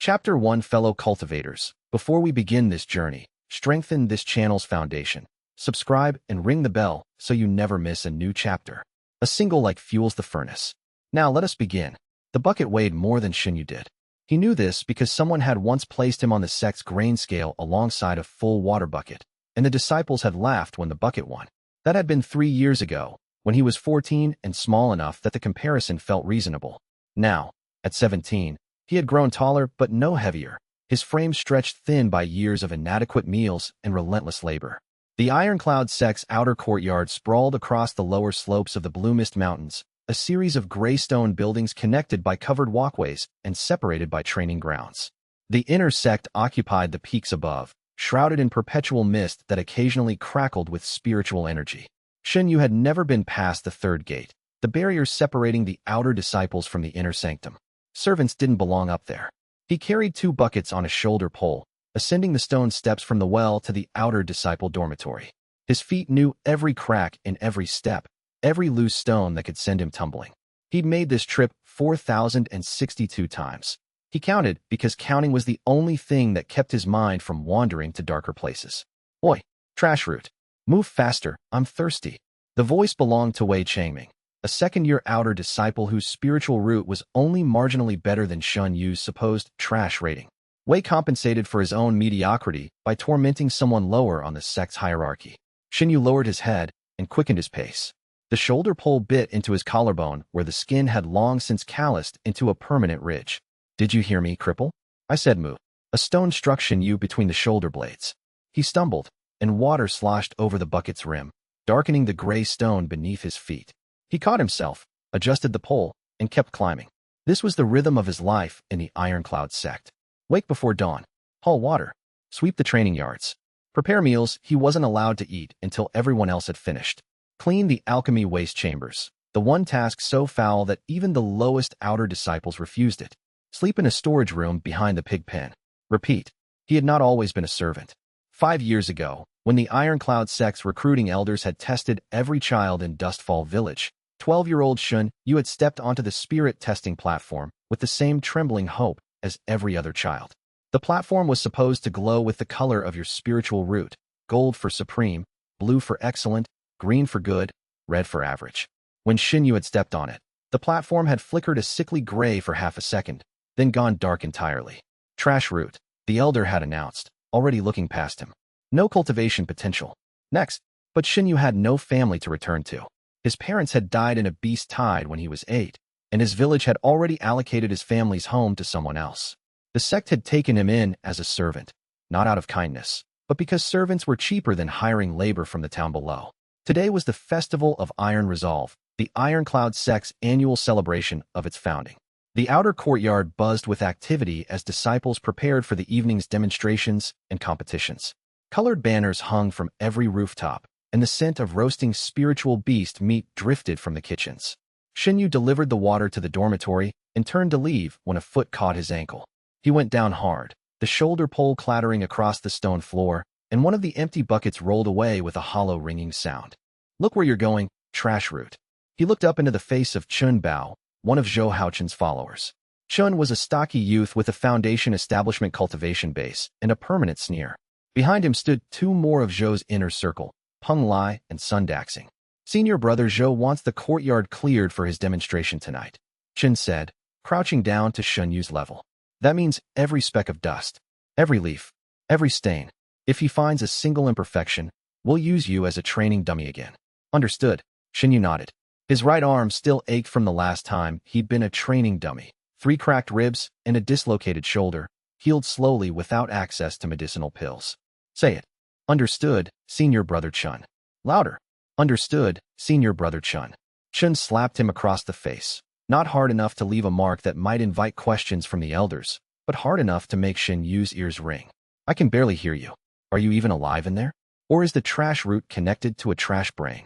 Chapter 1 Fellow Cultivators. Before we begin this journey, strengthen this channel's foundation. Subscribe and ring the bell so you never miss a new chapter. A single like fuels the furnace. Now let us begin. The bucket weighed more than Shen Yu did. He knew this because someone had once placed him on the sect's grain scale alongside a full water bucket, and the disciples had laughed when the bucket won. That had been 3 years ago, when he was 14 and small enough that the comparison felt reasonable. Now, at 17, he had grown taller but no heavier, his frame stretched thin by years of inadequate meals and relentless labor. The Iron Cloud sect's outer courtyard sprawled across the lower slopes of the Blue Mist Mountains, a series of gray stone buildings connected by covered walkways and separated by training grounds. The inner sect occupied the peaks above, shrouded in perpetual mist that occasionally crackled with spiritual energy. Shen Yu had never been past the third gate, the barrier separating the outer disciples from the inner sanctum. Servants didn't belong up there. He carried 2 buckets on a shoulder pole, ascending the stone steps from the well to the outer disciple dormitory. His feet knew every crack in every step, every loose stone that could send him tumbling. He'd made this trip 4,062 times. He counted because counting was the only thing that kept his mind from wandering to darker places. Oi, trash root. Move faster, I'm thirsty. The voice belonged to Wei Changming, a second-year outer disciple whose spiritual root was only marginally better than Shen Yu's supposed trash rating. Wei compensated for his own mediocrity by tormenting someone lower on the sect's hierarchy. Shen Yu lowered his head and quickened his pace. The shoulder pole bit into his collarbone where the skin had long since calloused into a permanent ridge. Did you hear me, cripple? I said move. A stone struck Shen Yu between the shoulder blades. He stumbled, and water sloshed over the bucket's rim, darkening the gray stone beneath his feet. He caught himself, adjusted the pole, and kept climbing. This was the rhythm of his life in the Iron Cloud sect. Wake before dawn, haul water, sweep the training yards, prepare meals he wasn't allowed to eat until everyone else had finished, clean the alchemy waste chambers, the one task so foul that even the lowest outer disciples refused it, sleep in a storage room behind the pig pen. Repeat. He had not always been a servant. 5 years ago, when the Iron Cloud sect's recruiting elders had tested every child in Dustfall Village, 12-year-old Shen Yu had stepped onto the spirit testing platform with the same trembling hope as every other child. The platform was supposed to glow with the color of your spiritual root: gold for supreme, blue for excellent, green for good, red for average. When Shen Yu had stepped on it, the platform had flickered a sickly gray for half a second, then gone dark entirely. Trash root, the elder had announced, already looking past him. No cultivation potential. Next, but Shen Yu had no family to return to. His parents had died in a beast tide when he was 8, and his village had already allocated his family's home to someone else. The sect had taken him in as a servant, not out of kindness, but because servants were cheaper than hiring labor from the town below. Today was the Festival of Iron Resolve, the Iron Cloud sect's annual celebration of its founding. The outer courtyard buzzed with activity as disciples prepared for the evening's demonstrations and competitions. Colored banners hung from every rooftop, and the scent of roasting spiritual beast meat drifted from the kitchens. Shen Yu delivered the water to the dormitory and turned to leave when a foot caught his ankle. He went down hard, the shoulder pole clattering across the stone floor, and one of the empty buckets rolled away with a hollow ringing sound. Look where you're going, trash root. He looked up into the face of Chun Bao, one of Zhou Haochen's followers. Chun was a stocky youth with a foundation establishment cultivation base and a permanent sneer. Behind him stood 2 more of Zhou's inner circle, Peng Lai and Sun Daxing. Senior brother Zhou wants the courtyard cleared for his demonstration tonight, Chen said, crouching down to Shen Yu's level. That means every speck of dust, every leaf, every stain. If he finds a single imperfection, we'll use you as a training dummy again. Understood, Shen Yu nodded. His right arm still ached from the last time he'd been a training dummy. 3 cracked ribs and a dislocated shoulder, healed slowly without access to medicinal pills. Say it. Understood, senior brother Chun. Louder. Understood, senior brother Chun. Chun slapped him across the face, not hard enough to leave a mark that might invite questions from the elders, but hard enough to make Shen Yu's ears ring. I can barely hear you. Are you even alive in there? Or is the trash root connected to a trash brain?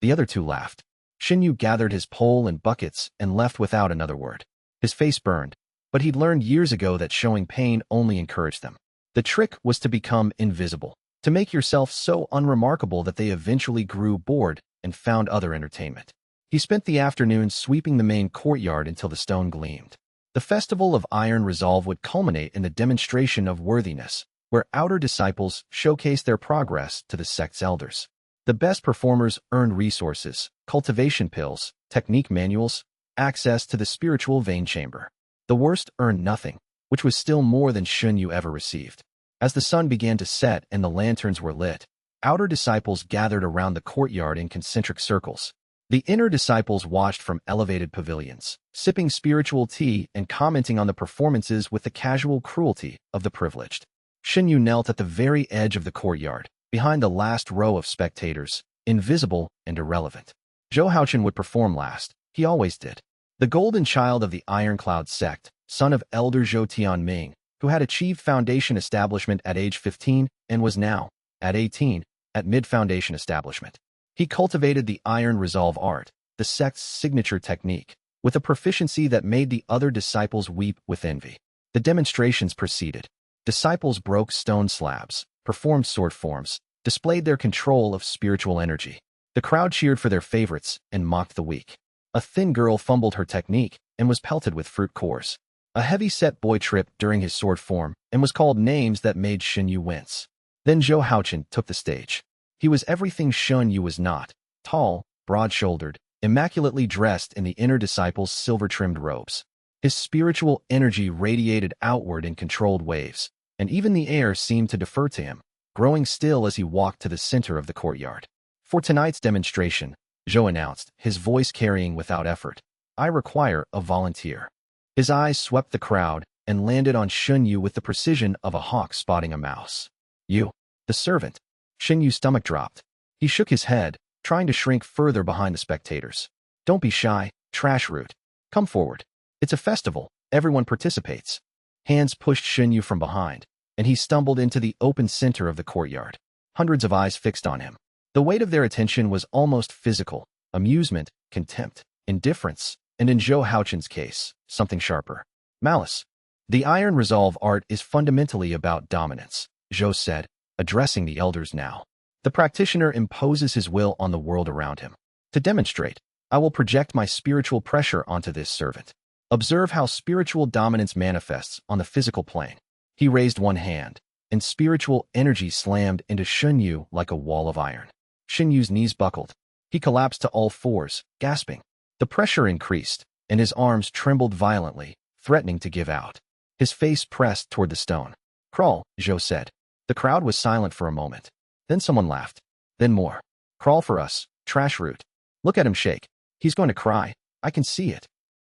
The other 2 laughed. Shen Yu gathered his pole and buckets and left without another word. His face burned, but he'd learned years ago that showing pain only encouraged them. The trick was to become invisible, to make yourself so unremarkable that they eventually grew bored and found other entertainment. He spent the afternoon sweeping the main courtyard until the stone gleamed. The Festival of Iron Resolve would culminate in the demonstration of worthiness, where outer disciples showcased their progress to the sect's elders. The best performers earned resources, cultivation pills, technique manuals, access to the spiritual vein chamber. The worst earned nothing, which was still more than Shen Yu ever received. As the sun began to set and the lanterns were lit, outer disciples gathered around the courtyard in concentric circles. The inner disciples watched from elevated pavilions, sipping spiritual tea and commenting on the performances with the casual cruelty of the privileged. Shen Yu knelt at the very edge of the courtyard, behind the last row of spectators, invisible and irrelevant. Zhou Haochen would perform last. He always did. The golden child of the Iron Cloud sect, son of Elder Zhou Tianming, who had achieved foundation establishment at age 15 and was now, at 18, at mid-foundation establishment. He cultivated the Iron Resolve art, the sect's signature technique, with a proficiency that made the other disciples weep with envy. The demonstrations proceeded. Disciples broke stone slabs, performed sword forms, displayed their control of spiritual energy. The crowd cheered for their favorites and mocked the weak. A thin girl fumbled her technique and was pelted with fruit cores. A heavy-set boy tripped during his sword form and was called names that made Shen Yu wince. Then Zhou Haochen took the stage. He was everything Shen Yu was not: tall, broad-shouldered, immaculately dressed in the inner disciples' silver-trimmed robes. His spiritual energy radiated outward in controlled waves, and even the air seemed to defer to him, growing still as he walked to the center of the courtyard. For tonight's demonstration, Zhou announced, his voice carrying without effort, "I require a volunteer." His eyes swept the crowd and landed on Shen Yu with the precision of a hawk spotting a mouse. "You, the servant." Shen Yu's stomach dropped. He shook his head, trying to shrink further behind the spectators. "Don't be shy, trash root. Come forward. It's a festival. Everyone participates." Hands pushed Shen Yu from behind, and he stumbled into the open center of the courtyard. Hundreds of eyes fixed on him. The weight of their attention was almost physical: amusement, contempt, indifference, and in Zhou Haochen's case, something sharper: malice. "The Iron Resolve art is fundamentally about dominance," Zhou said, addressing the elders now. "The practitioner imposes his will on the world around him. To demonstrate, I will project my spiritual pressure onto this servant. Observe how spiritual dominance manifests on the physical plane." He raised one hand, and spiritual energy slammed into Shen Yu like a wall of iron. Shen Yu's knees buckled. He collapsed to all fours, gasping. The pressure increased, and his arms trembled violently, threatening to give out. His face pressed toward the stone. "Crawl," Zhou said. The crowd was silent for a moment. Then someone laughed. Then more. "Crawl for us, trash root. Look at him shake. He's going to cry. I can see it.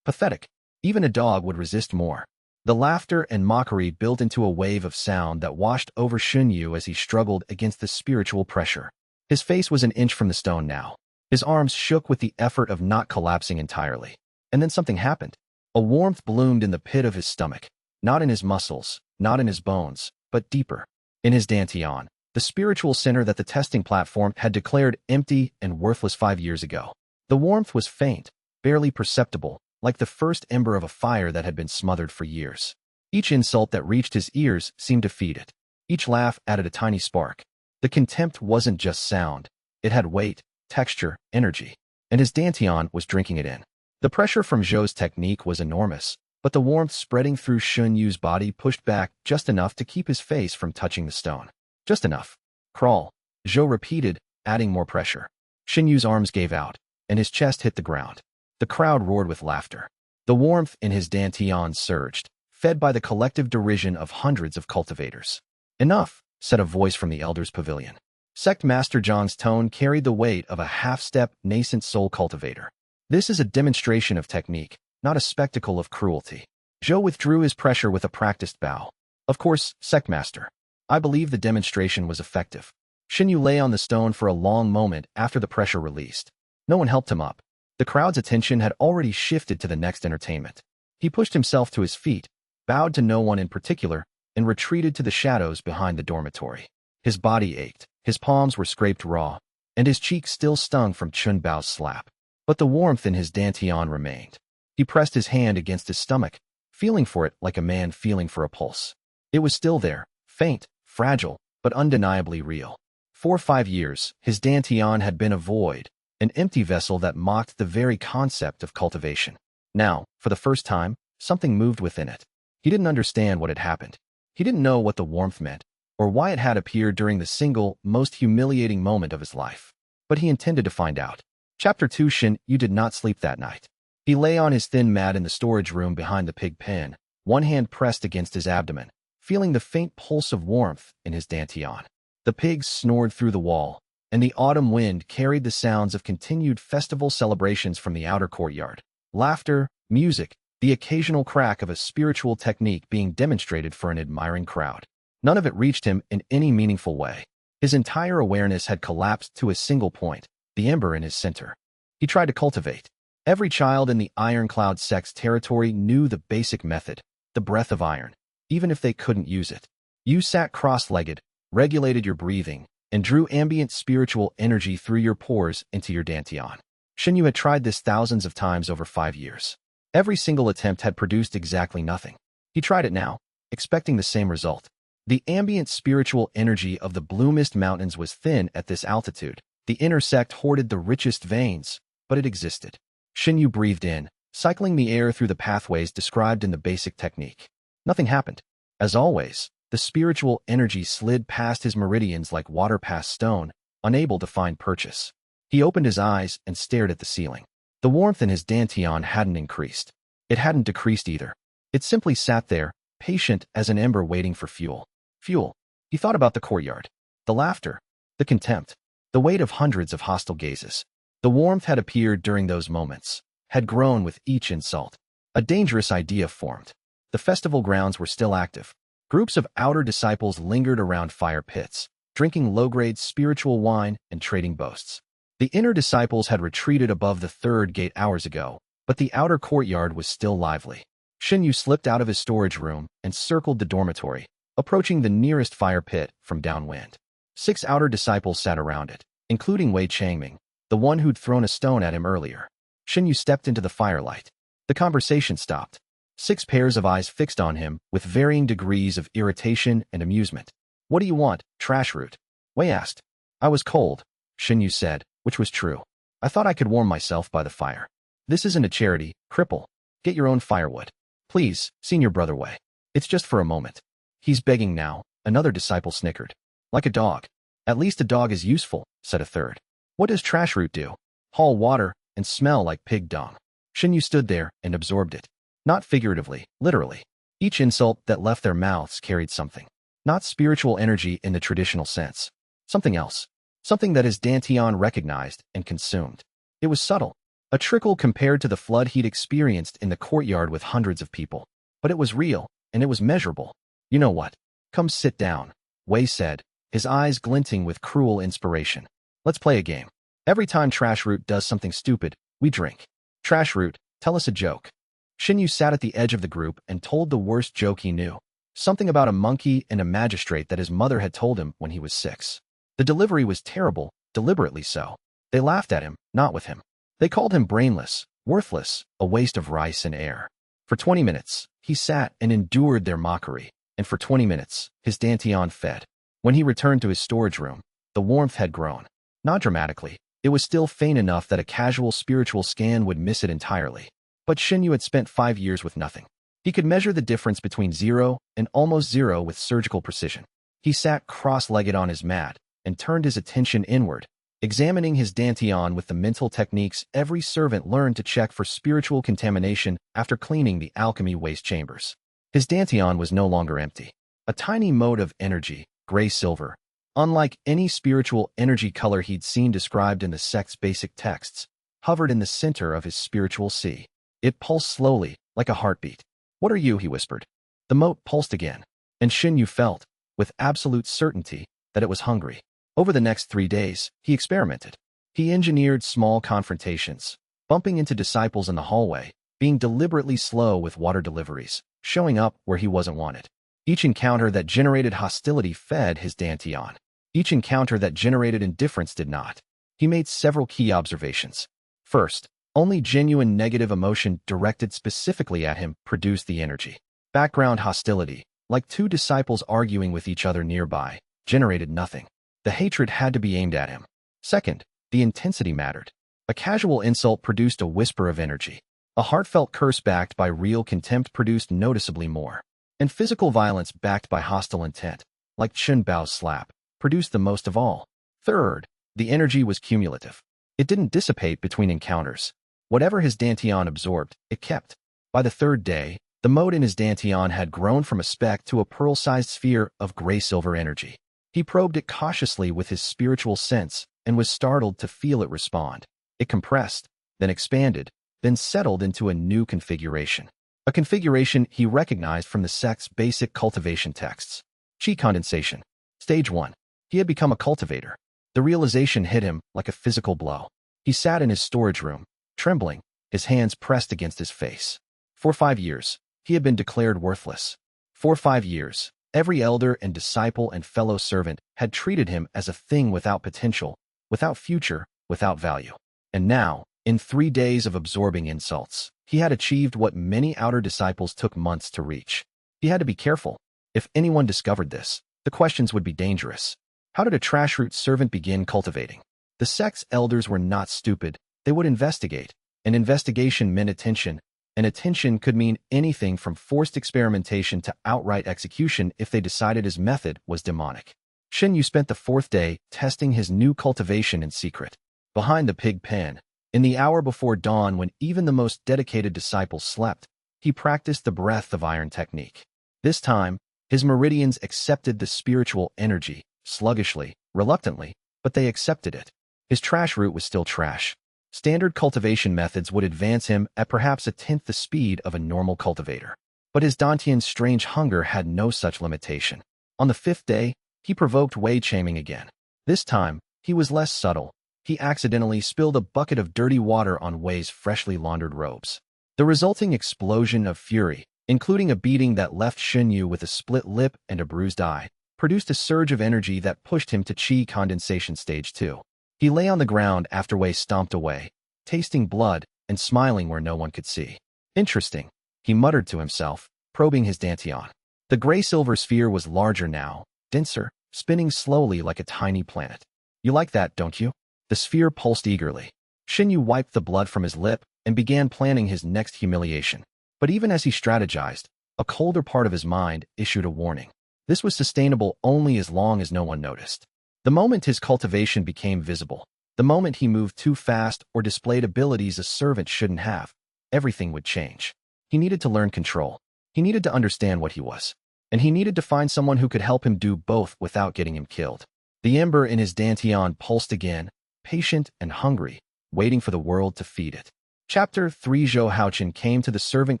Pathetic. Even a dog would resist more." The laughter and mockery built into a wave of sound that washed over Shen Yu as he struggled against the spiritual pressure. His face was an inch from the stone now. His arms shook with the effort of not collapsing entirely. And then something happened. A warmth bloomed in the pit of his stomach, not in his muscles, not in his bones, but deeper. In his dantian, the spiritual center that the testing platform had declared empty and worthless 5 years ago. The warmth was faint, barely perceptible, like the first ember of a fire that had been smothered for years. Each insult that reached his ears seemed to feed it. Each laugh added a tiny spark. The contempt wasn't just sound. It had weight, texture, energy, and his dantian was drinking it in. The pressure from Zhou's technique was enormous, but the warmth spreading through Shen Yu's body pushed back just enough to keep his face from touching the stone. Just enough. "Crawl," Zhou repeated, adding more pressure. Shen Yu's arms gave out, and his chest hit the ground. The crowd roared with laughter. The warmth in his dantian surged, fed by the collective derision of hundreds of cultivators. "Enough," said a voice from the elders' pavilion. Sect Master Zhang's tone carried the weight of a half-step, nascent soul cultivator. "This is a demonstration of technique, not a spectacle of cruelty." Zhou withdrew his pressure with a practiced bow. "Of course, Sect Master. I believe the demonstration was effective." Shen Yu lay on the stone for a long moment after the pressure released. No one helped him up. The crowd's attention had already shifted to the next entertainment. He pushed himself to his feet, bowed to no one in particular, and retreated to the shadows behind the dormitory. His body ached, his palms were scraped raw, and his cheeks still stung from Chun Bao's slap. But the warmth in his dantian remained. He pressed his hand against his stomach, feeling for it like a man feeling for a pulse. It was still there, faint, fragile, but undeniably real. For 5 years, his dantian had been a void, an empty vessel that mocked the very concept of cultivation. Now, for the first time, something moved within it. He didn't understand what had happened. He didn't know what the warmth meant, or why it had appeared during the single, most humiliating moment of his life. But he intended to find out. Chapter 2. Shen Yu did not sleep that night. He lay on his thin mat in the storage room behind the pig pen, one hand pressed against his abdomen, feeling the faint pulse of warmth in his dantian. The pigs snored through the wall, and the autumn wind carried the sounds of continued festival celebrations from the outer courtyard. Laughter, music, the occasional crack of a spiritual technique being demonstrated for an admiring crowd. None of it reached him in any meaningful way. His entire awareness had collapsed to a single point, the ember in his center. He tried to cultivate. Every child in the Iron Cloud sect's territory knew the basic method, the breath of iron, even if they couldn't use it. You sat cross-legged, regulated your breathing, and drew ambient spiritual energy through your pores into your dantian. Shen Yu had tried this thousands of times over 5 years. Every single attempt had produced exactly nothing. He tried it now, expecting the same result. The ambient spiritual energy of the Blue Mist Mountains was thin at this altitude. The inner sect hoarded the richest veins, but it existed. Shen Yu breathed in, cycling the air through the pathways described in the basic technique. Nothing happened. As always, the spiritual energy slid past his meridians like water past stone, unable to find purchase. He opened his eyes and stared at the ceiling. The warmth in his dantian hadn't increased. It hadn't decreased either. It simply sat there, patient as an ember waiting for fuel. Fuel. He thought about the courtyard, the laughter, the contempt, the weight of hundreds of hostile gazes. The warmth had appeared during those moments, had grown with each insult. A dangerous idea formed. The festival grounds were still active. Groups of outer disciples lingered around fire pits, drinking low-grade spiritual wine and trading boasts. The inner disciples had retreated above the third gate hours ago, but the outer courtyard was still lively. Shen Yu slipped out of his storage room and circled the dormitory, approaching the nearest fire pit from downwind. 6 outer disciples sat around it, including Wei Changming, the one who'd thrown a stone at him earlier. Shen Yu stepped into the firelight. The conversation stopped. 6 pairs of eyes fixed on him with varying degrees of irritation and amusement. "What do you want, trash root?" Wei asked. "I was cold," Shen Yu said, which was true. "I thought I could warm myself by the fire." "This isn't a charity, cripple. Get your own firewood. Please, senior brother Wei. It's just for a moment." "He's begging now," another disciple snickered. "Like a dog." "At least a dog is useful," said a third. "What does trash root do?" "Haul water and smell like pig dung." Shen Yu stood there and absorbed it. Not figuratively, literally. Each insult that left their mouths carried something. Not spiritual energy in the traditional sense. Something else. Something that his dantian recognized and consumed. It was subtle. A trickle compared to the flood he'd experienced in the courtyard with hundreds of people. But it was real, and it was measurable. "You know what? Come sit down," Wei said, his eyes glinting with cruel inspiration. "Let's play a game. Every time Trash Root does something stupid, we drink. Trash Root, tell us a joke." Shen Yu sat at the edge of the group and told the worst joke he knew. Something about a monkey and a magistrate that his mother had told him when he was 6. The delivery was terrible, deliberately so. They laughed at him, not with him. They called him brainless, worthless, a waste of rice and air. For 20 minutes, he sat and endured their mockery, and for 20 minutes, his dantian fed. When he returned to his storage room, the warmth had grown. Not dramatically. It was still faint enough that a casual spiritual scan would miss it entirely. But Shen Yu had spent 5 years with nothing. He could measure the difference between 0 and almost 0 with surgical precision. He sat cross-legged on his mat and turned his attention inward, examining his dantian with the mental techniques every servant learned to check for spiritual contamination after cleaning the alchemy waste chambers. His dantian was no longer empty. A tiny mote of energy, gray-silver, unlike any spiritual energy color he'd seen described in the sect's basic texts, hovered in the center of his spiritual sea. It pulsed slowly, like a heartbeat. "What are you?" he whispered. The mote pulsed again, and Shen Yu felt, with absolute certainty, that it was hungry. Over the next 3 days, he experimented. He engineered small confrontations, bumping into disciples in the hallway, being deliberately slow with water deliveries, showing up where he wasn't wanted. Each encounter that generated hostility fed his dantian. Each encounter that generated indifference did not. He made several key observations. First, only genuine negative emotion directed specifically at him produced the energy. Background hostility, like 2 disciples arguing with each other nearby, generated nothing. The hatred had to be aimed at him. Second, the intensity mattered. A casual insult produced a whisper of energy. A heartfelt curse backed by real contempt produced noticeably more. And physical violence backed by hostile intent, like Chen Bao's slap, produced the most of all. Third, the energy was cumulative. It didn't dissipate between encounters. Whatever his dantian absorbed, it kept. By the third day, the mode in his dantian had grown from a speck to a pearl-sized sphere of gray-silver energy. He probed it cautiously with his spiritual sense and was startled to feel it respond. It compressed, then expanded, then settled into a new configuration. A configuration he recognized from the sect's basic cultivation texts. Qi condensation. Stage 1. He had become a cultivator. The realization hit him like a physical blow. He sat in his storage room, trembling, his hands pressed against his face. For 5 years, he had been declared worthless. For 5 years, every elder and disciple and fellow servant had treated him as a thing without potential, without future, without value. And now, in 3 days of absorbing insults, he had achieved what many outer disciples took months to reach. He had to be careful. If anyone discovered this, the questions would be dangerous. How did a trashroot servant begin cultivating? The sect's elders were not stupid. They would investigate. An investigation meant attention, and attention could mean anything from forced experimentation to outright execution if they decided his method was demonic. Shen Yu spent the 4th day testing his new cultivation in secret. Behind the pig pen, in the hour before dawn when even the most dedicated disciples slept, he practiced the breath of iron technique. This time, his meridians accepted the spiritual energy, sluggishly, reluctantly, but they accepted it. His trash root was still trash. Standard cultivation methods would advance him at perhaps 1/10 the speed of a normal cultivator. But his dantian's strange hunger had no such limitation. On the 5th day, he provoked Wei Chaming again. This time, he was less subtle. He accidentally spilled a bucket of dirty water on Wei's freshly laundered robes. The resulting explosion of fury, including a beating that left Shen Yu with a split lip and a bruised eye, produced a surge of energy that pushed him to Qi condensation stage 2. He lay on the ground after Wei stomped away, tasting blood and smiling where no one could see. Interesting, he muttered to himself, probing his dantian. The gray-silver sphere was larger now, denser, spinning slowly like a tiny planet. You like that, don't you? The sphere pulsed eagerly. Shen Yu wiped the blood from his lip and began planning his next humiliation. But even as he strategized, a colder part of his mind issued a warning. This was sustainable only as long as no one noticed. The moment his cultivation became visible, the moment he moved too fast or displayed abilities a servant shouldn't have, everything would change. He needed to learn control. He needed to understand what he was. And he needed to find someone who could help him do both without getting him killed. The ember in his dantian pulsed again, patient and hungry, waiting for the world to feed it. Chapter 3. Zhou Haochen came to the servant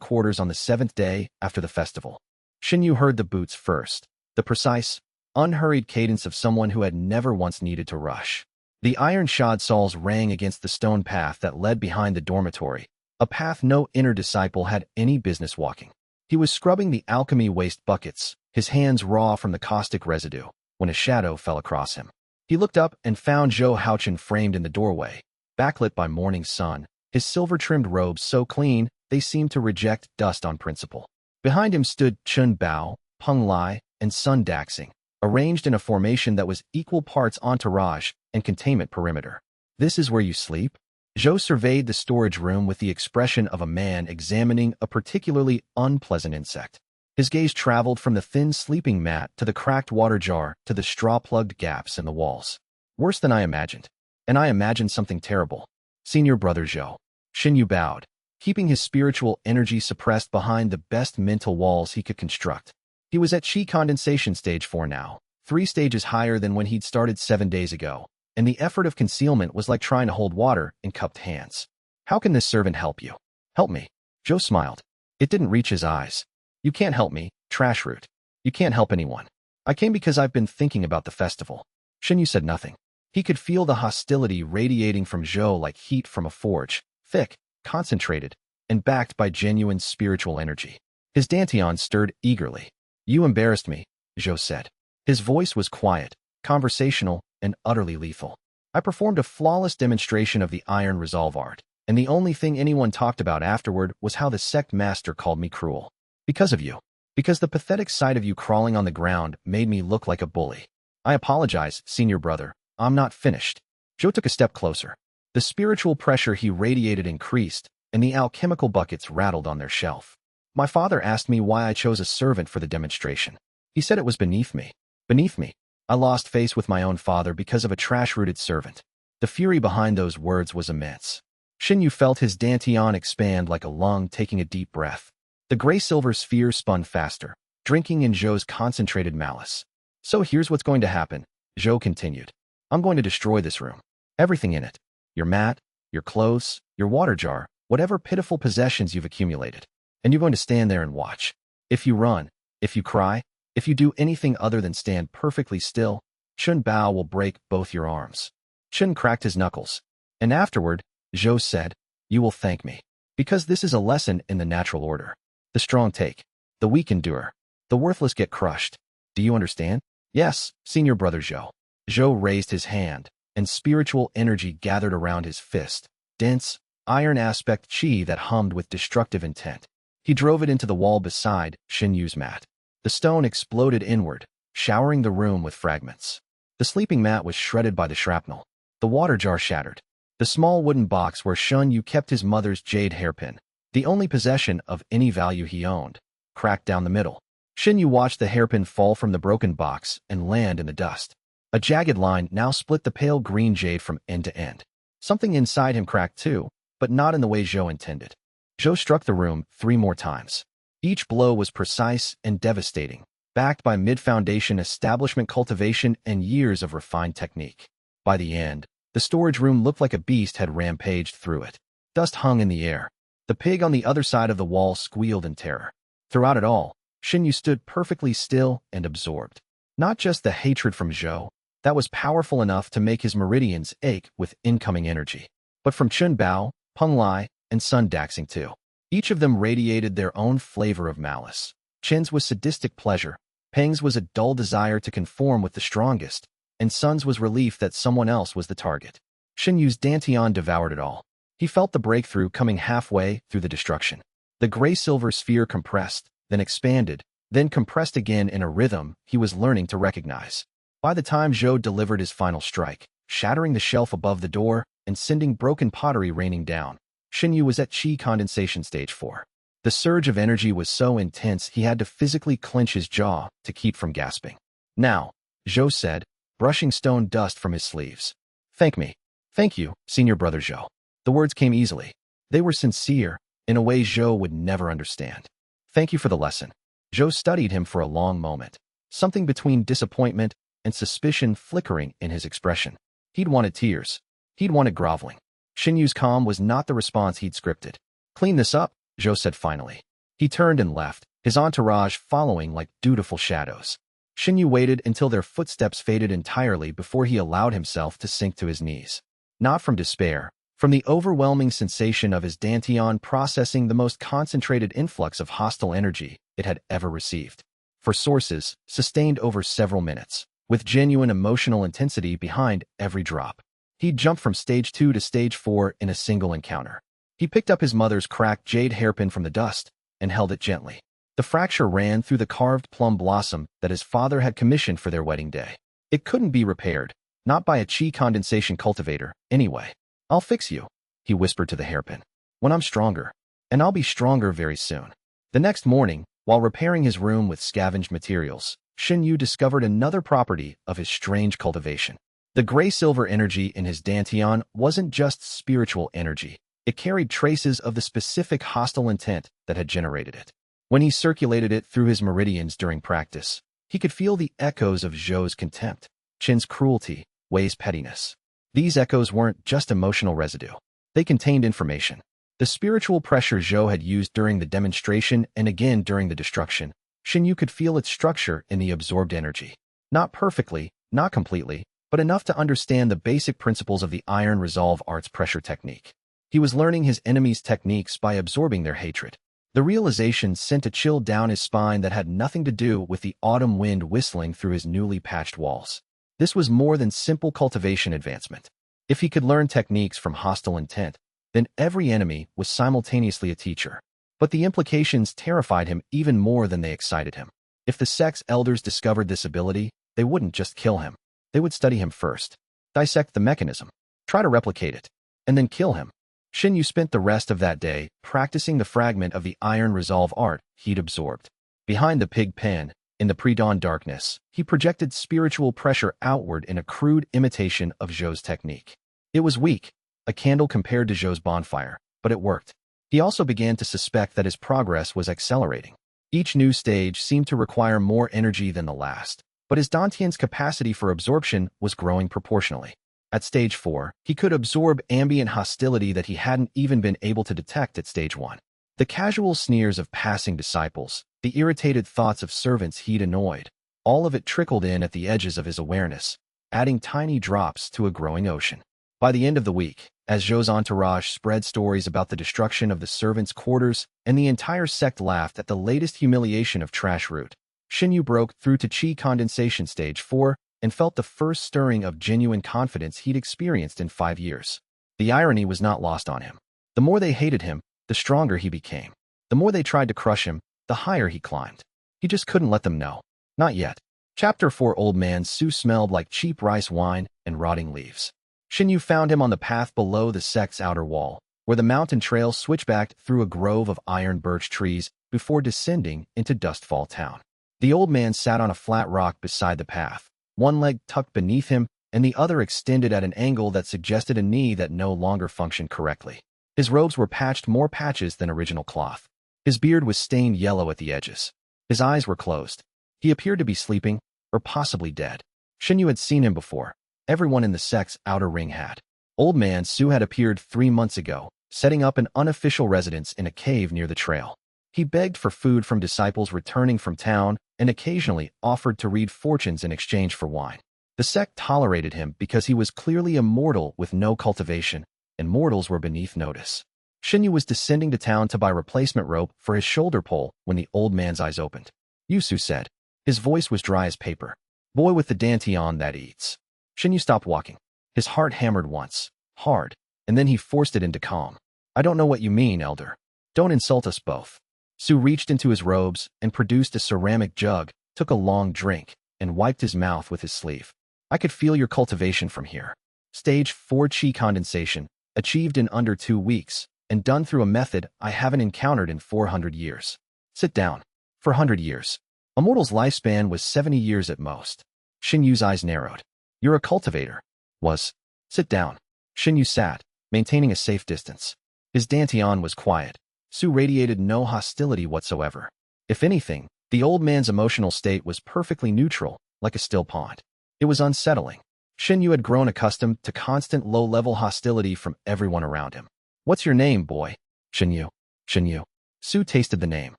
quarters on the 7th day after the festival. Shen Yu heard the boots first, the precise, unhurried cadence of someone who had never once needed to rush. The iron-shod soles rang against the stone path that led behind the dormitory, a path no inner disciple had any business walking. He was scrubbing the alchemy waste buckets, his hands raw from the caustic residue, when a shadow fell across him. He looked up and found Zhou Haochen framed in the doorway, backlit by morning sun, his silver-trimmed robes so clean they seemed to reject dust on principle. Behind him stood Chen Bao, Peng Lai, and Sun Daxing, arranged in a formation that was equal parts entourage and containment perimeter. This is where you sleep? Zhou surveyed the storage room with the expression of a man examining a particularly unpleasant insect. His gaze traveled from the thin sleeping mat to the cracked water jar to the straw-plugged gaps in the walls. Worse than I imagined. And I imagined something terrible. Senior brother Zhou. Shen Yu bowed, keeping his spiritual energy suppressed behind the best mental walls he could construct. He was at Qi condensation stage 4 now, 3 stages higher than when he'd started 7 days ago, and the effort of concealment was like trying to hold water in cupped hands. How can this servant help you? Help me. Zhou smiled. It didn't reach his eyes. You can't help me, trash root. You can't help anyone. I came because I've been thinking about the festival. Shen Yu said nothing. He could feel the hostility radiating from Zhou like heat from a forge, thick, concentrated, and backed by genuine spiritual energy. His dantian stirred eagerly. You embarrassed me, Zhou said. His voice was quiet, conversational, and utterly lethal. I performed a flawless demonstration of the iron resolve art, and the only thing anyone talked about afterward was how the sect master called me cruel. Because of you. Because the pathetic sight of you crawling on the ground made me look like a bully. I apologize, senior brother. I'm not finished. Zhou took a step closer. The spiritual pressure he radiated increased, and the alchemical buckets rattled on their shelf. My father asked me why I chose a servant for the demonstration. He said it was beneath me. Beneath me. I lost face with my own father because of a trash-rooted servant. The fury behind those words was immense. Shen Yu felt his dantian expand like a lung taking a deep breath. The gray-silver sphere spun faster, drinking in Zhou's concentrated malice. So here's what's going to happen, Zhou continued. I'm going to destroy this room. Everything in it. Your mat, your clothes, your water jar, whatever pitiful possessions you've accumulated. And you're going to stand there and watch. If you run, if you cry, if you do anything other than stand perfectly still, Chun Bao will break both your arms. Chun cracked his knuckles. And afterward, Zhou said, you will thank me. Because this is a lesson in the natural order. The strong take. The weak endure. The worthless get crushed. Do you understand? Yes, senior brother Zhou. Zhou raised his hand, and spiritual energy gathered around his fist. Dense, iron aspect chi that hummed with destructive intent. He drove it into the wall beside Shen Yu's mat. The stone exploded inward, showering the room with fragments. The sleeping mat was shredded by the shrapnel. The water jar shattered. The small wooden box where Shen Yu kept his mother's jade hairpin, the only possession of any value he owned, cracked down the middle. Shen Yu watched the hairpin fall from the broken box and land in the dust. A jagged line now split the pale green jade from end to end. Something inside him cracked too, but not in the way Zhou intended. Zhou struck the room 3 more times. Each blow was precise and devastating, backed by mid-foundation establishment cultivation and years of refined technique. By the end, the storage room looked like a beast had rampaged through it. Dust hung in the air. The pig on the other side of the wall squealed in terror. Throughout it all, Shen Yu stood perfectly still and absorbed. Not just the hatred from Zhou, that was powerful enough to make his meridians ache with incoming energy, but from Chun Bao, Peng Lai, and Sun Daxing too. Each of them radiated their own flavor of malice. Chen's was sadistic pleasure, Peng's was a dull desire to conform with the strongest, and Sun's was relief that someone else was the target. Shen Yu's dantian devoured it all. He felt the breakthrough coming halfway through the destruction. The gray-silver sphere compressed, then expanded, then compressed again in a rhythm he was learning to recognize. By the time Zhou delivered his final strike, shattering the shelf above the door and sending broken pottery raining down, Shen Yu was at Qi condensation stage 4. The surge of energy was so intense he had to physically clench his jaw to keep from gasping. Now, Zhou said, brushing stone dust from his sleeves. Thank me. Thank you, senior brother Zhou. The words came easily. They were sincere, in a way Zhou would never understand. Thank you for the lesson. Zhou studied him for a long moment, something between disappointment and suspicion flickering in his expression. He'd wanted tears. He'd wanted groveling. Shen Yu's calm was not the response he'd scripted. Clean this up, Zhou said finally. He turned and left, his entourage following like dutiful shadows. Shen Yu waited until their footsteps faded entirely before he allowed himself to sink to his knees. Not from despair, from the overwhelming sensation of his dantian processing the most concentrated influx of hostile energy it had ever received. For sources, sustained over several minutes, with genuine emotional intensity behind every drop. He'd jumped from stage 2 to stage 4 in a single encounter. He picked up his mother's cracked jade hairpin from the dust and held it gently. The fracture ran through the carved plum blossom that his father had commissioned for their wedding day. It couldn't be repaired, not by a Qi condensation cultivator, anyway. I'll fix you, he whispered to the hairpin. When I'm stronger. And I'll be stronger very soon. The next morning, while repairing his room with scavenged materials, Shen Yu discovered another property of his strange cultivation. The gray-silver energy in his dantian wasn't just spiritual energy. It carried traces of the specific hostile intent that had generated it. When he circulated it through his meridians during practice, he could feel the echoes of Zhou's contempt, Chen's cruelty, Wei's pettiness. These echoes weren't just emotional residue. They contained information. The spiritual pressure Zhou had used during the demonstration and again during the destruction, Shen Yu could feel its structure in the absorbed energy. Not perfectly, not completely, but enough to understand the basic principles of the Iron Resolve Arts pressure technique. He was learning his enemies' techniques by absorbing their hatred. The realization sent a chill down his spine that had nothing to do with the autumn wind whistling through his newly patched walls. This was more than simple cultivation advancement. If he could learn techniques from hostile intent, then every enemy was simultaneously a teacher. But the implications terrified him even more than they excited him. If the sect's elders discovered this ability, they wouldn't just kill him. They would study him first, dissect the mechanism, try to replicate it, and then kill him. Shen Yu spent the rest of that day practicing the fragment of the iron resolve art he'd absorbed. Behind the pig pen, in the pre-dawn darkness, he projected spiritual pressure outward in a crude imitation of Zhou's technique. It was weak, a candle compared to Zhou's bonfire, but it worked. He also began to suspect that his progress was accelerating. Each new stage seemed to require more energy than the last, but his Dantian's capacity for absorption was growing proportionally. At stage 4, he could absorb ambient hostility that he hadn't even been able to detect at stage 1. The casual sneers of passing disciples, the irritated thoughts of servants he'd annoyed, all of it trickled in at the edges of his awareness, adding tiny drops to a growing ocean. By the end of the week, as Zhou's entourage spread stories about the destruction of the servants' quarters and the entire sect laughed at the latest humiliation of trash root, Shen Yu broke through to Qi condensation stage 4 and felt the first stirring of genuine confidence he'd experienced in 5 years. The irony was not lost on him. The more they hated him, the stronger he became. The more they tried to crush him, the higher he climbed. He just couldn't let them know. Not yet. Chapter 4. Old Man Su smelled like cheap rice wine and rotting leaves. Shen Yu found him on the path below the sect's outer wall, where the mountain trail switchbacked through a grove of iron birch trees before descending into Dustfall Town. The old man sat on a flat rock beside the path, one leg tucked beneath him and the other extended at an angle that suggested a knee that no longer functioned correctly. His robes were patched more patches than original cloth. His beard was stained yellow at the edges. His eyes were closed. He appeared to be sleeping, or possibly dead. Shen Yu had seen him before. Everyone in the sect's outer ring had. Old Man Su had appeared 3 months ago, setting up an unofficial residence in a cave near the trail. He begged for food from disciples returning from town and occasionally offered to read fortunes in exchange for wine. The sect tolerated him because he was clearly a mortal with no cultivation, and mortals were beneath notice. Shen Yu was descending to town to buy replacement rope for his shoulder pole when the old man's eyes opened. Yusu said. His voice was dry as paper. Boy with the dantian that eats. Shen Yu stopped walking. His heart hammered once, hard, and then he forced it into calm. I don't know what you mean, elder. Don't insult us both. Su reached into his robes and produced a ceramic jug, took a long drink, and wiped his mouth with his sleeve. I could feel your cultivation from here. Stage 4 Qi condensation, achieved in under 2 weeks, and done through a method I haven't encountered in 400 years. Sit down. For 100 years. A mortal's lifespan was 70 years at most. Shen Yu's eyes narrowed. You're a cultivator. Was. Sit down. Shen Yu sat, maintaining a safe distance. His dantian was quiet. Su radiated no hostility whatsoever. If anything, the old man's emotional state was perfectly neutral, like a still pond. It was unsettling. Shen Yu had grown accustomed to constant low-level hostility from everyone around him. What's your name, boy? Shen Yu. Shen Yu. Su tasted the name.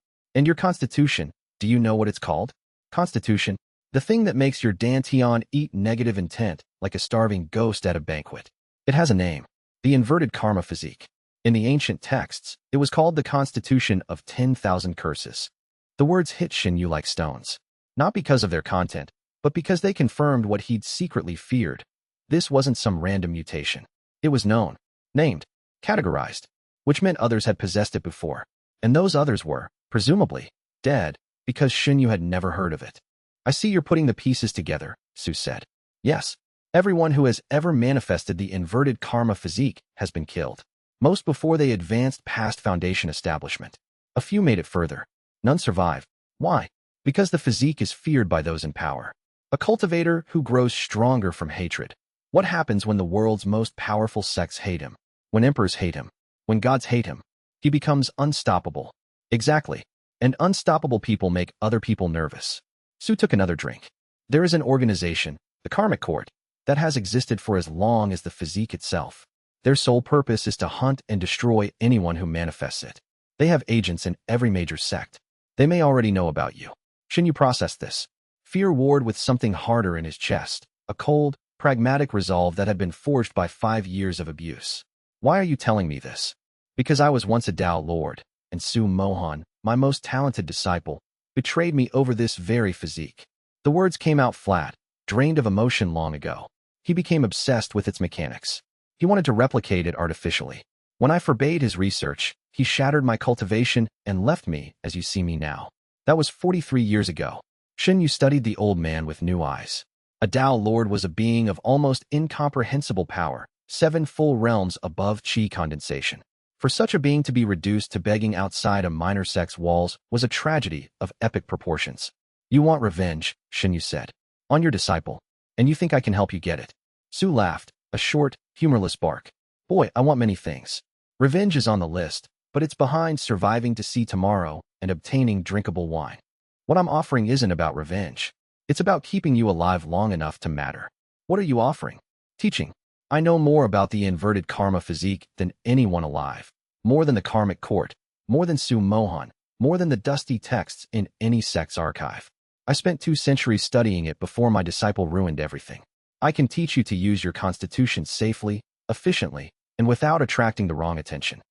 And your constitution, do you know what it's called? Constitution. The thing that makes your dantian eat negative intent, like a starving ghost at a banquet. It has a name. The inverted karma physique. In the ancient texts, it was called the constitution of 10,000 curses. The words hit Shen Yu like stones. Not because of their content, but because they confirmed what he'd secretly feared. This wasn't some random mutation. It was known, named, categorized, which meant others had possessed it before. And those others were, presumably, dead, because Shen Yu had never heard of it. I see you're putting the pieces together, Su said. Yes. Everyone who has ever manifested the inverted karma physique has been killed. Most before they advanced past foundation establishment. A few made it further. None survived. Why? Because the physique is feared by those in power. A cultivator who grows stronger from hatred. What happens when the world's most powerful sects hate him? When emperors hate him? When gods hate him? He becomes unstoppable. Exactly. And unstoppable people make other people nervous. Su took another drink. There is an organization, the Karmic Court, that has existed for as long as the physique itself. Their sole purpose is to hunt and destroy anyone who manifests it. They have agents in every major sect. They may already know about you. Shen Yu processed this. Fear warred with something harder in his chest, a cold, pragmatic resolve that had been forged by 5 years of abuse. Why are you telling me this? Because I was once a Tao Lord, and Su Mohan, my most talented disciple, betrayed me over this very physique. The words came out flat, drained of emotion long ago. He became obsessed with its mechanics. He wanted to replicate it artificially. When I forbade his research, he shattered my cultivation and left me as you see me now. That was 43 years ago. Shen Yu studied the old man with new eyes. A Tao Lord was a being of almost incomprehensible power, 7 full realms above Qi condensation. For such a being to be reduced to begging outside a minor sect's walls was a tragedy of epic proportions. You want revenge, Shen Yu said, on your disciple, and you think I can help you get it? Su laughed, a short, humorless bark. Boy, I want many things. Revenge is on the list, but it's behind surviving to see tomorrow and obtaining drinkable wine. What I'm offering isn't about revenge. It's about keeping you alive long enough to matter. What are you offering? Teaching. I know more about the inverted karma physique than anyone alive. More than the karmic court. More than Su Mohan. More than the dusty texts in any sect's archive. I spent 2 centuries studying it before my disciple ruined everything. I can teach you to use your constitution safely, efficiently, and without attracting the wrong attention.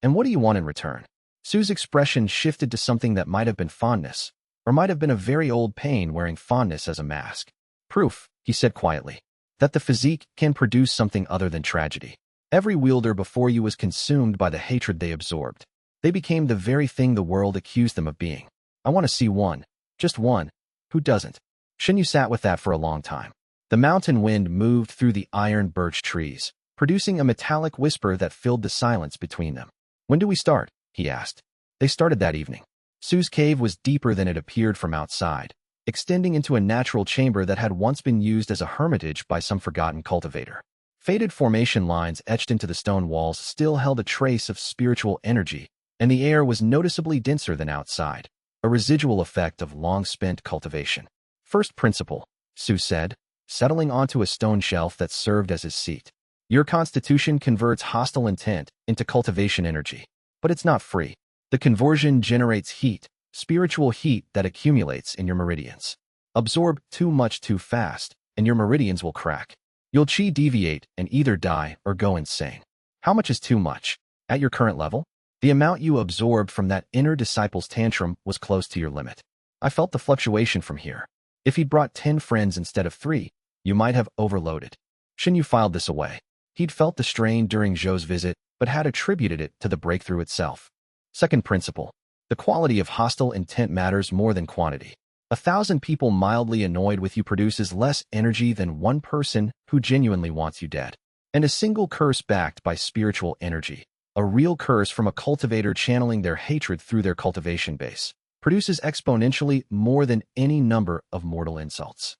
And what do you want in return? Su's expression shifted to something that might have been fondness, or might have been a very old pain wearing fondness as a mask. Proof, he said quietly, that the physique can produce something other than tragedy. Every wielder before you was consumed by the hatred they absorbed. They became the very thing the world accused them of being. I want to see one, just one. Who doesn't? Shen Yu sat with that for a long time. The mountain wind moved through the iron birch trees, producing a metallic whisper that filled the silence between them. When do we start? He asked. They started that evening. Su's cave was deeper than it appeared from outside, extending into a natural chamber that had once been used as a hermitage by some forgotten cultivator. Faded formation lines etched into the stone walls still held a trace of spiritual energy, and the air was noticeably denser than outside, a residual effect of long-spent cultivation. First principle, Su said, settling onto a stone shelf that served as his seat. Your constitution converts hostile intent into cultivation energy, but it's not free. The conversion generates heat, spiritual heat that accumulates in your meridians. Absorb too much too fast, and your meridians will crack. You'll chi deviate and either die or go insane. How much is too much? At your current level? The amount you absorbed from that inner disciple's tantrum was close to your limit. I felt the fluctuation from here. If he'd brought 10 friends instead of 3, you might have overloaded. Shen Yu filed this away. He'd felt the strain during Zhou's visit, but had attributed it to the breakthrough itself. Second principle. The quality of hostile intent matters more than quantity. 1,000 people mildly annoyed with you produces less energy than 1 person who genuinely wants you dead. And a single curse backed by spiritual energy, a real curse from a cultivator channeling their hatred through their cultivation base, produces exponentially more than any number of mortal insults.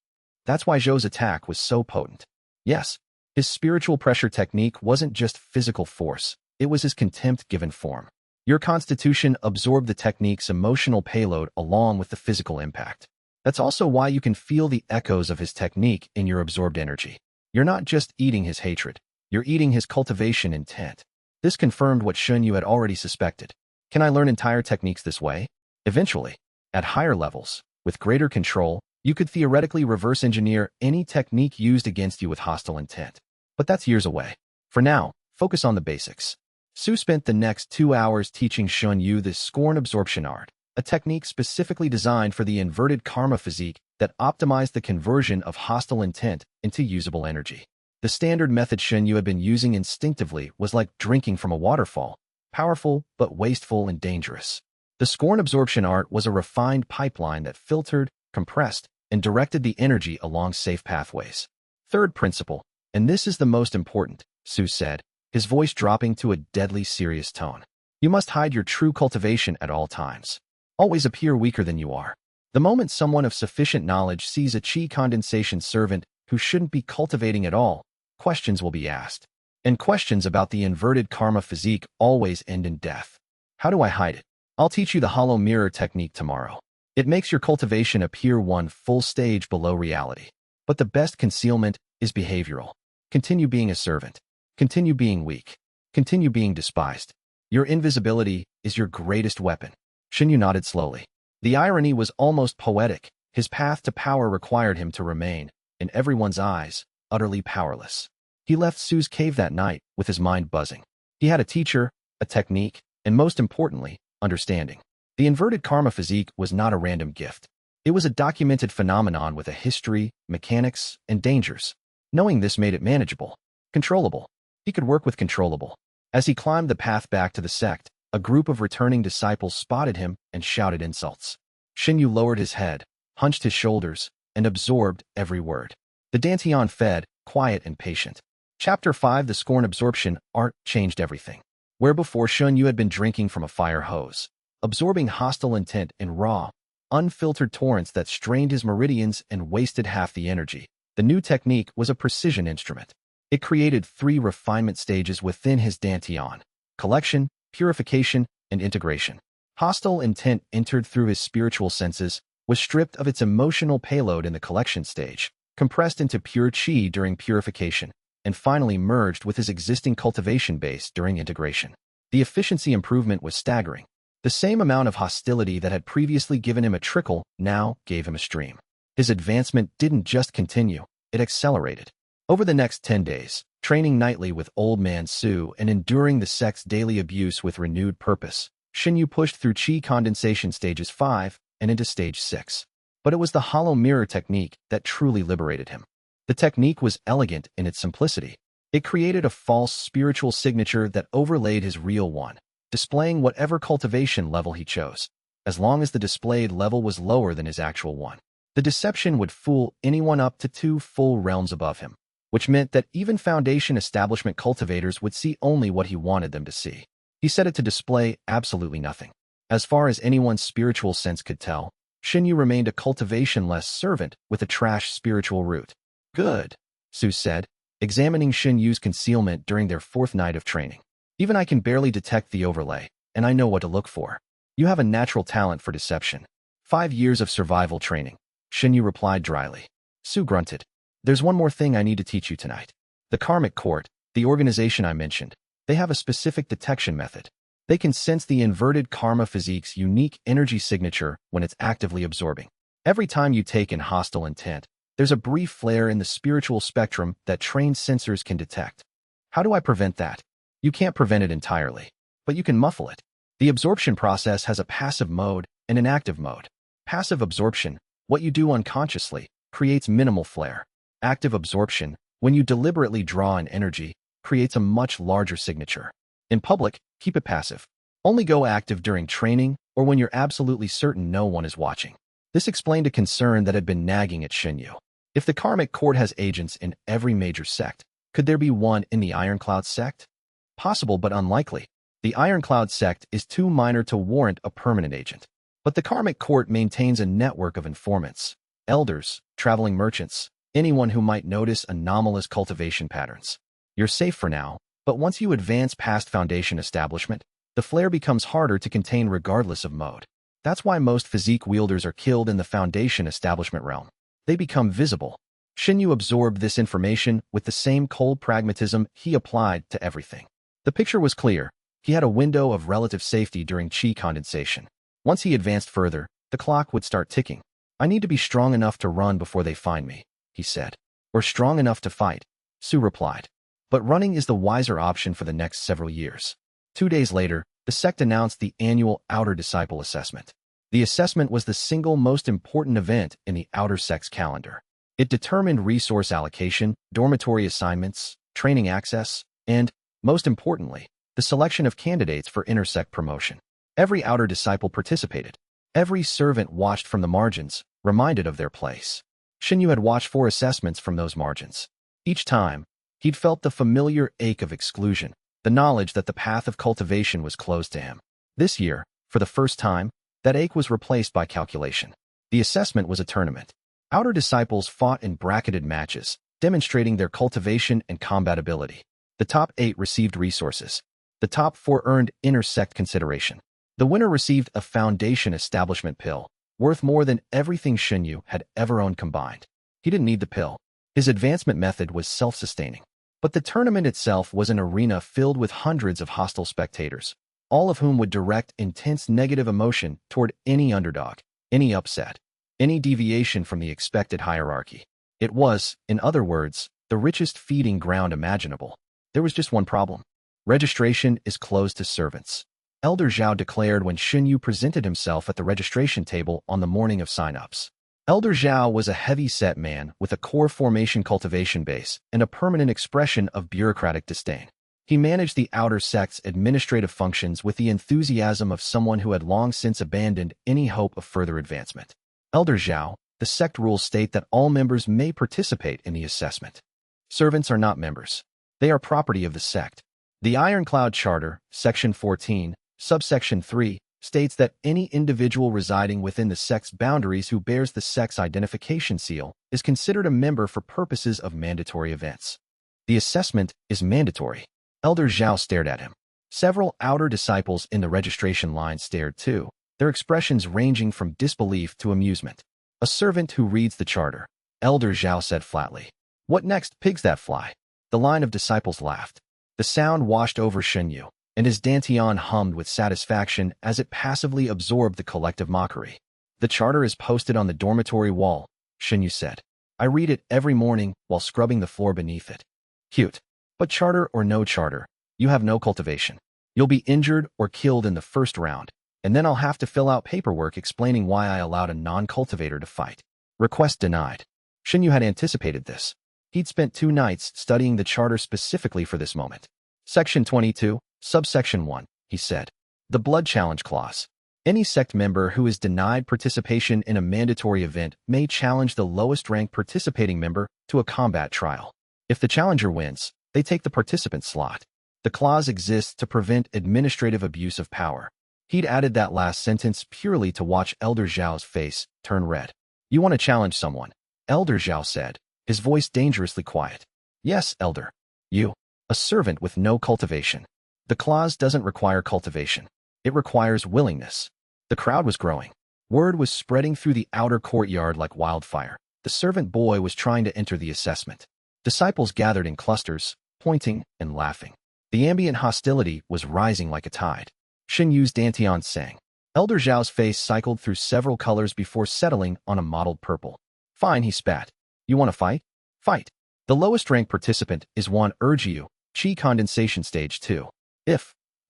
That's why Zhou's attack was so potent. Yes, his spiritual pressure technique wasn't just physical force, it was his contempt given form. Your constitution absorbed the technique's emotional payload along with the physical impact. That's also why you can feel the echoes of his technique in your absorbed energy. You're not just eating his hatred, you're eating his cultivation intent. This confirmed what Shen Yu had already suspected. Can I learn entire techniques this way? Eventually, at higher levels, with greater control, you could theoretically reverse engineer any technique used against you with hostile intent. But that's years away. For now, focus on the basics. Su spent the next 2 hours teaching Shen Yu this scorn absorption art, a technique specifically designed for the inverted karma physique that optimized the conversion of hostile intent into usable energy. The standard method Shen Yu had been using instinctively was like drinking from a waterfall, powerful but wasteful and dangerous. The scorn absorption art was a refined pipeline that filtered, compressed, and directed the energy along safe pathways. Third principle, and this is the most important, Su said, his voice dropping to a deadly serious tone. You must hide your true cultivation at all times. Always appear weaker than you are. The moment someone of sufficient knowledge sees a chi condensation servant who shouldn't be cultivating at all, questions will be asked. And questions about the inverted karma physique always end in death. How do I hide it? I'll teach you the hollow mirror technique tomorrow. It makes your cultivation appear one full stage below reality. But the best concealment is behavioral. Continue being a servant. Continue being weak. Continue being despised. Your invisibility is your greatest weapon. Shen Yu nodded slowly. The irony was almost poetic. His path to power required him to remain, in everyone's eyes, utterly powerless. He left Su's cave that night with his mind buzzing. He had a teacher, a technique, and most importantly, understanding. The inverted karma physique was not a random gift. It was a documented phenomenon with a history, mechanics, and dangers. Knowing this made it manageable, controllable. He could work with controllable. As he climbed the path back to the sect, a group of returning disciples spotted him and shouted insults. Shen Yu lowered his head, hunched his shoulders, and absorbed every word. The Dantian fed, quiet and patient. Chapter 5 The Scorn Absorption Art changed everything. where before Shen Yu had been drinking from a fire hose, absorbing hostile intent in raw, unfiltered torrents that strained his meridians and wasted half the energy. The new technique was a precision instrument. It created 3 refinement stages within his dantian: collection, purification, and integration. Hostile intent entered through his spiritual senses, was stripped of its emotional payload in the collection stage, compressed into pure qi during purification, and finally merged with his existing cultivation base during integration. The efficiency improvement was staggering. The same amount of hostility that had previously given him a trickle now gave him a stream. His advancement didn't just continue, it accelerated. Over the next 10 days, training nightly with Old Man Su and enduring the sect's daily abuse with renewed purpose, Shen Yu pushed through qi condensation stages 5 and into stage 6. But it was the hollow mirror technique that truly liberated him. The technique was elegant in its simplicity. It created a false spiritual signature that overlaid his real one, displaying whatever cultivation level he chose, as long as the displayed level was lower than his actual one. The deception would fool anyone up to 2 full realms above him, which meant that even Foundation establishment cultivators would see only what he wanted them to see. He set it to display absolutely nothing. As far as anyone's spiritual sense could tell, Shen Yu remained a cultivation-less servant with a trash spiritual root. Good, Su said, examining Shen Yu's concealment during their 4th night of training. Even I can barely detect the overlay, and I know what to look for. You have a natural talent for deception. 5 years of survival training, Shen Yu replied dryly. Su grunted. There's one more thing I need to teach you tonight. The Karmic Court, the organization I mentioned, they have a specific detection method. They can sense the inverted karma physique's unique energy signature when it's actively absorbing. Every time you take in hostile intent, there's a brief flare in the spiritual spectrum that trained sensors can detect. How do I prevent that? You can't prevent it entirely, but you can muffle it. The absorption process has a passive mode and an active mode. Passive absorption, what you do unconsciously, creates minimal flare. Active absorption, when you deliberately draw in energy, creates a much larger signature. In public, keep it passive. Only go active during training or when you're absolutely certain no one is watching. This explained a concern that had been nagging at Shen Yu. If the Karmic Court has agents in every major sect, could there be one in the Iron Cloud sect? Possible but unlikely. The Iron Cloud sect is too minor to warrant a permanent agent. But the Karmic Court maintains a network of informants, elders, traveling merchants, anyone who might notice anomalous cultivation patterns. You're safe for now, but once you advance past Foundation establishment, the flare becomes harder to contain regardless of mode. That's why most physique wielders are killed in the Foundation establishment realm. They become visible. Shen Yu absorbed this information with the same cold pragmatism he applied to everything. The picture was clear. He had a window of relative safety during qi condensation. Once he advanced further, the clock would start ticking. I need to be strong enough to run before they find me, he said. Or strong enough to fight, Su replied. But running is the wiser option for the next several years. 2 days later, the sect announced the annual Outer Disciple Assessment. The assessment was the single most important event in the Outer Sect's calendar. It determined resource allocation, dormitory assignments, training access, and, most importantly, the selection of candidates for intersect promotion. Every Outer Disciple participated. Every servant watched from the margins, reminded of their place. Shen Yu had watched 4 assessments from those margins. Each time, he'd felt the familiar ache of exclusion, the knowledge that the path of cultivation was closed to him. This year, for the first time, that ache was replaced by calculation. The assessment was a tournament. Outer Disciples fought in bracketed matches, demonstrating their cultivation and combatability. The top 8 received resources. The top 4 earned intersect consideration. The winner received a Foundation establishment pill, worth more than everything Shen Yu had ever owned combined. He didn't need the pill. His advancement method was self-sustaining. But the tournament itself was an arena filled with hundreds of hostile spectators, all of whom would direct intense negative emotion toward any underdog, any upset, any deviation from the expected hierarchy. It was, in other words, the richest feeding ground imaginable. There was just one problem. Registration is closed to servants. Elder Zhao declared when Shen Yu presented himself at the registration table on the morning of sign-ups. Elder Zhao was a heavy-set man with a core formation cultivation base and a permanent expression of bureaucratic disdain. He managed the outer sect's administrative functions with the enthusiasm of someone who had long since abandoned any hope of further advancement. Elder Zhao, the sect rules state that all members may participate in the assessment. Servants are not members. They are property of the sect. The Iron Cloud Charter, Section 14, Subsection 3, states that any individual residing within the sect's boundaries who bears the sect's identification seal is considered a member for purposes of mandatory events. The assessment is mandatory. Elder Zhao stared at him. Several outer disciples in the registration line stared too, their expressions ranging from disbelief to amusement. A servant who reads the charter, Elder Zhao said flatly. What next, pigs that fly? The line of disciples laughed. The sound washed over Shen Yu, and his dantian hummed with satisfaction as it passively absorbed the collective mockery. The charter is posted on the dormitory wall, Shen Yu said. I read it every morning while scrubbing the floor beneath it. Cute. But charter or no charter, you have no cultivation. You'll be injured or killed in the first round, and then I'll have to fill out paperwork explaining why I allowed a non-cultivator to fight. Request denied. Shen Yu had anticipated this. He'd spent 2 nights studying the charter specifically for this moment. Section 22, Subsection 1, he said. The Blood Challenge Clause. Any sect member who is denied participation in a mandatory event may challenge the lowest-ranked participating member to a combat trial. If the challenger wins, they take the participant slot. The clause exists to prevent administrative abuse of power. He'd added that last sentence purely to watch Elder Zhao's face turn red. You want to challenge someone? Elder Zhao said, his voice dangerously quiet. Yes, Elder. You. A servant with no cultivation. The clause doesn't require cultivation. It requires willingness. The crowd was growing. Word was spreading through the outer courtyard like wildfire. The servant boy was trying to enter the assessment. Disciples gathered in clusters, pointing and laughing. The ambient hostility was rising like a tide. Shen Yu's dantian sang. Elder Zhao's face cycled through several colors before settling on a mottled purple. Fine, he spat. You want to fight? Fight. The lowest-ranked participant is Wan Erjiu, Qi Condensation Stage 2.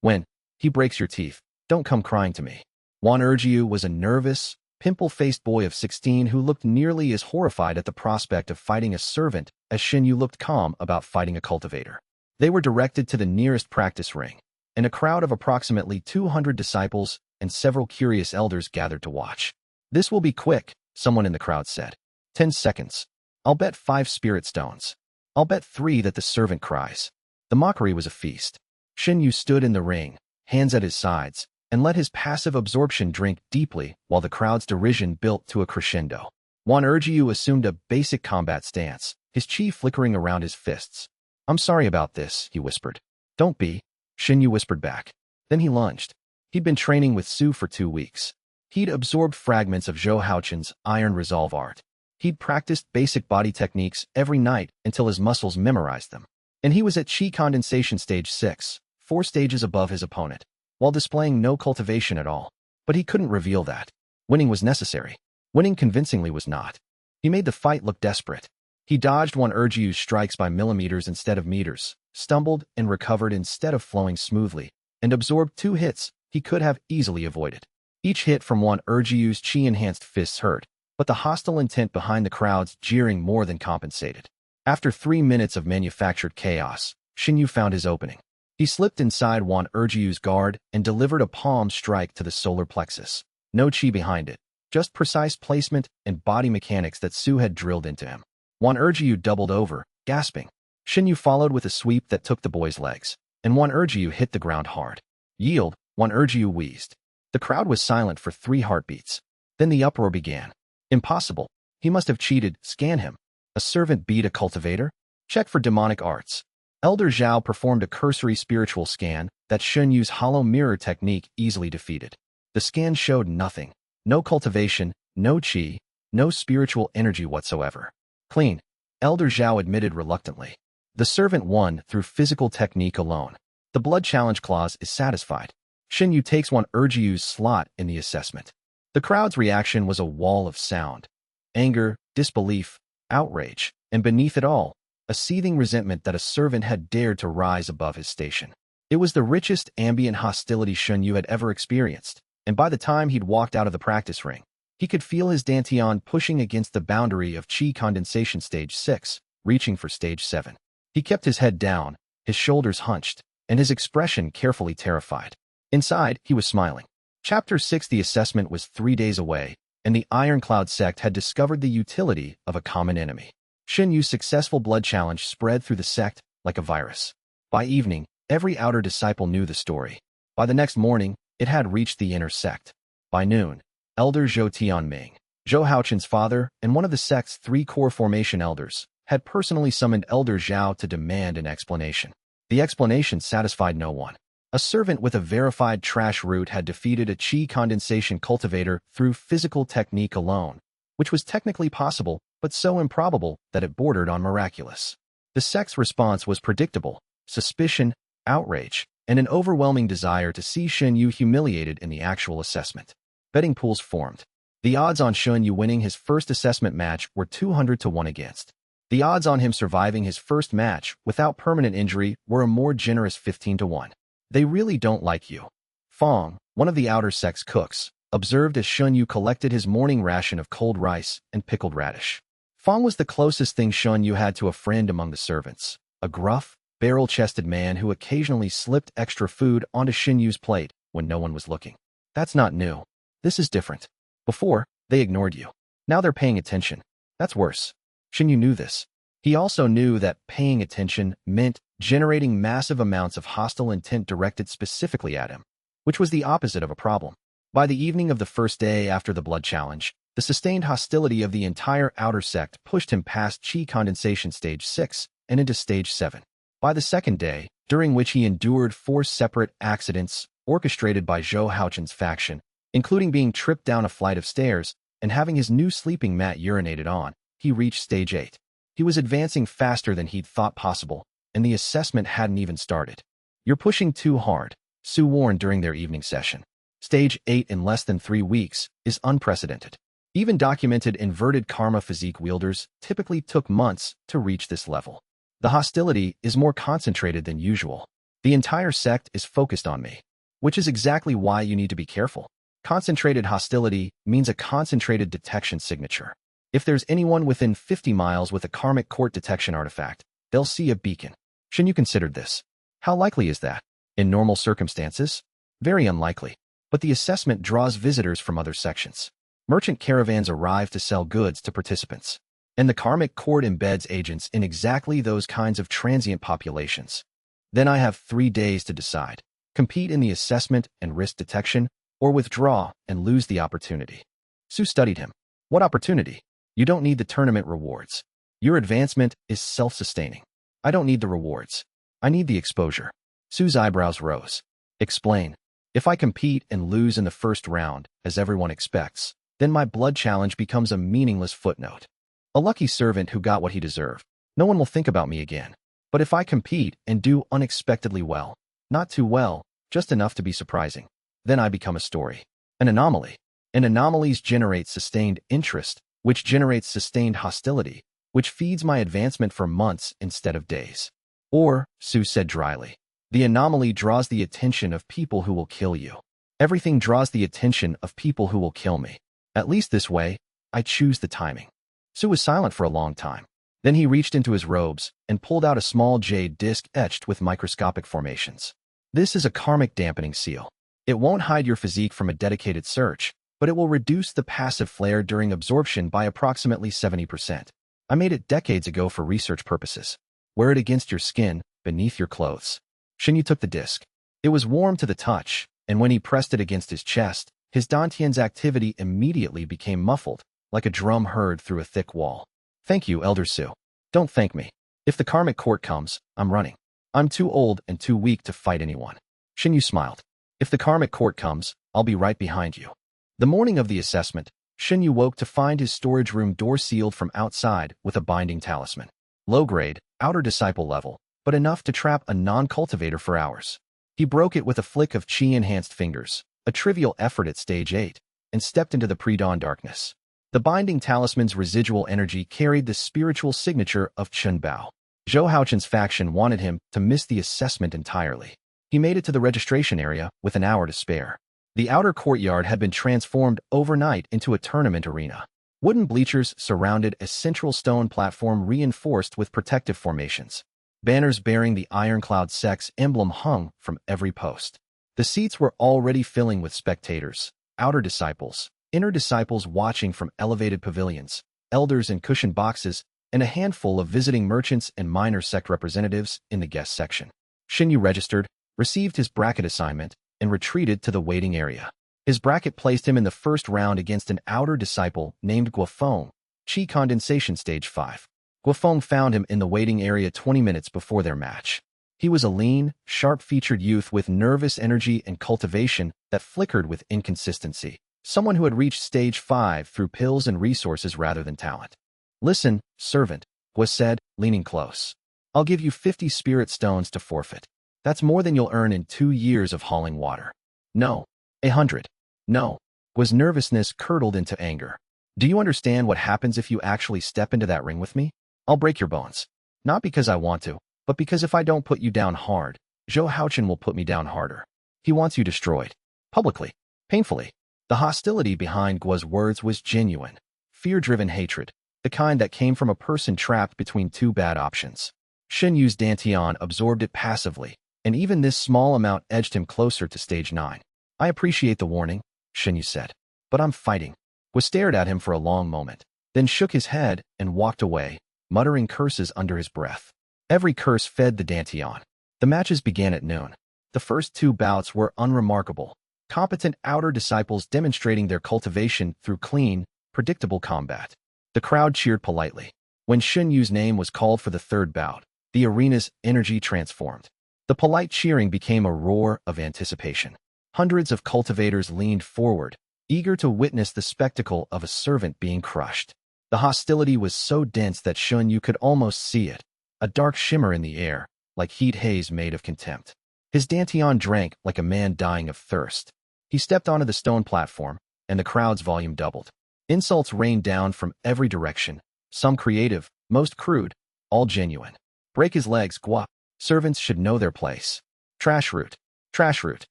When he breaks your teeth, don't come crying to me. Wan Erjiu was a nervous, pimple-faced boy of 16 who looked nearly as horrified at the prospect of fighting a servant as Shen Yu looked calm about fighting a cultivator. They were directed to the nearest practice ring, and a crowd of approximately 200 disciples and several curious elders gathered to watch. This will be quick, someone in the crowd said. 10 seconds. I'll bet 5 spirit stones. I'll bet 3 that the servant cries. The mockery was a feast. Shen Yu stood in the ring, hands at his sides, and let his passive absorption drink deeply while the crowd's derision built to a crescendo. Wan Erjiu assumed a basic combat stance, his chi flickering around his fists. I'm sorry about this, he whispered. Don't be, Shen Yu whispered back. Then he lunged. He'd been training with Su for 2 weeks. He'd absorbed fragments of Zhou Haochun's iron resolve art. He'd practiced basic body techniques every night until his muscles memorized them. And he was at Qi Condensation Stage 6, 4 stages above his opponent, while displaying no cultivation at all. But he couldn't reveal that. Winning was necessary. Winning convincingly was not. He made the fight look desperate. He dodged Wan Erjiu's strikes by millimeters instead of meters, stumbled and recovered instead of flowing smoothly, and absorbed 2 hits he could have easily avoided. Each hit from Wan Erjiu's chi-enhanced fists hurt, but the hostile intent behind the crowd's jeering more than compensated. After 3 minutes of manufactured chaos, Shen Yu found his opening. He slipped inside Wan Erjiu's guard and delivered a palm strike to the solar plexus. No chi behind it, just precise placement and body mechanics that Su had drilled into him. Wan Erjiu doubled over, gasping. Shen Yu followed with a sweep that took the boy's legs, and Wan Erjiu hit the ground hard. Yield, Wan Erjiu wheezed. The crowd was silent for 3 heartbeats. Then the uproar began. Impossible. He must have cheated. Scan him. A servant beat a cultivator? Check for demonic arts. Elder Zhao performed a cursory spiritual scan that Shen Yu's hollow mirror technique easily defeated. The scan showed nothing. No cultivation, no chi, no spiritual energy whatsoever. Clean. Elder Zhao admitted reluctantly. The servant won through physical technique alone. The blood challenge clause is satisfied. Shen Yu takes Wan Erjiu's slot in the assessment. The crowd's reaction was a wall of sound. Anger, disbelief, outrage, and beneath it all, a seething resentment that a servant had dared to rise above his station. It was the richest ambient hostility Shen Yu had ever experienced, and by the time he'd walked out of the practice ring, he could feel his dantian pushing against the boundary of Qi Condensation Stage 6, reaching for Stage 7. He kept his head down, his shoulders hunched, and his expression carefully terrified. Inside, he was smiling. Chapter 6. The assessment was 3 days away, and the Iron Cloud sect had discovered the utility of a common enemy. Shen Yu's successful blood challenge spread through the sect like a virus. By evening, Every outer disciple knew the story. By the next morning, it had reached the inner sect. By noon, Elder Zhou Tianming, Zhou Haochen's father and one of the sect's 3 core formation elders, had personally summoned Elder Zhao to demand an explanation. The explanation satisfied no one. A servant with a verified trash root had defeated a qi condensation cultivator through physical technique alone, which was technically possible, but so improbable that it bordered on miraculous. The sect's response was predictable: suspicion, outrage, and an overwhelming desire to see Shen Yu humiliated in the actual assessment. Betting pools formed. The odds on Shen Yu winning his first assessment match were 200 to 1 against. The odds on him surviving his first match without permanent injury were a more generous 15 to 1. They really don't like you. Fong, one of the outer sect's cooks, observed as Shen Yu collected his morning ration of cold rice and pickled radish. Fong was the closest thing Shen Yu had to a friend among the servants, a gruff, barrel-chested man who occasionally slipped extra food onto Shen Yu's plate when no one was looking. That's not new. This is different. Before, they ignored you. Now they're paying attention. That's worse. Shen Yu knew this. He also knew that paying attention meant generating massive amounts of hostile intent directed specifically at him, which was the opposite of a problem. By the evening of the first day after the blood challenge, the sustained hostility of the entire outer sect pushed him past Qi condensation stage 6 and into stage 7. By the second day, during which he endured 4 separate accidents orchestrated by Zhou Haochen's faction, including being tripped down a flight of stairs and having his new sleeping mat urinated on, he reached stage 8. He was advancing faster than he'd thought possible, and the assessment hadn't even started. "You're pushing too hard," Su warned during their evening session. Stage 8 in less than 3 weeks is unprecedented. Even documented inverted karma physique wielders typically took months to reach this level. The hostility is more concentrated than usual. The entire sect is focused on me, which is exactly why you need to be careful. Concentrated hostility means a concentrated detection signature. If there's anyone within 50 miles with a karmic court detection artifact, they'll see a beacon. Shen Yu considered this. How likely is that? In normal circumstances? Very unlikely. But the assessment draws visitors from other sections. Merchant caravans arrive to sell goods to participants. And the karmic court embeds agents in exactly those kinds of transient populations. Then I have 3 days to decide. Compete in the assessment and risk detection, or withdraw and lose the opportunity. Su studied him. What opportunity? You don't need the tournament rewards. Your advancement is self-sustaining. I don't need the rewards. I need the exposure. Su's eyebrows rose. Explain. If I compete and lose in the first round, as everyone expects, then my blood challenge becomes a meaningless footnote. A lucky servant who got what he deserved. No one will think about me again. But if I compete and do unexpectedly well, not too well, just enough to be surprising, then I become a story. An anomaly. And anomalies generate sustained interest, which generates sustained hostility, which feeds my advancement for months instead of days. Or, Su said dryly, the anomaly draws the attention of people who will kill you. Everything draws the attention of people who will kill me. At least this way, I choose the timing. Su was silent for a long time. Then he reached into his robes and pulled out a small jade disc etched with microscopic formations. This is a karmic dampening seal. It won't hide your physique from a dedicated search, but it will reduce the passive flare during absorption by approximately 70%. I made it decades ago for research purposes. Wear it against your skin, beneath your clothes. Shen Yu took the disc. It was warm to the touch, and when he pressed it against his chest, his dantian's activity immediately became muffled, like a drum heard through a thick wall. Thank you, Elder Su. Don't thank me. If the karmic court comes, I'm running. I'm too old and too weak to fight anyone. Shen Yu smiled. If the karmic court comes, I'll be right behind you. The morning of the assessment, Shen Yu woke to find his storage room door sealed from outside with a binding talisman. Low grade, outer disciple level, but enough to trap a non-cultivator for hours. He broke it with a flick of chi-enhanced fingers, a trivial effort at stage 8, and stepped into the pre-dawn darkness. The binding talisman's residual energy carried the spiritual signature of Chen Bao. Zhou Haochen's faction wanted him to miss the assessment entirely. He made it to the registration area with an hour to spare. The outer courtyard had been transformed overnight into a tournament arena. Wooden bleachers surrounded a central stone platform reinforced with protective formations. Banners bearing the Azure Cloud City's emblem hung from every post. The seats were already filling with spectators, outer disciples, inner disciples watching from elevated pavilions, elders in cushioned boxes, and a handful of visiting merchants and minor sect representatives in the guest section. Shen Yu registered, received his bracket assignment, and retreated to the waiting area. His bracket placed him in the first round against an outer disciple named Guofeng, Qi Condensation Stage 5. Guofeng found him in the waiting area 20 minutes before their match. He was a lean, sharp-featured youth with nervous energy and cultivation that flickered with inconsistency, someone who had reached Stage 5 through pills and resources rather than talent. "Listen, servant," Guo said, leaning close. "I'll give you 50 spirit stones to forfeit. That's more than you'll earn in 2 years of hauling water." "No. 100. No." Guo's nervousness curdled into anger. "Do you understand what happens if you actually step into that ring with me? I'll break your bones. Not because I want to, but because if I don't put you down hard, Zhou Haochen will put me down harder. He wants you destroyed. Publicly. Painfully." The hostility behind Guo's words was genuine, fear-driven hatred, the kind that came from a person trapped between two bad options. Shen Yu's dantian absorbed it passively, and even this small amount edged him closer to Stage 9. "I appreciate the warning," Shen Yu said, "but I'm fighting." Guo stared at him for a long moment, then shook his head and walked away, muttering curses under his breath. Every curse fed the dantian. The matches began at noon. The first 2 bouts were unremarkable, competent outer disciples demonstrating their cultivation through clean, predictable combat. The crowd cheered politely. When Shen Yu's name was called for the 3rd bout, the arena's energy transformed. The polite cheering became a roar of anticipation. Hundreds of cultivators leaned forward, eager to witness the spectacle of a servant being crushed. The hostility was so dense that Shen Yu could almost see it, a dark shimmer in the air, like heat haze made of contempt. His dantian drank like a man dying of thirst. He stepped onto the stone platform, and the crowd's volume doubled. Insults rained down from every direction, some creative, most crude, all genuine. "Break his legs, Guo. Servants should know their place. Trash root, trash root,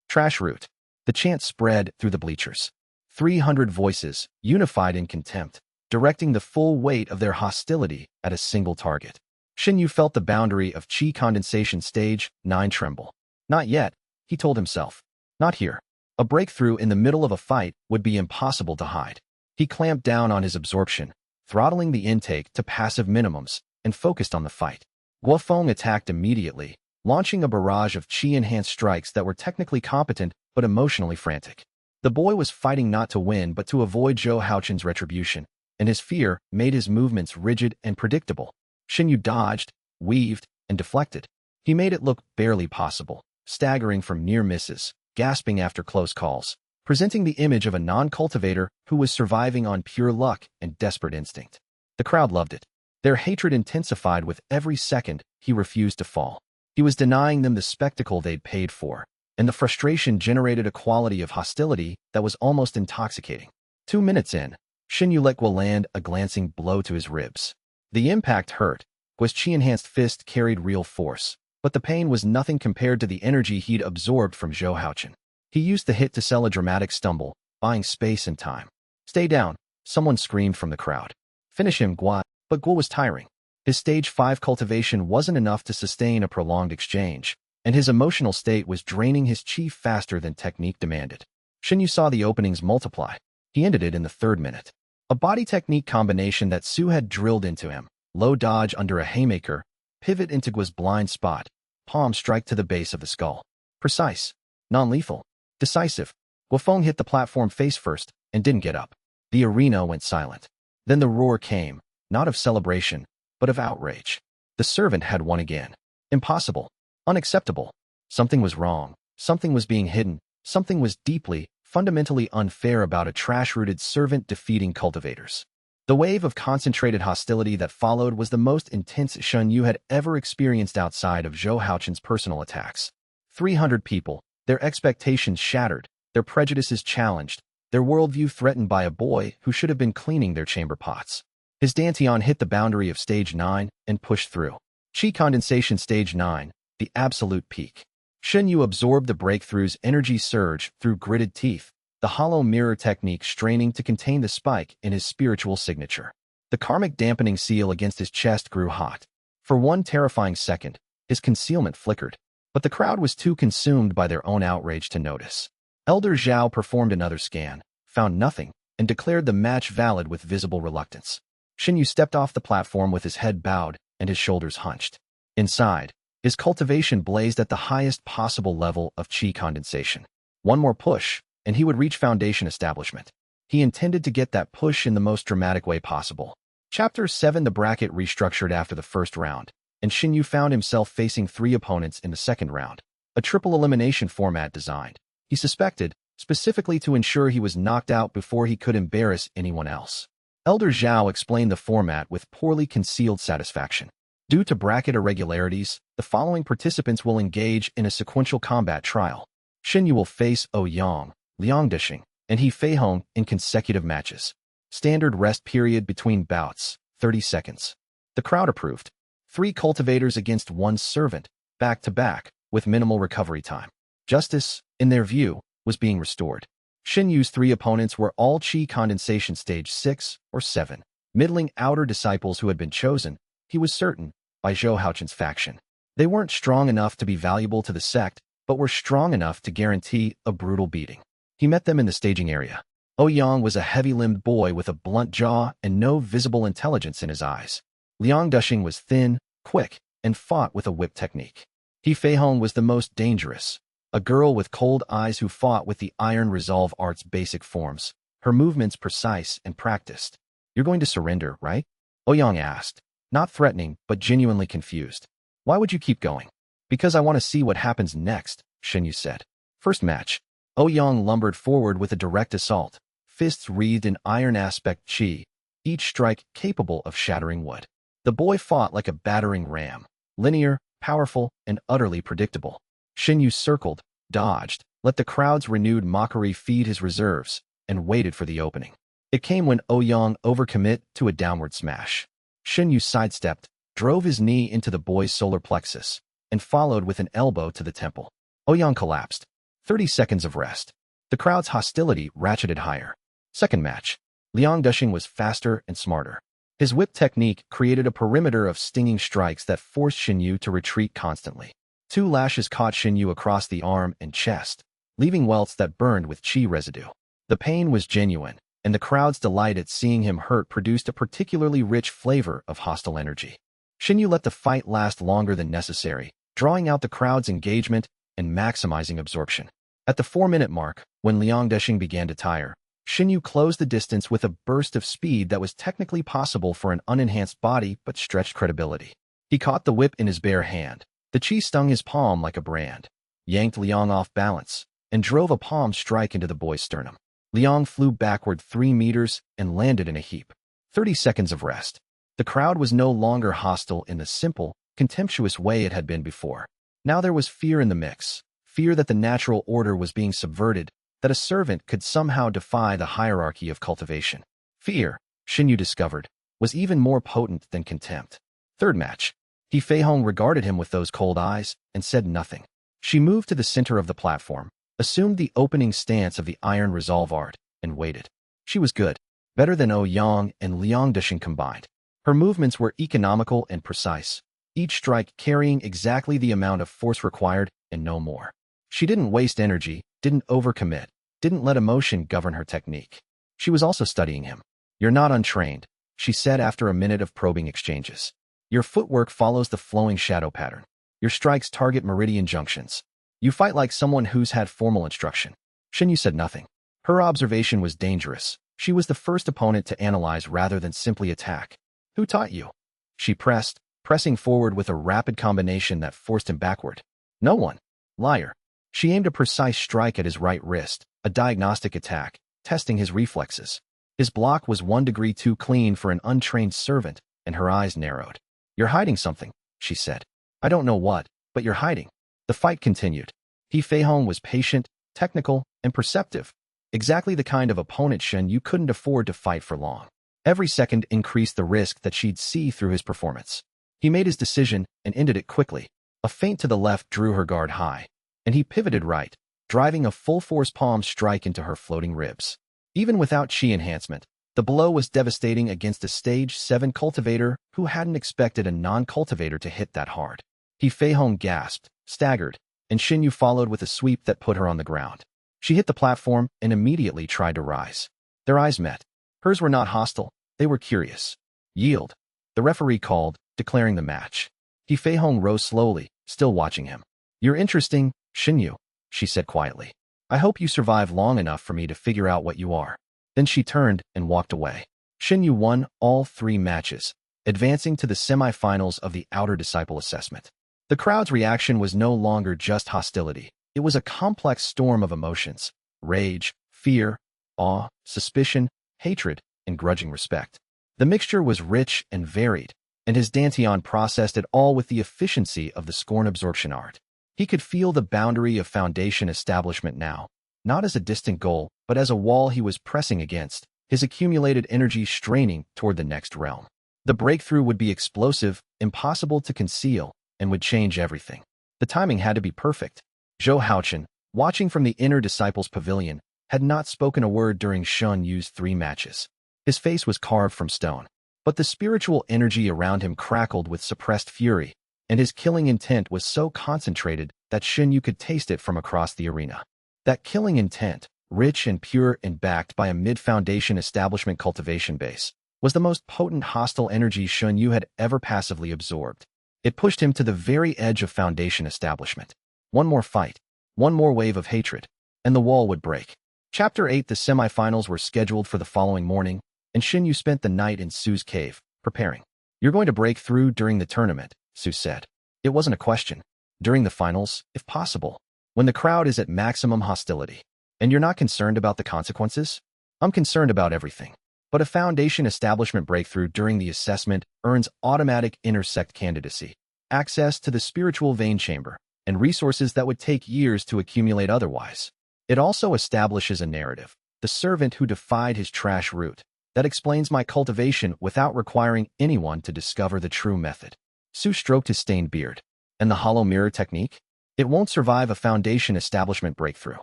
trash root." The chant spread through the bleachers. 300 voices, unified in contempt, directing the full weight of their hostility at a single target. Shen Yu felt the boundary of Qi Condensation Stage 9 tremble. Not yet, he told himself. Not here. A breakthrough in the middle of a fight would be impossible to hide. He clamped down on his absorption, throttling the intake to passive minimums, and focused on the fight. Guofeng attacked immediately, launching a barrage of Qi-enhanced strikes that were technically competent but emotionally frantic. The boy was fighting not to win but to avoid Zhou Haochen's retribution, and his fear made his movements rigid and predictable. Shen Yu dodged, weaved, and deflected. He made it look barely possible, staggering from near misses, gasping after close calls, presenting the image of a non-cultivator who was surviving on pure luck and desperate instinct. The crowd loved it. Their hatred intensified with every second he refused to fall. He was denying them the spectacle they'd paid for, and the frustration generated a quality of hostility that was almost intoxicating. 2 minutes in, Shen Yu let Guo land a glancing blow to his ribs. The impact hurt. Guo's Qi-enhanced fist carried real force, but the pain was nothing compared to the energy he'd absorbed from Zhou Haochen. He used the hit to sell a dramatic stumble, buying space and time. "Stay down," someone screamed from the crowd. "Finish him, Guo." But Guo was tiring. His Stage 5 cultivation wasn't enough to sustain a prolonged exchange, and his emotional state was draining his chi faster than technique demanded. Shen Yu saw the openings multiply. He ended it in the 3rd minute. A body technique combination that Su had drilled into him, low dodge under a haymaker, pivot into Guo's blind spot, palm strike to the base of the skull. Precise, non-lethal, decisive. Guofeng hit the platform face first and didn't get up. The arena went silent. Then the roar came, not of celebration, but of outrage. The servant had won again. Impossible. Unacceptable. Something was wrong. Something was being hidden. Something was deeply, fundamentally unfair about a trash-rooted servant defeating cultivators. The wave of concentrated hostility that followed was the most intense Shen Yu had ever experienced outside of Zhou Haochen's personal attacks. 300 people, their expectations shattered, their prejudices challenged, their worldview threatened by a boy who should have been cleaning their chamber pots. His dantian hit the boundary of Stage 9 and pushed through. Qi Condensation Stage 9, the absolute peak. Shen Yu absorbed the breakthrough's energy surge through gritted teeth, the hollow mirror technique straining to contain the spike in his spiritual signature. The karmic dampening seal against his chest grew hot. For one terrifying second, his concealment flickered, but the crowd was too consumed by their own outrage to notice. Elder Zhao performed another scan, found nothing, and declared the match valid with visible reluctance. Shen Yu stepped off the platform with his head bowed and his shoulders hunched. Inside, His cultivation blazed at the highest possible level of chi condensation. One more push, and he would reach foundation establishment. He intended to get that push in the most dramatic way possible. Chapter 7. The bracket restructured after the first round, and Shen Yu found himself facing 3 opponents in the second round. A triple elimination format designed, he suspected, specifically to ensure he was knocked out before he could embarrass anyone else. Elder Zhao explained the format with poorly concealed satisfaction. Due to bracket irregularities, the following participants will engage in a sequential combat trial. Shen Yu will face Ouyang, Liang Dishing, and He Feihong in consecutive matches. Standard rest period between bouts, 30 seconds. The crowd approved. 3 cultivators against 1 servant, back-to-back, with minimal recovery time. Justice, in their view, was being restored. Shen Yu's 3 opponents were all Qi condensation stage 6 or 7, middling outer disciples who had been chosen, he was certain, by Zhou Haochen's faction. They weren't strong enough to be valuable to the sect, but were strong enough to guarantee a brutal beating. He met them in the staging area. Ouyang was a heavy-limbed boy with a blunt jaw and no visible intelligence in his eyes. Liang Dishing was thin, quick, and fought with a whip technique. He Feihong was the most dangerous, a girl with cold eyes who fought with the Iron Resolve Art's basic forms, her movements precise and practiced. "You're going to surrender, right?" Ouyang asked, not threatening but genuinely confused. "Why would you keep going?" "Because I want to see what happens next," Shen Yu said. First match. Ouyang lumbered forward with a direct assault, fists wreathed in iron aspect chi, each strike capable of shattering wood. The boy fought like a battering ram, linear, powerful, and utterly predictable. Shen Yu circled, dodged, let the crowd's renewed mockery feed his reserves, and waited for the opening. It came when Ouyang overcommit to a downward smash. Shen Yu sidestepped, drove his knee into the boy's solar plexus, and followed with an elbow to the temple. Ouyang collapsed. 30 seconds of rest. The crowd's hostility ratcheted higher. Second match. Liang Dishing was faster and smarter. His whip technique created a perimeter of stinging strikes that forced Shen Yu to retreat constantly. 2 lashes caught Shen Yu across the arm and chest, leaving welts that burned with chi residue. The pain was genuine, and the crowd's delight at seeing him hurt produced a particularly rich flavor of hostile energy. Shen Yu let the fight last longer than necessary, drawing out the crowd's engagement and maximizing absorption. At the 4-minute mark, when Liang Dishing began to tire, Shen Yu closed the distance with a burst of speed that was technically possible for an unenhanced body but stretched credibility. He caught the whip in his bare hand. The chi stung his palm like a brand, yanked Liang off balance, and drove a palm strike into the boy's sternum. Liang flew backward 3 meters and landed in a heap. 30 seconds of rest. The crowd was no longer hostile in the simple, contemptuous way it had been before. Now there was fear in the mix, fear that the natural order was being subverted, that a servant could somehow defy the hierarchy of cultivation. Fear, Shen Yu discovered, was even more potent than contempt. Third match. He Feihong regarded him with those cold eyes and said nothing. She moved to the center of the platform, assumed the opening stance of the Iron Resolve Art, and waited. She was good, better than Ouyang and Liang Dishing combined. Her movements were economical and precise, each strike carrying exactly the amount of force required and no more. She didn't waste energy, didn't overcommit, didn't let emotion govern her technique. She was also studying him. "You're not untrained," she said after a minute of probing exchanges. "Your footwork follows the flowing shadow pattern. Your strikes target meridian junctions. You fight like someone who's had formal instruction." Shen Yu said nothing. Her observation was dangerous. She was the first opponent to analyze rather than simply attack. "Who taught you?" She pressed, pressing forward with a rapid combination that forced him backward. "No one." "Liar." She aimed a precise strike at his right wrist, a diagnostic attack, testing his reflexes. His block was 1 degree too clean for an untrained servant, and her eyes narrowed. "You're hiding something," she said. "I don't know what, but you're hiding." The fight continued. He Feihong was patient, technical, and perceptive, exactly the kind of opponent Shen Yu couldn't afford to fight for long. Every second increased the risk that she'd see through his performance. He made his decision and ended it quickly. A feint to the left drew her guard high, and he pivoted right, driving a full-force palm strike into her floating ribs. Even without chi enhancement, the blow was devastating against a stage 7 cultivator who hadn't expected a non-cultivator to hit that hard. He Feihong gasped, staggered, and Shen Yu followed with a sweep that put her on the ground. She hit the platform and immediately tried to rise. Their eyes met. Hers were not hostile, they were curious. "Yield," the referee called, declaring the match. He Feihong rose slowly, still watching him. "You're interesting, Shen Yu," she said quietly. "I hope you survive long enough for me to figure out what you are." Then she turned and walked away. Shen Yu won all 3 matches, advancing to the semi-finals of the Outer Disciple Assessment. The crowd's reaction was no longer just hostility. It was a complex storm of emotions: rage, fear, awe, suspicion, hatred, and grudging respect. The mixture was rich and varied, and his Dantian processed it all with the efficiency of the scorn absorption art. He could feel the boundary of Foundation establishment now, not as a distant goal, but as a wall he was pressing against, his accumulated energy straining toward the next realm. The breakthrough would be explosive, impossible to conceal, and would change everything. The timing had to be perfect. Zhou Haochen, watching from the Inner Disciples Pavilion, had not spoken a word during Shen Yu's 3 matches. His face was carved from stone, but the spiritual energy around him crackled with suppressed fury, and his killing intent was so concentrated that Shen Yu could taste it from across the arena. That killing intent, rich and pure and backed by a mid-foundation establishment cultivation base, was the most potent hostile energy Shen Yu had ever passively absorbed. It pushed him to the very edge of Foundation establishment. One more fight, one more wave of hatred, and the wall would break. Chapter 8. The semifinals were scheduled for the following morning, and Shen Yu spent the night in Su's cave, preparing. "You're going to break through during the tournament," Su said. It wasn't a question. "During the finals, if possible. When the crowd is at maximum hostility. And you're not concerned about the consequences?" "I'm concerned about everything. But a Foundation establishment breakthrough during the assessment earns automatic intersect candidacy, access to the spiritual vein chamber, and resources that would take years to accumulate otherwise. It also establishes a narrative, the servant who defied his trash route, that explains my cultivation without requiring anyone to discover the true method." Su stroked his stained beard. "And the hollow mirror technique? It won't survive a Foundation establishment breakthrough.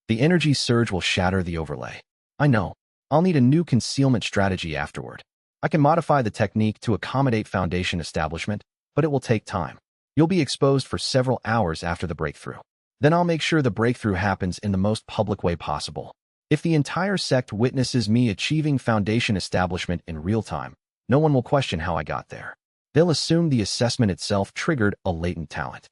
The energy surge will shatter the overlay." "I know. I'll need a new concealment strategy afterward. I can modify the technique to accommodate Foundation establishment, but it will take time. You'll be exposed for several hours after the breakthrough. Then I'll make sure the breakthrough happens in the most public way possible. If the entire sect witnesses me achieving Foundation establishment in real time, no one will question how I got there. They'll assume the assessment itself triggered a latent talent.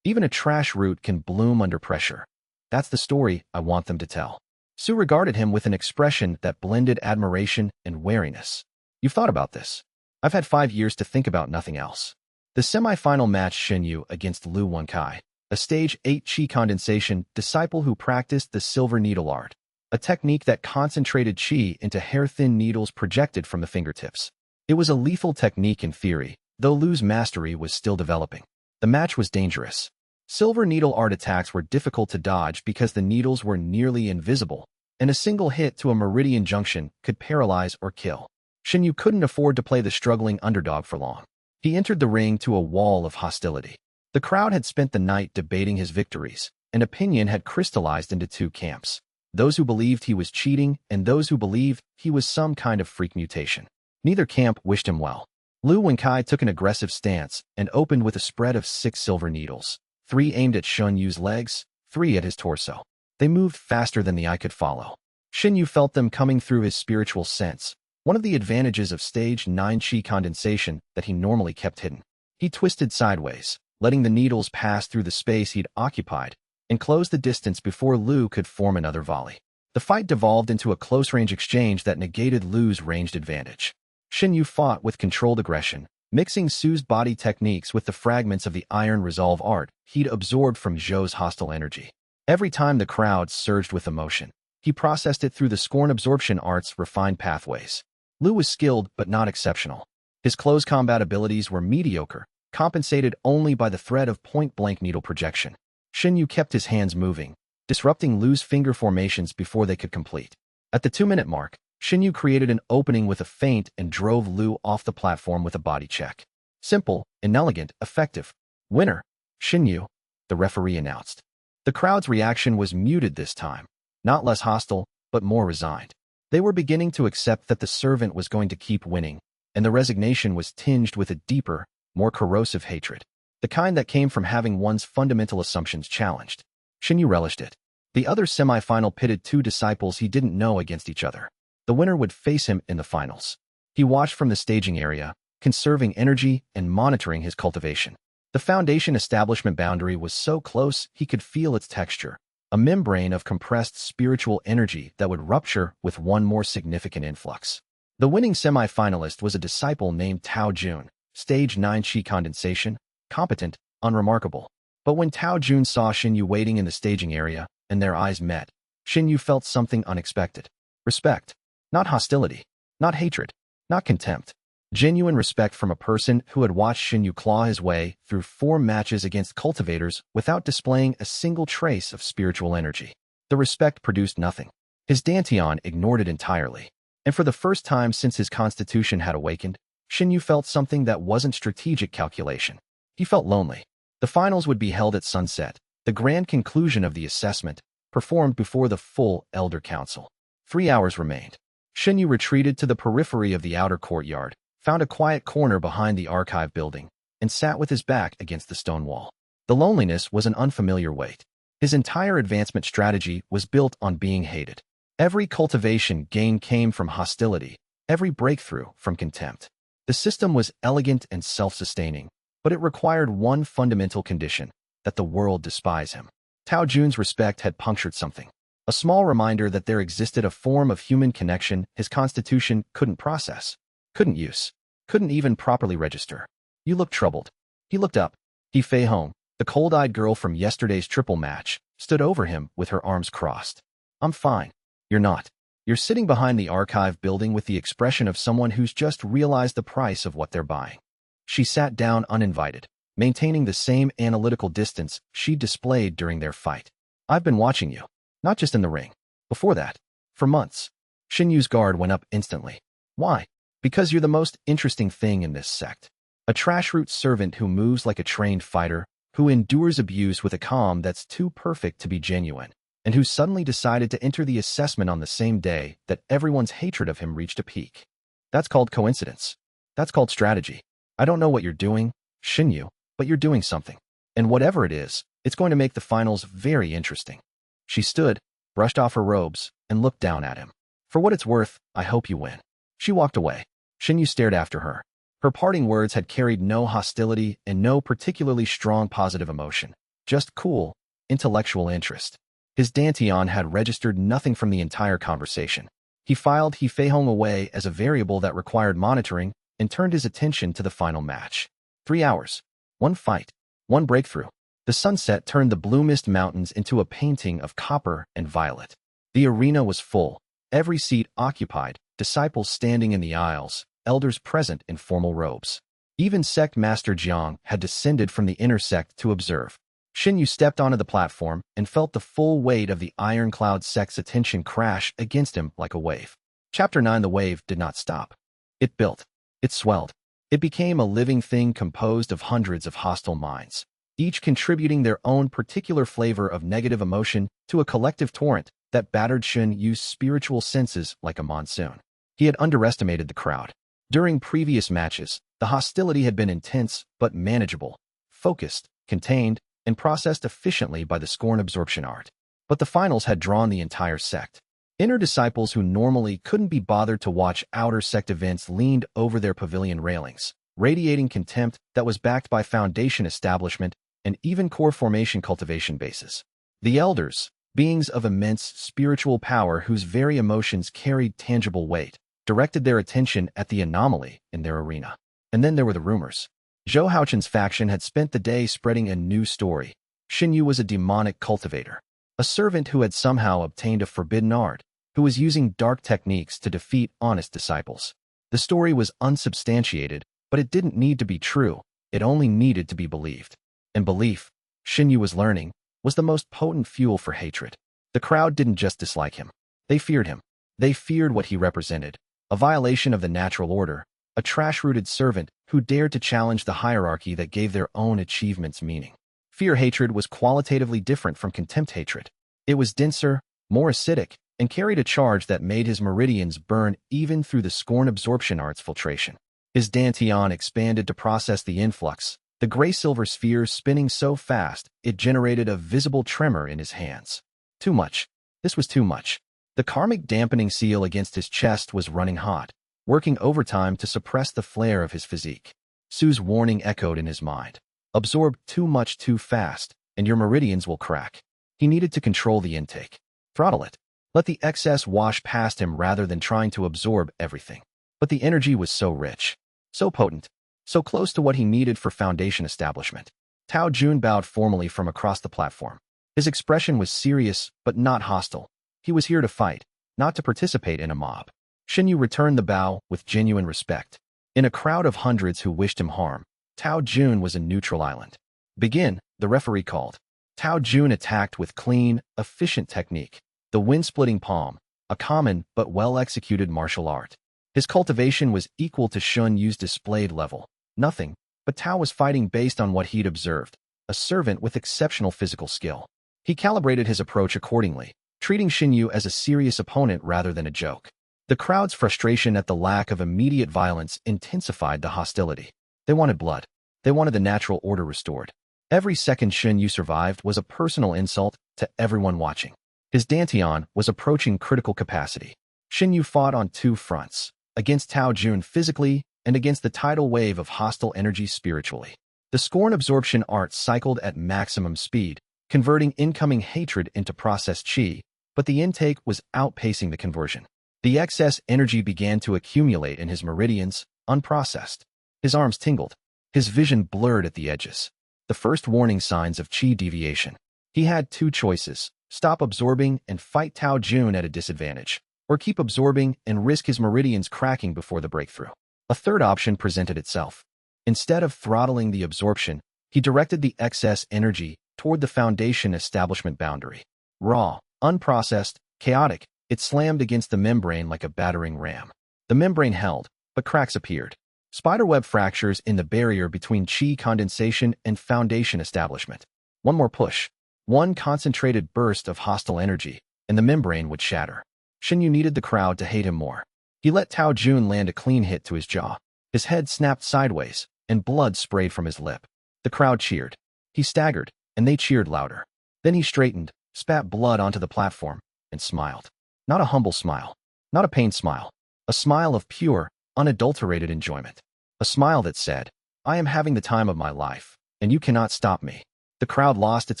Even a trash root can bloom under pressure. That's the story I want them to tell." Su regarded him with an expression that blended admiration and wariness. "You've thought about this. I've had 5 years to think about nothing else." The semi-final match Shen Yu against Lu Wenkai, a stage 8 qi condensation disciple who practiced the silver needle art, a technique that concentrated qi into hair-thin needles projected from the fingertips. It was a lethal technique in theory, though Lu's mastery was still developing. The match was dangerous. Silver needle art attacks were difficult to dodge because the needles were nearly invisible, and a single hit to a meridian junction could paralyze or kill. Shen Yu couldn't afford to play the struggling underdog for long. He entered the ring to a wall of hostility. The crowd had spent the night debating his victories, and opinion had crystallized into 2 camps: those who believed he was cheating and those who believed he was some kind of freak mutation. Neither camp wished him well. Lu Wenkai took an aggressive stance and opened with a spread of 6 silver needles, 3 aimed at Shen Yu's legs, 3 at his torso. They moved faster than the eye could follow. Shen Yu felt them coming through his spiritual sense, one of the advantages of stage 9 qi condensation that he normally kept hidden. He twisted sideways, letting the needles pass through the space he'd occupied, and closed the distance before Lu could form another volley. The fight devolved into a close-range exchange that negated Lu's ranged advantage. Shen Yu fought with controlled aggression, mixing Su's body techniques with the fragments of the iron resolve art he'd absorbed from Zhou's hostile energy. Every time the crowd surged with emotion, he processed it through the scorn absorption art's refined pathways. Lu was skilled but not exceptional. His close combat abilities were mediocre, compensated only by the threat of point-blank needle projection. Shen Yu kept his hands moving, disrupting Lu's finger formations before they could complete. At the 2-minute mark, Shen Yu created an opening with a feint and drove Lu off the platform with a body check. "Simple, inelegant, effective. Winner, Shen Yu," the referee announced. The crowd's reaction was muted this time, not less hostile, but more resigned. They were beginning to accept that the servant was going to keep winning, and the resignation was tinged with a deeper, more corrosive hatred, the kind that came from having one's fundamental assumptions challenged. Shen Yu relished it. The other semi-final pitted 2 disciples he didn't know against each other. The winner would face him in the finals. He watched from the staging area, conserving energy and monitoring his cultivation. The Foundation establishment boundary was so close he could feel its texture, a membrane of compressed spiritual energy that would rupture with one more significant influx. The winning semi-finalist was a disciple named Tao Jun, stage 9 Qi condensation, competent, unremarkable. But when Tao Jun saw Shen Yu waiting in the staging area, and their eyes met, Shen Yu felt something unexpected. Respect. Not hostility. Not hatred. Not contempt. Genuine respect from a person who had watched Shen Yu claw his way through 4 matches against cultivators without displaying a single trace of spiritual energy. The respect produced nothing. His Dantian ignored it entirely. And for the first time since his constitution had awakened, Shen Yu felt something that wasn't strategic calculation. He felt lonely. The finals would be held at sunset, the grand conclusion of the assessment, performed before the full Elder Council. 3 hours remained. Shen Yu retreated to the periphery of the outer courtyard, found a quiet corner behind the archive building, and sat with his back against the stone wall. The loneliness was an unfamiliar weight. His entire advancement strategy was built on being hated. Every cultivation gain came from hostility, every breakthrough from contempt. The system was elegant and self-sustaining, but it required one fundamental condition, that the world despise him. Tao Jun's respect had punctured something. A small reminder that there existed a form of human connection his constitution couldn't process, couldn't use, couldn't even properly register. You look troubled. He looked up. He Fei Hong, the cold-eyed girl from yesterday's triple match, stood over him with her arms crossed. I'm fine. You're not. You're sitting behind the archive building with the expression of someone who's just realized the price of what they're buying. She sat down uninvited, maintaining the same analytical distance she displayed during their fight. I've been watching you. Not just in the ring. Before that. For months. Shen Yu's guard went up instantly. Why? Because you're the most interesting thing in this sect. A trashroot servant who moves like a trained fighter, who endures abuse with a calm that's too perfect to be genuine, and who suddenly decided to enter the assessment on the same day that everyone's hatred of him reached a peak. That's called coincidence. That's called strategy. I don't know what you're doing, Shen Yu, but you're doing something. And whatever it is, it's going to make the finals very interesting. She stood, brushed off her robes, and looked down at him. For what it's worth, I hope you win. She walked away. Shen Yu stared after her. Her parting words had carried no hostility and no particularly strong positive emotion, just cool, intellectual interest. His Dantian had registered nothing from the entire conversation. He filed He Fei Hong away as a variable that required monitoring and turned his attention to the final match. 3 hours. 1 fight. 1 breakthrough. The sunset turned the blue mist mountains into a painting of copper and violet. The arena was full, every seat occupied, disciples standing in the aisles, elders present in formal robes. Even sect master Jiang had descended from the inner sect to observe. Shen Yu stepped onto the platform and felt the full weight of the Iron Cloud sect's attention crash against him like a wave. Chapter 9. The wave did not stop. It built. It swelled. It became a living thing composed of hundreds of hostile minds, each contributing their own particular flavor of negative emotion to a collective torrent that battered Shen Yu's spiritual senses like a monsoon. He had underestimated the crowd. During previous matches, the hostility had been intense but manageable, focused, contained, and processed efficiently by the scorn absorption art. But the finals had drawn the entire sect. Inner disciples who normally couldn't be bothered to watch outer sect events leaned over their pavilion railings, radiating contempt that was backed by foundation establishment and even core formation cultivation bases. The elders, beings of immense spiritual power whose very emotions carried tangible weight, directed their attention at the anomaly in their arena. And then there were the rumors. Zhou Haochen's faction had spent the day spreading a new story. Shen Yu was a demonic cultivator, a servant who had somehow obtained a forbidden art, who was using dark techniques to defeat honest disciples. The story was unsubstantiated, but it didn't need to be true. It only needed to be believed. And belief, Shen Yu was learning, was the most potent fuel for hatred. The crowd didn't just dislike him. They feared him. They feared what he represented, a violation of the natural order, a trash-rooted servant who dared to challenge the hierarchy that gave their own achievements meaning. Fear-hatred was qualitatively different from contempt-hatred. It was denser, more acidic, and carried a charge that made his meridians burn even through the scorn absorption art's filtration. His Dantian expanded to process the influx, the gray-silver sphere spinning so fast it generated a visible tremor in his hands. Too much. This was too much. The karmic dampening seal against his chest was running hot, working overtime to suppress the flare of his physique. Su's warning echoed in his mind. Absorb too much too fast, and your meridians will crack. He needed to control the intake. Throttle it. Let the excess wash past him rather than trying to absorb everything. But the energy was so rich, so potent, so close to what he needed for foundation establishment. Tao Jun bowed formally from across the platform. His expression was serious, but not hostile. He was here to fight, not to participate in a mob. Shen Yu returned the bow with genuine respect. In a crowd of hundreds who wished him harm, Tao Jun was a neutral island. Begin, the referee called. Tao Jun attacked with clean, efficient technique. The wind-splitting palm, a common but well-executed martial art. His cultivation was equal to Shen Yu's displayed level. Nothing, but Tao was fighting based on what he'd observed, a servant with exceptional physical skill. He calibrated his approach accordingly, treating Shen Yu as a serious opponent rather than a joke. The crowd's frustration at the lack of immediate violence intensified the hostility. They wanted blood. They wanted the natural order restored. Every second Shen Yu survived was a personal insult to everyone watching. His dantian was approaching critical capacity. Shen Yu fought on two fronts, against Tao Jun physically and against the tidal wave of hostile energy spiritually. The scorn absorption art cycled at maximum speed, converting incoming hatred into processed chi, but the intake was outpacing the conversion. The excess energy began to accumulate in his meridians, unprocessed. His arms tingled. His vision blurred at the edges. The first warning signs of chi deviation. He had two choices: stop absorbing and fight Tao Jun at a disadvantage, or keep absorbing and risk his meridians cracking before the breakthrough. A third option presented itself. Instead of throttling the absorption, he directed the excess energy toward the foundation establishment boundary. Raw, unprocessed, chaotic, it slammed against the membrane like a battering ram. The membrane held, but cracks appeared. Spiderweb fractures in the barrier between chi condensation and foundation establishment. One more push, one concentrated burst of hostile energy, and the membrane would shatter. Shen Yu needed the crowd to hate him more. He let Tao Jun land a clean hit to his jaw. His head snapped sideways, and blood sprayed from his lip. The crowd cheered. He staggered, and they cheered louder. Then he straightened, spat blood onto the platform, and smiled. Not a humble smile. Not a pained smile. A smile of pure, unadulterated enjoyment. A smile that said, "I am having the time of my life, and you cannot stop me." The crowd lost its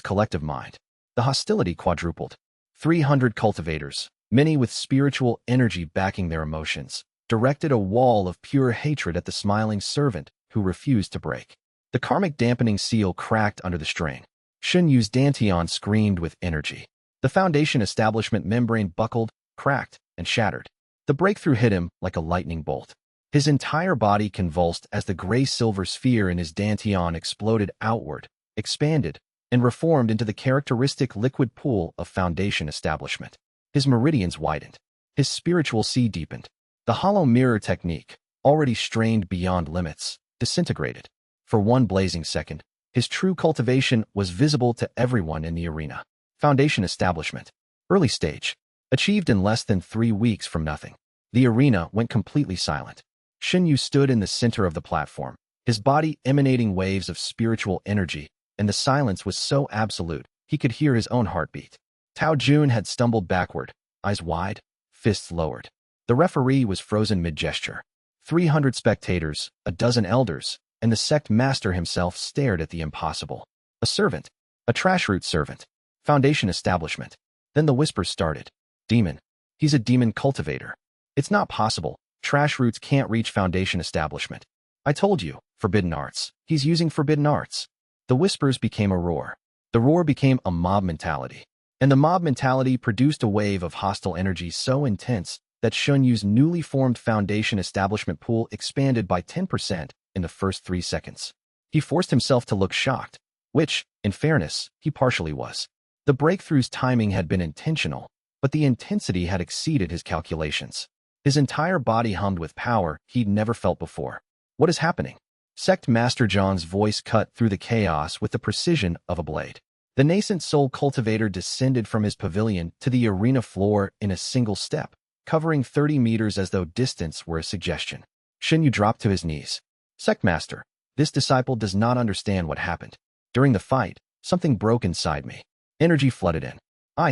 collective mind. The hostility quadrupled. 300 cultivators, many with spiritual energy backing their emotions, directed a wall of pure hatred at the smiling servant who refused to break. The karmic dampening seal cracked under the strain. Shen Yu's dantian screamed with energy. The foundation establishment membrane buckled, cracked, and shattered. The breakthrough hit him like a lightning bolt. His entire body convulsed as the gray-silver sphere in his dantian exploded outward, expanded, and reformed into the characteristic liquid pool of foundation establishment. His meridians widened. His spiritual sea deepened. The hollow mirror technique, already strained beyond limits, disintegrated. For one blazing second, his true cultivation was visible to everyone in the arena. Foundation establishment. Early stage. Achieved in less than 3 weeks from nothing. The arena went completely silent. Shen Yu stood in the center of the platform, his body emanating waves of spiritual energy, and the silence was so absolute, he could hear his own heartbeat. Tao Jun had stumbled backward, eyes wide, fists lowered. The referee was frozen mid-gesture. 300 spectators, a dozen elders, and the sect master himself stared at the impossible. A servant. A trashroot servant. Foundation establishment. Then the whispers started. Demon. He's a demon cultivator. It's not possible. Trashroots can't reach foundation establishment. I told you, forbidden arts. He's using forbidden arts. The whispers became a roar. The roar became a mob mentality. And the mob mentality produced a wave of hostile energy so intense that Shen Yu's newly formed foundation establishment pool expanded by 10% in the first 3 seconds. He forced himself to look shocked, which, in fairness, he partially was. The breakthrough's timing had been intentional, but the intensity had exceeded his calculations. His entire body hummed with power he'd never felt before. What is happening? Sect Master John's voice cut through the chaos with the precision of a blade. The nascent soul cultivator descended from his pavilion to the arena floor in a single step, covering 30 meters as though distance were a suggestion. Shen Yu dropped to his knees. Sect Master, this disciple does not understand what happened. During the fight, something broke inside me. Energy flooded in.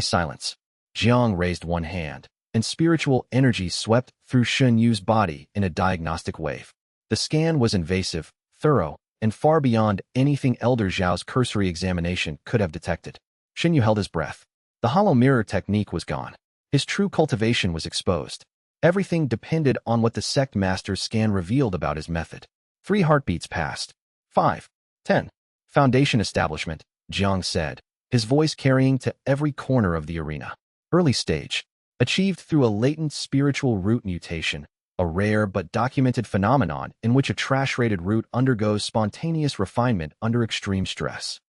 Silence. Jiang raised one hand, and spiritual energy swept through Shen Yu's body in a diagnostic wave. The scan was invasive, thorough, and far beyond anything Elder Zhao's cursory examination could have detected. Shen Yu held his breath. The hollow mirror technique was gone. His true cultivation was exposed. Everything depended on what the sect master's scan revealed about his method. 3 heartbeats passed. 5. 10. Foundation establishment, Jiang said, his voice carrying to every corner of the arena. Early stage. Achieved through a latent spiritual root mutation, a rare but documented phenomenon in which a trash-rated root undergoes spontaneous refinement under extreme stress.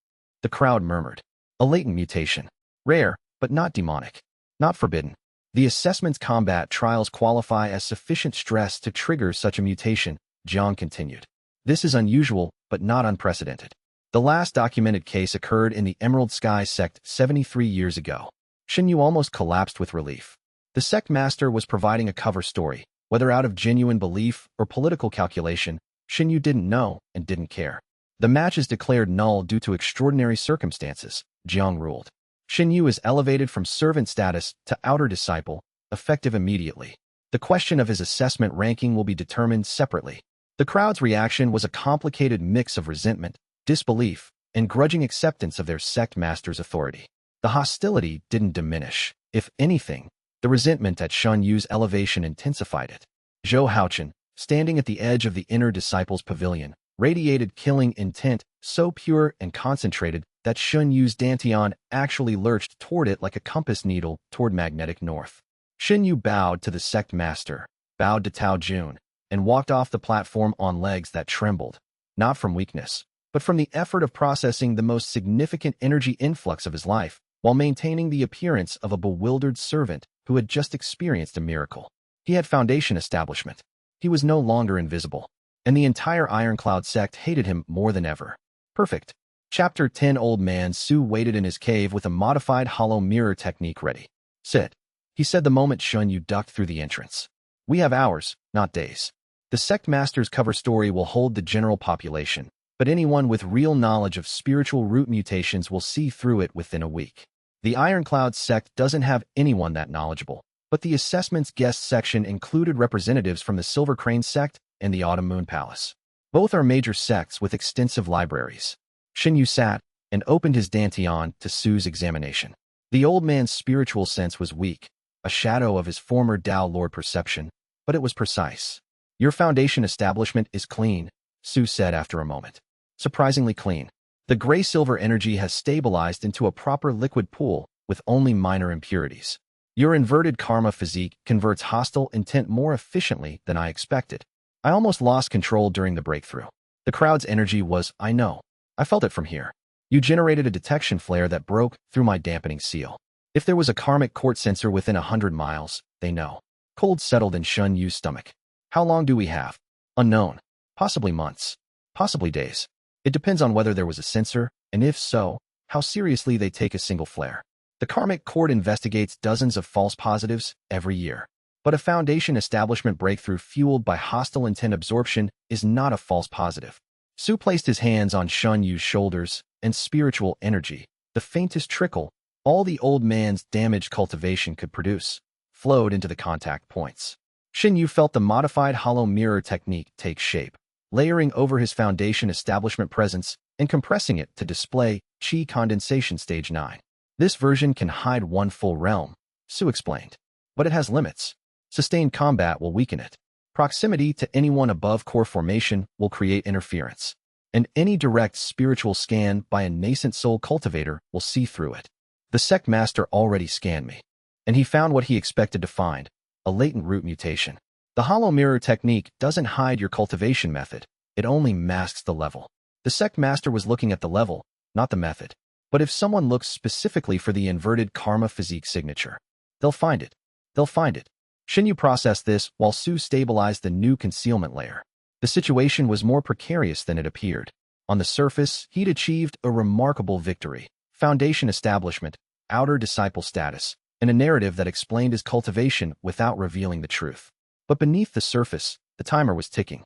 The crowd murmured. A latent mutation. Rare, but not demonic. Not forbidden. The assessment's combat trials qualify as sufficient stress to trigger such a mutation, Jiang continued. This is unusual, but not unprecedented. The last documented case occurred in the Emerald Sky sect 73 years ago. Shen Yu almost collapsed with relief. The sect master was providing a cover story, whether out of genuine belief or political calculation. Shen Yu didn't know and didn't care. The match is declared null due to extraordinary circumstances, Jiang ruled. Shen Yu is elevated from servant status to outer disciple, effective immediately. The question of his assessment ranking will be determined separately. The crowd's reaction was a complicated mix of resentment, disbelief, and grudging acceptance of their sect master's authority. The hostility didn't diminish. If anything, the resentment at Shen Yu's elevation intensified it. Zhou Haochen, standing at the edge of the inner disciples' pavilion, radiated killing intent, so pure and concentrated that Shen Yu's dantian actually lurched toward it like a compass needle toward magnetic north. Shen Yu bowed to the sect master, bowed to Tao Jun, and walked off the platform on legs that trembled, not from weakness, but from the effort of processing the most significant energy influx of his life, while maintaining the appearance of a bewildered servant who had just experienced a miracle. He had foundation establishment. He was no longer invisible, and the entire Iron Cloud sect hated him more than ever. Perfect. Chapter 10. Old man Su waited in his cave with a modified hollow mirror technique ready. Sit, he said the moment Shen Yu ducked through the entrance. We have hours, not days. The sect master's cover story will hold the general population, but anyone with real knowledge of spiritual root mutations will see through it within a week. The Iron Cloud sect doesn't have anyone that knowledgeable, but the assessment's guest section included representatives from the Silver Crane sect and the Autumn Moon Palace. Both are major sects with extensive libraries. Shen Yu sat and opened his dantian to Su's examination. The old man's spiritual sense was weak, a shadow of his former Tao Lord perception, but it was precise. Your foundation establishment is clean, Su said after a moment. Surprisingly clean. The gray-silver energy has stabilized into a proper liquid pool with only minor impurities. Your inverted karma physique converts hostile intent more efficiently than I expected. I almost lost control during the breakthrough. The crowd's energy was, I know. I felt it from here. You generated a detection flare that broke through my dampening seal. If there was a karmic court sensor within 100 miles, they know. Cold settled in Shen Yu's stomach. How long do we have? Unknown. Possibly months. Possibly days. It depends on whether there was a sensor, and if so, how seriously they take a single flare. The karmic court investigates dozens of false positives every year. But a foundation establishment breakthrough fueled by hostile intent absorption is not a false positive. Su placed his hands on Shen Yu's shoulders, and spiritual energy, the faintest trickle, all the old man's damaged cultivation could produce, flowed into the contact points. Shen Yu felt the modified hollow mirror technique take shape, layering over his foundation establishment presence and compressing it to display Qi condensation stage 9. This version can hide one full realm, Su explained. But it has limits. Sustained combat will weaken it. Proximity to anyone above core formation will create interference. And any direct spiritual scan by a nascent soul cultivator will see through it. The sect master already scanned me, and he found what he expected to find, a latent root mutation. The hollow mirror technique doesn't hide your cultivation method, it only masks the level. The sect master was looking at the level, not the method. But if someone looks specifically for the inverted karma physique signature, they'll find it. They'll find it. Shen Yu processed this while Su stabilized the new concealment layer. The situation was more precarious than it appeared. On the surface, he'd achieved a remarkable victory. Foundation establishment, outer disciple status, and a narrative that explained his cultivation without revealing the truth. But beneath the surface, the timer was ticking.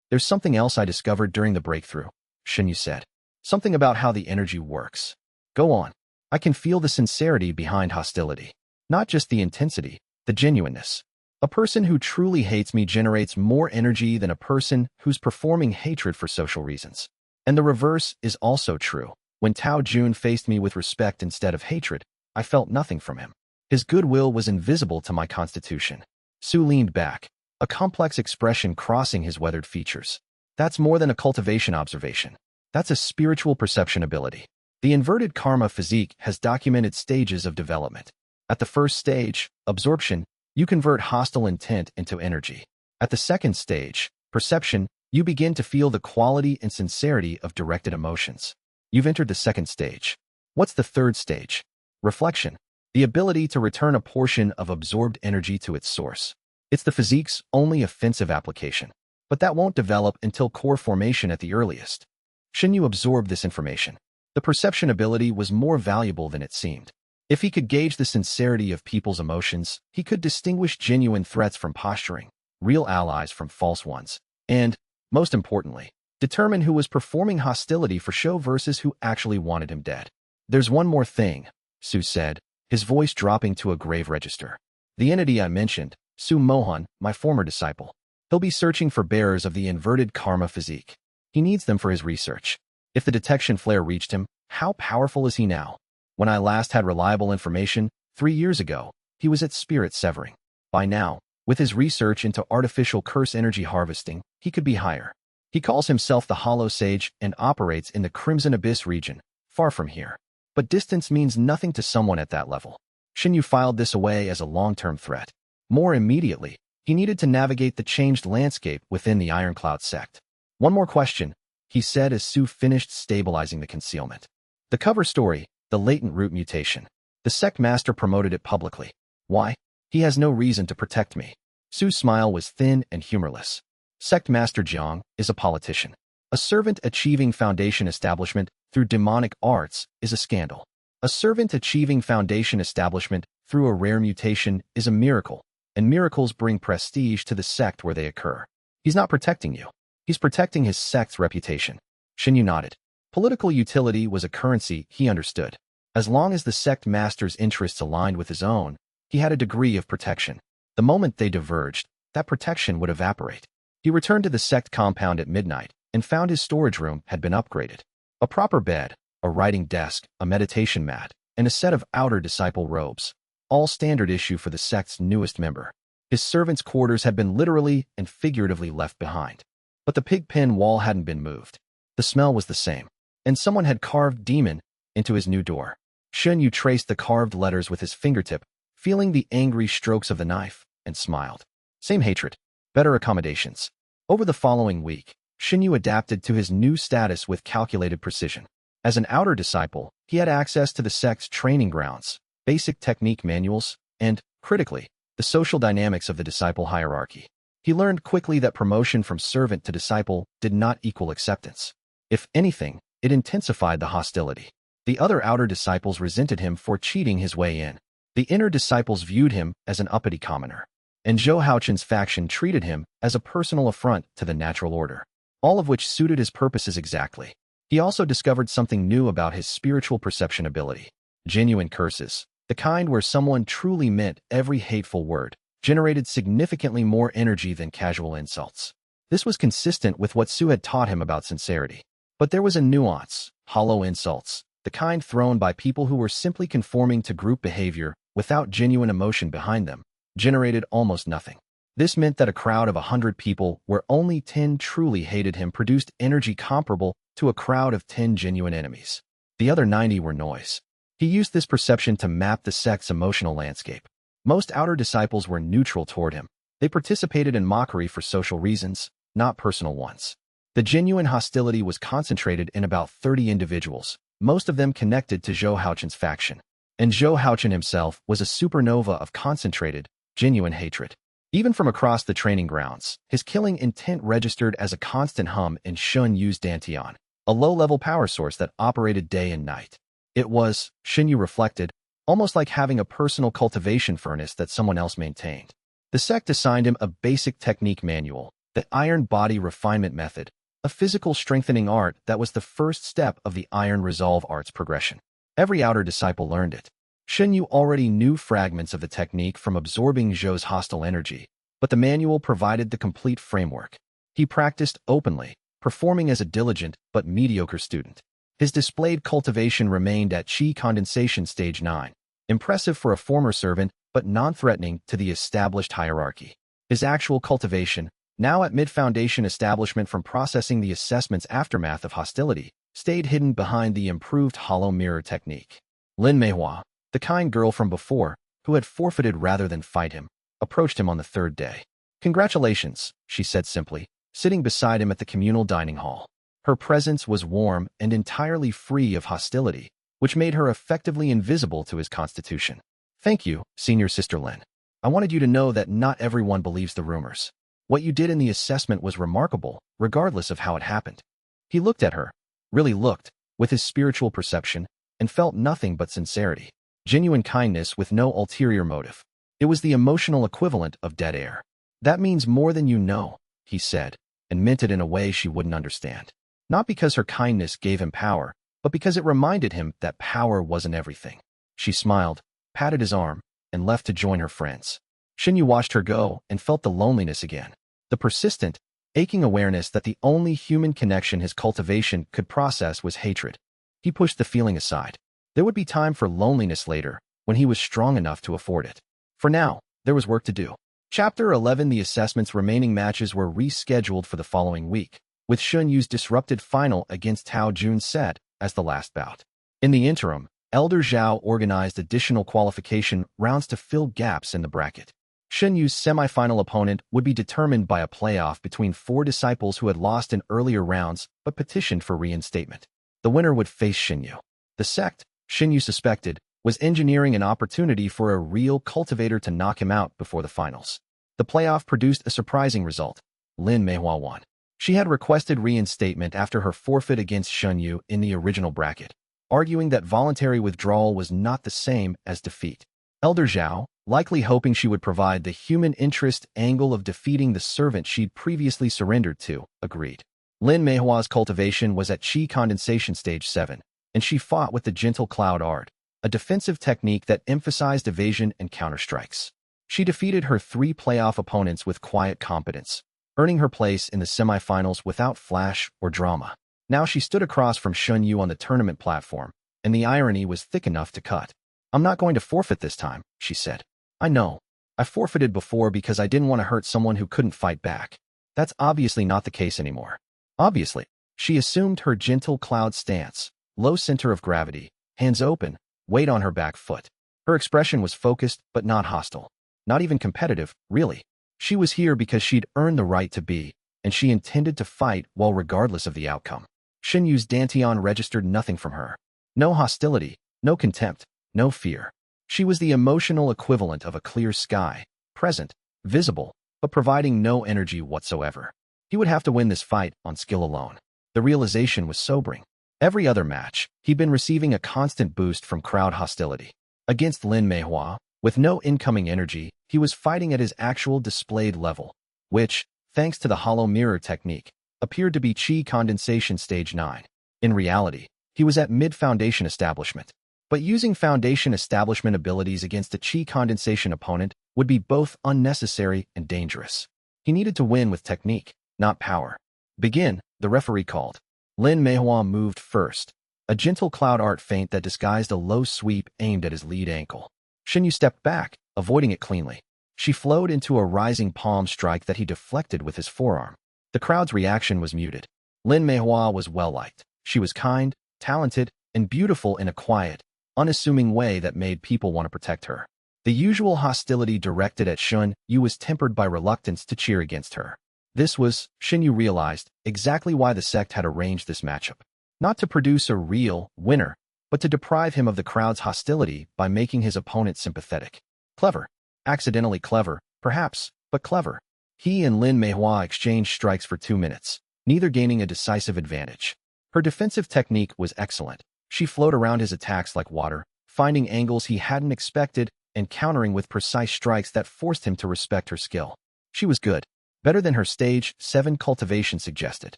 There's something else I discovered during the breakthrough, Shen Yu said. Something about how the energy works. Go on. I can feel the sincerity behind hostility. Not just the intensity, the genuineness. A person who truly hates me generates more energy than a person who's performing hatred for social reasons. And the reverse is also true. When Tao Jun faced me with respect instead of hatred, I felt nothing from him. His goodwill was invisible to my constitution. Su leaned back, a complex expression crossing his weathered features. That's more than a cultivation observation. That's a spiritual perception ability. The inverted karma physique has documented stages of development. At the first stage, absorption, you convert hostile intent into energy. At the second stage, perception, you begin to feel the quality and sincerity of directed emotions. You've entered the second stage. What's the third stage? Reflection, the ability to return a portion of absorbed energy to its source. It's the physique's only offensive application, but that won't develop until core formation at the earliest. Shen Yu absorbed this information. The perception ability was more valuable than it seemed. If he could gauge the sincerity of people's emotions, he could distinguish genuine threats from posturing, real allies from false ones, and, most importantly, determine who was performing hostility for show versus who actually wanted him dead. There's one more thing, Su said, his voice dropping to a grave register. The entity I mentioned, Mohan, my former disciple. He'll be searching for bearers of the inverted karma physique. He needs them for his research. If the detection flare reached him, how powerful is he now? When I last had reliable information, 3 years ago, he was at spirit severing. By now, with his research into artificial curse energy harvesting, he could be higher. He calls himself the Hollow Sage and operates in the Crimson Abyss region, far from here. But distance means nothing to someone at that level. Shen Yu filed this away as a long-term threat. More immediately, he needed to navigate the changed landscape within the Iron Cloud sect. One more question, he said as Su finished stabilizing the concealment. The cover story, the latent root mutation. The sect master promoted it publicly. Why? He has no reason to protect me. Su's smile was thin and humorless. Sect Master Jiang is a politician. A servant achieving foundation establishment through demonic arts is a scandal. A servant achieving foundation establishment through a rare mutation is a miracle, and miracles bring prestige to the sect where they occur. He's not protecting you. He's protecting his sect's reputation. Shen Yu nodded. Political utility was a currency he understood. As long as the sect master's interests aligned with his own, he had a degree of protection. The moment they diverged, that protection would evaporate. He returned to the sect compound at midnight and found his storage room had been upgraded. A proper bed, a writing desk, a meditation mat, and a set of outer disciple robes. All standard issue for the sect's newest member. His servants' quarters had been literally and figuratively left behind. But the pig pen wall hadn't been moved. The smell was the same, and someone had carved demon into his new door. Shen Yu traced the carved letters with his fingertip, feeling the angry strokes of the knife, and smiled. Same hatred, better accommodations. Over the following week, Shen Yu adapted to his new status with calculated precision. As an outer disciple, he had access to the sect's training grounds, basic technique manuals, and, critically, the social dynamics of the disciple hierarchy. He learned quickly that promotion from servant to disciple did not equal acceptance. If anything, it intensified the hostility. The other outer disciples resented him for cheating his way in. The inner disciples viewed him as an uppity commoner. And Zhou Haochen's faction treated him as a personal affront to the natural order. All of which suited his purposes exactly. He also discovered something new about his spiritual perception ability. Genuine curses, the kind where someone truly meant every hateful word, generated significantly more energy than casual insults. This was consistent with what Su had taught him about sincerity. But there was a nuance, hollow insults, the kind thrown by people who were simply conforming to group behavior without genuine emotion behind them, generated almost nothing. This meant that a crowd of 100 people where only 10 truly hated him produced energy comparable to a crowd of 10 genuine enemies. The other 90 were noise. He used this perception to map the sect's emotional landscape. Most outer disciples were neutral toward him. They participated in mockery for social reasons, not personal ones. The genuine hostility was concentrated in about 30 individuals, most of them connected to Zhou Haochen's faction. And Zhou Haochen himself was a supernova of concentrated, genuine hatred. Even from across the training grounds, his killing intent registered as a constant hum in Shen Yu's dantian, a low-level power source that operated day and night. It was, Shen Yu reflected, almost like having a personal cultivation furnace that someone else maintained. The sect assigned him a basic technique manual, the Iron Body Refinement Method, a physical strengthening art that was the first step of the Iron Resolve arts progression. Every outer disciple learned it. Shen Yu already knew fragments of the technique from absorbing Zhou's hostile energy, but the manual provided the complete framework. He practiced openly, performing as a diligent but mediocre student. His displayed cultivation remained at Qi condensation stage 9, impressive for a former servant but non-threatening to the established hierarchy. His actual cultivation, now at mid-foundation establishment from processing the assessment's aftermath of hostility, stayed hidden behind the improved hollow mirror technique. Lin Meihua, the kind girl from before, who had forfeited rather than fight him, approached him on the third day. "Congratulations," she said simply, sitting beside him at the communal dining hall. Her presence was warm and entirely free of hostility, which made her effectively invisible to his constitution. "Thank you, Senior Sister Lin. I wanted you to know that not everyone believes the rumors. What you did in the assessment was remarkable, regardless of how it happened." He looked at her, really looked, with his spiritual perception, and felt nothing but sincerity. Genuine kindness with no ulterior motive. It was the emotional equivalent of dead air. "That means more than you know," he said, and meant it in a way she wouldn't understand. Not because her kindness gave him power, but because it reminded him that power wasn't everything. She smiled, patted his arm, and left to join her friends. Shen Yu watched her go and felt the loneliness again. The persistent, aching awareness that the only human connection his cultivation could process was hatred. He pushed the feeling aside. There would be time for loneliness later, when he was strong enough to afford it. For now, there was work to do. Chapter 11. The assessment's remaining matches were rescheduled for the following week, with Shen Yu's disrupted final against Tao Jun set as the last bout. In the interim, Elder Zhao organized additional qualification rounds to fill gaps in the bracket. Shen Yu's semi-final opponent would be determined by a playoff between 4 disciples who had lost in earlier rounds but petitioned for reinstatement. The winner would face Shen Yu. The sect, Shen Yu suspected, was engineering an opportunity for a real cultivator to knock him out before the finals. The playoff produced a surprising result. Lin Meihua won. She had requested reinstatement after her forfeit against Shen Yu in the original bracket, arguing that voluntary withdrawal was not the same as defeat. Elder Zhao, likely hoping she would provide the human interest angle of defeating the servant she'd previously surrendered to, agreed. Lin Meihua's cultivation was at Qi condensation stage 7, and she fought with the gentle cloud art, a defensive technique that emphasized evasion and counterstrikes. She defeated her 3 playoff opponents with quiet competence, earning her place in the semifinals without flash or drama. Now she stood across from Shen Yu on the tournament platform, and the irony was thick enough to cut. "I'm not going to forfeit this time," she said. "I know. I forfeited before because I didn't want to hurt someone who couldn't fight back. That's obviously not the case anymore." Obviously, she assumed her gentle cloud stance, low center of gravity, hands open, weight on her back foot. Her expression was focused but not hostile. Not even competitive, really. She was here because she'd earned the right to be, and she intended to fight well regardless of the outcome. Shen Yu's Dantian registered nothing from her. No hostility, no contempt, no fear. She was the emotional equivalent of a clear sky, present, visible, but providing no energy whatsoever. He would have to win this fight on skill alone. The realization was sobering. Every other match, he'd been receiving a constant boost from crowd hostility. Against Lin Meihua, with no incoming energy, he was fighting at his actual displayed level, which, thanks to the hollow mirror technique, appeared to be Qi condensation stage 9. In reality, he was at mid-foundation establishment. But using foundation establishment abilities against a Qi condensation opponent would be both unnecessary and dangerous. He needed to win with technique, not power. "Begin," the referee called. Lin Meihua moved first, a gentle cloud art feint that disguised a low sweep aimed at his lead ankle. Shen Yu stepped back, avoiding it cleanly. She flowed into a rising palm strike that he deflected with his forearm. The crowd's reaction was muted. Lin Meihua was well-liked. She was kind, talented, and beautiful in a quiet, unassuming way that made people want to protect her. The usual hostility directed at Shen Yu was tempered by reluctance to cheer against her. This was, Shen Yu realized, exactly why the sect had arranged this matchup. Not to produce a real winner, but to deprive him of the crowd's hostility by making his opponent sympathetic. Clever. Accidentally clever, perhaps, but clever. He and Lin Meihua exchanged strikes for 2 minutes, neither gaining a decisive advantage. Her defensive technique was excellent. She flowed around his attacks like water, finding angles he hadn't expected and countering with precise strikes that forced him to respect her skill. She was good. Better than her stage 7 cultivation suggested.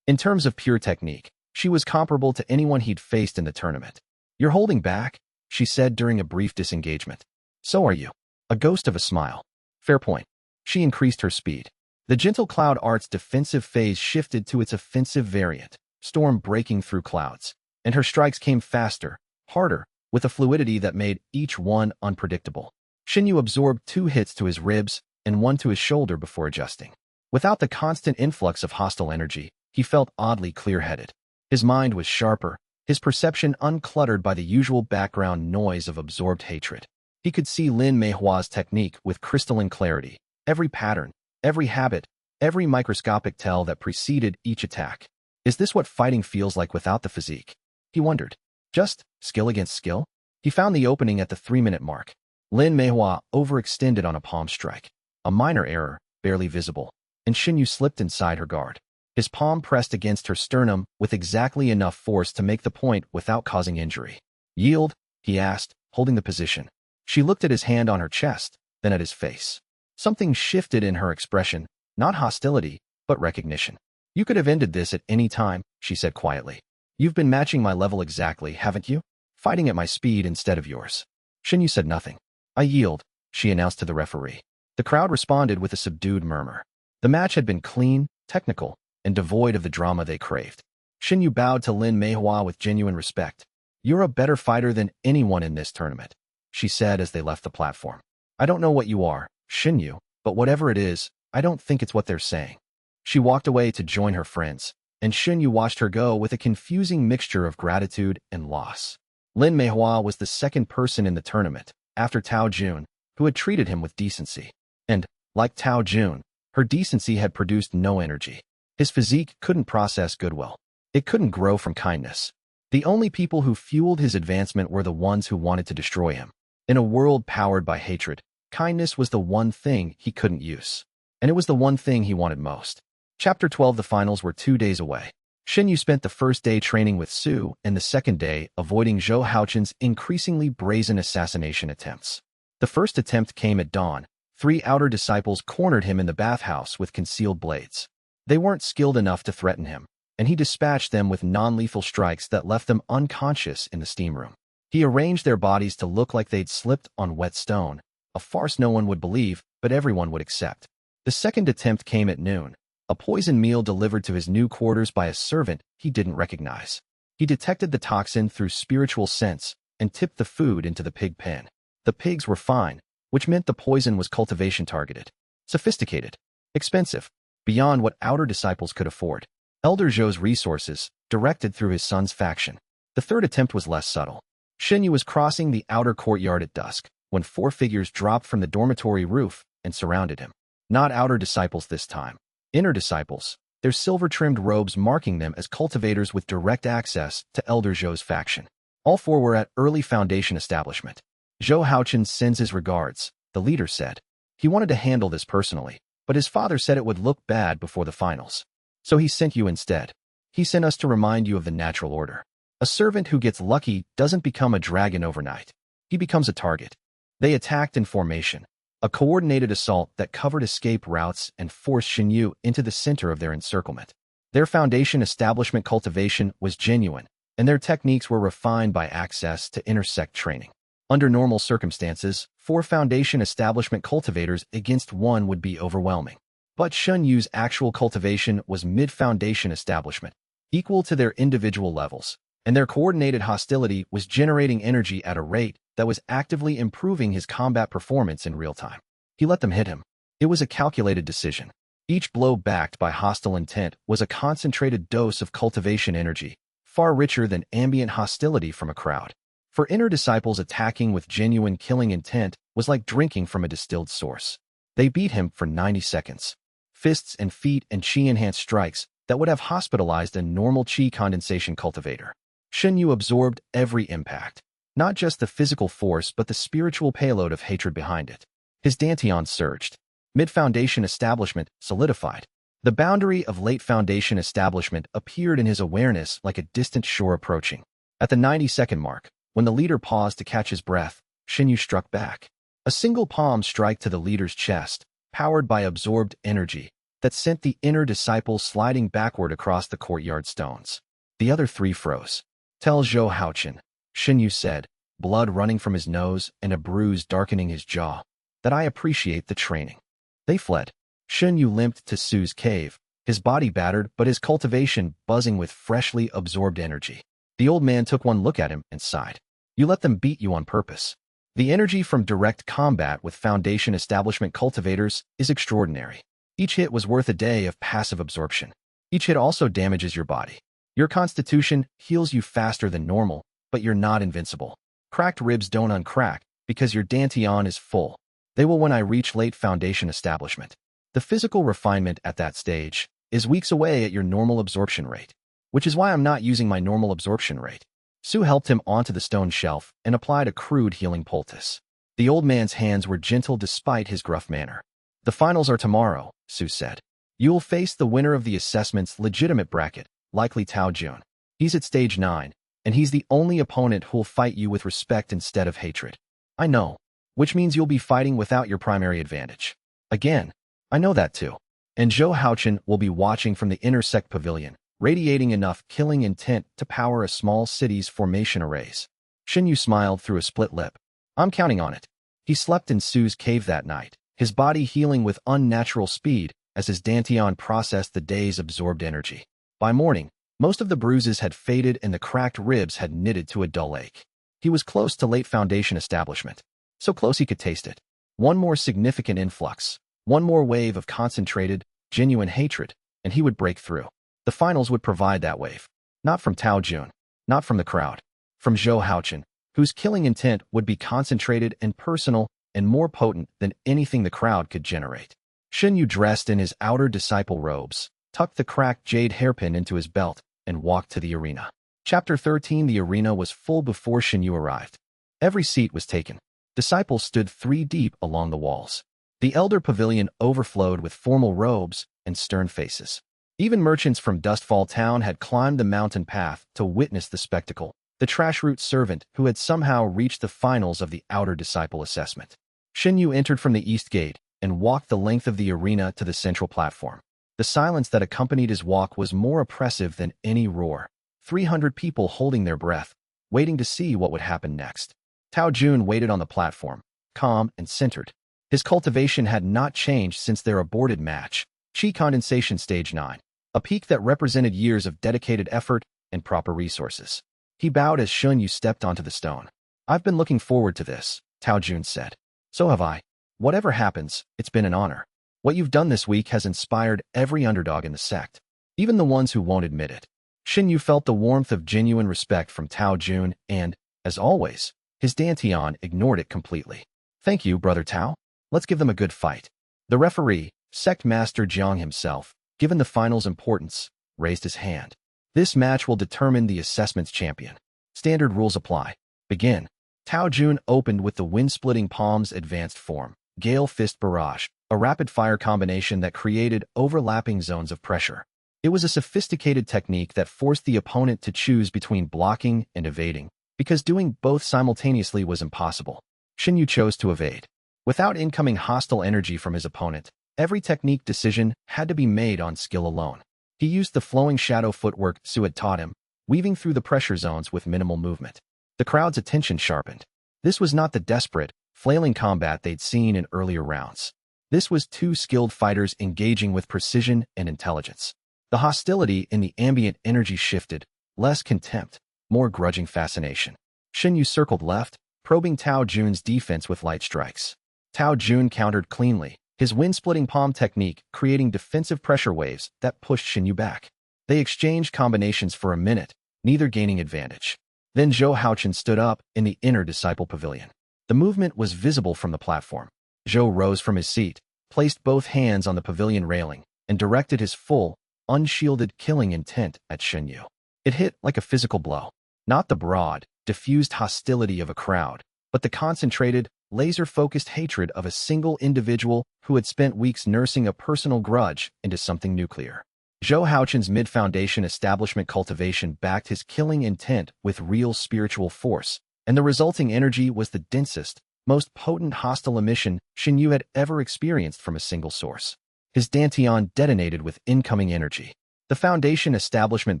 In terms of pure technique, she was comparable to anyone he'd faced in the tournament. "You're holding back," she said during a brief disengagement. "So are you." A ghost of a smile. "Fair point." She increased her speed. The gentle cloud art's defensive phase shifted to its offensive variant, storm breaking through clouds, and her strikes came faster, harder, with a fluidity that made each one unpredictable. Shen Yu absorbed 2 hits to his ribs and 1 to his shoulder before adjusting. Without the constant influx of hostile energy, he felt oddly clear-headed. His mind was sharper, his perception uncluttered by the usual background noise of absorbed hatred. He could see Lin Meihua's technique with crystalline clarity, every pattern, every habit, every microscopic tell that preceded each attack. Is this what fighting feels like without the physique? He wondered. Just skill against skill? He found the opening at the 3-minute mark. Lin Meihua overextended on a palm strike. A minor error, barely visible, and Shen Yu slipped inside her guard. His palm pressed against her sternum with exactly enough force to make the point without causing injury. Yield? He asked, holding the position. She looked at his hand on her chest, then at his face. Something shifted in her expression, not hostility, but recognition. You could have ended this at any time, she said quietly. You've been matching my level exactly, haven't you? Fighting at my speed instead of yours. Shen Yu said nothing. I yield, she announced to the referee. The crowd responded with a subdued murmur. The match had been clean, technical, and devoid of the drama they craved. Shen Yu bowed to Lin Meihua with genuine respect. You're a better fighter than anyone in this tournament, she said as they left the platform. I don't know what you are, Shen Yu, but whatever it is, I don't think it's what they're saying. She walked away to join her friends, and Shen Yu watched her go with a confusing mixture of gratitude and loss. Lin Meihua was the second person in the tournament, after Tao Jun, who had treated him with decency. And, like Tao Jun, her decency had produced no energy. His physique couldn't process goodwill. It couldn't grow from kindness. The only people who fueled his advancement were the ones who wanted to destroy him. In a world powered by hatred, kindness was the one thing he couldn't use. And it was the one thing he wanted most. Chapter 12. The finals were 2 days away. Shen Yu spent the first day training with Su and the second day avoiding Zhou Haochen's increasingly brazen assassination attempts. The first attempt came at dawn. 3 outer disciples cornered him in the bathhouse with concealed blades. They weren't skilled enough to threaten him, and he dispatched them with non-lethal strikes that left them unconscious in the steam room. He arranged their bodies to look like they'd slipped on wet stone, a farce no one would believe, but everyone would accept. The second attempt came at noon, a poison meal delivered to his new quarters by a servant he didn't recognize. He detected the toxin through spiritual sense and tipped the food into the pig pen. The pigs were fine, which meant the poison was cultivation targeted, sophisticated, expensive, beyond what outer disciples could afford. Elder Zhou's resources, directed through his son's faction. The third attempt was less subtle. Shen Yu was crossing the outer courtyard at dusk, when 4 figures dropped from the dormitory roof and surrounded him. Not outer disciples this time. Inner disciples, their silver-trimmed robes marking them as cultivators with direct access to Elder Zhou's faction. All 4 were at early Foundation establishment. Zhou Haochen sends his regards, the leader said. He wanted to handle this personally, but his father said it would look bad before the finals. So he sent you instead. He sent us to remind you of the natural order. A servant who gets lucky doesn't become a dragon overnight. He becomes a target. They attacked in formation, a coordinated assault that covered escape routes and forced Shen Yu into the center of their encirclement. Their Foundation establishment cultivation was genuine, and their techniques were refined by access to intersect training. Under normal circumstances, 4 Foundation establishment cultivators against 1 would be overwhelming. But Shen Yu's actual cultivation was mid-Foundation establishment, equal to their individual levels, and their coordinated hostility was generating energy at a rate that was actively improving his combat performance in real time. He let them hit him. It was a calculated decision. Each blow backed by hostile intent was a concentrated dose of cultivation energy, far richer than ambient hostility from a crowd. For inner disciples, attacking with genuine killing intent was like drinking from a distilled source. They beat him for 90 seconds. Fists and feet and chi-enhanced strikes that would have hospitalized a normal chi condensation cultivator. Shen Yu absorbed every impact, not just the physical force but the spiritual payload of hatred behind it. His dantian surged. Mid-Foundation establishment solidified. The boundary of late Foundation establishment appeared in his awareness like a distant shore approaching. At the 90-second mark, when the leader paused to catch his breath, Shen Yu struck back. A single palm strike to the leader's chest, powered by absorbed energy, that sent the inner disciple sliding backward across the courtyard stones. The other 3 froze. Tell Zhou Haochen, Shen Yu said, blood running from his nose and a bruise darkening his jaw, that I appreciate the training. They fled. Shen Yu limped to Su's cave, his body battered but his cultivation buzzing with freshly absorbed energy. The old man took one look at him and sighed. You let them beat you on purpose. The energy from direct combat with Foundation establishment cultivators is extraordinary. Each hit was worth a day of passive absorption. Each hit also damages your body. Your constitution heals you faster than normal, but you're not invincible. Cracked ribs don't uncrack because your dantian is full. They will when I reach late Foundation establishment. The physical refinement at that stage is weeks away at your normal absorption rate, which is why I'm not using my normal absorption rate. Su helped him onto the stone shelf and applied a crude healing poultice. The old man's hands were gentle despite his gruff manner. The finals are tomorrow, Su said. You'll face the winner of the assessment's legitimate bracket, likely Tao Jun. He's at stage 9, and he's the only opponent who'll fight you with respect instead of hatred. I know, which means you'll be fighting without your primary advantage. Again, I know that too. And Zhou Haochen will be watching from the inner sect pavilion, radiating enough killing intent to power a small city's formation arrays. Shen Yu smiled through a split lip. I'm counting on it. He slept in Su's cave that night, his body healing with unnatural speed as his dantian processed the day's absorbed energy. By morning, most of the bruises had faded and the cracked ribs had knitted to a dull ache. He was close to late Foundation establishment. So close he could taste it. One more significant influx, one more wave of concentrated, genuine hatred, and he would break through. The finals would provide that wave. Not from Tao Jun, not from the crowd, from Zhou Haochen, whose killing intent would be concentrated and personal and more potent than anything the crowd could generate. Shen Yu dressed in his outer disciple robes, tucked the cracked jade hairpin into his belt, and walked to the arena. Chapter 13. The arena was full before Shen Yu arrived. Every seat was taken. Disciples stood 3 deep along the walls. The elder pavilion overflowed with formal robes and stern faces. Even merchants from Dustfall Town had climbed the mountain path to witness the spectacle, the trash route servant who had somehow reached the finals of the outer disciple assessment. Shen Yu entered from the east gate and walked the length of the arena to the central platform. The silence that accompanied his walk was more oppressive than any roar. 300 people holding their breath, waiting to see what would happen next. Tao Jun waited on the platform, calm and centered. His cultivation had not changed since their aborted match, Qi Condensation Stage 9, a peak that represented years of dedicated effort and proper resources. He bowed as Shen Yu stepped onto the stone. I've been looking forward to this, Tao Jun said. So have I. Whatever happens, it's been an honor. What you've done this week has inspired every underdog in the sect, even the ones who won't admit it. Shen Yu felt the warmth of genuine respect from Tao Jun and, as always, his dantian ignored it completely. Thank you, Brother Tao. Let's give them a good fight. The referee, Sect Master Jiang himself, given the final's importance, raised his hand. This match will determine the assessment's champion. Standard rules apply. Begin. Tao Jun opened with the wind-splitting palms advanced form, Gale Fist Barrage, a rapid-fire combination that created overlapping zones of pressure. It was a sophisticated technique that forced the opponent to choose between blocking and evading, because doing both simultaneously was impossible. Shen Yu chose to evade. Without incoming hostile energy from his opponent, every technique decision had to be made on skill alone. He used the flowing shadow footwork Su had taught him, weaving through the pressure zones with minimal movement. The crowd's attention sharpened. This was not the desperate, flailing combat they'd seen in earlier rounds. This was 2 skilled fighters engaging with precision and intelligence. The hostility in the ambient energy shifted, less contempt, more grudging fascination. Shen Yu circled left, probing Tao Jun's defense with light strikes. Tao Jun countered cleanly, his wind-splitting palm technique creating defensive pressure waves that pushed Shen Yu back. They exchanged combinations for a minute, neither gaining advantage. Then Zhou Haochen stood up in the inner disciple pavilion. The movement was visible from the platform. Zhou rose from his seat, placed both hands on the pavilion railing, and directed his full, unshielded killing intent at Shen Yu. It hit like a physical blow. Not the broad, diffused hostility of a crowd, but the concentrated, laser-focused hatred of a single individual who had spent weeks nursing a personal grudge into something nuclear. Zhou Haochen's mid-foundation establishment cultivation backed his killing intent with real spiritual force, and the resulting energy was the densest, most potent hostile emission Shen Yu had ever experienced from a single source. His dantian detonated with incoming energy. The foundation establishment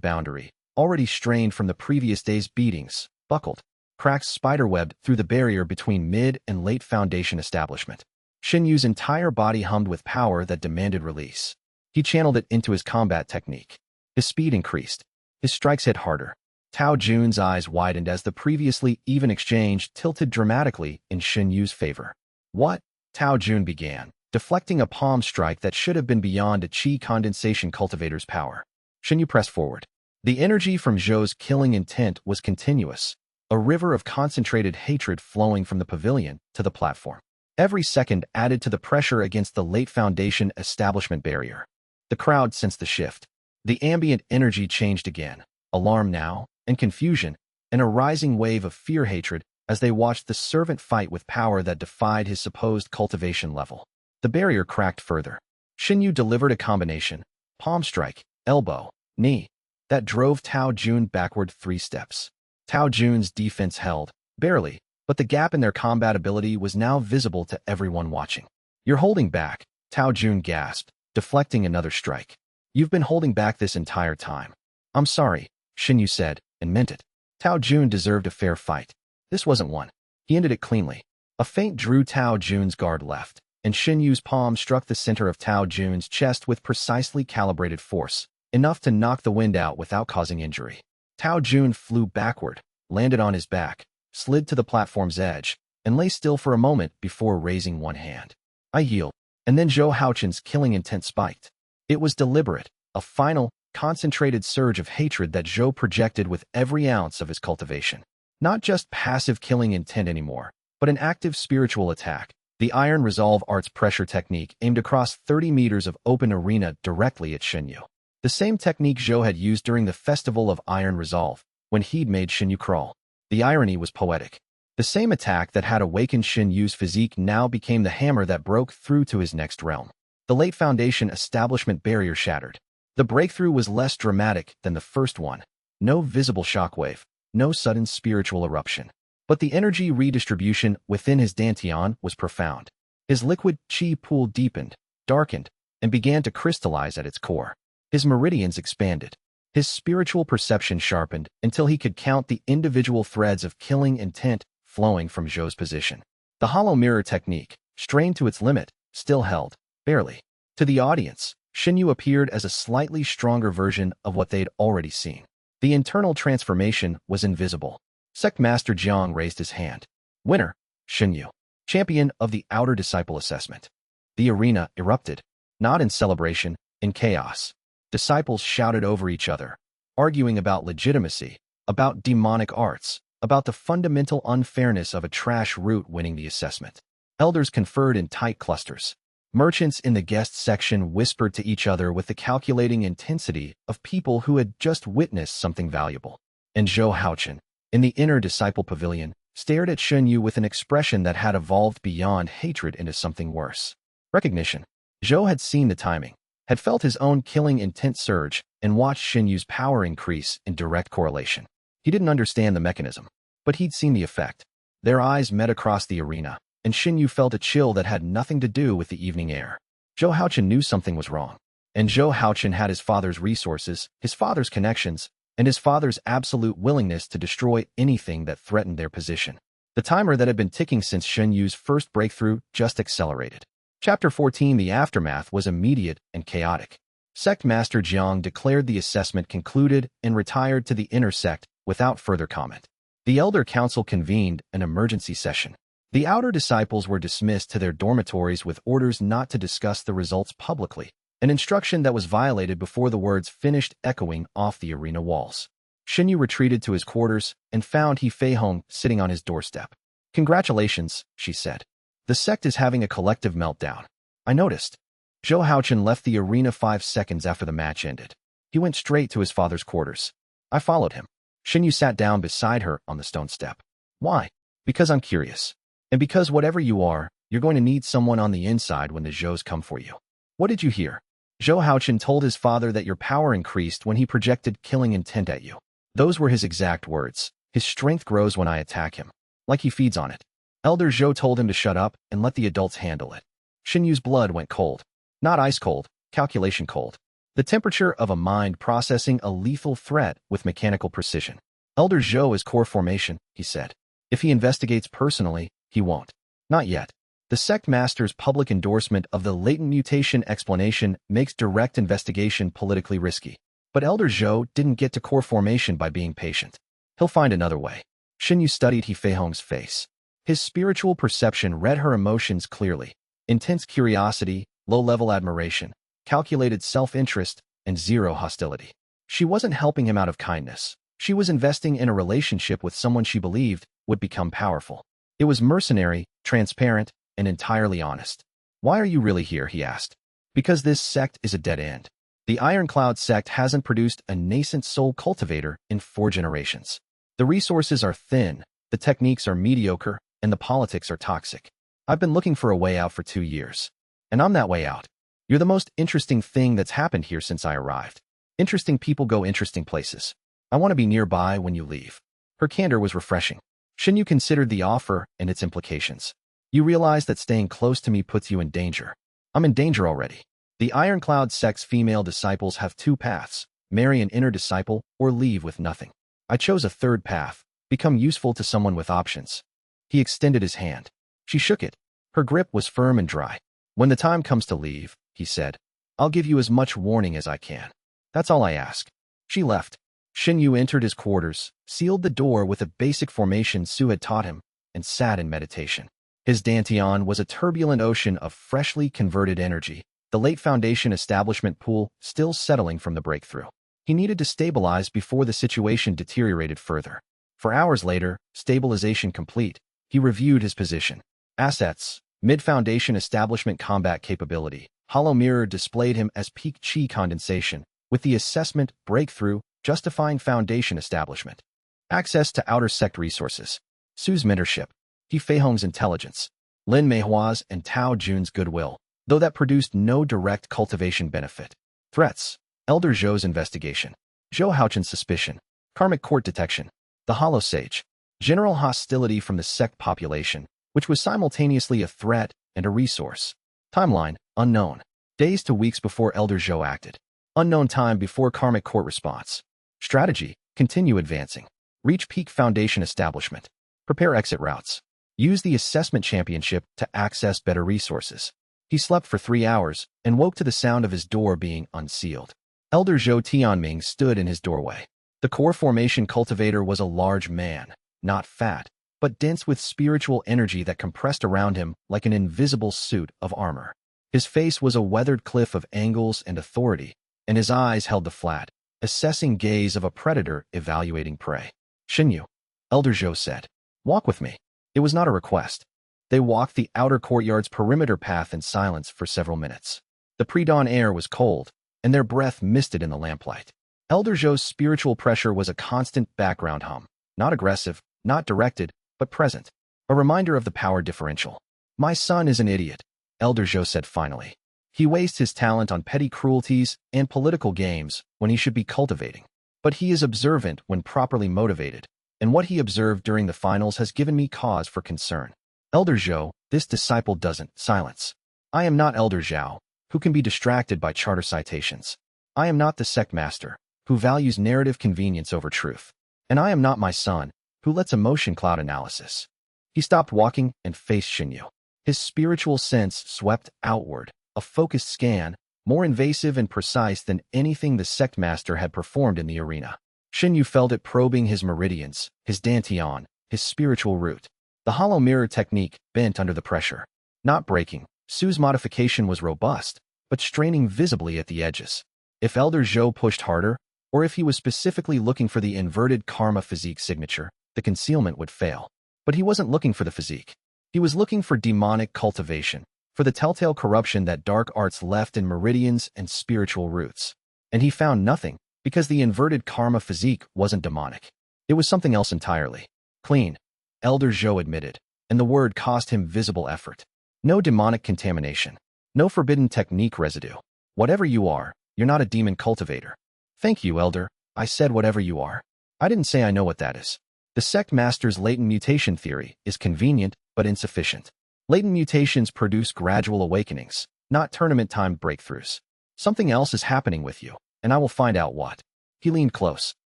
boundary, already strained from the previous day's beatings, buckled. Cracks spiderwebbed through the barrier between mid and late foundation establishment. Shen Yu's entire body hummed with power that demanded release. He channeled it into his combat technique. His speed increased. His strikes hit harder. Tao Jun's eyes widened as the previously even exchange tilted dramatically in Shen Yu's favor. What? Tao Jun began, deflecting a palm strike that should have been beyond a chi condensation cultivator's power. Shen Yu pressed forward. The energy from Zhou's killing intent was continuous, a river of concentrated hatred flowing from the pavilion to the platform. Every second added to the pressure against the late Foundation establishment barrier. The crowd sensed the shift. The ambient energy changed again, alarm now, and confusion, and a rising wave of fear-hatred as they watched the servant fight with power that defied his supposed cultivation level. The barrier cracked further. Shen Yu delivered a combination, palm strike, elbow, knee, that drove Tao Jun backward 3 steps. Tao Jun's defense held, barely, but the gap in their combat ability was now visible to everyone watching. "You're holding back," Tao Jun gasped, deflecting another strike. "You've been holding back this entire time." "I'm sorry," Shen Yu said, and meant it. Tao Jun deserved a fair fight. This wasn't one. He ended it cleanly. A feint drew Tao Jun's guard left, and Shen Yu's palm struck the center of Tao Jun's chest with precisely calibrated force, enough to knock the wind out without causing injury. Tao Jun flew backward, landed on his back, slid to the platform's edge, and lay still for a moment before raising one hand. "I yield." And then Zhou Haochen's killing intent spiked. It was deliberate, a final, concentrated surge of hatred that Zhou projected with every ounce of his cultivation. Not just passive killing intent anymore, but an active spiritual attack. The Iron Resolve Arts pressure technique aimed across 30 meters of open arena directly at Shen Yu. The same technique Zhou had used during the Festival of Iron Resolve, when he'd made Shen Yu crawl. The irony was poetic. The same attack that had awakened Shen Yu's physique now became the hammer that broke through to his next realm. The late Foundation establishment barrier shattered. The breakthrough was less dramatic than the first one. No visible shockwave, no sudden spiritual eruption. But the energy redistribution within his dantian was profound. His liquid chi pool deepened, darkened, and began to crystallize at its core. His meridians expanded. His spiritual perception sharpened until he could count the individual threads of killing intent flowing from Zhou's position. The hollow mirror technique, strained to its limit, still held, barely. To the audience, Shen Yu appeared as a slightly stronger version of what they'd already seen. The internal transformation was invisible. Sect Master Jiang raised his hand. "Winner, Shen Yu, champion of the Outer Disciple Assessment." The arena erupted, not in celebration, in chaos. Disciples shouted over each other, arguing about legitimacy, about demonic arts, about the fundamental unfairness of a trash route winning the assessment. Elders conferred in tight clusters. Merchants in the guest section whispered to each other with the calculating intensity of people who had just witnessed something valuable. And Zhou Haochen, in the inner disciple pavilion, stared at Shen Yu with an expression that had evolved beyond hatred into something worse. Recognition. Zhou had seen the timing, had felt his own killing intent surge, and watched Shen Yu's power increase in direct correlation. He didn't understand the mechanism, but he'd seen the effect. Their eyes met across the arena, and Shen Yu felt a chill that had nothing to do with the evening air. Zhou Haochen knew something was wrong. And Zhou Haochen had his father's resources, his father's connections, and his father's absolute willingness to destroy anything that threatened their position. The timer that had been ticking since Shen Yu's first breakthrough just accelerated. Chapter 14. The aftermath was immediate and chaotic. Sect Master Jiang declared the assessment concluded and retired to the inner sect without further comment. The Elder Council convened an emergency session. The outer disciples were dismissed to their dormitories with orders not to discuss the results publicly, an instruction that was violated before the words finished echoing off the arena walls. Shen Yu retreated to his quarters and found He Fei Hong sitting on his doorstep. "Congratulations," she said. "The sect is having a collective meltdown. I noticed." Zhou Haochen left the arena 5 seconds after the match ended. He went straight to his father's quarters. I followed him. Shen Yu sat down beside her on the stone step. "Why?" "Because I'm curious. And because whatever you are, you're going to need someone on the inside when the Zhous come for you." "What did you hear?" Zhou Haochen told his father that your power increased when he projected killing intent at you. Those were his exact words. "His strength grows when I attack him. Like he feeds on it." Elder Zhou told him to shut up and let the adults handle it. Shen Yu's blood went cold. Not ice cold, calculation cold. The temperature of a mind processing a lethal threat with mechanical precision. "Elder Zhou is core formation," he said. "If he investigates personally, he won't. Not yet." The sect master's public endorsement of the latent mutation explanation makes direct investigation politically risky. But Elder Zhou didn't get to core formation by being patient. He'll find another way. Shen Yu studied He Feihong's face. His spiritual perception read her emotions clearly. Intense curiosity, low-level admiration, calculated self-interest, and zero hostility. She wasn't helping him out of kindness. She was investing in a relationship with someone she believed would become powerful. It was mercenary, transparent, and entirely honest. "Why are you really here?" he asked. "Because this sect is a dead end. The Iron Cloud sect hasn't produced a nascent soul cultivator in 4 generations. The resources are thin, the techniques are mediocre, and the politics are toxic. I've been looking for a way out for 2 years. And I'm that way out. You're the most interesting thing that's happened here since I arrived. Interesting people go interesting places. I want to be nearby when you leave." Her candor was refreshing. Shen Yu considered the offer and its implications. "You realize that staying close to me puts you in danger." "I'm in danger already. The Iron Cloud sect's female disciples have 2 paths, marry an inner disciple or leave with nothing. I chose a third path, become useful to someone with options." He extended his hand. She shook it. Her grip was firm and dry. "When the time comes to leave," he said, "I'll give you as much warning as I can. That's all I ask." She left. Shen Yu entered his quarters, sealed the door with a basic formation Su had taught him, and sat in meditation. His dantian was a turbulent ocean of freshly converted energy, the late Foundation establishment pool still settling from the breakthrough. He needed to stabilize before the situation deteriorated further. For hours later, stabilization complete, he reviewed his position. Assets, mid-Foundation establishment combat capability. Hollow mirror displayed him as peak chi condensation, with the assessment breakthrough justifying Foundation establishment. Access to outer sect resources. Su's mentorship. He Feihong's intelligence. Lin Meihua's and Tao Jun's goodwill, though that produced no direct cultivation benefit. Threats. Elder Zhou's investigation. Zhou Haochen's suspicion. Karmic court detection. The Hollow Sage. General hostility from the sect population, which was simultaneously a threat and a resource. Timeline, unknown. Days to weeks before Elder Zhou acted. Unknown time before Karmic court response. Strategy, continue advancing. Reach peak Foundation establishment. Prepare exit routes. Use the assessment championship to access better resources. He slept for 3 hours and woke to the sound of his door being unsealed. Elder Zhou Tianming stood in his doorway. The core formation cultivator was a large man, not fat, but dense with spiritual energy that compressed around him like an invisible suit of armor. His face was a weathered cliff of angles and authority, and his eyes held the flat, assessing gaze of a predator evaluating prey. "Shen Yu," Elder Zhou said, "walk with me." It was not a request. They walked the outer courtyard's perimeter path in silence for several minutes. The pre-dawn air was cold, and their breath misted in the lamplight. Elder Zhou's spiritual pressure was a constant background hum, not aggressive, not directed, but present, a reminder of the power differential. "My son is an idiot," Elder Zhou said finally. "He wastes his talent on petty cruelties and political games when he should be cultivating. But he is observant when properly motivated, and what he observed during the finals has given me cause for concern." "Elder Zhou, this disciple doesn't." Silence. "I am not Elder Zhou, who can be distracted by charter citations. I am not the sect master, who values narrative convenience over truth. And I am not my son, who lets emotion cloud analysis." He stopped walking and faced Shen Yu. His spiritual sense swept outward, a focused scan, more invasive and precise than anything the sect master had performed in the arena. Shen Yu felt it probing his meridians, his dantian, his spiritual root. The hollow mirror technique bent under the pressure. Not breaking, Su's modification was robust, but straining visibly at the edges. If Elder Zhou pushed harder, or if he was specifically looking for the inverted karma physique signature, the concealment would fail. But he wasn't looking for the physique. He was looking for demonic cultivation, for the telltale corruption that dark arts left in meridians and spiritual roots. And he found nothing, because the inverted karma physique wasn't demonic. It was something else entirely. Clean, Elder Zhou admitted, and the word cost him visible effort. No demonic contamination. No forbidden technique residue. "Whatever you are, you're not a demon cultivator." "Thank you, Elder," I said. "Whatever you are." I didn't say I know what that is. The sect master's latent mutation theory is convenient but insufficient. Latent mutations produce gradual awakenings, not tournament-timed breakthroughs. Something else is happening with you, and I will find out what. He leaned close.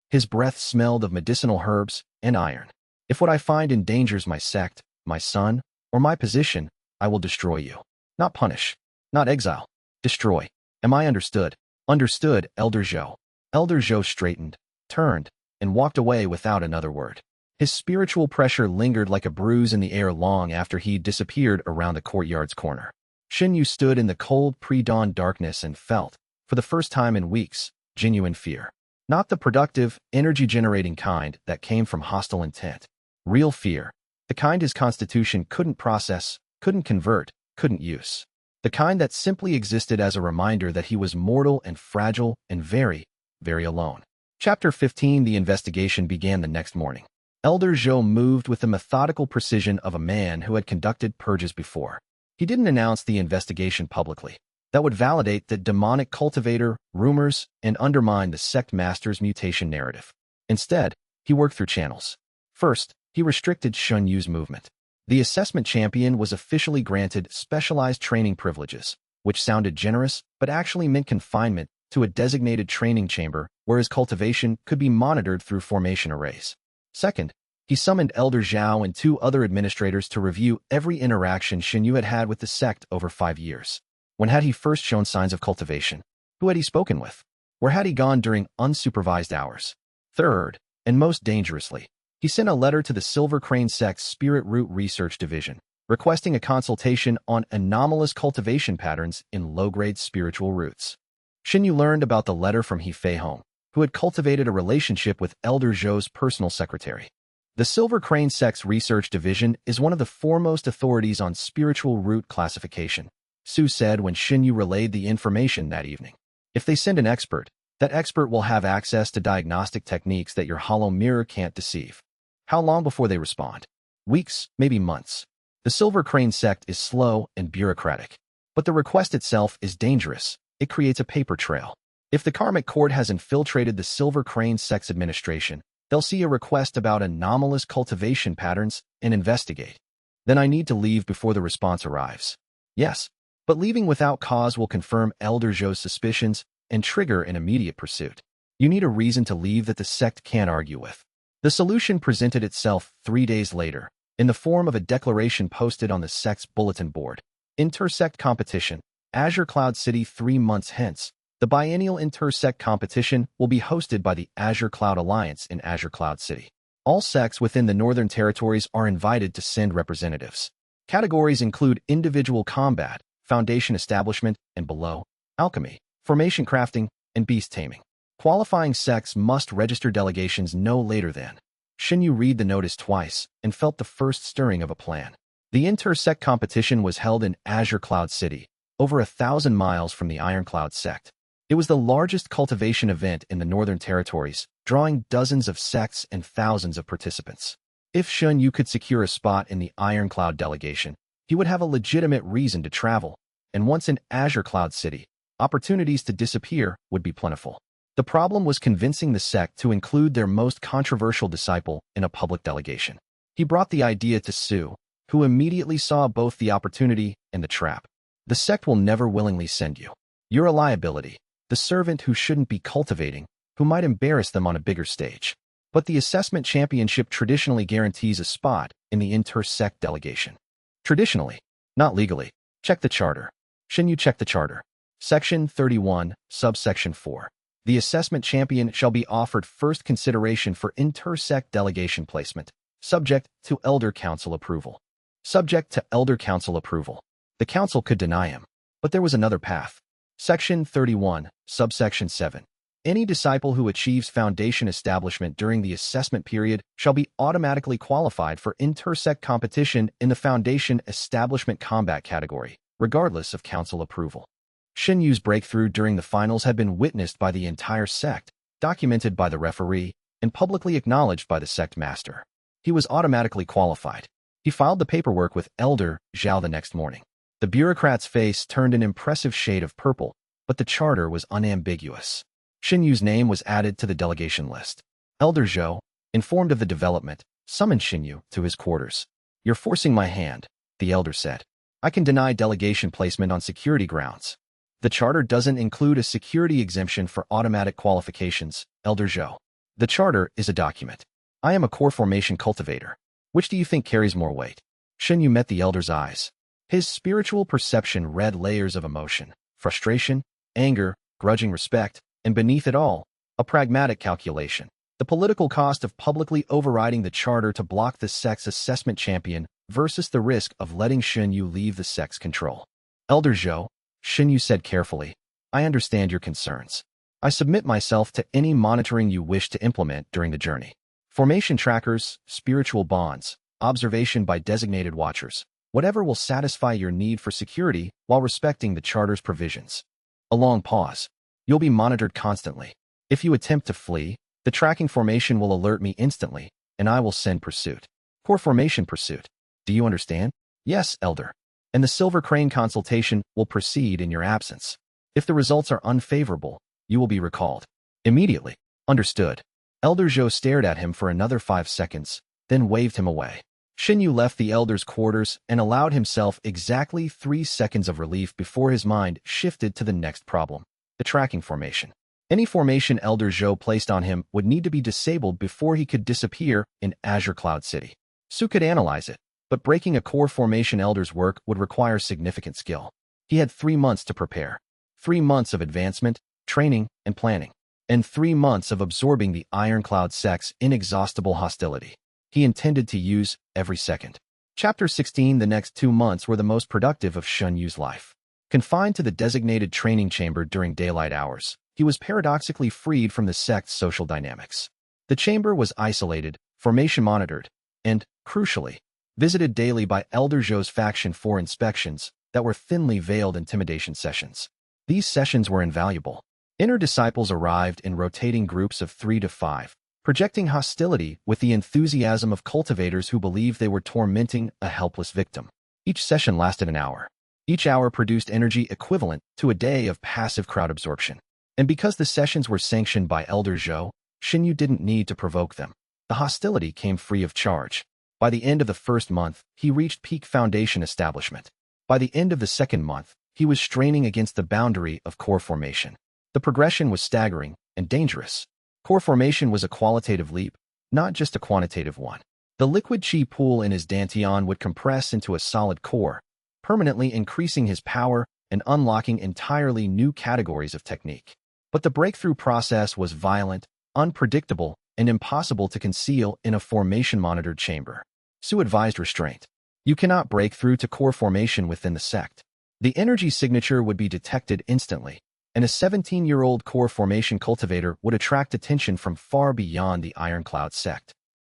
His breath smelled of medicinal herbs and iron. "If what I find endangers my sect, my son, or my position, I will destroy you. Not punish. Not exile. Destroy. Am I understood? Understood, Elder Zhou. Elder Zhou straightened, turned, and walked away without another word. His spiritual pressure lingered like a bruise in the air long after he disappeared around the courtyard's corner. Shen Yu stood in the cold pre-dawn darkness and felt, for the first time in weeks, genuine fear. Not the productive, energy-generating kind that came from hostile intent. Real fear. The kind his constitution couldn't process, couldn't convert, couldn't use. The kind that simply existed as a reminder that he was mortal and fragile and very, very alone. Chapter 15. The investigation began the next morning. Elder Zhou moved with the methodical precision of a man who had conducted purges before. He didn't announce the investigation publicly. That would validate the demonic cultivator, rumors, and undermine the sect master's mutation narrative. Instead, he worked through channels. First, he restricted Shen Yu's movement. The assessment champion was officially granted specialized training privileges, which sounded generous but actually meant confinement to a designated training chamber where his cultivation could be monitored through formation arrays. Second, he summoned Elder Zhao and 2 other administrators to review every interaction Shen Yu had had with the sect over 5 years. When had he first shown signs of cultivation? Who had he spoken with? Where had he gone during unsupervised hours? Third, and most dangerously, he sent a letter to the Silver Crane sect's Spirit Root Research Division, requesting a consultation on anomalous cultivation patterns in low-grade spiritual roots. Shen Yu learned about the letter from He Fei Hong, who had cultivated a relationship with Elder Zhou's personal secretary. The Silver Crane sect's Research Division is one of the foremost authorities on spiritual root classification, Su said when Shen Yu relayed the information that evening. If they send an expert, that expert will have access to diagnostic techniques that your hollow mirror can't deceive. How long before they respond? Weeks, maybe months. The Silver Crane sect is slow and bureaucratic. But the request itself is dangerous. It creates a paper trail. If the Karmic Court has infiltrated the Silver Crane sect's administration, they'll see a request about anomalous cultivation patterns and investigate. Then I need to leave before the response arrives. Yes, but leaving without cause will confirm Elder Zhou's suspicions and trigger an immediate pursuit. You need a reason to leave that the sect can't argue with. The solution presented itself 3 days later, in the form of a declaration posted on the sect's bulletin board. Intersect competition, Azure Cloud City 3 months hence. The biennial Intersect competition will be hosted by the Azure Cloud Alliance in Azure Cloud City. All sects within the Northern Territories are invited to send representatives. Categories include individual combat, foundation establishment, and below, alchemy, formation crafting, and beast taming. Qualifying sects must register delegations no later than. Shen Yu read the notice twice and felt the first stirring of a plan. The Intersect competition was held in Azure Cloud City, over 1,000 miles from the Ironcloud sect. It was the largest cultivation event in the Northern Territories, drawing dozens of sects and thousands of participants. If Shen Yu could secure a spot in the Ironcloud delegation, he would have a legitimate reason to travel, and once in Azure Cloud City, opportunities to disappear would be plentiful. The problem was convincing the sect to include their most controversial disciple in a public delegation. He brought the idea to Su, who immediately saw both the opportunity and the trap. The sect will never willingly send you. You're a liability, the servant who shouldn't be cultivating, who might embarrass them on a bigger stage. But the assessment championship traditionally guarantees a spot in the Intersect delegation. Traditionally, not legally. Check the charter. Shen Yu checked the charter. Section 31, subsection 4. The assessment champion shall be offered first consideration for Intersect delegation placement, subject to Elder Council approval. Subject to Elder Council approval. The council could deny him, but there was another path. Section 31, subsection 7. Any disciple who achieves foundation establishment during the assessment period shall be automatically qualified for Intersect competition in the foundation establishment combat category, regardless of council approval. Shen Yu's breakthrough during the finals had been witnessed by the entire sect, documented by the referee, and publicly acknowledged by the sect master. He was automatically qualified. He filed the paperwork with Elder Zhao the next morning. The bureaucrat's face turned an impressive shade of purple, but the charter was unambiguous. Shen Yu's name was added to the delegation list. Elder Zhou, informed of the development, summoned Shen Yu to his quarters. "You're forcing my hand," the elder said. "I can deny delegation placement on security grounds." The charter doesn't include a security exemption for automatic qualifications, Elder Zhou. The charter is a document. I am a core formation cultivator. Which do you think carries more weight? Shen Yu met the elder's eyes. His spiritual perception read layers of emotion, frustration, anger, grudging respect, and beneath it all, a pragmatic calculation. The political cost of publicly overriding the charter to block the sect's assessment champion versus the risk of letting Shen Yu leave the sect's control. Elder Zhou, Shen Yu said carefully, I understand your concerns. I submit myself to any monitoring you wish to implement during the journey. Formation trackers, spiritual bonds, observation by designated watchers, whatever will satisfy your need for security while respecting the charter's provisions. A long pause. You'll be monitored constantly. If you attempt to flee, the tracking formation will alert me instantly, and I will send pursuit. Core formation pursuit. Do you understand? Yes, Elder. And the Silver Crane consultation will proceed in your absence. If the results are unfavorable, you will be recalled. Immediately. Understood. Elder Zhou stared at him for another 5 seconds, then waved him away. Shen Yu left the Elder's quarters and allowed himself exactly 3 seconds of relief before his mind shifted to the next problem, the tracking formation. Any formation Elder Zhou placed on him would need to be disabled before he could disappear in Azure Cloud City. Su could analyze it, but breaking a core formation Elder's work would require significant skill. He had 3 months to prepare. 3 months of advancement, training, and planning. And 3 months of absorbing the Ironcloud sect's inexhaustible hostility. He intended to use every second. Chapter 16. The next 2 months were the most productive of Shen Yu's life. Confined to the designated training chamber during daylight hours, he was paradoxically freed from the sect's social dynamics. The chamber was isolated, formation monitored, and, crucially, visited daily by Elder Zhou's faction for inspections that were thinly veiled intimidation sessions. These sessions were invaluable. Inner disciples arrived in rotating groups of 3 to 5, projecting hostility with the enthusiasm of cultivators who believed they were tormenting a helpless victim. Each session lasted an hour. Each hour produced energy equivalent to a day of passive crowd absorption. And because the sessions were sanctioned by Elder Zhou, Shen Yu didn't need to provoke them. The hostility came free of charge. By the end of the first month, he reached peak foundation establishment. By the end of the second month, he was straining against the boundary of core formation. The progression was staggering and dangerous. Core formation was a qualitative leap, not just a quantitative one. The liquid chi pool in his dantian would compress into a solid core, permanently increasing his power and unlocking entirely new categories of technique. But the breakthrough process was violent, unpredictable, and impossible to conceal in a formation-monitored chamber. Su advised restraint. You cannot break through to core formation within the sect. The energy signature would be detected instantly, and a 17-year-old core formation cultivator would attract attention from far beyond the Ironcloud sect.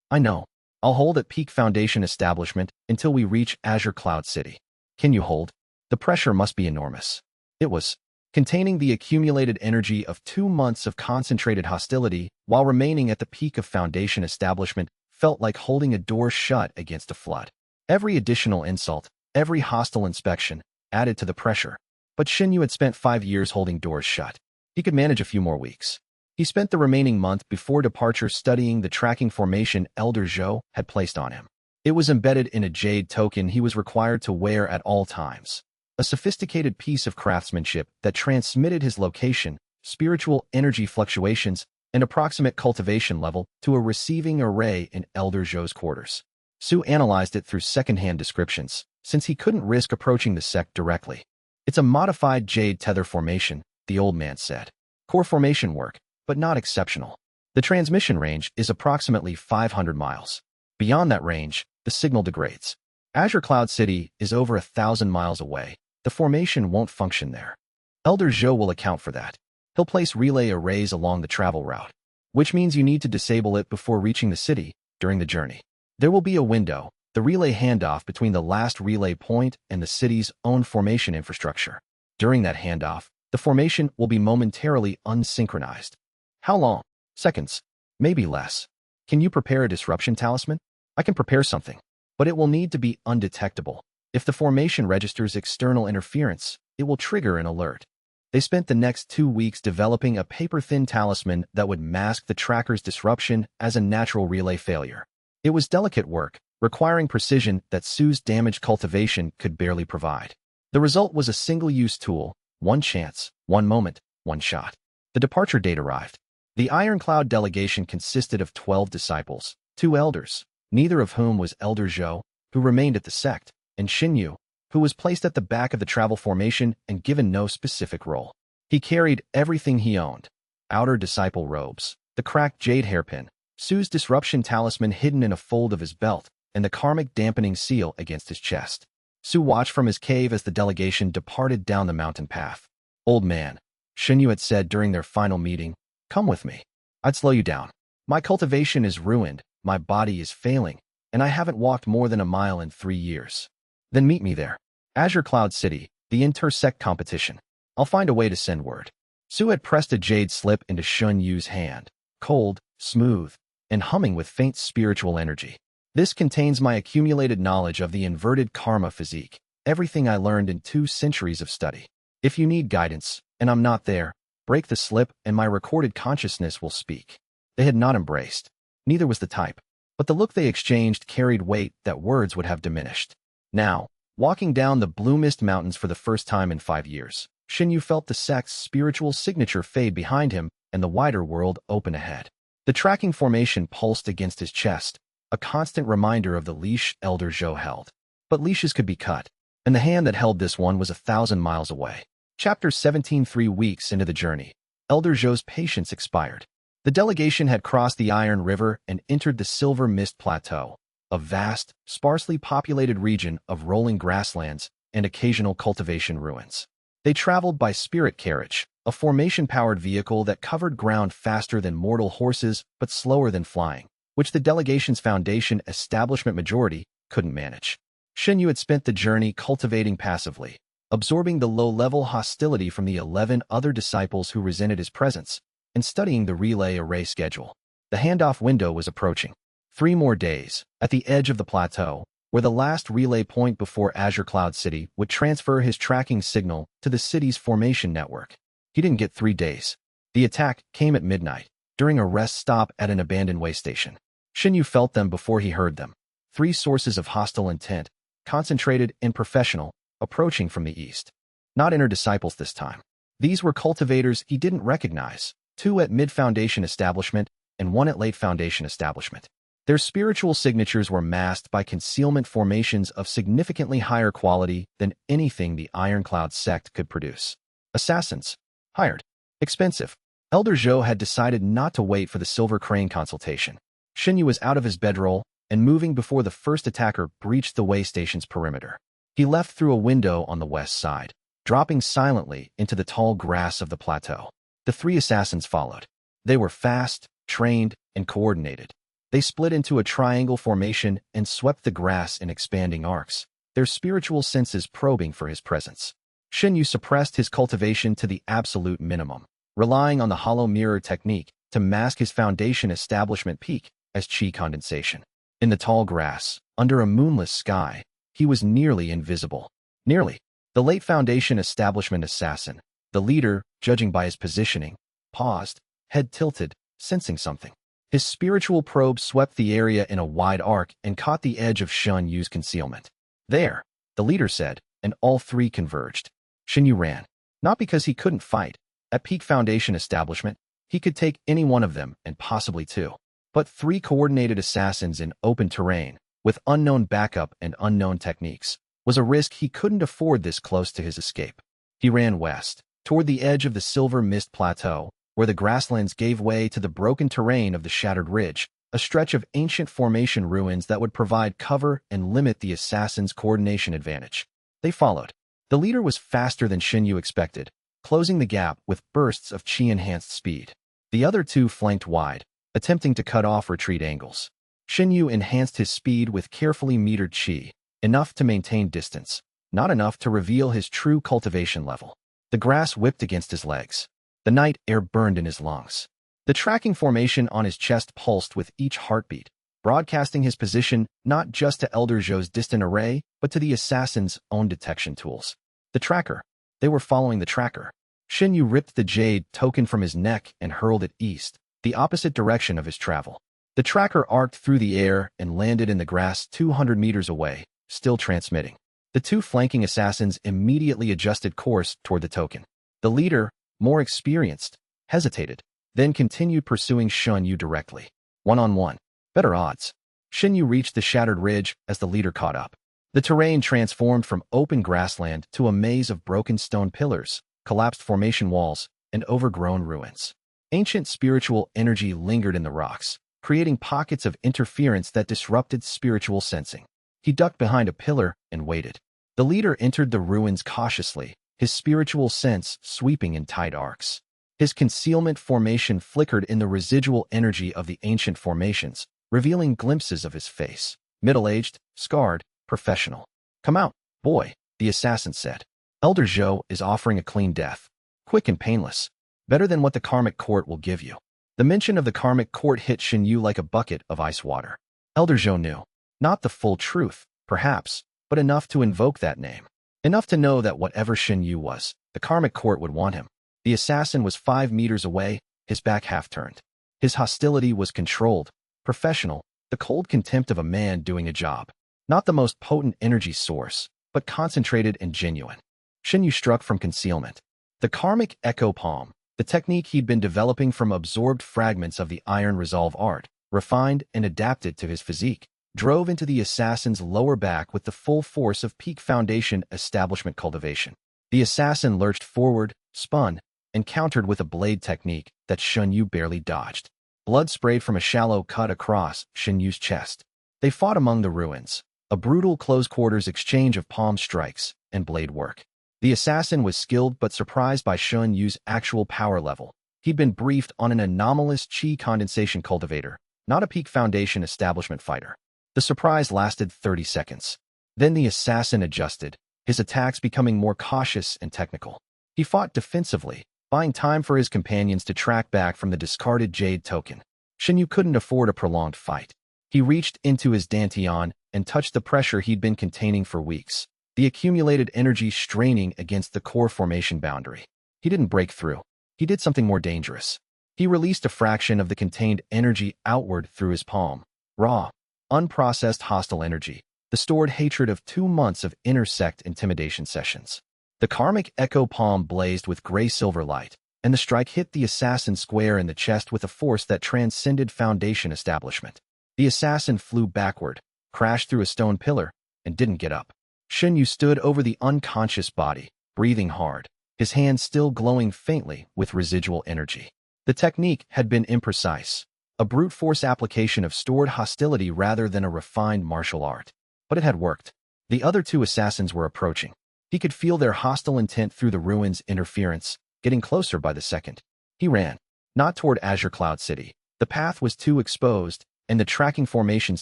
I know. I'll hold at peak foundation establishment until we reach Azure Cloud City. Can you hold? The pressure must be enormous. It was. Containing the accumulated energy of 2 months of concentrated hostility while remaining at the peak of foundation establishment felt like holding a door shut against a flood. Every additional insult, every hostile inspection, added to the pressure. But Shen Yu had spent 5 years holding doors shut. He could manage a few more weeks. He spent the remaining month before departure studying the tracking formation Elder Zhou had placed on him. It was embedded in a jade token he was required to wear at all times. A sophisticated piece of craftsmanship that transmitted his location, spiritual energy fluctuations, and approximate cultivation level to a receiving array in Elder Zhou's quarters. Su analyzed it through second-hand descriptions, since he couldn't risk approaching the sect directly. It's a modified jade tether formation, the old man said. Core formation work, but not exceptional. The transmission range is approximately 500 miles. Beyond that range, the signal degrades. Azure Cloud City is over 1,000 miles away. The formation won't function there. Elder Zhou will account for that. He'll place relay arrays along the travel route, which means you need to disable it before reaching the city during the journey. There will be a window, the relay handoff between the last relay point and the city's own formation infrastructure. During that handoff, the formation will be momentarily unsynchronized. How long? Seconds. Maybe less. Can you prepare a disruption talisman? I can prepare something, but it will need to be undetectable. If the formation registers external interference, it will trigger an alert. They spent the next 2 weeks developing a paper-thin talisman that would mask the tracker's disruption as a natural relay failure. It was delicate work, requiring precision that Su's damaged cultivation could barely provide. The result was a single-use tool, one chance, one moment, one shot. The departure date arrived. The Ironcloud delegation consisted of 12 disciples, 2 elders, neither of whom was Elder Zhou, who remained at the sect, and Shen Yu, who was placed at the back of the travel formation and given no specific role. He carried everything he owned: outer disciple robes, the cracked jade hairpin, Su's disruption talisman hidden in a fold of his belt, and the karmic dampening seal against his chest. Su watched from his cave as the delegation departed down the mountain path. "Old man," Shen Yu had said during their final meeting, "come with me. I'd slow you down. My cultivation is ruined, my body is failing, and I haven't walked more than a mile in 3 years. Then meet me there. Azure Cloud City, the inter-sect competition. I'll find a way to send word." Su had pressed a jade slip into Shen Yu's hand, cold, smooth, and humming with faint spiritual energy. "This contains my accumulated knowledge of the inverted karma physique, everything I learned in 2 centuries of study. If you need guidance, and I'm not there, break the slip and my recorded consciousness will speak." They had not embraced. Neither was the type. But the look they exchanged carried weight that words would have diminished. Now, walking down the Blue Mist Mountains for the first time in 5 years, Shen Yu felt the sect's spiritual signature fade behind him and the wider world open ahead. The tracking formation pulsed against his chest, a constant reminder of the leash Elder Zhou held. But leashes could be cut, and the hand that held this one was 1,000 miles away. Chapter 17. 3 weeks into the journey, Elder Zhou's patience expired. The delegation had crossed the Iron River and entered the Silver Mist Plateau, a vast, sparsely populated region of rolling grasslands and occasional cultivation ruins. They traveled by spirit carriage, a formation-powered vehicle that covered ground faster than mortal horses but slower than flying, which the delegation's foundation establishment majority couldn't manage. Shen Yu had spent the journey cultivating passively, absorbing the low-level hostility from the 11 other disciples who resented his presence, and studying the relay array schedule. The handoff window was approaching. 3 more days, at the edge of the plateau, where the last relay point before Azure Cloud City would transfer his tracking signal to the city's formation network. He didn't get 3 days. The attack came at midnight, during a rest stop at an abandoned way station. Shen Yu felt them before he heard them. 3 sources of hostile intent, concentrated and professional, approaching from the east. Not inner disciples this time. These were cultivators he didn't recognize, 2 at mid-foundation establishment and 1 at late foundation establishment. Their spiritual signatures were masked by concealment formations of significantly higher quality than anything the Ironcloud sect could produce. Assassins. Hired. Expensive. Elder Zhou had decided not to wait for the Silver Crane consultation. Shen Yu was out of his bedroll and moving before the first attacker breached the way station's perimeter. He left through a window on the west side, dropping silently into the tall grass of the plateau. The 3 assassins followed. They were fast, trained, and coordinated. They split into a triangle formation and swept the grass in expanding arcs, their spiritual senses probing for his presence. Shen Yu suppressed his cultivation to the absolute minimum, relying on the hollow mirror technique to mask his foundation establishment peak as chi condensation. In the tall grass, under a moonless sky, he was nearly invisible. Nearly. The late foundation establishment assassin, the leader, judging by his positioning, paused, head tilted, sensing something. His spiritual probe swept the area in a wide arc and caught the edge of Shen Yu's concealment. "There," the leader said, and all 3 converged. Shen Yu ran. Not because he couldn't fight. At peak foundation establishment, he could take any one of them and possibly 2. But 3 coordinated assassins in open terrain, with unknown backup and unknown techniques, was a risk he couldn't afford this close to his escape. He ran west, toward the edge of the Silver Mist Plateau, where the grasslands gave way to the broken terrain of the Shattered Ridge, a stretch of ancient formation ruins that would provide cover and limit the assassin's coordination advantage. They followed. The leader was faster than Shen Yu expected, closing the gap with bursts of chi-enhanced speed. The other 2 flanked wide, attempting to cut off retreat angles. Shen Yu enhanced his speed with carefully metered chi, enough to maintain distance, not enough to reveal his true cultivation level. The grass whipped against his legs. The night air burned in his lungs. The tracking formation on his chest pulsed with each heartbeat, broadcasting his position not just to Elder Zhou's distant array, but to the assassin's own detection tools. The tracker. They were following the tracker. Shen Yu ripped the jade token from his neck and hurled it east, the opposite direction of his travel. The tracker arced through the air and landed in the grass 200 meters away, still transmitting. The 2 flanking assassins immediately adjusted course toward the token. The leader, more experienced, hesitated, then continued pursuing Shen Yu directly. 1-on-1. Better odds. Shen Yu reached the Shattered Ridge as the leader caught up. The terrain transformed from open grassland to a maze of broken stone pillars, collapsed formation walls, and overgrown ruins. Ancient spiritual energy lingered in the rocks, creating pockets of interference that disrupted spiritual sensing. He ducked behind a pillar and waited. The leader entered the ruins cautiously, his spiritual sense sweeping in tight arcs. His concealment formation flickered in the residual energy of the ancient formations, revealing glimpses of his face. Middle-aged, scarred, professional. "Come out, boy," the assassin said. "Elder Zhou is offering a clean death. Quick and painless. Better than what the karmic court will give you." The mention of the karmic court hit Shen Yu like a bucket of ice water. Elder Zhou knew. Not the full truth, perhaps, but enough to invoke that name. Enough to know that whatever Shen Yu was, the karmic court would want him. The assassin was 5 meters away, his back half turned. His hostility was controlled, professional, the cold contempt of a man doing a job. Not the most potent energy source, but concentrated and genuine. Shen Yu struck from concealment. The karmic echo palm, the technique he'd been developing from absorbed fragments of the iron resolve art, refined and adapted to his physique, drove into the assassin's lower back with the full force of peak foundation establishment cultivation. The assassin lurched forward, spun, and countered with a blade technique that Shen Yu barely dodged. Blood sprayed from a shallow cut across Shen Yu's chest. They fought among the ruins, a brutal close-quarters exchange of palm strikes and blade work. The assassin was skilled but surprised by Shen Yu's actual power level. He'd been briefed on an anomalous chi condensation cultivator, not a peak foundation establishment fighter. The surprise lasted 30 seconds. Then the assassin adjusted, his attacks becoming more cautious and technical. He fought defensively, buying time for his companions to track back from the discarded jade token. Shen Yu couldn't afford a prolonged fight. He reached into his dantian and touched the pressure he'd been containing for weeks, the accumulated energy straining against the core formation boundary. He didn't break through. He did something more dangerous. He released a fraction of the contained energy outward through his palm. Raw, unprocessed hostile energy, the stored hatred of 2 months of inner sect intimidation sessions. The karmic echo palm blazed with gray-silver light, and the strike hit the assassin square in the chest with a force that transcended foundation establishment. The assassin flew backward, crashed through a stone pillar, and didn't get up. Shen Yu stood over the unconscious body, breathing hard, his hands still glowing faintly with residual energy. The technique had been imprecise, a brute force application of stored hostility rather than a refined martial art. But it had worked. The other 2 assassins were approaching. He could feel their hostile intent through the ruins' interference, getting closer by the second. He ran, not toward Azure Cloud City. The path was too exposed, and the tracking formation's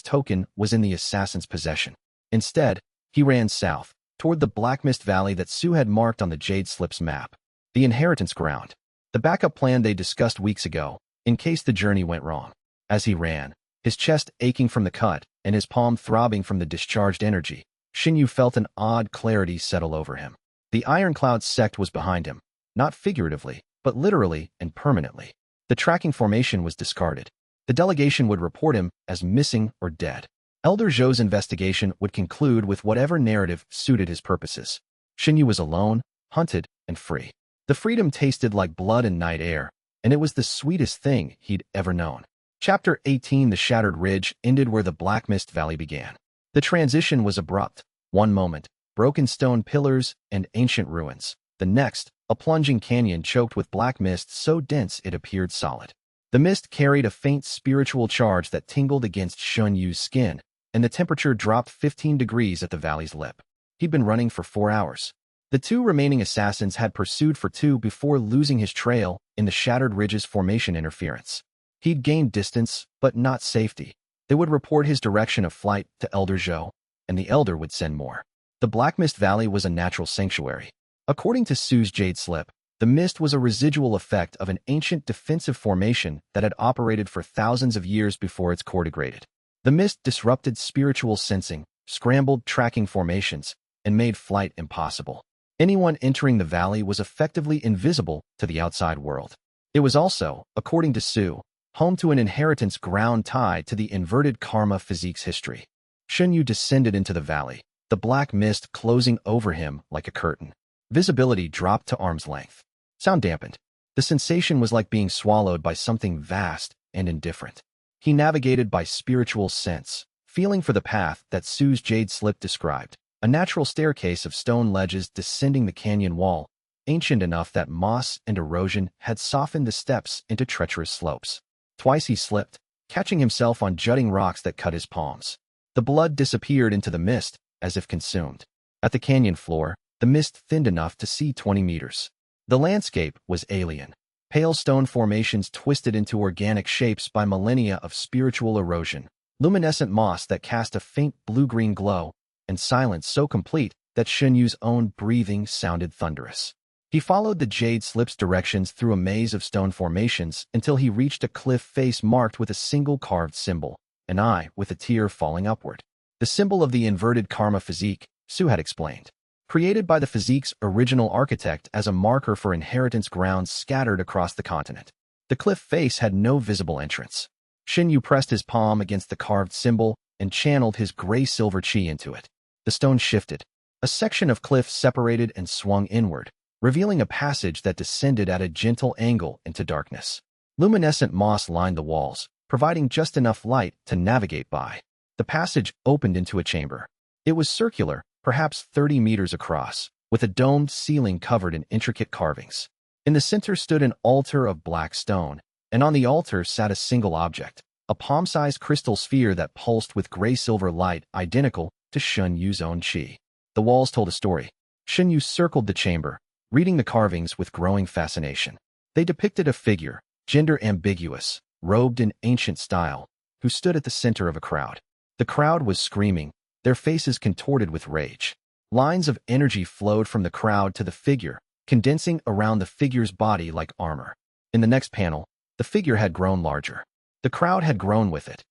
token was in the assassin's possession. Instead, he ran south, toward the Black Mist Valley that Sue had marked on the Jade Slips map. The inheritance ground. The backup plan they discussed weeks ago, in case the journey went wrong. As he ran, his chest aching from the cut and his palm throbbing from the discharged energy, Shen Yu felt an odd clarity settle over him. The Ironcloud sect was behind him, not figuratively, but literally and permanently. The tracking formation was discarded. The delegation would report him as missing or dead. Elder Zhou's investigation would conclude with whatever narrative suited his purposes. Shen Yu was alone, hunted, and free. The freedom tasted like blood and night air, and it was the sweetest thing he'd ever known. Chapter 18 The Shattered Ridge ended where the Black Mist Valley began. The transition was abrupt. One moment, broken stone pillars and ancient ruins. The next, a plunging canyon choked with black mist so dense it appeared solid. The mist carried a faint spiritual charge that tingled against Shen Yu's skin, and the temperature dropped 15 degrees at the valley's lip. He'd been running for 4 hours. The 2 remaining assassins had pursued for 2 before losing his trail in the Shattered Ridge's formation interference. He'd gained distance, but not safety. They would report his direction of flight to Elder Zhou, and the Elder would send more. The Black Mist Valley was a natural sanctuary. According to Sue's Jade Slip, the mist was a residual effect of an ancient defensive formation that had operated for thousands of years before its core degraded. The mist disrupted spiritual sensing, scrambled tracking formations, and made flight impossible. Anyone entering the valley was effectively invisible to the outside world. It was also, according to Sue, home to an inheritance ground tied to the inverted karma physique's history. Shen Yu descended into the valley, the black mist closing over him like a curtain. Visibility dropped to arm's length. Sound dampened. The sensation was like being swallowed by something vast and indifferent. He navigated by spiritual sense, feeling for the path that Su's jade slip described, a natural staircase of stone ledges descending the canyon wall, ancient enough that moss and erosion had softened the steps into treacherous slopes. Twice he slipped, catching himself on jutting rocks that cut his palms. The blood disappeared into the mist, as if consumed. At the canyon floor, the mist thinned enough to see 20 meters. The landscape was alien. Pale stone formations twisted into organic shapes by millennia of spiritual erosion, luminescent moss that cast a faint blue-green glow, and silence so complete that Shen Yu's own breathing sounded thunderous. He followed the jade slip's directions through a maze of stone formations until he reached a cliff face marked with a single carved symbol, an eye with a tear falling upward. The symbol of the inverted karma physique, Su had explained. Created by the physique's original architect as a marker for inheritance grounds scattered across the continent. The cliff face had no visible entrance. Shen Yu pressed his palm against the carved symbol and channeled his gray-silver chi into it. The stone shifted. A section of cliff separated and swung inward, revealing a passage that descended at a gentle angle into darkness. Luminescent moss lined the walls, providing just enough light to navigate by. The passage opened into a chamber. It was circular, perhaps 30 meters across, with a domed ceiling covered in intricate carvings. In the center stood an altar of black stone, and on the altar sat a single object, a palm-sized crystal sphere that pulsed with gray-silver light identical to Shen Yu's own chi. The walls told a story. Shen Yu circled the chamber, reading the carvings with growing fascination. They depicted a figure, gender ambiguous, robed in ancient style, who stood at the center of a crowd. The crowd was screaming, their faces contorted with rage. Lines of energy flowed from the crowd to the figure, condensing around the figure's body like armor. In the next panel, the figure had grown larger. The crowd had grown with it.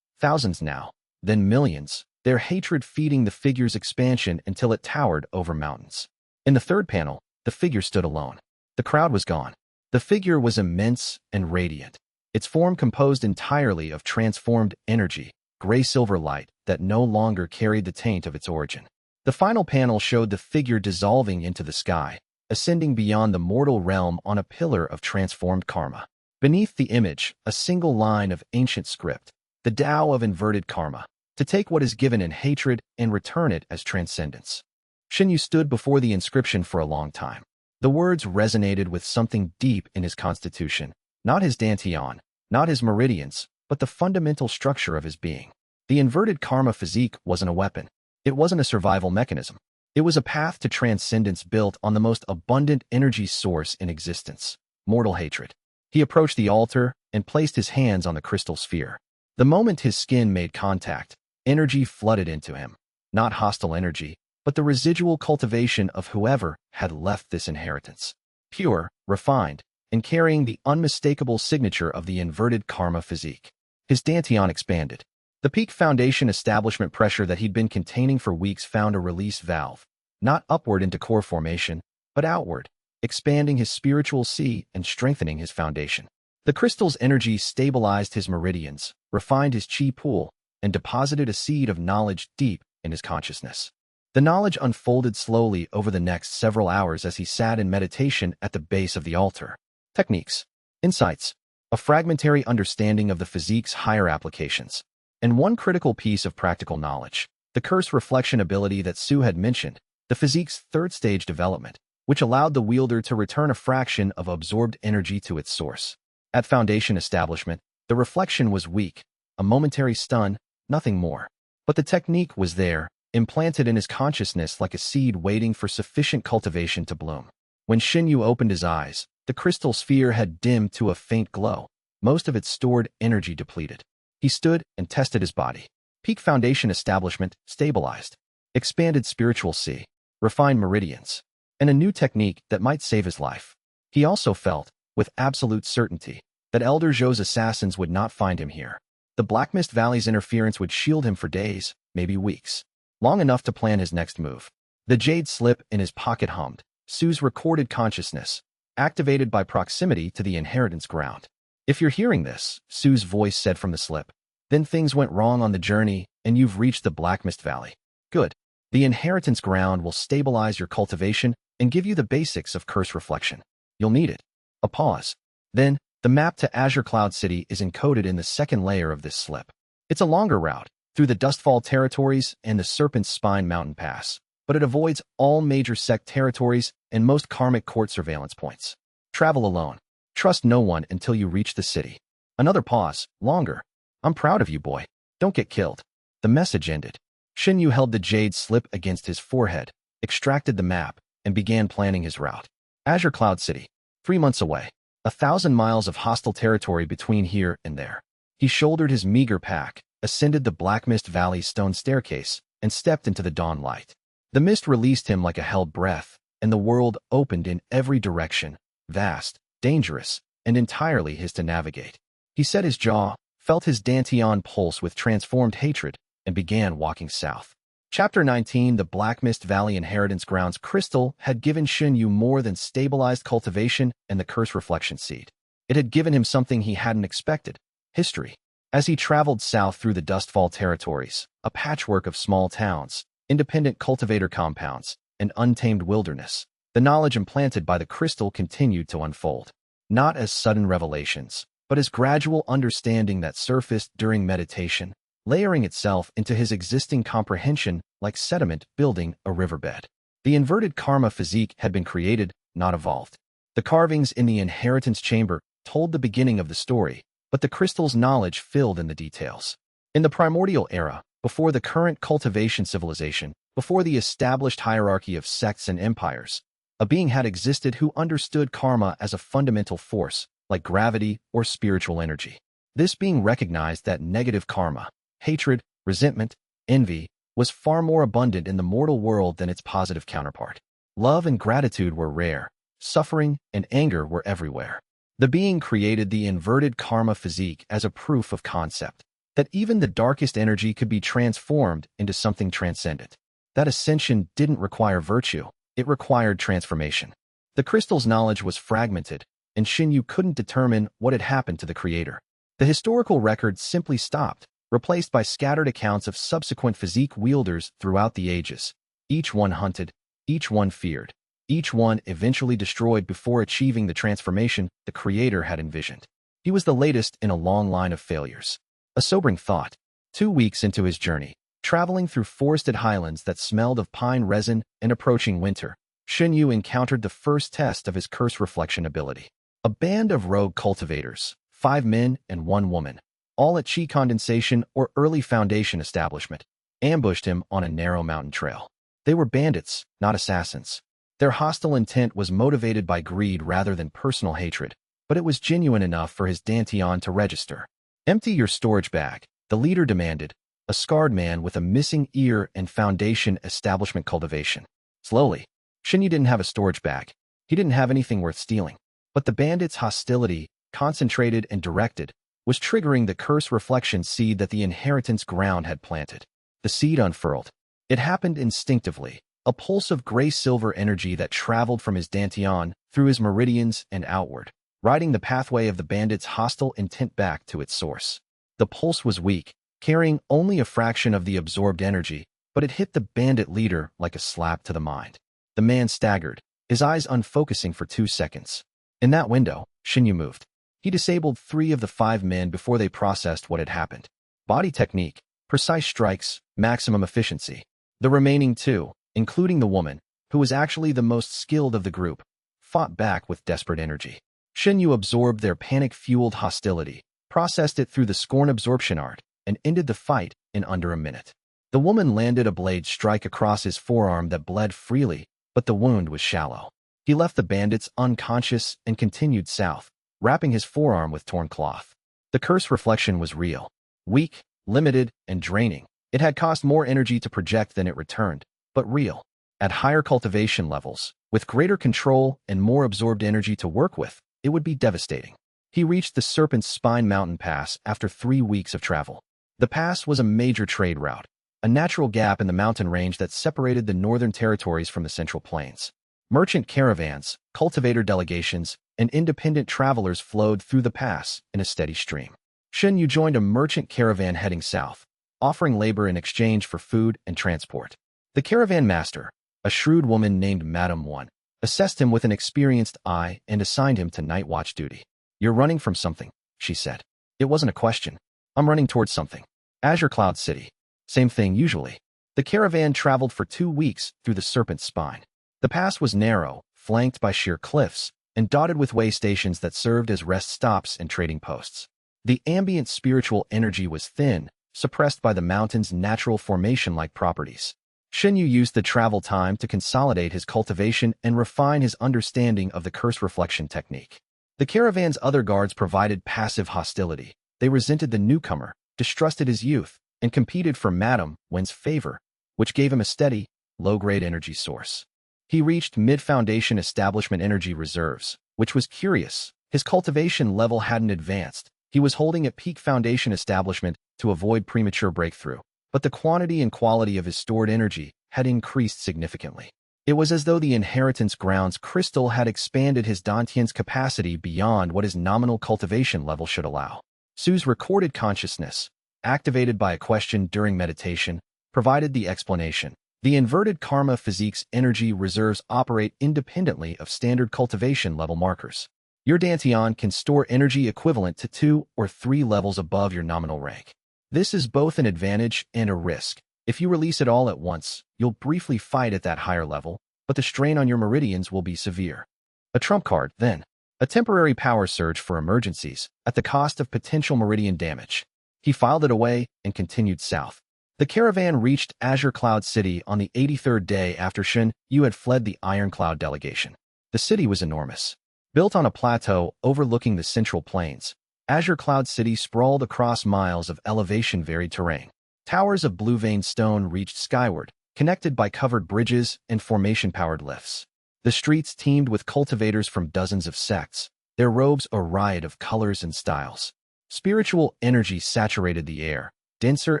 Thousands now, then millions, their hatred feeding the figure's expansion until it towered over mountains. In the third panel, the figure stood alone. The crowd was gone. The figure was immense and radiant, its form composed entirely of transformed energy, gray-silver light that no longer carried the taint of its origin. The final panel showed the figure dissolving into the sky, ascending beyond the mortal realm on a pillar of transformed karma. Beneath the image, a single line of ancient script, the Tao of inverted karma, to take what is given in hatred and return it as transcendence. Shen Yu stood before the inscription for a long time. The words resonated with something deep in his constitution, not his dantian, not his meridians, but the fundamental structure of his being. The inverted karma physique wasn't a weapon. It wasn't a survival mechanism. It was a path to transcendence built on the most abundant energy source in existence, mortal hatred. He approached the altar and placed his hands on the crystal sphere. The moment his skin made contact, energy flooded into him. Not hostile energy, but the residual cultivation of whoever had left this inheritance. Pure, refined, and carrying the unmistakable signature of the inverted karma physique. His dantian expanded. The peak foundation establishment pressure that he'd been containing for weeks found a release valve, not upward into core formation, but outward, expanding his spiritual sea and strengthening his foundation. The crystal's energy stabilized his meridians, refined his chi pool, and deposited a seed of knowledge deep in his consciousness. The knowledge unfolded slowly over the next several hours as he sat in meditation at the base of the altar. Techniques, insights, a fragmentary understanding of the physique's higher applications, and one critical piece of practical knowledge, the curse reflection ability that Su had mentioned, the physique's third stage development, which allowed the wielder to return a fraction of absorbed energy to its source. At foundation establishment, the reflection was weak, a momentary stun, nothing more. But the technique was there, implanted in his consciousness like a seed waiting for sufficient cultivation to bloom. When Shen Yu opened his eyes, the crystal sphere had dimmed to a faint glow, most of its stored energy depleted. He stood and tested his body. Peak foundation establishment stabilized, expanded spiritual sea, refined meridians, and a new technique that might save his life. He also felt, with absolute certainty, that Elder Zhou's assassins would not find him here. The Black Mist Valley's interference would shield him for days, maybe weeks, long enough to plan his next move. The jade slip in his pocket hummed, Su's recorded consciousness, activated by proximity to the inheritance ground. If you're hearing this, Su's voice said from the slip, then things went wrong on the journey and you've reached the Black Mist Valley. Good. The inheritance ground will stabilize your cultivation and give you the basics of curse reflection. You'll need it. A pause. Then, the map to Azure Cloud City is encoded in the second layer of this slip. It's a longer route, through the Dustfall territories and the Serpent's Spine mountain pass, but it avoids all major sect territories and most karmic court surveillance points. Travel alone. Trust no one until you reach the city. Another pause. Longer. I'm proud of you, boy. Don't get killed. The message ended. Shen Yu held the jade slip against his forehead, extracted the map, and began planning his route. Azure Cloud City. 3 months away. 1,000 miles of hostile territory between here and there. He shouldered his meager pack, ascended the Black Mist Valley stone staircase, and stepped into the dawn light. The mist released him like a held breath, and the world opened in every direction, vast, dangerous, and entirely his to navigate. He set his jaw, felt his dantian pulse with transformed hatred, and began walking south. Chapter 19. The Black Mist Valley Inheritance Grounds crystal had given Shen Yu more than stabilized cultivation and the curse reflection seed. It had given him something he hadn't expected: history. As he traveled south through the Dustfall territories, a patchwork of small towns, independent cultivator compounds, and untamed wilderness, the knowledge implanted by the crystal continued to unfold, not as sudden revelations, but as gradual understanding that surfaced during meditation, layering itself into his existing comprehension like sediment building a riverbed. The inverted karma physique had been created, not evolved. The carvings in the inheritance chamber told the beginning of the story, but the crystal's knowledge filled in the details. In the primordial era, before the current cultivation civilization, before the established hierarchy of sects and empires, a being had existed who understood karma as a fundamental force, like gravity or spiritual energy. This being recognized that negative karma, hatred, resentment, envy, was far more abundant in the mortal world than its positive counterpart. Love and gratitude were rare, suffering and anger were everywhere. The being created the inverted karma physique as a proof of concept, that even the darkest energy could be transformed into something transcendent. That ascension didn't require virtue, it required transformation. The crystal's knowledge was fragmented, and Shen Yu couldn't determine what had happened to the creator. The historical record simply stopped, replaced by scattered accounts of subsequent physique wielders throughout the ages. Each one hunted, each one feared, each one eventually destroyed before achieving the transformation the creator had envisioned. He was the latest in a long line of failures. A sobering thought. 2 weeks into his journey, traveling through forested highlands that smelled of pine resin and approaching winter, Shen Yu encountered the first test of his curse reflection ability. A band of rogue cultivators, 5 men and 1 woman, all at Qi condensation or early foundation establishment, ambushed him on a narrow mountain trail. They were bandits, not assassins. Their hostile intent was motivated by greed rather than personal hatred, but it was genuine enough for his dantian to register. "Empty your storage bag," the leader demanded, a scarred man with a missing ear and foundation establishment cultivation. Slowly. Shen Yu didn't have a storage bag. He didn't have anything worth stealing. But the bandits' hostility, concentrated and directed, was triggering the curse reflection seed that the inheritance ground had planted. The seed unfurled. It happened instinctively, a pulse of gray-silver energy that traveled from his dantian through his meridians and outward, riding the pathway of the bandit's hostile intent back to its source. The pulse was weak, carrying only a fraction of the absorbed energy, but it hit the bandit leader like a slap to the mind. The man staggered, his eyes unfocusing for 2 seconds. In that window, Shen Yu moved. He disabled 3 of the 5 men before they processed what had happened. Body technique, precise strikes, maximum efficiency. The remaining 2, including the woman, who was actually the most skilled of the group, fought back with desperate energy. Shen Yu absorbed their panic-fueled hostility, processed it through the scorn absorption art, and ended the fight in under a minute. The woman landed a blade strike across his forearm that bled freely, but the wound was shallow. He left the bandits unconscious and continued south, wrapping his forearm with torn cloth. The curse reflection was real, weak, limited, and draining. It had cost more energy to project than it returned, but real. At higher cultivation levels, with greater control and more absorbed energy to work with, it would be devastating. He reached the Serpent's Spine mountain pass after 3 weeks of travel. The pass was a major trade route, a natural gap in the mountain range that separated the northern territories from the central plains. Merchant caravans, cultivator delegations, and independent travelers flowed through the pass in a steady stream. Shen Yu joined a merchant caravan heading south, offering labor in exchange for food and transport. The caravan master, a shrewd woman named Madame One, assessed him with an experienced eye and assigned him to night watch duty. "You're running from something," she said. It wasn't a question. "I'm running towards something." Azure Cloud City. Same thing usually. The caravan traveled for 2 weeks through the Serpent's Spine. The pass was narrow, flanked by sheer cliffs, and dotted with way stations that served as rest stops and trading posts. The ambient spiritual energy was thin, suppressed by the mountain's natural formation-like properties. Shen Yu used the travel time to consolidate his cultivation and refine his understanding of the curse reflection technique. The caravan's other guards provided passive hostility. They resented the newcomer, distrusted his youth, and competed for Madame Wen's favor, which gave him a steady, low-grade energy source. He reached mid-foundation establishment energy reserves, which was curious. His cultivation level hadn't advanced. He was holding at peak foundation establishment to avoid premature breakthrough, but the quantity and quality of his stored energy had increased significantly. It was as though the inheritance grounds crystal had expanded his Dantian's capacity beyond what his nominal cultivation level should allow. Su's recorded consciousness, activated by a question during meditation, provided the explanation. The inverted karma physique's energy reserves operate independently of standard cultivation level markers. Your Dantian can store energy equivalent to 2 or 3 levels above your nominal rank. This is both an advantage and a risk. If you release it all at once, you'll briefly fight at that higher level, but the strain on your meridians will be severe. A trump card, then. A temporary power surge for emergencies, at the cost of potential meridian damage. He filed it away and continued south. The caravan reached Azure Cloud City on the 83rd day after Shen Yu had fled the Iron Cloud delegation. The city was enormous. Built on a plateau overlooking the central plains, Azure Cloud City sprawled across miles of elevation-varied terrain. Towers of blue-veined stone reached skyward, connected by covered bridges and formation-powered lifts. The streets teemed with cultivators from dozens of sects, their robes a riot of colors and styles. Spiritual energy saturated the air, denser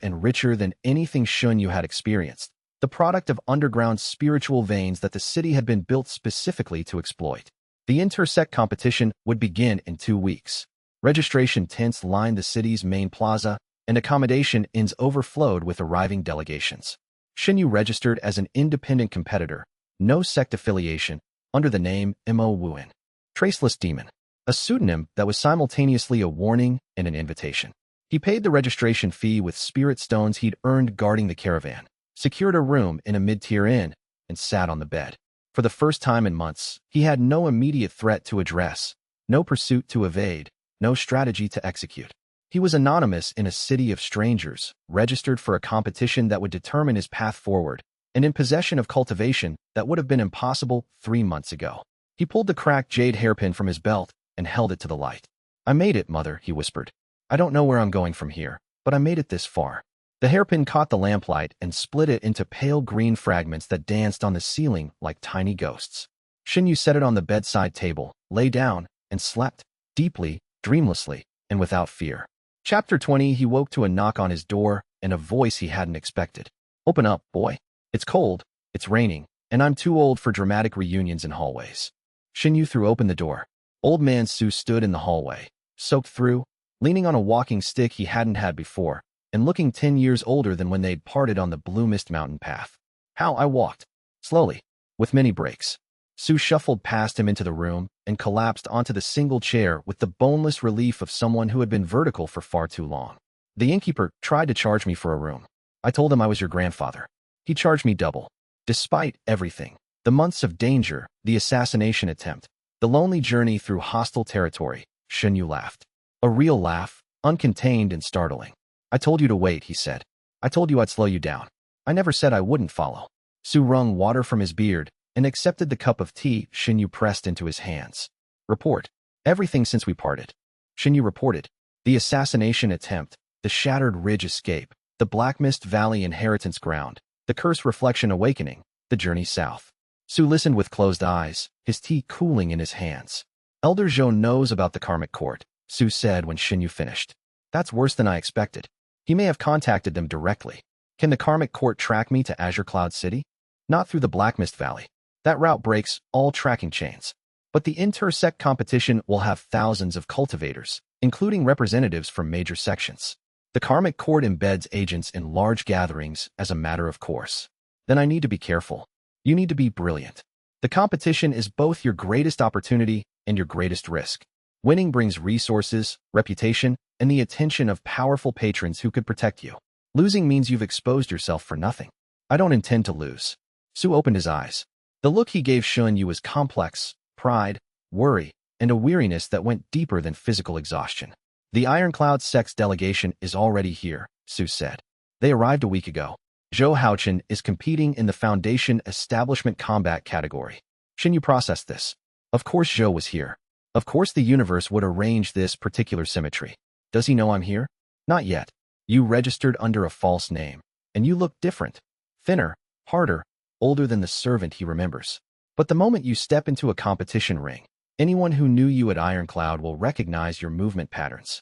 and richer than anything Shen Yu had experienced, the product of underground spiritual veins that the city had been built specifically to exploit. The inter-sect competition would begin in 2 weeks. Registration tents lined the city's main plaza, and accommodation inns overflowed with arriving delegations. Shen Yu registered as an independent competitor, no sect affiliation, under the name Mo Wuan. Traceless Demon, a pseudonym that was simultaneously a warning and an invitation. He paid the registration fee with spirit stones he'd earned guarding the caravan, secured a room in a mid-tier inn, and sat on the bed. For the first time in months, he had no immediate threat to address, no pursuit to evade, no strategy to execute. He was anonymous in a city of strangers, registered for a competition that would determine his path forward, and in possession of cultivation that would have been impossible 3 months ago. He pulled the cracked jade hairpin from his belt and held it to the light. "I made it, Mother," he whispered. "I don't know where I'm going from here, but I made it this far." The hairpin caught the lamplight and split it into pale green fragments that danced on the ceiling like tiny ghosts. Shen Yu set it on the bedside table, lay down, and slept, deeply, dreamlessly, and without fear. Chapter 20. He woke to a knock on his door and a voice he hadn't expected. "Open up, boy. It's cold, it's raining, and I'm too old for dramatic reunions in hallways." Shen Yu threw open the door. Old man Su stood in the hallway, soaked through, leaning on a walking stick he hadn't had before, and looking 10 years older than when they'd parted on the Blue Mist Mountain path. How I walked. Slowly, with many breaks. Su shuffled past him into the room and collapsed onto the single chair with the boneless relief of someone who had been vertical for far too long. "The innkeeper tried to charge me for a room. I told him I was your grandfather. He charged me double. Despite everything, the months of danger, the assassination attempt, the lonely journey through hostile territory," Shen Yu laughed. A real laugh, uncontained and startling. "I told you to wait," he said. "I told you I'd slow you down. I never said I wouldn't follow." Su wrung water from his beard and accepted the cup of tea Shen Yu pressed into his hands. "Report. Everything since we parted." Shen Yu reported. The assassination attempt, the Shattered Ridge escape, the Black Mist Valley inheritance ground, the Curse Reflection awakening, the journey south. Su listened with closed eyes, his tea cooling in his hands. "Elder Zhou knows about the Karmic Court," Su said when Shen Yu finished. "That's worse than I expected. He may have contacted them directly. Can the Karmic Court track me to Azure Cloud City? Not through the Black Mist Valley. That route breaks all tracking chains. But the inter-sect competition will have thousands of cultivators, including representatives from major sections. The Karmic Court embeds agents in large gatherings as a matter of course. Then I need to be careful. You need to be brilliant. The competition is both your greatest opportunity and your greatest risk. Winning brings resources, reputation, and the attention of powerful patrons who could protect you. Losing means you've exposed yourself for nothing. I don't intend to lose. Su opened his eyes. The look he gave Shen Yu was complex, pride, worry, and a weariness that went deeper than physical exhaustion. The Iron Cloud sects delegation is already here, Su said. They arrived a week ago. Zhou Haochen is competing in the Foundation Establishment Combat category. Shen Yu processed this. Of course Zhou was here. Of course the universe would arrange this particular symmetry. Does he know I'm here? Not yet. You registered under a false name, and you look different. Thinner, harder, older than the servant he remembers. But the moment you step into a competition ring, anyone who knew you at Ironcloud will recognize your movement patterns.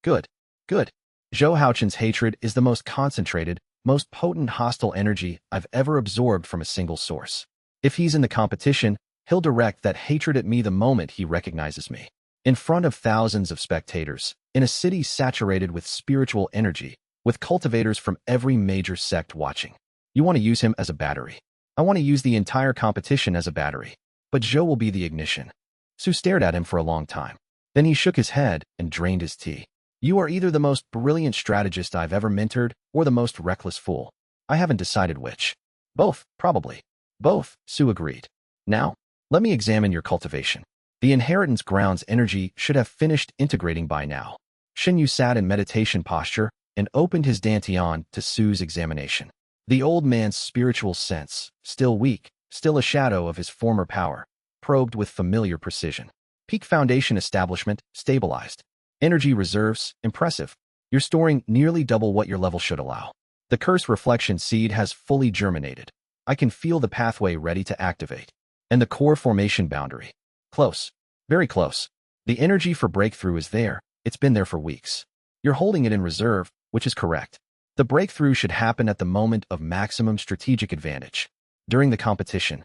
Good. Good. Zhou Haochen's hatred is the most concentrated, most potent hostile energy I've ever absorbed from a single source. If he's in the competition, he'll direct that hatred at me the moment he recognizes me. In front of thousands of spectators, in a city saturated with spiritual energy, with cultivators from every major sect watching. You want to use him as a battery. I want to use the entire competition as a battery. But Zhou will be the ignition. Su stared at him for a long time. Then he shook his head and drained his tea. You are either the most brilliant strategist I've ever mentored or the most reckless fool. I haven't decided which. Both, probably. Both, Su agreed. Now, let me examine your cultivation. The inheritance ground's energy should have finished integrating by now. Shen Yu sat in meditation posture and opened his dantian to Su's examination. The old man's spiritual sense, still weak, still a shadow of his former power, probed with familiar precision. Peak foundation establishment, stabilized. Energy reserves, impressive. You're storing nearly double what your level should allow. The curse reflection seed has fully germinated. I can feel the pathway ready to activate. And the core formation boundary. Close. Very close. The energy for breakthrough is there. It's been there for weeks. You're holding it in reserve, which is correct. The breakthrough should happen at the moment of maximum strategic advantage. During the competition.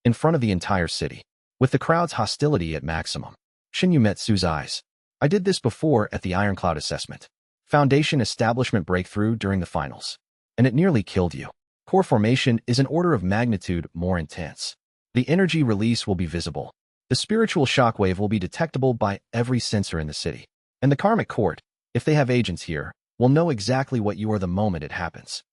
In front of the entire city. With the crowd's hostility at maximum. Shen Yu met Su's eyes. I did this before at the Ironcloud assessment. Foundation establishment breakthrough during the finals. And it nearly killed you. Core formation is an order of magnitude more intense. The energy release will be visible. The spiritual shockwave will be detectable by every sensor in the city. And the karmic court, if they have agents here, will know exactly what you are the moment it happens.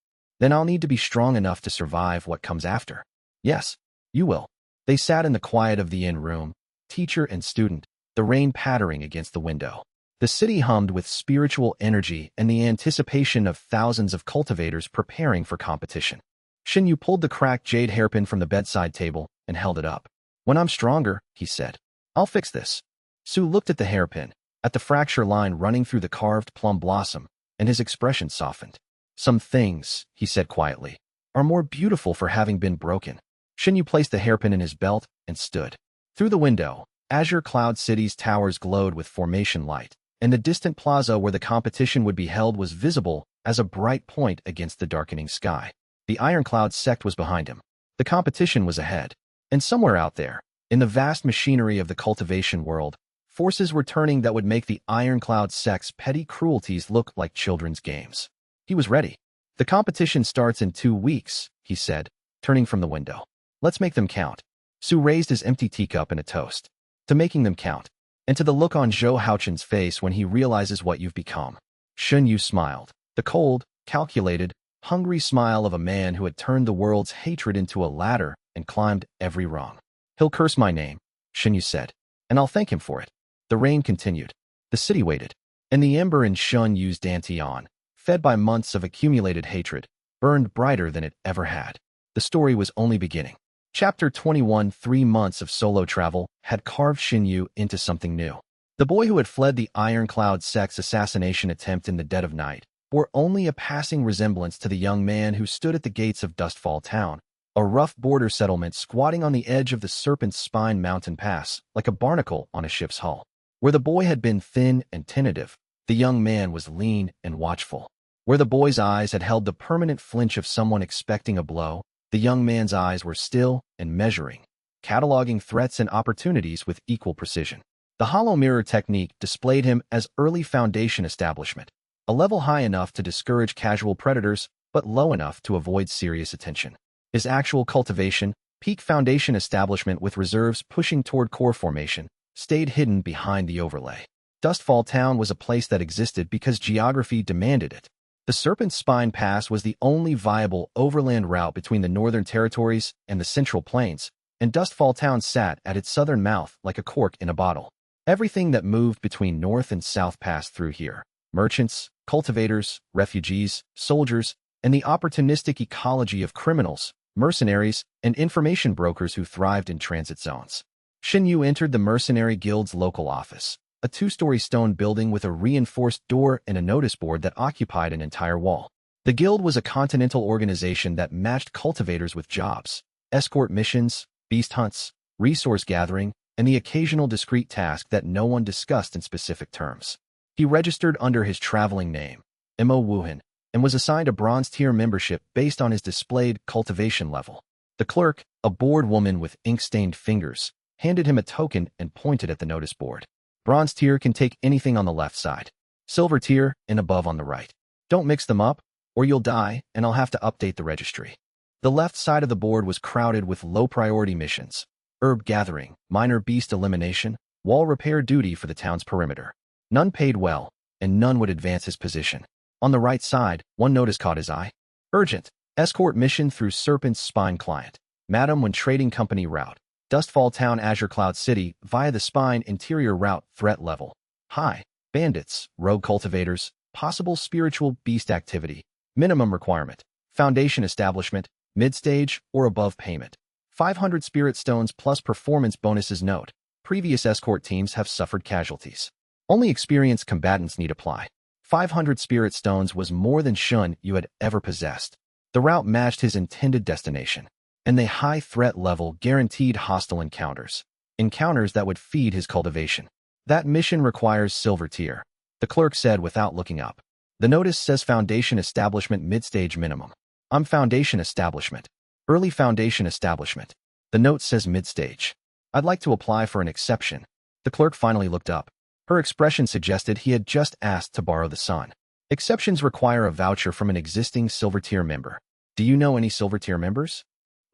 Then I'll need to be strong enough to survive what comes after. Yes, you will. They sat in the quiet of the inn room, teacher and student, the rain pattering against the window. The city hummed with spiritual energy and the anticipation of thousands of cultivators preparing for competition. Shen Yu pulled the cracked jade hairpin from the bedside table and held it up. When I'm stronger, he said, I'll fix this. Su looked at the hairpin, at the fracture line running through the carved plum blossom, and his expression softened. Some things, he said quietly, are more beautiful for having been broken. Shen Yu placed the hairpin in his belt and stood. Through the window, Azure Cloud City's towers glowed with formation light, and the distant plaza where the competition would be held was visible as a bright point against the darkening sky. The Ironcloud sect was behind him. The competition was ahead. And somewhere out there, in the vast machinery of the cultivation world, forces were turning that would make the Ironcloud sect's petty cruelties look like children's games. He was ready. The competition starts in 2 weeks, he said, turning from the window. Let's make them count. Su raised his empty teacup in a toast. To making them count. And to the look on Zhou Haochen's face when he realizes what you've become. Shen Yu smiled. The cold, calculated, hungry smile of a man who had turned the world's hatred into a ladder and climbed every rung. He'll curse my name, Shen Yu said, and I'll thank him for it. The rain continued. The city waited. And the ember in Shen Yu's dantian, fed by months of accumulated hatred, burned brighter than it ever had. The story was only beginning. Chapter 21. 3 months of solo travel had carved Shen Yu into something new. The boy who had fled the Ironcloud sect's assassination attempt in the dead of night bore only a passing resemblance to the young man who stood at the gates of Dustfall Town, a rough border settlement squatting on the edge of the Serpent's Spine mountain pass, like a barnacle on a ship's hull. Where the boy had been thin and tentative, the young man was lean and watchful. Where the boy's eyes had held the permanent flinch of someone expecting a blow, the young man's eyes were still and measuring, cataloging threats and opportunities with equal precision. The hollow mirror technique displayed him as early foundation establishment, a level high enough to discourage casual predators, but low enough to avoid serious attention. His actual cultivation, peak foundation establishment with reserves pushing toward core formation, stayed hidden behind the overlay. Dustfall Town was a place that existed because geography demanded it. The Serpent's Spine Pass was the only viable overland route between the Northern Territories and the Central Plains, and Dustfall Town sat at its southern mouth like a cork in a bottle. Everything that moved between north and south passed through here. Merchants, cultivators, refugees, soldiers, and the opportunistic ecology of criminals, mercenaries, and information brokers who thrived in transit zones. Shen Yu entered the Mercenary Guild's local office, a two-story stone building with a reinforced door and a notice board that occupied an entire wall. The guild was a continental organization that matched cultivators with jobs, escort missions, beast hunts, resource gathering, and the occasional discreet task that no one discussed in specific terms. He registered under his traveling name, Mohan, and was assigned a bronze-tier membership based on his displayed cultivation level. The clerk, a bored woman with ink-stained fingers, handed him a token and pointed at the notice board. Bronze tier can take anything on the left side. Silver tier and above on the right. Don't mix them up, or you'll die, and I'll have to update the registry. The left side of the board was crowded with low-priority missions: herb gathering, minor beast elimination, wall repair duty for the town's perimeter. None paid well, and none would advance his position. On the right side, one notice caught his eye. Urgent. Escort mission through Serpent's Spine Client. Madam when trading company route. Dustfall Town Azure Cloud City via the Spine interior route threat level. High. Bandits, rogue cultivators, possible spiritual beast activity. Minimum requirement. Foundation establishment, mid-stage or above payment. 500 spirit stones plus performance bonuses. Note: previous escort teams have suffered casualties. Only experienced combatants need apply. 500 spirit stones was more than Shen Yu had ever possessed. The route matched his intended destination, and the high threat level guaranteed hostile encounters. Encounters that would feed his cultivation. That mission requires silver tier, the clerk said without looking up. The notice says Foundation Establishment Mid-Stage Minimum. I'm Foundation Establishment. Early Foundation Establishment. The note says Mid-Stage. I'd like to apply for an exception. The clerk finally looked up. Her expression suggested he had just asked to borrow the sun. Exceptions require a voucher from an existing silver tier member. Do you know any silver tier members?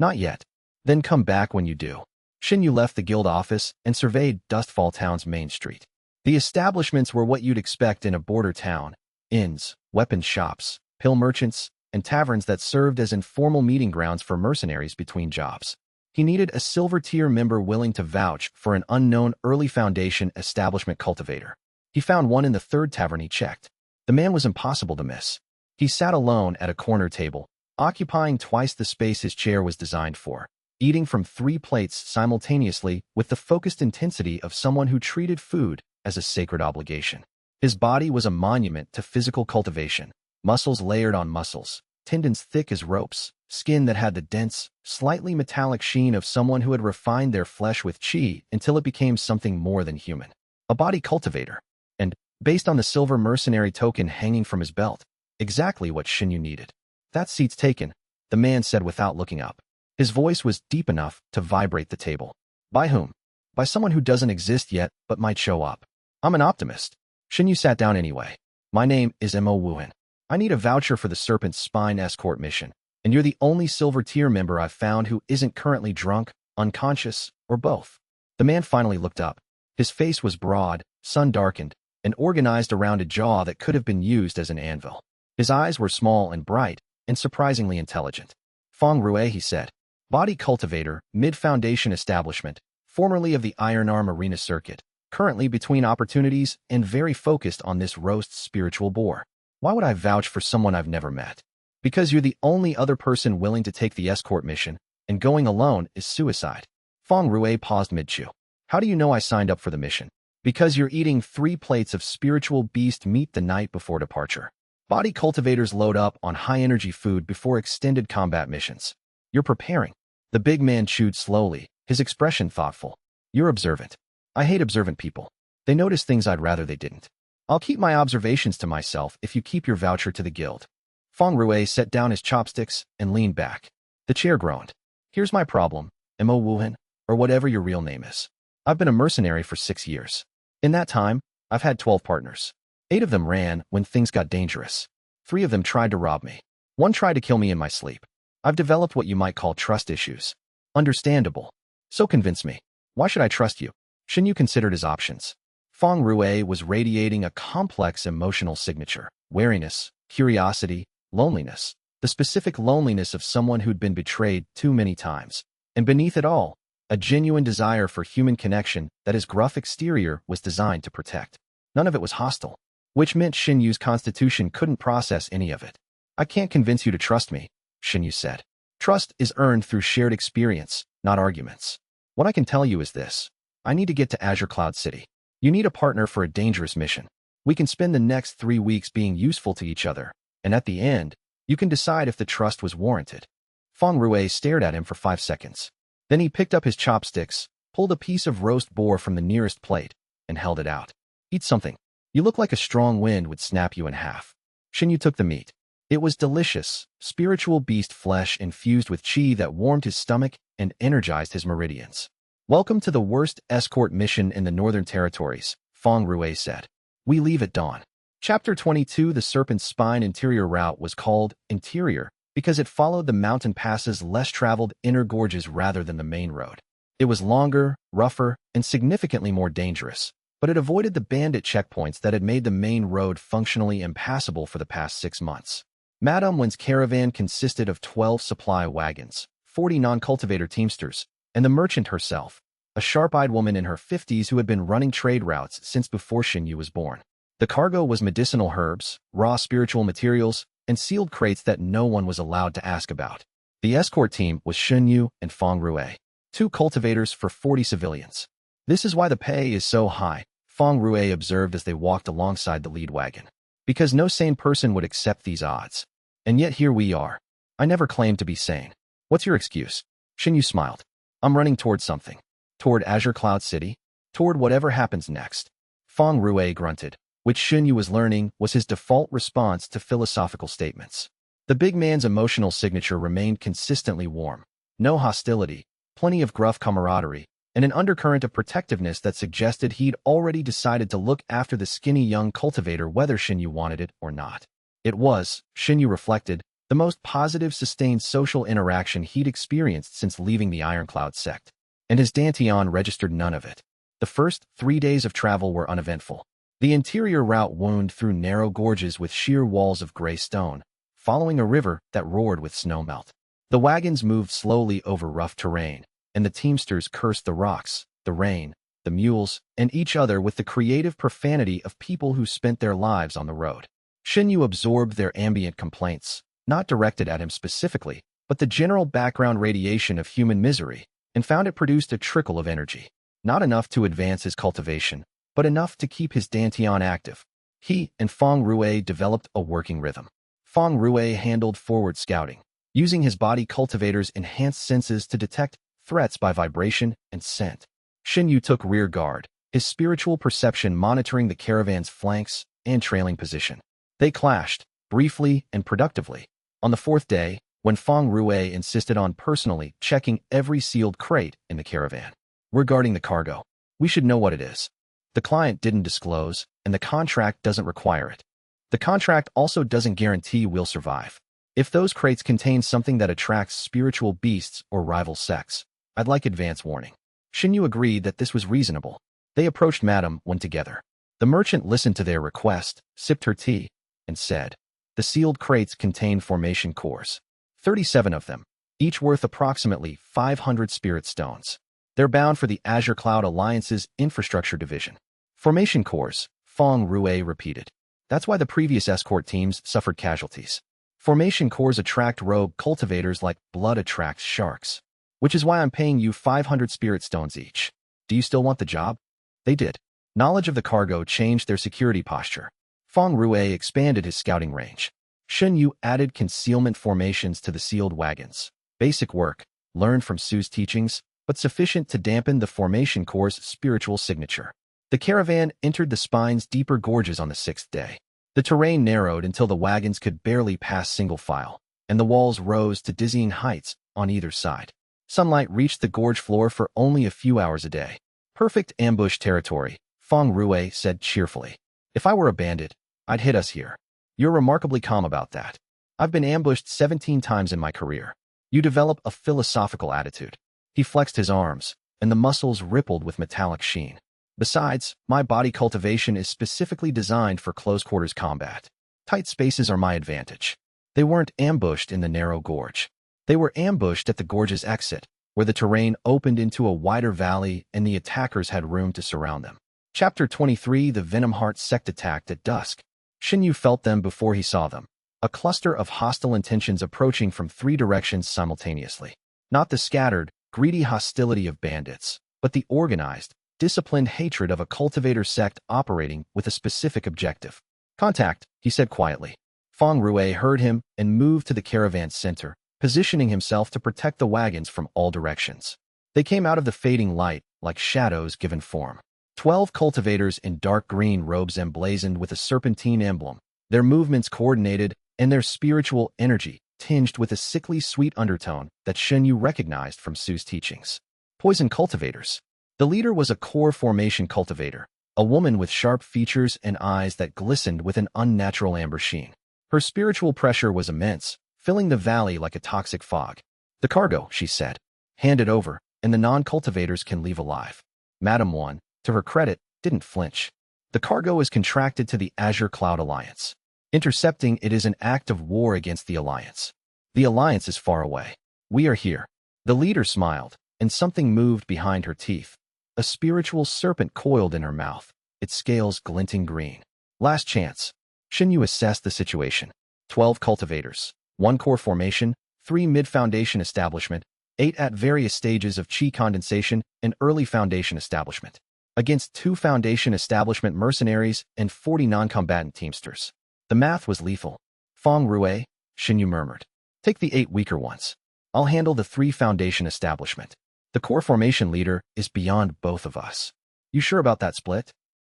Not yet. Then come back when you do. Shen Yu left the guild office and surveyed Dustfall Town's main street. The establishments were what you'd expect in a border town: inns, weapons shops, pill merchants, and taverns that served as informal meeting grounds for mercenaries between jobs. He needed a silver tier member willing to vouch for an unknown early Foundation Establishment cultivator. He found one in the third tavern he checked. The man was impossible to miss. He sat alone at a corner table, occupying twice the space his chair was designed for, eating from 3 plates simultaneously with the focused intensity of someone who treated food as a sacred obligation. His body was a monument to physical cultivation, muscles layered on muscles, tendons thick as ropes, skin that had the dense, slightly metallic sheen of someone who had refined their flesh with qi until it became something more than human. A body cultivator. And, based on the silver mercenary token hanging from his belt, exactly what Shen Yu needed. That seat's taken, the man said without looking up. His voice was deep enough to vibrate the table. By whom? By someone who doesn't exist yet but might show up. I'm an optimist. Shen Yu sat down anyway. My name is Mohan. I need a voucher for the Serpent's Spine escort mission, and you're the only silver tier member I've found who isn't currently drunk, unconscious, or both. The man finally looked up. His face was broad, sun-darkened, and organized around a jaw that could have been used as an anvil. His eyes were small and bright, and surprisingly intelligent. Feng Rue, he said. Body cultivator, mid-foundation establishment, formerly of the Iron Arm Arena Circuit, currently between opportunities and very focused on this roast spiritual boar. Why would I vouch for someone I've never met? Because you're the only other person willing to take the escort mission, and going alone is suicide. Feng Rue paused mid-chew. How do you know I signed up for the mission? Because you're eating 3 plates of spiritual beast meat the night before departure. Body cultivators load up on high-energy food before extended combat missions. You're preparing. The big man chewed slowly, his expression thoughtful. You're observant. I hate observant people. They notice things I'd rather they didn't. I'll keep my observations to myself if you keep your voucher to the guild. Feng Rue set down his chopsticks and leaned back. The chair groaned. Here's my problem, Mohan, or whatever your real name is. I've been a mercenary for 6 years. In that time, I've had 12 partners. 8 of them ran when things got dangerous. 3 of them tried to rob me. 1 tried to kill me in my sleep. I've developed what you might call trust issues. Understandable. So convince me. Why should I trust you? Shen Yu considered his options. Feng Rue was radiating a complex emotional signature: wariness, curiosity, loneliness. The specific loneliness of someone who'd been betrayed too many times. And beneath it all, a genuine desire for human connection that his gruff exterior was designed to protect. None of it was hostile, which meant Shen Yu's constitution couldn't process any of it. I can't convince you to trust me, Shen Yu said. Trust is earned through shared experience, not arguments. What I can tell you is this. I need to get to Azure Cloud City. You need a partner for a dangerous mission. We can spend the next 3 weeks being useful to each other, and at the end, you can decide if the trust was warranted. Feng Rui stared at him for 5 seconds. Then he picked up his chopsticks, pulled a piece of roast boar from the nearest plate, and held it out. Eat something. You look like a strong wind would snap you in half. Shen Yu took the meat. It was delicious, spiritual beast flesh infused with qi that warmed his stomach and energized his meridians. Welcome to the worst escort mission in the Northern Territories, Feng Rui said. We leave at dawn. Chapter 22. The Serpent's Spine interior route was called interior because it followed the mountain passes' less traveled inner gorges rather than the main road. It was longer, rougher, and significantly more dangerous, but it avoided the bandit checkpoints that had made the main road functionally impassable for the past 6 months. Madame Wen's caravan consisted of 12 supply wagons, 40 non-cultivator teamsters, and the merchant herself, a sharp-eyed woman in her 50s who had been running trade routes since before Shen Yu was born. The cargo was medicinal herbs, raw spiritual materials, and sealed crates that no one was allowed to ask about. The escort team was Shen Yu and Feng Rui, 2 cultivators for 40 civilians. This is why the pay is so high, Feng Rui observed as they walked alongside the lead wagon. Because no sane person would accept these odds. And yet here we are. I never claimed to be sane. What's your excuse? Shen Yu smiled. I'm running toward something. Toward Azure Cloud City? Toward whatever happens next. Feng Rui grunted, which Shen Yu was learning was his default response to philosophical statements. The big man's emotional signature remained consistently warm. No hostility, plenty of gruff camaraderie, and an undercurrent of protectiveness that suggested he'd already decided to look after the skinny young cultivator whether Shen Yu wanted it or not. It was, Shen Yu reflected, the most positive sustained social interaction he'd experienced since leaving the Ironcloud sect. And his Dantian registered none of it. The first 3 days of travel were uneventful. The interior route wound through narrow gorges with sheer walls of gray stone, following a river that roared with snowmelt. The wagons moved slowly over rough terrain, and the teamsters cursed the rocks, the rain, the mules, and each other with the creative profanity of people who spent their lives on the road. Shen Yu absorbed their ambient complaints, not directed at him specifically, but the general background radiation of human misery, and found it produced a trickle of energy. Not enough to advance his cultivation, but enough to keep his Dantian active. He and Feng Rui developed a working rhythm. Feng Rui handled forward scouting, using his body cultivator's enhanced senses to detect threats by vibration and scent. Shen Yu took rear guard, his spiritual perception monitoring the caravan's flanks and trailing position. They clashed, briefly and productively. On the 4th day, when Feng Rui insisted on personally checking every sealed crate in the caravan. We're guarding the cargo. We should know what it is. The client didn't disclose, and the contract doesn't require it. The contract also doesn't guarantee we'll survive. If those crates contain something that attracts spiritual beasts or rival sects, I'd like advance warning. Shen Yu agreed that this was reasonable. They approached Madame Wen together. The merchant listened to their request, sipped her tea, and said, the sealed crates contain formation cores. 37 of them, each worth approximately 500 spirit stones. They're bound for the Azure Cloud Alliance's infrastructure division. Formation cores, Feng Rui repeated. That's why the previous escort teams suffered casualties. Formation cores attract rogue cultivators like blood attracts sharks. Which is why I'm paying you 500 spirit stones each. Do you still want the job? They did. Knowledge of the cargo changed their security posture. Feng Rui expanded his scouting range. Shen Yu added concealment formations to the sealed wagons. Basic work, learned from Su's teachings, but sufficient to dampen the formation core's spiritual signature. The caravan entered the spine's deeper gorges on the 6th day. The terrain narrowed until the wagons could barely pass single file, and the walls rose to dizzying heights on either side. Sunlight reached the gorge floor for only a few hours a day. Perfect ambush territory, Feng Rui said cheerfully. If I were a bandit, I'd hit us here. You're remarkably calm about that. I've been ambushed 17 times in my career. You develop a philosophical attitude. He flexed his arms, and the muscles rippled with metallic sheen. Besides, my body cultivation is specifically designed for close-quarters combat. Tight spaces are my advantage. They weren't ambushed in the narrow gorge. They were ambushed at the gorge's exit, where the terrain opened into a wider valley and the attackers had room to surround them. Chapter 23: The Venomheart Sect attacked at dusk. Shen Yu felt them before he saw them. A cluster of hostile intentions approaching from 3 directions simultaneously. Not the scattered, greedy hostility of bandits, but the organized, disciplined hatred of a cultivator sect operating with a specific objective. Contact, he said quietly. Feng Rui heard him and moved to the caravan's center, positioning himself to protect the wagons from all directions. They came out of the fading light, like shadows given form. 12 cultivators in dark green robes emblazoned with a serpentine emblem, their movements coordinated and their spiritual energy tinged with a sickly sweet undertone that Shen Yu recognized from Su's teachings. Poison cultivators. The leader was a core formation cultivator, a woman with sharp features and eyes that glistened with an unnatural amber sheen. Her spiritual pressure was immense, filling the valley like a toxic fog. The cargo, she said. Hand it over, and the non-cultivators can leave alive. Madam One, to her credit, didn't flinch. The cargo is contracted to the Azure Cloud Alliance. Intercepting it is an act of war against the Alliance. The Alliance is far away. We are here. The leader smiled, and something moved behind her teeth. A spiritual serpent coiled in her mouth, its scales glinting green. Last chance. Shen Yu assessed the situation. 12 cultivators, 1 core formation, 3 mid-foundation establishment, 8 at various stages of chi condensation and early foundation establishment. Against 2 foundation establishment mercenaries and 40 non-combatant teamsters. The math was lethal. Feng Rui, Shen Yu murmured. Take the 8 weaker ones. I'll handle the 3 foundation establishment. The core formation leader is beyond both of us. You sure about that split?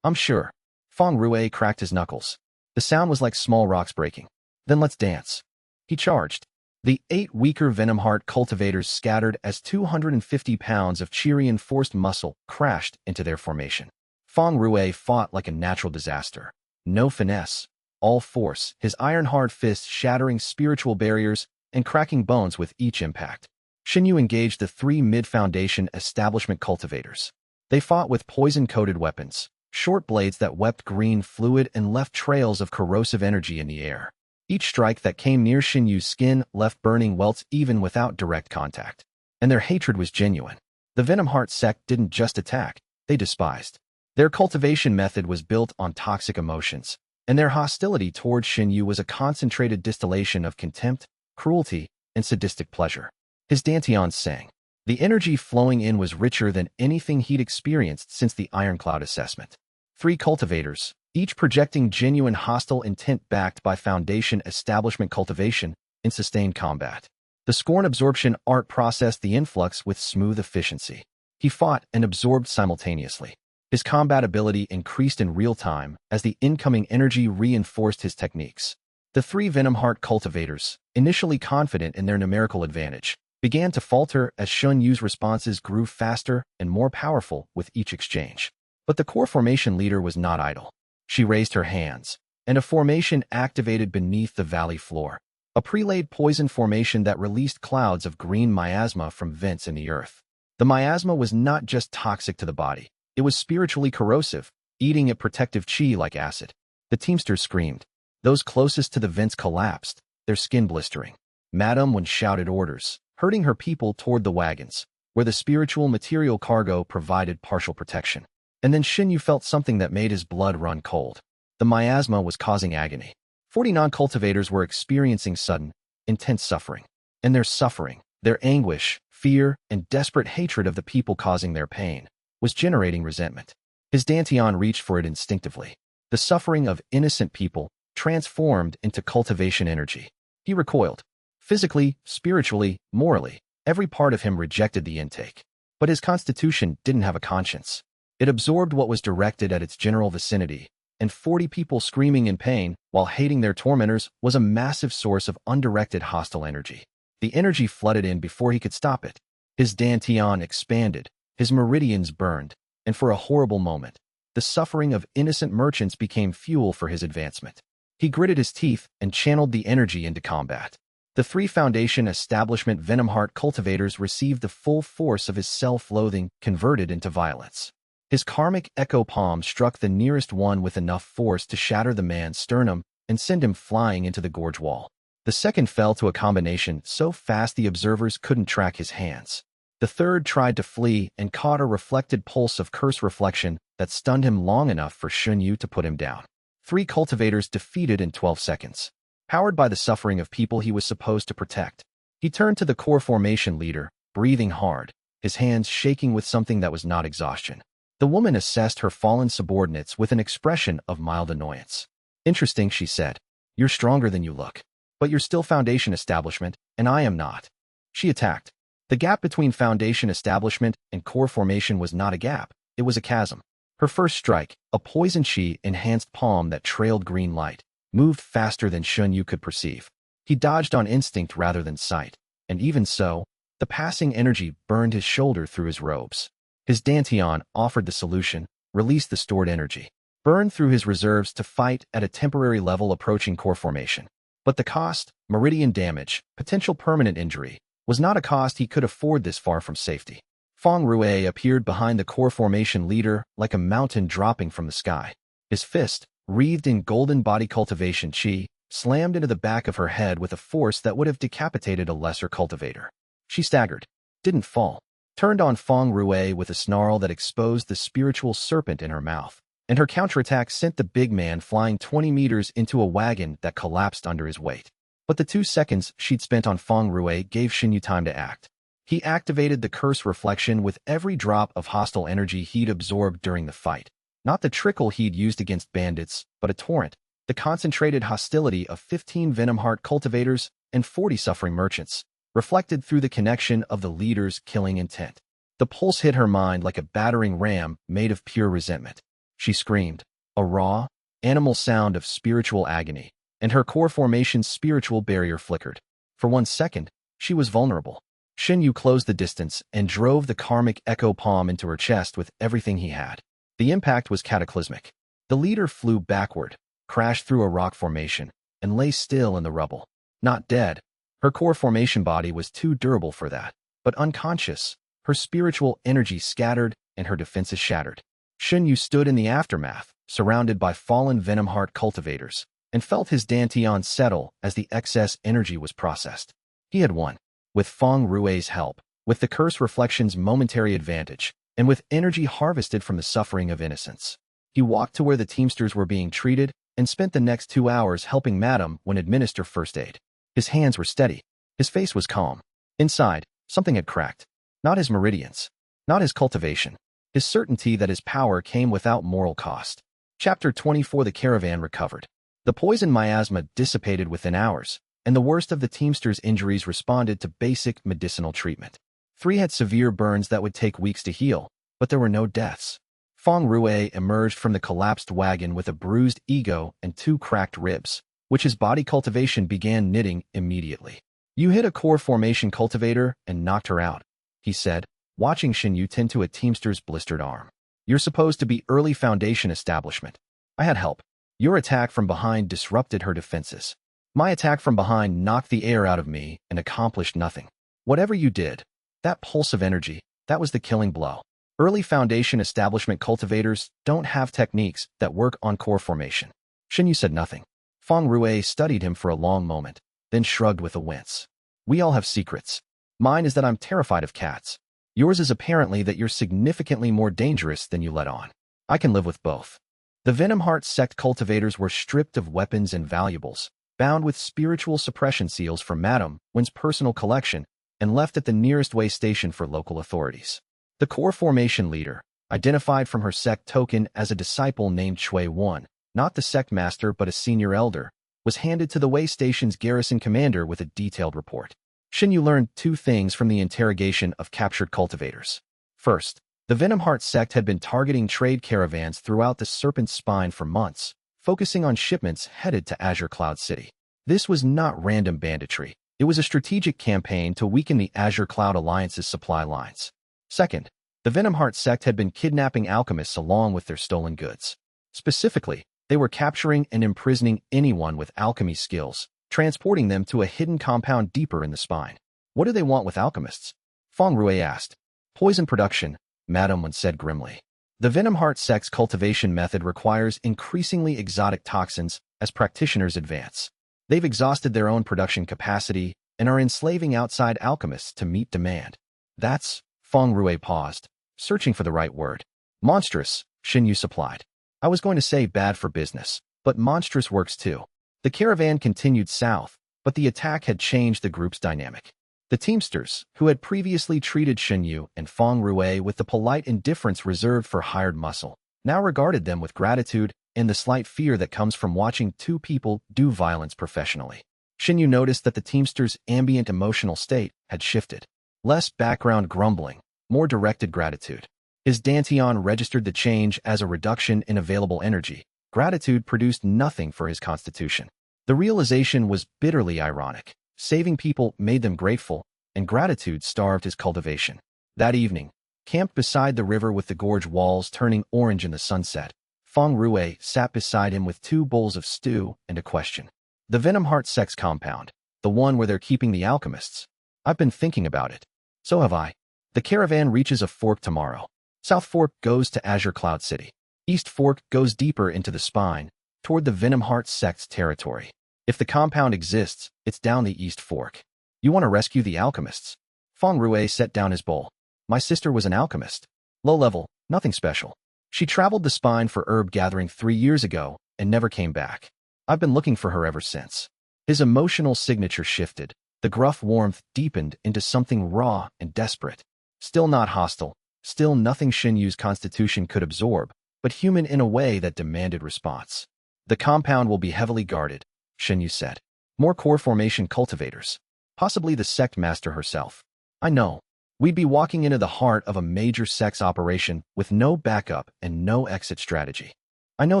I'm sure. Feng Rui cracked his knuckles. The sound was like small rocks breaking. Then let's dance. He charged. The 8 weaker Venomheart cultivators scattered as 250 pounds of chi-reinforced muscle crashed into their formation. Feng Rui fought like a natural disaster. No finesse. All force, his iron-hard fists shattering spiritual barriers and cracking bones with each impact. Shen Yu engaged the 3 mid-foundation establishment cultivators. They fought with poison-coated weapons, short blades that wept green fluid and left trails of corrosive energy in the air. Each strike that came near Shen Yu's skin left burning welts even without direct contact. And their hatred was genuine. The Venomheart sect didn't just attack, they despised. Their cultivation method was built on toxic emotions, and their hostility towards Shen Yu was a concentrated distillation of contempt, cruelty, and sadistic pleasure. His dantians sang. The energy flowing in was richer than anything he'd experienced since the Ironclad assessment. 3 cultivators, each projecting genuine hostile intent backed by foundation establishment cultivation in sustained combat. The scorn absorption art processed the influx with smooth efficiency. He fought and absorbed simultaneously. His combat ability increased in real time as the incoming energy reinforced his techniques. The 3 Venomheart cultivators, initially confident in their numerical advantage, began to falter as Shen Yu's responses grew faster and more powerful with each exchange. But the core formation leader was not idle. She raised her hands, and a formation activated beneath the valley floor. A prelayed poison formation that released clouds of green miasma from vents in the earth. The miasma was not just toxic to the body. It was spiritually corrosive, eating at protective chi like acid. The teamsters screamed. Those closest to the vents collapsed, their skin blistering. Madam One shouted orders, herding her people toward the wagons, where the spiritual material cargo provided partial protection. And then Shen Yu felt something that made his blood run cold. The miasma was causing agony. 40 non-cultivators were experiencing sudden, intense suffering. And their suffering, their anguish, fear, and desperate hatred of the people causing their pain, was generating resentment. His dantian reached for it instinctively. The suffering of innocent people transformed into cultivation energy. He recoiled. Physically, spiritually, morally, every part of him rejected the intake. But his constitution didn't have a conscience. It absorbed what was directed at its general vicinity, and 40 people screaming in pain while hating their tormentors was a massive source of undirected hostile energy. The energy flooded in before he could stop it. His dantian expanded, his meridians burned, and for a horrible moment, the suffering of innocent merchants became fuel for his advancement. He gritted his teeth and channeled the energy into combat. The 3 foundation establishment Venomheart cultivators received the full force of his self-loathing converted into violence. His karmic echo palm struck the nearest one with enough force to shatter the man's sternum and send him flying into the gorge wall. The second fell to a combination so fast the observers couldn't track his hands. The third tried to flee and caught a reflected pulse of curse reflection that stunned him long enough for Shen Yu to put him down. 3 cultivators defeated in 12 seconds. Powered by the suffering of people he was supposed to protect, he turned to the core formation leader, breathing hard, his hands shaking with something that was not exhaustion. The woman assessed her fallen subordinates with an expression of mild annoyance. "Interesting," she said. "You're stronger than you look. But you're still Foundation Establishment, and I am not." She attacked. The gap between Foundation Establishment and core formation was not a gap, it was a chasm. Her first strike, a poison chi-enhanced palm that trailed green light, moved faster than Shen Yu could perceive. He dodged on instinct rather than sight, and even so, the passing energy burned his shoulder through his robes. His Dantian offered the solution, release the stored energy, burn through his reserves to fight at a temporary level approaching core formation. But the cost, meridian damage, potential permanent injury, was not a cost he could afford this far from safety. Feng Rui appeared behind the core formation leader like a mountain dropping from the sky. His fist, wreathed in golden body cultivation chi, slammed into the back of her head with a force that would have decapitated a lesser cultivator. She staggered, didn't fall, turned on Feng Rui with a snarl that exposed the spiritual serpent in her mouth, and her counterattack sent the big man flying 20 meters into a wagon that collapsed under his weight. But the 2 seconds she'd spent on Feng Rui gave Shen Yu time to act. He activated the curse reflection with every drop of hostile energy he'd absorbed during the fight. Not the trickle he'd used against bandits, but a torrent, the concentrated hostility of 15 Venomheart cultivators and 40 suffering merchants, reflected through the connection of the leader's killing intent. The pulse hit her mind like a battering ram made of pure resentment. She screamed, a raw, animal sound of spiritual agony, and her core formation's spiritual barrier flickered. For 1 second, she was vulnerable. Shen Yu closed the distance and drove the karmic echo palm into her chest with everything he had. The impact was cataclysmic. The leader flew backward, crashed through a rock formation, and lay still in the rubble. Not dead. Her core formation body was too durable for that, but unconscious, her spiritual energy scattered and her defenses shattered. Shen Yu stood in the aftermath, surrounded by fallen Venomheart cultivators, and felt his Dantian settle as the excess energy was processed. He had won. With Feng Rui's help, with the curse reflection's momentary advantage, and with energy harvested from the suffering of innocence. He walked to where the Teamsters were being treated and spent the next 2 hours helping Madame when administer first aid. His hands were steady. His face was calm. Inside, something had cracked. Not his meridians. Not his cultivation. His certainty that his power came without moral cost. Chapter 24. The caravan recovered. The poison miasma dissipated within hours, and the worst of the Teamsters' injuries responded to basic medicinal treatment. 3 had severe burns that would take weeks to heal, but there were no deaths. Feng Rui emerged from the collapsed wagon with a bruised ego and 2 cracked ribs, which his body cultivation began knitting immediately. "You hit a core formation cultivator and knocked her out," he said, watching Shen Yu tend to a Teamster's blistered arm. "You're supposed to be early Foundation Establishment. I had help. Your attack from behind disrupted her defenses. My attack from behind knocked the air out of me and accomplished nothing. Whatever you did, that pulse of energy, that was the killing blow. Early Foundation Establishment cultivators don't have techniques that work on core formation." Shen Yu said nothing. Feng Rui studied him for a long moment, then shrugged with a wince. "We all have secrets. Mine is that I'm terrified of cats. Yours is apparently that you're significantly more dangerous than you let on. I can live with both." The Venomheart sect cultivators were stripped of weapons and valuables, bound with spiritual suppression seals from Madame Wen's personal collection, and left at the nearest way station for local authorities. The core formation leader, identified from her sect token as a disciple named Chui Wan, not the sect master but a senior elder, was handed to the way station's garrison commander with a detailed report. Shen Yu learned 2 things from the interrogation of captured cultivators. First, the Venomheart sect had been targeting trade caravans throughout the Serpent's Spine for months, focusing on shipments headed to Azure Cloud City. This was not random banditry. It was a strategic campaign to weaken the Azure Cloud Alliance's supply lines. Second, the Venomheart sect had been kidnapping alchemists along with their stolen goods. Specifically, they were capturing and imprisoning anyone with alchemy skills, transporting them to a hidden compound deeper in the spine. "What do they want with alchemists?" Feng Rui asked. "Poison production," Madame Wen said grimly. "The Venomheart sect's cultivation method requires increasingly exotic toxins as practitioners advance. They've exhausted their own production capacity and are enslaving outside alchemists to meet demand. That's, Feng Rui paused, searching for the right word. Monstrous, Shen Yu supplied. I was going to say bad for business, but monstrous works too. The caravan continued south, but the attack had changed the group's dynamic. The Teamsters, who had previously treated Shen Yu and Feng Rui with the polite indifference reserved for hired muscle, now regarded them with gratitude and the slight fear that comes from watching two people do violence professionally. Shen Yu noticed that the Teamsters' ambient emotional state had shifted. Less background grumbling, more directed gratitude. His Dantian registered the change as a reduction in available energy. Gratitude produced nothing for his constitution. The realization was bitterly ironic. Saving people made them grateful, and gratitude starved his cultivation. That evening, camped beside the river with the gorge walls turning orange in the sunset, Feng Rui sat beside him with 2 bowls of stew and a question. The Venomheart sects compound, the one where they're keeping the alchemists. I've been thinking about it. So have I. The caravan reaches a fork tomorrow. South Fork goes to Azure Cloud City. East Fork goes deeper into the spine, toward the Venomheart sect's territory. If the compound exists, it's down the East Fork. You want to rescue the alchemists? Feng Rui set down his bowl. My sister was an alchemist. Low level, nothing special. She traveled the spine for herb gathering 3 years ago and never came back. I've been looking for her ever since. His emotional signature shifted. The gruff warmth deepened into something raw and desperate. Still not hostile, still nothing Shen Yu's constitution could absorb, but human in a way that demanded response. The compound will be heavily guarded, Shen Yu said. More core formation cultivators. Possibly the sect master herself. I know. We'd be walking into the heart of a major sects operation with no backup and no exit strategy. I know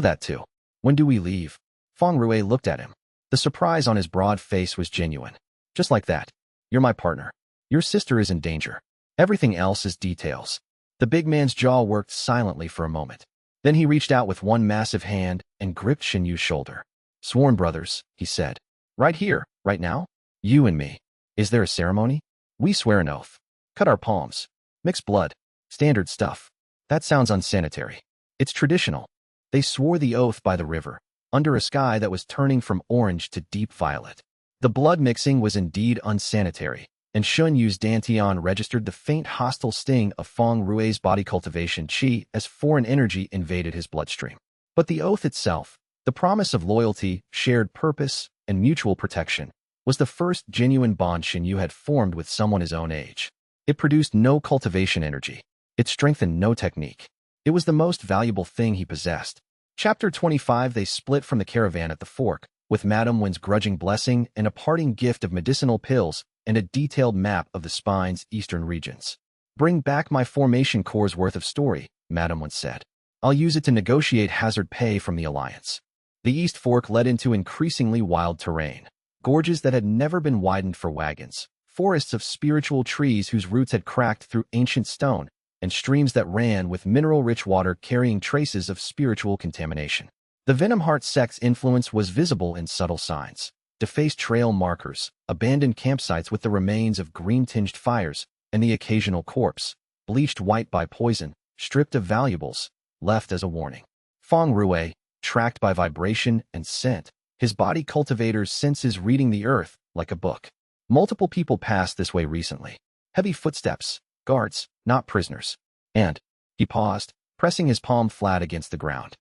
that too. When do we leave? Feng Rui looked at him. The surprise on his broad face was genuine. Just like that. You're my partner. Your sister is in danger. Everything else is details. The big man's jaw worked silently for a moment. Then he reached out with one massive hand and gripped Shen Yu's shoulder. Sworn brothers, he said. Right here, right now? You and me. Is there a ceremony? We swear an oath. Cut our palms. Mix blood. Standard stuff. That sounds unsanitary. It's traditional. They swore the oath by the river, under a sky that was turning from orange to deep violet. The blood mixing was indeed unsanitary, and Shen Yu's Dantian registered the faint hostile sting of Feng Rui's body cultivation chi as foreign energy invaded his bloodstream. But the oath itself, the promise of loyalty, shared purpose, and mutual protection, was the first genuine bond Shen Yu had formed with someone his own age. It produced no cultivation energy. It strengthened no technique. It was the most valuable thing he possessed. Chapter 25. They split from the caravan at the fork, with Madame Wen's grudging blessing and a parting gift of medicinal pills and a detailed map of the spine's eastern regions. Bring back my formation core's worth of story, Madame Wen said. I'll use it to negotiate hazard pay from the Alliance. The East Fork led into increasingly wild terrain. Gorges that had never been widened for wagons, forests of spiritual trees whose roots had cracked through ancient stone, and streams that ran with mineral-rich water carrying traces of spiritual contamination. The Venomheart sect's influence was visible in subtle signs. Defaced trail markers, abandoned campsites with the remains of green-tinged fires, and the occasional corpse, bleached white by poison, stripped of valuables, left as a warning. Feng Rui, tracked by vibration and scent, his body cultivator's senses reading the earth like a book. Multiple people passed this way recently. Heavy footsteps, guards, not prisoners. And, he paused, pressing his palm flat against the ground.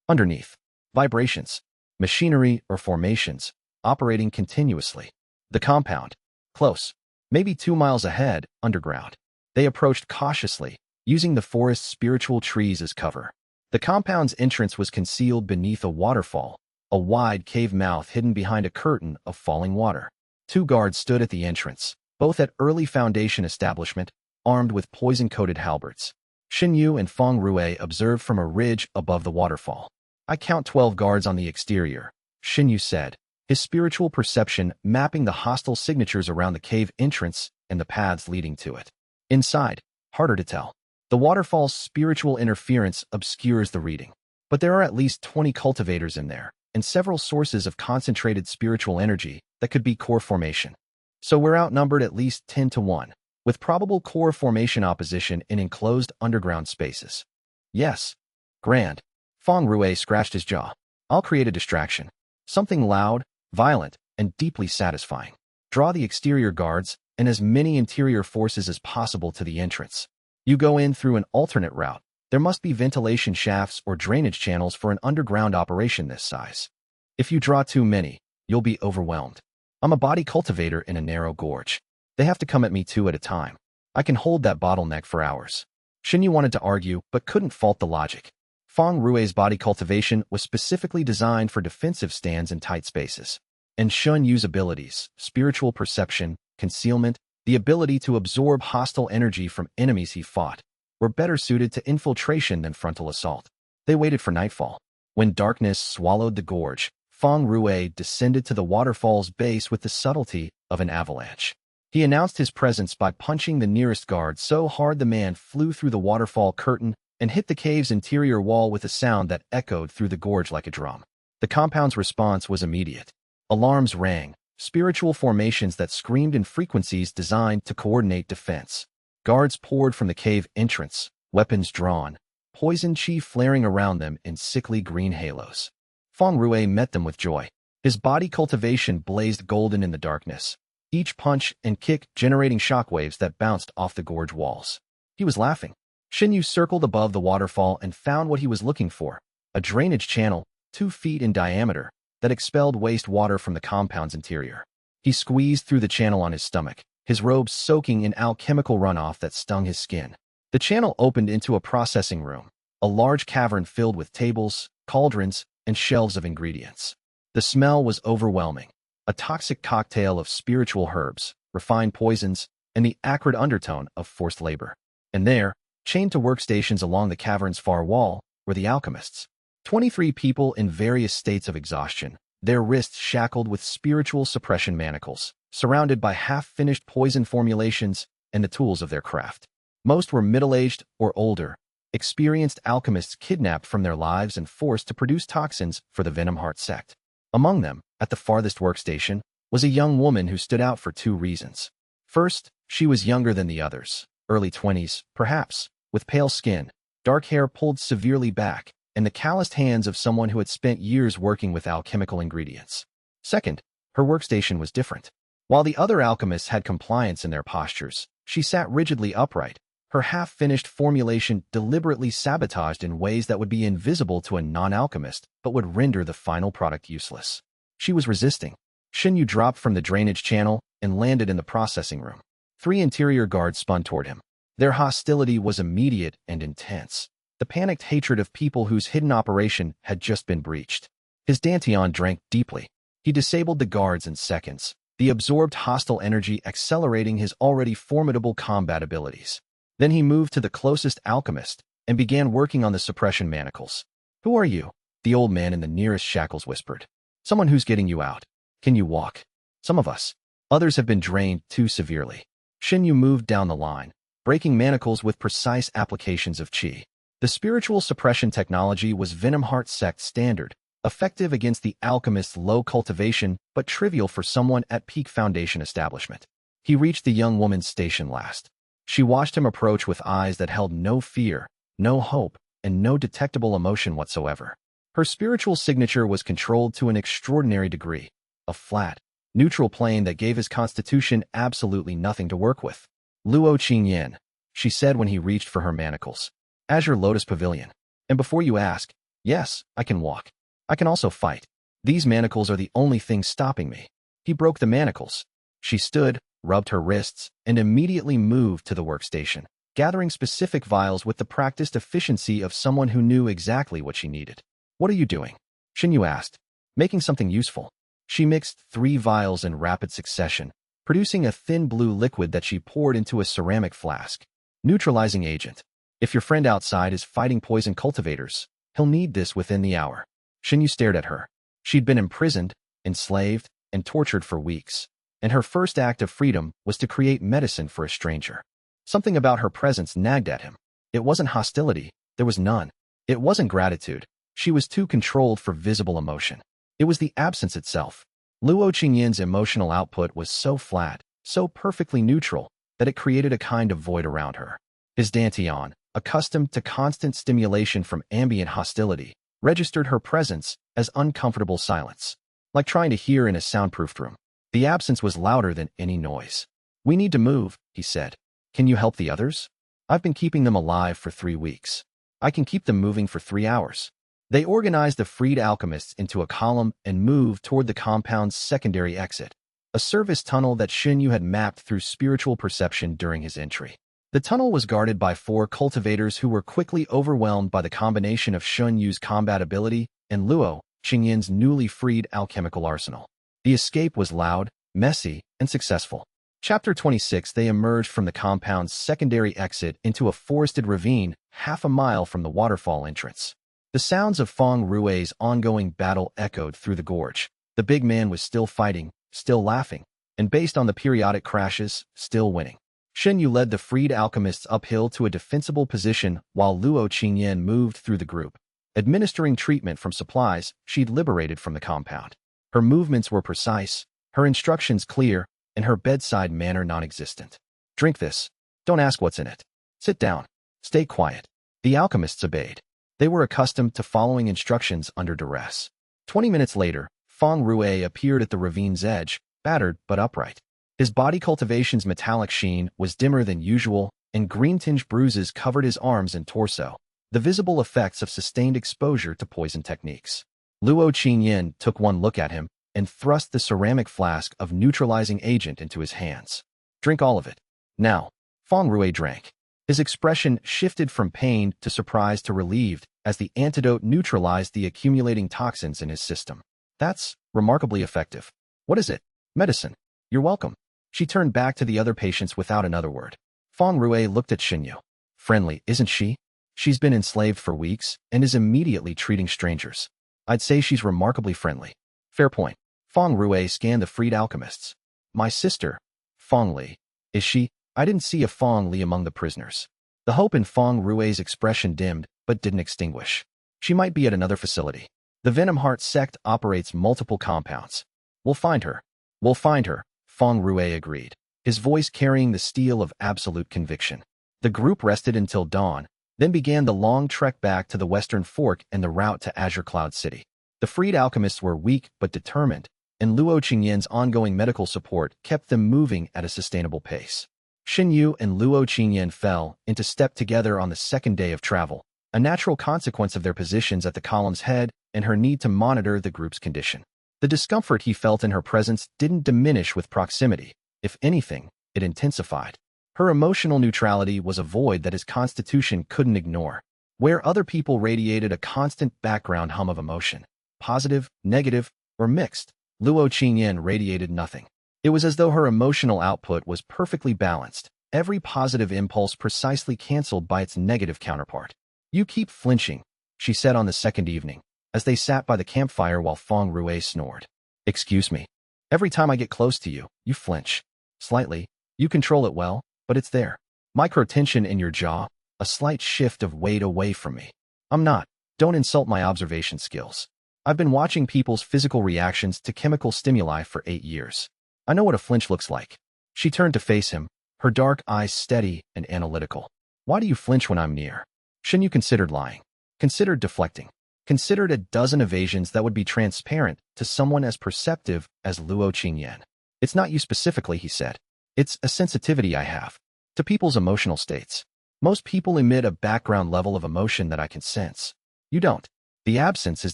Underneath, vibrations, machinery or formations, operating continuously. The compound, close, maybe 2 miles ahead, underground. They approached cautiously, using the forest's spiritual trees as cover. The compound's entrance was concealed beneath a waterfall, a wide cave mouth hidden behind a curtain of falling water. 2 guards stood at the entrance, both at early Foundation establishment, armed with poison-coated halberds. Shen Yu and Feng Rui observed from a ridge above the waterfall. I count 12 guards on the exterior, Shen Yu said, his spiritual perception mapping the hostile signatures around the cave entrance and the paths leading to it. Inside, harder to tell. The waterfall's spiritual interference obscures the reading. But there are at least 20 cultivators in there, and several sources of concentrated spiritual energy that could be core formation. So we're outnumbered at least 10 to 1, with probable core formation opposition in enclosed underground spaces. Yes. Grand. Feng Rui scratched his jaw. I'll create a distraction. Something loud, violent, and deeply satisfying. Draw the exterior guards and as many interior forces as possible to the entrance. You go in through an alternate route. There must be ventilation shafts or drainage channels for an underground operation this size. If you draw too many, you'll be overwhelmed. I'm a body cultivator in a narrow gorge. They have to come at me two at a time. I can hold that bottleneck for hours. Shen Yu wanted to argue, but couldn't fault the logic. Feng Rui's body cultivation was specifically designed for defensive stands in tight spaces. And Shen Yu's abilities, spiritual perception, concealment, the ability to absorb hostile energy from enemies he fought, were better suited to infiltration than frontal assault. They waited for nightfall. When darkness swallowed the gorge, Feng Rui descended to the waterfall's base with the subtlety of an avalanche. He announced his presence by punching the nearest guard so hard the man flew through the waterfall curtain and hit the cave's interior wall with a sound that echoed through the gorge like a drum. The compound's response was immediate. Alarms rang, spiritual formations that screamed in frequencies designed to coordinate defense. Guards poured from the cave entrance, weapons drawn, poison chi flaring around them in sickly green halos. Feng Rui met them with joy. His body cultivation blazed golden in the darkness, each punch and kick generating shockwaves that bounced off the gorge walls. He was laughing. Shen Yu circled above the waterfall and found what he was looking for, a drainage channel, 2 feet in diameter, that expelled waste water from the compound's interior. He squeezed through the channel on his stomach, his robes soaking in alchemical runoff that stung his skin. The channel opened into a processing room, a large cavern filled with tables, cauldrons, and shelves of ingredients. The smell was overwhelming, a toxic cocktail of spiritual herbs, refined poisons, and the acrid undertone of forced labor. And there, chained to workstations along the cavern's far wall, were the alchemists. 23 people in various states of exhaustion, their wrists shackled with spiritual suppression manacles, surrounded by half-finished poison formulations and the tools of their craft. Most were middle-aged or older, experienced alchemists kidnapped from their lives and forced to produce toxins for the Venom Heart sect. Among them, at the farthest workstation, was a young woman who stood out for 2 reasons. First, she was younger than the others, early 20s, perhaps, with pale skin, dark hair pulled severely back, and the calloused hands of someone who had spent years working with alchemical ingredients. Second, her workstation was different. While the other alchemists had compliance in their postures, she sat rigidly upright, her half-finished formulation deliberately sabotaged in ways that would be invisible to a non-alchemist but would render the final product useless. She was resisting. Shen Yu dropped from the drainage channel and landed in the processing room. 3 interior guards spun toward him. Their hostility was immediate and intense, the panicked hatred of people whose hidden operation had just been breached. His Dantian drank deeply. He disabled the guards in seconds, the absorbed hostile energy accelerating his already formidable combat abilities. Then he moved to the closest alchemist and began working on the suppression manacles. "Who are you?" the old man in the nearest shackles whispered. "Someone who's getting you out. Can you walk?" "Some of us. Others have been drained too severely." Shen Yu moved down the line, breaking manacles with precise applications of chi. The spiritual suppression technology was Venom Heart sect standard, effective against the alchemist's low cultivation but trivial for someone at peak foundation establishment. He reached the young woman's station last. She watched him approach with eyes that held no fear, no hope, and no detectable emotion whatsoever. Her spiritual signature was controlled to an extraordinary degree, a flat, neutral plane that gave his constitution absolutely nothing to work with. "Luo Qingyan," she said when he reached for her manacles. "Azure Lotus Pavilion. And before you ask, yes, I can walk. I can also fight. These manacles are the only thing stopping me." He broke the manacles. She stood, rubbed her wrists, and immediately moved to the workstation, gathering specific vials with the practiced efficiency of someone who knew exactly what she needed. "What are you doing?" Shen Yu asked. "Making something useful." She mixed 3 vials in rapid succession, producing a thin blue liquid that she poured into a ceramic flask. "Neutralizing agent. If your friend outside is fighting poison cultivators, he'll need this within the hour." Shen Yu stared at her. She'd been imprisoned, enslaved, and tortured for weeks, and her first act of freedom was to create medicine for a stranger. Something about her presence nagged at him. It wasn't hostility, there was none. It wasn't gratitude, she was too controlled for visible emotion. It was the absence itself. Luo Qingyan's emotional output was so flat, so perfectly neutral, that it created a kind of void around her. His Dantian, accustomed to constant stimulation from ambient hostility, registered her presence as uncomfortable silence. like trying to hear in a soundproofed room. The absence was louder than any noise. We need to move, he said. Can you help the others? I've been keeping them alive for 3 weeks. I can keep them moving for 3 hours. They organized the freed alchemists into a column and moved toward the compound's secondary exit, a service tunnel that Shen Yu had mapped through spiritual perception during his entry. The tunnel was guarded by 4 cultivators who were quickly overwhelmed by the combination of Shen Yu's combat ability and Luo Qingyin's newly freed alchemical arsenal. The escape was loud, messy, and successful. Chapter 26. They emerged from the compound's secondary exit into a forested ravine half a mile from the waterfall entrance. The sounds of Feng Rui's ongoing battle echoed through the gorge. The big man was still fighting, still laughing, and based on the periodic crashes, still winning. Shen Yu led the freed alchemists uphill to a defensible position while Luo Qingyan moved through the group, administering treatment from supplies she'd liberated from the compound. Her movements were precise, her instructions clear, and her bedside manner non-existent. Drink this. Don't ask what's in it. Sit down. Stay quiet. The alchemists obeyed. They were accustomed to following instructions under duress. 20 minutes later, Feng Rui appeared at the ravine's edge, battered but upright. His body cultivation's metallic sheen was dimmer than usual, and green-tinged bruises covered his arms and torso, the visible effects of sustained exposure to poison techniques. Luo Qingyan took one look at him and thrust the ceramic flask of neutralizing agent into his hands. Drink all of it. Now. Feng Rui drank. His expression shifted from pain to surprise to relieved as the antidote neutralized the accumulating toxins in his system. That's remarkably effective. What is it? Medicine. You're welcome. She turned back to the other patients without another word. Feng Rui looked at Shen Yu. Friendly, isn't she? She's been enslaved for weeks and is immediately treating strangers. I'd say she's remarkably friendly. Fair point. Feng Rui scanned the freed alchemists. My sister, Feng Li. Is she? I didn't see a Feng Li among the prisoners. The hope in Feng Rui's expression dimmed, but didn't extinguish. She might be at another facility. The Venom Heart sect operates multiple compounds. We'll find her. We'll find her, Feng Rui agreed, his voice carrying the steel of absolute conviction. The group rested until dawn, then began the long trek back to the Western Fork and the route to Azure Cloud City. The freed alchemists were weak but determined, and Luo Qingyan's ongoing medical support kept them moving at a sustainable pace. Shen Yu and Luo Qingyan fell into step together on the second day of travel, a natural consequence of their positions at the column's head and her need to monitor the group's condition. The discomfort he felt in her presence didn't diminish with proximity. If anything, it intensified. Her emotional neutrality was a void that his constitution couldn't ignore, where other people radiated a constant background hum of emotion. Positive, negative, or mixed, Luo Qingyan radiated nothing. It was as though her emotional output was perfectly balanced, every positive impulse precisely cancelled by its negative counterpart. You keep flinching, she said on the second evening, as they sat by the campfire while Feng Rui snored. Excuse me. Every time I get close to you, you flinch. Slightly. You control it well, but it's there. Microtension in your jaw, a slight shift of weight away from me. I'm not. Don't insult my observation skills. I've been watching people's physical reactions to chemical stimuli for 8 years. I know what a flinch looks like. She turned to face him, her dark eyes steady and analytical. Why do you flinch when I'm near? Shen Yu considered lying, considered deflecting, considered a dozen evasions that would be transparent to someone as perceptive as Luo Qingyan. It's not you specifically, he said. It's a sensitivity I have to people's emotional states. Most people emit a background level of emotion that I can sense. You don't. The absence is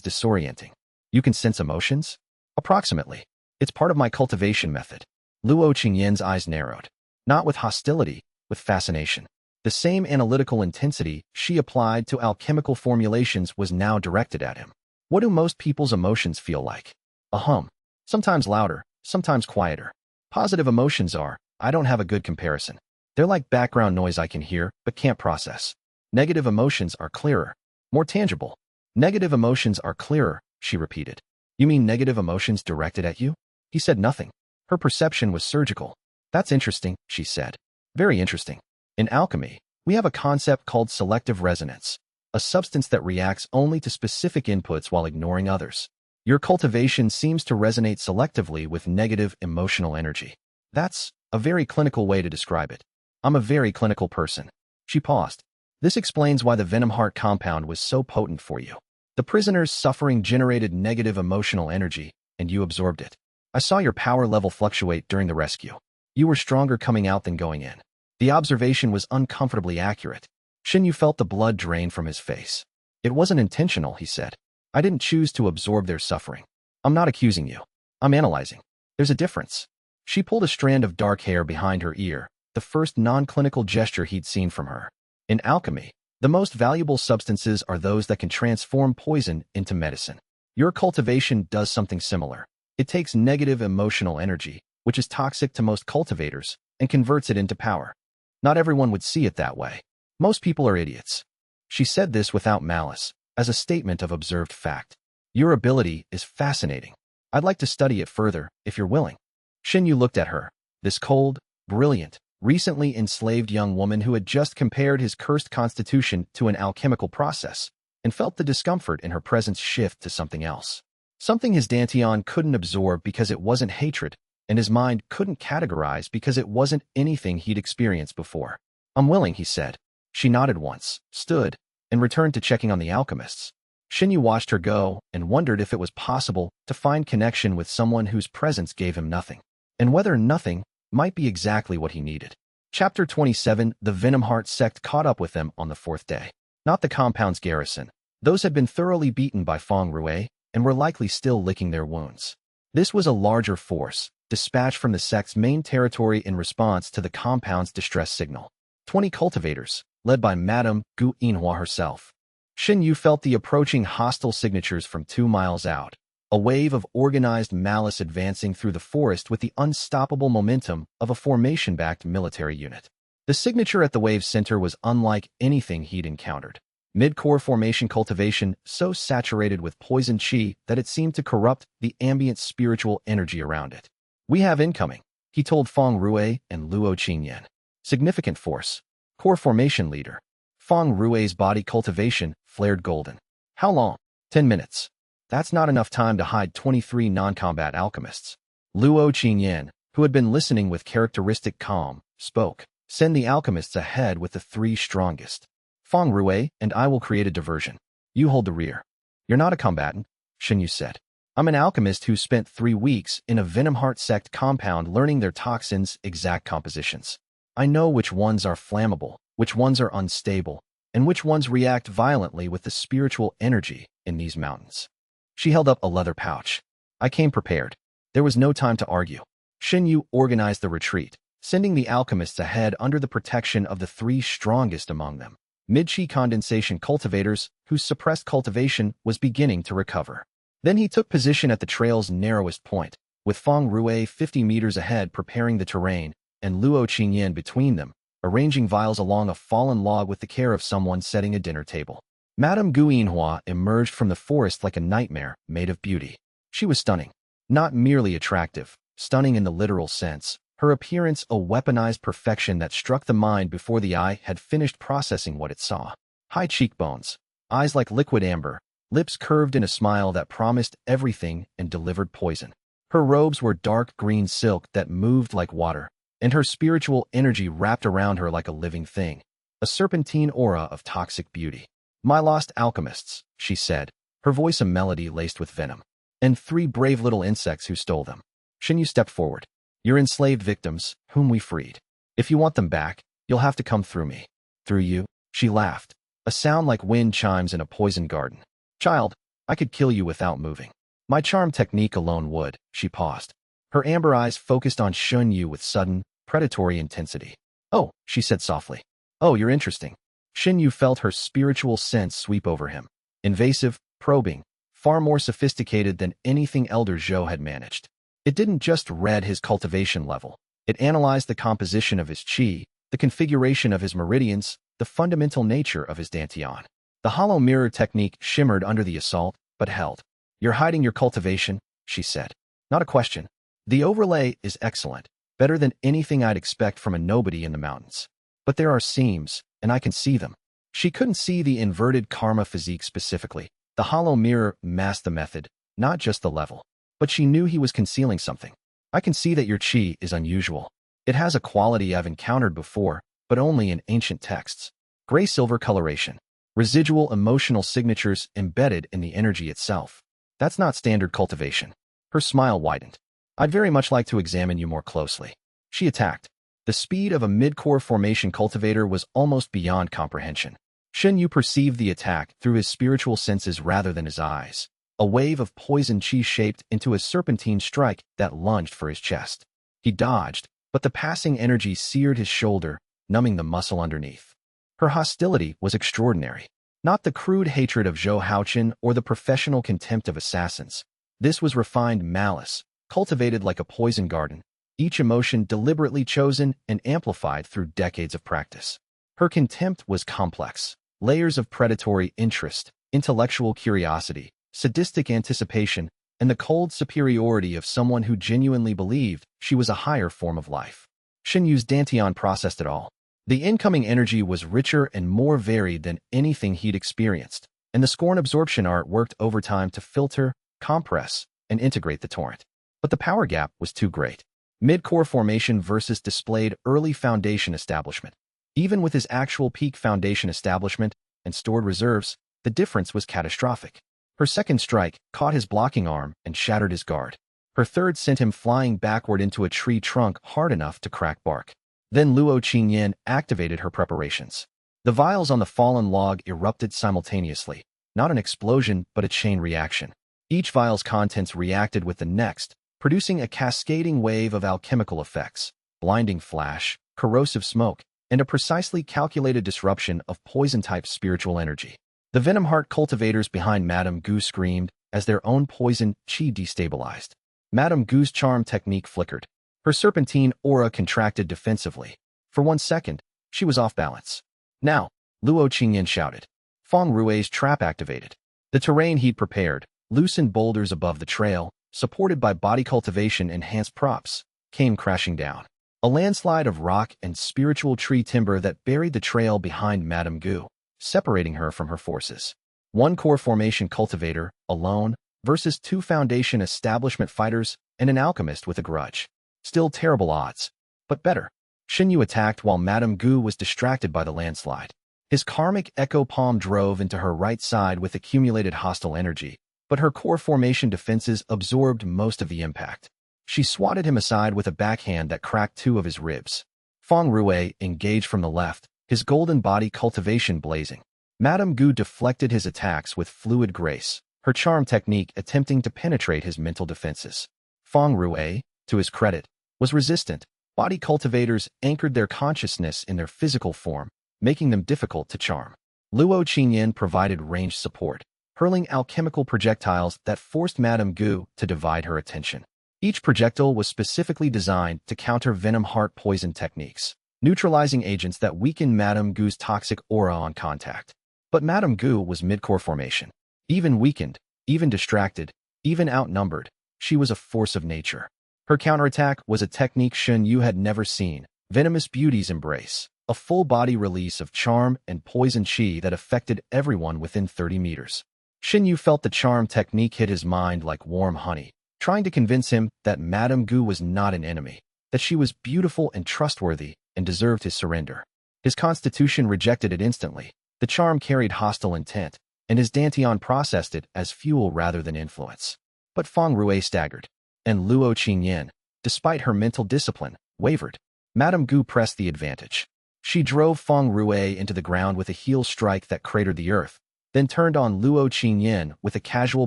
disorienting. You can sense emotions? Approximately. It's part of my cultivation method. Luo Qingyan's eyes narrowed. Not with hostility, with fascination. The same analytical intensity she applied to alchemical formulations was now directed at him. What do most people's emotions feel like? A hum. Sometimes louder, sometimes quieter. Positive emotions are, I don't have a good comparison. They're like background noise I can hear, but can't process. Negative emotions are clearer, more tangible. Negative emotions are clearer, she repeated. You mean negative emotions directed at you? He said nothing. Her perception was surgical. That's interesting, she said. Very interesting. In alchemy, we have a concept called selective resonance, a substance that reacts only to specific inputs while ignoring others. Your cultivation seems to resonate selectively with negative emotional energy. That's a very clinical way to describe it. I'm a very clinical person. She paused. This explains why the Venom Heart compound was so potent for you. The prisoner's suffering generated negative emotional energy, and you absorbed it. I saw your power level fluctuate during the rescue. You were stronger coming out than going in. The observation was uncomfortably accurate. Shen Yu felt the blood drain from his face. It wasn't intentional, he said. I didn't choose to absorb their suffering. I'm not accusing you. I'm analyzing. There's a difference. She pulled a strand of dark hair behind her ear, the first non-clinical gesture he'd seen from her. In alchemy, the most valuable substances are those that can transform poison into medicine. Your cultivation does something similar. It takes negative emotional energy, which is toxic to most cultivators, and converts it into power. Not everyone would see it that way. Most people are idiots. She said this without malice, as a statement of observed fact. Your ability is fascinating. I'd like to study it further, if you're willing. Shen Yu looked at her, this cold, brilliant, recently enslaved young woman who had just compared his cursed constitution to an alchemical process, and felt the discomfort in her presence shift to something else. Something his dantian couldn't absorb because it wasn't hatred, and his mind couldn't categorize because it wasn't anything he'd experienced before. I'm willing, he said. She nodded once, stood, and returned to checking on the alchemists. Shen Yu watched her go and wondered if it was possible to find connection with someone whose presence gave him nothing, and whether nothing might be exactly what he needed. Chapter 27. The Venomheart sect caught up with them on the fourth day. Not the compound's garrison. Those had been thoroughly beaten by Feng Rui and were likely still licking their wounds. This was a larger force, dispatched from the sect's main territory in response to the compound's distress signal. 20 cultivators, led by Madame Gu Yinhua herself. Shen Yu felt the approaching hostile signatures from 2 miles out, a wave of organized malice advancing through the forest with the unstoppable momentum of a formation-backed military unit. The signature at the wave's center was unlike anything he'd encountered. Mid-core formation cultivation so saturated with poison qi that it seemed to corrupt the ambient spiritual energy around it. We have incoming, he told Feng Rui and Luo Qingyan. Significant force. Core formation leader. Feng Rui's body cultivation flared golden. How long? 10 minutes. That's not enough time to hide 23 non-combat alchemists. Luo Qingyan, who had been listening with characteristic calm, spoke. Send the alchemists ahead with the 3 strongest. Feng Rui and I will create a diversion. You hold the rear. You're not a combatant, Shen Yu said. I'm an alchemist who spent 3 weeks in a Venomheart sect compound learning their toxins' exact compositions. I know which ones are flammable, which ones are unstable, and which ones react violently with the spiritual energy in these mountains. She held up a leather pouch. I came prepared. There was no time to argue. Shen Yu organized the retreat, sending the alchemists ahead under the protection of the 3 strongest among them. Mid-Qi condensation cultivators whose suppressed cultivation was beginning to recover. Then he took position at the trail's narrowest point, with Feng Rui 50 meters ahead preparing the terrain, and Luo Qingyan between them, arranging vials along a fallen log with the care of someone setting a dinner table. Madame Gu Yinhua emerged from the forest like a nightmare made of beauty. She was stunning. Not merely attractive, stunning in the literal sense, her appearance a weaponized perfection that struck the mind before the eye had finished processing what it saw. High cheekbones, eyes like liquid amber, lips curved in a smile that promised everything and delivered poison. Her robes were dark green silk that moved like water, and her spiritual energy wrapped around her like a living thing, a serpentine aura of toxic beauty. My lost alchemists, she said, her voice a melody laced with venom. And 3 brave little insects who stole them. Shen Yu stepped forward. Your enslaved victims, whom we freed. If you want them back, you'll have to come through me. Through you? She laughed, a sound like wind chimes in a poisoned garden. Child, I could kill you without moving. My charm technique alone would. She paused. Her amber eyes focused on Shen Yu with sudden, predatory intensity. Oh, she said softly. Oh, you're interesting. Shen Yu felt her spiritual sense sweep over him. Invasive, probing, far more sophisticated than anything Elder Zhou had managed. It didn't just read his cultivation level. It analyzed the composition of his qi, the configuration of his meridians, the fundamental nature of his dantian. The hollow mirror technique shimmered under the assault, but held. You're hiding your cultivation, she said. Not a question. The overlay is excellent, better than anything I'd expect from a nobody in the mountains. But there are seams, and I can see them. She couldn't see the inverted karma physique specifically. The hollow mirror masked the method, not just the level. But she knew he was concealing something. I can see that your qi is unusual. It has a quality I've encountered before, but only in ancient texts. Gray-silver coloration. Residual emotional signatures embedded in the energy itself. That's not standard cultivation. Her smile widened. I'd very much like to examine you more closely. She attacked. The speed of a mid-core formation cultivator was almost beyond comprehension. Shen Yu perceived the attack through his spiritual senses rather than his eyes. A wave of poison chi shaped into a serpentine strike that lunged for his chest. He dodged, but the passing energy seared his shoulder, numbing the muscle underneath. Her hostility was extraordinary. Not the crude hatred of Zhou Haochen or the professional contempt of assassins. This was refined malice, cultivated like a poison garden, each emotion deliberately chosen and amplified through decades of practice. Her contempt was complex. Layers of predatory interest, intellectual curiosity, sadistic anticipation, and the cold superiority of someone who genuinely believed she was a higher form of life. Shen Yu's dantian processed it all. The incoming energy was richer and more varied than anything he'd experienced, and the scorn absorption art worked overtime to filter, compress, and integrate the torrent. But the power gap was too great. Mid-core formation versus displayed early foundation establishment. Even with his actual peak foundation establishment and stored reserves, the difference was catastrophic. Her second strike caught his blocking arm and shattered his guard. Her third sent him flying backward into a tree trunk hard enough to crack bark. Then Luo Qingyan activated her preparations. The vials on the fallen log erupted simultaneously, not an explosion but a chain reaction. Each vial's contents reacted with the next, producing a cascading wave of alchemical effects, blinding flash, corrosive smoke, and a precisely calculated disruption of poison-type spiritual energy. The venom heart cultivators behind Madame Gu screamed as their own poison chi destabilized. Madame Gu's charm technique flickered. Her serpentine aura contracted defensively. For 1 second, she was off balance. Now, Luo Qingyan shouted. Feng Rui's trap activated. The terrain he'd prepared, loosened boulders above the trail, supported by body cultivation enhanced props, came crashing down. A landslide of rock and spiritual tree timber that buried the trail behind Madame Gu, separating her from her forces. 1 core formation cultivator, alone, versus 2 foundation establishment fighters and an alchemist with a grudge. Still terrible odds, but better. Shen Yu attacked while Madame Gu was distracted by the landslide. His karmic echo palm drove into her right side with accumulated hostile energy, but her core formation defenses absorbed most of the impact. She swatted him aside with a backhand that cracked 2 of his ribs. Feng Rui engaged from the left, his golden body cultivation blazing. Madame Gu deflected his attacks with fluid grace, her charm technique attempting to penetrate his mental defenses. Feng Rui, to his credit, was resistant. Body cultivators anchored their consciousness in their physical form, making them difficult to charm. Luo Qingyan provided ranged support, hurling alchemical projectiles that forced Madame Gu to divide her attention. Each projectile was specifically designed to counter venom heart poison techniques, neutralizing agents that weakened Madame Gu's toxic aura on contact. But Madame Gu was mid-core formation. Even weakened, even distracted, even outnumbered, she was a force of nature. Her counterattack was a technique Shen Yu had never seen, Venomous Beauty's Embrace, a full-body release of charm and poison chi that affected everyone within 30 meters. Shen Yu felt the charm technique hit his mind like warm honey, trying to convince him that Madame Gu was not an enemy, that she was beautiful and trustworthy and deserved his surrender. His constitution rejected it instantly. The charm carried hostile intent, and his dantian processed it as fuel rather than influence. But Feng Rui staggered, and Luo Qingyan, despite her mental discipline, wavered. Madame Gu pressed the advantage. She drove Feng Rui into the ground with a heel strike that cratered the earth, then turned on Luo Qingyan with a casual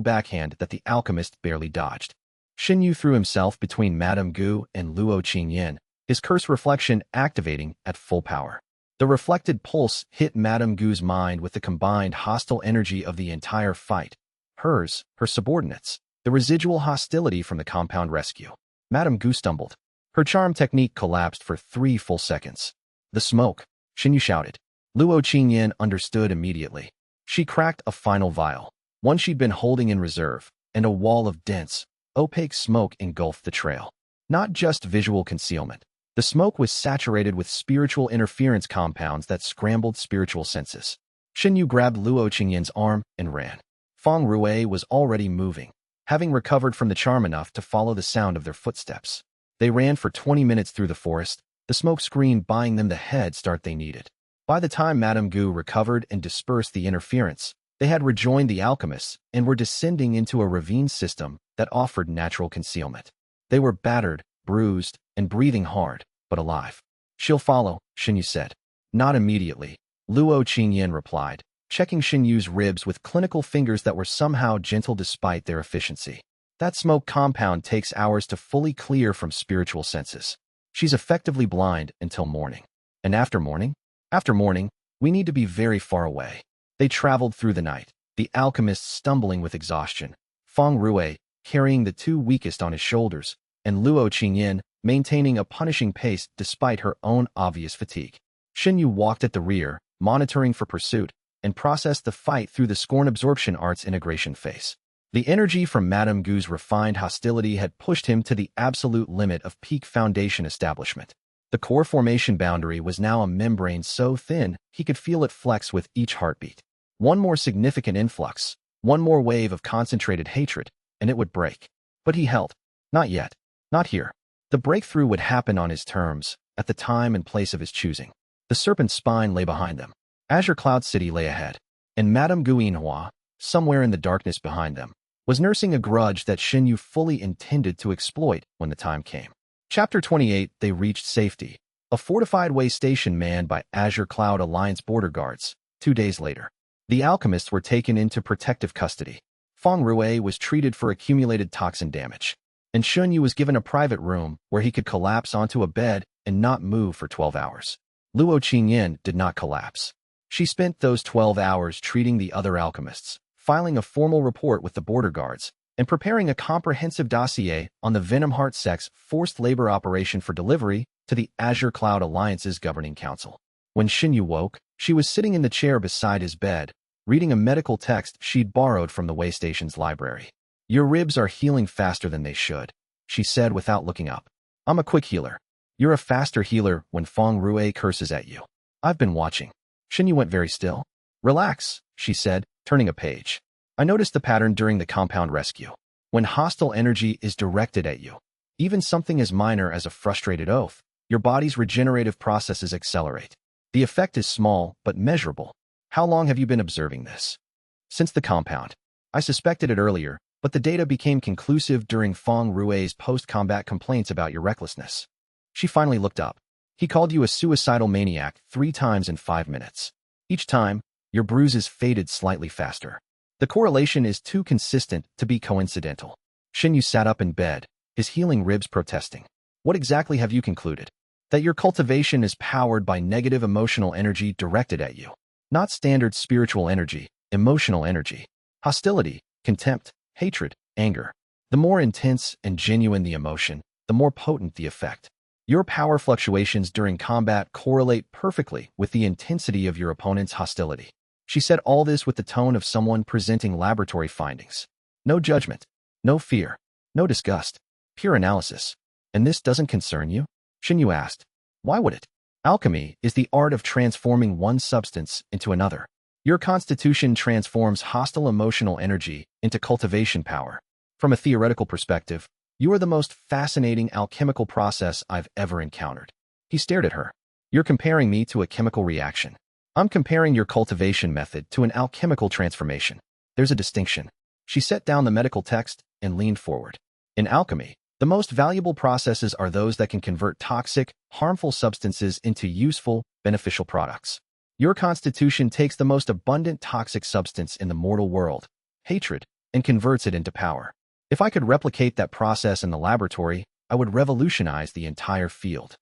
backhand that the alchemist barely dodged. Shen Yu threw himself between Madame Gu and Luo Qingyan, his curse reflection activating at full power. The reflected pulse hit Madame Gu's mind with the combined hostile energy of the entire fight. Hers, her subordinates, the residual hostility from the compound rescue. Madame Gu stumbled. Her charm technique collapsed for 3 full seconds. The smoke, Shen Yu shouted. Luo Qingyan understood immediately. She cracked a final vial, one she'd been holding in reserve, and a wall of dense, opaque smoke engulfed the trail. Not just visual concealment. The smoke was saturated with spiritual interference compounds that scrambled spiritual senses. Shen Yu grabbed Luo Qingyan's arm and ran. Feng Rui was already moving, having recovered from the charm enough to follow the sound of their footsteps. They ran for 20 minutes through the forest, the smoke screen buying them the head start they needed. By the time Madame Gu recovered and dispersed the interference, They had rejoined the alchemists and were descending into a ravine system that offered natural concealment. They were battered, bruised, and breathing hard, but alive. "She'll follow," Shen Yu said. "Not immediately," Luo Qingyan replied, checking Shen Yu's ribs with clinical fingers that were somehow gentle despite their efficiency. "That smoke compound takes hours to fully clear from spiritual senses. She's effectively blind until morning. And after morning? After morning, we need to be very far away." They traveled through the night, the alchemist stumbling with exhaustion, Feng Rui carrying the two weakest on his shoulders, and Luo Qingyan maintaining a punishing pace despite her own obvious fatigue. Shen Yu walked at the rear, monitoring for pursuit, and processed the fight through the scorn absorption arts integration phase. The energy from Madame Gu's refined hostility had pushed him to the absolute limit of peak foundation establishment. The core formation boundary was now a membrane so thin he could feel it flex with each heartbeat. One more significant influx, one more wave of concentrated hatred, and it would break. But he held. Not yet. Not here. The breakthrough would happen on his terms, at the time and place of his choosing. The serpent's spine lay behind them. Azure Cloud City lay ahead. And Madame Guinhua, somewhere in the darkness behind them, was nursing a grudge that Shen Yu fully intended to exploit when the time came. Chapter 28. They reached safety. A fortified way station manned by Azure Cloud Alliance border guards. 2 days later, the alchemists were taken into protective custody. Feng Rui was treated for accumulated toxin damage, and Shen Yu was given a private room where he could collapse onto a bed and not move for 12 hours. Luo Qingyan did not collapse. She spent those 12 hours treating the other alchemists, filing a formal report with the border guards, and preparing a comprehensive dossier on the Venomheart sect's forced labor operation for delivery to the Azure Cloud Alliance's governing council. When Shen Yu woke, she was sitting in the chair beside his bed, reading a medical text she'd borrowed from the way station's library. "Your ribs are healing faster than they should," she said without looking up. "I'm a quick healer. You're a faster healer when Feng Rui curses at you. I've been watching." Shen Yu went very still. "Relax," she said, turning a page. "I noticed the pattern during the compound rescue. When hostile energy is directed at you, even something as minor as a frustrated oath, your body's regenerative processes accelerate. The effect is small, but measurable. How long have you been observing this?" "Since the compound. I suspected it earlier, but the data became conclusive during Feng Rui's post-combat complaints about your recklessness." She finally looked up. "He called you a suicidal maniac 3 times in 5 minutes. Each time, your bruises faded slightly faster. The correlation is too consistent to be coincidental." Shen Yu sat up in bed, his healing ribs protesting. "What exactly have you concluded?" "That your cultivation is powered by negative emotional energy directed at you. Not standard spiritual energy, emotional energy. Hostility, contempt, hatred, anger. The more intense and genuine the emotion, the more potent the effect. Your power fluctuations during combat correlate perfectly with the intensity of your opponent's hostility." She said all this with the tone of someone presenting laboratory findings. No judgment, no fear, no disgust, pure analysis. "And this doesn't concern you?" Shen Yu asked. "Why would it? Alchemy is the art of transforming one substance into another. Your constitution transforms hostile emotional energy into cultivation power. From a theoretical perspective, you are the most fascinating alchemical process I've ever encountered." He stared at her. "You're comparing me to a chemical reaction. I'm comparing your cultivation method to an alchemical transformation. There's a distinction." She set down the medical text and leaned forward. "In alchemy, the most valuable processes are those that can convert toxic, harmful substances into useful, beneficial products. Your constitution takes the most abundant toxic substance in the mortal world, hatred, and converts it into power. If I could replicate that process in the laboratory, I would revolutionize the entire field.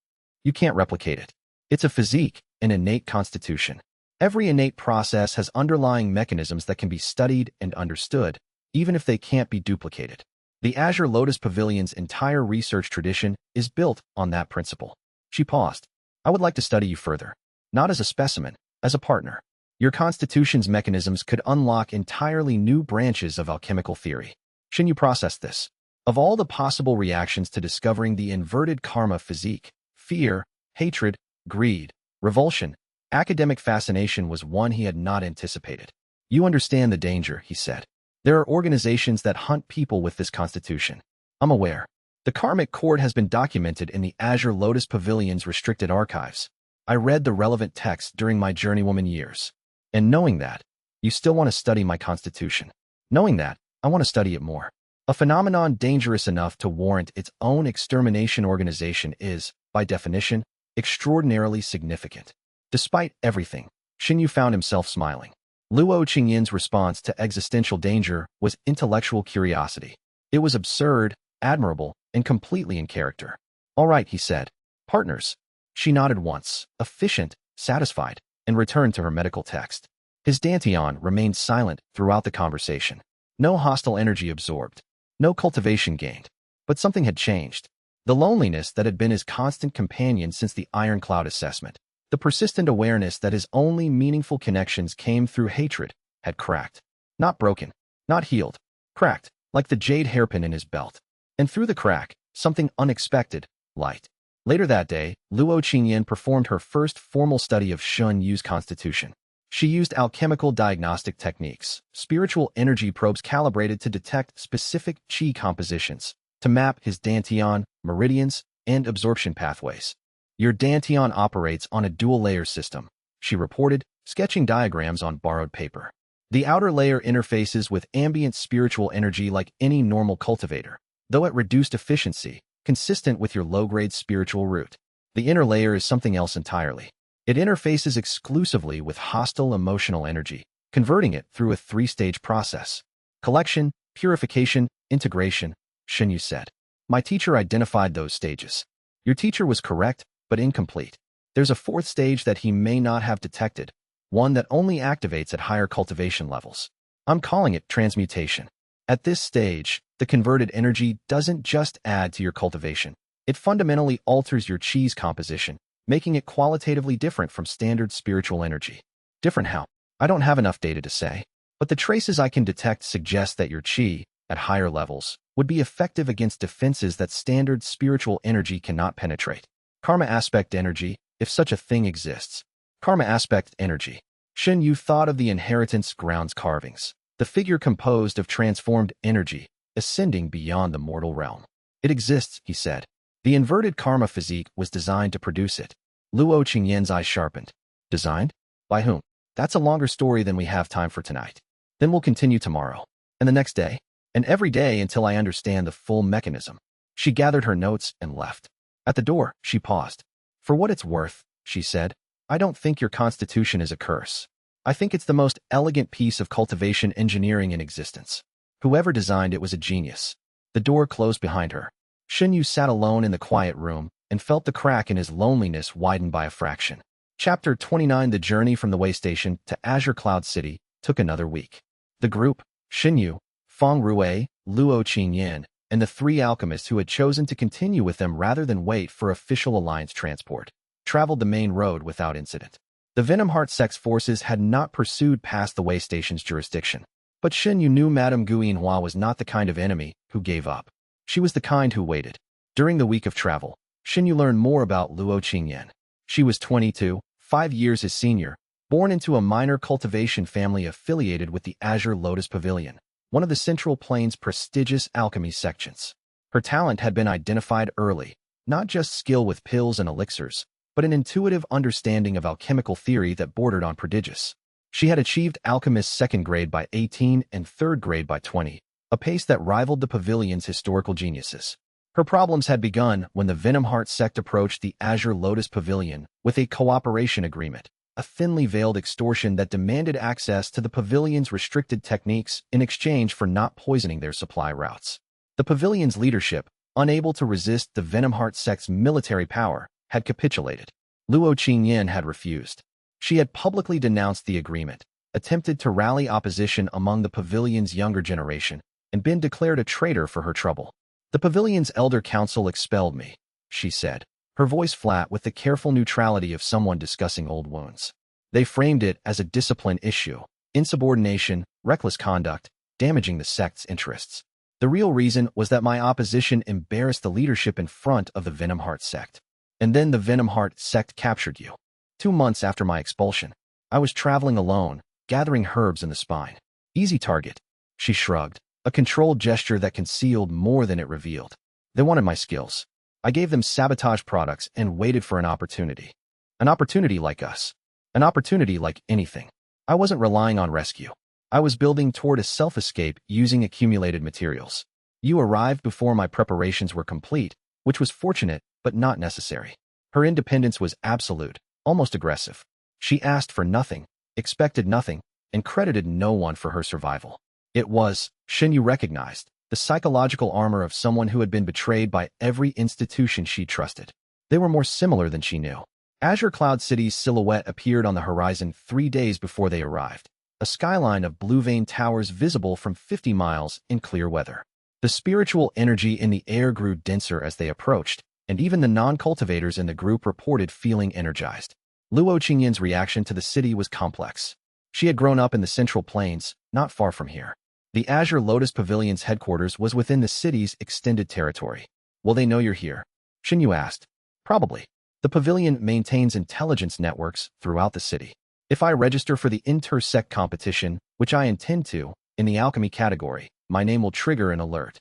You can't replicate it. It's a physique, an innate constitution. Every innate process has underlying mechanisms that can be studied and understood, even if they can't be duplicated. The Azure Lotus Pavilion's entire research tradition is built on that principle." She paused. "I would like to study you further. Not as a specimen, as a partner. Your constitution's mechanisms could unlock entirely new branches of alchemical theory." Shen Yu processed this. Of all the possible reactions to discovering the inverted karma physique, fear, hatred, greed, revulsion, academic fascination was one he had not anticipated. "You understand the danger," he said. "There are organizations that hunt people with this constitution. I'm aware. The karmic cord has been documented in the Azure Lotus Pavilion's restricted archives. I read the relevant texts during my journeywoman years. And knowing that, You still want to study my constitution. Knowing that, I want to study it more. A phenomenon dangerous enough to warrant its own extermination organization is, by definition, extraordinarily significant. Despite everything, Shen Yu found himself smiling. Luo Qingyin's response to existential danger was intellectual curiosity. It was absurd, admirable, and completely in character. All right, he said. Partners. She nodded once, efficient, satisfied, and returned to her medical text. His dantian remained silent throughout the conversation. No hostile energy absorbed. No cultivation gained. But something had changed. The loneliness that had been his constant companion since the Iron Cloud assessment, the persistent awareness that his only meaningful connections came through hatred, had cracked. Not broken, not healed, cracked, like the jade hairpin in his belt. And through the crack, something unexpected, light. Later that day, Luo Qingyin performed her first formal study of Shen Yu's constitution. She used alchemical diagnostic techniques, spiritual energy probes calibrated to detect specific qi compositions, to map his dantian, meridians, and absorption pathways. Your dantian operates on a dual-layer system, she reported, sketching diagrams on borrowed paper. The outer layer interfaces with ambient spiritual energy like any normal cultivator, though at reduced efficiency, consistent with your low-grade spiritual root. The inner layer is something else entirely. It interfaces exclusively with hostile emotional energy, converting it through a three-stage process. Collection, purification, integration, Shen Yu said. My teacher identified those stages. Your teacher was correct, but incomplete. There's a fourth stage that he may not have detected, one that only activates at higher cultivation levels. I'm calling it transmutation. At this stage, the converted energy doesn't just add to your cultivation. It fundamentally alters your chi's composition, making it qualitatively different from standard spiritual energy. Different how? I don't have enough data to say, but the traces I can detect suggest that your chi, at higher levels, would be effective against defenses that standard spiritual energy cannot penetrate. Karma aspect energy, if such a thing exists. Karma aspect energy. Shen Yu thought of the inheritance grounds carvings, the figure composed of transformed energy, ascending beyond the mortal realm. It exists, he said. The inverted karma physique was designed to produce it. Luo Qingyin's eyes sharpened. Designed? By whom? That's a longer story than we have time for tonight. Then we'll continue tomorrow. And the next day. And every day until I understand the full mechanism. She gathered her notes and left. At the door, she paused. For what it's worth, she said, I don't think your constitution is a curse. I think it's the most elegant piece of cultivation engineering in existence. Whoever designed it was a genius. The door closed behind her. Shen Yu sat alone in the quiet room and felt the crack in his loneliness widen by a fraction. Chapter 29. The journey from the Wei Station to Azure Cloud City took another week. The group, Shen Yu, Feng Ruwei, Luo Qingyin, and the three alchemists who had chosen to continue with them rather than wait for official alliance transport, traveled the main road without incident. The Venomheart sect's forces had not pursued past the Wei Station's jurisdiction, but Shen Yu knew Madame Guillenhua was not the kind of enemy who gave up. She was the kind who waited. During the week of travel, Shen Yu learned more about Luo Qingyin. She was 22, 5 years his senior, born into a minor cultivation family affiliated with the Azure Lotus Pavilion, one of the Central Plains' prestigious alchemy sections. Her talent had been identified early, not just skill with pills and elixirs, but an intuitive understanding of alchemical theory that bordered on prodigious. She had achieved alchemist's second grade by 18 and third grade by 20, a pace that rivaled the pavilion's historical geniuses. Her problems had begun when the Venomheart sect approached the Azure Lotus Pavilion with a cooperation agreement, a thinly veiled extortion that demanded access to the pavilion's restricted techniques in exchange for not poisoning their supply routes. The pavilion's leadership, unable to resist the Venomheart sect's military power, had capitulated. Luo Qingyin had refused. She had publicly denounced the agreement, attempted to rally opposition among the pavilion's younger generation, and been declared a traitor for her trouble. The pavilion's elder council expelled me, she said, her voice flat with the careful neutrality of someone discussing old wounds. They framed it as a discipline issue, insubordination, reckless conduct, damaging the sect's interests. The real reason was that my opposition embarrassed the leadership in front of the Venomheart sect. And then the Venomheart sect captured you. 2 months after my expulsion, I was traveling alone, gathering herbs in the spine. Easy target. She shrugged, a controlled gesture that concealed more than it revealed. They wanted my skills. I gave them sabotage products and waited for an opportunity. An opportunity like us. An opportunity like anything. I wasn't relying on rescue. I was building toward a self-escape using accumulated materials. You arrived before my preparations were complete, which was fortunate, but not necessary. Her independence was absolute, almost aggressive. She asked for nothing, expected nothing, and credited no one for her survival. It was, Shen Yu recognized, the psychological armor of someone who had been betrayed by every institution she trusted. They were more similar than she knew. Azure Cloud City's silhouette appeared on the horizon 3 days before they arrived, a skyline of blue-veined towers visible from 50 miles in clear weather. The spiritual energy in the air grew denser as they approached, and even the non-cultivators in the group reported feeling energized. Luo Qingyan's reaction to the city was complex. She had grown up in the Central Plains, not far from here. The Azure Lotus Pavilion's headquarters was within the city's extended territory. Will they know you're here? Shen Yu asked. Probably. The pavilion maintains intelligence networks throughout the city. If I register for the inter-sect competition, which I intend to, in the alchemy category, my name will trigger an alert.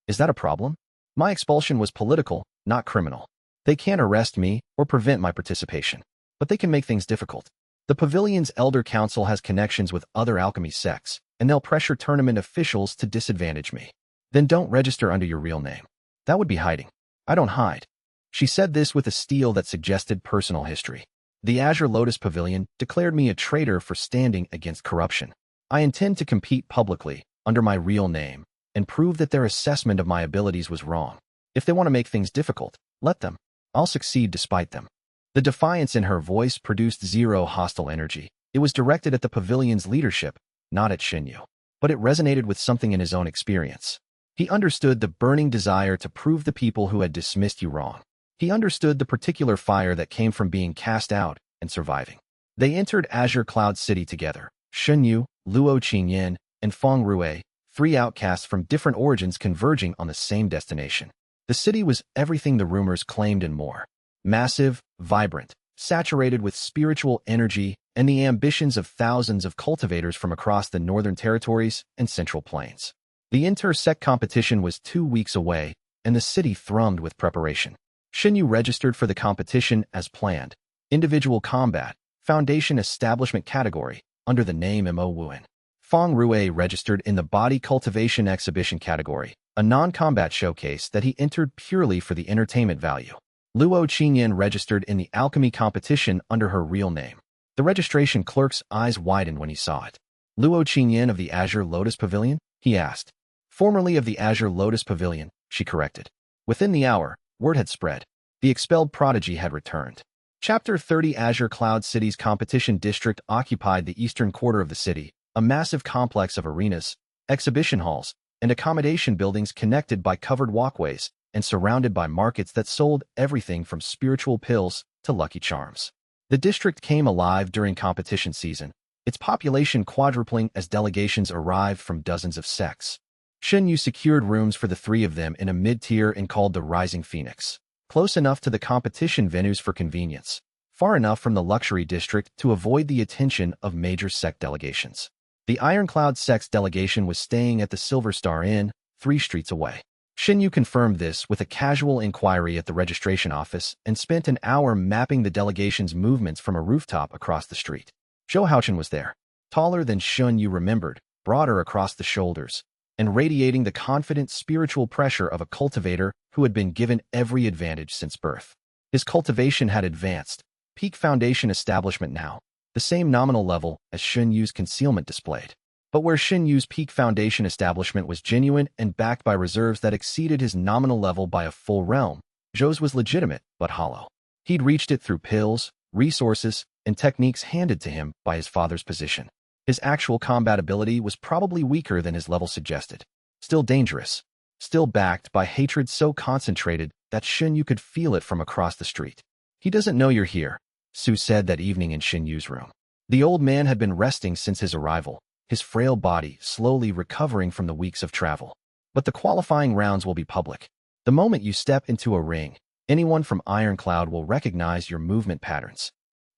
Is that a problem? My expulsion was political, not criminal. They can't arrest me or prevent my participation, but they can make things difficult. The pavilion's elder council has connections with other alchemy sects, and they'll pressure tournament officials to disadvantage me. Then don't register under your real name. That would be hiding. I don't hide. She said this with a steel that suggested personal history. The Azure Lotus Pavilion declared me a traitor for standing against corruption. I intend to compete publicly, under my real name, and prove that their assessment of my abilities was wrong. If they want to make things difficult, let them. I'll succeed despite them. The defiance in her voice produced zero hostile energy. It was directed at the pavilion's leadership, not at Shen Yu. But it resonated with something in his own experience. He understood the burning desire to prove the people who had dismissed you wrong. He understood the particular fire that came from being cast out and surviving. They entered Azure Cloud City together. Shen Yu, Luo Qingyan, and Feng Rui, 3 outcasts from different origins converging on the same destination. The city was everything the rumors claimed and more. Massive, vibrant, saturated with spiritual energy and the ambitions of thousands of cultivators from across the Northern Territories and Central Plains. The inter-sect competition was 2 weeks away, and the city thrummed with preparation. Shen Yu registered for the competition as planned. Individual combat, Foundation Establishment category, under the name Mo Wuan. Feng Rui registered in the Body Cultivation Exhibition category, a non-combat showcase that he entered purely for the entertainment value. Luo Qingyan registered in the alchemy competition under her real name. The registration clerk's eyes widened when he saw it. Luo Qingyan of the Azure Lotus Pavilion? He asked. Formerly of the Azure Lotus Pavilion, she corrected. Within the hour, word had spread. The expelled prodigy had returned. Chapter 30 Azure Cloud City's competition district occupied the eastern quarter of the city, a massive complex of arenas, exhibition halls, and accommodation buildings connected by covered walkways and surrounded by markets that sold everything from spiritual pills to Lucky Charms. The district came alive during competition season, its population quadrupling as delegations arrived from dozens of sects. Shen Yu secured rooms for the 3 of them in a mid-tier inn called the Rising Phoenix, close enough to the competition venues for convenience, far enough from the luxury district to avoid the attention of major sect delegations. The Ironcloud sect's delegation was staying at the Silver Star Inn, 3 streets away. Shen Yu confirmed this with a casual inquiry at the registration office and spent an hour mapping the delegation's movements from a rooftop across the street. Zhou Haochen was there, taller than Shen Yu remembered, broader across the shoulders, and radiating the confident spiritual pressure of a cultivator who had been given every advantage since birth. His cultivation had advanced, peak foundation establishment now, the same nominal level as Shen Yu's concealment displayed. But where Shen Yu's peak foundation establishment was genuine and backed by reserves that exceeded his nominal level by a full realm, Zhou's was legitimate but hollow. He'd reached it through pills, resources, and techniques handed to him by his father's position. His actual combat ability was probably weaker than his level suggested. Still dangerous. Still backed by hatred so concentrated that Shen Yu could feel it from across the street. He doesn't know you're here, Su said that evening in Shen Yu's room. The old man had been resting since his arrival, his frail body slowly recovering from the weeks of travel. But the qualifying rounds will be public. The moment you step into a ring, anyone from Ironcloud will recognize your movement patterns.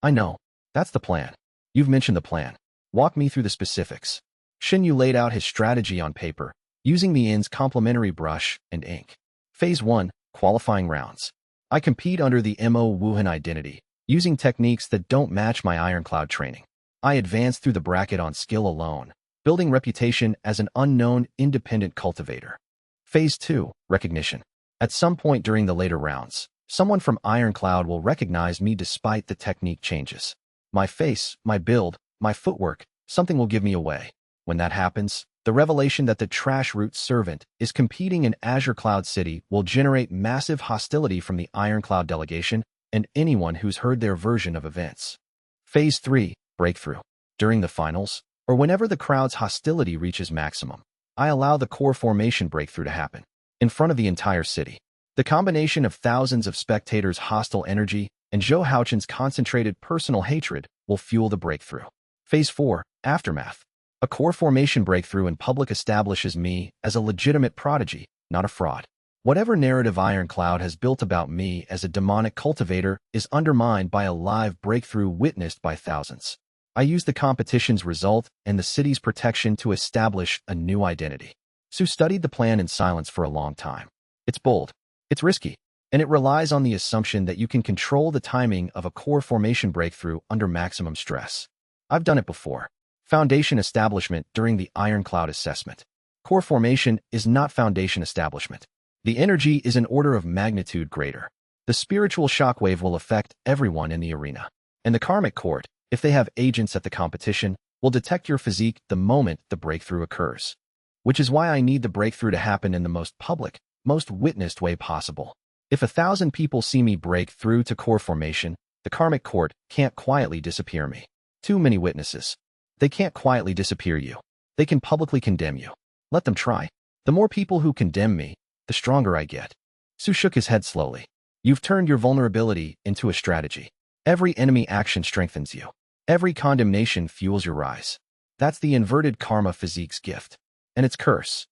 I know. That's the plan. You've mentioned the plan. Walk me through the specifics. Shen Yu laid out his strategy on paper, using the inn's complimentary brush and ink. Phase 1, qualifying rounds. I compete under the Mo Wuhan identity, using techniques that don't match my Ironcloud training. I advanced through the bracket on skill alone, building reputation as an unknown, independent cultivator. Phase 2, Recognition. At some point during the later rounds, someone from Ironcloud will recognize me despite the technique changes. My face, my build, my footwork, something will give me away. When that happens, the revelation that the trash root servant is competing in Azure Cloud City will generate massive hostility from the Ironcloud delegation and anyone who's heard their version of events. Phase 3, Breakthrough. During the finals, or whenever the crowd's hostility reaches maximum, I allow the core formation breakthrough to happen, in front of the entire city. The combination of thousands of spectators' hostile energy and Zhou Haochun's concentrated personal hatred will fuel the breakthrough. Phase 4, Aftermath. A core formation breakthrough in public establishes me as a legitimate prodigy, not a fraud. Whatever narrative Ironcloud has built about me as a demonic cultivator is undermined by a live breakthrough witnessed by thousands. I use the competition's result and the city's protection to establish a new identity. Su studied the plan in silence for a long time. It's bold, it's risky, and it relies on the assumption that you can control the timing of a core formation breakthrough under maximum stress. I've done it before. Foundation establishment during the Ironcloud assessment. Core formation is not foundation establishment. The energy is an order of magnitude greater. The spiritual shockwave will affect everyone in the arena. And the karmic court, if they have agents at the competition, will detect your physique the moment the breakthrough occurs. Which is why I need the breakthrough to happen in the most public, most witnessed way possible. If 1,000 people see me break through to core formation, the karmic court can't quietly disappear me. Too many witnesses. They can't quietly disappear you. They can publicly condemn you. Let them try. The more people who condemn me, the stronger I get. Su shook his head slowly. You've turned your vulnerability into a strategy. Every enemy action strengthens you. Every condemnation fuels your rise. That's the inverted karma physique's gift. And its curse.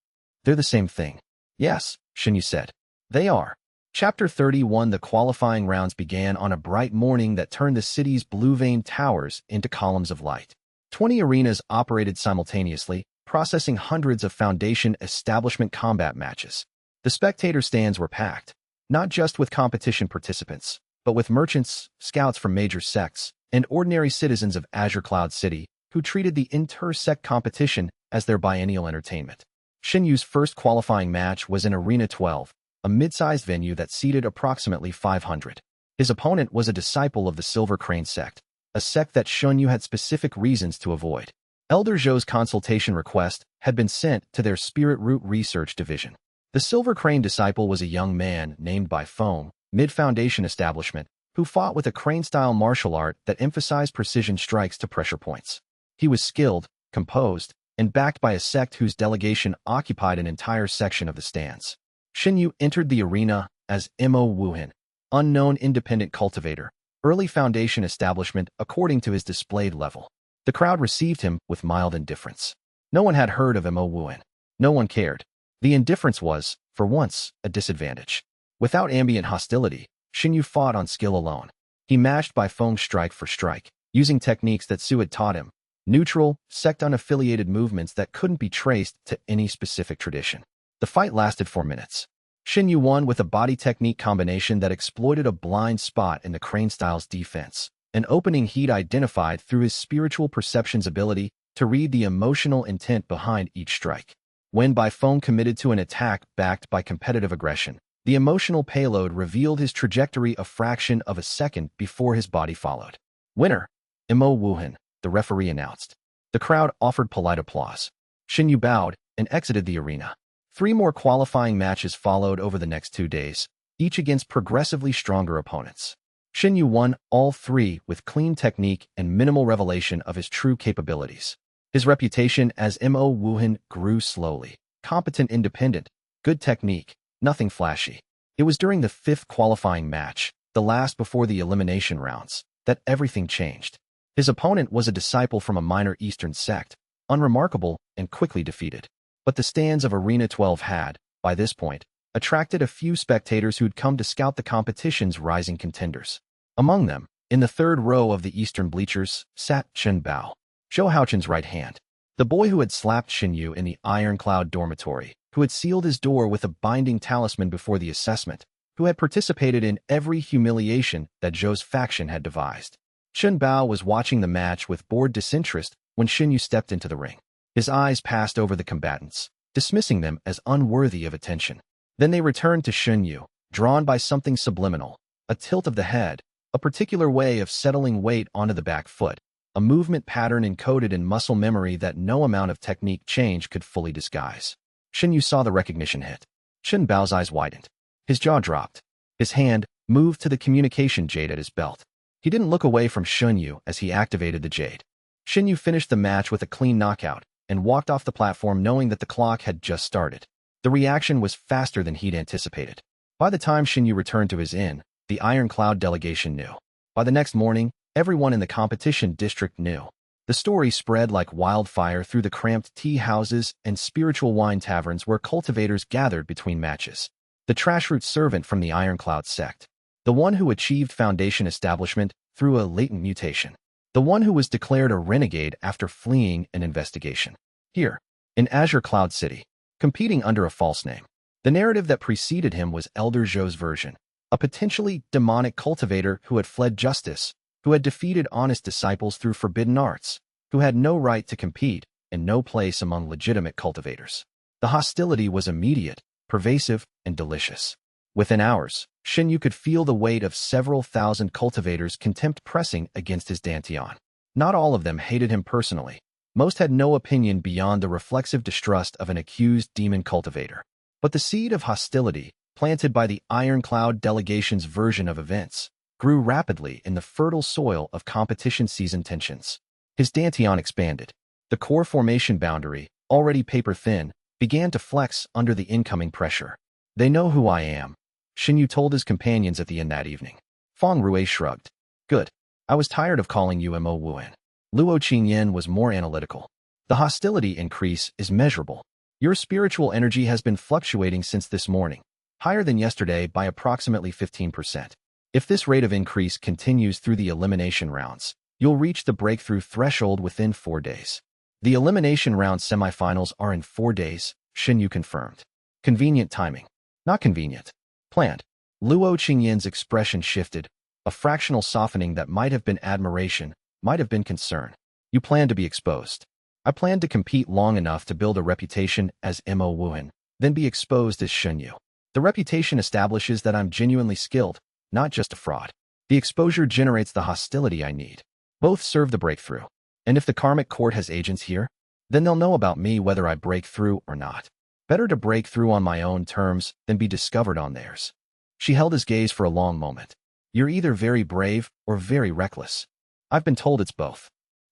They're the same thing. Yes, Shen Yu said. They are. Chapter 31. The qualifying rounds began on a bright morning that turned the city's blue-veined towers into columns of light. 20 arenas operated simultaneously, processing hundreds of Foundation establishment combat matches. The spectator stands were packed, not just with competition participants, but with merchants, scouts from major sects, and ordinary citizens of Azure Cloud City who treated the inter-sect competition as their biennial entertainment. Shen Yu's first qualifying match was in Arena 12, a mid-sized venue that seated approximately 500. His opponent was a disciple of the Silver Crane sect, a sect that Shen Yu had specific reasons to avoid. Elder Zhou's consultation request had been sent to their Spirit Root Research Division. The Silver Crane disciple was a young man named by Foam, mid-Foundation establishment, who fought with a crane-style martial art that emphasized precision strikes to pressure points. He was skilled, composed, and backed by a sect whose delegation occupied an entire section of the stands. Shen Yu entered the arena as Mohan, unknown independent cultivator, early Foundation establishment according to his displayed level. The crowd received him with mild indifference. No one had heard of Mohan. No one cared. The indifference was, for once, a disadvantage. Without ambient hostility, Shen Yu fought on skill alone. He matched by Foam strike for strike, using techniques that Su had taught him, neutral, sect-unaffiliated movements that couldn't be traced to any specific tradition. The fight lasted 4 minutes. Shen Yu won with a body technique combination that exploited a blind spot in the Crane style's defense, an opening he'd identified through his spiritual perception's ability to read the emotional intent behind each strike. When Bai Feng committed to an attack backed by competitive aggression, the emotional payload revealed his trajectory a fraction of a second before his body followed. Winner, Mo Wuhan, the referee announced. The crowd offered polite applause. Shen Yu bowed and exited the arena. 3 more qualifying matches followed over the next 2 days, each against progressively stronger opponents. Shen Yu won all 3 with clean technique and minimal revelation of his true capabilities. His reputation as Mo Wuhan grew slowly. Competent independent, good technique, nothing flashy. It was during the 5th qualifying match, the last before the elimination rounds, that everything changed. His opponent was a disciple from a minor Eastern sect, unremarkable and quickly defeated. But the stands of Arena 12 had, by this point, attracted a few spectators who'd come to scout the competition's rising contenders. Among them, in the 3rd row of the Eastern bleachers, sat Chen Bao, Zhou Haochun's right hand, the boy who had slapped Shen Yu in the Ironcloud dormitory, who had sealed his door with a binding talisman before the assessment, who had participated in every humiliation that Zhou's faction had devised. Shen Bao was watching the match with bored disinterest when Shen Yu stepped into the ring. His eyes passed over the combatants, dismissing them as unworthy of attention. Then they returned to Shen Yu, drawn by something subliminal, a tilt of the head, a particular way of settling weight onto the back foot, a movement pattern encoded in muscle memory that no amount of technique change could fully disguise. Shen Yu saw the recognition hit. Shen Bao's eyes widened. His jaw dropped. His hand moved to the communication jade at his belt. He didn't look away from Shen Yu as he activated the jade. Shen Yu finished the match with a clean knockout and walked off the platform knowing that the clock had just started. The reaction was faster than he'd anticipated. By the time Shen Yu returned to his inn, the Iron Cloud delegation knew. By the next morning, everyone in the competition district knew. The story spread like wildfire through the cramped tea houses and spiritual wine taverns where cultivators gathered between matches. The trashroot servant from the Iron Cloud sect. The one who achieved foundation establishment through a latent mutation. The one who was declared a renegade after fleeing an investigation. Here, in Azure Cloud City, competing under a false name. The narrative that preceded him was Elder Zhou's version. A potentially demonic cultivator who had fled justice, who had defeated honest disciples through forbidden arts, who had no right to compete and no place among legitimate cultivators. The hostility was immediate, pervasive, and delicious. Within hours, Shen Yu could feel the weight of several thousand cultivators' contempt pressing against his dantian. Not all of them hated him personally. Most had no opinion beyond the reflexive distrust of an accused demon cultivator. But the seed of hostility, planted by the Iron Cloud delegation's version of events, grew rapidly in the fertile soil of competition season tensions. His dantian expanded. The core formation boundary, already paper-thin, began to flex under the incoming pressure. They know who I am, Shen Yu told his companions at the inn that evening. Feng Rui shrugged. Good. I was tired of calling you Mo Wuan. Luo Qingyan was more analytical. The hostility increase is measurable. Your spiritual energy has been fluctuating since this morning, higher than yesterday by approximately 15%. If this rate of increase continues through the elimination rounds, you'll reach the breakthrough threshold within 4 days. The elimination round semifinals are in 4 days, Shen Yu confirmed. Convenient timing. Not convenient. Planned. Luo Qingyan's expression shifted, a fractional softening that might have been admiration, might have been concern. You plan to be exposed. I plan to compete long enough to build a reputation as Mo Wuhan, then be exposed as Shen Yu. The reputation establishes that I'm genuinely skilled, not just a fraud. The exposure generates the hostility I need. Both serve the breakthrough. And if the karmic court has agents here, then they'll know about me whether I break through or not. Better to break through on my own terms than be discovered on theirs. She held his gaze for a long moment. You're either very brave or very reckless. I've been told it's both.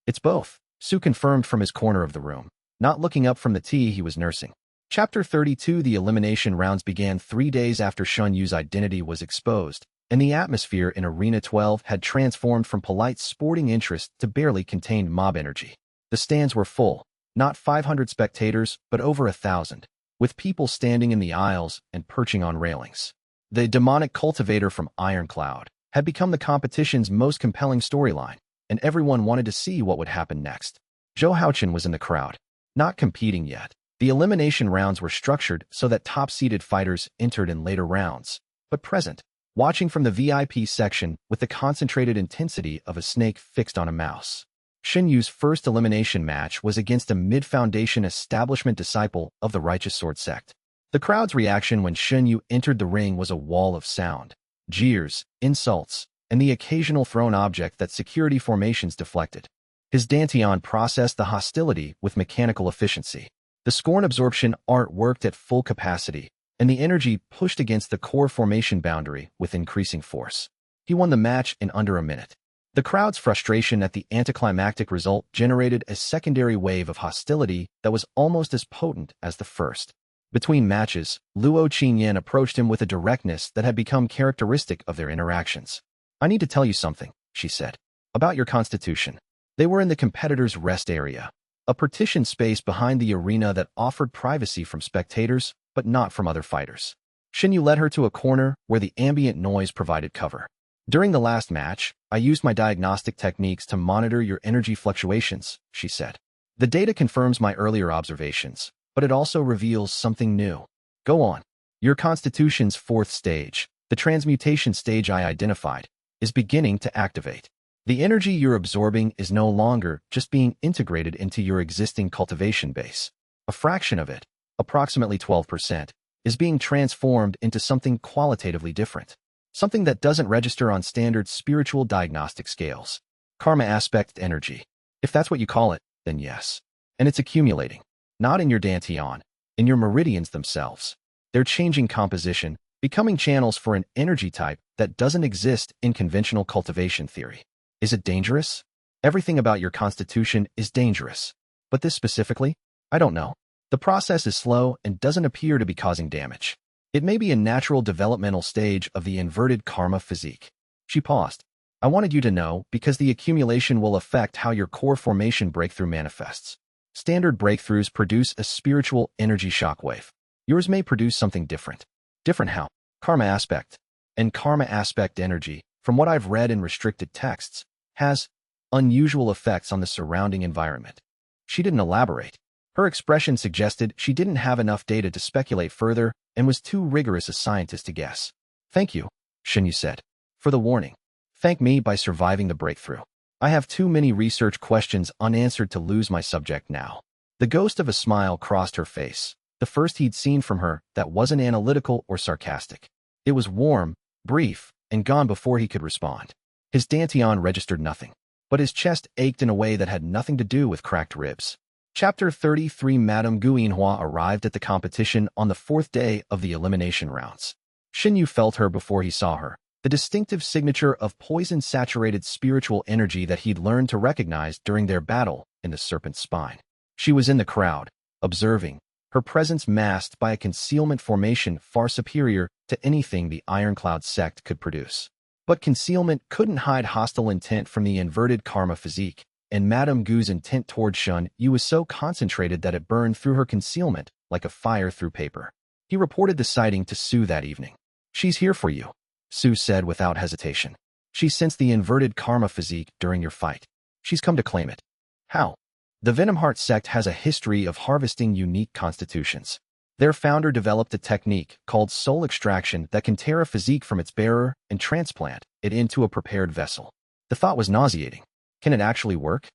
It's both, Su confirmed from his corner of the room, not looking up from the tea he was nursing. Chapter 32. The elimination rounds began 3 days after Shen Yu's identity was exposed, and the atmosphere in Arena 12 had transformed from polite sporting interest to barely contained mob energy. The stands were full, not 500 spectators, but over 1,000, with people standing in the aisles and perching on railings. The demonic cultivator from Iron Cloud had become the competition's most compelling storyline, and everyone wanted to see what would happen next. Zhou Haochen was in the crowd, not competing yet. The elimination rounds were structured so that top-seeded fighters entered in later rounds, but present, watching from the VIP section with the concentrated intensity of a snake fixed on a mouse. Shen Yu's first elimination match was against a mid-foundation establishment disciple of the Righteous Sword sect. The crowd's reaction when Shen Yu entered the ring was a wall of sound, jeers, insults, and the occasional thrown object that security formations deflected. His dantian processed the hostility with mechanical efficiency. The scorn absorption art worked at full capacity, and the energy pushed against the core formation boundary with increasing force. He won the match in under a minute. The crowd's frustration at the anticlimactic result generated a secondary wave of hostility that was almost as potent as the first. Between matches, Luo Qingyan approached him with a directness that had become characteristic of their interactions. I need to tell you something, she said, about your constitution. They were in the competitor's rest area, a partitioned space behind the arena that offered privacy from spectators, but not from other fighters. Shen Yu led her to a corner where the ambient noise provided cover. During the last match, I used my diagnostic techniques to monitor your energy fluctuations, she said. The data confirms my earlier observations, but it also reveals something new. Go on. Your constitution's 4th stage, the transmutation stage I identified, is beginning to activate. The energy you're absorbing is no longer just being integrated into your existing cultivation base. A fraction of it, approximately 12%, is being transformed into something qualitatively different. Something that doesn't register on standard spiritual diagnostic scales. Karma aspect energy. If that's what you call it, then yes. And it's accumulating. Not in your dantian, in your meridians themselves. They're changing composition, becoming channels for an energy type that doesn't exist in conventional cultivation theory. Is it dangerous? Everything about your constitution is dangerous. But this specifically? I don't know. The process is slow and doesn't appear to be causing damage. It may be a natural developmental stage of the inverted karma physique. She paused. I wanted you to know because the accumulation will affect how your core formation breakthrough manifests. Standard breakthroughs produce a spiritual energy shockwave. Yours may produce something different. Different how? Karma aspect. And karma aspect energy, from what I've read in restricted texts, has unusual effects on the surrounding environment. She didn't elaborate. Her expression suggested she didn't have enough data to speculate further and was too rigorous a scientist to guess. Thank you, Shen Yu said, for the warning. Thank me by surviving the breakthrough. I have too many research questions unanswered to lose my subject now. The ghost of a smile crossed her face, the first he'd seen from her that wasn't analytical or sarcastic. It was warm, brief, and gone before he could respond. His dantian registered nothing, but his chest ached in a way that had nothing to do with cracked ribs. Chapter 33 Madame Guinhua arrived at the competition on the fourth day of the elimination rounds. Shen Yu felt her before he saw her, the distinctive signature of poison-saturated spiritual energy that he'd learned to recognize during their battle in the serpent's spine. She was in the crowd, observing, her presence masked by a concealment formation far superior to anything the Iron Cloud sect could produce. But concealment couldn't hide hostile intent from the inverted karma physique, and Madame Gu's intent toward Shen Yu was so concentrated that it burned through her concealment like a fire through paper. He reported the sighting to Sue that evening. She's here for you, Sue said without hesitation. She sensed the inverted karma physique during your fight. She's come to claim it. How? The Venomheart sect has a history of harvesting unique constitutions. Their founder developed a technique called soul extraction that can tear a physique from its bearer and transplant it into a prepared vessel. The thought was nauseating. Can it actually work?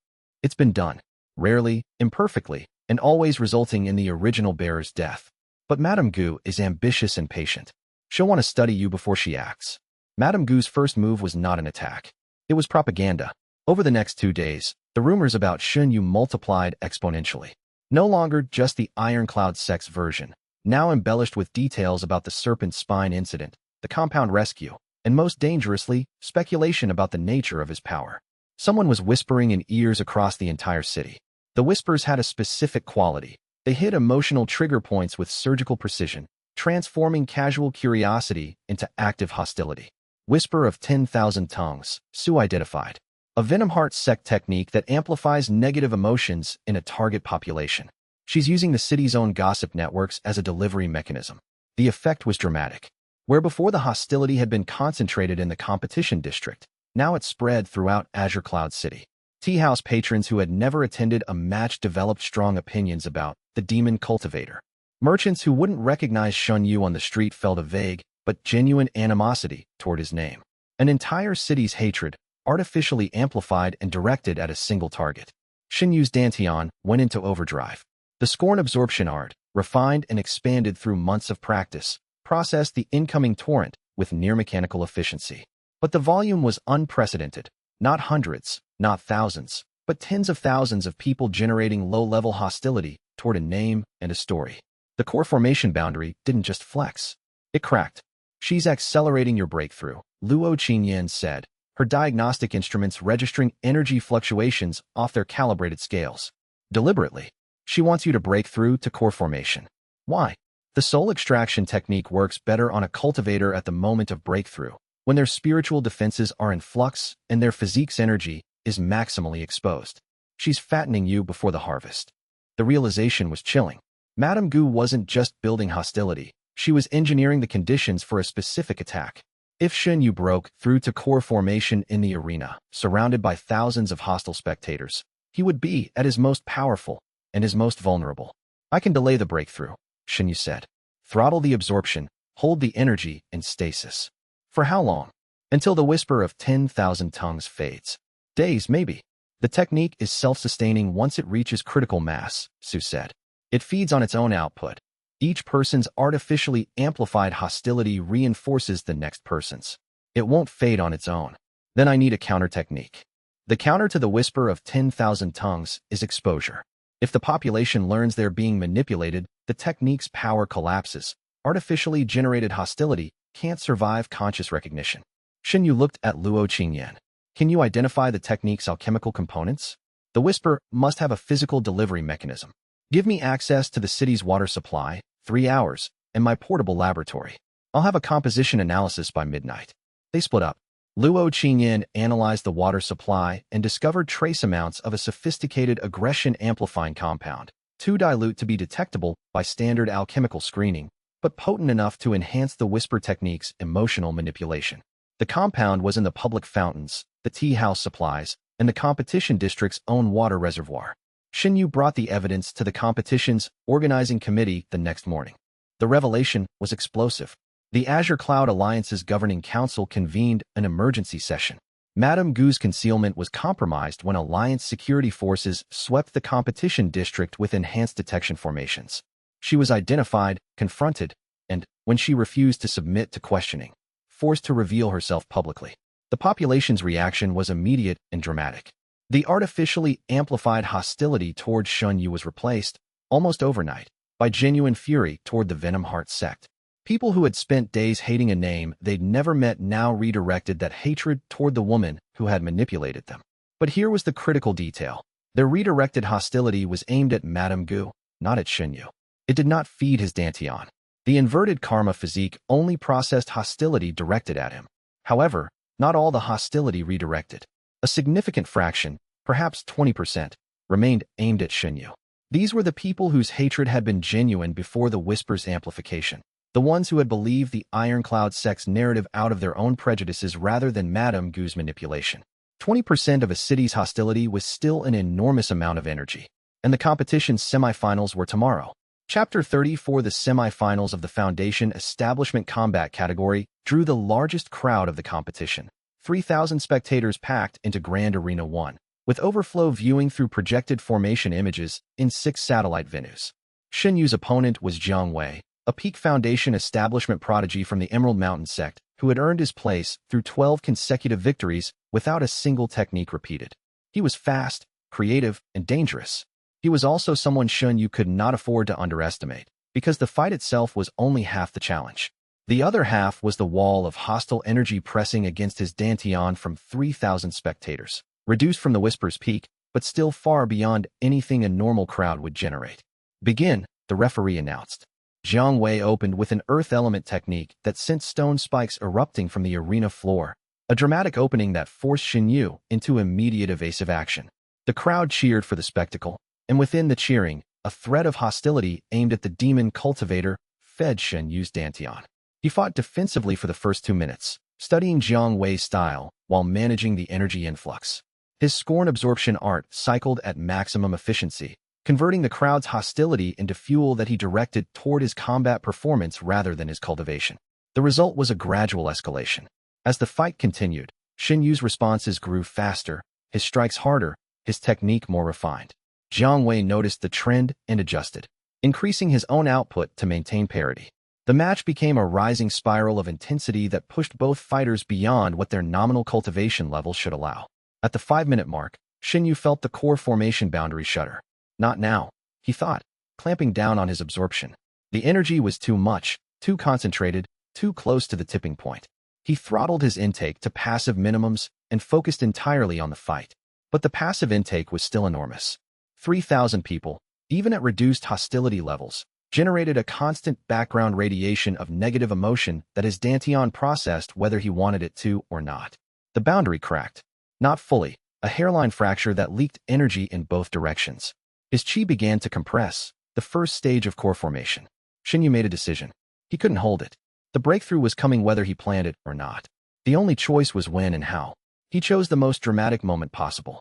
It's been done, rarely, imperfectly, and always resulting in the original bearer's death. But Madame Gu is ambitious and patient. She'll want to study you before she acts. Madame Gu's first move was not an attack. It was propaganda. Over the next 2 days, the rumors about Shen Yu multiplied exponentially. No longer just the Iron Cloud sect's version, now embellished with details about the serpent spine incident, the compound rescue, and most dangerously, speculation about the nature of his power. Someone was whispering in ears across the entire city. The whispers had a specific quality. They hit emotional trigger points with surgical precision, transforming casual curiosity into active hostility. Whisper of 10,000 tongues, Sue identified. A Venomheart sect technique that amplifies negative emotions in a target population. She's using the city's own gossip networks as a delivery mechanism. The effect was dramatic. Where before the hostility had been concentrated in the competition district, now it spread throughout Azure Cloud City. Tea house patrons who had never attended a match developed strong opinions about the demon cultivator. Merchants who wouldn't recognize Shen Yu on the street felt a vague but genuine animosity toward his name. An entire city's hatred, artificially amplified and directed at a single target. Shen Yu's dantian went into overdrive. The scorn absorption art, refined and expanded through months of practice, processed the incoming torrent with near-mechanical efficiency. But the volume was unprecedented. Not hundreds, not thousands, but tens of thousands of people generating low-level hostility toward a name and a story. The core formation boundary didn't just flex. It cracked. She's accelerating your breakthrough, Luo Qinyan said, her diagnostic instruments registering energy fluctuations off their calibrated scales. Deliberately, she wants you to break through to core formation. Why? The soul extraction technique works better on a cultivator at the moment of breakthrough, when their spiritual defenses are in flux and their physique's energy is maximally exposed. She's fattening you before the harvest. The realization was chilling. Madame Gu wasn't just building hostility, she was engineering the conditions for a specific attack. If Shen Yu broke through to core formation in the arena, surrounded by thousands of hostile spectators, he would be at his most powerful and his most vulnerable. I can delay the breakthrough, Shen Yu said. Throttle the absorption, hold the energy in stasis. For how long? Until the whisper of 10,000 tongues fades. Days, maybe. The technique is self-sustaining once it reaches critical mass, Su said. It feeds on its own output. Each person's artificially amplified hostility reinforces the next person's. It won't fade on its own. Then I need a counter technique. The counter to the whisper of 10,000 tongues is exposure. If the population learns they're being manipulated, the technique's power collapses. Artificially generated hostility can't survive conscious recognition. Shen Yu looked at Luo Qingyan. Can you identify the technique's alchemical components? The whisper must have a physical delivery mechanism. Give me access to the city's water supply, 3 hours, and my portable laboratory. I'll have a composition analysis by midnight. They split up. Luo Qingyan analyzed the water supply and discovered trace amounts of a sophisticated aggression-amplifying compound, too dilute to be detectable by standard alchemical screening, but potent enough to enhance the whisper technique's emotional manipulation. The compound was in the public fountains, the tea house supplies, and the competition district's own water reservoir. Shen Yu brought the evidence to the competition's organizing committee the next morning. The revelation was explosive. The Azure Cloud Alliance's governing council convened an emergency session. Madame Gu's concealment was compromised when Alliance security forces swept the competition district with enhanced detection formations. She was identified, confronted, and, when she refused to submit to questioning, forced to reveal herself publicly. The population's reaction was immediate and dramatic. The artificially amplified hostility toward Shen Yu was replaced, almost overnight, by genuine fury toward the Venom Heart sect. People who had spent days hating a name they'd never met now redirected that hatred toward the woman who had manipulated them. But here was the critical detail. Their redirected hostility was aimed at Madame Gu, not at Shen Yu. It did not feed his dantian. The inverted karma physique only processed hostility directed at him. However, not all the hostility redirected. A significant fraction, perhaps 20%, remained aimed at Shen Yu. These were the people whose hatred had been genuine before the whisper's amplification. The ones who had believed the Ironclad sect's narrative out of their own prejudices rather than Madame Gu's manipulation. 20% of a city's hostility was still an enormous amount of energy. And the competition's semifinals were tomorrow. Chapter 34. The semifinals of the Foundation Establishment Combat category drew the largest crowd of the competition. 3,000 spectators packed into Grand Arena 1, with overflow viewing through projected formation images in 6 satellite venues. Shen Yu's opponent was Li Wei, a peak Foundation establishment prodigy from the Emerald Mountain sect, who had earned his place through 12 consecutive victories without a single technique repeated. He was fast, creative, and dangerous. He was also someone Shen Yu could not afford to underestimate, because the fight itself was only half the challenge. The other half was the wall of hostile energy pressing against his dantian from 3,000 spectators, reduced from the whisper's peak, but still far beyond anything a normal crowd would generate. Begin, the referee announced. Li Wei opened with an earth element technique that sent stone spikes erupting from the arena floor, a dramatic opening that forced Shen Yu into immediate evasive action. The crowd cheered for the spectacle, and within the cheering, a threat of hostility aimed at the demon cultivator fed Shen Yu's dantian. He fought defensively for the first 2 minutes, studying Li Wei's style while managing the energy influx. His scorn absorption art cycled at maximum efficiency, converting the crowd's hostility into fuel that he directed toward his combat performance rather than his cultivation. The result was a gradual escalation. As the fight continued, Shen Yu's responses grew faster, his strikes harder, his technique more refined. Li Wei noticed the trend and adjusted, increasing his own output to maintain parity. The match became a rising spiral of intensity that pushed both fighters beyond what their nominal cultivation levels should allow. At the 5-minute mark, Shen Yu felt the core formation boundary shudder. Not now, he thought, clamping down on his absorption. The energy was too much, too concentrated, too close to the tipping point. He throttled his intake to passive minimums and focused entirely on the fight. But the passive intake was still enormous. 3,000 people, even at reduced hostility levels, generated a constant background radiation of negative emotion that his dantian processed whether he wanted it to or not. The boundary cracked. Not fully, a hairline fracture that leaked energy in both directions. His chi began to compress, the first stage of core formation. Shen Yu made a decision. He couldn't hold it. The breakthrough was coming whether he planned it or not. The only choice was when and how. He chose the most dramatic moment possible.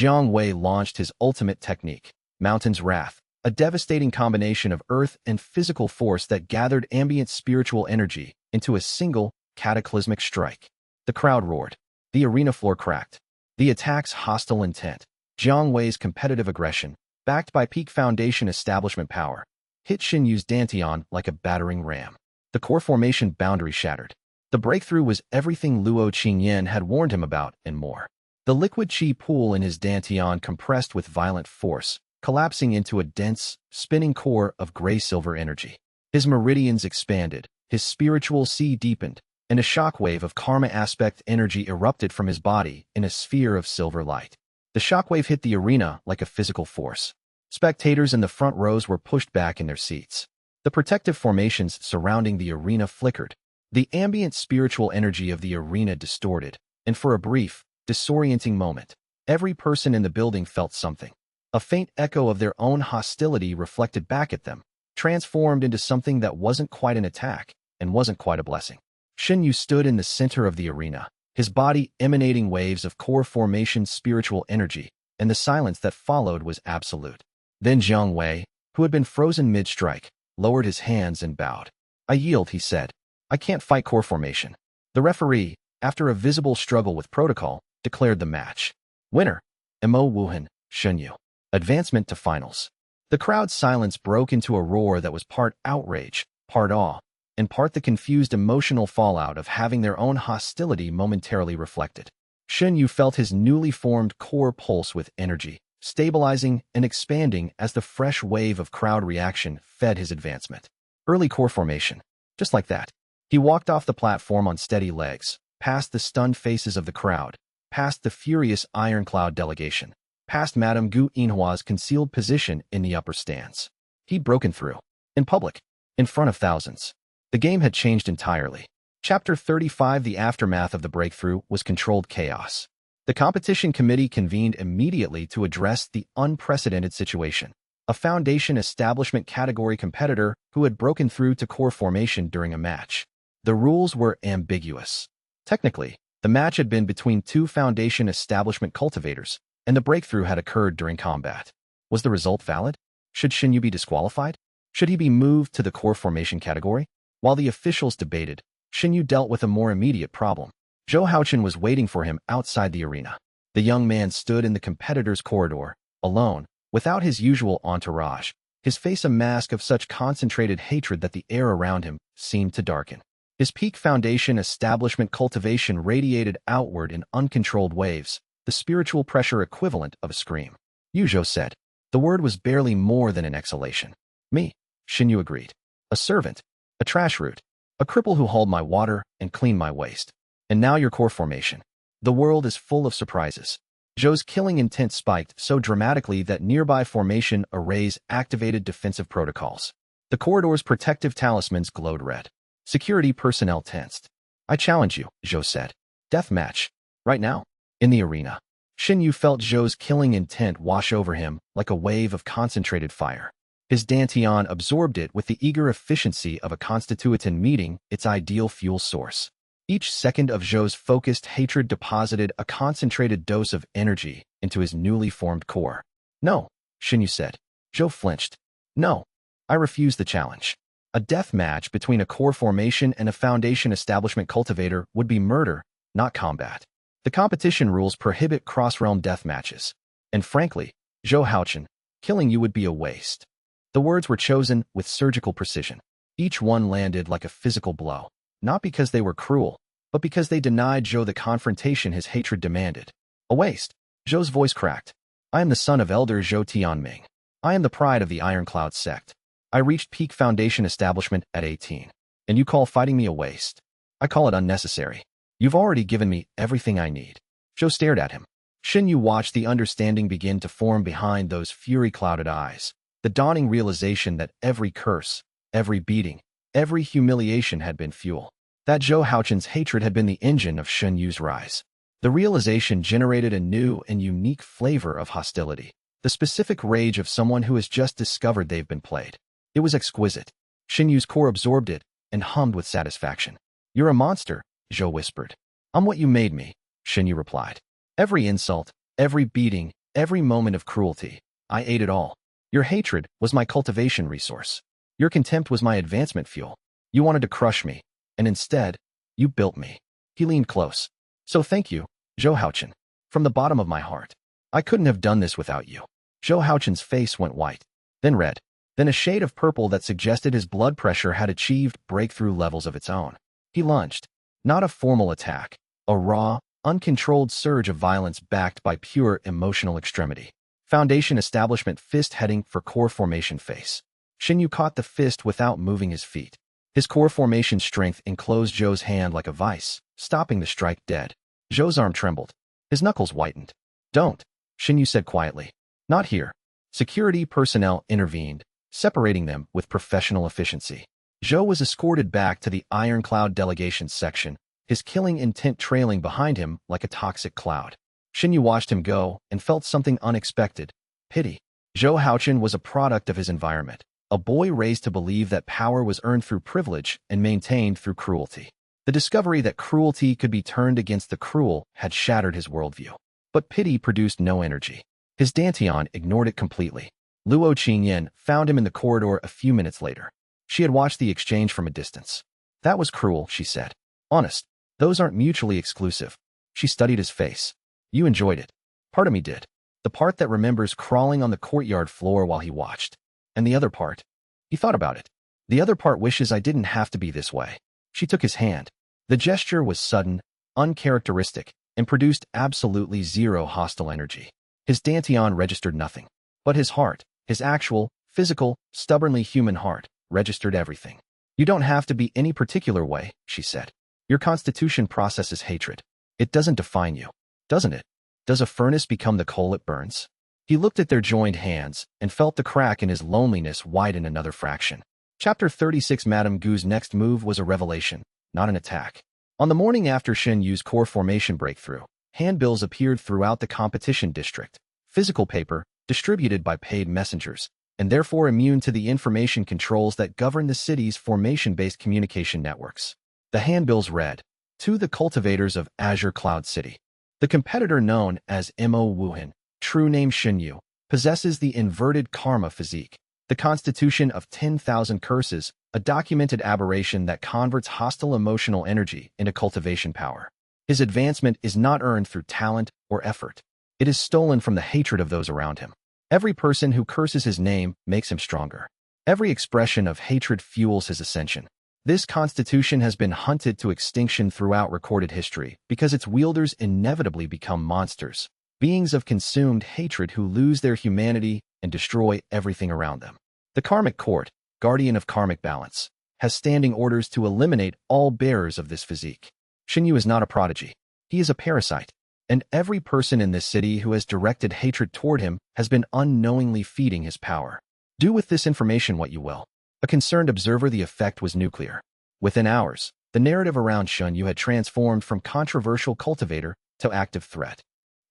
Li Wei launched his ultimate technique, Mountain's Wrath, a devastating combination of earth and physical force that gathered ambient spiritual energy into a single, cataclysmic strike. The crowd roared. The arena floor cracked. The attack's hostile intent, Jiang Wei's competitive aggression, backed by peak foundation establishment power, hit Shen Yu's dantian like a battering ram. The core formation boundary shattered. The breakthrough was everything Luo Qingyan had warned him about and more. The liquid qi pool in his dantian compressed with violent force, collapsing into a dense, spinning core of gray-silver energy. His meridians expanded, his spiritual sea deepened, and a shockwave of karma aspect energy erupted from his body in a sphere of silver light. The shockwave hit the arena like a physical force. Spectators in the front rows were pushed back in their seats. The protective formations surrounding the arena flickered. The ambient spiritual energy of the arena distorted, and for a brief, disorienting moment, every person in the building felt something. A faint echo of their own hostility reflected back at them, transformed into something that wasn't quite an attack and wasn't quite a blessing. Shen Yu stood in the center of the arena, his body emanating waves of core formation spiritual energy, and the silence that followed was absolute. Then Jiang Wei, who had been frozen mid-strike, lowered his hands and bowed. "I yield," he said. "I can't fight core formation." The referee, after a visible struggle with protocol, declared the match. Winner, Mo Wuhan, Shen Yu. Advancement to finals. The crowd's silence broke into a roar that was part outrage, part awe, and part the confused emotional fallout of having their own hostility momentarily reflected. Shen Yu felt his newly formed core pulse with energy, stabilizing and expanding as the fresh wave of crowd reaction fed his advancement. Early core formation. Just like that. He walked off the platform on steady legs, past the stunned faces of the crowd, past the furious Iron Cloud delegation, past Madame Gu Yinhua's concealed position in the upper stands. He'd broken through. In public. In front of thousands. The game had changed entirely. Chapter 35. The aftermath of the breakthrough was controlled chaos. The competition committee convened immediately to address the unprecedented situation. A foundation establishment category competitor who had broken through to core formation during a match. The rules were ambiguous. Technically, the match had been between two foundation establishment cultivators, and the breakthrough had occurred during combat. Was the result valid? Should Shen Yu be disqualified? Should he be moved to the core formation category? While the officials debated, Shen Yu dealt with a more immediate problem. Zhou Haochen was waiting for him outside the arena. The young man stood in the competitor's corridor, alone, without his usual entourage, his face a mask of such concentrated hatred that the air around him seemed to darken. His peak foundation establishment cultivation radiated outward in uncontrolled waves, the spiritual pressure equivalent of a scream. "You," Zhou said. The word was barely more than an exhalation. "Me," Shen Yu agreed. "A servant, a trash root, a cripple who hauled my water and cleaned my waste. And now your core formation. The world is full of surprises." Zhou's killing intent spiked so dramatically that nearby formation arrays activated defensive protocols. The corridor's protective talismans glowed red. Security personnel tensed. "I challenge you," Zhou said. "Death match. Right now." In the arena, Shen Yu felt Zhou's killing intent wash over him like a wave of concentrated fire. His dantian absorbed it with the eager efficiency of a constituent meeting its ideal fuel source. Each second of Zhou's focused hatred deposited a concentrated dose of energy into his newly formed core. "No," Shen Yu said. Zhou flinched. "No. I refuse the challenge. A death match between a core formation and a foundation establishment cultivator would be murder, not combat. The competition rules prohibit cross-realm death matches. And frankly, Zhou Haochen, killing you would be a waste." The words were chosen with surgical precision. Each one landed like a physical blow, not because they were cruel, but because they denied Zhou the confrontation his hatred demanded. "A waste." Zhou's voice cracked. "I am the son of Elder Zhou Tianming. I am the pride of the Iron Cloud sect. I reached peak foundation establishment at 18. And you call fighting me a waste? I call it unnecessary. You've already given me everything I need." Zhou stared at him. Shen Yu watched the understanding begin to form behind those fury-clouded eyes, the dawning realization that every curse, every beating, every humiliation had been fuel. That Zhou Haochen's hatred had been the engine of Shen Yu's rise. The realization generated a new and unique flavor of hostility, the specific rage of someone who has just discovered they've been played. It was exquisite. Shen Yu's core absorbed it and hummed with satisfaction. "You're a monster," Zhou whispered. "I'm what you made me," Shen Yu replied. "Every insult, every beating, every moment of cruelty, I ate it all. Your hatred was my cultivation resource. Your contempt was my advancement fuel. You wanted to crush me, and instead, you built me." He leaned close. "So thank you, Zhou Haochen." From the bottom of my heart. I couldn't have done this without you. Zhou Haochun's face went white, then red, then a shade of purple that suggested his blood pressure had achieved breakthrough levels of its own. He lunged. Not a formal attack, a raw, uncontrolled surge of violence backed by pure emotional extremity. Foundation establishment fist heading for core formation face. Shen Yu caught the fist without moving his feet. His core formation strength enclosed Zhou's hand like a vice, stopping the strike dead. Zhou's arm trembled. His knuckles whitened. Don't, Shen Yu said quietly. Not here. Security personnel intervened, separating them with professional efficiency. Zhou was escorted back to the Iron Cloud delegation section, his killing intent trailing behind him like a toxic cloud. Shen Yu watched him go and felt something unexpected. Pity. Zhou Haochun was a product of his environment, a boy raised to believe that power was earned through privilege and maintained through cruelty. The discovery that cruelty could be turned against the cruel had shattered his worldview. But pity produced no energy. His Dantian ignored it completely. Luo Qingyan found him in the corridor a few minutes later. She had watched the exchange from a distance. That was cruel, she said. Honest. Those aren't mutually exclusive. She studied his face. You enjoyed it. Part of me did. The part that remembers crawling on the courtyard floor while he watched. And the other part? He thought about it. The other part wishes I didn't have to be this way. She took his hand. The gesture was sudden, uncharacteristic, and produced absolutely zero hostile energy. His Dantian registered nothing. But his heart, his actual, physical, stubbornly human heart, registered everything. You don't have to be any particular way, she said. Your constitution processes hatred. It doesn't define you, doesn't it? Does a furnace become the coal it burns? He looked at their joined hands and felt the crack in his loneliness widen another fraction. Chapter 36. Madame Gu's next move was a revelation, not an attack. On the morning after Shen Yu's core formation breakthrough, handbills appeared throughout the competition district, physical paper, distributed by paid messengers, and therefore immune to the information controls that govern the city's formation-based communication networks. The handbills read, to the cultivators of Azure Cloud City. The competitor known as Mo Wuhan, true name Shen Yu, possesses the inverted karma physique, the constitution of 10,000 curses, a documented aberration that converts hostile emotional energy into cultivation power. His advancement is not earned through talent or effort. It is stolen from the hatred of those around him. Every person who curses his name makes him stronger. Every expression of hatred fuels his ascension. This constitution has been hunted to extinction throughout recorded history because its wielders inevitably become monsters, beings of consumed hatred who lose their humanity and destroy everything around them. The Karmic Court, guardian of karmic balance, has standing orders to eliminate all bearers of this physique. Shen Yu is not a prodigy. He is a parasite, and every person in this city who has directed hatred toward him has been unknowingly feeding his power. Do with this information what you will. A concerned observer, the effect was nuclear. Within hours, the narrative around Shen Yu had transformed from controversial cultivator to active threat.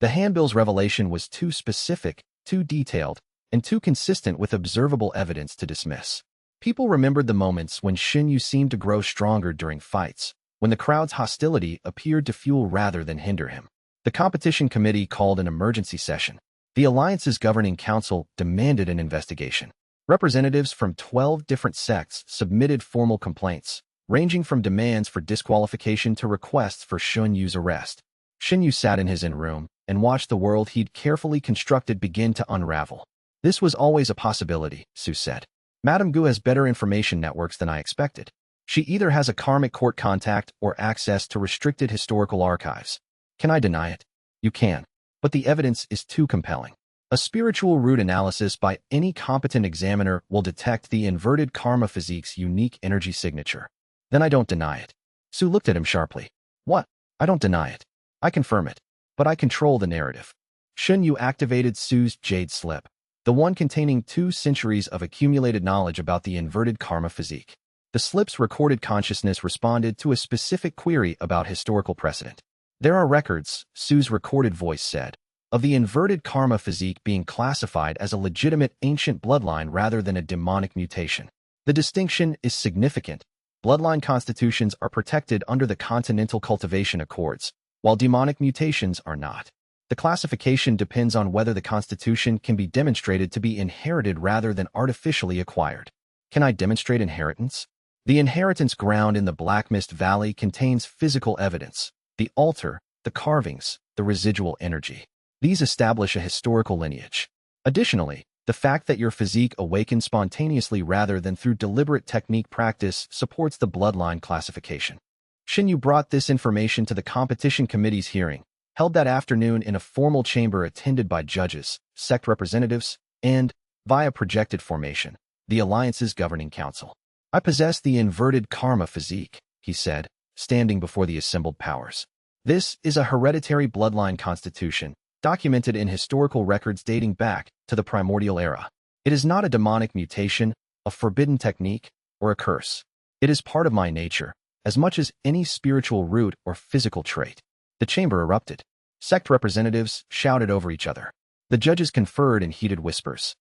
The handbill's revelation was too specific, too detailed, and too consistent with observable evidence to dismiss. People remembered the moments when Shen Yu seemed to grow stronger during fights, when the crowd's hostility appeared to fuel rather than hinder him. The competition committee called an emergency session. The Alliance's governing council demanded an investigation. Representatives from 12 different sects submitted formal complaints, ranging from demands for disqualification to requests for Shen Yu's arrest. Shen Yu sat in his inn room and watched the world he'd carefully constructed begin to unravel. This was always a possibility, Su said. Madame Gu has better information networks than I expected. She either has a karmic court contact or access to restricted historical archives. Can I deny it? You can. But the evidence is too compelling. A spiritual root analysis by any competent examiner will detect the inverted karma physique's unique energy signature. Then I don't deny it. Su looked at him sharply. What? I don't deny it. I confirm it. But I control the narrative. Shen Yu activated Su's jade slip, the one containing 2 centuries of accumulated knowledge about the inverted karma physique. The slip's recorded consciousness responded to a specific query about historical precedent. There are records, Su's recorded voice said, of the inverted karma physique being classified as a legitimate ancient bloodline rather than a demonic mutation. The distinction is significant. Bloodline constitutions are protected under the Continental Cultivation Accords, while demonic mutations are not. The classification depends on whether the constitution can be demonstrated to be inherited rather than artificially acquired. Can I demonstrate inheritance? The inheritance ground in the Black Mist Valley contains physical evidence. The altar, the the carvings, the residual energy. These establish a historical lineage. Additionally, the fact that your physique awakens spontaneously rather than through deliberate technique practice supports the bloodline classification. Shen Yu brought this information to the competition committee's hearing, held that afternoon in a formal chamber attended by judges, sect representatives, and, via projected formation, the Alliance's governing council. I possess the inverted karma physique, he said, standing before the assembled powers. This is a hereditary bloodline constitution, documented in historical records dating back to the primordial era. It is not a demonic mutation, a forbidden technique, or a curse. It is part of my nature, as much as any spiritual root or physical trait. The chamber erupted. Sect representatives shouted over each other. The judges conferred in heated whispers.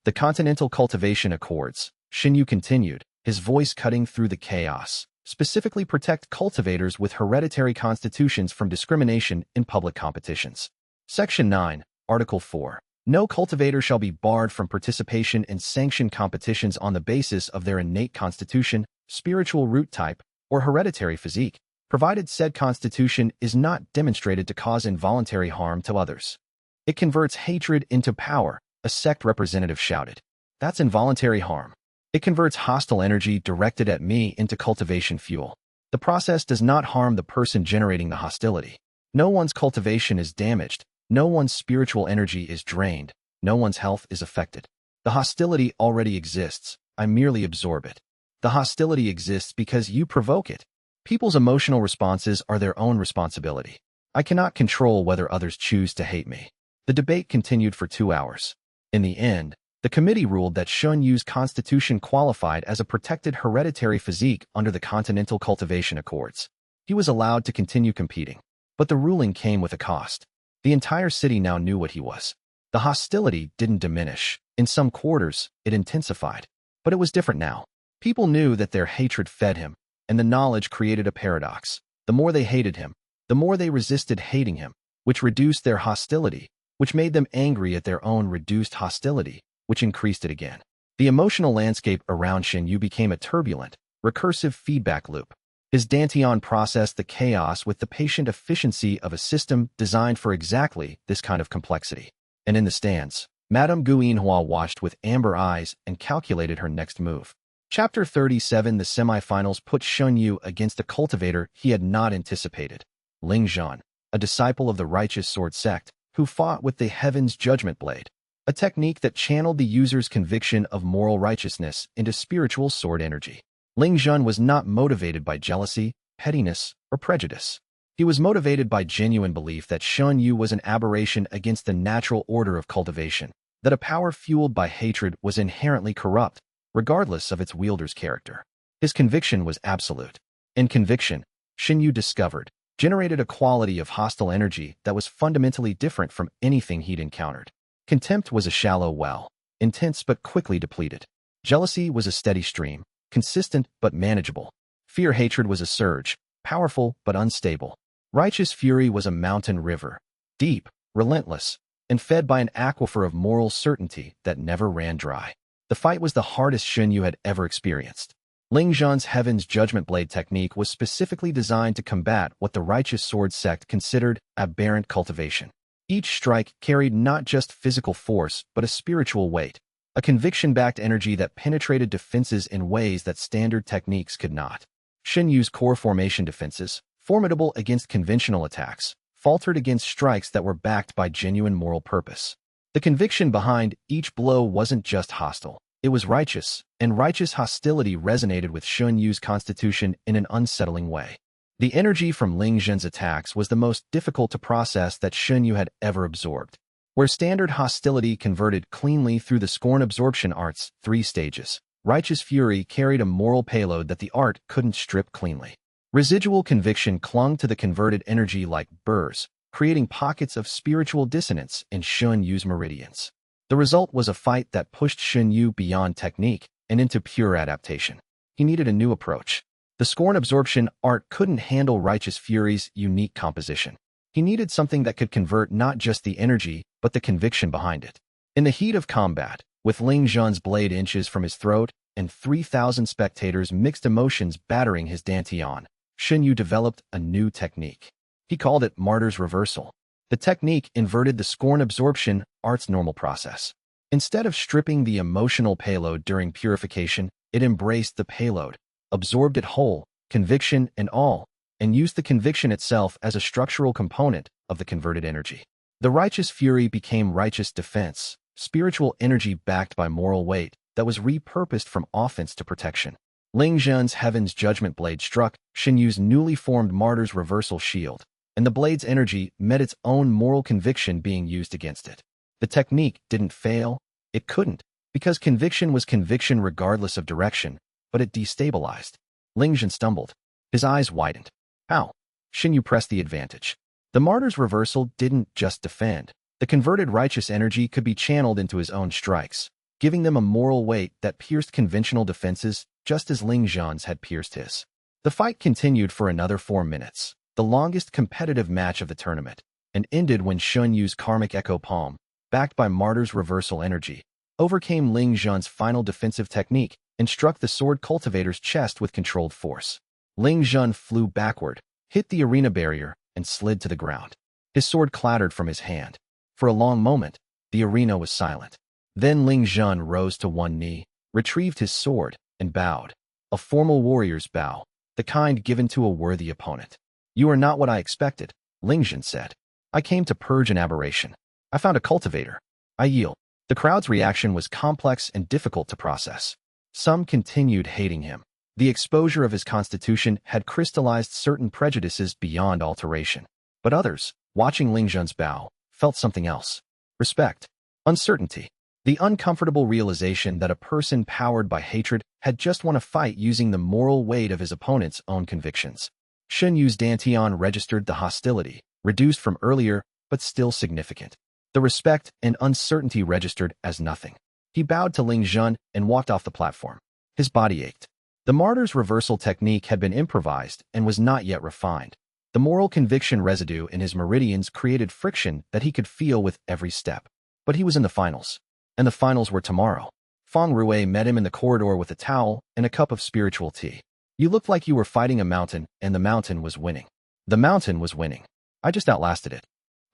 The Continental Cultivation Accords, Shen Yu continued, his voice cutting through the chaos, specifically protect cultivators with hereditary constitutions from discrimination in public competitions. Section 9, Article 4. No cultivator shall be barred from participation in sanctioned competitions on the basis of their innate constitution, spiritual root type, or hereditary physique, provided said constitution is not demonstrated to cause involuntary harm to others. It converts hatred into power, a sect representative shouted. That's involuntary harm. It converts hostile energy directed at me into cultivation fuel. The process does not harm the person generating the hostility. No one's cultivation is damaged. No one's spiritual energy is drained. No one's health is affected. The hostility already exists. I merely absorb it. The hostility exists because you provoke it. People's emotional responses are their own responsibility. I cannot control whether others choose to hate me. The debate continued for 2 hours. In the end, the committee ruled that Shen Yu's constitution qualified as a protected hereditary physique under the Continental Cultivation Accords. He was allowed to continue competing. But the ruling came with a cost. The entire city now knew what he was. The hostility didn't diminish. In some quarters, it intensified. But it was different now. People knew that their hatred fed him, and the knowledge created a paradox. The more they hated him, the more they resisted hating him, which reduced their hostility, which made them angry at their own reduced hostility, which increased it again. The emotional landscape around Shen Yu became a turbulent, recursive feedback loop. His dantian processed the chaos with the patient efficiency of a system designed for exactly this kind of complexity. And in the stands, Madame Guinhua watched with amber eyes and calculated her next move. Chapter 37. The semifinals put Shen Yu against a cultivator he had not anticipated. Ling Zhan, a disciple of the righteous sword sect, who fought with the Heaven's Judgment Blade, a technique that channeled the user's conviction of moral righteousness into spiritual sword energy. Ling Zhan was not motivated by jealousy, pettiness, or prejudice. He was motivated by genuine belief that Shen Yu was an aberration against the natural order of cultivation, that a power fueled by hatred was inherently corrupt, regardless of its wielder's character. His conviction was absolute. And conviction, Shen Yu discovered, generated a quality of hostile energy that was fundamentally different from anything he'd encountered. Contempt was a shallow well, intense but quickly depleted. Jealousy was a steady stream, consistent but manageable. Fear-hatred was a surge, powerful but unstable. Righteous fury was a mountain river, deep, relentless, and fed by an aquifer of moral certainty that never ran dry. The fight was the hardest Shen Yu had ever experienced. Ling Zhan's Heaven's Judgment Blade technique was specifically designed to combat what the righteous sword sect considered aberrant cultivation. Each strike carried not just physical force but a spiritual weight, a conviction-backed energy that penetrated defenses in ways that standard techniques could not. Shen Yu's core formation defenses, formidable against conventional attacks, faltered against strikes that were backed by genuine moral purpose. The conviction behind each blow wasn't just hostile. It was righteous, and righteous hostility resonated with Shen Yu's constitution in an unsettling way. The energy from Ling Zhan's attacks was the most difficult to process that Shen Yu had ever absorbed. Where standard hostility converted cleanly through the scorn absorption art's 3 stages, righteous fury carried a moral payload that the art couldn't strip cleanly. Residual conviction clung to the converted energy like burrs, creating pockets of spiritual dissonance in Shen Yu's meridians. The result was a fight that pushed Shen Yu beyond technique and into pure adaptation. He needed a new approach. The scorn absorption art couldn't handle righteous fury's unique composition. He needed something that could convert not just the energy, but the conviction behind it. In the heat of combat, with Ling Zhan's blade inches from his throat and 3,000 spectators' mixed emotions battering his dantian, Shen Yu developed a new technique. He called it martyr's reversal. The technique inverted the scorn absorption art's normal process. Instead of stripping the emotional payload during purification, it embraced the payload, absorbed it whole, conviction and all, and used the conviction itself as a structural component of the converted energy. The righteous fury became righteous defense, spiritual energy backed by moral weight that was repurposed from offense to protection. Ling Zhen's Heaven's Judgment Blade struck Shen Yu's newly formed Martyr's Reversal Shield, and the blade's energy met its own moral conviction being used against it. The technique didn't fail. It couldn't, because conviction was conviction regardless of direction, but it destabilized. Ling Zhen stumbled. His eyes widened. How? Shen Yu pressed the advantage. The Martyr's Reversal didn't just defend. The converted righteous energy could be channeled into his own strikes, giving them a moral weight that pierced conventional defenses just as Ling Zhen's had pierced his. The fight continued for another 4 minutes, the longest competitive match of the tournament, and ended when Shen Yu's Karmic Echo Palm, backed by Martyr's Reversal energy, overcame Ling Zhen's final defensive technique and struck the sword cultivator's chest with controlled force. Ling Zhen flew backward, hit the arena barrier, and slid to the ground. His sword clattered from his hand. For a long moment, the arena was silent. Then Ling Zhen rose to one knee, retrieved his sword, and bowed. A formal warrior's bow, the kind given to a worthy opponent. You are not what I expected, Ling Zhen said. I came to purge an aberration. I found a cultivator. I yield. The crowd's reaction was complex and difficult to process. Some continued hating him. The exposure of his constitution had crystallized certain prejudices beyond alteration. But others, watching Ling Zhen's bow, felt something else. Respect. Uncertainty. The uncomfortable realization that a person powered by hatred had just won a fight using the moral weight of his opponent's own convictions. Shen Yu's Dantian registered the hostility, reduced from earlier, but still significant. The respect and uncertainty registered as nothing. He bowed to Ling Zhen and walked off the platform. His body ached. The Martyr's Reversal technique had been improvised and was not yet refined. The moral conviction residue in his meridians created friction that he could feel with every step. But he was in the finals. And the finals were tomorrow. Feng Rui met him in the corridor with a towel and a cup of spiritual tea. You looked like you were fighting a mountain, and the mountain was winning. The mountain was winning. I just outlasted it.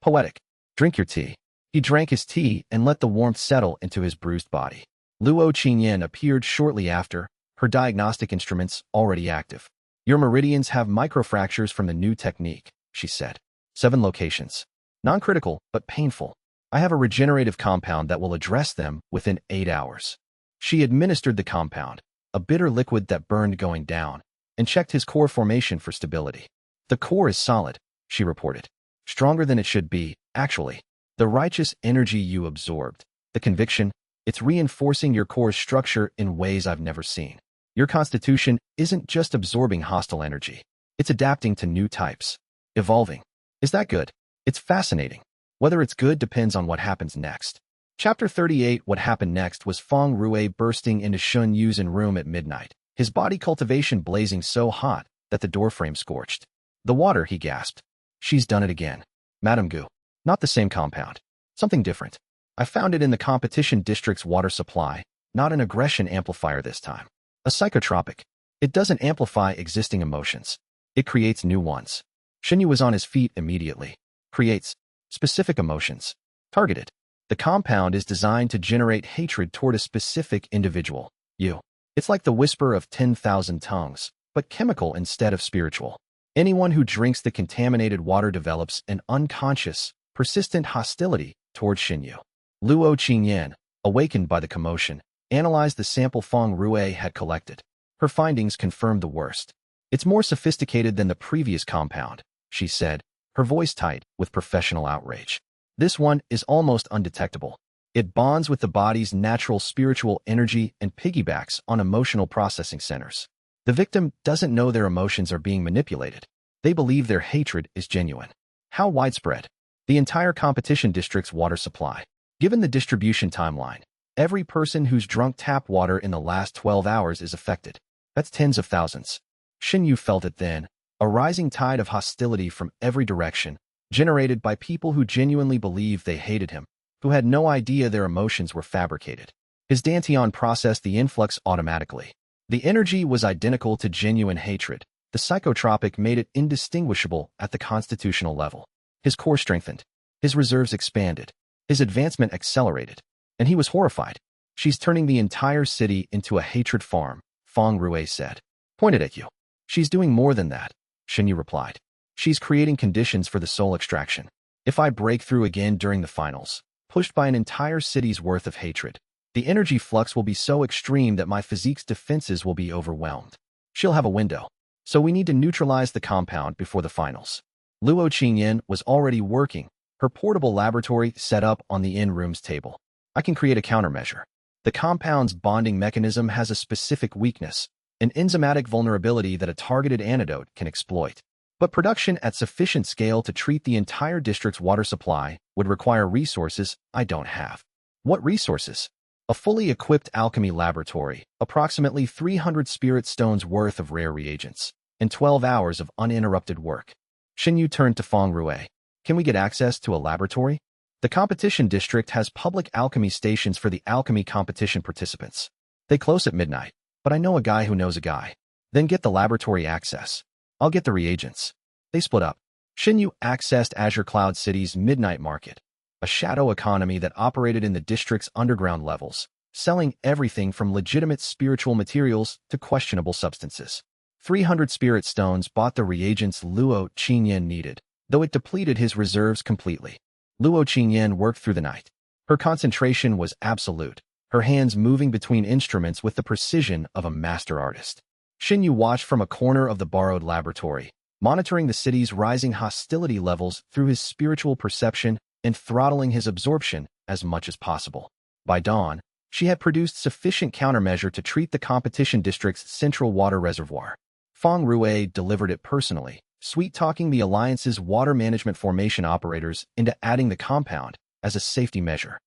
Poetic. Drink your tea. He drank his tea and let the warmth settle into his bruised body. Luo Qingyan appeared shortly after, her diagnostic instruments already active. Your meridians have microfractures from the new technique, she said. 7 locations. Non-critical, but painful. I have a regenerative compound that will address them within 8 hours. She administered the compound, a bitter liquid that burned going down, and checked his core formation for stability. The core is solid, she reported. Stronger than it should be, actually. The righteous energy you absorbed, the conviction, it's reinforcing your core's structure in ways I've never seen. Your constitution isn't just absorbing hostile energy. It's adapting to new types. Evolving. Is that good? It's fascinating. Whether it's good depends on what happens next. Chapter 38. What happened next was Feng Rui bursting into Shen Yu's room at midnight, his body cultivation blazing so hot that the doorframe scorched. The water, he gasped. She's done it again. Madame Gu. Not the same compound. Something different. I found it in the competition district's water supply, not an aggression amplifier this time. A psychotropic. It doesn't amplify existing emotions. It creates new ones. Shen Yu was on his feet immediately. Creates specific emotions. Targeted. The compound is designed to generate hatred toward a specific individual. You. It's like the whisper of 10,000 tongues, but chemical instead of spiritual. Anyone who drinks the contaminated water develops an unconscious, persistent hostility toward Shen Yu. Luo Qingyan, awakened by the commotion, analyzed the sample Feng Rui had collected. Her findings confirmed the worst. It's more sophisticated than the previous compound, she said, her voice tight with professional outrage. This one is almost undetectable. It bonds with the body's natural spiritual energy and piggybacks on emotional processing centers. The victim doesn't know their emotions are being manipulated. They believe their hatred is genuine. How widespread? The entire competition district's water supply. Given the distribution timeline, every person who's drunk tap water in the last 12 hours is affected. That's tens of thousands. Shen Yu felt it then, a rising tide of hostility from every direction, generated by people who genuinely believed they hated him, who had no idea their emotions were fabricated. His Dantian processed the influx automatically. The energy was identical to genuine hatred, The psychotropic made it indistinguishable at the constitutional level. His core strengthened. His reserves expanded. His advancement accelerated. And he was horrified. She's turning the entire city into a hatred farm, Feng Rui said. Pointed at you. She's doing more than that, Shen Yu replied. She's creating conditions for the soul extraction. If I break through again during the finals, pushed by an entire city's worth of hatred, the energy flux will be so extreme that my physique's defenses will be overwhelmed. She'll have a window. So we need to neutralize the compound before the finals. Luo Qingyan was already working, her portable laboratory set up on the in-rooms table. I can create a countermeasure. The compound's bonding mechanism has a specific weakness, an enzymatic vulnerability that a targeted antidote can exploit. But production at sufficient scale to treat the entire district's water supply would require resources I don't have. What resources? A fully equipped alchemy laboratory, approximately 300 spirit stones worth of rare reagents, and 12 hours of uninterrupted work. Shen Yu turned to Feng Rui. Can we get access to a laboratory? The competition district has public alchemy stations for the alchemy competition participants. They close at midnight, but I know a guy who knows a guy. Then get the laboratory access. I'll get the reagents. They split up. Shen Yu accessed Azure Cloud City's midnight market, a shadow economy that operated in the district's underground levels, selling everything from legitimate spiritual materials to questionable substances. 300 spirit stones bought the reagents Luo Qingyan needed, though it depleted his reserves completely. Luo Qingyan worked through the night. Her concentration was absolute, her hands moving between instruments with the precision of a master artist. Shen Yu watched from a corner of the borrowed laboratory, monitoring the city's rising hostility levels through his spiritual perception and throttling his absorption as much as possible. By dawn, she had produced sufficient countermeasure to treat the competition district's central water reservoir. Feng Rui delivered it personally, sweet-talking the Alliance's water management formation operators into adding the compound as a safety measure.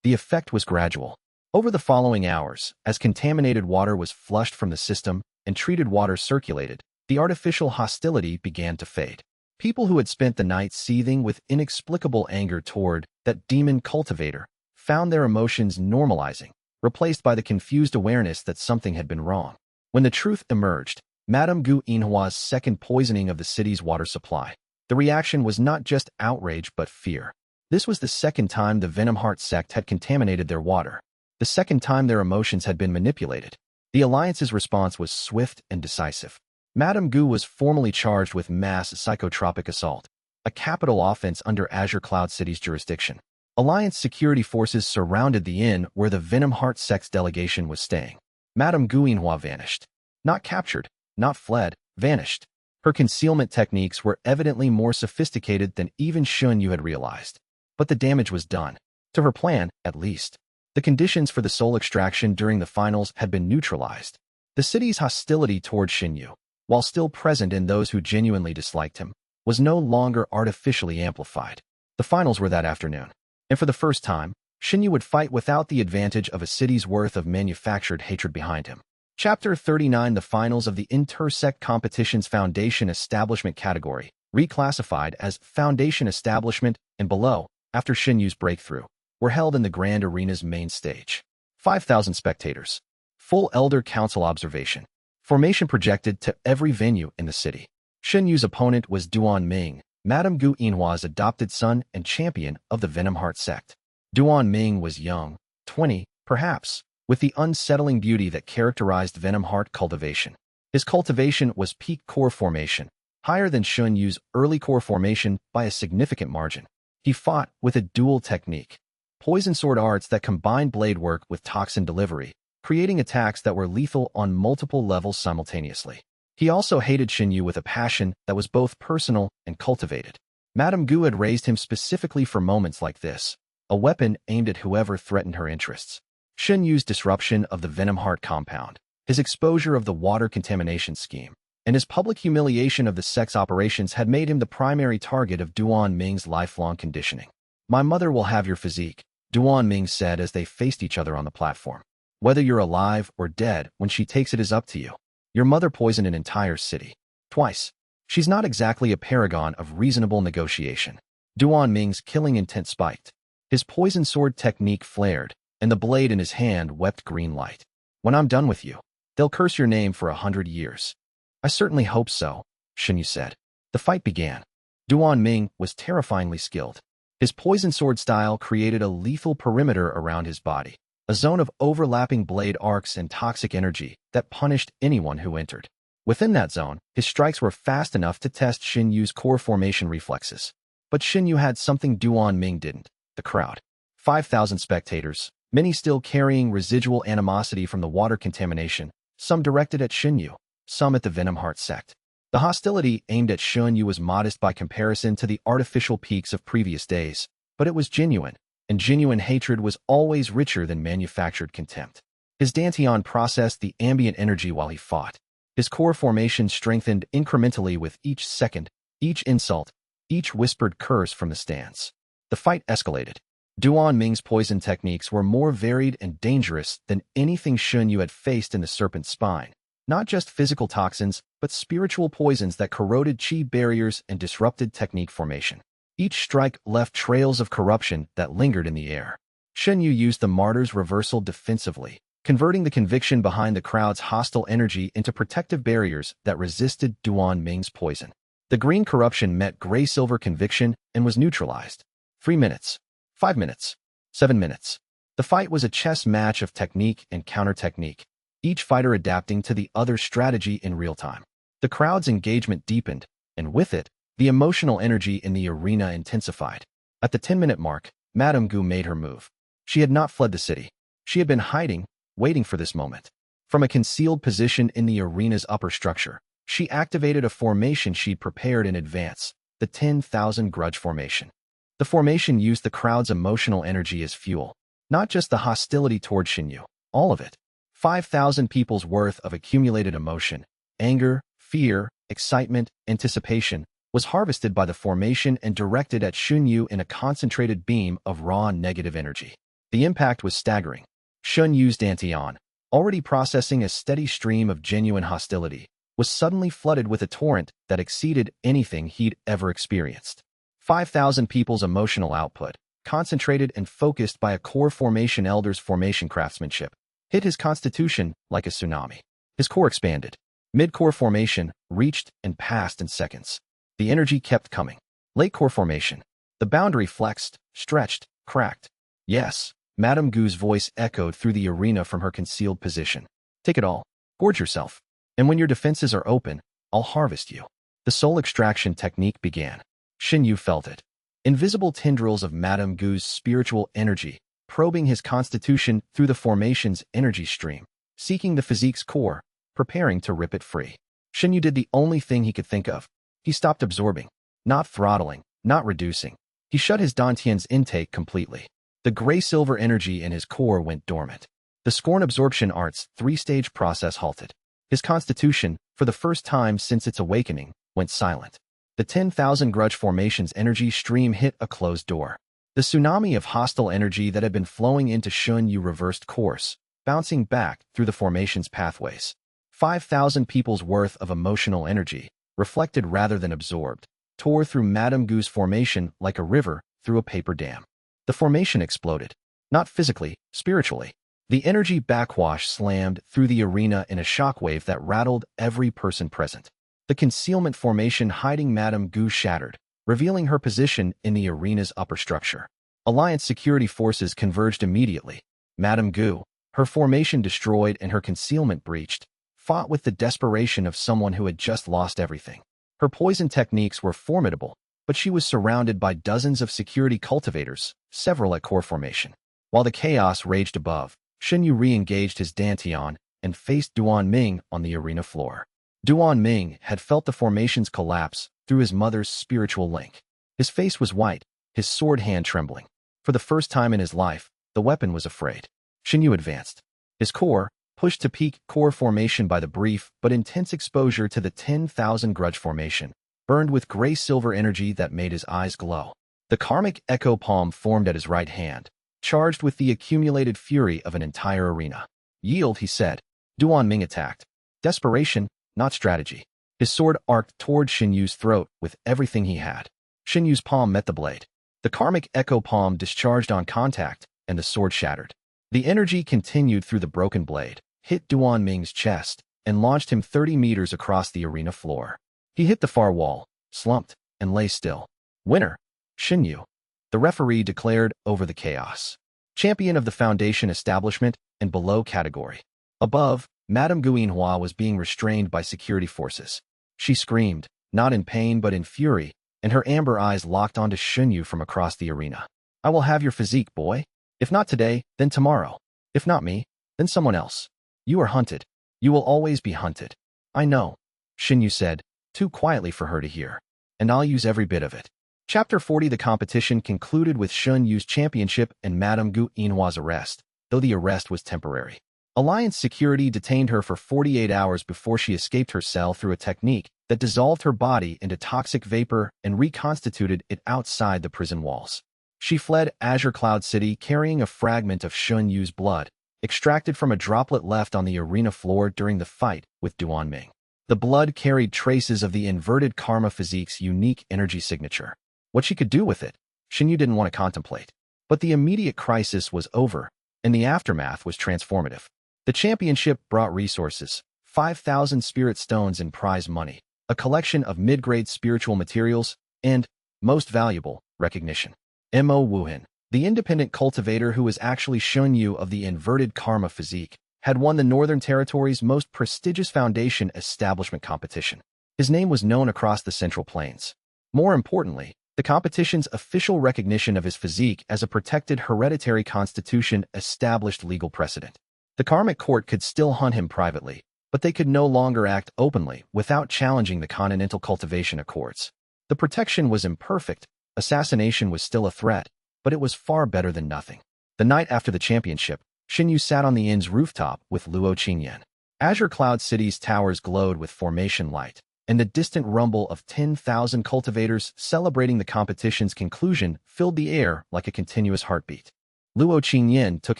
The effect was gradual. Over the following hours, as contaminated water was flushed from the system and treated water circulated, the artificial hostility began to fade. People who had spent the night seething with inexplicable anger toward that demon cultivator found their emotions normalizing, replaced by the confused awareness that something had been wrong. When the truth emerged, Madame Gu Yinhua's second poisoning of the city's water supply, the reaction was not just outrage but fear. This was the second time the Venom Heart sect had contaminated their water, the second time their emotions had been manipulated. The Alliance's response was swift and decisive. Madame Gu was formally charged with mass psychotropic assault, a capital offense under Azure Cloud City's jurisdiction. Alliance security forces surrounded the inn where the Venom Heart sect's delegation was staying. Madame Gu Yinhua vanished. Not captured, not fled, vanished. Her concealment techniques were evidently more sophisticated than even Shen Yu had realized. But the damage was done. To her plan, at least. The conditions for the soul extraction during the finals had been neutralized. The city's hostility toward Shen Yu, while still present in those who genuinely disliked him, was no longer artificially amplified. The finals were that afternoon. And for the first time, Shen Yu would fight without the advantage of a city's worth of manufactured hatred behind him. Chapter 39 The finals of the Intersect Competitions Foundation Establishment category, reclassified as Foundation Establishment and below, after Shen Yu's breakthrough, were held in the Grand Arena's main stage. 5,000 spectators. Full Elder Council observation. Formation projected to every venue in the city. Shen Yu's opponent was Duan Ming, Madame Gu Yinhua's adopted son and champion of the Venom Heart sect. Duan Ming was young, 20, perhaps, with the unsettling beauty that characterized Venom Heart cultivation. His cultivation was peak core formation, higher than Shen Yu's early core formation by a significant margin. He fought with a dual technique, poison sword arts that combined blade work with toxin delivery, creating attacks that were lethal on multiple levels simultaneously. He also hated Shen Yu with a passion that was both personal and cultivated. Madame Gu had raised him specifically for moments like this, a weapon aimed at whoever threatened her interests. Shen Yu's disruption of the Venom Heart compound, his exposure of the water contamination scheme, and his public humiliation of the sect's operations had made him the primary target of Duan Ming's lifelong conditioning. "My mother will have your physique," Duan Ming said as they faced each other on the platform. "Whether you're alive or dead, when she takes it is up to you. Your mother poisoned an entire city. Twice. She's not exactly a paragon of reasonable negotiation." Duan Ming's killing intent spiked. His poison sword technique flared, and the blade in his hand wept green light. "When I'm done with you, they'll curse your name for 100 years." I certainly hope so, Shen Yu said. The fight began. Duan Ming was terrifyingly skilled. His poison sword style created a lethal perimeter around his body, a zone of overlapping blade arcs and toxic energy that punished anyone who entered. Within that zone, his strikes were fast enough to test Shen Yu's core formation reflexes. But Shen Yu had something Duan Ming didn't: the crowd. 5,000 spectators, many still carrying residual animosity from the water contamination, some directed at Shen Yu, some at the Venom Heart sect. The hostility aimed at Shen Yu was modest by comparison to the artificial peaks of previous days, but it was genuine, and genuine hatred was always richer than manufactured contempt. His Dantian processed the ambient energy while he fought. His core formation strengthened incrementally with each second, each insult, each whispered curse from the stands. The fight escalated. Duan Ming's poison techniques were more varied and dangerous than anything Shen Yu had faced in the serpent's spine. Not just physical toxins, but spiritual poisons that corroded chi barriers and disrupted technique formation. Each strike left trails of corruption that lingered in the air. Shen Yu used the martyr's reversal defensively, converting the conviction behind the crowd's hostile energy into protective barriers that resisted Duan Ming's poison. The green corruption met gray-silver conviction and was neutralized. 3 minutes. 5 minutes. 7 minutes. The fight was a chess match of technique and counter-technique, each fighter adapting to the other's strategy in real time. The crowd's engagement deepened, and with it, the emotional energy in the arena intensified. At the 10-minute mark, Madame Gu made her move. She had not fled the city. She had been hiding, waiting for this moment. From a concealed position in the arena's upper structure, she activated a formation she'd prepared in advance, the 10,000 Grudge Formation. The formation used the crowd's emotional energy as fuel, not just the hostility toward Shen Yu, all of it. 5,000 people's worth of accumulated emotion, anger, fear, excitement, anticipation, was harvested by the formation and directed at Shen Yu in a concentrated beam of raw negative energy. The impact was staggering. Shen Yu's Dantian, already processing a steady stream of genuine hostility, was suddenly flooded with a torrent that exceeded anything he'd ever experienced. 5,000 people's emotional output, concentrated and focused by a core formation elder's formation craftsmanship, hit his constitution like a tsunami. His core expanded. Mid-core formation reached and passed in seconds. The energy kept coming. Late core formation. The boundary flexed, stretched, cracked. Yes, Madame Gu's voice echoed through the arena from her concealed position. Take it all. Gorge yourself. And when your defenses are open, I'll harvest you. The soul extraction technique began. Shen Yu felt it. Invisible tendrils of Madame Gu's spiritual energy, probing his constitution through the formation's energy stream, seeking the physique's core, preparing to rip it free. Shen Yu did the only thing he could think of. He stopped absorbing, not throttling, not reducing. He shut his Dantian's intake completely. The gray-silver energy in his core went dormant. The Scorn Absorption Art's 3-stage process halted. His constitution, for the first time since its awakening, went silent. The 10,000 Grudge Formation's energy stream hit a closed door. The tsunami of hostile energy that had been flowing into Shen Yu reversed course, bouncing back through the formation's pathways. 5,000 people's worth of emotional energy, reflected rather than absorbed, tore through Madame Gu's formation like a river through a paper dam. The formation exploded. Not physically, spiritually. The energy backwash slammed through the arena in a shockwave that rattled every person present. The concealment formation hiding Madame Gu shattered, revealing her position in the arena's upper structure. Alliance security forces converged immediately. Madame Gu, her formation destroyed and her concealment breached, fought with the desperation of someone who had just lost everything. Her poison techniques were formidable, but she was surrounded by dozens of security cultivators, several at core formation. While the chaos raged above, Shen Yu re-engaged his Dantian and faced Duan Ming on the arena floor. Duan Ming had felt the formation's collapse through his mother's spiritual link. His face was white, his sword hand trembling. For the first time in his life, the weapon was afraid. Shen Yu advanced. His core, pushed to peak core formation by the brief but intense exposure to the 10,000 Grudge Formation, burned with gray-silver energy that made his eyes glow. The karmic echo palm formed at his right hand, charged with the accumulated fury of an entire arena. Yield, he said. Duan Ming attacked. Desperation, not strategy. His sword arced toward Shen Yu's throat with everything he had. Shen Yu's palm met the blade. The karmic echo palm discharged on contact, and the sword shattered. The energy continued through the broken blade, hit Duan Ming's chest, and launched him 30 meters across the arena floor. He hit the far wall, slumped, and lay still. Winner, Shen Yu. The referee declared over the chaos. Champion of the Foundation establishment and below category. Above, Madame Guinhua was being restrained by security forces. She screamed, not in pain but in fury, and her amber eyes locked onto Shen Yu from across the arena. I will have your physique, boy. If not today, then tomorrow. If not me, then someone else. You are hunted. You will always be hunted. I know, Shen Yu said, too quietly for her to hear. And I'll use every bit of it. Chapter 40. The competition concluded with Shen Yu's championship and Madame Guinhua's arrest, though the arrest was temporary. Alliance security detained her for 48 hours before she escaped her cell through a technique that dissolved her body into toxic vapor and reconstituted it outside the prison walls. She fled Azure Cloud City carrying a fragment of Shen Yu's blood, extracted from a droplet left on the arena floor during the fight with Duanming. The blood carried traces of the inverted karma physique's unique energy signature. What she could do with it, Shen Yu didn't want to contemplate. But the immediate crisis was over, and the aftermath was transformative. The championship brought resources, 5,000 spirit stones in prize money, a collection of mid-grade spiritual materials, and, most valuable, recognition. Mo Wuhan, the independent cultivator who was actually Shen Yu of the inverted karma physique, had won the Northern Territory's most prestigious foundation establishment competition. His name was known across the Central Plains. More importantly, the competition's official recognition of his physique as a protected hereditary constitution established legal precedent. The karmic court could still hunt him privately, but they could no longer act openly without challenging the Continental Cultivation Accords. The protection was imperfect, assassination was still a threat, but it was far better than nothing. The night after the championship, Shen Yu sat on the inn's rooftop with Luo Qingyan. Azure Cloud City's towers glowed with formation light, and the distant rumble of 10,000 cultivators celebrating the competition's conclusion filled the air like a continuous heartbeat. Luo Qingyan took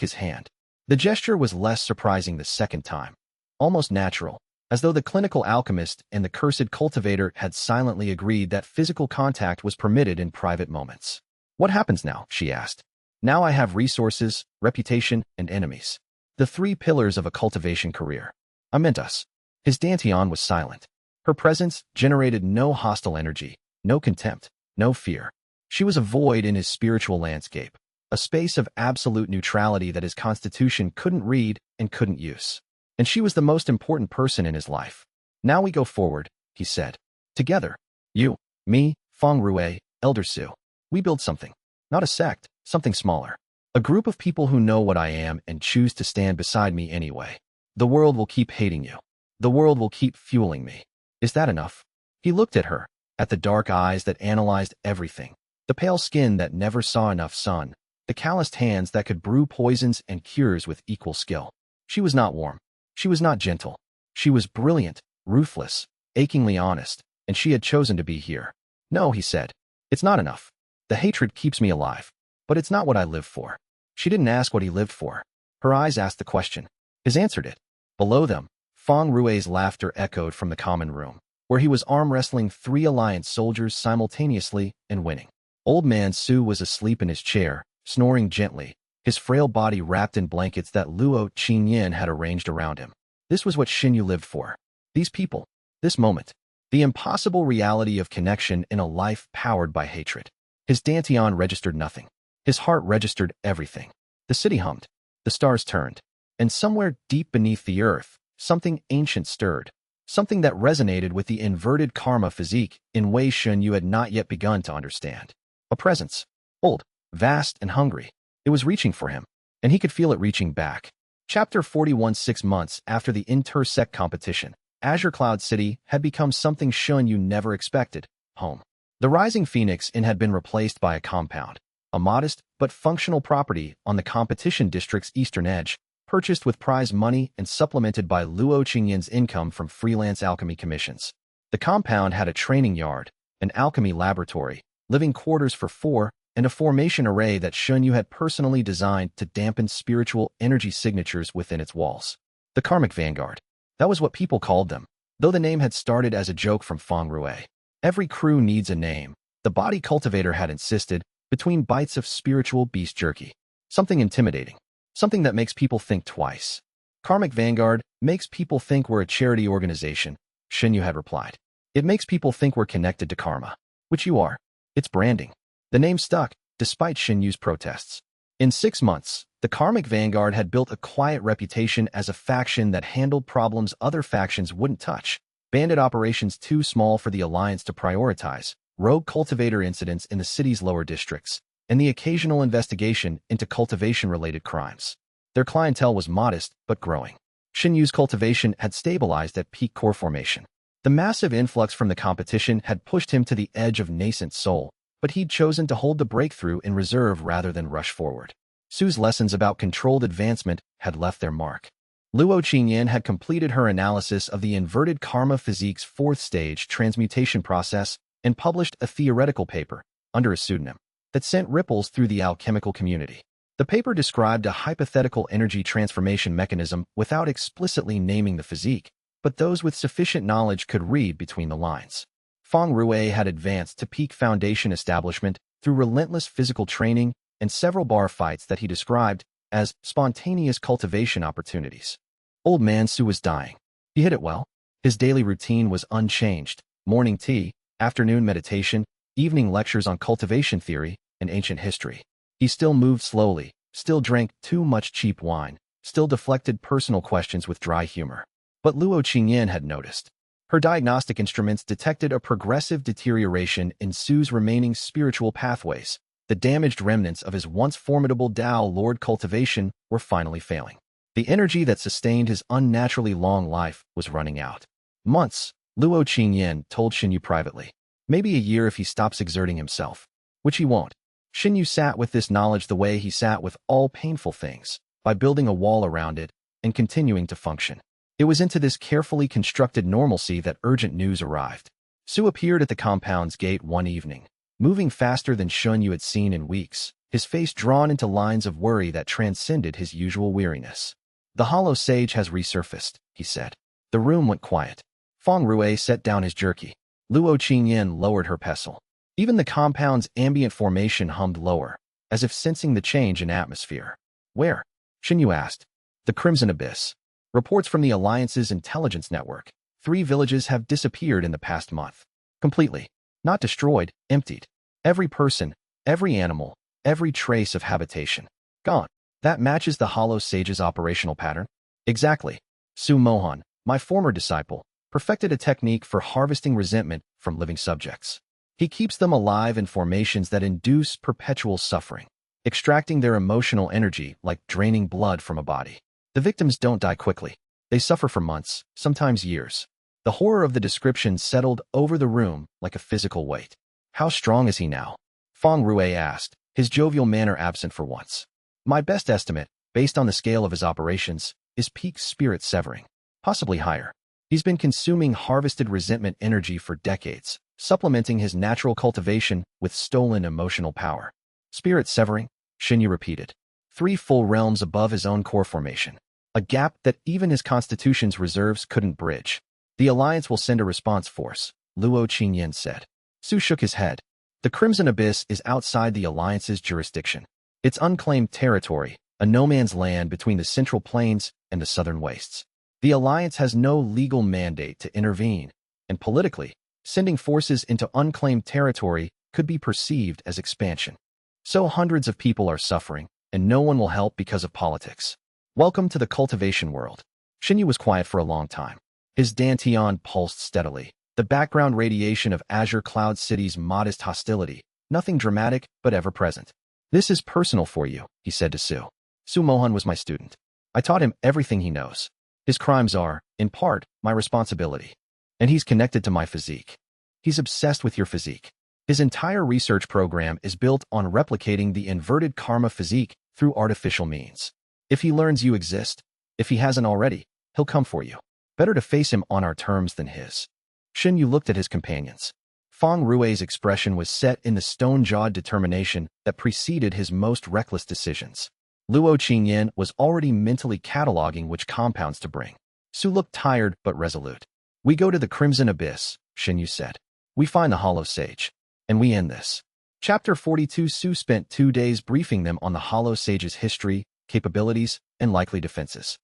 his hand. The gesture was less surprising the second time, almost natural, as though the clinical alchemist and the cursed cultivator had silently agreed that physical contact was permitted in private moments. What happens now? She asked. Now I have resources, reputation, and enemies. The three pillars of a cultivation career. I meant us. His Dantian was silent. Her presence generated no hostile energy, no contempt, no fear. She was a void in his spiritual landscape, a space of absolute neutrality that his constitution couldn't read and couldn't use. And she was the most important person in his life. Now we go forward, he said. Together. You, me, Feng Rui, Elder Su. We build something. Not a sect, something smaller. A group of people who know what I am and choose to stand beside me anyway. The world will keep hating you. The world will keep fueling me. Is that enough? He looked at her, at the dark eyes that analyzed everything, the pale skin that never saw enough sun, the calloused hands that could brew poisons and cures with equal skill. She was not warm. She was not gentle. She was brilliant, ruthless, achingly honest, and she had chosen to be here. No, he said. It's not enough. The hatred keeps me alive, but it's not what I live for. She didn't ask what he lived for. Her eyes asked the question. His answered it. Below them, Feng Rui's laughter echoed from the common room, where he was arm-wrestling 3 Alliance soldiers simultaneously and winning. Old Man Su was asleep in his chair, snoring gently, his frail body wrapped in blankets that Luo Qingyan had arranged around him. This was what Shen Yu lived for. These people. This moment. The impossible reality of connection in a life powered by hatred. His Dantian registered nothing. His heart registered everything. The city hummed. The stars turned. And somewhere deep beneath the earth, something ancient stirred. Something that resonated with the inverted karma physique in ways Shen Yu had not yet begun to understand. A presence. Old, vast, and hungry. It was reaching for him, and he could feel it reaching back. Chapter 41. 6 months after the inter-sect competition, Azure Cloud City had become something Shen Yu never expected, home. The Rising Phoenix Inn had been replaced by a compound, a modest but functional property on the competition district's eastern edge, purchased with prize money and supplemented by Luo Qingyan's income from freelance alchemy commissions. The compound had a training yard, an alchemy laboratory, living quarters for 4, and a formation array that Shen Yu had personally designed to dampen spiritual energy signatures within its walls. The Karmic Vanguard. That was what people called them, though the name had started as a joke from Feng Rui. Every crew needs a name, the body cultivator had insisted, between bites of spiritual beast jerky. Something intimidating. Something that makes people think twice. Karmic Vanguard makes people think we're a charity organization, Shen Yu had replied. It makes people think we're connected to karma, which you are. It's branding. The name stuck, despite Shen Yu's protests. In 6 months, the Karmic Vanguard had built a quiet reputation as a faction that handled problems other factions wouldn't touch. Bandit operations too small for the Alliance to prioritize, rogue cultivator incidents in the city's lower districts, and the occasional investigation into cultivation-related crimes. Their clientele was modest but growing. Shen Yu's cultivation had stabilized at peak core formation. The massive influx from the competition had pushed him to the edge of nascent soul, but he'd chosen to hold the breakthrough in reserve rather than rush forward. Su's lessons about controlled advancement had left their mark. Luo Qingyan had completed her analysis of the inverted karma physique's 4th stage transmutation process and published a theoretical paper, under a pseudonym, that sent ripples through the alchemical community. The paper described a hypothetical energy transformation mechanism without explicitly naming the physique, but those with sufficient knowledge could read between the lines. Feng Rui had advanced to peak foundation establishment through relentless physical training and several bar fights that he described as spontaneous cultivation opportunities. Old man Su was dying. He hit it well. His daily routine was unchanged: morning tea, afternoon meditation, evening lectures on cultivation theory and ancient history. He still moved slowly, still drank too much cheap wine, still deflected personal questions with dry humor. But Luo Qingyan had noticed. Her diagnostic instruments detected a progressive deterioration in Su's remaining spiritual pathways. The damaged remnants of his once formidable Dao Lord cultivation were finally failing. The energy that sustained his unnaturally long life was running out. Months, Luo Qingyan told Shen Yu privately. Maybe a year if he stops exerting himself. Which he won't. Shen Yu sat with this knowledge the way he sat with all painful things, by building a wall around it and continuing to function. It was into this carefully constructed normalcy that urgent news arrived. Su appeared at the compound's gate one evening, moving faster than Shen Yu had seen in weeks, his face drawn into lines of worry that transcended his usual weariness. The hollow sage has resurfaced, he said. The room went quiet. Feng Rui set down his jerky. Luo Qingyan lowered her pestle. Even the compound's ambient formation hummed lower, as if sensing the change in atmosphere. Where? Shen Yu asked. The Crimson Abyss. Reports from the Alliance's intelligence network. 3 villages have disappeared in the past month. Completely. Not destroyed, emptied. Every person, every animal, every trace of habitation. Gone. That matches the Hollow Sage's operational pattern? Exactly. Su Mohan, my former disciple, perfected a technique for harvesting resentment from living subjects. He keeps them alive in formations that induce perpetual suffering, extracting their emotional energy like draining blood from a body. The victims don't die quickly. They suffer for months, sometimes years. The horror of the description settled over the room like a physical weight. How strong is he now? Feng Rui asked, his jovial manner absent for once. My best estimate, based on the scale of his operations, is peak spirit severing. Possibly higher. He's been consuming harvested resentment energy for decades, supplementing his natural cultivation with stolen emotional power. Spirit severing? Shen Yu repeated. 3 full realms above his own core formation. A gap that even his constitution's reserves couldn't bridge. The Alliance will send a response force, Luo Qingyan said. Su shook his head. The Crimson Abyss is outside the Alliance's jurisdiction. It's unclaimed territory, a no-man's land between the Central Plains and the Southern Wastes. The Alliance has no legal mandate to intervene, and politically, sending forces into unclaimed territory could be perceived as expansion. So hundreds of people are suffering, and no one will help because of politics. Welcome to the cultivation world. Shen Yu was quiet for a long time. His dantian pulsed steadily, the background radiation of Azure Cloud City's modest hostility, nothing dramatic but ever-present. This is personal for you, he said to Su. Su Mohan was my student. I taught him everything he knows. His crimes are, in part, my responsibility. And he's connected to my physique. He's obsessed with your physique. His entire research program is built on replicating the inverted karma physique through artificial means. If he learns you exist, if he hasn't already, he'll come for you. Better to face him on our terms than his. Shen Yu looked at his companions. Feng Rui's expression was set in the stone-jawed determination that preceded his most reckless decisions. Luo Qingyan was already mentally cataloging which compounds to bring. Su looked tired but resolute. We go to the Crimson Abyss, Shen Yu said. We find the Hollow Sage. And we end this. Chapter 42. Su spent 2 days briefing them on the Hollow Sage's history, capabilities, and likely defenses.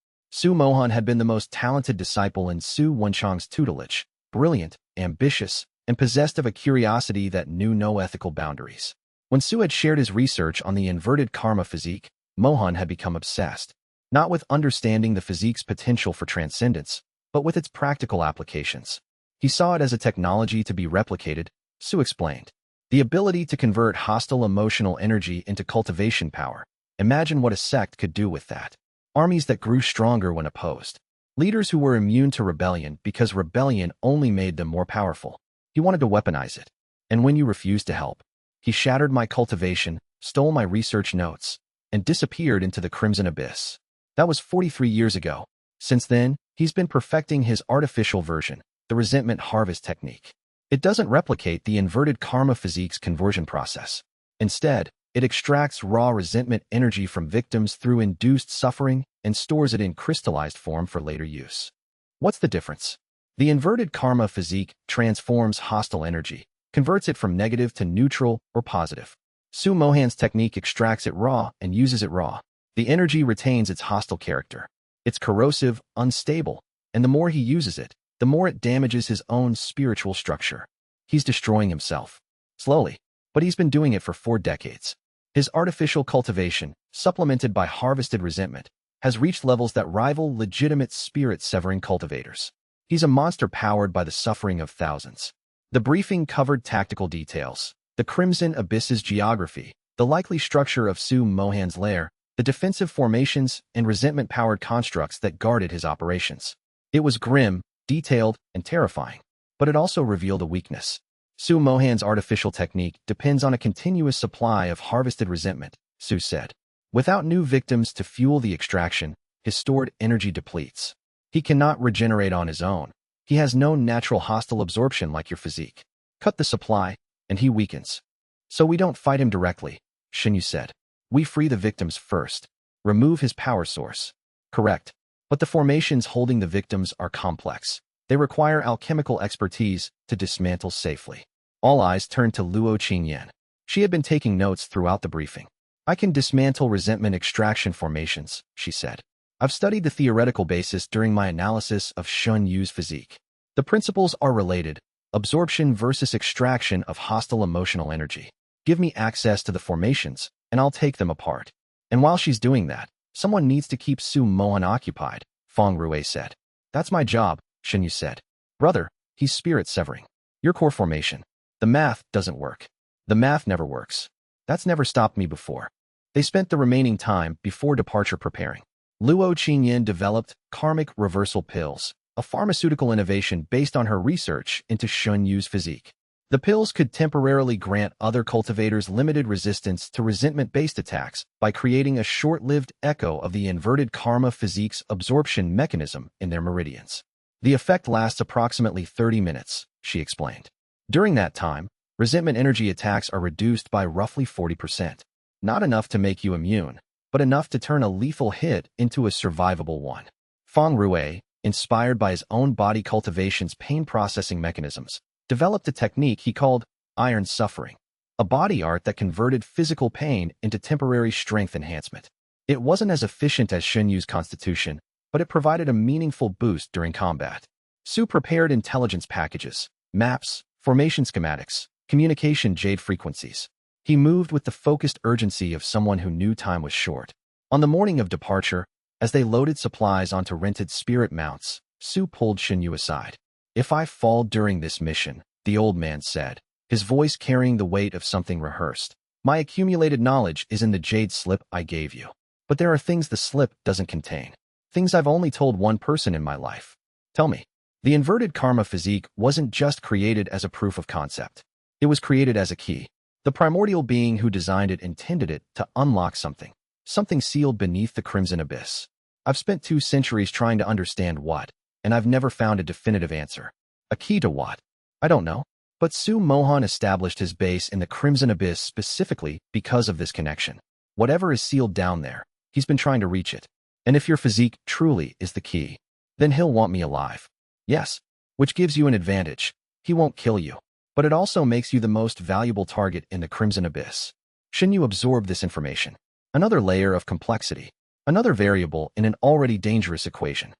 Mohan had been the most talented disciple in Su Wenchang's tutelage, brilliant, ambitious, and possessed of a curiosity that knew no ethical boundaries. When Su had shared his research on the inverted karma physique, Mohan had become obsessed, not with understanding the physique's potential for transcendence, but with its practical applications. He saw it as a technology to be replicated, Su explained. The ability to convert hostile emotional energy into cultivation power. Imagine what a sect could do with that. Armies that grew stronger when opposed. Leaders who were immune to rebellion because rebellion only made them more powerful. He wanted to weaponize it. And when you refused to help, he shattered my cultivation, stole my research notes, and disappeared into the crimson abyss. That was 43 years ago. Since then, he's been perfecting his artificial version, the resentment harvest technique. It doesn't replicate the inverted karma physique's conversion process. Instead, it extracts raw resentment energy from victims through induced suffering and stores it in crystallized form for later use. What's the difference? The inverted karma physique transforms hostile energy, converts it from negative to neutral or positive. Su Mohan's technique extracts it raw and uses it raw. The energy retains its hostile character. It's corrosive, unstable, and the more he uses it, the more it damages his own spiritual structure. He's destroying himself. Slowly, but he's been doing it for 4 decades. His artificial cultivation, supplemented by harvested resentment, has reached levels that rival legitimate spirit-severing cultivators. He's a monster powered by the suffering of thousands. The briefing covered tactical details, the Crimson Abyss's geography, the likely structure of Su Mohan's lair, the defensive formations and resentment-powered constructs that guarded his operations. It was grim, detailed, and terrifying, but it also revealed a weakness. Su Mohan's artificial technique depends on a continuous supply of harvested resentment, Su said. Without new victims to fuel the extraction, his stored energy depletes. He cannot regenerate on his own. He has no natural hostile absorption like your physique. Cut the supply, and he weakens. So we don't fight him directly, Shen Yu said. We free the victims first. Remove his power source. Correct. But the formations holding the victims are complex. They require alchemical expertise to dismantle safely. All eyes turned to Luo Qingyan. She had been taking notes throughout the briefing. I can dismantle resentment extraction formations, she said. I've studied the theoretical basis during my analysis of Shen Yu's physique. The principles are related, absorption versus extraction of hostile emotional energy. Give me access to the formations, and I'll take them apart. And while she's doing that, someone needs to keep Su Mohan occupied, Feng Rui said. That's my job, Shen Yu said. Brother, he's spirit-severing. Your core formation. The math doesn't work. The math never works. That's never stopped me before. They spent the remaining time before departure preparing. Luo Qingyan developed karmic reversal pills, a pharmaceutical innovation based on her research into Shen Yu's physique. The pills could temporarily grant other cultivators limited resistance to resentment-based attacks by creating a short-lived echo of the inverted karma physique's absorption mechanism in their meridians. The effect lasts approximately 30 minutes, she explained. During that time, resentment energy attacks are reduced by roughly 40%. Not enough to make you immune, but enough to turn a lethal hit into a survivable one. Feng Rui, inspired by his own body cultivation's pain processing mechanisms, developed a technique he called iron suffering, a body art that converted physical pain into temporary strength enhancement. It wasn't as efficient as Shen Yu's constitution, but it provided a meaningful boost during combat. Su prepared intelligence packages, maps, formation schematics, communication jade frequencies. He moved with the focused urgency of someone who knew time was short. On the morning of departure, as they loaded supplies onto rented spirit mounts, Su pulled Shen Yu aside. If I fall during this mission, the old man said, his voice carrying the weight of something rehearsed, my accumulated knowledge is in the jade slip I gave you. But there are things the slip doesn't contain. Things I've only told one person in my life. Tell me. The inverted karma physique wasn't just created as a proof of concept. It was created as a key. The primordial being who designed it intended it to unlock something sealed beneath the crimson abyss. I've spent 2 centuries trying to understand what, and I've never found a definitive answer. A key to what? I don't know. But Su Mohan established his base in the crimson abyss specifically because of this connection. Whatever is sealed down there, he's been trying to reach it. And if your physique truly is the key, then he'll want me alive. Yes, which gives you an advantage. He won't kill you. But it also makes you the most valuable target in the crimson abyss. Shen Yu absorbed this information. Another layer of complexity. Another variable in an already dangerous equation.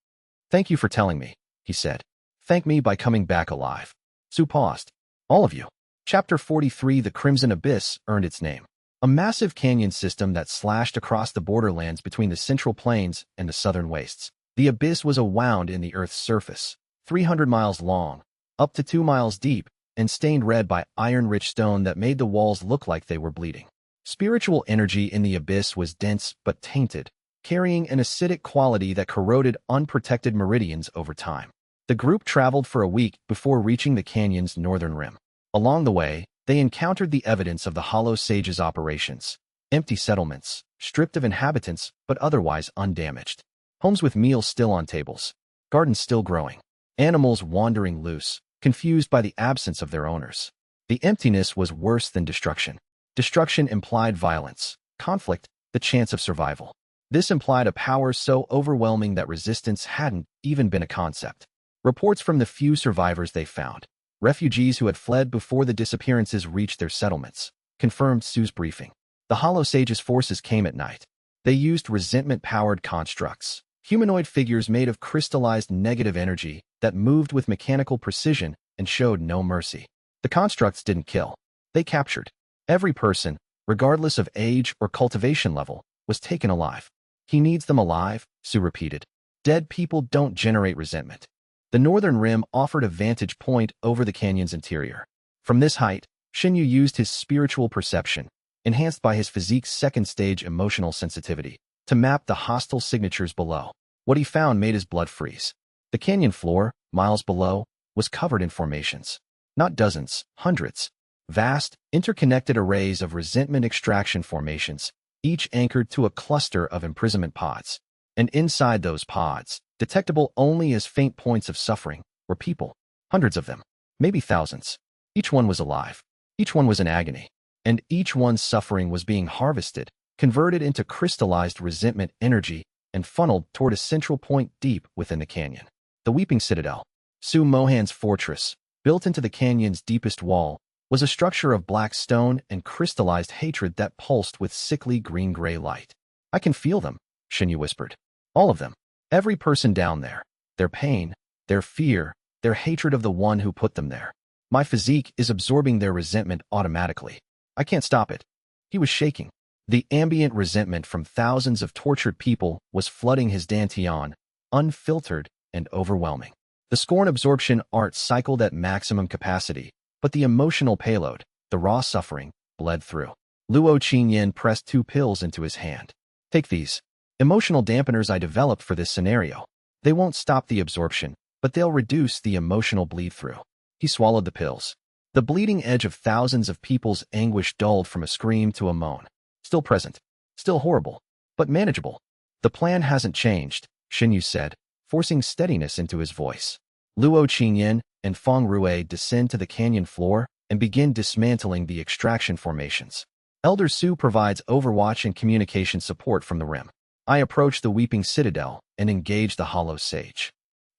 Thank you for telling me, he said. Thank me by coming back alive. Su paused. All of you. Chapter 43 The Crimson Abyss earned its name. A massive canyon system that slashed across the borderlands between the Central Plains and the Southern Wastes. The abyss was a wound in the Earth's surface, 300 miles long, up to 2 miles deep, and stained red by iron-rich stone that made the walls look like they were bleeding. Spiritual energy in the abyss was dense but tainted, carrying an acidic quality that corroded unprotected meridians over time. The group traveled for a week before reaching the canyon's northern rim. Along the way, they encountered the evidence of the Hollow Sage's operations. Empty settlements, stripped of inhabitants but otherwise undamaged. Homes with meals still on tables. Gardens still growing. Animals wandering loose, confused by the absence of their owners. The emptiness was worse than destruction. Destruction implied violence, conflict, the chance of survival. This implied a power so overwhelming that resistance hadn't even been a concept. Reports from the few survivors they found, refugees who had fled before the disappearances reached their settlements, confirmed Su's briefing. The Hollow Sage's forces came at night. They used resentment-powered constructs, humanoid figures made of crystallized negative energy that moved with mechanical precision and showed no mercy. The constructs didn't kill. They captured. Every person, regardless of age or cultivation level, was taken alive. He needs them alive, Su repeated. Dead people don't generate resentment. The northern rim offered a vantage point over the canyon's interior. From this height, Shen Yu used his spiritual perception, enhanced by his physique's second-stage emotional sensitivity, to map the hostile signatures below. What he found made his blood freeze. The canyon floor, miles below, was covered in formations. Not dozens, hundreds. Vast, interconnected arrays of resentment extraction formations, each anchored to a cluster of imprisonment pods. And inside those pods, detectable only as faint points of suffering, were people. Hundreds of them. Maybe thousands. Each one was alive. Each one was in agony. And each one's suffering was being harvested, converted into crystallized resentment energy, and funneled toward a central point deep within the canyon. The Weeping Citadel, Su Mohan's fortress, built into the canyon's deepest wall, was a structure of black stone and crystallized hatred that pulsed with sickly green-gray light. I can feel them, Shen Yu whispered. All of them. Every person down there. Their pain, their fear, their hatred of the one who put them there. My physique is absorbing their resentment automatically. I can't stop it. He was shaking. The ambient resentment from thousands of tortured people was flooding his dantian, unfiltered and overwhelming. The scorn absorption art cycled at maximum capacity, but the emotional payload, the raw suffering, bled through. Luo Qingyan pressed 2 pills into his hand. Take these. Emotional dampeners I developed for this scenario. They won't stop the absorption, but they'll reduce the emotional bleed-through. He swallowed the pills. The bleeding edge of thousands of people's anguish dulled from a scream to a moan. Still present. Still horrible. But manageable. The plan hasn't changed, Shen Yu said, forcing steadiness into his voice. Luo Qingyan and Feng Rui descend to the canyon floor and begin dismantling the extraction formations. Elder Su provides overwatch and communication support from the rim. I approach the Weeping Citadel and engage the Hollow Sage.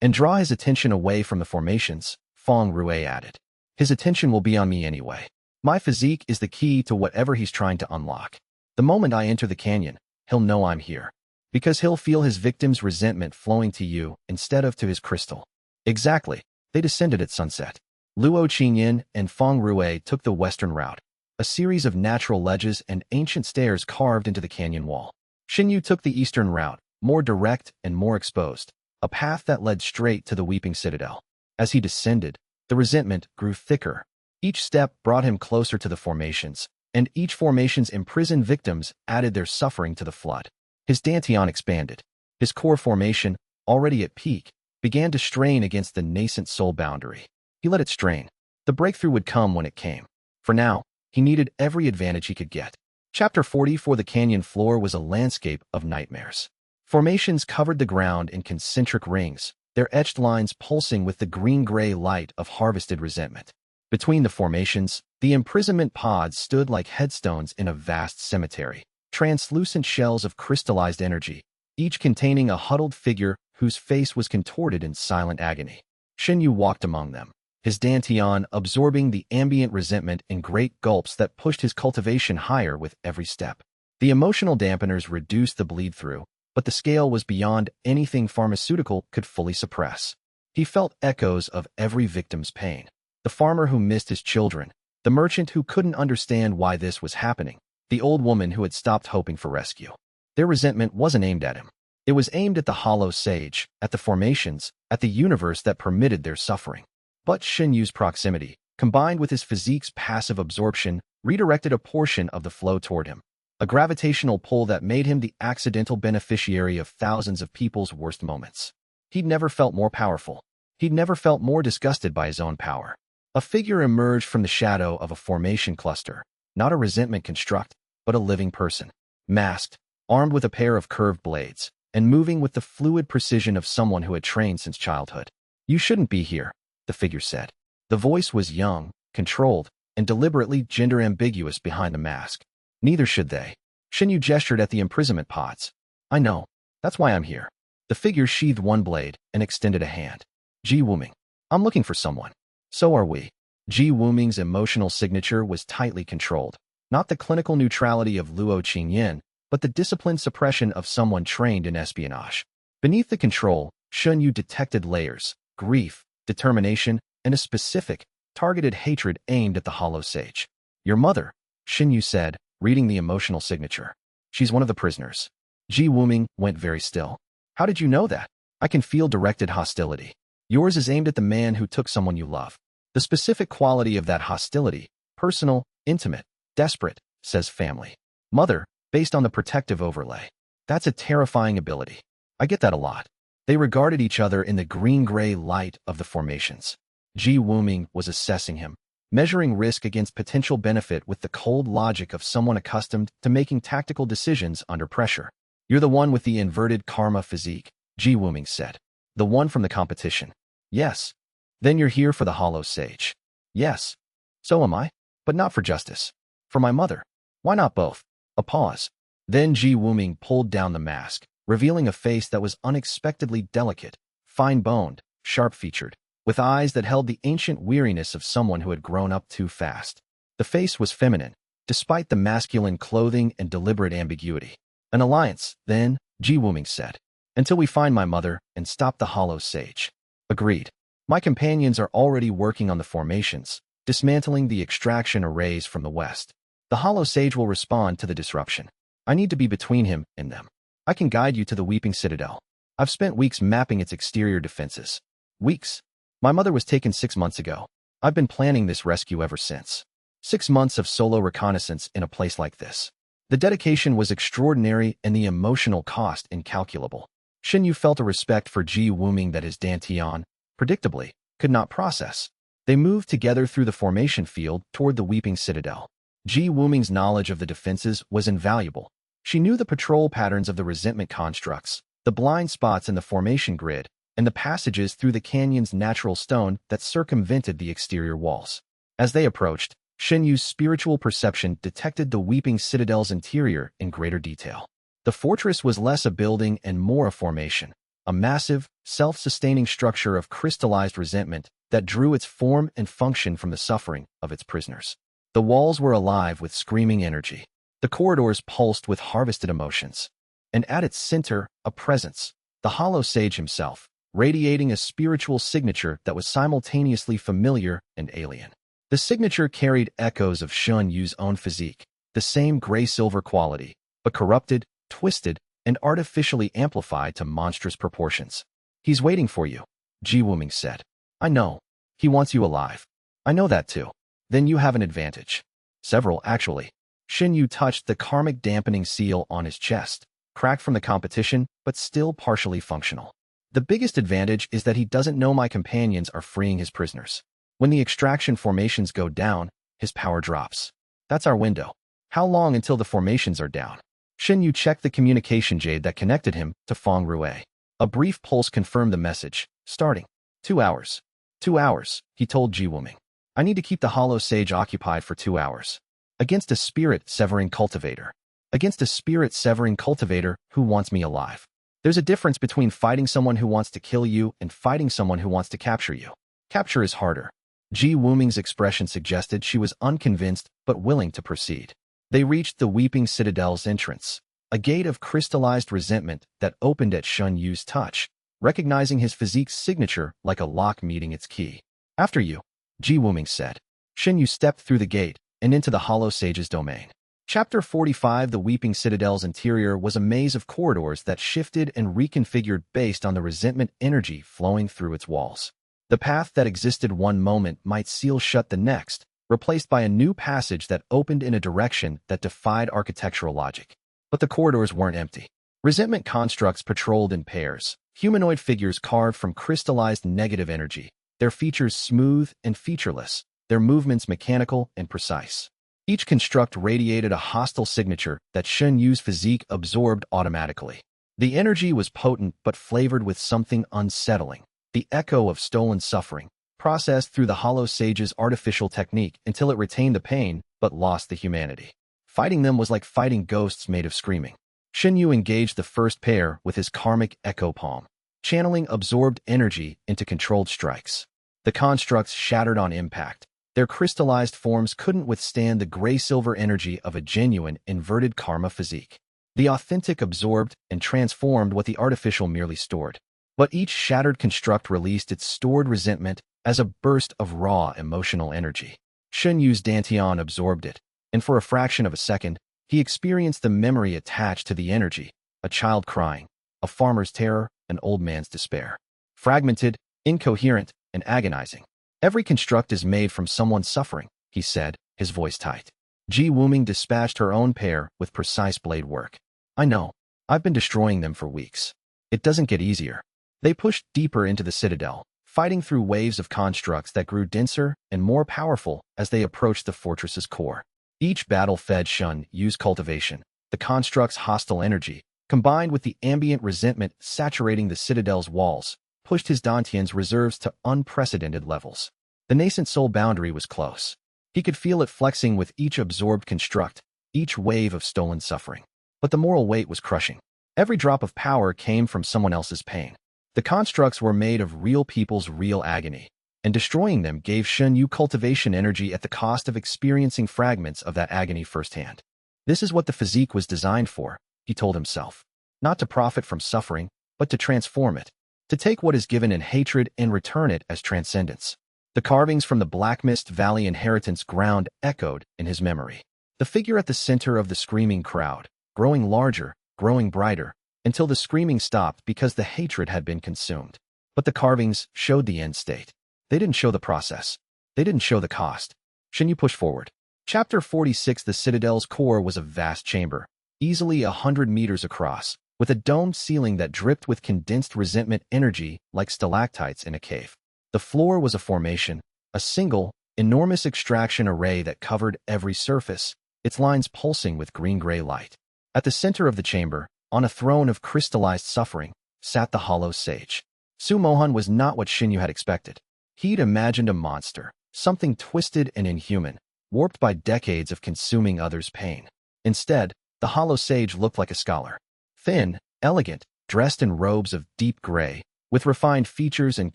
And draw his attention away from the formations, Feng Rui added. His attention will be on me anyway. My physique is the key to whatever he's trying to unlock. The moment I enter the canyon, he'll know I'm here. Because he'll feel his victim's resentment flowing to you instead of to his crystal. Exactly. They descended at sunset. Luo Qingyan and Feng Rui took the western route, a series of natural ledges and ancient stairs carved into the canyon wall. Shen Yu took the eastern route, more direct and more exposed, a path that led straight to the Weeping Citadel. As he descended, the resentment grew thicker. Each step brought him closer to the formations, and each formation's imprisoned victims added their suffering to the flood. His dantian expanded. His core formation, already at peak, began to strain against the nascent soul boundary. He let it strain. The breakthrough would come when it came. For now, he needed every advantage he could get. Chapter 44 The canyon floor was a landscape of nightmares. Formations covered the ground in concentric rings, their etched lines pulsing with the green-gray light of harvested resentment. Between the formations, the imprisonment pods stood like headstones in a vast cemetery, translucent shells of crystallized energy, each containing a huddled figure whose face was contorted in silent agony. Shen Yu walked among them, his dantian absorbing the ambient resentment in great gulps that pushed his cultivation higher with every step. The emotional dampeners reduced the bleed-through, but the scale was beyond anything pharmaceutical could fully suppress. He felt echoes of every victim's pain. The farmer who missed his children, the merchant who couldn't understand why this was happening, the old woman who had stopped hoping for rescue. Their resentment wasn't aimed at him. It was aimed at the hollow sage, at the formations, at the universe that permitted their suffering. But Shen Yu's proximity, combined with his physique's passive absorption, redirected a portion of the flow toward him. A gravitational pull that made him the accidental beneficiary of thousands of people's worst moments. He'd never felt more powerful. He'd never felt more disgusted by his own power. A figure emerged from the shadow of a formation cluster, not a resentment construct, but a living person. Masked, armed with a pair of curved blades, and moving with the fluid precision of someone who had trained since childhood. "You shouldn't be here," the figure said. The voice was young, controlled, and deliberately gender-ambiguous behind the mask. "Neither should they." Shen Yu gestured at the imprisonment pods. "I know. That's why I'm here." The figure sheathed one blade and extended a hand. "Ji Wuming. I'm looking for someone." "So are we." Ji Wuming's emotional signature was tightly controlled. Not the clinical neutrality of Luo Qingyan, but the disciplined suppression of someone trained in espionage. Beneath the control, Shen Yu detected layers, grief, determination, and a specific, targeted hatred aimed at the hollow sage. "Your mother," Shen Yu said, reading the emotional signature. "She's one of the prisoners." Ji Wuming went very still. "How did you know that?" "I can feel directed hostility. Yours is aimed at the man who took someone you love. The specific quality of that hostility, personal, intimate, desperate, says family. Mother, based on the protective overlay. That's a terrifying ability. I get that a lot." They regarded each other in the green-gray light of the formations. Ji Wuming was assessing him, measuring risk against potential benefit with the cold logic of someone accustomed to making tactical decisions under pressure. "You're the one with the inverted karma physique," Ji Wuming said. "The one from the competition." "Yes." "Then you're here for the hollow sage." "Yes." "So am I, but not for justice. For my mother." "Why not both?" A pause. Then Ji Wuming pulled down the mask, revealing a face that was unexpectedly delicate, fine-boned, sharp-featured, with eyes that held the ancient weariness of someone who had grown up too fast. The face was feminine, despite the masculine clothing and deliberate ambiguity. "An alliance, then," Ji Wuming said. "Until we find my mother and stop the hollow sage." "Agreed. My companions are already working on the formations, dismantling the extraction arrays from the west. The hollow sage will respond to the disruption. I need to be between him and them. I can guide you to the Weeping Citadel. I've spent weeks mapping its exterior defenses." "Weeks? My mother was taken 6 months ago. I've been planning this rescue ever since." 6 months of solo reconnaissance in a place like this. The dedication was extraordinary and the emotional cost incalculable. Shen Yu felt a respect for Ji Wuming that his Dantian, predictably, could not process. They moved together through the formation field toward the Weeping Citadel. Ji Wuming's knowledge of the defenses was invaluable. She knew the patrol patterns of the resentment constructs, the blind spots in the formation grid, and the passages through the canyon's natural stone that circumvented the exterior walls. As they approached, Shen Yu's spiritual perception detected the Weeping Citadel's interior in greater detail. The fortress was less a building and more a formation, a massive, self-sustaining structure of crystallized resentment that drew its form and function from the suffering of its prisoners. The walls were alive with screaming energy. The corridors pulsed with harvested emotions. And at its center, a presence, the hollow sage himself, radiating a spiritual signature that was simultaneously familiar and alien. The signature carried echoes of Shen Yu's own physique, the same gray-silver quality, but corrupted, twisted, and artificially amplified to monstrous proportions. "He's waiting for you," Ji Wuming said. "I know. He wants you alive." "I know that too." "Then you have an advantage." "Several, actually." Shen Yu touched the karmic dampening seal on his chest, cracked from the competition, but still partially functional. "The biggest advantage is that he doesn't know my companions are freeing his prisoners. When the extraction formations go down, his power drops. That's our window." "How long until the formations are down?" Shen Yu checked the communication jade that connected him to Feng Rui. A brief pulse confirmed the message, starting. 2 hours. 2 hours, he told Ji Wuming. "I need to keep the hollow sage occupied for 2 hours. Against a spirit-severing cultivator. Against a spirit-severing cultivator who wants me alive. There's a difference between fighting someone who wants to kill you and fighting someone who wants to capture you. Capture is harder." Ji Wuming's expression suggested she was unconvinced but willing to proceed. They reached the Weeping Citadel's entrance. a gate of crystallized resentment that opened at Shen Yu's touch, recognizing his physique's signature like a lock meeting its key. After you, Ji Wuming said. Shen Yu stepped through the gate and into the Hollow Sage's domain. Chapter 45. The Weeping Citadel's interior was a maze of corridors that shifted and reconfigured based on the resentment energy flowing through its walls. The path that existed one moment might seal shut the next, replaced by a new passage that opened in a direction that defied architectural logic. But the corridors weren't empty. Resentment constructs patrolled in pairs, humanoid figures carved from crystallized negative energy, their features smooth and featureless, their movements mechanical and precise. Each construct radiated a hostile signature that Shen Yu's physique absorbed automatically. The energy was potent but flavored with something unsettling, the echo of stolen suffering, processed through the Hollow Sage's artificial technique until it retained the pain but lost the humanity. Fighting them was like fighting ghosts made of screaming. Shen Yu engaged the first pair with his karmic echo palm, channeling absorbed energy into controlled strikes. The constructs shattered on impact. Their crystallized forms couldn't withstand the gray-silver energy of a genuine inverted karma physique. The authentic absorbed and transformed what the artificial merely stored. But each shattered construct released its stored resentment as a burst of raw emotional energy. Shen Yu's dantian absorbed it, and for a fraction of a second, he experienced the memory attached to the energy, a child crying, a farmer's terror, an old man's despair. Fragmented, incoherent, and agonizing. Every construct is made from someone's suffering, he said, his voice tight. Ji Wuming dispatched her own pair with precise blade work. I know. I've been destroying them for weeks. It doesn't get easier. They pushed deeper into the citadel, fighting through waves of constructs that grew denser and more powerful as they approached the fortress's core. Each battle fed Shen Yu's cultivation, the construct's hostile energy, combined with the ambient resentment saturating the citadel's walls, pushed his dantian's reserves to unprecedented levels. The nascent soul boundary was close. He could feel it flexing with each absorbed construct, each wave of stolen suffering. But the moral weight was crushing. Every drop of power came from someone else's pain. The constructs were made of real people's real agony, and destroying them gave Shen Yu cultivation energy at the cost of experiencing fragments of that agony firsthand. This is what the physique was designed for, he told himself. Not to profit from suffering, but to transform it. To take what is given in hatred and return it as transcendence. The carvings from the Black Mist Valley inheritance ground echoed in his memory. The figure at the center of the screaming crowd, growing larger, growing brighter, until the screaming stopped because the hatred had been consumed. But the carvings showed the end state. They didn't show the process. They didn't show the cost. Shen Yu pushed forward. Chapter 46. The citadel's core was a vast chamber, easily 100 meters across, with a domed ceiling that dripped with condensed resentment energy like stalactites in a cave. The floor was a formation, a single, enormous extraction array that covered every surface, its lines pulsing with green-gray light. At the center of the chamber, on a throne of crystallized suffering, sat the Hollow Sage. Mohan was not what Shen Yu had expected. He'd imagined a monster, something twisted and inhuman, warped by decades of consuming others' pain. Instead, the Hollow Sage looked like a scholar. Thin, elegant, dressed in robes of deep gray, with refined features and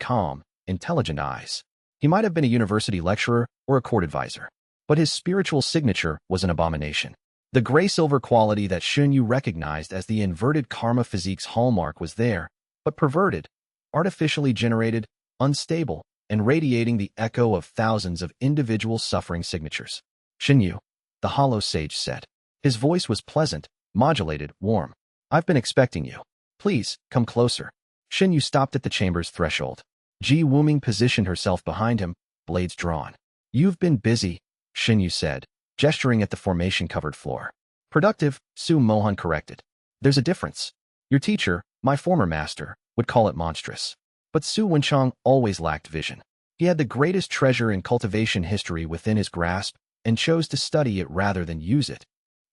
calm, intelligent eyes. He might have been a university lecturer or a court advisor, but his spiritual signature was an abomination. The gray-silver quality that Shen Yu recognized as the inverted karma physique's hallmark was there, but perverted, artificially generated, unstable, and radiating the echo of thousands of individual suffering signatures. Shen Yu, the Hollow Sage said. His voice was pleasant, modulated, warm. I've been expecting you. Please, come closer. Shen Yu stopped at the chamber's threshold. Ji Wuming positioned herself behind him, blades drawn. You've been busy, Shen Yu said, gesturing at the formation-covered floor. Productive, Mohan corrected. There's a difference. Your teacher, my former master, would call it monstrous. But Su Wenchang always lacked vision. He had the greatest treasure in cultivation history within his grasp and chose to study it rather than use it.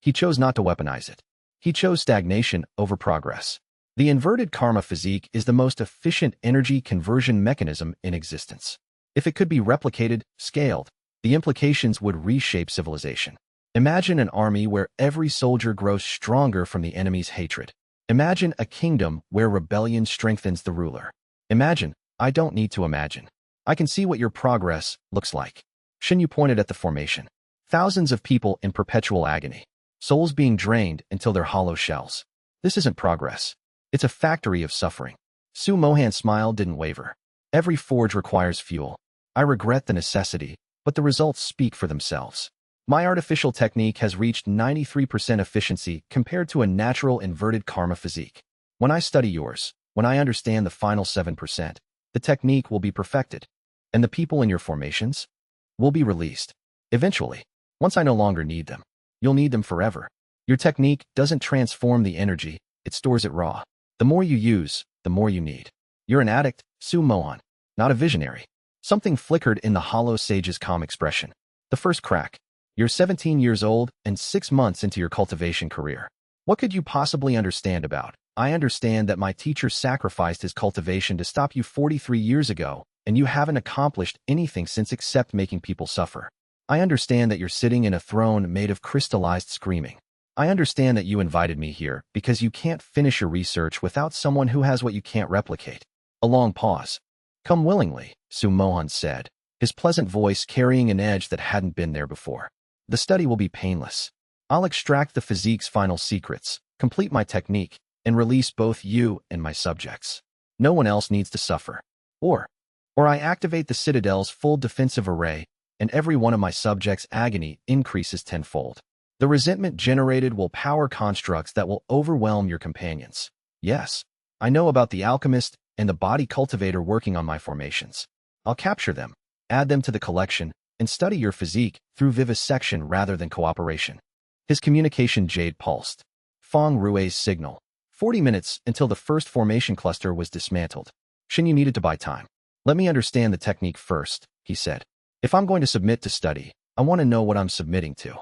He chose not to weaponize it. He chose stagnation over progress. The inverted karma physique is the most efficient energy conversion mechanism in existence. If it could be replicated, scaled, the implications would reshape civilization. Imagine an army where every soldier grows stronger from the enemy's hatred. Imagine a kingdom where rebellion strengthens the ruler. Imagine, I don't need to imagine. I can see what your progress looks like. Shen Yu pointed at the formation. Thousands of people in perpetual agony. souls being drained until they're hollow shells. This isn't progress. It's a factory of suffering. Mohan's smile didn't waver. Every forge requires fuel. I regret the necessity, but the results speak for themselves. My artificial technique has reached 93% efficiency compared to a natural inverted karma physique. When I study yours, when I understand the final 7%, the technique will be perfected, and the people in your formations will be released. Eventually, once I no longer need them, you'll need them forever. Your technique doesn't transform the energy, it stores it raw. The more you use, the more you need. You're an addict, Mohan, not a visionary. Something flickered in the hollow sage's calm expression. The first crack. You're 17 years old and 6 months into your cultivation career. What could you possibly understand about? I understand that my teacher sacrificed his cultivation to stop you 43 years ago, and you haven't accomplished anything since except making people suffer. I understand that you're sitting in a throne made of crystallized screaming. I understand that you invited me here because you can't finish your research without someone who has what you can't replicate. A long pause. Come willingly, Mohan said, his pleasant voice carrying an edge that hadn't been there before. The study will be painless. I'll extract the physique's final secrets, complete my technique, and release both you and my subjects. No one else needs to suffer. Or I activate the Citadel's full defensive array, and every one of my subjects' agony increases tenfold. The resentment generated will power constructs that will overwhelm your companions. Yes, I know about the alchemist and the body cultivator working on my formations. I'll capture them, add them to the collection, and study your physique through vivisection rather than cooperation. His communication jade pulsed. Feng Rui's signal. 40 minutes until the first formation cluster was dismantled. Shen Yu needed to buy time. Let me understand the technique first, he said. If I'm going to submit to study, I want to know what I'm submitting to.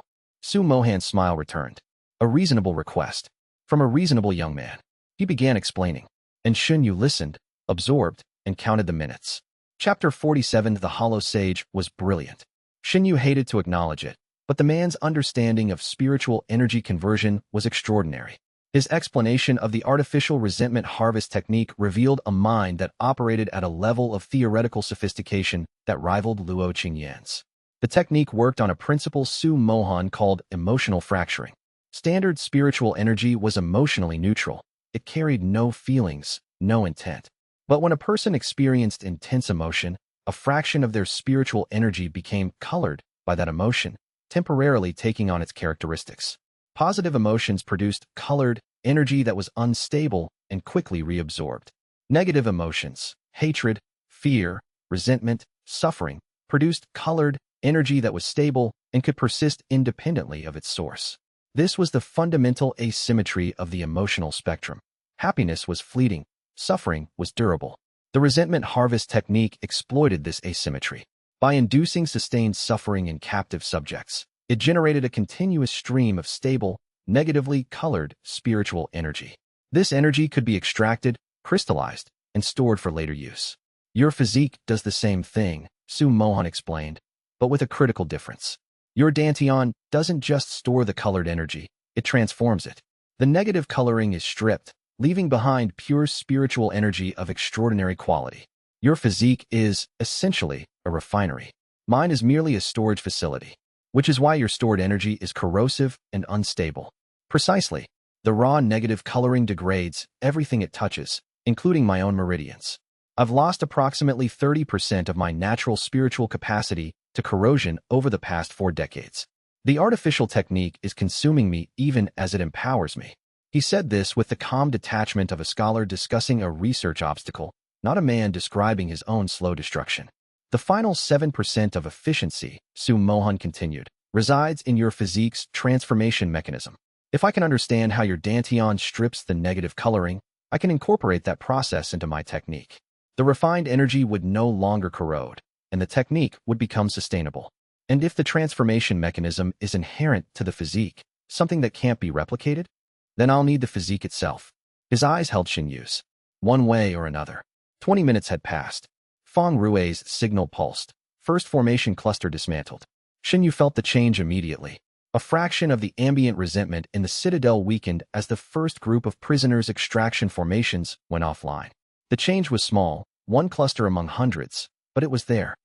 Mohan's smile returned. A reasonable request. From a reasonable young man. He began explaining. And Shen Yu listened, absorbed, and counted the minutes. Chapter 47. The Hollow Sage was brilliant. Shen Yu hated to acknowledge it, but the man's understanding of spiritual energy conversion was extraordinary. His explanation of the artificial resentment harvest technique revealed a mind that operated at a level of theoretical sophistication that rivaled Luo Qingyan's. The technique worked on a principle Mohan called emotional fracturing. Standard spiritual energy was emotionally neutral. It carried no feelings, no intent. But when a person experienced intense emotion, a fraction of their spiritual energy became colored by that emotion, temporarily taking on its characteristics. Positive emotions produced colored energy that was unstable and quickly reabsorbed. Negative emotions, hatred, fear, resentment, suffering, produced colored energy that was stable and could persist independently of its source. This was the fundamental asymmetry of the emotional spectrum. Happiness was fleeting, suffering was durable. The resentment harvest technique exploited this asymmetry. By inducing sustained suffering in captive subjects, it generated a continuous stream of stable, negatively colored spiritual energy. This energy could be extracted, crystallized, and stored for later use. Your physique does the same thing, Mohan explained, but with a critical difference. Your dantian doesn't just store the colored energy, it transforms it. The negative coloring is stripped, leaving behind pure spiritual energy of extraordinary quality. Your physique is, essentially, a refinery. Mine is merely a storage facility, which is why your stored energy is corrosive and unstable. Precisely, the raw negative coloring degrades everything it touches, including my own meridians. I've lost approximately 30% of my natural spiritual capacity to corrosion over the past 4 decades. The artificial technique is consuming me even as it empowers me. He said this with the calm detachment of a scholar discussing a research obstacle, not a man describing his own slow destruction. The final 7% of efficiency, Mohan continued, resides in your physique's transformation mechanism. If I can understand how your dantian strips the negative coloring, I can incorporate that process into my technique. The refined energy would no longer corrode, and the technique would become sustainable. And if the transformation mechanism is inherent to the physique, something that can't be replicated, then I'll need the physique itself. His eyes held Shen Yu's. One way or another. 20 minutes had passed. Feng Rui's signal pulsed. First formation cluster dismantled. Shen Yu felt the change immediately. A fraction of the ambient resentment in the citadel weakened as the first group of prisoners' extraction formations went offline. The change was small, one cluster among hundreds, but it was there.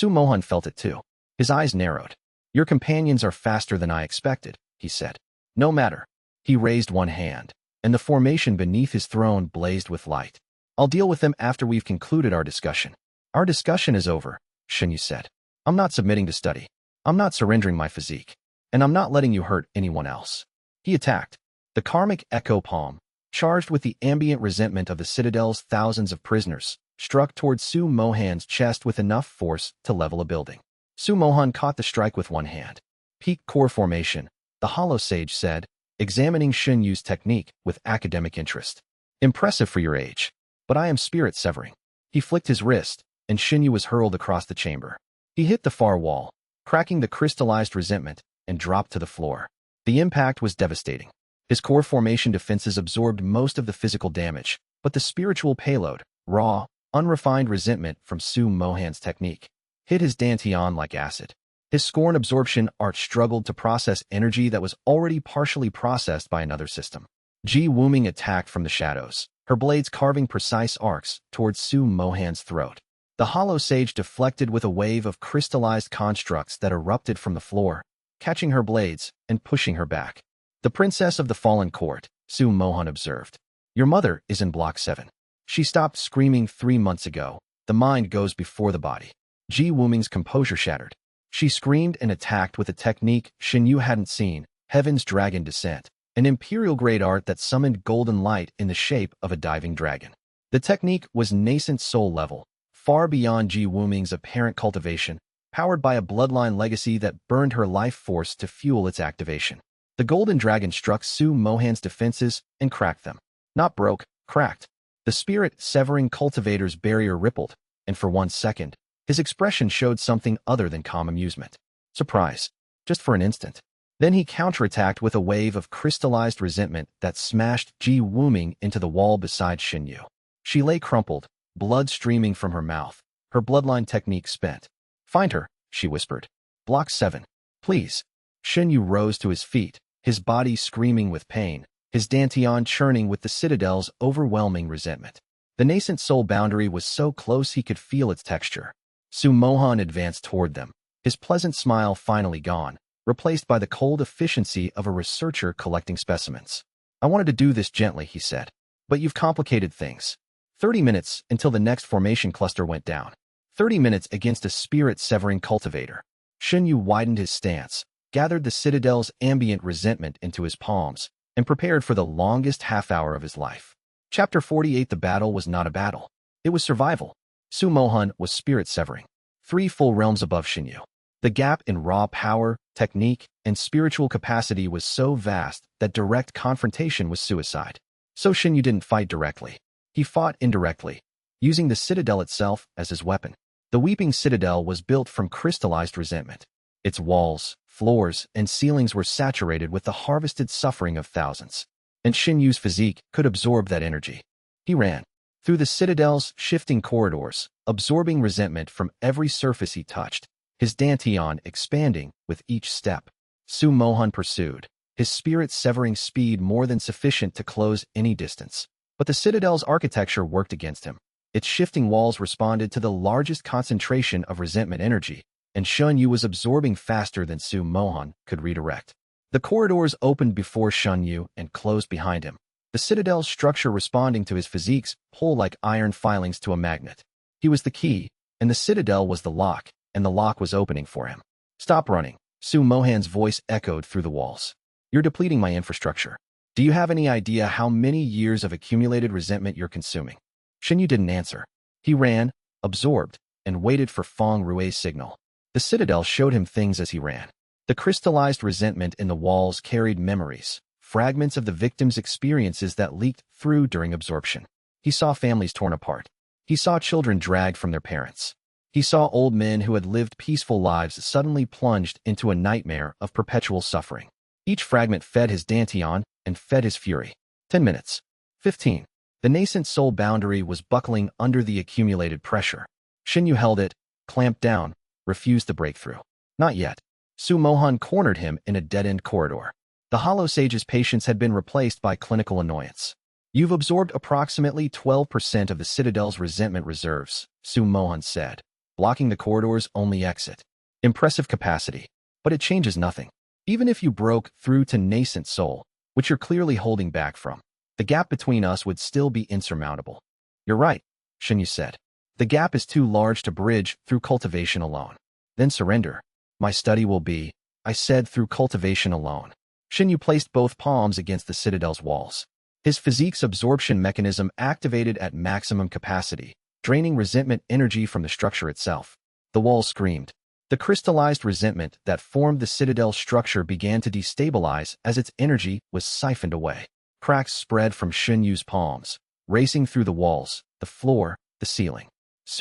Mohan felt it too. His eyes narrowed. Your companions are faster than I expected, he said. No matter. He raised one hand, and the formation beneath his throne blazed with light. I'll deal with them after we've concluded our discussion. Our discussion is over, Shen Yu said. I'm not submitting to study. I'm not surrendering my physique. And I'm not letting you hurt anyone else. He attacked. The karmic echo palm, charged with the ambient resentment of the Citadel's thousands of prisoners, struck toward Su Mohan's chest with enough force to level a building. Su Mohan caught the strike with one hand. Peak core formation, the hollow sage said, examining Shen Yu's technique with academic interest. Impressive for your age. But I am spirit severing. He flicked his wrist, and Shen Yu was hurled across the chamber. He hit the far wall, cracking the crystallized resentment, and dropped to the floor. The impact was devastating. His core formation defenses absorbed most of the physical damage, but the spiritual payload, raw, unrefined resentment from Su Mohan's technique, hit his dantian like acid. His scorn absorption art struggled to process energy that was already partially processed by another system. Ji Wuming attacked from the shadows, her blades carving precise arcs towards Su Mohan's throat. The hollow sage deflected with a wave of crystallized constructs that erupted from the floor, catching her blades and pushing her back. The princess of the fallen court, Su Mohan observed. Your mother is in Block 7. She stopped screaming 3 months ago. The mind goes before the body. Ji Wuming's composure shattered. She screamed and attacked with a technique Shen Yu hadn't seen, Heaven's Dragon Descent, an imperial-grade art that summoned golden light in the shape of a diving dragon. The technique was nascent soul level, far beyond Ji Wuming's apparent cultivation, powered by a bloodline legacy that burned her life force to fuel its activation. The golden dragon struck Su Mohan's defenses and cracked them. Not broke, cracked. The spirit-severing cultivator's barrier rippled, and for 1 second, his expression showed something other than calm amusement. Surprise. Just for an instant. Then he counterattacked with a wave of crystallized resentment that smashed Ji Wuming into the wall beside Shen Yu. She lay crumpled, blood streaming from her mouth, her bloodline technique spent. Find her, she whispered. Block 7. Please. Shen Yu rose to his feet, his body screaming with pain, his dantian churning with the Citadel's overwhelming resentment. The nascent soul boundary was so close he could feel its texture. Su Mohan advanced toward them, his pleasant smile finally gone, replaced by the cold efficiency of a researcher collecting specimens. I wanted to do this gently, he said. But you've complicated things. 30 minutes until the next formation cluster went down. 30 minutes against a spirit-severing cultivator. Shen Yu widened his stance, gathered the Citadel's ambient resentment into his palms, and prepared for the longest half-hour of his life. Chapter 48. The battle was not a battle. It was survival. Su Mohan was spirit-severing, 3 full realms above Shen Yu. The gap in raw power, technique, and spiritual capacity was so vast that direct confrontation was suicide. So Shen Yu didn't fight directly. He fought indirectly, using the citadel itself as his weapon. The Weeping Citadel was built from crystallized resentment. Its walls, floors, and ceilings were saturated with the harvested suffering of thousands. And Shen Yu's physique could absorb that energy. He ran through the citadel's shifting corridors, absorbing resentment from every surface he touched, his dantian expanding with each step. Su Mohan pursued, his spirit-severing speed more than sufficient to close any distance. But the citadel's architecture worked against him. Its shifting walls responded to the largest concentration of resentment energy, and Shen Yu was absorbing faster than Su Mohan could redirect. The corridors opened before Shen Yu and closed behind him, the citadel's structure responding to his physique's pull like iron filings to a magnet. He was the key, and the citadel was the lock, and the lock was opening for him. Stop running, Su Mohan's voice echoed through the walls. You're depleting my infrastructure. Do you have any idea how many years of accumulated resentment you're consuming? Shen Yu didn't answer. He ran, absorbed, and waited for Feng Rui's signal. The citadel showed him things as he ran. The crystallized resentment in the walls carried memories, fragments of the victim's experiences that leaked through during absorption. He saw families torn apart. He saw children dragged from their parents. He saw old men who had lived peaceful lives suddenly plunged into a nightmare of perpetual suffering. Each fragment fed his dantian and fed his fury. 10 minutes. 15. The nascent soul boundary was buckling under the accumulated pressure. Shen Yu held it, clamped down, refused to break through. Not yet. Su Mohan cornered him in a dead-end corridor. The hollow sage's patience had been replaced by clinical annoyance. You've absorbed approximately 12% of the citadel's resentment reserves, Su Mohan said, blocking the corridor's only exit. Impressive capacity. But it changes nothing. Even if you broke through to nascent soul, which you're clearly holding back from, the gap between us would still be insurmountable. You're right, Shen Yu said. The gap is too large to bridge through cultivation alone. Then surrender. My study will be, I said, through cultivation alone. Shen Yu placed both palms against the citadel's walls. His physique's absorption mechanism activated at maximum capacity, draining resentment energy from the structure itself. The walls screamed. The crystallized resentment that formed the citadel's structure began to destabilize as its energy was siphoned away. Cracks spread from Shen Yu's palms, racing through the walls, the floor, the ceiling.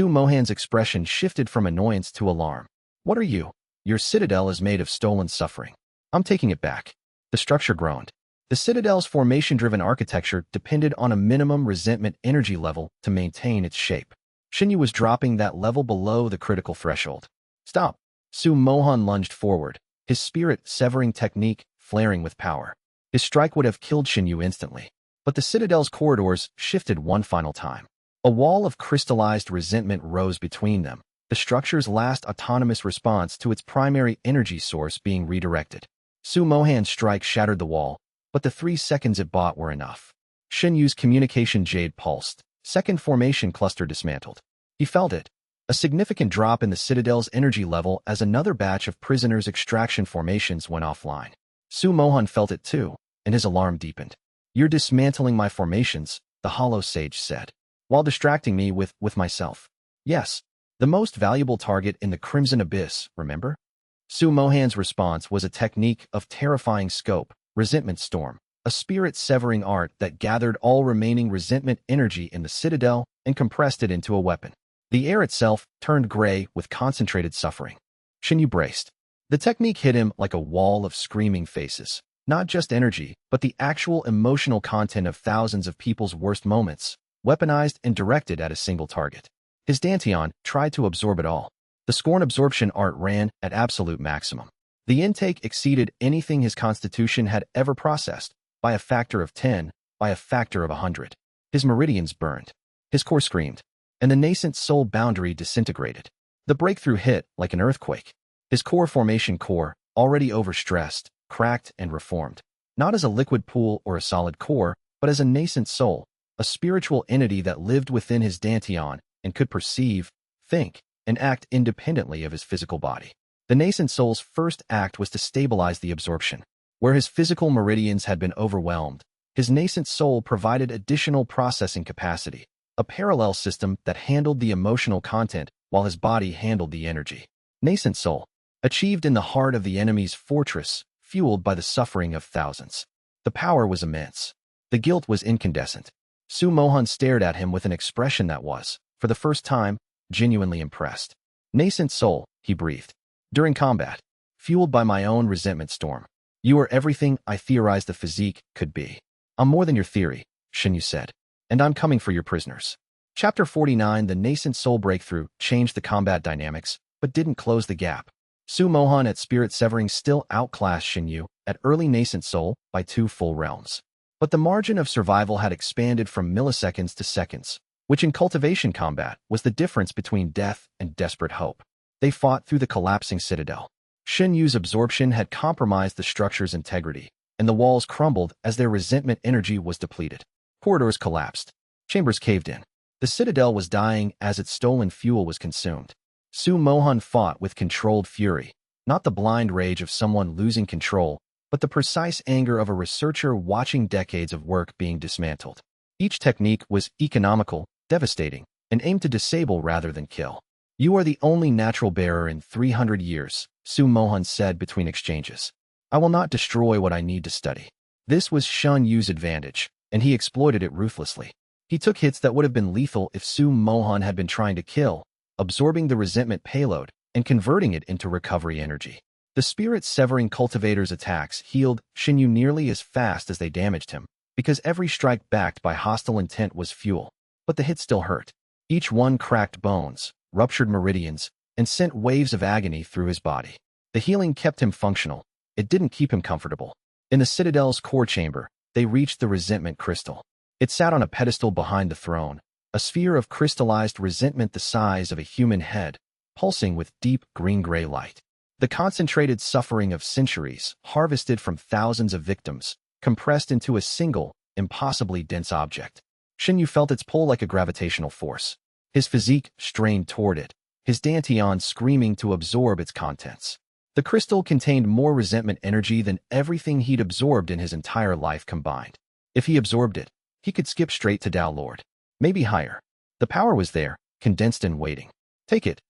Mohan's expression shifted from annoyance to alarm. What are you? Your citadel is made of stolen suffering. I'm taking it back. The structure groaned. The citadel's formation-driven architecture depended on a minimum resentment energy level to maintain its shape. Shen Yu was dropping that level below the critical threshold. Stop. Mohan lunged forward, his spirit-severing technique flaring with power. His strike would have killed Shen Yu instantly, but the citadel's corridors shifted one final time. A wall of crystallized resentment rose between them, the structure's last autonomous response to its primary energy source being redirected. Mohan's strike shattered the wall, but the 3 seconds it bought were enough. Shen Yu's communication jade pulsed, second formation cluster dismantled. He felt it, a significant drop in the citadel's energy level as another batch of prisoners' extraction formations went offline. Mohan felt it too, and his alarm deepened. You're dismantling my formations, the hollow sage said, while distracting me with myself. Yes, the most valuable target in the Crimson Abyss, remember? Mohan's response was a technique of terrifying scope, resentment storm, a spirit-severing art that gathered all remaining resentment energy in the citadel and compressed it into a weapon. The air itself turned gray with concentrated suffering. Shen Yu braced. The technique hit him like a wall of screaming faces. Not just energy, but the actual emotional content of thousands of people's worst moments, weaponized and directed at a single target. His Dantian tried to absorb it all. The scorn absorption art ran at absolute maximum. The intake exceeded anything his constitution had ever processed, by a factor of 10, by a factor of 100. His meridians burned. His core screamed, and the nascent soul boundary disintegrated. The breakthrough hit like an earthquake. His core formation core, already overstressed, cracked and reformed, not as a liquid pool or a solid core, but as a nascent soul, a spiritual entity that lived within his Dantian and could perceive, think, and act independently of his physical body. The nascent soul's first act was to stabilize the absorption. Where his physical meridians had been overwhelmed, his nascent soul provided additional processing capacity, a parallel system that handled the emotional content while his body handled the energy. Nascent soul, achieved in the heart of the enemy's fortress, fueled by the suffering of thousands. The power was immense. The guilt was incandescent. Mohan stared at him with an expression that was, for the first time, genuinely impressed. Nascent soul, he breathed. During combat, fueled by my own resentment storm, you are everything I theorized the physique could be. I'm more than your theory, Shen Yu said, and I'm coming for your prisoners. Chapter 49. The nascent soul breakthrough changed the combat dynamics, but didn't close the gap. Mohan at Spirit Severing still outclassed Shen Yu at early nascent soul by 2 full realms. But the margin of survival had expanded from milliseconds to seconds, which in cultivation combat was the difference between death and desperate hope. They fought through the collapsing citadel. Shen Yu's absorption had compromised the structure's integrity, and the walls crumbled as their resentment energy was depleted. Corridors collapsed. Chambers caved in. The citadel was dying as its stolen fuel was consumed. Mohan fought with controlled fury, not the blind rage of someone losing control, but the precise anger of a researcher watching decades of work being dismantled. Each technique was economical, devastating, and aimed to disable rather than kill. You are the only natural bearer in 300 years, Mohan said between exchanges. I will not destroy what I need to study. This was Shen Yu's advantage, and he exploited it ruthlessly. He took hits that would have been lethal if Mohan had been trying to kill, absorbing the resentment payload and converting it into recovery energy. The spirit-severing cultivator's attacks healed Shen Yu nearly as fast as they damaged him, because every strike backed by hostile intent was fuel. But the hit still hurt. Each one cracked bones, ruptured meridians, and sent waves of agony through his body. The healing kept him functional. It didn't keep him comfortable. In the citadel's core chamber, they reached the resentment crystal. It sat on a pedestal behind the throne, a sphere of crystallized resentment the size of a human head, pulsing with deep green-gray light. The concentrated suffering of centuries, harvested from thousands of victims, compressed into a single, impossibly dense object. Shen Yu felt its pull like a gravitational force. His physique strained toward it, his dantian screaming to absorb its contents. The crystal contained more resentment energy than everything he'd absorbed in his entire life combined. If he absorbed it, he could skip straight to Tao Lord. Maybe higher. The power was there, condensed and waiting. Take it,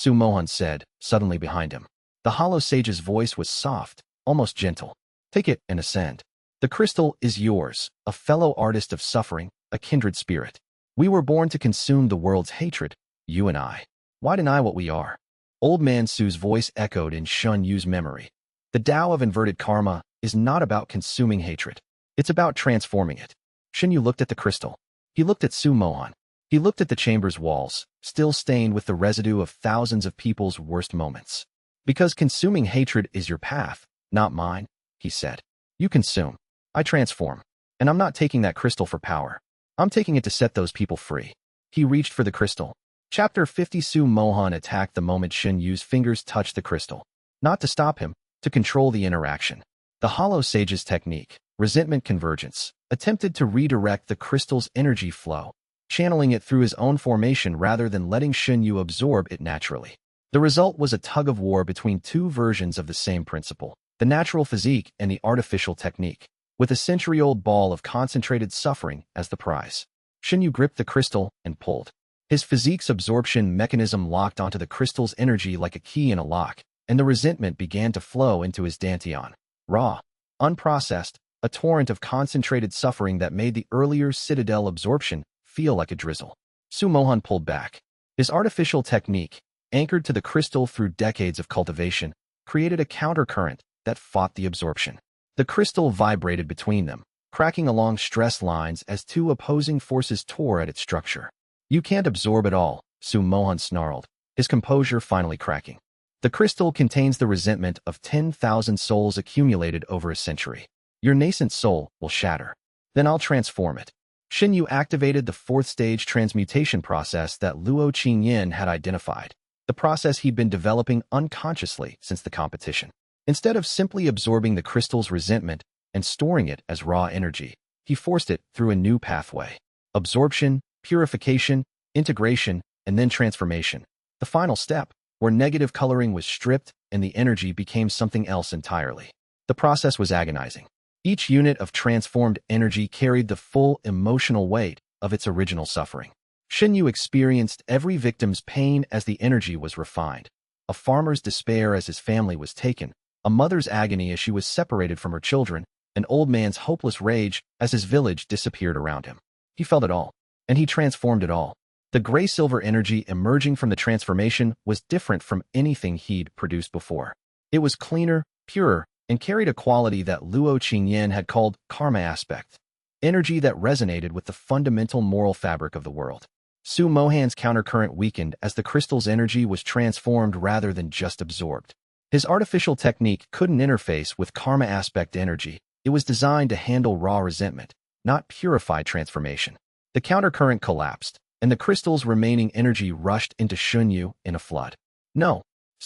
Mohan said, suddenly behind him. The hollow sage's voice was soft, almost gentle. Take it and ascend. The crystal is yours, a fellow artist of suffering, a kindred spirit. We were born to consume the world's hatred, you and I. Why deny what we are? Old Man Su's voice echoed in Shen Yu's memory. The Tao of inverted karma is not about consuming hatred. It's about transforming it. Shen Yu looked at the crystal. He looked at Mohan. He looked at the chamber's walls, still stained with the residue of thousands of people's worst moments. Because consuming hatred is your path, not mine, he said. You consume. I transform. And I'm not taking that crystal for power. I'm taking it to set those people free. He reached for the crystal. Chapter 50. Mohan attacked the moment Shen Yu's fingers touched the crystal. Not to stop him, to control the interaction. The hollow sage's technique, resentment convergence, attempted to redirect the crystal's energy flow, channeling it through his own formation rather than letting Shen Yu absorb it naturally. The result was a tug-of-war between two versions of the same principle, the natural physique and the artificial technique, with a century-old ball of concentrated suffering as the prize. Shen Yu gripped the crystal and pulled. His physique's absorption mechanism locked onto the crystal's energy like a key in a lock, and the resentment began to flow into his dantian. Raw, unprocessed, a torrent of concentrated suffering that made the earlier citadel absorption feel like a drizzle. Mohan pulled back. His artificial technique, anchored to the crystal through decades of cultivation, created a countercurrent that fought the absorption. The crystal vibrated between them, cracking along stress lines as two opposing forces tore at its structure. You can't absorb it all, Mohan snarled, his composure finally cracking. The crystal contains the resentment of 10,000 souls accumulated over a century. Your nascent soul will shatter. Then I'll transform it. Shen Yu activated the fourth stage transmutation process that Luo Qingyan had identified, the process he'd been developing unconsciously since the competition. Instead of simply absorbing the crystal's resentment and storing it as raw energy, he forced it through a new pathway. Absorption, purification, integration, and then transformation. The final step, where negative coloring was stripped and the energy became something else entirely. The process was agonizing. Each unit of transformed energy carried the full emotional weight of its original suffering. Shen Yu experienced every victim's pain as the energy was refined, a farmer's despair as his family was taken, a mother's agony as she was separated from her children, an old man's hopeless rage as his village disappeared around him. He felt it all, and he transformed it all. The gray-silver energy emerging from the transformation was different from anything he'd produced before. It was cleaner, purer, and carried a quality that Luo Qingyan had called karma aspect, energy that resonated with the fundamental moral fabric of the world. Mohan's countercurrent weakened as the crystal's energy was transformed rather than just absorbed. His artificial technique couldn't interface with karma aspect energy. It was designed to handle raw resentment, not purified transformation. The countercurrent collapsed, and the crystal's remaining energy rushed into Shen Yu in a flood. No.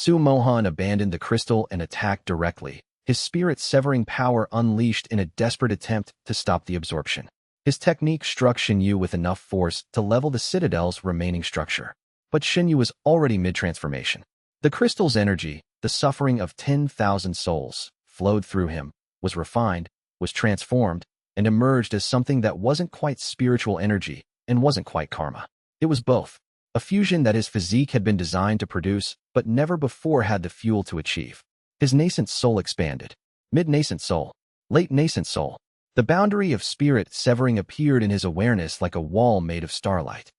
Mohan abandoned the crystal and attacked directly, his spirit-severing power unleashed in a desperate attempt to stop the absorption. His technique struck Shen Yu with enough force to level the citadel's remaining structure. But Shen Yu was already mid-transformation. The crystal's energy, the suffering of 10,000 souls, flowed through him, was refined, was transformed, and emerged as something that wasn't quite spiritual energy and wasn't quite karma. It was both, a fusion that his physique had been designed to produce, but never before had the fuel to achieve. His nascent soul expanded. Mid-nascent soul. Late nascent soul. The boundary of spirit severing appeared in his awareness like a wall made of starlight.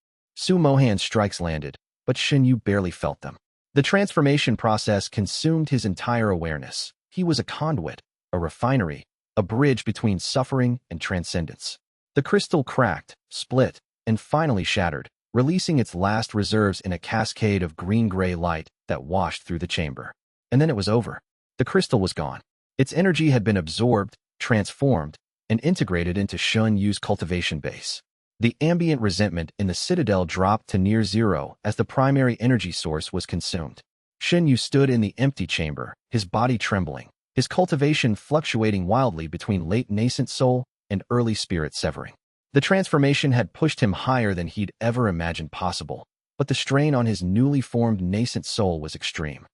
Mohan's strikes landed, but Shen Yu barely felt them. The transformation process consumed his entire awareness. He was a conduit, a refinery, a bridge between suffering and transcendence. The crystal cracked, split, and finally shattered, releasing its last reserves in a cascade of green-gray light that washed through the chamber. And then it was over. The crystal was gone. Its energy had been absorbed, transformed, and integrated into Shen Yu's cultivation base. The ambient resentment in the citadel dropped to near zero as the primary energy source was consumed. Shen Yu stood in the empty chamber, his body trembling, his cultivation fluctuating wildly between late nascent soul and early spirit severing. The transformation had pushed him higher than he'd ever imagined possible, but the strain on his newly formed nascent soul was extreme.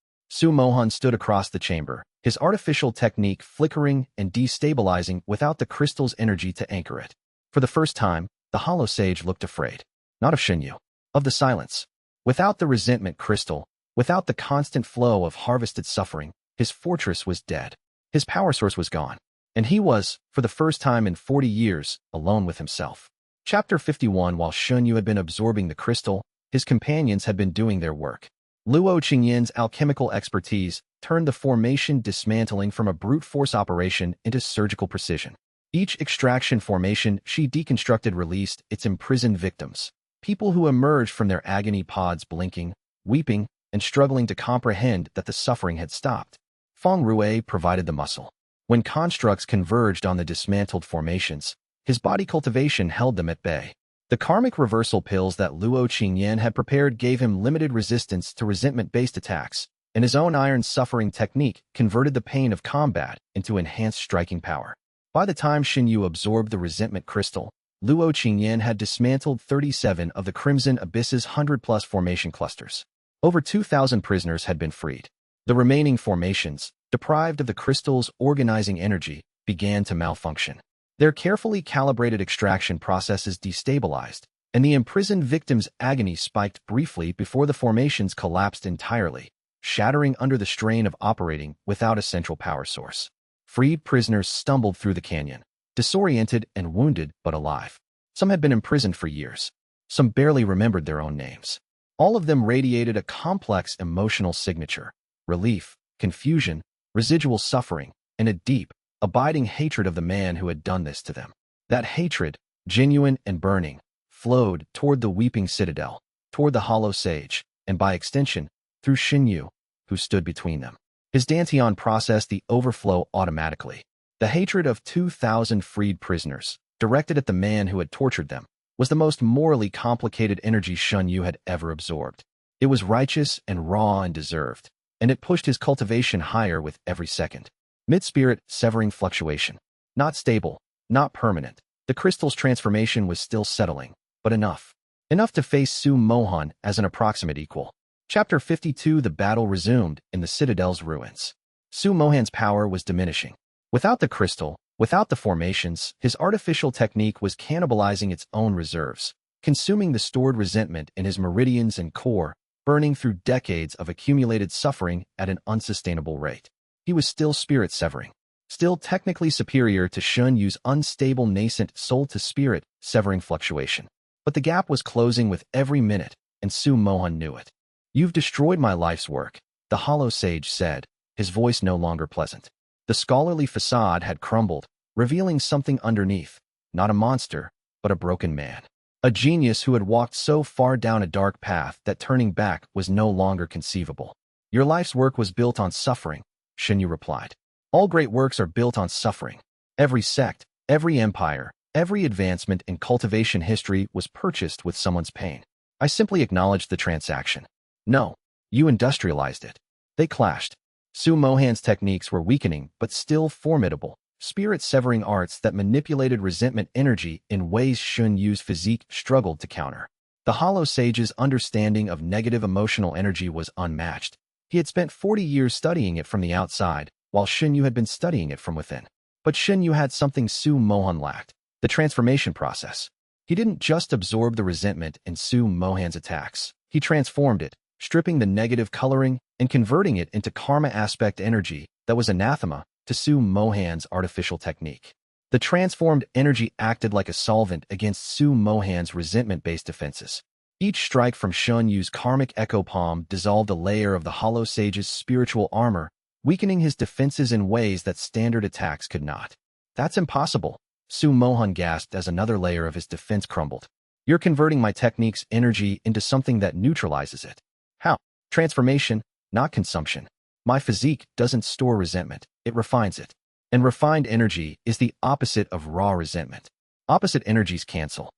Mohan stood across the chamber, his artificial technique flickering and destabilizing without the crystal's energy to anchor it. For the first time, the hollow sage looked afraid. Not of Shen Yu, of the silence. Without the resentment crystal, without the constant flow of harvested suffering, his fortress was dead. His power source was gone. And he was, for the first time in 40 years, alone with himself. Chapter 51. While Shen Yu had been absorbing the crystal, his companions had been doing their work. Luo Qingyan's alchemical expertise turned the formation dismantling from a brute force operation into surgical precision. Each extraction formation she deconstructed released its imprisoned victims, people who emerged from their agony pods blinking, weeping, and struggling to comprehend that the suffering had stopped. Li Wei provided the muscle. When constructs converged on the dismantled formations, his body cultivation held them at bay. The karmic reversal pills that Luo Qingyan had prepared gave him limited resistance to resentment-based attacks, and his own iron suffering technique converted the pain of combat into enhanced striking power. By the time Shen Yu absorbed the resentment crystal, Luo Qingyan had dismantled 37 of the Crimson Abyss's 100-plus formation clusters. Over 2,000 prisoners had been freed. The remaining formations, deprived of the crystal's organizing energy, began to malfunction. Their carefully calibrated extraction processes destabilized, and the imprisoned victims' agony spiked briefly before the formations collapsed entirely, shattering under the strain of operating without a central power source. Freed prisoners stumbled through the canyon, disoriented and wounded but alive. Some had been imprisoned for years. Some barely remembered their own names. All of them radiated a complex emotional signature: relief, confusion, residual suffering, and a deep, abiding hatred of the man who had done this to them. That hatred, genuine and burning, flowed toward the weeping citadel, toward the hollow sage, and by extension, through Shen Yu, who stood between them. His dantian processed the overflow automatically. The hatred of 2,000 freed prisoners, directed at the man who had tortured them, was the most morally complicated energy Shen Yu had ever absorbed. It was righteous and raw and deserved, and it pushed his cultivation higher with every second. Mid-spirit severing fluctuation. Not stable, not permanent. The crystal's transformation was still settling, but enough. Enough to face Mohan as an approximate equal. Chapter 52. The battle resumed in the citadel's ruins. Mohan's power was diminishing. Without the crystal, without the formations, his artificial technique was cannibalizing its own reserves, consuming the stored resentment in his meridians and core, burning through decades of accumulated suffering at an unsustainable rate. He was still spirit-severing, still technically superior to Shen Yu's unstable nascent soul-to-spirit severing fluctuation. But the gap was closing with every minute, and Mohan knew it. "You've destroyed my life's work," the hollow sage said, his voice no longer pleasant. The scholarly facade had crumbled, revealing something underneath, not a monster, but a broken man. A genius who had walked so far down a dark path that turning back was no longer conceivable. "Your life's work was built on suffering," Shen Yu replied. "All great works are built on suffering. Every sect, every empire, every advancement in cultivation history was purchased with someone's pain. I simply acknowledged the transaction." "No, you industrialized it." They clashed. Mohan's techniques were weakening but still formidable, spirit-severing arts that manipulated resentment energy in ways Shen Yu's physique struggled to counter. The hollow sage's understanding of negative emotional energy was unmatched. He had spent 40 years studying it from the outside, while Shen Yu had been studying it from within. But Shen Yu had something Mohan lacked: the transformation process. He didn't just absorb the resentment in Mohan's attacks. He transformed it, stripping the negative coloring and converting it into karma aspect energy that was anathema to Mohan's artificial technique. The transformed energy acted like a solvent against Mohan's resentment-based defenses. Each strike from Shen Yu's karmic echo palm dissolved a layer of the hollow sage's spiritual armor, weakening his defenses in ways that standard attacks could not. "That's impossible," Mohan gasped as another layer of his defense crumbled. "You're converting my technique's energy into something that neutralizes it." "How?" "Transformation, not consumption. My physique doesn't store resentment, it refines it. And refined energy is the opposite of raw resentment. Opposite energies cancel."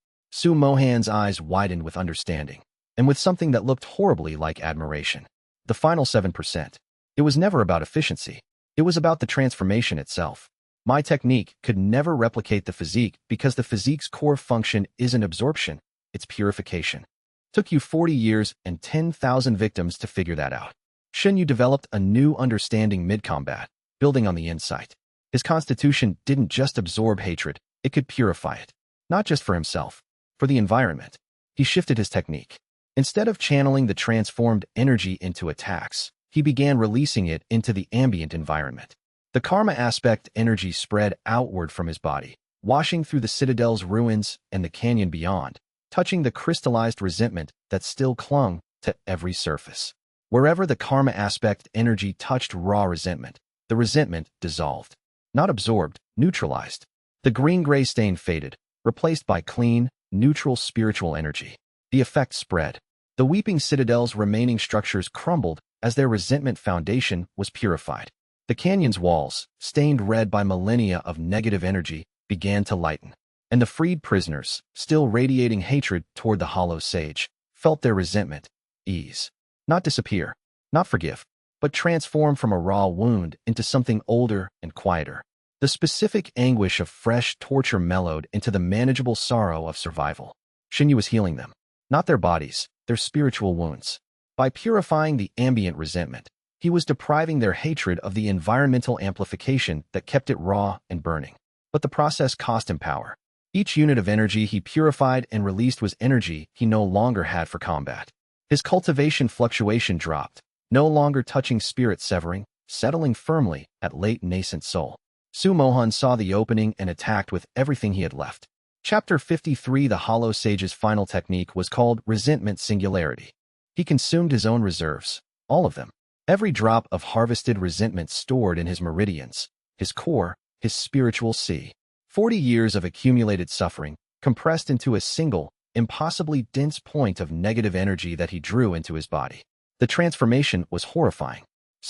Mohan's eyes widened with understanding, and with something that looked horribly like admiration. The final 7%. It was never about efficiency. It was about the transformation itself. My technique could never replicate the physique because the physique's core function isn't absorption, it's purification. Took you 40 years and 10,000 victims to figure that out. Shen Yu developed a new understanding mid-combat, building on the insight. His constitution didn't just absorb hatred, it could purify it. Not just for himself, for the environment. He shifted his technique. Instead of channeling the transformed energy into attacks, he began releasing it into the ambient environment. The karma aspect energy spread outward from his body, washing through the citadel's ruins and the canyon beyond, touching the crystallized resentment that still clung to every surface. Wherever the karma aspect energy touched raw resentment, the resentment dissolved. Not absorbed, neutralized. The green-gray stain faded, replaced by clean, neutral spiritual energy. The effect spread. The weeping citadel's remaining structures crumbled as their resentment foundation was purified. The canyon's walls, stained red by millennia of negative energy, began to lighten. And the freed prisoners, still radiating hatred toward the hollow sage, felt their resentment ease. Not disappear, not forgive, but transform from a raw wound into something older and quieter. The specific anguish of fresh torture mellowed into the manageable sorrow of survival. Shen Yu was healing them, not their bodies, their spiritual wounds. By purifying the ambient resentment, he was depriving their hatred of the environmental amplification that kept it raw and burning. But the process cost him power. Each unit of energy he purified and released was energy he no longer had for combat. His cultivation fluctuation dropped, no longer touching spirit severing, settling firmly at late nascent soul. Mohan saw the opening and attacked with everything he had left. Chapter 53. The Hollow Sage's final technique was called Resentment Singularity. He consumed his own reserves, all of them. Every drop of harvested resentment stored in his meridians, his core, his spiritual sea. 40 years of accumulated suffering, compressed into a single, impossibly dense point of negative energy that he drew into his body. The transformation was horrifying.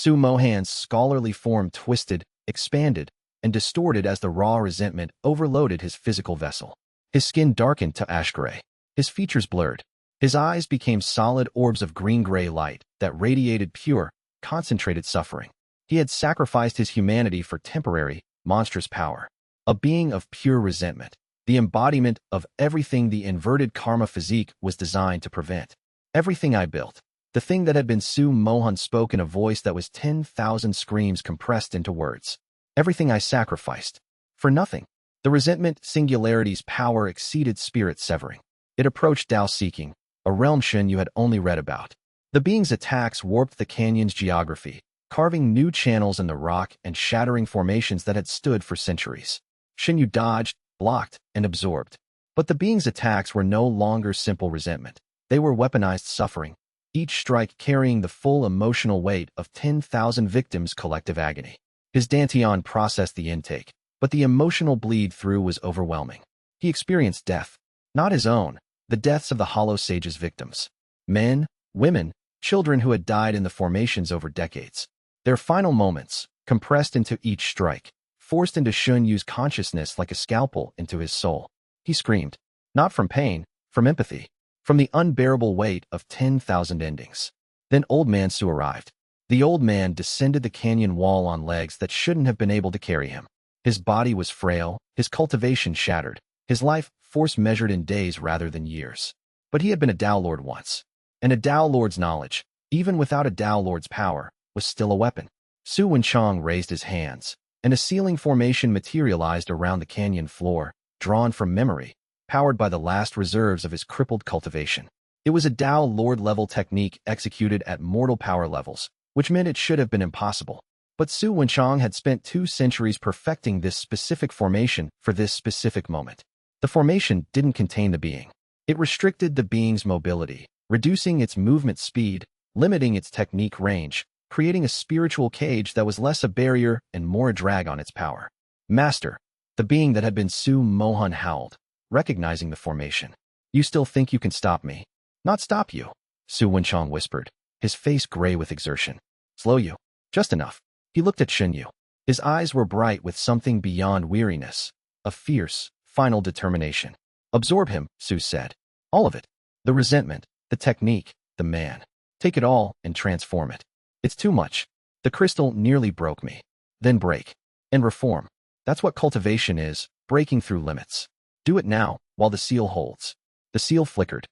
Mohan's scholarly form twisted, expanded, and distorted as the raw resentment overloaded his physical vessel. His skin darkened to ash gray. His features blurred. His eyes became solid orbs of green-gray light that radiated pure, concentrated suffering. He had sacrificed his humanity for temporary, monstrous power. A being of pure resentment, the embodiment of everything the inverted karma physique was designed to prevent. Everything I built. The thing that had been Mohan spoke in a voice that was 10,000 screams compressed into words. Everything I sacrificed. For nothing. The resentment singularity's power exceeded spirit severing. It approached Tao seeking, a realm Shen Yu had only read about. The being's attacks warped the canyon's geography, carving new channels in the rock and shattering formations that had stood for centuries. Shen Yu dodged, blocked, and absorbed. But the being's attacks were no longer simple resentment. They were weaponized suffering, each strike carrying the full emotional weight of 10,000 victims' collective agony. His Dantian processed the intake, but the emotional bleed-through was overwhelming. He experienced death, not his own, the deaths of the Hollow Sage's victims. Men, women, children who had died in the formations over decades. Their final moments, compressed into each strike, forced into Shen Yu's consciousness like a scalpel into his soul. He screamed, not from pain, from empathy, from the unbearable weight of 10,000 endings. Then Old Man Su arrived. The old man descended the canyon wall on legs that shouldn't have been able to carry him. His body was frail, his cultivation shattered, his life force measured in days rather than years. But he had been a Tao Lord once. And a Tao Lord's knowledge, even without a Tao Lord's power, was still a weapon. Su Wenchang raised his hands, and a ceiling formation materialized around the canyon floor, drawn from memory, powered by the last reserves of his crippled cultivation. It was a Tao Lord-level technique executed at mortal power levels, which meant it should have been impossible. But Su Wenchang had spent 2 centuries perfecting this specific formation for this specific moment. The formation didn't contain the being. It restricted the being's mobility, reducing its movement speed, limiting its technique range, creating a spiritual cage that was less a barrier and more a drag on its power. Master, the being that had been Mohan howled, recognizing the formation. You still think you can stop me? Not stop you, Su Wenchang whispered, his face gray with exertion. Slow you. Just enough. He looked at Shen Yu. His eyes were bright with something beyond weariness, a fierce, final determination. Absorb him, Su said. All of it. The resentment, the technique, the man. Take it all and transform it. It's too much. The crystal nearly broke me. Then break. And reform. That's what cultivation is, breaking through limits. Do it now, while the seal holds. The seal flickered.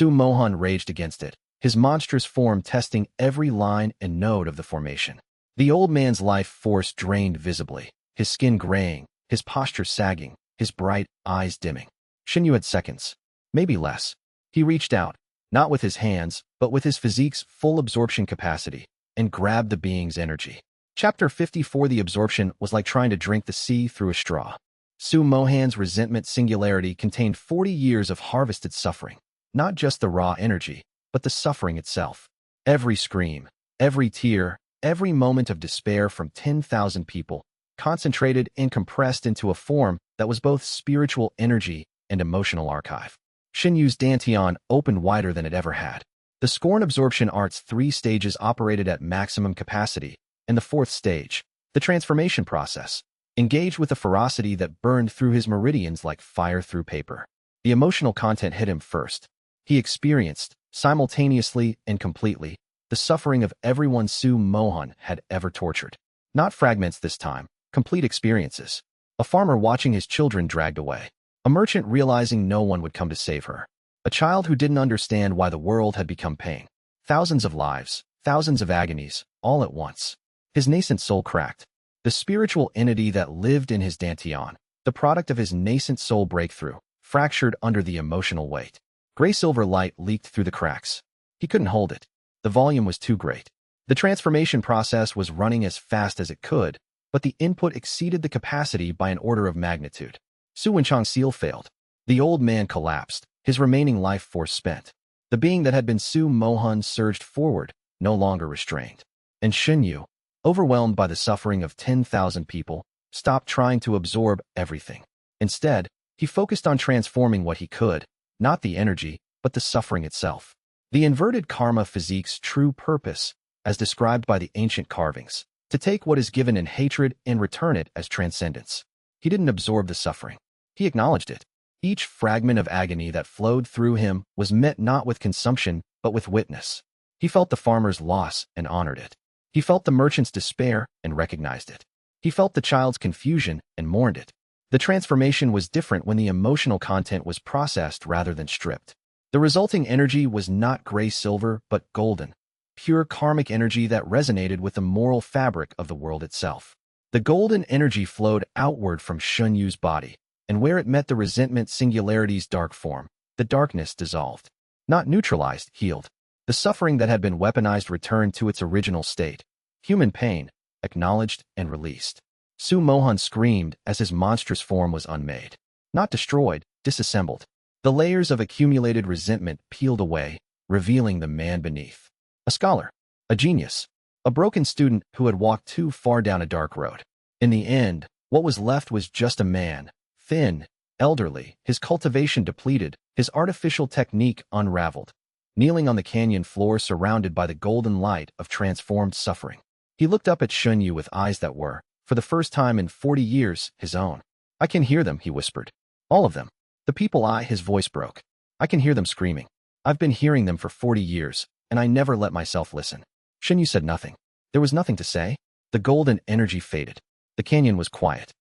Mohan raged against it, his monstrous form testing every line and node of the formation. The old man's life force drained visibly, his skin graying, his posture sagging, his bright eyes dimming. Shen Yu had seconds, maybe less. He reached out, not with his hands, but with his physique's full absorption capacity, and grabbed the being's energy. Chapter 54. The absorption was like trying to drink the sea through a straw. Mohan's resentment singularity contained 40 years of harvested suffering, not just the raw energy, but the suffering itself. Every scream, every tear, every moment of despair from 10,000 people, concentrated and compressed into a form that was both spiritual energy and emotional archive. Shen Yu's dantian opened wider than it ever had. The scorn absorption art's 3 stages operated at maximum capacity, and the 4th stage, the transformation process, engaged with a ferocity that burned through his meridians like fire through paper. The emotional content hit him first. He experienced, simultaneously and completely, the suffering of everyone Mohan had ever tortured. Not fragments this time, complete experiences. A farmer watching his children dragged away. A merchant realizing no one would come to save her. A child who didn't understand why the world had become pain. Thousands of lives, thousands of agonies, all at once. His nascent soul cracked. The spiritual entity that lived in his dantian, the product of his nascent soul breakthrough, fractured under the emotional weight. Gray-silver light leaked through the cracks. He couldn't hold it. The volume was too great. The transformation process was running as fast as it could, but the input exceeded the capacity by an order of magnitude. Su Wenchang's seal failed. The old man collapsed, his remaining life force spent. The being that had been Mohan surged forward, no longer restrained. And Shen Yu, overwhelmed by the suffering of 10,000 people, stopped trying to absorb everything. Instead, he focused on transforming what he could, not the energy, but the suffering itself. The inverted karma physique's true purpose, as described by the ancient carvings, to take what is given in hatred and return it as transcendence. He didn't absorb the suffering. He acknowledged it. Each fragment of agony that flowed through him was met not with consumption, but with witness. He felt the farmer's loss and honored it. He felt the merchant's despair and recognized it. He felt the child's confusion and mourned it. The transformation was different when the emotional content was processed rather than stripped. The resulting energy was not gray-silver, but golden, pure karmic energy that resonated with the moral fabric of the world itself. The golden energy flowed outward from Shen Yu's body, and where it met the resentment singularity's dark form, the darkness dissolved. Not neutralized, healed. The suffering that had been weaponized returned to its original state. Human pain, acknowledged and released. Mohan screamed as his monstrous form was unmade. Not destroyed, disassembled. The layers of accumulated resentment peeled away, revealing the man beneath. A scholar. A genius. A broken student who had walked too far down a dark road. In the end, what was left was just a man, thin, elderly, his cultivation depleted, his artificial technique unraveled, kneeling on the canyon floor surrounded by the golden light of transformed suffering. He looked up at Shen Yu with eyes that were, for the first time in 40 years, his own. "I can hear them," he whispered. "All of them. The people his voice broke. "I can hear them screaming. I've been hearing them for 40 years, and I never let myself listen." Shen Yu said nothing. There was nothing to say. The golden energy faded. The canyon was quiet.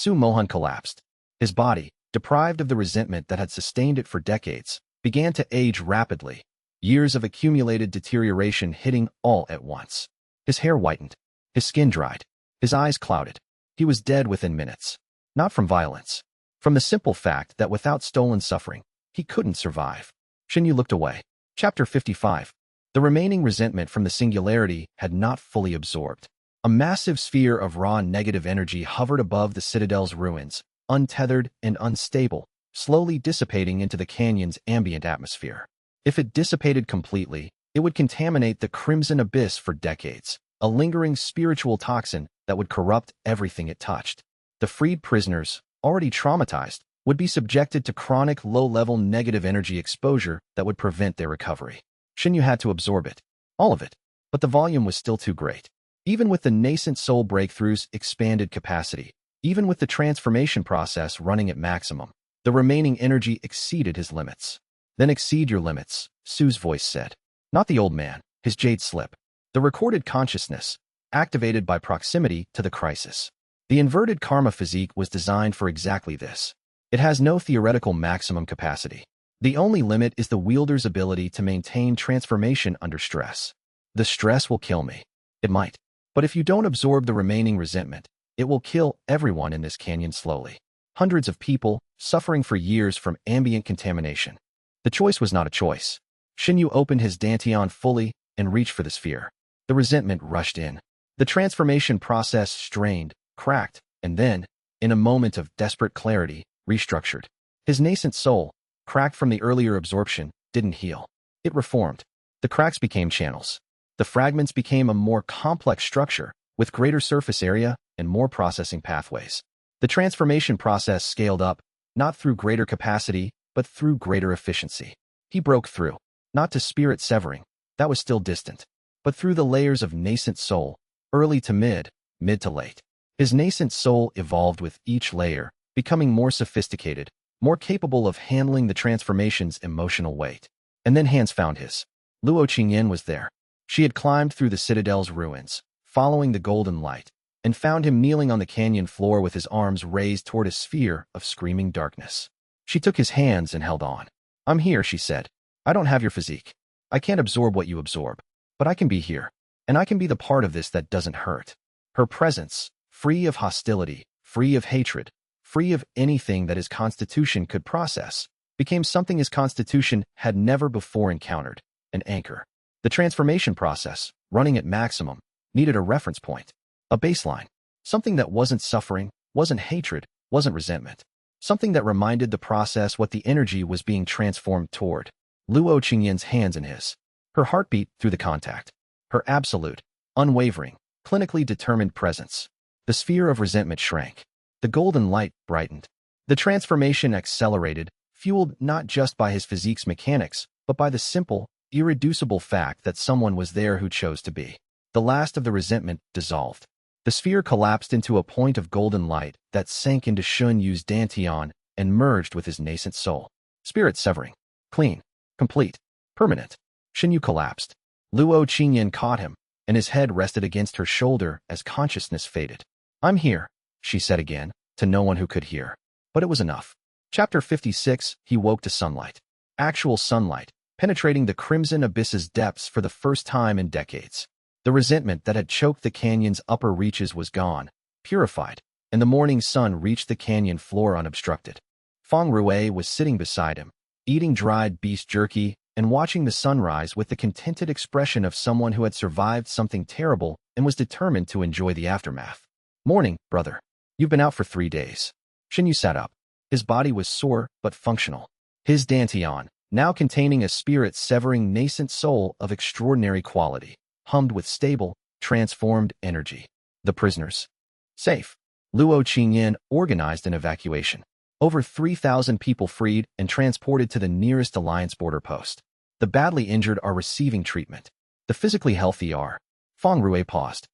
Mohan collapsed. His body, deprived of the resentment that had sustained it for decades, began to age rapidly, years of accumulated deterioration hitting all at once. His hair whitened. His skin dried. His eyes clouded. He was dead within minutes. Not from violence. From the simple fact that without stolen suffering, he couldn't survive. Shen Yu looked away. Chapter 55. The remaining resentment from the singularity had not fully absorbed. A massive sphere of raw negative energy hovered above the citadel's ruins, untethered and unstable, slowly dissipating into the canyon's ambient atmosphere. If it dissipated completely, it would contaminate the crimson abyss for decades, a lingering spiritual toxin that would corrupt everything it touched. The freed prisoners, already traumatized, would be subjected to chronic low-level negative energy exposure that would prevent their recovery. Shen Yu had to absorb it. All of it. But the volume was still too great. Even with the nascent soul breakthrough's expanded capacity, even with the transformation process running at maximum, the remaining energy exceeded his limits. "Then exceed your limits," Su's voice said. Not the old man, his jade slip. The recorded consciousness, activated by proximity to the crisis. The inverted karma physique was designed for exactly this. It has no theoretical maximum capacity. The only limit is the wielder's ability to maintain transformation under stress. The stress will kill me. It might. But if you don't absorb the remaining resentment, it will kill everyone in this canyon slowly. Hundreds of people, suffering for years from ambient contamination. The choice was not a choice. Shen Yu opened his dantian fully and reached for the sphere. The resentment rushed in. The transformation process strained, cracked, and then, in a moment of desperate clarity, restructured. His nascent soul, cracked from the earlier absorption, didn't heal. It reformed. The cracks became channels. The fragments became a more complex structure, with greater surface area and more processing pathways. The transformation process scaled up, not through greater capacity, but through greater efficiency. He broke through, not to spirit severing, that was still distant, but through the layers of nascent soul, early to mid, mid to late. His nascent soul evolved with each layer, becoming more sophisticated, more capable of handling the transformation's emotional weight. And then hands found his. Luo Qingyan was there. She had climbed through the citadel's ruins, following the golden light, and found him kneeling on the canyon floor with his arms raised toward a sphere of screaming darkness. She took his hands and held on. "I'm here," she said. "I don't have your physique. I can't absorb what you absorb. But I can be here. And I can be the part of this that doesn't hurt." Her presence, free of hostility, free of hatred, free of anything that his constitution could process, became something his constitution had never before encountered, an anchor. The transformation process, running at maximum, needed a reference point, a baseline, something that wasn't suffering, wasn't hatred, wasn't resentment, something that reminded the process what the energy was being transformed toward. Luo Qingyan's hands in his. Her heartbeat through the contact. Her absolute, unwavering, clinically determined presence. The sphere of resentment shrank. The golden light brightened. The transformation accelerated, fueled not just by his physique's mechanics, but by the simple, irreducible fact that someone was there who chose to be. The last of the resentment dissolved. The sphere collapsed into a point of golden light that sank into Shen Yu's dantian and merged with his nascent soul. Spirit severing. Clean. Complete. Permanent. Shen Yu collapsed. Luo Qingyan caught him, and his head rested against her shoulder as consciousness faded. "I'm here," she said again, to no one who could hear. But it was enough. Chapter 56, he woke to sunlight. Actual sunlight, penetrating the crimson abyss's depths for the first time in decades. The resentment that had choked the canyon's upper reaches was gone, purified, and the morning sun reached the canyon floor unobstructed. Feng Rui was sitting beside him, eating dried beef jerky and watching the sunrise with the contented expression of someone who had survived something terrible and was determined to enjoy the aftermath. "Morning, brother. You've been out for 3 days." Shen Yu sat up. His body was sore but functional. His dantian, now containing a spirit-severing nascent soul of extraordinary quality, hummed with stable, transformed energy. The prisoners. Safe. Luo Qingyan organized an evacuation. Over 3,000 people freed and transported to the nearest alliance border post. The badly injured are receiving treatment. The physically healthy are. Feng Rui paused.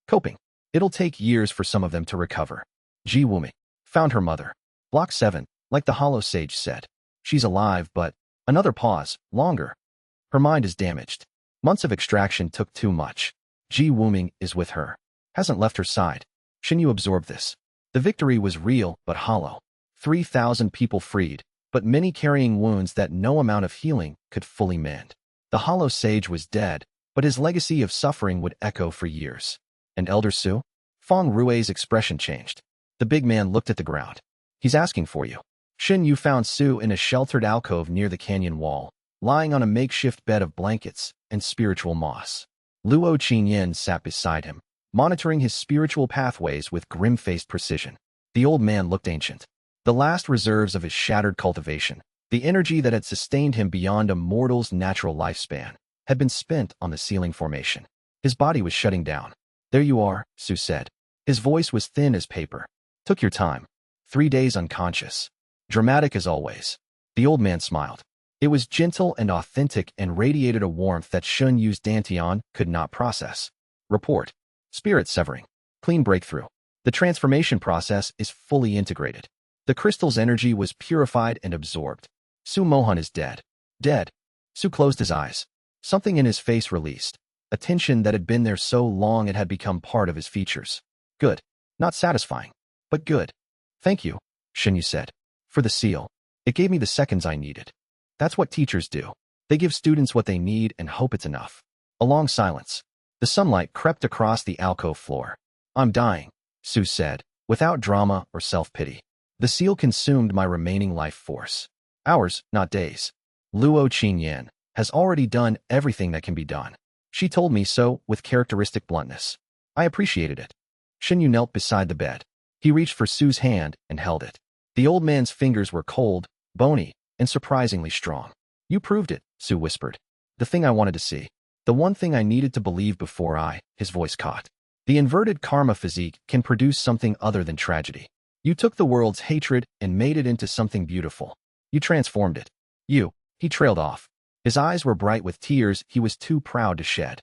Coping. It'll take years for some of them to recover. Ji Wuming found her mother. Block 7, like the Hollow Sage said. She's alive, but another pause, longer. Her mind is damaged. Months of extraction took too much. Ji Wuming is with her. Hasn't left her side. Shen Yu absorbed this. The victory was real but hollow. 3,000 people freed, but many carrying wounds that no amount of healing could fully mend. The Hollow Sage was dead, but his legacy of suffering would echo for years. And Elder Su? Feng Rui's expression changed. The big man looked at the ground. "He's asking for you." Shen Yu found Su in a sheltered alcove near the canyon wall, lying on a makeshift bed of blankets and spiritual moss. Luo Qingyan sat beside him, monitoring his spiritual pathways with grim-faced precision. The old man looked ancient. The last reserves of his shattered cultivation, the energy that had sustained him beyond a mortal's natural lifespan, had been spent on the ceiling formation. His body was shutting down. "There you are," Su said. His voice was thin as paper. "Took your time. 3 days unconscious. Dramatic as always." The old man smiled. It was gentle and authentic and radiated a warmth that Shen Yu's dantian could not process. Report. Spirit severing. Clean breakthrough. The transformation process is fully integrated. The crystal's energy was purified and absorbed. Su Mohan is dead. Dead. Su closed his eyes. Something in his face released, a tension that had been there so long it had become part of his features. Good. Not satisfying, but good. Thank you, Shen Yu said, for the seal. It gave me the seconds I needed. That's what teachers do. They give students what they need and hope it's enough. A long silence. The sunlight crept across the alcove floor. I'm dying, Su said, without drama or self-pity. The seal consumed my remaining life force. Hours, not days. Luo Qingyan has already done everything that can be done. She told me so with characteristic bluntness. I appreciated it. Shen Yu knelt beside the bed. He reached for Su's hand and held it. The old man's fingers were cold, bony, and surprisingly strong. You proved it, Su whispered. The thing I wanted to see. The one thing I needed to believe before his voice caught. The inverted karma physique can produce something other than tragedy. You took the world's hatred and made it into something beautiful. You transformed it. He trailed off. His eyes were bright with tears he was too proud to shed.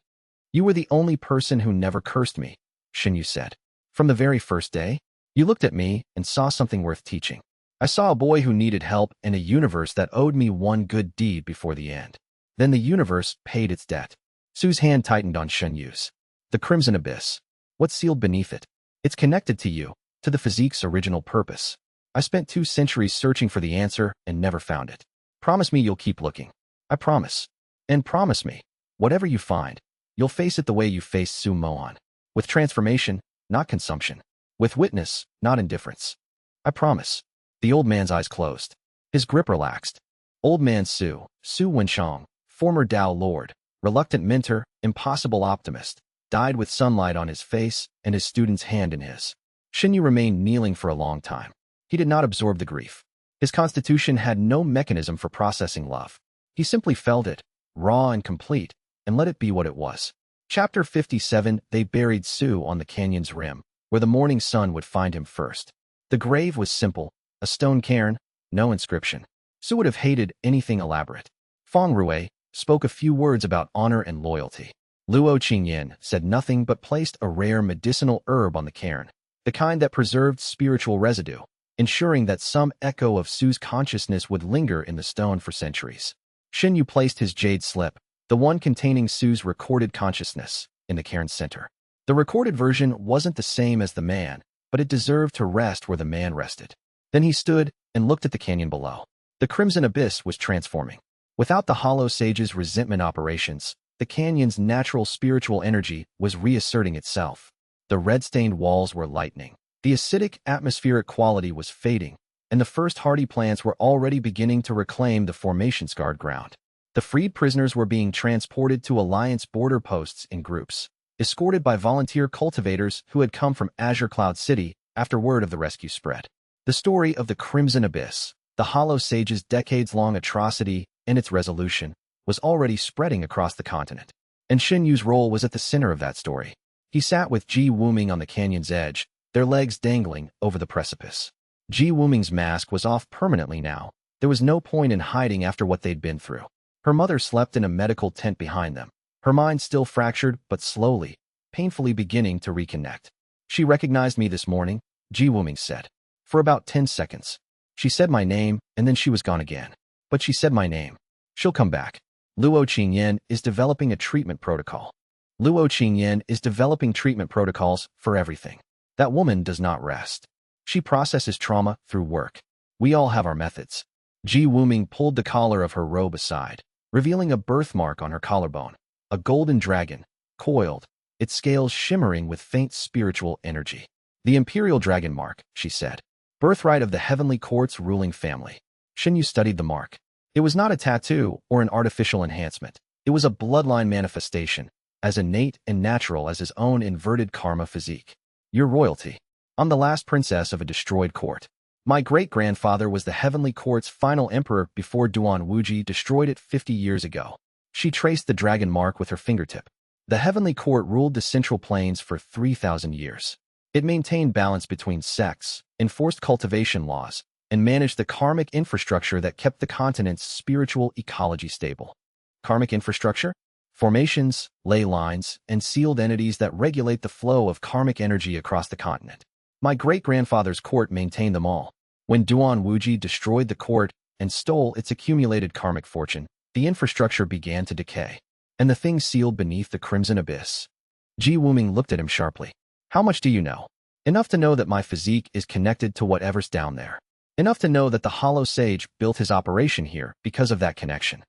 You were the only person who never cursed me, Shen Yu said. From the very first day, you looked at me and saw something worth teaching. I saw a boy who needed help in a universe that owed me one good deed before the end. Then the universe paid its debt. Su's hand tightened on Shen Yu's. The Crimson Abyss. What's sealed beneath it? It's connected to you, to the physique's original purpose. I spent 2 centuries searching for the answer and never found it. Promise me you'll keep looking. I promise. And promise me, whatever you find, you'll face it the way you faced Su Mohan. With transformation, not consumption. With witness, not indifference. I promise. The old man's eyes closed. His grip relaxed. Old man Su Wenshang, former Tao Lord, reluctant mentor, impossible optimist, died with sunlight on his face and his student's hand in his. Shen Yu remained kneeling for a long time. He did not absorb the grief. His constitution had no mechanism for processing love. He simply felt it, raw and complete, and let it be what it was. Chapter 57. They buried Su on the canyon's rim, where the morning sun would find him first. The grave was simple, a stone cairn, no inscription. Su would have hated anything elaborate. Feng Rui spoke a few words about honor and loyalty. Luo Qingyan said nothing but placed a rare medicinal herb on the cairn, the kind that preserved spiritual residue, ensuring that some echo of Su's consciousness would linger in the stone for centuries. Shen Yu placed his jade slip, the one containing Su's recorded consciousness, in the cairn's center. The recorded version wasn't the same as the man, but it deserved to rest where the man rested. Then he stood and looked at the canyon below. The Crimson Abyss was transforming. Without the Hollow Sage's resentment operations, the canyon's natural spiritual energy was reasserting itself. The red-stained walls were lightening. The acidic atmospheric quality was fading, and the first hardy plants were already beginning to reclaim the formation-scarred ground. The freed prisoners were being transported to Alliance border posts in groups, escorted by volunteer cultivators who had come from Azure Cloud City after word of the rescue spread. The story of the Crimson Abyss, the Hollow Sage's decades-long atrocity and its resolution, was already spreading across the continent. And Shen Yu's role was at the center of that story. He sat with Ji Wuming on the canyon's edge, their legs dangling over the precipice. Ji Wuming's mask was off permanently now. There was no point in hiding after what they'd been through. Her mother slept in a medical tent behind them, her mind still fractured but slowly, painfully beginning to reconnect. She recognized me this morning, Ji Wuming said. For about 10 seconds. She said my name, and then she was gone again. But she said my name. She'll come back. Luo Qingyan is developing a treatment protocol. Luo Qingyan is developing treatment protocols for everything. That woman does not rest. She processes trauma through work. We all have our methods. Ji Wuming pulled the collar of her robe aside, revealing a birthmark on her collarbone. A golden dragon, coiled, its scales shimmering with faint spiritual energy. The imperial dragon mark, she said. Birthright of the heavenly court's ruling family. Shen Yu studied the mark. It was not a tattoo or an artificial enhancement. It was a bloodline manifestation, as innate and natural as his own inverted karma physique. Your royalty. I'm the last princess of a destroyed court. My great-grandfather was the heavenly court's final emperor before Duan Wuji destroyed it 50 years ago. She traced the dragon mark with her fingertip. The heavenly court ruled the central plains for 3,000 years. It maintained balance between sects, enforced cultivation laws, and managed the karmic infrastructure that kept the continent's spiritual ecology stable. Karmic infrastructure? Formations, ley lines, and sealed entities that regulate the flow of karmic energy across the continent. My great-grandfather's court maintained them all. When Duan Wuji destroyed the court and stole its accumulated karmic fortune, the infrastructure began to decay. and the thing sealed beneath the crimson abyss. Ji Wuming looked at him sharply. How much do you know? Enough to know that my physique is connected to whatever's down there. Enough to know that the Hollow Sage built his operation here because of that connection.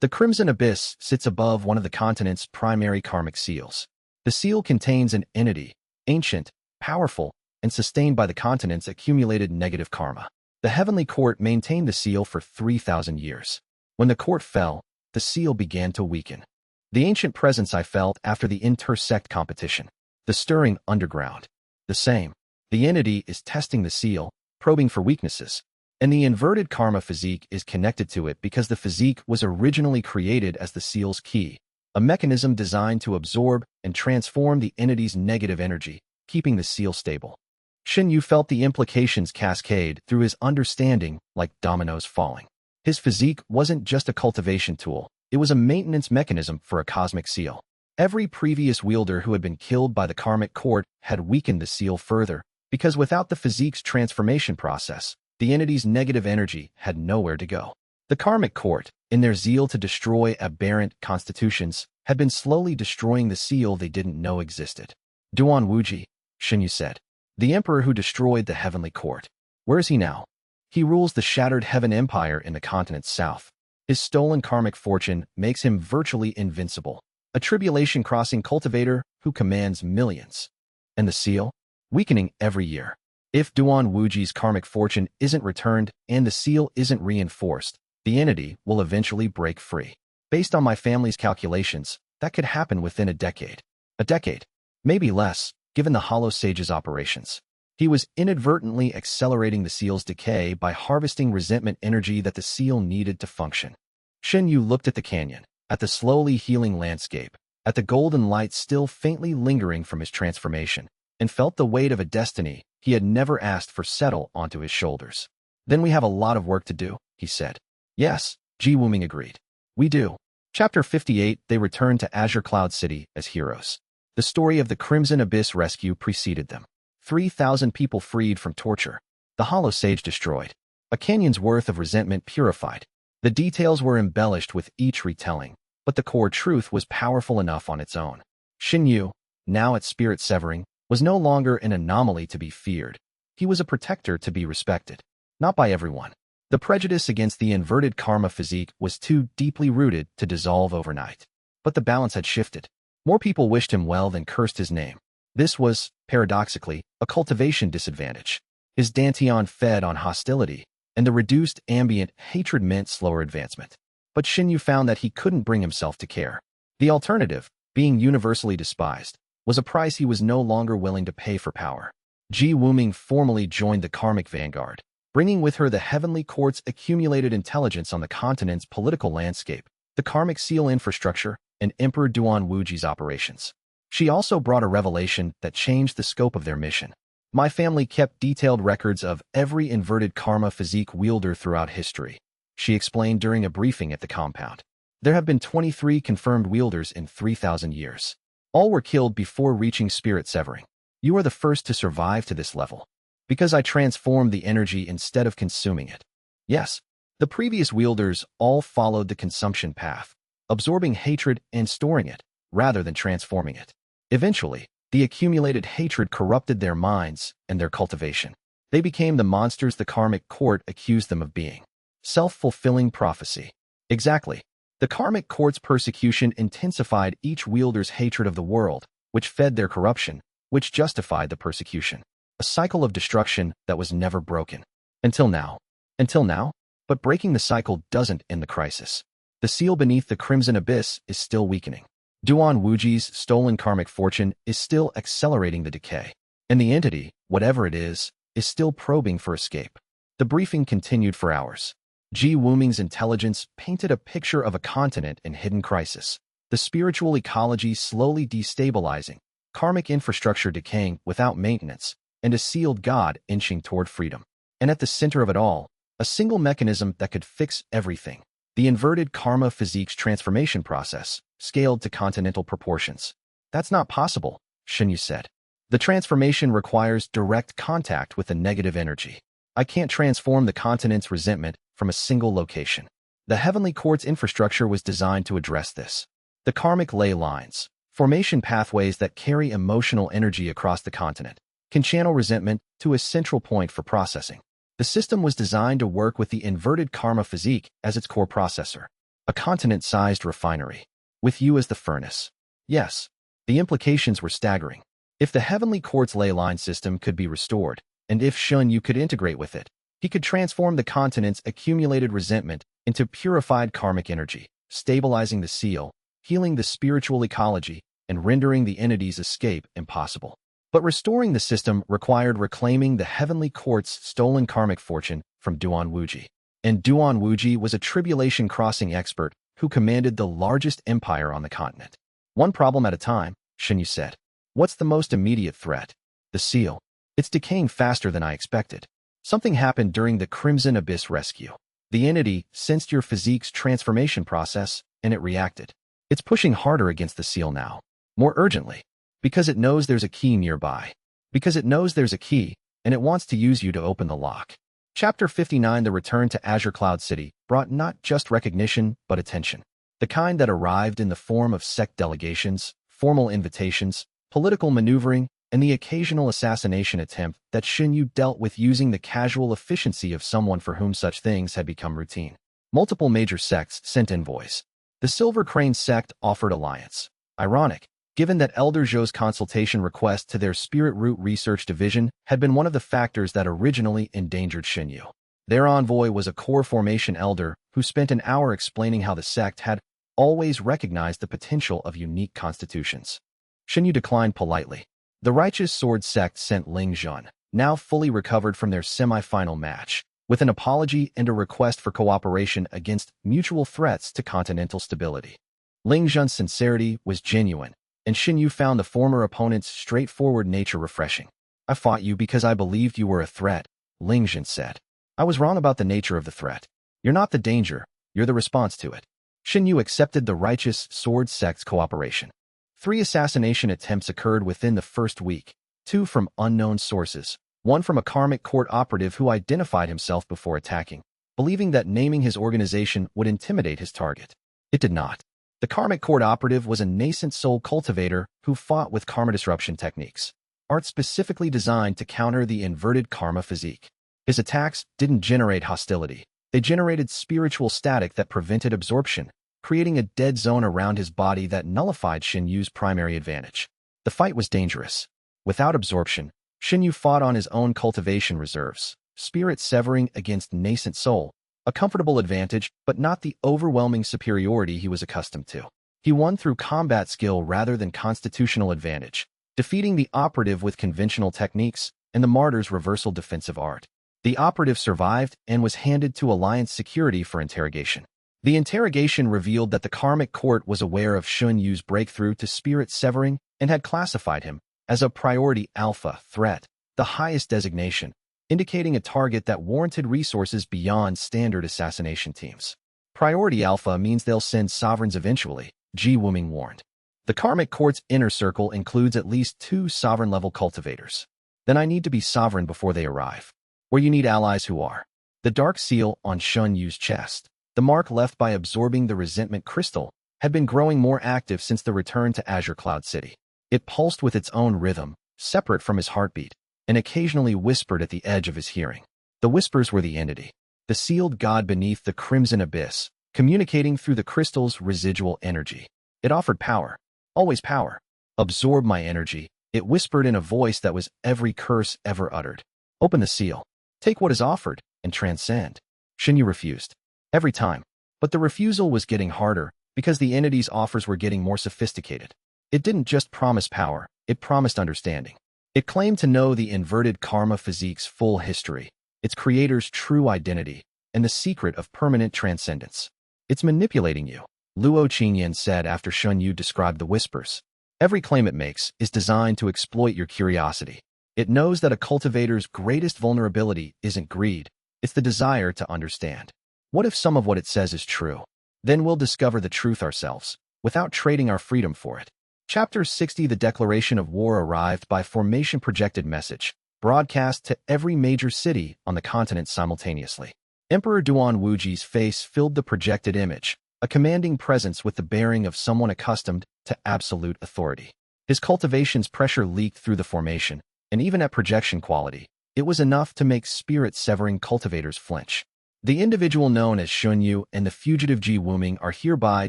The Crimson Abyss sits above one of the continent's primary karmic seals. The seal contains an entity, ancient, powerful, and sustained by the continent's accumulated negative karma. The Heavenly Court maintained the seal for 3,000 years. When the court fell, the seal began to weaken. The ancient presence I felt after the inter-sect competition. The stirring underground. The same. The entity is testing the seal, probing for weaknesses, and the inverted karma physique is connected to it because the physique was originally created as the seal's key, a mechanism designed to absorb and transform the entity's negative energy, keeping the seal stable. Shen Yu felt the implications cascade through his understanding like dominoes falling. His physique wasn't just a cultivation tool, it was a maintenance mechanism for a cosmic seal. Every previous wielder who had been killed by the karmic court had weakened the seal further, because without the physique's transformation process, the entity's negative energy had nowhere to go. The karmic court, in their zeal to destroy aberrant constitutions, had been slowly destroying the seal they didn't know existed. Duan Wuji, Shen Yu said. The emperor who destroyed the heavenly court. Where is he now? He rules the shattered heaven empire in the continent's south. His stolen karmic fortune makes him virtually invincible. A tribulation-crossing cultivator who commands millions. And the seal? Weakening every year. If Duan Wuji's karmic fortune isn't returned and the seal isn't reinforced, the entity will eventually break free. Based on my family's calculations, that could happen within a decade. A decade. Maybe less, given the Hollow Sage's operations. He was inadvertently accelerating the seal's decay by harvesting resentment energy that the seal needed to function. Shen Yu looked at the canyon, at the slowly healing landscape, at the golden light still faintly lingering from his transformation, and felt the weight of a destiny he had never asked for settle onto his shoulders. Then we have a lot of work to do, he said. Yes, Ji Wuming agreed. We do. Chapter 58. They returned to Azure Cloud City as heroes. The story of the Crimson Abyss rescue preceded them. 3,000 people freed from torture. The Hollow Sage destroyed. A canyon's worth of resentment purified. The details were embellished with each retelling, but the core truth was powerful enough on its own. Shen Yu, now at spirit severing, was no longer an anomaly to be feared. He was a protector to be respected. Not by everyone. The prejudice against the inverted karma physique was too deeply rooted to dissolve overnight. But the balance had shifted. More people wished him well than cursed his name. This was, paradoxically, a cultivation disadvantage. His Dantian fed on hostility, and the reduced ambient hatred meant slower advancement. But Shen Yu found that he couldn't bring himself to care. The alternative, being universally despised, was a price he was no longer willing to pay for power. Ji Wuming formally joined the Karmic Vanguard, bringing with her the Heavenly Court's accumulated intelligence on the continent's political landscape, the Karmic Seal infrastructure, and Emperor Duan Wuji's operations. She also brought a revelation that changed the scope of their mission. My family kept detailed records of every inverted karma physique wielder throughout history, she explained during a briefing at the compound. There have been 23 confirmed wielders in 3,000 years. All were killed before reaching spirit severing. You are the first to survive to this level. Because I transformed the energy instead of consuming it. Yes, the previous wielders all followed the consumption path, absorbing hatred and storing it, rather than transforming it. Eventually, the accumulated hatred corrupted their minds and their cultivation. They became the monsters the karmic court accused them of being. Self-fulfilling prophecy. Exactly. The karmic court's persecution intensified each wielder's hatred of the world, which fed their corruption, which justified the persecution. A cycle of destruction that was never broken. Until now. Until now? But breaking the cycle doesn't end the crisis. The seal beneath the Crimson Abyss is still weakening. Duan Wuji's stolen karmic fortune is still accelerating the decay. And the entity, whatever it is still probing for escape. The briefing continued for hours. Ji Wuming's intelligence painted a picture of a continent in hidden crisis. The spiritual ecology slowly destabilizing, karmic infrastructure decaying without maintenance, and a sealed god inching toward freedom. And at the center of it all, a single mechanism that could fix everything. The inverted karma physique's transformation process, scaled to continental proportions. That's not possible, Shen Yu said. The transformation requires direct contact with the negative energy. I can't transform the continent's resentment from a single location. The Heavenly Court's infrastructure was designed to address this. The karmic ley lines, formation pathways that carry emotional energy across the continent, can channel resentment to a central point for processing. The system was designed to work with the inverted karma physique as its core processor, a continent-sized refinery, with you as the furnace. Yes, the implications were staggering. If the heavenly quartz ley line system could be restored, and if Shen Yu could integrate with it, he could transform the continent's accumulated resentment into purified karmic energy, stabilizing the seal, healing the spiritual ecology, and rendering the entity's escape impossible. But restoring the system required reclaiming the heavenly quartz stolen karmic fortune from Duan Wuji. And Duan Wuji was a tribulation-crossing expert who commanded the largest empire on the continent. One problem at a time, Shen Yu said. What's the most immediate threat? The seal. It's decaying faster than I expected. Something happened during the Crimson Abyss rescue. The entity sensed your physique's transformation process, and it reacted. It's pushing harder against the seal now. More urgently. Because it knows there's a key nearby. Because it knows there's a key, and it wants to use you to open the lock. Chapter 59 The return to Azure Cloud City brought not just recognition, but attention. The kind that arrived in the form of sect delegations, formal invitations, political maneuvering, and the occasional assassination attempt that Shen Yu dealt with using the casual efficiency of someone for whom such things had become routine. Multiple major sects sent envoys. The Silver Crane sect offered alliance. Ironic, given that Elder Zhou's consultation request to their Spirit Root Research Division had been one of the factors that originally endangered Shen Yu. Their envoy was a core formation elder who spent an hour explaining how the sect had always recognized the potential of unique constitutions. Shen Yu declined politely. The Righteous Sword sect sent Ling Zhun, now fully recovered from their semi-final match, with an apology and a request for cooperation against mutual threats to continental stability. Ling Zhun's sincerity was genuine, and Shen Yu found the former opponent's straightforward nature refreshing. I fought you because I believed you were a threat, Ling Zhun said. I was wrong about the nature of the threat. You're not the danger, you're the response to it. Shen Yu accepted the Righteous Sword sect's cooperation. 3 assassination attempts occurred within the first week, 2 from unknown sources, 1 from a karmic court operative who identified himself before attacking, believing that naming his organization would intimidate his target. It did not. The karmic court operative was a nascent soul cultivator who fought with karma disruption techniques, art specifically designed to counter the inverted karma physique. His attacks didn't generate hostility. They generated spiritual static that prevented absorption, creating a dead zone around his body that nullified Shen Yu's primary advantage. The fight was dangerous. Without absorption, Shen Yu fought on his own cultivation reserves, spirit severing against nascent soul, a comfortable advantage, but not the overwhelming superiority he was accustomed to. He won through combat skill rather than constitutional advantage, defeating the operative with conventional techniques and the martyr's reversal defensive art. The operative survived and was handed to Alliance security for interrogation. The interrogation revealed that the karmic court was aware of Shen Yu's breakthrough to spirit severing and had classified him as a priority alpha threat, the highest designation, indicating a target that warranted resources beyond standard assassination teams. Priority alpha means they'll send sovereigns eventually, Ji Wuming warned. The karmic court's inner circle includes at least 2 sovereign-level cultivators. Then I need to be sovereign before they arrive. Where you need allies who are. The dark seal on Shen Yu's chest, the mark left by absorbing the resentment crystal, had been growing more active since the return to Azure Cloud City. It pulsed with its own rhythm, separate from his heartbeat, and occasionally whispered at the edge of his hearing. The whispers were the entity, the sealed god beneath the crimson abyss, communicating through the crystal's residual energy. It offered power, always power. Absorb my energy, it whispered in a voice that was every curse ever uttered. Open the seal. Take what is offered, and transcend. Shen Yu refused. Every time. But the refusal was getting harder, because the entity's offers were getting more sophisticated. It didn't just promise power, it promised understanding. It claimed to know the inverted karma physique's full history, its creator's true identity, and the secret of permanent transcendence. It's manipulating you, Luo Qingyan said after Shen Yu described the whispers. Every claim it makes is designed to exploit your curiosity. It knows that a cultivator's greatest vulnerability isn't greed, it's the desire to understand. What if some of what it says is true? Then we'll discover the truth ourselves, without trading our freedom for it. Chapter 60 The declaration of war arrived by formation projected message, broadcast to every major city on the continent simultaneously. Emperor Duan Wuji's face filled the projected image, a commanding presence with the bearing of someone accustomed to absolute authority. His cultivation's pressure leaked through the formation, and even at projection quality, it was enough to make spirit-severing cultivators flinch. The individual known as Shen Yu and the fugitive Ji Wuming are hereby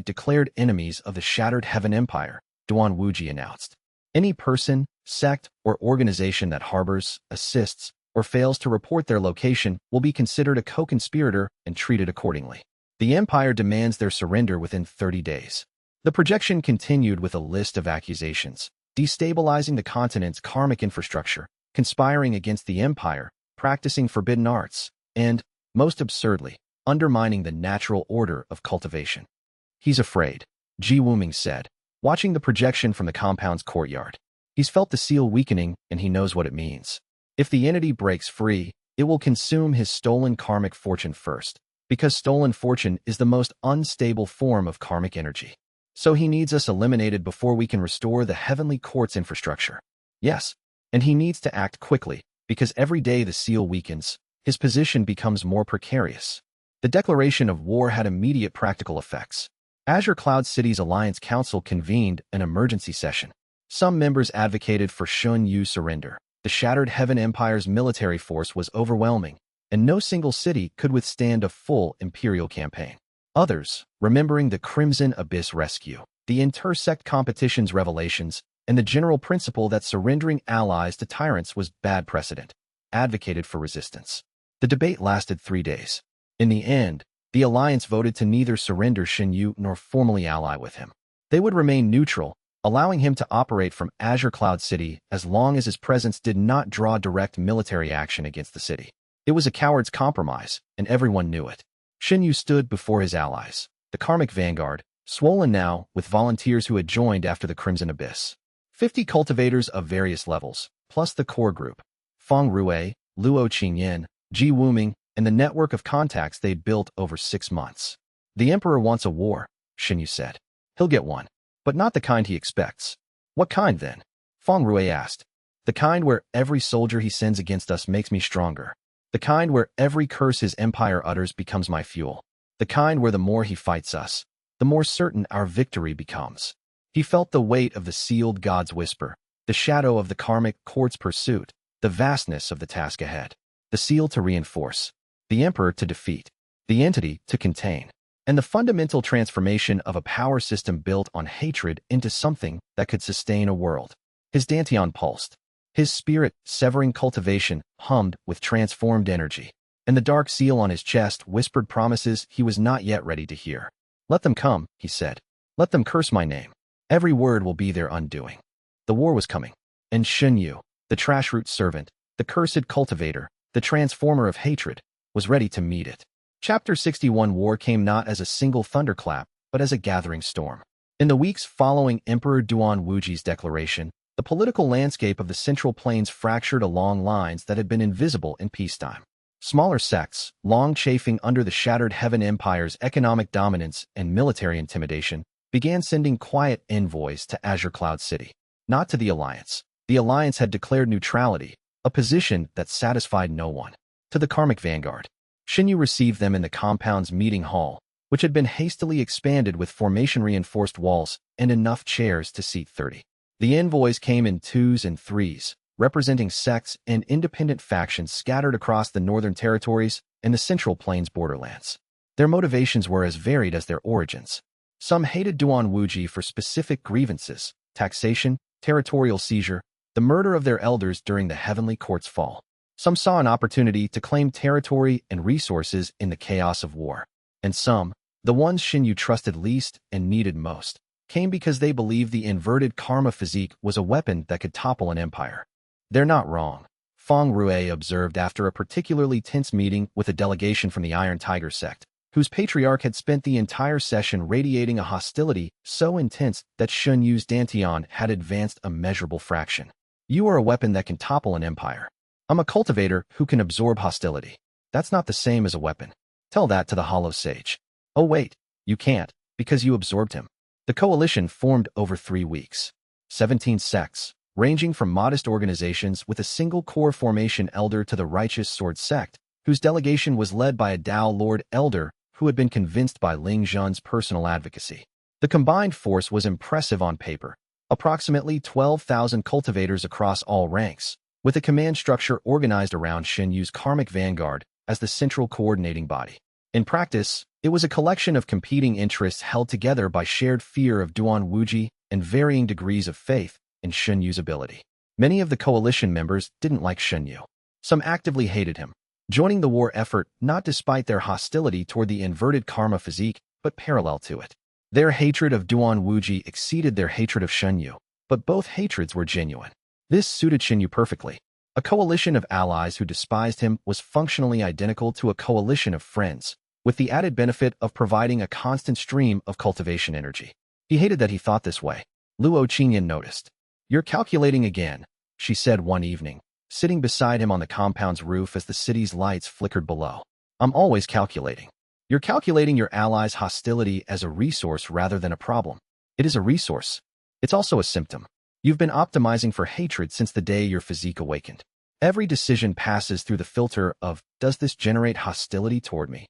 declared enemies of the Shattered Heaven Empire, Duan Wuji announced. Any person, sect, or organization that harbors, assists, or fails to report their location will be considered a co-conspirator and treated accordingly. The Empire demands their surrender within 30 days. The projection continued with a list of accusations: destabilizing the continent's karmic infrastructure, conspiring against the Empire, practicing forbidden arts, and, most absurdly, undermining the natural order of cultivation. He's afraid, Ji Wuming said, watching the projection from the compound's courtyard. He's felt the seal weakening, and he knows what it means. If the entity breaks free, it will consume his stolen karmic fortune first, because stolen fortune is the most unstable form of karmic energy. So he needs us eliminated before we can restore the heavenly court's infrastructure. Yes, and he needs to act quickly, because every day the seal weakens, his position becomes more precarious. The declaration of war had immediate practical effects. Azure Cloud City's Alliance Council convened an emergency session. Some members advocated for Shen Yu's surrender. The Shattered Heaven Empire's military force was overwhelming, and no single city could withstand a full imperial campaign. Others, remembering the Crimson Abyss rescue, the intersect competition's revelations, and the general principle that surrendering allies to tyrants was bad precedent, advocated for resistance. The debate lasted 3 days. In the end, the alliance voted to neither surrender Shen Yu nor formally ally with him. They would remain neutral, allowing him to operate from Azure Cloud City as long as his presence did not draw direct military action against the city. It was a coward's compromise, and everyone knew it. Shen Yu stood before his allies, the Karmic Vanguard, swollen now with volunteers who had joined after the Crimson Abyss. 50 cultivators of various levels, plus the core group, Feng Ruwei, Luo Qingyan, Ji Wuming, and the network of contacts they'd built over 6 months. The Emperor wants a war, Shen Yu said. He'll get one, but not the kind he expects. What kind, then? Feng Ruwei asked. The kind where every soldier he sends against us makes me stronger. The kind where every curse his empire utters becomes my fuel. The kind where the more he fights us, the more certain our victory becomes. He felt the weight of the sealed god's whisper, the shadow of the karmic court's pursuit, the vastness of the task ahead. The seal to reinforce, the emperor to defeat, the entity to contain, and the fundamental transformation of a power system built on hatred into something that could sustain a world. His dantian pulsed. His spirit-severing cultivation hummed with transformed energy, and the dark seal on his chest whispered promises he was not yet ready to hear. Let them come, he said. Let them curse my name. Every word will be their undoing. The war was coming, and Shen Yu, the trashroot servant, the cursed cultivator, the transformer of hatred, was ready to meet it. Chapter 61 War came not as a single thunderclap, but as a gathering storm. In the weeks following Emperor Duan Wuji's declaration, the political landscape of the Central Plains fractured along lines that had been invisible in peacetime. Smaller sects, long chafing under the Shattered Heaven Empire's economic dominance and military intimidation, began sending quiet envoys to Azure Cloud City. Not to the Alliance. The Alliance had declared neutrality, a position that satisfied no one. To the Karmic Vanguard. Shen Yu received them in the compound's meeting hall, which had been hastily expanded with formation-reinforced walls and enough chairs to seat 30. The envoys came in 2s and 3s, representing sects and independent factions scattered across the northern territories and the Central Plains borderlands. Their motivations were as varied as their origins. Some hated Duan Wuji for specific grievances, taxation, territorial seizure, the murder of their elders during the Heavenly Court's fall. Some saw an opportunity to claim territory and resources in the chaos of war. And some, the ones Shen Yu trusted least and needed most, came because they believed the inverted karma physique was a weapon that could topple an empire. They're not wrong, Feng Ruwei observed after a particularly tense meeting with a delegation from the Iron Tiger sect, whose patriarch had spent the entire session radiating a hostility so intense that Shen Yu's dantian had advanced a measurable fraction. You are a weapon that can topple an empire. I'm a cultivator who can absorb hostility. That's not the same as a weapon. Tell that to the Hollow Sage. Oh wait, you can't, because you absorbed him. The coalition formed over 3 weeks. 17 sects, ranging from modest organizations with a single core formation elder to the Righteous Sword sect, whose delegation was led by a Tao Lord elder who had been convinced by Ling Zhan's personal advocacy. The combined force was impressive on paper, approximately 12,000 cultivators across all ranks, with a command structure organized around Shen Yu's karmic vanguard as the central coordinating body. In practice, it was a collection of competing interests held together by shared fear of Duan Wuji and varying degrees of faith in Shen Yu's ability. Many of the coalition members didn't like Shen Yu. Some actively hated him, joining the war effort not despite their hostility toward the inverted karma physique, but parallel to it. Their hatred of Duan Wuji exceeded their hatred of Shen Yu, but both hatreds were genuine. This suited Shen Yu perfectly. A coalition of allies who despised him was functionally identical to a coalition of friends, with the added benefit of providing a constant stream of cultivation energy. He hated that he thought this way. Luo Qingyan noticed. "You're calculating again," she said one evening, sitting beside him on the compound's roof as the city's lights flickered below. "I'm always calculating." "You're calculating your allies' hostility as a resource rather than a problem." "It is a resource. It's also a symptom. You've been optimizing for hatred since the day your physique awakened. Every decision passes through the filter of, does this generate hostility toward me?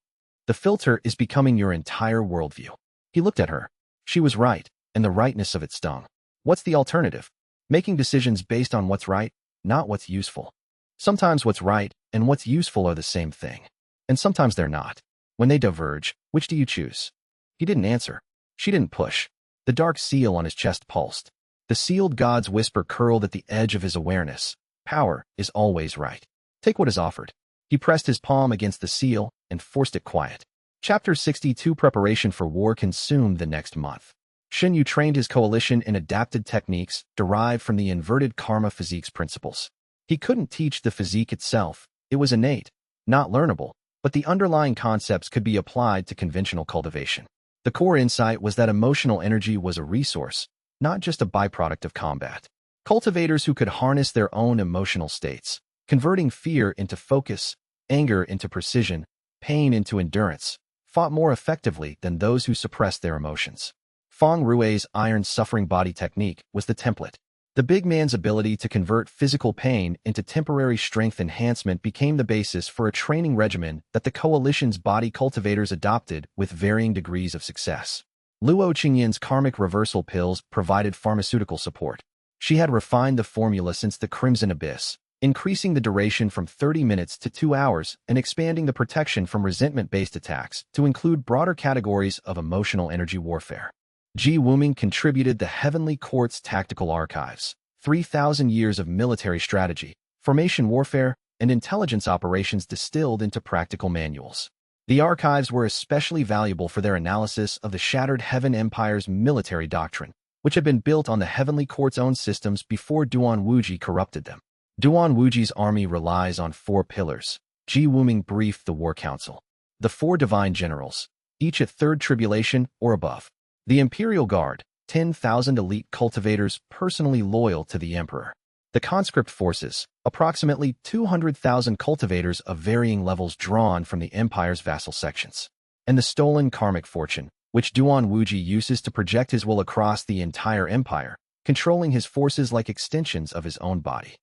The filter is becoming your entire worldview." He looked at her. She was right, and the rightness of it stung. What's the alternative? Making decisions based on what's right, not what's useful. Sometimes what's right and what's useful are the same thing. And sometimes they're not. When they diverge, which do you choose? He didn't answer. She didn't push. The dark seal on his chest pulsed. The sealed god's whisper curled at the edge of his awareness. Power is always right. Take what is offered. He pressed his palm against the seal and forced it quiet. Chapter 62 Preparation for War consumed the next month. Shen Yu trained his coalition in adapted techniques derived from the inverted karma physique's principles. He couldn't teach the physique itself. It was innate, not learnable, but the underlying concepts could be applied to conventional cultivation. The core insight was that emotional energy was a resource, not just a byproduct of combat. Cultivators who could harness their own emotional states, converting fear into focus, anger into precision, pain into endurance, fought more effectively than those who suppressed their emotions. Feng Rui's iron suffering body technique was the template. The big man's ability to convert physical pain into temporary strength enhancement became the basis for a training regimen that the coalition's body cultivators adopted with varying degrees of success. Luo Qingyan's karmic reversal pills provided pharmaceutical support. She had refined the formula since the Crimson Abyss, increasing the duration from 30 minutes to 2 hours and expanding the protection from resentment-based attacks to include broader categories of emotional energy warfare. Ji Wuming contributed the Heavenly Court's tactical archives, 3,000 years of military strategy, formation warfare, and intelligence operations distilled into practical manuals. The archives were especially valuable for their analysis of the Shattered Heaven Empire's military doctrine, which had been built on the Heavenly Court's own systems before Duan Wuji corrupted them. Duan Wuji's army relies on 4 pillars. Ji Wuming briefed the War Council. The 4 divine generals, each at 3rd tribulation or above. The Imperial Guard, 10,000 elite cultivators personally loyal to the Emperor. The conscript forces, approximately 200,000 cultivators of varying levels drawn from the Empire's vassal sections. And the stolen karmic fortune, which Duan Wuji uses to project his will across the entire Empire, controlling his forces like extensions of his own body.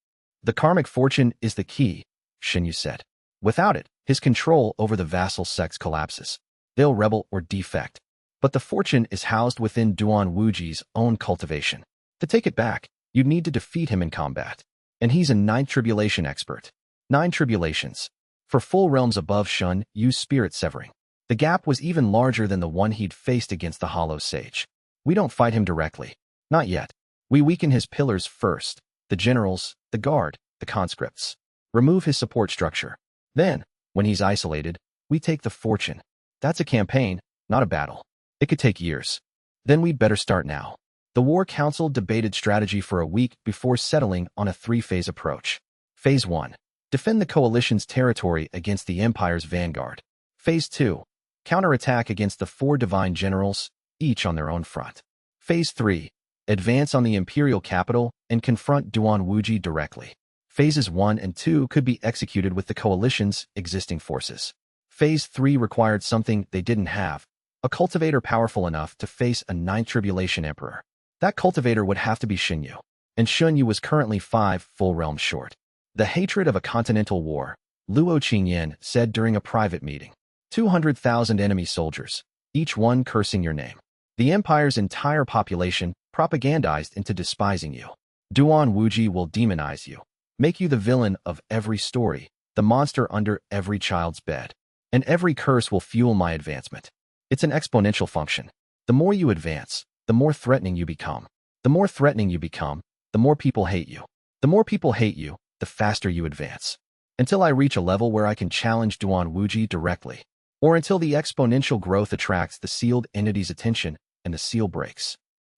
The karmic fortune is the key, Shen Yu said. Without it, his control over the vassal sects collapses. They'll rebel or defect. But the fortune is housed within Duan Wuji's own cultivation. To take it back, you'd need to defeat him in combat. And he's a 9th tribulation expert. 9 tribulations. For full realms above Shen Yu's spirit severing. The gap was even larger than the one he'd faced against the Hollow Sage. We don't fight him directly. Not yet. We weaken his pillars first. The generals, the guard, the conscripts. Remove his support structure. Then, when he's isolated, we take the fortune. That's a campaign, not a battle. It could take years. Then we'd better start now. The War Council debated strategy for a week before settling on a 3-phase approach. Phase 1. Defend the coalition's territory against the Empire's vanguard. Phase 2. Counterattack against the 4 divine generals, each on their own front. Phase 3. Advance on the Imperial capital and confront Duan Wuji directly. Phases 1 and 2 could be executed with the coalition's existing forces. Phase 3 required something they didn't have. A cultivator powerful enough to face a 9th tribulation emperor. That cultivator would have to be Shen Yu, and Shen Yu was currently 5 full realms short. The hatred of a continental war, Luo Qingyan said during a private meeting. 200,000 enemy soldiers, each one cursing your name. The Empire's entire population propagandized into despising you. Duan Wuji will demonize you, make you the villain of every story, the monster under every child's bed. And every curse will fuel my advancement. It's an exponential function. The more you advance, the more threatening you become. The more threatening you become, the more people hate you. The more people hate you, the faster you advance. Until I reach a level where I can challenge Duan Wuji directly. Or until the exponential growth attracts the sealed entity's attention and the seal breaks.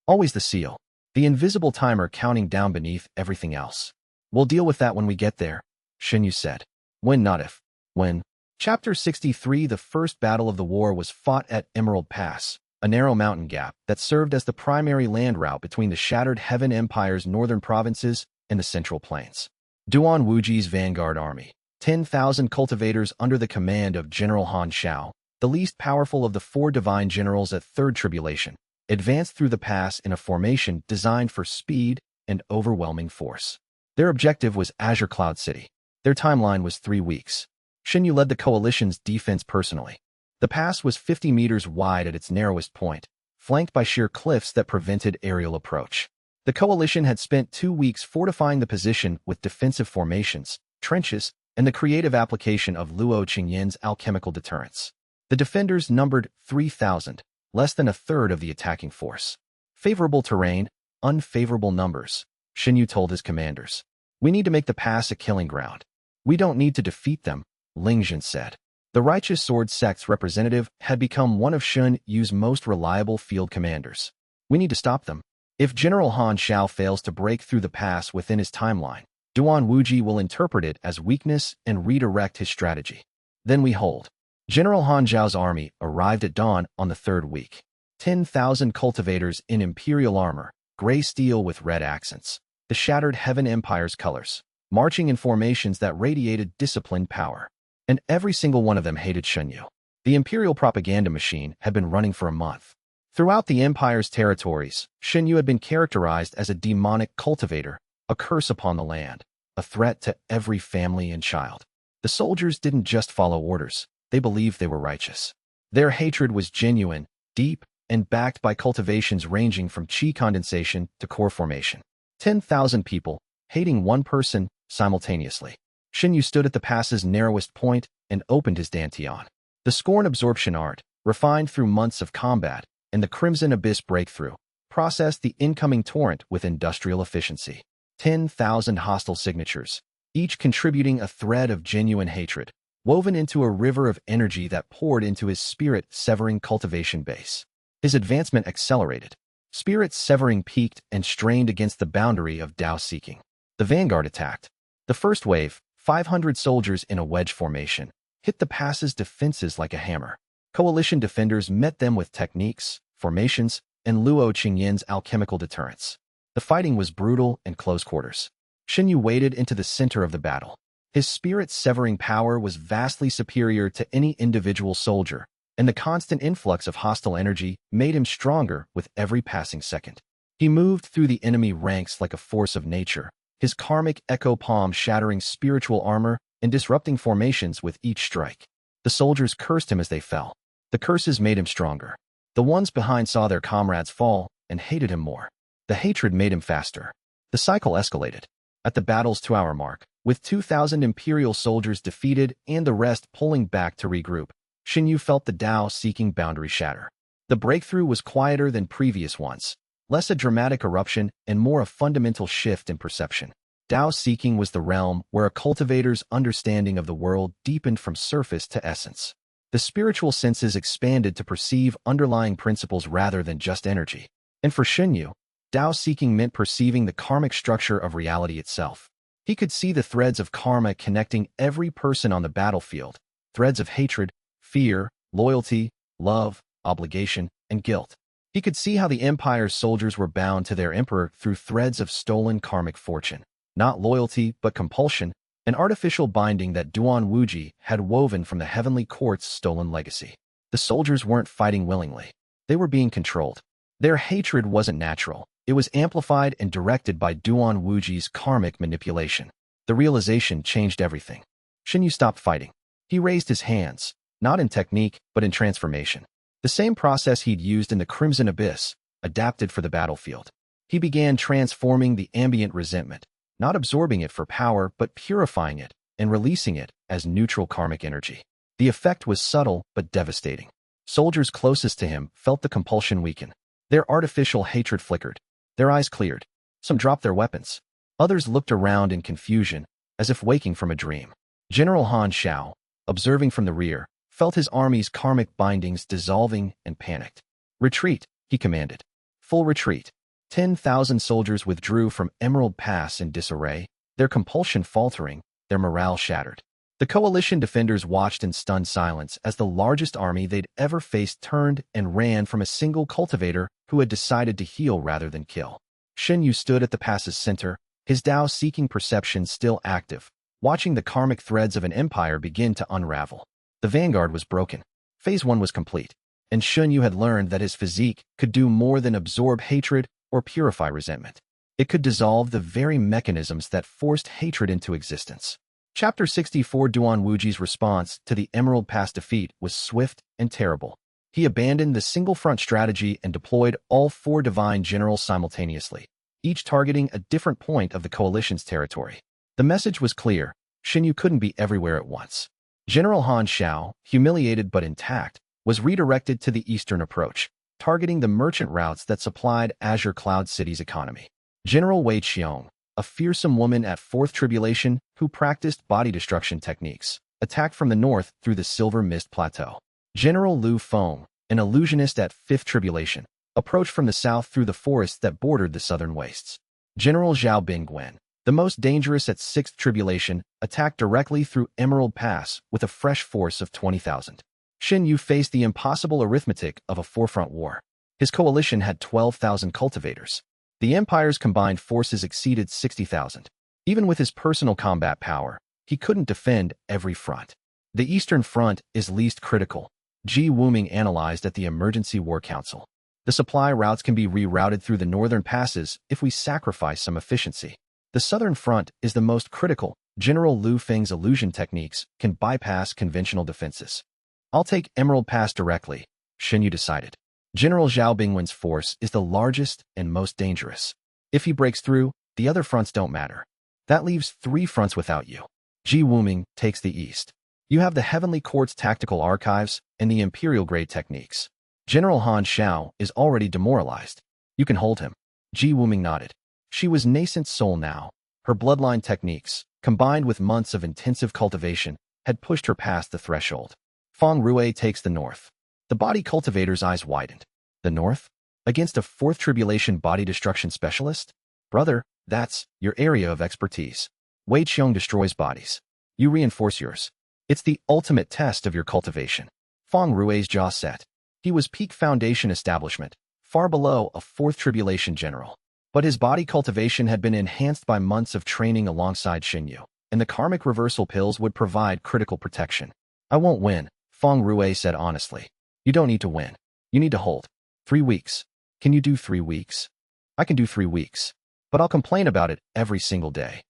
Always the seal. The invisible timer counting down beneath everything else. We'll deal with that when we get there, Shen Yu said. When, not if. When. Chapter 63. The first battle of the war was fought at Emerald Pass, a narrow mountain gap that served as the primary land route between the shattered Heaven Empire's northern provinces and the Central Plains. Duan Wuji's vanguard army, 10,000 cultivators under the command of General Han Xiao, the least powerful of the 4 divine generals at Third Tribulation, advanced through the pass in a formation designed for speed and overwhelming force. Their objective was Azure Cloud City. Their timeline was 3 weeks. Shen Yu led the coalition's defense personally. The pass was 50 meters wide at its narrowest point, flanked by sheer cliffs that prevented aerial approach. The coalition had spent 2 weeks fortifying the position with defensive formations, trenches, and the creative application of Luo Qingyan's alchemical deterrents. The defenders numbered 3,000, less than a third of the attacking force. Favorable terrain, unfavorable numbers, Shen Yu told his commanders. We need to make the pass a killing ground. We don't need to defeat them, Lingjin said. The Righteous Sword sect's representative had become one of Shen Yu's most reliable field commanders. We need to stop them. If General Han Xiao fails to break through the pass within his timeline, Duan Wuji will interpret it as weakness and redirect his strategy. Then we hold. General Han Xiao's army arrived at dawn on the 3rd week. 10,000 cultivators in imperial armor, gray steel with red accents, the shattered Heaven Empire's colors, marching in formations that radiated disciplined power. And every single one of them hated Shen Yu. The imperial propaganda machine had been running for a month. Throughout the Empire's territories, Shen Yu had been characterized as a demonic cultivator, a curse upon the land, a threat to every family and child. The soldiers didn't just follow orders, they believed they were righteous. Their hatred was genuine, deep, and backed by cultivations ranging from chi condensation to core formation. 10,000 people, hating one person, simultaneously. Shen Yu stood at the pass's narrowest point and opened his dantian. The scorn absorption art, refined through months of combat, and the Crimson Abyss breakthrough, processed the incoming torrent with industrial efficiency. 10,000 hostile signatures, each contributing a thread of genuine hatred, woven into a river of energy that poured into his spirit-severing cultivation base. His advancement accelerated. Spirit-severing peaked and strained against the boundary of Dao-seeking. The vanguard attacked. The first wave, 500 soldiers in a wedge formation, hit the pass's defenses like a hammer. Coalition defenders met them with techniques, formations, and Luo Qingyan's alchemical deterrents. The fighting was brutal and close quarters. Shen Yu waded into the center of the battle. His spirit-severing power was vastly superior to any individual soldier, and the constant influx of hostile energy made him stronger with every passing second. He moved through the enemy ranks like a force of nature, his karmic echo palm shattering spiritual armor and disrupting formations with each strike. The soldiers cursed him as they fell. The curses made him stronger. The ones behind saw their comrades fall and hated him more. The hatred made him faster. The cycle escalated. At the battle's 2-hour mark, with 2,000 Imperial soldiers defeated and the rest pulling back to regroup, Shen Yu felt the Dao-seeking boundary shatter. The breakthrough was quieter than previous ones, less a dramatic eruption and more a fundamental shift in perception. Dao-seeking was the realm where a cultivator's understanding of the world deepened from surface to essence. The spiritual senses expanded to perceive underlying principles rather than just energy. And for Shen Yu, Dao-seeking meant perceiving the karmic structure of reality itself. He could see the threads of karma connecting every person on the battlefield, threads of hatred, fear, loyalty, love, obligation, and guilt. He could see how the Empire's soldiers were bound to their emperor through threads of stolen karmic fortune. Not loyalty, but compulsion, an artificial binding that Duan Wuji had woven from the heavenly court's stolen legacy. The soldiers weren't fighting willingly. They were being controlled. Their hatred wasn't natural. It was amplified and directed by Duan Wuji's karmic manipulation. The realization changed everything. Shen Yu stopped fighting. He raised his hands, not in technique, but in transformation. The same process he'd used in the Crimson Abyss, adapted for the battlefield. He began transforming the ambient resentment, not absorbing it for power, but purifying it and releasing it as neutral karmic energy. The effect was subtle but devastating. Soldiers closest to him felt the compulsion weaken. Their artificial hatred flickered. Their eyes cleared. Some dropped their weapons. Others looked around in confusion, as if waking from a dream. General Han Shao, observing from the rear, felt his army's karmic bindings dissolving and panicked. "Retreat," he commanded. "Full retreat." 10,000 soldiers withdrew from Emerald Pass in disarray, their compulsion faltering, their morale shattered. The coalition defenders watched in stunned silence as the largest army they'd ever faced turned and ran from a single cultivator who had decided to heal rather than kill. Shen Yu stood at the pass's center, his Tao-seeking perception still active, watching the karmic threads of an empire begin to unravel. The vanguard was broken. Phase 1 was complete, and Shen Yu had learned that his physique could do more than absorb hatred or purify resentment. It could dissolve the very mechanisms that forced hatred into existence. Chapter 64. Duan Wuji's response to the Emerald Pass defeat was swift and terrible. He abandoned the single-front strategy and deployed all 4 divine generals simultaneously, each targeting a different point of the coalition's territory. The message was clear: Shen Yu couldn't be everywhere at once. General Han Shao, humiliated but intact, was redirected to the eastern approach, targeting the merchant routes that supplied Azure Cloud City's economy. General Wei Qiong, a fearsome woman at 4th Tribulation who practiced body destruction techniques, attacked from the north through the Silver Mist Plateau. General Lu Feng, an illusionist at 5th Tribulation, approached from the south through the forests that bordered the southern wastes. General Zhao Bingguan, the most dangerous at 6th Tribulation, attacked directly through Emerald Pass with a fresh force of 20,000. Shen Yu faced the impossible arithmetic of a 4-front war. His coalition had 12,000 cultivators. The Empire's combined forces exceeded 60,000. Even with his personal combat power, he couldn't defend every front. The Eastern Front is least critical, Ji Wuming analyzed at the Emergency War Council. The supply routes can be rerouted through the northern passes if we sacrifice some efficiency. The Southern Front is the most critical. General Lu Feng's illusion techniques can bypass conventional defenses. "I'll take Emerald Pass directly," Shen Yu decided. General Zhao Bingwen's force is the largest and most dangerous. If he breaks through, the other fronts don't matter. That leaves 3 fronts without you. Ji Wuming takes the east. You have the Heavenly Court's tactical archives and the Imperial-grade techniques. General Han Shao is already demoralized. You can hold him. Ji Wuming nodded. She was nascent soul now. Her bloodline techniques, combined with months of intensive cultivation, had pushed her past the threshold. Feng Rui takes the north. The body cultivator's eyes widened. The north? Against a 4th Tribulation body destruction specialist? Brother, that's your area of expertise. Wei Qiong destroys bodies. You reinforce yours. It's the ultimate test of your cultivation. Feng Rui's jaw set. He was peak Foundation establishment, far below a 4th Tribulation general. But his body cultivation had been enhanced by months of training alongside Shen Yu, and the karmic reversal pills would provide critical protection. "I won't win," Feng Rui said honestly. "You don't need to win. You need to hold. 3 weeks. Can you do 3 weeks?" "I can do 3 weeks. But I'll complain about it every single day."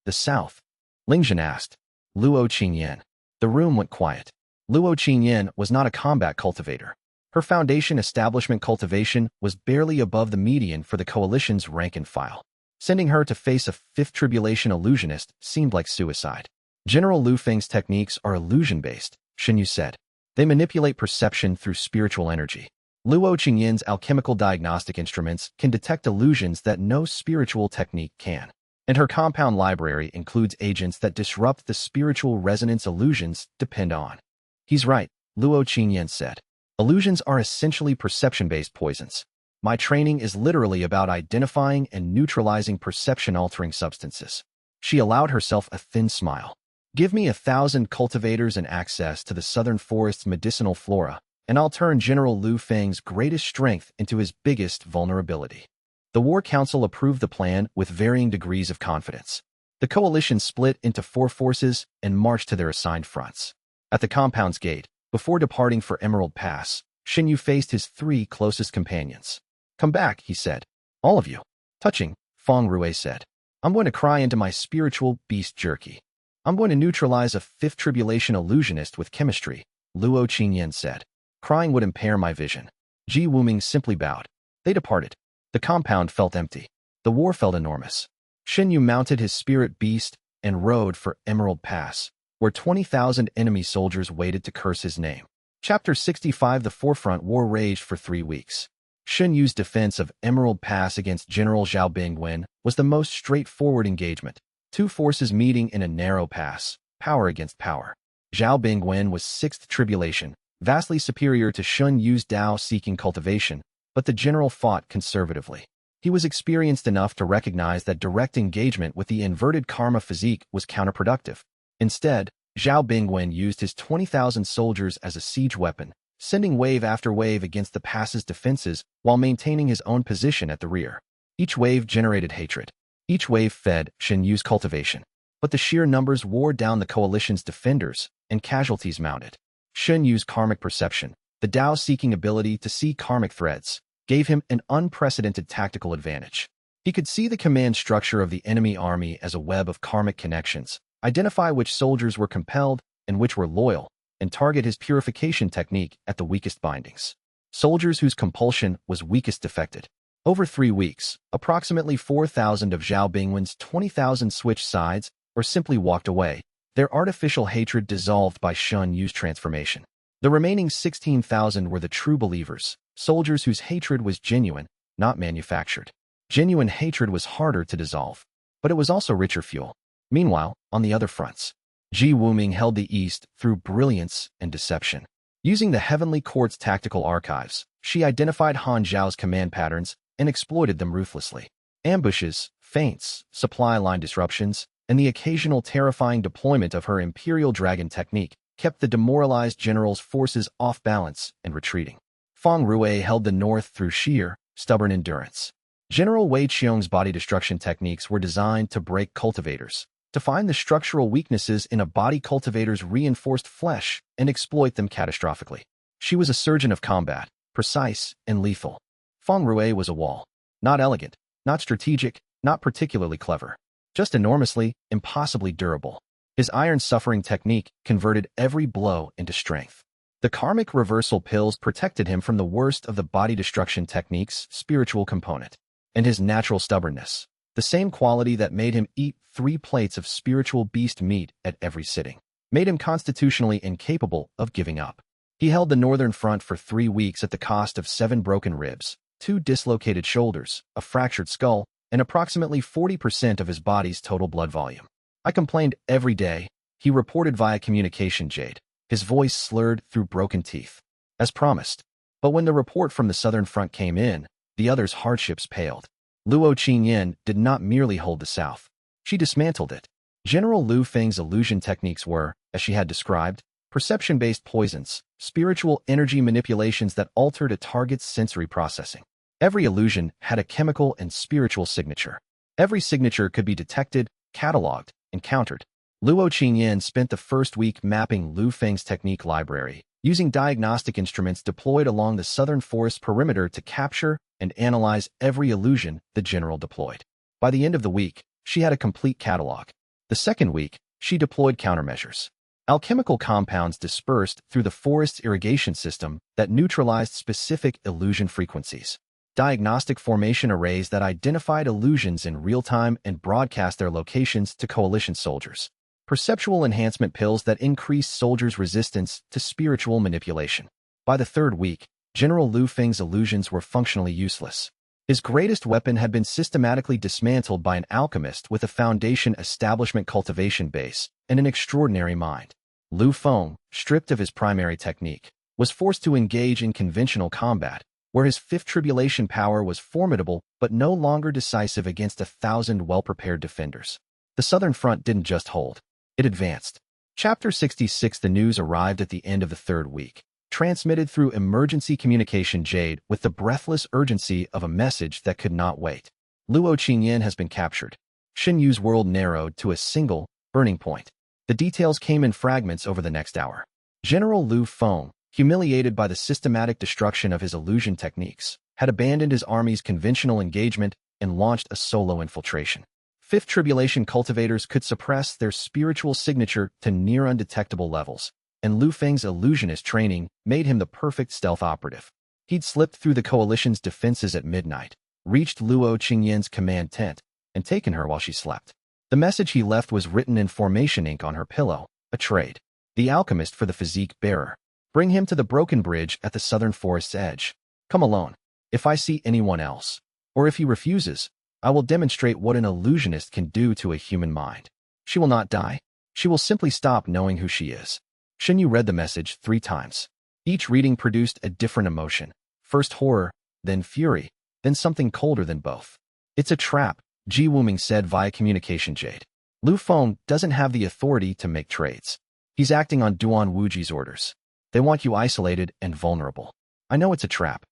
"The South?" Lingzhen asked. Luo Qingyan. The room went quiet. Luo Qingyan was not a combat cultivator. Her Foundation establishment cultivation was barely above the median for the Coalition's rank and file. Sending her to face a 5th Tribulation illusionist seemed like suicide. General Lu Feng's techniques are illusion-based, Shen Yu said. They manipulate perception through spiritual energy. Luo Qingyan's alchemical diagnostic instruments can detect illusions that no spiritual technique can. And her compound library includes agents that disrupt the spiritual resonance illusions depend on. "He's right," Luo Qingyan said. "Illusions are essentially perception-based poisons. My training is literally about identifying and neutralizing perception-altering substances." She allowed herself a thin smile. "Give me 1,000 cultivators and access to the Southern Forest's medicinal flora, and I'll turn General Lu Feng's greatest strength into his biggest vulnerability." The War Council approved the plan with varying degrees of confidence. The coalition split into 4 forces and marched to their assigned fronts. At the compound's gate, before departing for Emerald Pass, Shen Yu faced his 3 closest companions. "Come back," he said. "All of you." "Touching," Feng Rui said. "I'm going to cry into my spiritual beast jerky. I'm going to neutralize a 5th Tribulation illusionist with chemistry, Luo Qingyan said. Crying would impair my vision. Ji Wuming simply bowed. They departed. The compound felt empty. The war felt enormous. Shen Yu mounted his spirit beast and rode for Emerald Pass, where 20,000 enemy soldiers waited to curse his name. Chapter 65. The forefront war raged for 3 weeks. Shen Yu's defense of Emerald Pass against General Zhao Bingwen was the most straightforward engagement. 2 forces meeting in a narrow pass, power against power. Zhao Bingwen was 6th tribulation, vastly superior to Shen Yu's Dao-seeking cultivation, but the general fought conservatively. He was experienced enough to recognize that direct engagement with the inverted karma physique was counterproductive. Instead, Zhao Bingwen used his 20,000 soldiers as a siege weapon, sending wave after wave against the pass's defenses while maintaining his own position at the rear. Each wave generated hatred. Each wave fed Shen Yu's cultivation. But the sheer numbers wore down the coalition's defenders, and casualties mounted. Shen Yu's karmic perception, the Dao-seeking ability to see karmic threads, gave him an unprecedented tactical advantage. He could see the command structure of the enemy army as a web of karmic connections, identify which soldiers were compelled and which were loyal, and target his purification technique at the weakest bindings. Soldiers whose compulsion was weakest defected. Over 3 weeks, approximately 4,000 of Zhao Bingwen's 20,000 switched sides or simply walked away, their artificial hatred dissolved by Shen Yu's transformation. The remaining 16,000 were the true believers, soldiers whose hatred was genuine, not manufactured. Genuine hatred was harder to dissolve, but it was also richer fuel. Meanwhile, on the other fronts, Ji Wuming held the east through brilliance and deception. Using the Heavenly Court's tactical archives, she identified Han Zhao's command patterns and exploited them ruthlessly. Ambushes, feints, supply line disruptions, and the occasional terrifying deployment of her Imperial Dragon technique kept the demoralized general's forces off balance and retreating. Feng Rui held the north through sheer, stubborn endurance. General Wei Qiong's body destruction techniques were designed to break cultivators, to find the structural weaknesses in a body cultivator's reinforced flesh and exploit them catastrophically. She was a surgeon of combat, precise and lethal. Feng Rui was a wall. Not elegant, not strategic, not particularly clever. Just enormously, impossibly durable. His iron-suffering technique converted every blow into strength. The karmic reversal pills protected him from the worst of the body destruction technique's spiritual component. And his natural stubbornness, the same quality that made him eat 3 plates of spiritual beast meat at every sitting, made him constitutionally incapable of giving up. He held the northern front for 3 weeks at the cost of 7 broken ribs, 2 dislocated shoulders, a fractured skull, and approximately 40% of his body's total blood volume. I complained every day, he reported via communication jade, his voice slurred through broken teeth. As promised. But when the report from the southern front came in, the others' hardships paled. Luo Qingyan did not merely hold the south. She dismantled it. General Lu Feng's illusion techniques were, as she had described, perception-based poisons, spiritual energy manipulations that altered a target's sensory processing. Every illusion had a chemical and spiritual signature. Every signature could be detected, cataloged, and countered. Luo Qingyan spent the first week mapping Lu Feng's technique library, using diagnostic instruments deployed along the southern forest perimeter to capture and analyze every illusion the general deployed. By the end of the week, she had a complete catalog. The second week, she deployed countermeasures. Alchemical compounds dispersed through the forest's irrigation system that neutralized specific illusion frequencies. Diagnostic formation arrays that identified illusions in real time and broadcast their locations to coalition soldiers. Perceptual enhancement pills that increased soldiers' resistance to spiritual manipulation. By the third week, General Lu Feng's illusions were functionally useless. His greatest weapon had been systematically dismantled by an alchemist with a foundation establishment cultivation base and an extraordinary mind. Lu Feng, stripped of his primary technique, was forced to engage in conventional combat, where his 5th tribulation power was formidable but no longer decisive against 1,000 well-prepared defenders. The southern front didn't just hold. It advanced. Chapter 66. The news arrived at the end of the third week, transmitted through emergency communication jade with the breathless urgency of a message that could not wait. Luo Qingyan has been captured. Shen Yu's world narrowed to a single, burning point. The details came in fragments over the next hour. General Lu Feng, humiliated by the systematic destruction of his illusion techniques, had abandoned his army's conventional engagement and launched a solo infiltration. 5th tribulation cultivators could suppress their spiritual signature to near undetectable levels, and Lu Feng's illusionist training made him the perfect stealth operative. He'd slipped through the coalition's defenses at midnight, reached Luo Qingyan's command tent, and taken her while she slept. The message he left was written in formation ink on her pillow, a trade. The alchemist for the physique bearer. Bring him to the broken bridge at the southern forest's edge. Come alone. If I see anyone else, or if he refuses, I will demonstrate what an illusionist can do to a human mind. She will not die. She will simply stop knowing who she is. Shen Yu read the message 3 times. Each reading produced a different emotion. First horror, then fury, then something colder than both. It's a trap, Ji Wuming said via communication jade. Lu Feng doesn't have the authority to make trades. He's acting on Duan Wuji's orders. They want you isolated and vulnerable. I know it's a trap.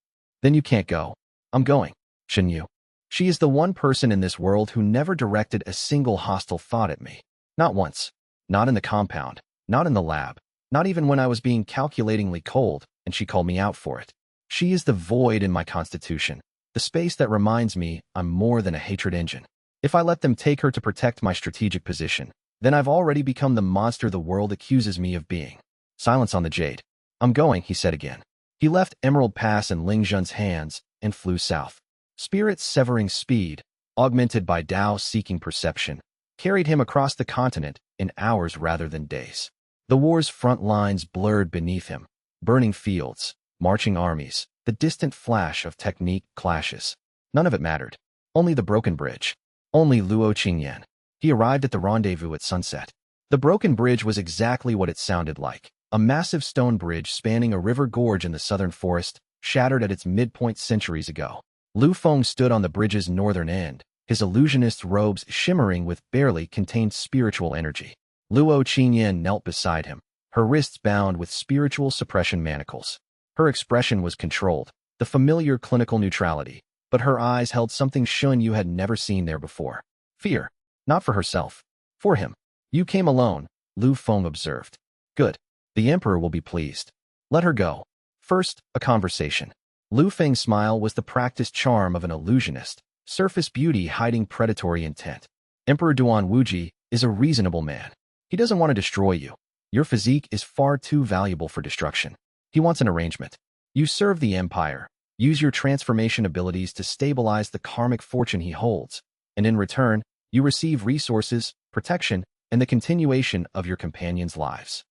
Then you can't go. I'm going. Shen Yu. She is the one person in this world who never directed a single hostile thought at me. Not once. Not in the compound. Not in the lab. Not even when I was being calculatingly cold, and she called me out for it. She is the void in my constitution. The space that reminds me I'm more than a hatred engine. If I let them take her to protect my strategic position, then I've already become the monster the world accuses me of being. Silence on the jade. I'm going, he said again. He left Emerald Pass in Ling Zhen's hands and flew south. Spirit's severing speed, augmented by Tao-seeking perception, carried him across the continent in hours rather than days. The war's front lines blurred beneath him, burning fields, marching armies, the distant flash of technique clashes. None of it mattered. Only the broken bridge. Only Luo Qingyan. He arrived at the rendezvous at sunset. The broken bridge was exactly what it sounded like. A massive stone bridge spanning a river gorge in the southern forest, shattered at its midpoint centuries ago. Lu Feng stood on the bridge's northern end, his illusionist's robes shimmering with barely contained spiritual energy. Luo Qingyan knelt beside him, her wrists bound with spiritual suppression manacles. Her expression was controlled, the familiar clinical neutrality, but her eyes held something Shen Yu had never seen there before. Fear. Not for herself. For him. You came alone, Lu Feng observed. Good. The emperor will be pleased. Let her go. First, a conversation. Lu Feng's smile was the practiced charm of an illusionist, surface beauty hiding predatory intent. Emperor Duan Wuji is a reasonable man. He doesn't want to destroy you. Your physique is far too valuable for destruction. He wants an arrangement. You serve the empire. Use your transformation abilities to stabilize the karmic fortune he holds, and in return, you receive resources, protection, and the continuation of your companions' lives.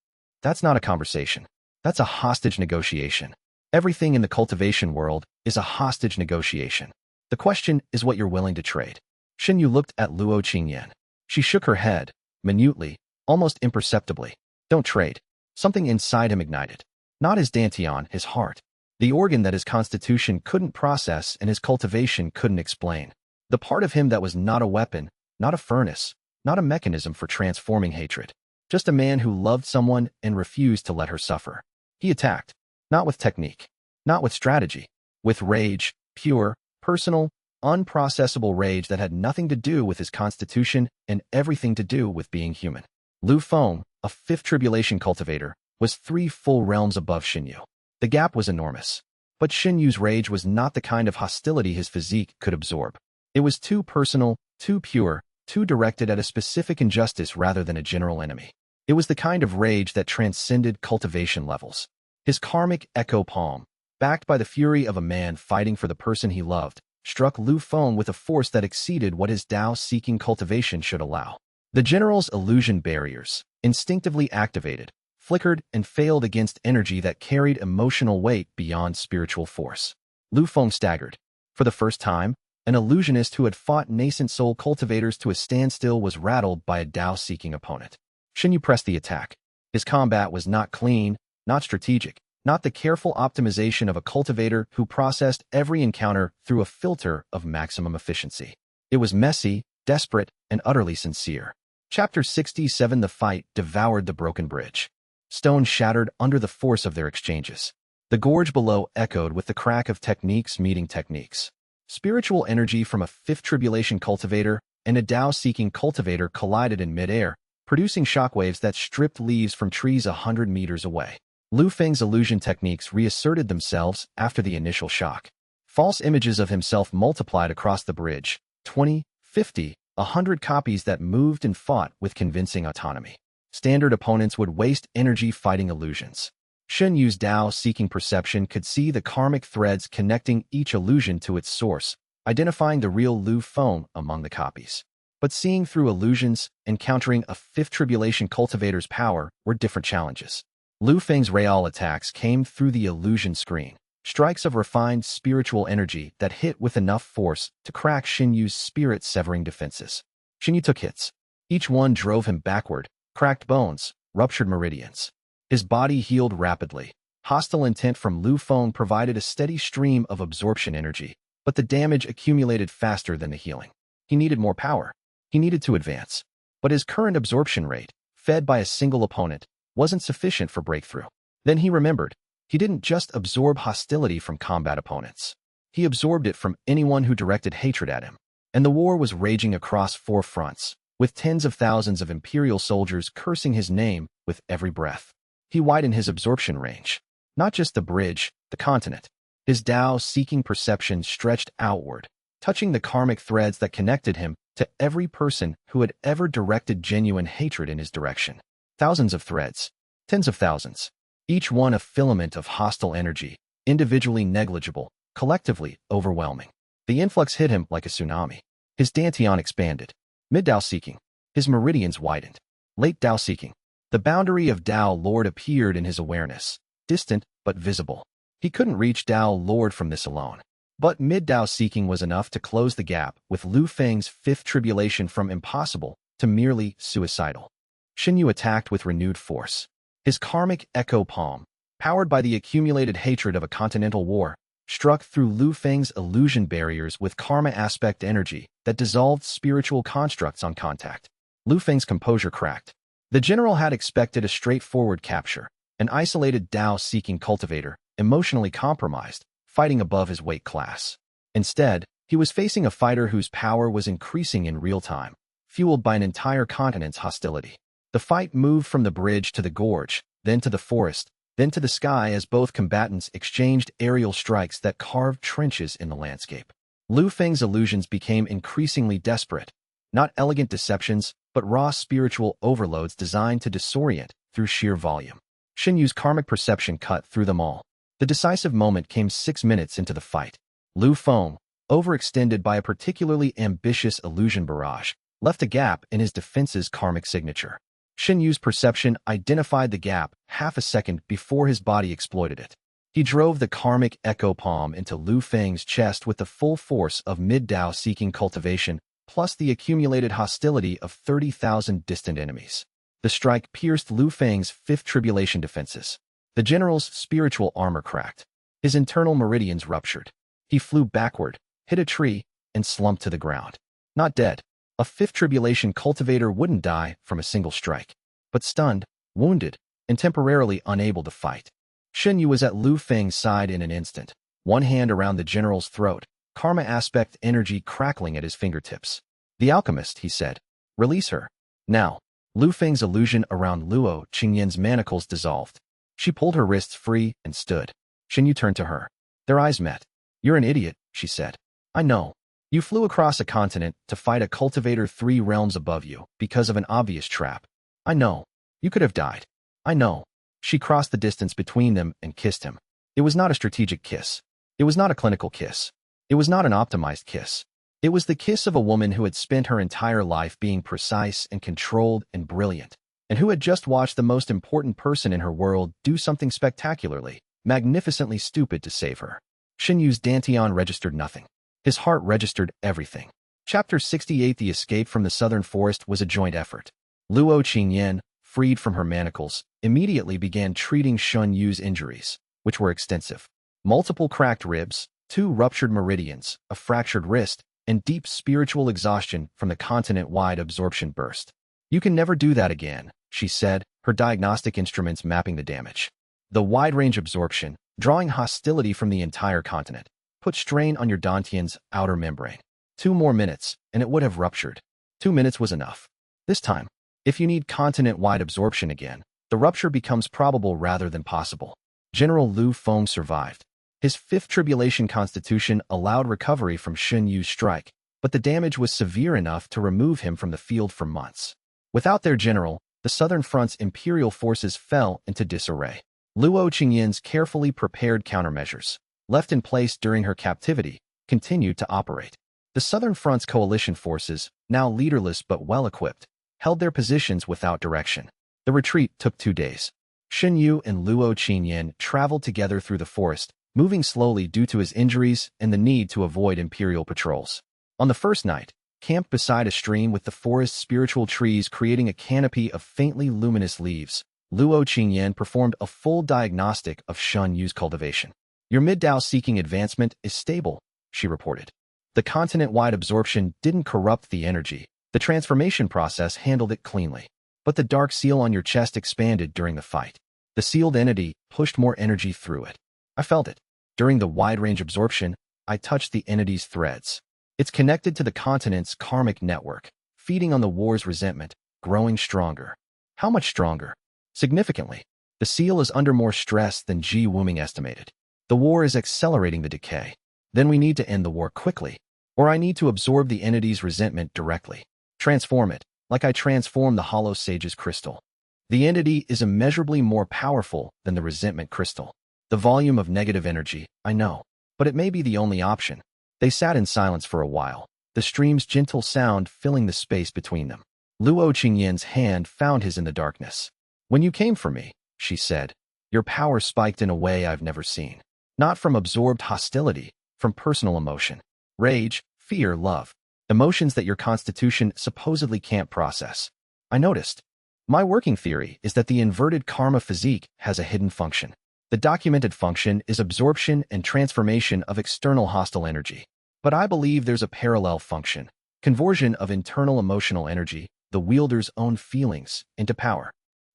That's not a conversation. That's a hostage negotiation. Everything in the cultivation world is a hostage negotiation. The question is what you're willing to trade. Shen Yu looked at Luo Qingyan. She shook her head, minutely, almost imperceptibly. Don't trade. Something inside him ignited. Not his dantian, his heart. The organ that his constitution couldn't process and his cultivation couldn't explain. The part of him that was not a weapon, not a furnace, not a mechanism for transforming hatred. Just a man who loved someone and refused to let her suffer. He attacked. Not with technique. Not with strategy. With rage, pure, personal, unprocessable rage that had nothing to do with his constitution and everything to do with being human. Lu Feng, a fifth tribulation cultivator, was 3 full realms above Shen Yu. The gap was enormous. But Shen Yu's rage was not the kind of hostility his physique could absorb. It was too personal, too pure, too directed at a specific injustice rather than a general enemy. It was the kind of rage that transcended cultivation levels. His karmic echo palm, backed by the fury of a man fighting for the person he loved, struck Lu Feng with a force that exceeded what his Tao-seeking cultivation should allow. The general's illusion barriers, instinctively activated, flickered and failed against energy that carried emotional weight beyond spiritual force. Lu Feng staggered. For the first time, an illusionist who had fought nascent soul cultivators to a standstill was rattled by a Tao-seeking opponent. Shen Yu pressed the attack. His combat was not clean, not strategic, not the careful optimization of a cultivator who processed every encounter through a filter of maximum efficiency. It was messy, desperate, and utterly sincere. Chapter 67. The fight devoured the broken bridge. Stone shattered under the force of their exchanges. The gorge below echoed with the crack of techniques meeting techniques. Spiritual energy from a fifth tribulation cultivator and a Tao-seeking cultivator collided in midair, producing shockwaves that stripped leaves from trees 100 meters away. Lu Feng's illusion techniques reasserted themselves after the initial shock. False images of himself multiplied across the bridge, 20, 50, 100 copies that moved and fought with convincing autonomy. Standard opponents would waste energy fighting illusions. Shen Yu's Dao-seeking perception could see the karmic threads connecting each illusion to its source, identifying the real Lu Feng among the copies. But seeing through illusions, encountering a fifth tribulation cultivator's power were different challenges. Lu Feng's Real attacks came through the illusion screen, strikes of refined spiritual energy that hit with enough force to crack Shen Yu's spirit-severing defenses. Shen Yu took hits. Each one drove him backward, cracked bones, ruptured meridians. His body healed rapidly. Hostile intent from Lu Feng provided a steady stream of absorption energy, but the damage accumulated faster than the healing. He needed more power. He needed to advance. But his current absorption rate, fed by a single opponent, wasn't sufficient for breakthrough. Then he remembered. He didn't just absorb hostility from combat opponents. He absorbed it from anyone who directed hatred at him. And the war was raging across 4 fronts, with tens of thousands of Imperial soldiers cursing his name with every breath. He widened his absorption range. Not just the bridge, the continent. His Dao-seeking perception stretched outward, touching the karmic threads that connected him to every person who had ever directed genuine hatred in his direction. Thousands of threads. Tens of thousands. Each one a filament of hostile energy, individually negligible, collectively overwhelming. The influx hit him like a tsunami. His dantian expanded. Mid-Dao seeking. His meridians widened. Late Dao seeking. The boundary of Dao Lord appeared in his awareness, distant but visible. He couldn't reach Dao Lord from this alone. But mid-Dao seeking was enough to close the gap with Lu Feng's fifth tribulation from impossible to merely suicidal. Shen Yu attacked with renewed force. His karmic echo palm, powered by the accumulated hatred of a continental war, struck through Lu Feng's illusion barriers with karma aspect energy that dissolved spiritual constructs on contact. Lu Feng's composure cracked. The general had expected a straightforward capture, an isolated Dao-seeking cultivator, emotionally compromised, fighting above his weight class. Instead, he was facing a fighter whose power was increasing in real time, fueled by an entire continent's hostility. The fight moved from the bridge to the gorge, then to the forest, then to the sky as both combatants exchanged aerial strikes that carved trenches in the landscape. Lu Feng's illusions became increasingly desperate, not elegant deceptions, but raw spiritual overloads designed to disorient through sheer volume. Shen Yu's karmic perception cut through them all. The decisive moment came 6 minutes into the fight. Lu Feng, overextended by a particularly ambitious illusion barrage, left a gap in his defense's karmic signature. Shen Yu's perception identified the gap half a second before his body exploited it. He drove the karmic echo palm into Lu Feng's chest with the full force of mid-Dao seeking cultivation, plus the accumulated hostility of 30,000 distant enemies. The strike pierced Lu Feng's fifth tribulation defenses. The general's spiritual armor cracked. His internal meridians ruptured. He flew backward, hit a tree, and slumped to the ground. Not dead. A fifth tribulation cultivator wouldn't die from a single strike. But stunned, wounded, and temporarily unable to fight. Shen Yu was at Lu Feng's side in an instant, one hand around the general's throat, karma aspect energy crackling at his fingertips. "The alchemist," he said. "Release her. Now." Lu Feng's illusion around Luo Qingyan's manacles dissolved. She pulled her wrists free and stood. Shen Yu turned to her. Their eyes met. "You're an idiot," she said. "I know. You flew across a continent to fight a cultivator 3 realms above you because of an obvious trap. I know. You could have died. I know." She crossed the distance between them and kissed him. It was not a strategic kiss. It was not a clinical kiss. It was not an optimized kiss. It was the kiss of a woman who had spent her entire life being precise and controlled and brilliant, and who had just watched the most important person in her world do something spectacularly, magnificently stupid to save her. Shen Yu's dantian registered nothing. His heart registered everything. Chapter 68. The escape from the southern forest was a joint effort. Luo Qingyan, freed from her manacles, immediately began treating Shen Yu's injuries, which were extensive. Multiple cracked ribs, 2 ruptured meridians, a fractured wrist, and deep spiritual exhaustion from the continent-wide absorption burst. "You can never do that again," she said, her diagnostic instruments mapping the damage. The wide-range absorption, drawing hostility from the entire continent, put strain on your dantian's outer membrane. 2 more minutes, and it would have ruptured. 2 minutes was enough. This time, if you need continent-wide absorption again, the rupture becomes probable rather than possible. General Lu Feng survived. His fifth tribulation constitution allowed recovery from Shen Yu's strike, but the damage was severe enough to remove him from the field for months. Without their general, the southern front's imperial forces fell into disarray. Luo Qingyan's carefully prepared countermeasures, left in place during her captivity, continued to operate. The southern front's coalition forces, now leaderless but well-equipped, held their positions without direction. The retreat took 2 days. Shen Yu and Luo Qingyan traveled together through the forest, moving slowly due to his injuries and the need to avoid imperial patrols. On the first night, camped beside a stream with the forest's spiritual trees creating a canopy of faintly luminous leaves, Luo Qingyan performed a full diagnostic of Shen Yu's cultivation. "Your mid-Dao seeking advancement is stable," she reported. The continent-wide absorption didn't corrupt the energy. The transformation process handled it cleanly. But the dark seal on your chest expanded during the fight. The sealed entity pushed more energy through it. I felt it. During the wide-range absorption, I touched the entity's threads. It's connected to the continent's karmic network, feeding on the war's resentment, growing stronger. How much stronger? Significantly. The seal is under more stress than Ji Wuming estimated. The war is accelerating the decay. Then we need to end the war quickly, or I need to absorb the entity's resentment directly. Transform it, like I transformed the Hollow Sage's crystal. The entity is immeasurably more powerful than the resentment crystal. The volume of negative energy, I know, but it may be the only option. They sat in silence for a while, the stream's gentle sound filling the space between them. Luo Qingyan's hand found his in the darkness. "When you came for me," she said, "your power spiked in a way I've never seen. Not from absorbed hostility, from personal emotion. Rage, fear, love. Emotions that your constitution supposedly can't process. I noticed. My working theory is that the inverted karma physique has a hidden function. The documented function is absorption and transformation of external hostile energy. But I believe there's a parallel function, conversion of internal emotional energy, the wielder's own feelings, into power.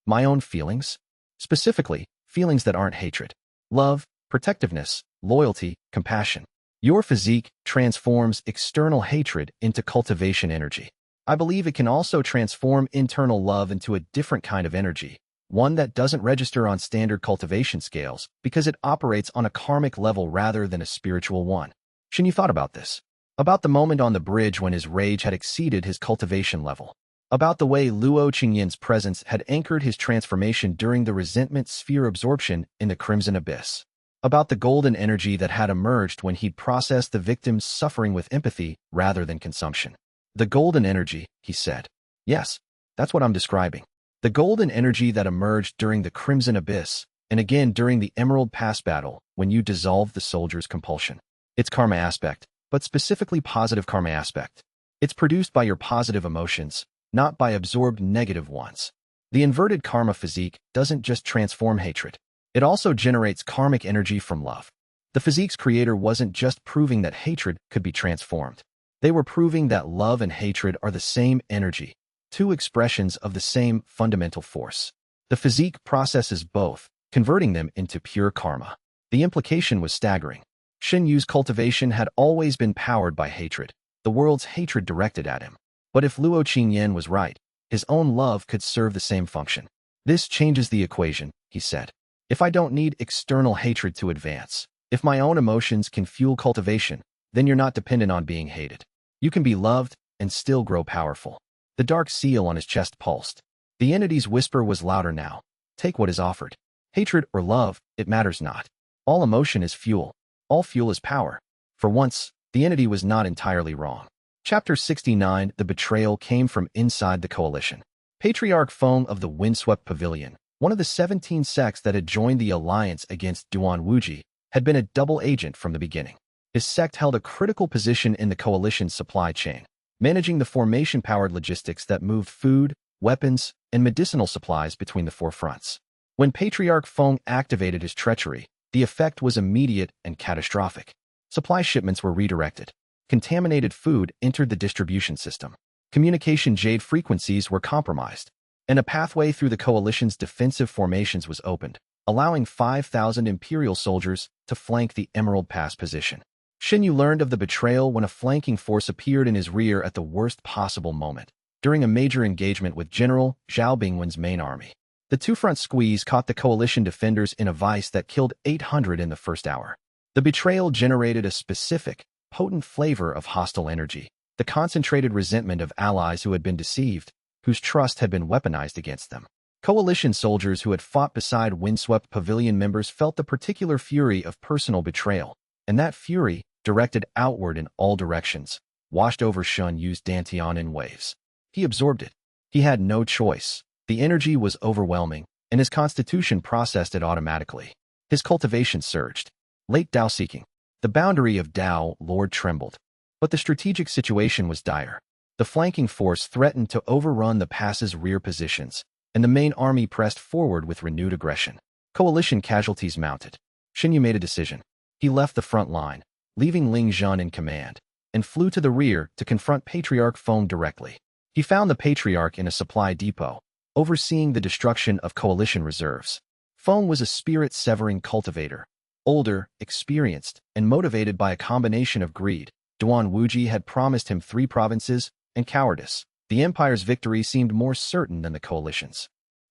My own feelings? Specifically, feelings that aren't hatred. Love, protectiveness, loyalty, compassion. Your physique transforms external hatred into cultivation energy. I believe it can also transform internal love into a different kind of energy, one that doesn't register on standard cultivation scales because it operates on a karmic level rather than a spiritual one. Shen Yu thought about this. About the moment on the bridge when his rage had exceeded his cultivation level. About the way Luo Qingyan's presence had anchored his transformation during the resentment sphere absorption in the Crimson Abyss. About the golden energy that had emerged when he'd processed the victim's suffering with empathy rather than consumption. The golden energy, he said. Yes, that's what I'm describing. The golden energy that emerged during the Crimson Abyss, and again during the Emerald Pass battle when you dissolved the soldier's compulsion. It's karma aspect, but specifically positive karma aspect. It's produced by your positive emotions, not by absorbed negative ones. The inverted karma physique doesn't just transform hatred. It also generates karmic energy from love. The physique's creator wasn't just proving that hatred could be transformed. They were proving that love and hatred are the same energy, two expressions of the same fundamental force. The physique processes both, converting them into pure karma. The implication was staggering. Shen Yu's cultivation had always been powered by hatred, the world's hatred directed at him. But if Luo Qingyan was right, his own love could serve the same function. This changes the equation, he said. If I don't need external hatred to advance, if my own emotions can fuel cultivation, then you're not dependent on being hated. You can be loved and still grow powerful. The dark seal on his chest pulsed. The entity's whisper was louder now. Take what is offered. Hatred or love, it matters not. All emotion is fuel. All fuel is power. For once, the entity was not entirely wrong. Chapter 69, The Betrayal came from inside the coalition. Patriarch Feng of the Windswept Pavilion, one of the 17 sects that had joined the alliance against Duan Wuji, had been a double agent from the beginning. His sect held a critical position in the coalition's supply chain, managing the formation-powered logistics that moved food, weapons, and medicinal supplies between the four fronts. When Patriarch Feng activated his treachery, the effect was immediate and catastrophic. Supply shipments were redirected. Contaminated food entered the distribution system. Communication jade frequencies were compromised, and a pathway through the coalition's defensive formations was opened, allowing 5,000 Imperial soldiers to flank the Emerald Pass position. Shen Yu learned of the betrayal when a flanking force appeared in his rear at the worst possible moment, during a major engagement with General Zhao Bingwen's main army. The two-front squeeze caught the coalition defenders in a vice that killed 800 in the first hour. The betrayal generated a specific, potent flavor of hostile energy, the concentrated resentment of allies who had been deceived, whose trust had been weaponized against them. Coalition soldiers who had fought beside windswept pavilion members felt the particular fury of personal betrayal, and that fury, directed outward in all directions, washed over Shen Yu's dantian in waves. He absorbed it. He had no choice. The energy was overwhelming, and his constitution processed it automatically. His cultivation surged. Late Dao seeking. The boundary of Dao Lord trembled. But the strategic situation was dire. The flanking force threatened to overrun the pass's rear positions, and the main army pressed forward with renewed aggression. Coalition casualties mounted. Shen Yu made a decision. He left the front line, leaving Ling Zhan in command, and flew to the rear to confront Patriarch Feng directly. He found the Patriarch in a supply depot, overseeing the destruction of coalition reserves. Feng was a spirit-severing cultivator. Older, experienced, and motivated by a combination of greed, Duan Wuji had promised him 3 provinces, and cowardice. The Empire's victory seemed more certain than the coalition's.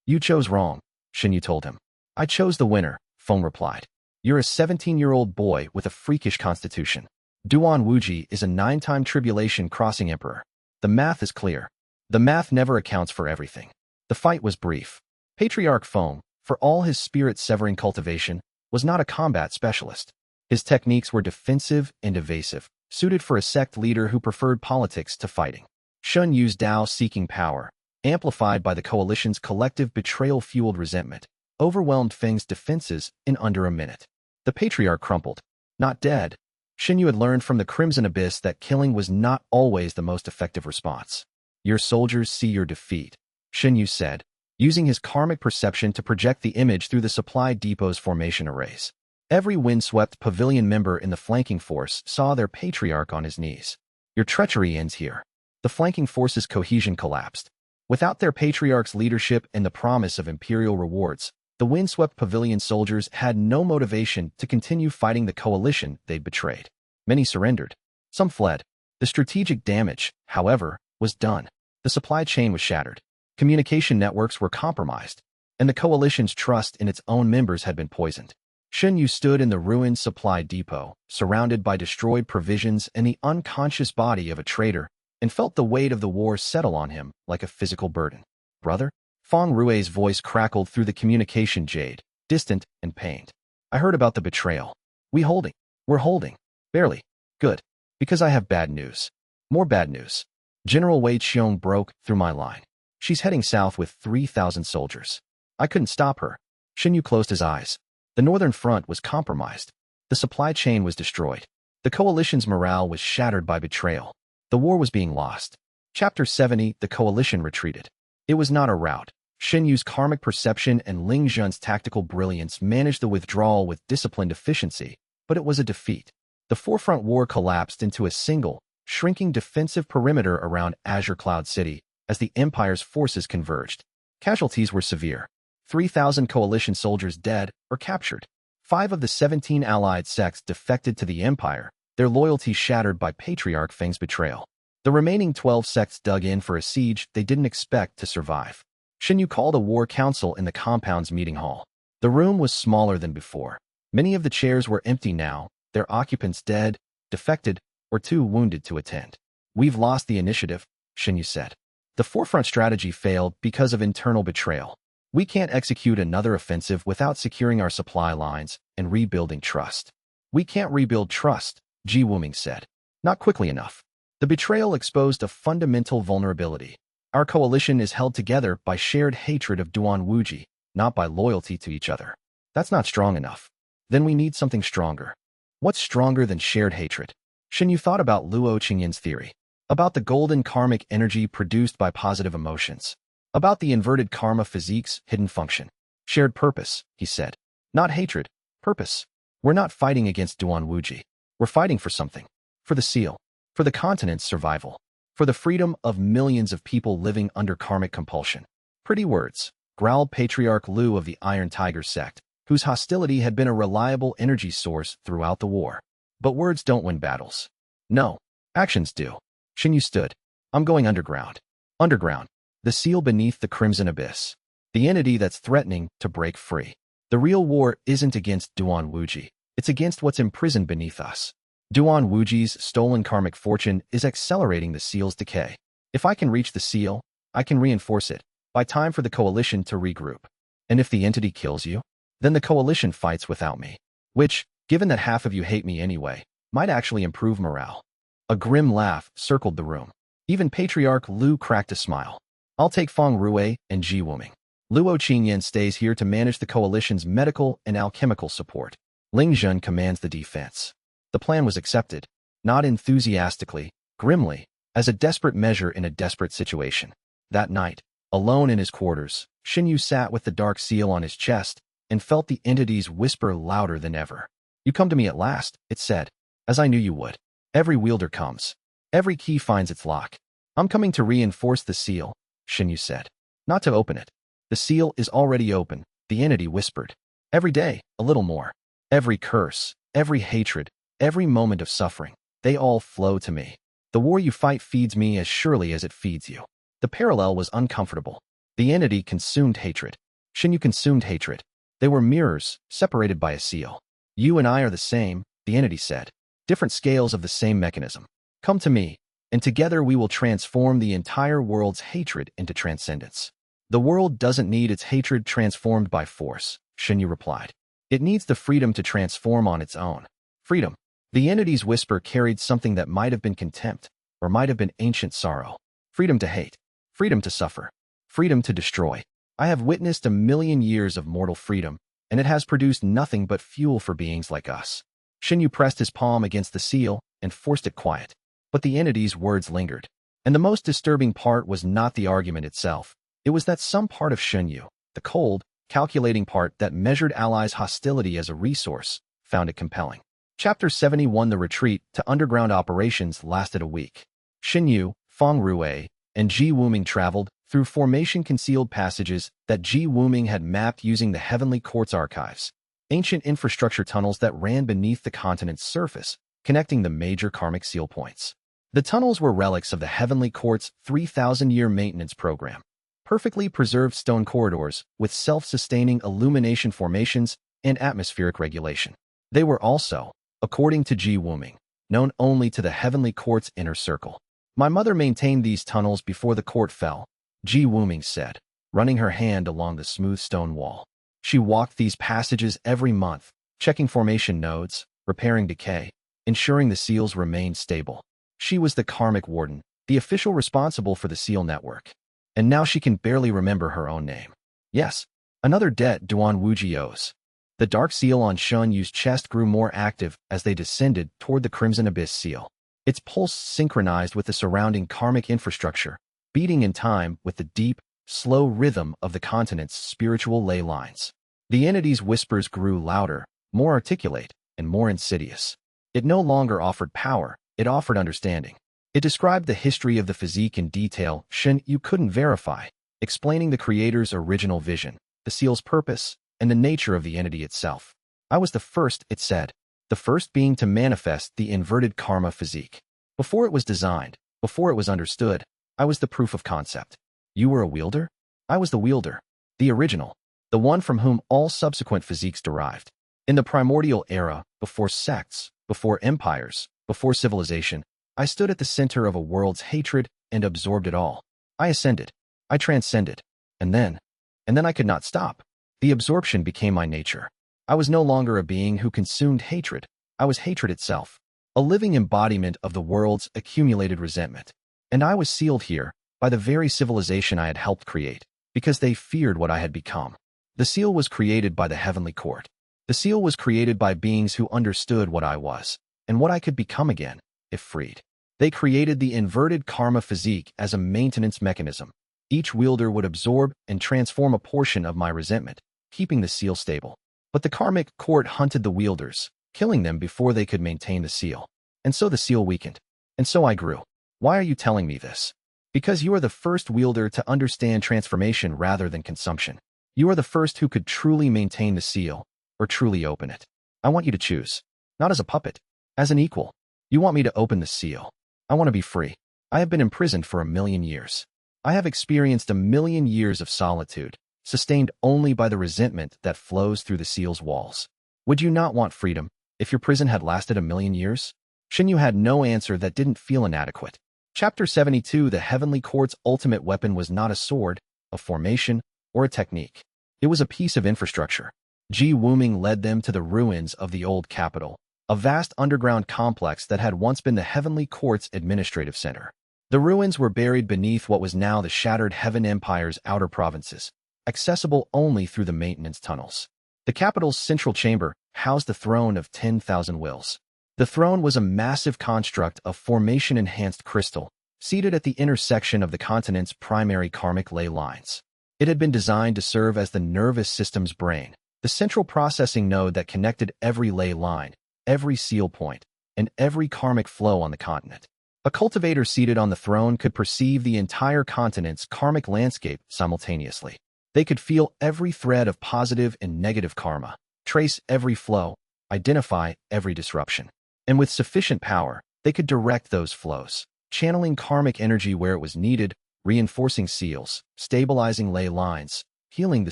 "You chose wrong," Shen Yu told him. "I chose the winner," Feng replied. "You're a 17-year-old boy with a freakish constitution. Duan Wuji is a 9-time tribulation crossing emperor. The math is clear. The math never accounts for everything." The fight was brief. Patriarch Feng, for all his spirit-severing cultivation, was not a combat specialist. His techniques were defensive and evasive, suited for a sect leader who preferred politics to fighting. Shen Yu's Dao-seeking power, amplified by the coalition's collective betrayal-fueled resentment, overwhelmed Feng's defenses in under a minute. The Patriarch crumpled. Not dead. Shen Yu had learned from the Crimson Abyss that killing was not always the most effective response. "Your soldiers see your defeat," Shen Yu said, using his karmic perception to project the image through the supply depot's formation arrays. Every windswept pavilion member in the flanking force saw their Patriarch on his knees. "Your treachery ends here." The flanking force's cohesion collapsed. Without their Patriarch's leadership and the promise of imperial rewards, the windswept pavilion soldiers had no motivation to continue fighting the coalition they'd betrayed. Many surrendered. Some fled. The strategic damage, however, was done. The supply chain was shattered. Communication networks were compromised, and the coalition's trust in its own members had been poisoned. Shen Yu stood in the ruined supply depot, surrounded by destroyed provisions and the unconscious body of a traitor, and felt the weight of the war settle on him like a physical burden. "Brother?" Feng Rui's voice crackled through the communication jade, distant and pained. "I heard about the betrayal. We're holding. Barely. Good. Because I have bad news. More bad news. General Wei Qiong broke through my line. She's heading south with 3,000 soldiers. I couldn't stop her." Shen Yu closed his eyes. The northern front was compromised. The supply chain was destroyed. The coalition's morale was shattered by betrayal. The war was being lost. Chapter 70, the coalition retreated. It was not a rout. Shen Yu's karmic perception and Ling Zhan's tactical brilliance managed the withdrawal with disciplined efficiency, but it was a defeat. The forefront war collapsed into a single, shrinking defensive perimeter around Azure Cloud City as the Empire's forces converged. Casualties were severe. 3,000 coalition soldiers dead or captured. 5 of the 17 allied sects defected to the Empire, their loyalty shattered by Patriarch Feng's betrayal. The remaining 12 sects dug in for a siege they didn't expect to survive. Shen Yu called a war council in the compound's meeting hall. The room was smaller than before. Many of the chairs were empty now, their occupants dead, defected, or too wounded to attend. "We've lost the initiative," Shen Yu said. "The forefront strategy failed because of internal betrayal. We can't execute another offensive without securing our supply lines and rebuilding trust." "We can't rebuild trust," Ji Wuming said. "Not quickly enough. The betrayal exposed a fundamental vulnerability. Our coalition is held together by shared hatred of Duan Wuji, not by loyalty to each other. That's not strong enough. Then we need something stronger." "What's stronger than shared hatred?" Shen Yu thought about Luo Qingyin's theory. About the golden karmic energy produced by positive emotions. About the inverted karma physique's hidden function. "Shared purpose," he said. "Not hatred, purpose. We're not fighting against Duan Wuji. We're fighting for something. For the seal. For the continent's survival. For the freedom of millions of people living under karmic compulsion." "Pretty words," growled Patriarch Lu of the Iron Tiger sect, whose hostility had been a reliable energy source throughout the war. "But words don't win battles." "No. Actions do." Shen Yu stood. "I'm going underground." Underground. The seal beneath the Crimson Abyss. The entity that's threatening to break free. The real war isn't against Duan Wuji. It's against what's imprisoned beneath us. Duan Wuji's stolen karmic fortune is accelerating the seal's decay. If I can reach the seal, I can reinforce it. By time for the coalition to regroup. And if the entity kills you, then the coalition fights without me. Which, given that half of you hate me anyway, might actually improve morale. A grim laugh circled the room. Even Patriarch Lu cracked a smile. I'll take Feng Ruwei and Ji Wuming. Luo Qingyan stays here to manage the coalition's medical and alchemical support. Ling Zhen commands the defense. The plan was accepted, not enthusiastically, grimly, as a desperate measure in a desperate situation. That night, alone in his quarters, Shen Yu sat with the dark seal on his chest and felt the entities whisper louder than ever. You come to me at last, it said, as I knew you would. Every wielder comes. Every key finds its lock. I'm coming to reinforce the seal, Shen Yu said. Not to open it. The seal is already open, the entity whispered. Every day, a little more. Every curse, every hatred, every moment of suffering, they all flow to me. The war you fight feeds me as surely as it feeds you. The parallel was uncomfortable. The entity consumed hatred. Shen Yu consumed hatred. They were mirrors, separated by a seal. You and I are the same, the entity said. Different scales of the same mechanism. Come to me, and together we will transform the entire world's hatred into transcendence. The world doesn't need its hatred transformed by force, Shen Yu replied. It needs the freedom to transform on its own. Freedom. The entity's whisper carried something that might have been contempt, or might have been ancient sorrow. Freedom to hate. Freedom to suffer. Freedom to destroy. I have witnessed 1,000,000 years of mortal freedom, and it has produced nothing but fuel for beings like us. Shen Yu pressed his palm against the seal and forced it quiet. But the entity's words lingered. And the most disturbing part was not the argument itself. It was that some part of Shen Yu, the cold, calculating part that measured allies' hostility as a resource, found it compelling. Chapter 71. The retreat to underground operations lasted a week. Shen Yu, Feng Ruwei, and Ji Wuming traveled through formation-concealed passages that Ji Wuming had mapped using the Heavenly Court's archives, ancient infrastructure tunnels that ran beneath the continent's surface, connecting the major karmic seal points. The tunnels were relics of the Heavenly Court's 3,000-year maintenance program, perfectly preserved stone corridors with self-sustaining illumination formations and atmospheric regulation. They were also, according to Ji Wuming, known only to the Heavenly Court's inner circle. My mother maintained these tunnels before the court fell, Ji Wuming said, running her hand along the smooth stone wall. She walked these passages every month, checking formation nodes, repairing decay, ensuring the seals remained stable. She was the karmic warden, the official responsible for the seal network. And now she can barely remember her own name. Yes, another debt Duan Wuji owes. The dark seal on Shen Yu's chest grew more active as they descended toward the Crimson Abyss seal. Its pulse synchronized with the surrounding karmic infrastructure, beating in time with the deep, slow rhythm of the continent's spiritual ley lines. The entity's whispers grew louder, more articulate, and more insidious. It no longer offered power, it offered understanding. It described the history of the physique in detail Shen Yu couldn't verify, explaining the creator's original vision, the seal's purpose, and the nature of the entity itself. I was the first, it said, the first being to manifest the inverted karma physique. Before it was designed, before it was understood, I was the proof of concept. You were a wielder? I was the wielder, the original, the one from whom all subsequent physiques derived. In the primordial era, before sects, before empires, before civilization, I stood at the center of a world's hatred and absorbed it all. I ascended. I transcended. And then I could not stop. The absorption became my nature. I was no longer a being who consumed hatred. I was hatred itself, a living embodiment of the world's accumulated resentment. And I was sealed here by the very civilization I had helped create, because they feared what I had become. The seal was created by the Heavenly Court. The seal was created by beings who understood what I was, and what I could become again, if freed. They created the inverted karma physique as a maintenance mechanism. Each wielder would absorb and transform a portion of my resentment, keeping the seal stable. But the karmic court hunted the wielders, killing them before they could maintain the seal. And so the seal weakened. And so I grew. Why are you telling me this? Because you are the first wielder to understand transformation rather than consumption. You are the first who could truly maintain the seal, or truly open it. I want you to choose. Not as a puppet, as an equal. You want me to open the seal. I want to be free. I have been imprisoned for 1,000,000 years. I have experienced 1,000,000 years of solitude, sustained only by the resentment that flows through the seal's walls. Would you not want freedom if your prison had lasted 1,000,000 years? Shen Yu had no answer that didn't feel inadequate. Chapter 72. The Heavenly Court's ultimate weapon was not a sword, a formation, or a technique. It was a piece of infrastructure. Ji Wuming led them to the ruins of the old capital, a vast underground complex that had once been the Heavenly Court's administrative center. The ruins were buried beneath what was now the shattered Heaven Empire's outer provinces, accessible only through the maintenance tunnels. The capital's central chamber housed the throne of 10,000 wills. The throne was a massive construct of formation-enhanced crystal, seated at the intersection of the continent's primary karmic ley lines. It had been designed to serve as the nervous system's brain, the central processing node that connected every ley line, every seal point, and every karmic flow on the continent. A cultivator seated on the throne could perceive the entire continent's karmic landscape simultaneously. They could feel every thread of positive and negative karma, trace every flow, identify every disruption. And with sufficient power, they could direct those flows, channeling karmic energy where it was needed, reinforcing seals, stabilizing ley lines, healing the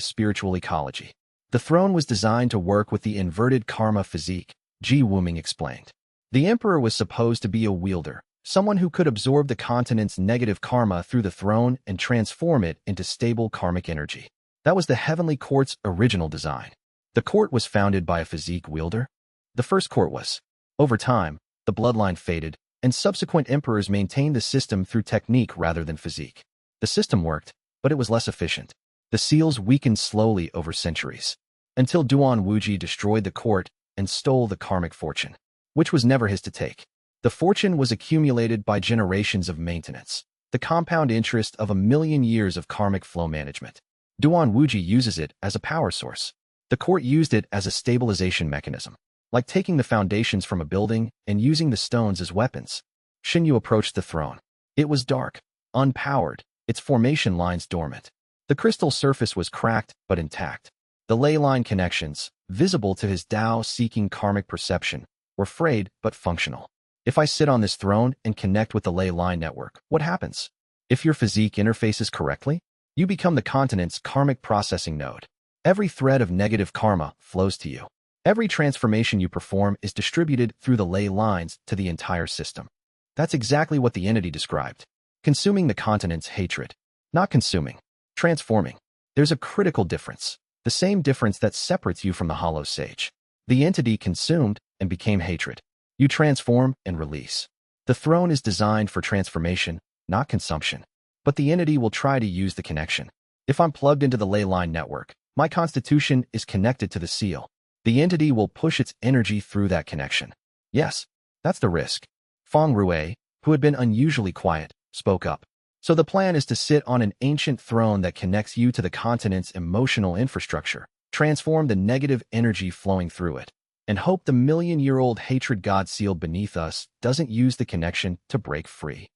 spiritual ecology. The throne was designed to work with the inverted karma physique, Ji Wuming explained. The emperor was supposed to be a wielder, someone who could absorb the continent's negative karma through the throne and transform it into stable karmic energy. That was the Heavenly Court's original design. The court was founded by a physique wielder. The first court was. Over time, the bloodline faded, and subsequent emperors maintained the system through technique rather than physique. The system worked, but it was less efficient. The seals weakened slowly over centuries, until Duan Wuji destroyed the court and stole the karmic fortune, which was never his to take. The fortune was accumulated by generations of maintenance, the compound interest of 1,000,000 years of karmic flow management. Duan Wuji uses it as a power source. The court used it as a stabilization mechanism, like taking the foundations from a building and using the stones as weapons. Shen Yu approached the throne. It was dark, unpowered, its formation lines dormant. The crystal surface was cracked but intact. The ley line connections, visible to his Tao-seeking karmic perception, were frayed but functional. If I sit on this throne and connect with the ley line network, what happens? If your physique interfaces correctly, you become the continent's karmic processing node. Every thread of negative karma flows to you. Every transformation you perform is distributed through the ley lines to the entire system. That's exactly what the entity described. Consuming the continent's hatred. Not consuming. Transforming. There's a critical difference. The same difference that separates you from the hollow sage. The entity consumed and became hatred. You transform and release. The throne is designed for transformation, not consumption. But the entity will try to use the connection. If I'm plugged into the ley line network, my constitution is connected to the seal. The entity will push its energy through that connection. Yes, that's the risk. Feng Rui, who had been unusually quiet, spoke up. So the plan is to sit on an ancient throne that connects you to the continent's emotional infrastructure, transform the negative energy flowing through it, and hope the 1,000,000-year-old hatred god sealed beneath us doesn't use the connection to break free.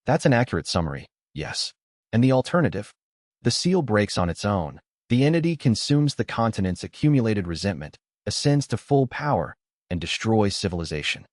That's an accurate summary, yes. And the alternative? The seal breaks on its own. The entity consumes the continent's accumulated resentment, ascends to full power, and destroys civilization.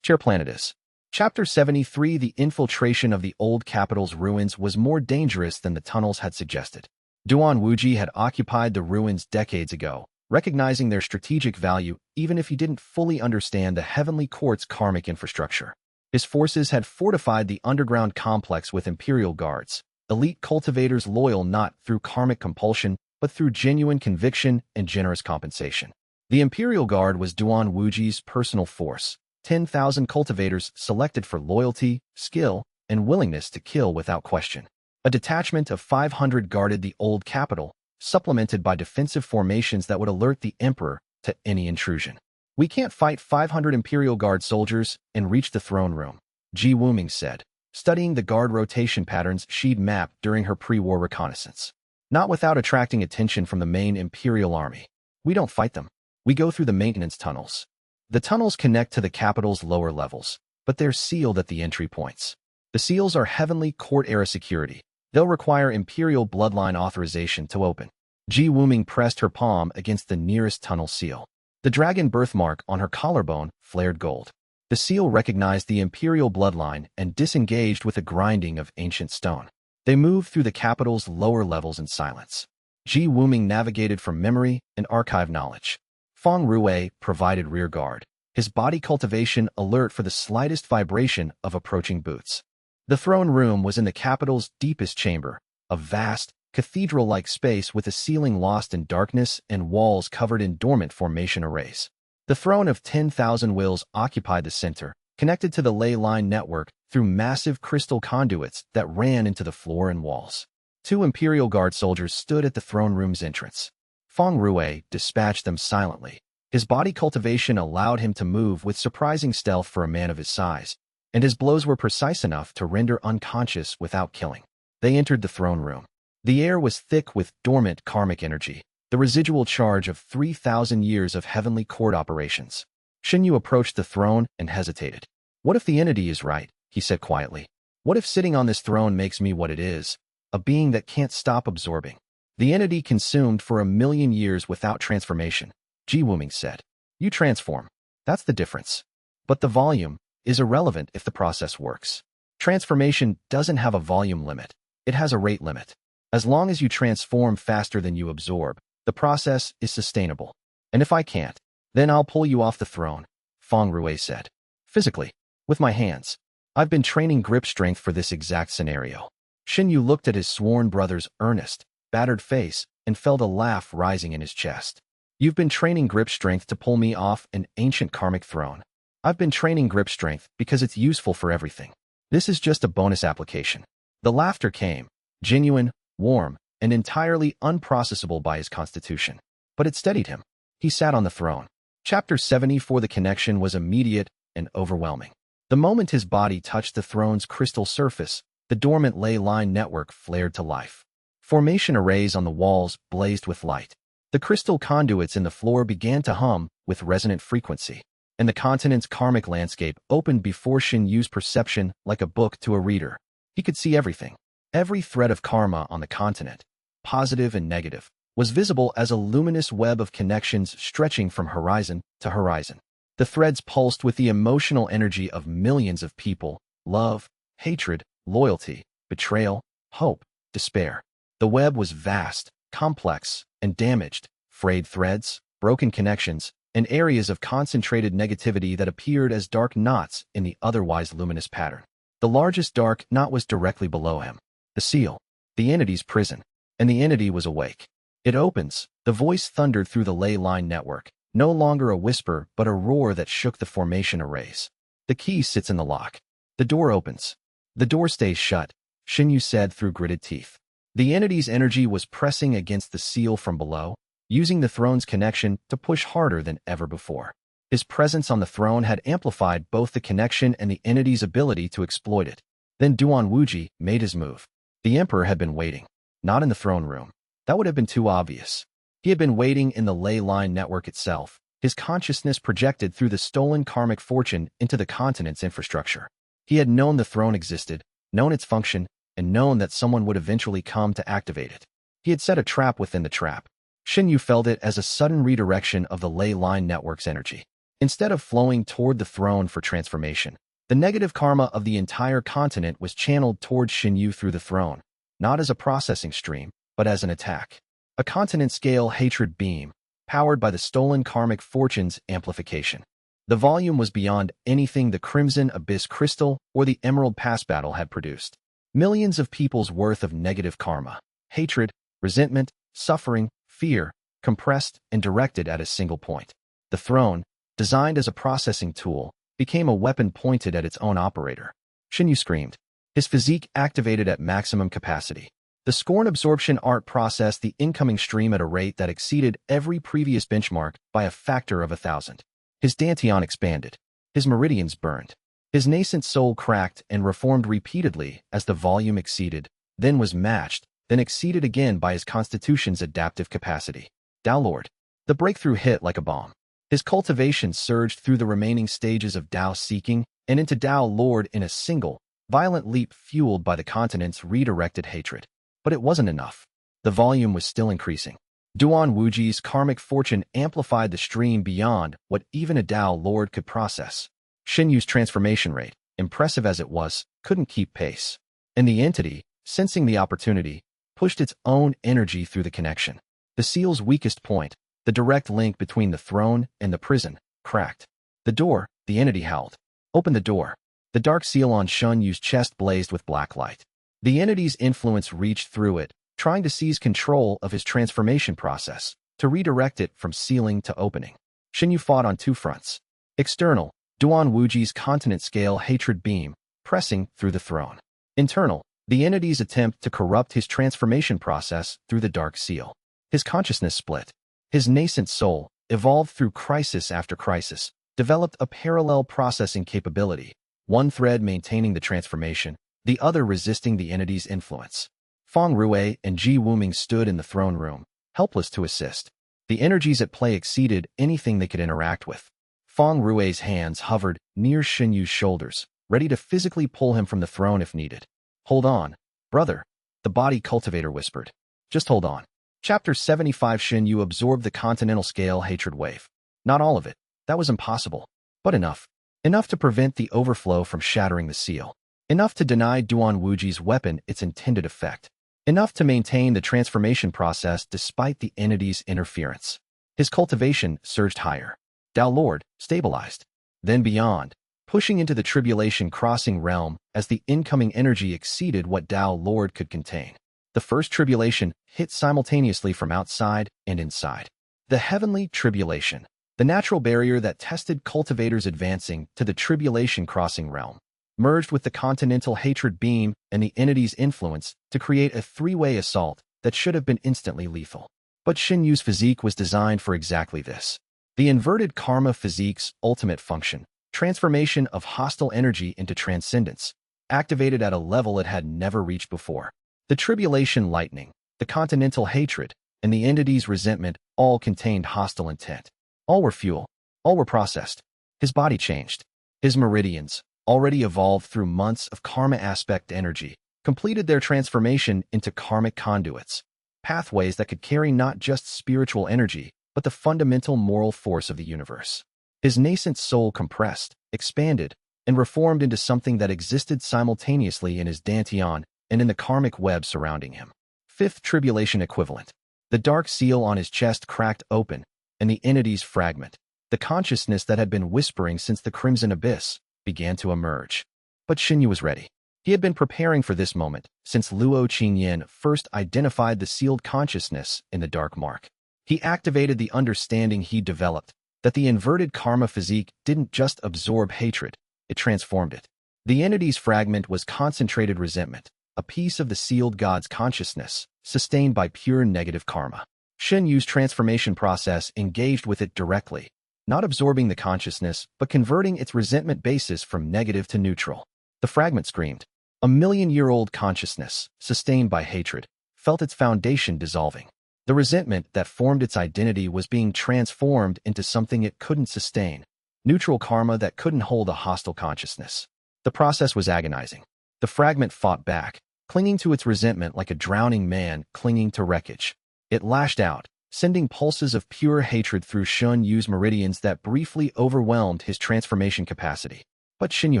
Chair Planetus. Chapter 73. The infiltration of the old capital's ruins was more dangerous than the tunnels had suggested. Duan Wuji had occupied the ruins decades ago, recognizing their strategic value even if he didn't fully understand the Heavenly Court's karmic infrastructure. His forces had fortified the underground complex with imperial guards, elite cultivators loyal not through karmic compulsion, but through genuine conviction and generous compensation. The Imperial Guard was Duan Wuji's personal force, 10,000 cultivators selected for loyalty, skill, and willingness to kill without question. A detachment of 500 guarded the old capital, supplemented by defensive formations that would alert the Emperor to any intrusion. We can't fight 500 Imperial Guard soldiers and reach the throne room, Ji Wuming said, studying the guard rotation patterns she'd mapped during her pre-war reconnaissance. Not without attracting attention from the main Imperial army. We don't fight them. We go through the maintenance tunnels. The tunnels connect to the capital's lower levels, but they're sealed at the entry points. The seals are Heavenly Court-era security. They'll require Imperial bloodline authorization to open. Ji Wuming pressed her palm against the nearest tunnel seal. The dragon birthmark on her collarbone flared gold. The seal recognized the Imperial bloodline and disengaged with a grinding of ancient stone. They moved through the capital's lower levels in silence. Ji Wuming navigated from memory and archive knowledge. Feng Rui provided rear guard, his body cultivation alert for the slightest vibration of approaching boots. The throne room was in the capital's deepest chamber, a vast, cathedral-like space with a ceiling lost in darkness and walls covered in dormant formation arrays. The throne of 10,000 wills occupied the center, connected to the ley line network through massive crystal conduits that ran into the floor and walls. 2 Imperial Guard soldiers stood at the throne room's entrance. Li Wei dispatched them silently. His body cultivation allowed him to move with surprising stealth for a man of his size, and his blows were precise enough to render unconscious without killing. They entered the throne room. The air was thick with dormant karmic energy, the residual charge of 3,000 years of heavenly court operations. Shen Yu approached the throne and hesitated. "What if the entity is right?" he said quietly. "What if sitting on this throne makes me what it is, a being that can't stop absorbing?" "The entity consumed for 1,000,000 years without transformation," Ji Wuming said. "You transform. That's the difference. But the volume is irrelevant if the process works. Transformation doesn't have a volume limit. It has a rate limit. As long as you transform faster than you absorb, the process is sustainable. And if I can't, then I'll pull you off the throne," Li Wei said. "Physically, with my hands. I've been training grip strength for this exact scenario." Shen Yu looked at his sworn brother's earnest, battered face and felt a laugh rising in his chest. "You've been training grip strength to pull me off an ancient karmic throne. I've been training grip strength because it's useful for everything. This is just a bonus application." The laughter came, genuine, warm, and entirely unprocessable by his constitution. But it steadied him. He sat on the throne. Chapter 74. The connection was immediate and overwhelming. The moment his body touched the throne's crystal surface, the dormant ley line network flared to life. Formation arrays on the walls blazed with light. The crystal conduits in the floor began to hum with resonant frequency, and the continent's karmic landscape opened before Shen Yu's perception like a book to a reader. He could see everything. Every thread of karma on the continent, positive and negative, was visible as a luminous web of connections stretching from horizon to horizon. The threads pulsed with the emotional energy of millions of people: love, hatred, loyalty, betrayal, hope, despair. The web was vast, complex, and damaged: frayed threads, broken connections, and areas of concentrated negativity that appeared as dark knots in the otherwise luminous pattern. The largest dark knot was directly below him. The seal, the entity's prison, and the entity was awake. "It opens," the voice thundered through the ley line network, no longer a whisper but a roar that shook the formation arrays. "The key sits in the lock. The door opens." "The door stays shut," Shen Yu said through gritted teeth. The entity's energy was pressing against the seal from below, using the throne's connection to push harder than ever before. His presence on the throne had amplified both the connection and the entity's ability to exploit it. Then Duan Wuji made his move. The emperor had been waiting, not in the throne room. That would have been too obvious. He had been waiting in the ley line network itself, his consciousness projected through the stolen karmic fortune into the continent's infrastructure. He had known the throne existed, known its function, and known that someone would eventually come to activate it. He had set a trap within the trap. Shen Yu felt it as a sudden redirection of the ley line network's energy. Instead of flowing toward the throne for transformation, the negative karma of the entire continent was channeled toward Shen Yu through the throne, not as a processing stream, but as an attack. A continent-scale hatred beam, powered by the stolen karmic fortune's amplification. The volume was beyond anything the Crimson Abyss Crystal or the Emerald Pass battle had produced. Millions of people's worth of negative karma, hatred, resentment, suffering, fear, compressed and directed at a single point. The throne, designed as a processing tool, became a weapon pointed at its own operator. Shen Yu screamed. His physique activated at maximum capacity. The scorn absorption art processed the incoming stream at a rate that exceeded every previous benchmark by a factor of 1,000. His dantian expanded. His meridians burned. His nascent soul cracked and reformed repeatedly as the volume exceeded, then was matched, then exceeded again by his constitution's adaptive capacity. Tao Lord. The breakthrough hit like a bomb. His cultivation surged through the remaining stages of Tao seeking and into Tao Lord in a single, violent leap fueled by the continent's redirected hatred. But it wasn't enough. The volume was still increasing. Duan Wuji's karmic fortune amplified the stream beyond what even a Tao Lord could process. Shen Yu's transformation rate, impressive as it was, couldn't keep pace. And the entity, sensing the opportunity, pushed its own energy through the connection. The seal's weakest point, the direct link between the throne and the prison, cracked. "The door," the entity howled. "Open the door." The dark seal on Shen Yu's chest blazed with black light. The entity's influence reached through it, trying to seize control of his transformation process, to redirect it from sealing to opening. Shen Yu fought on two fronts. External, Duan Wuji's continent-scale hatred beam, pressing through the throne. Internal, the entity's attempt to corrupt his transformation process through the dark seal. His consciousness split. His nascent soul, evolved through crisis after crisis, developed a parallel processing capability, one thread maintaining the transformation, the other resisting the entity's influence. Feng Ruwei and Ji Wuming stood in the throne room, helpless to assist. The energies at play exceeded anything they could interact with. Feng Ruwei's hands hovered near Shen Yu's shoulders, ready to physically pull him from the throne if needed. "Hold on, brother," the body cultivator whispered. "Just hold on." Chapter 75. Shen Yu absorbed the continental scale hatred wave. Not all of it. That was impossible. But enough. Enough to prevent the overflow from shattering the seal. Enough to deny Duan Wuji's weapon its intended effect. Enough to maintain the transformation process despite the entity's interference. His cultivation surged higher. Tao Lord stabilized. Then beyond, pushing into the tribulation crossing realm as the incoming energy exceeded what Tao Lord could contain. The first tribulation hit simultaneously from outside and inside. The heavenly tribulation, the natural barrier that tested cultivators advancing to the tribulation crossing realm, merged with the continental hatred beam and the entity's influence to create a three-way assault that should have been instantly lethal. But Shen Yu's physique was designed for exactly this. The inverted karma physique's ultimate function, transformation of hostile energy into transcendence, activated at a level it had never reached before. The tribulation lightning, the continental hatred, and the entity's resentment all contained hostile intent. All were fuel. All were processed. His body changed. His meridians, already evolved through months of karma aspect energy, completed their transformation into karmic conduits, pathways that could carry not just spiritual energy, but the fundamental moral force of the universe. His nascent soul compressed, expanded, and reformed into something that existed simultaneously in his dantian and in the karmic web surrounding him. Fifth tribulation equivalent. The dark seal on his chest cracked open, and the entity's fragment, the consciousness that had been whispering since the crimson abyss, began to emerge. But Shen Yu was ready. He had been preparing for this moment since Luo Qingyan first identified the sealed consciousness in the dark mark. He activated the understanding he developed that the inverted karma physique didn't just absorb hatred, it transformed it. The entity's fragment was concentrated resentment, a piece of the sealed god's consciousness, sustained by pure negative karma. Shen Yu's transformation process engaged with it directly, not absorbing the consciousness, but converting its resentment basis from negative to neutral. The fragment screamed. A million-year-old consciousness, sustained by hatred, felt its foundation dissolving. The resentment that formed its identity was being transformed into something it couldn't sustain, neutral karma that couldn't hold a hostile consciousness. The process was agonizing. The fragment fought back, clinging to its resentment like a drowning man clinging to wreckage. It lashed out, sending pulses of pure hatred through Shen Yu's meridians that briefly overwhelmed his transformation capacity. But Shen Yu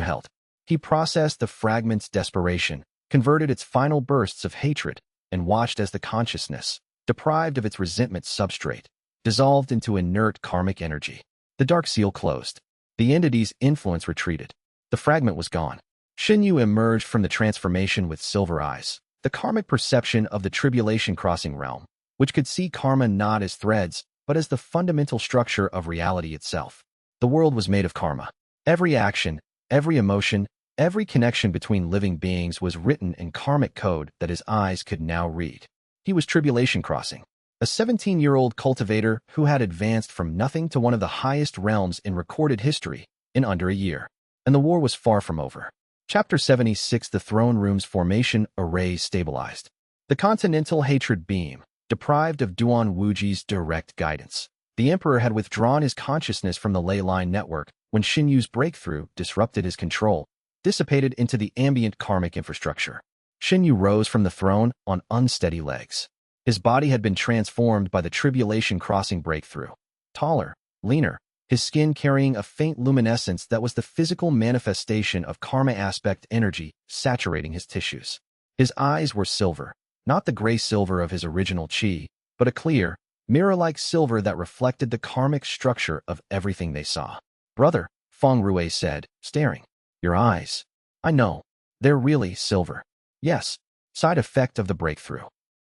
held. He processed the fragment's desperation, converted its final bursts of hatred, and watched as the consciousness, deprived of its resentment substrate, dissolved into inert karmic energy. The dark seal closed. The entity's influence retreated. The fragment was gone. Shen Yu emerged from the transformation with silver eyes, the karmic perception of the tribulation crossing realm, which could see karma not as threads, but as the fundamental structure of reality itself. The world was made of karma. Every action, every emotion, every connection between living beings was written in karmic code that his eyes could now read. He was tribulation crossing, a 17-year-old cultivator who had advanced from nothing to one of the highest realms in recorded history in under a year. And the war was far from over. Chapter 76. The throne room's formation arrays stabilized. The continental hatred beam, deprived of Duan Wuji's direct guidance. The emperor had withdrawn his consciousness from the ley line network when Shen Yu's breakthrough disrupted his control, dissipated into the ambient karmic infrastructure. Shen Yu rose from the throne on unsteady legs. His body had been transformed by the tribulation crossing breakthrough. Taller, leaner, his skin carrying a faint luminescence that was the physical manifestation of karma aspect energy saturating his tissues. His eyes were silver, not the gray silver of his original chi, but a clear, mirror-like silver that reflected the karmic structure of everything they saw. "Brother," Feng Ruwei said, staring. Your eyes. I know. They're really silver. Yes. Side effect of the breakthrough.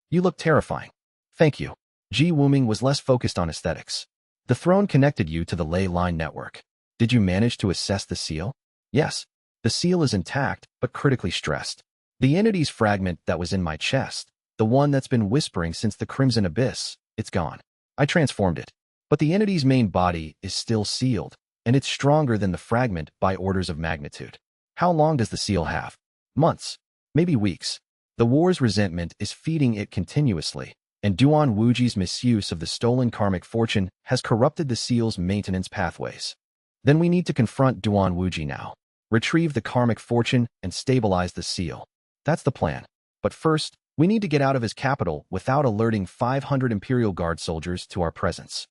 You look terrifying. Thank you. Ji Wuming was less focused on aesthetics. The throne connected you to the ley line network. Did you manage to assess the seal? Yes. The seal is intact, but critically stressed. The entity's fragment that was in my chest, the one that's been whispering since the Crimson Abyss, it's gone. I transformed it. But the entity's main body is still sealed, and it's stronger than the fragment by orders of magnitude. How long does the seal have? Months. Maybe weeks. The war's resentment is feeding it continuously, and Duan Wuji's misuse of the stolen karmic fortune has corrupted the seal's maintenance pathways. Then we need to confront Duan Wuji now, retrieve the karmic fortune, and stabilize the seal. That's the plan. But first, we need to get out of his capital without alerting 500 Imperial Guard soldiers to our presence.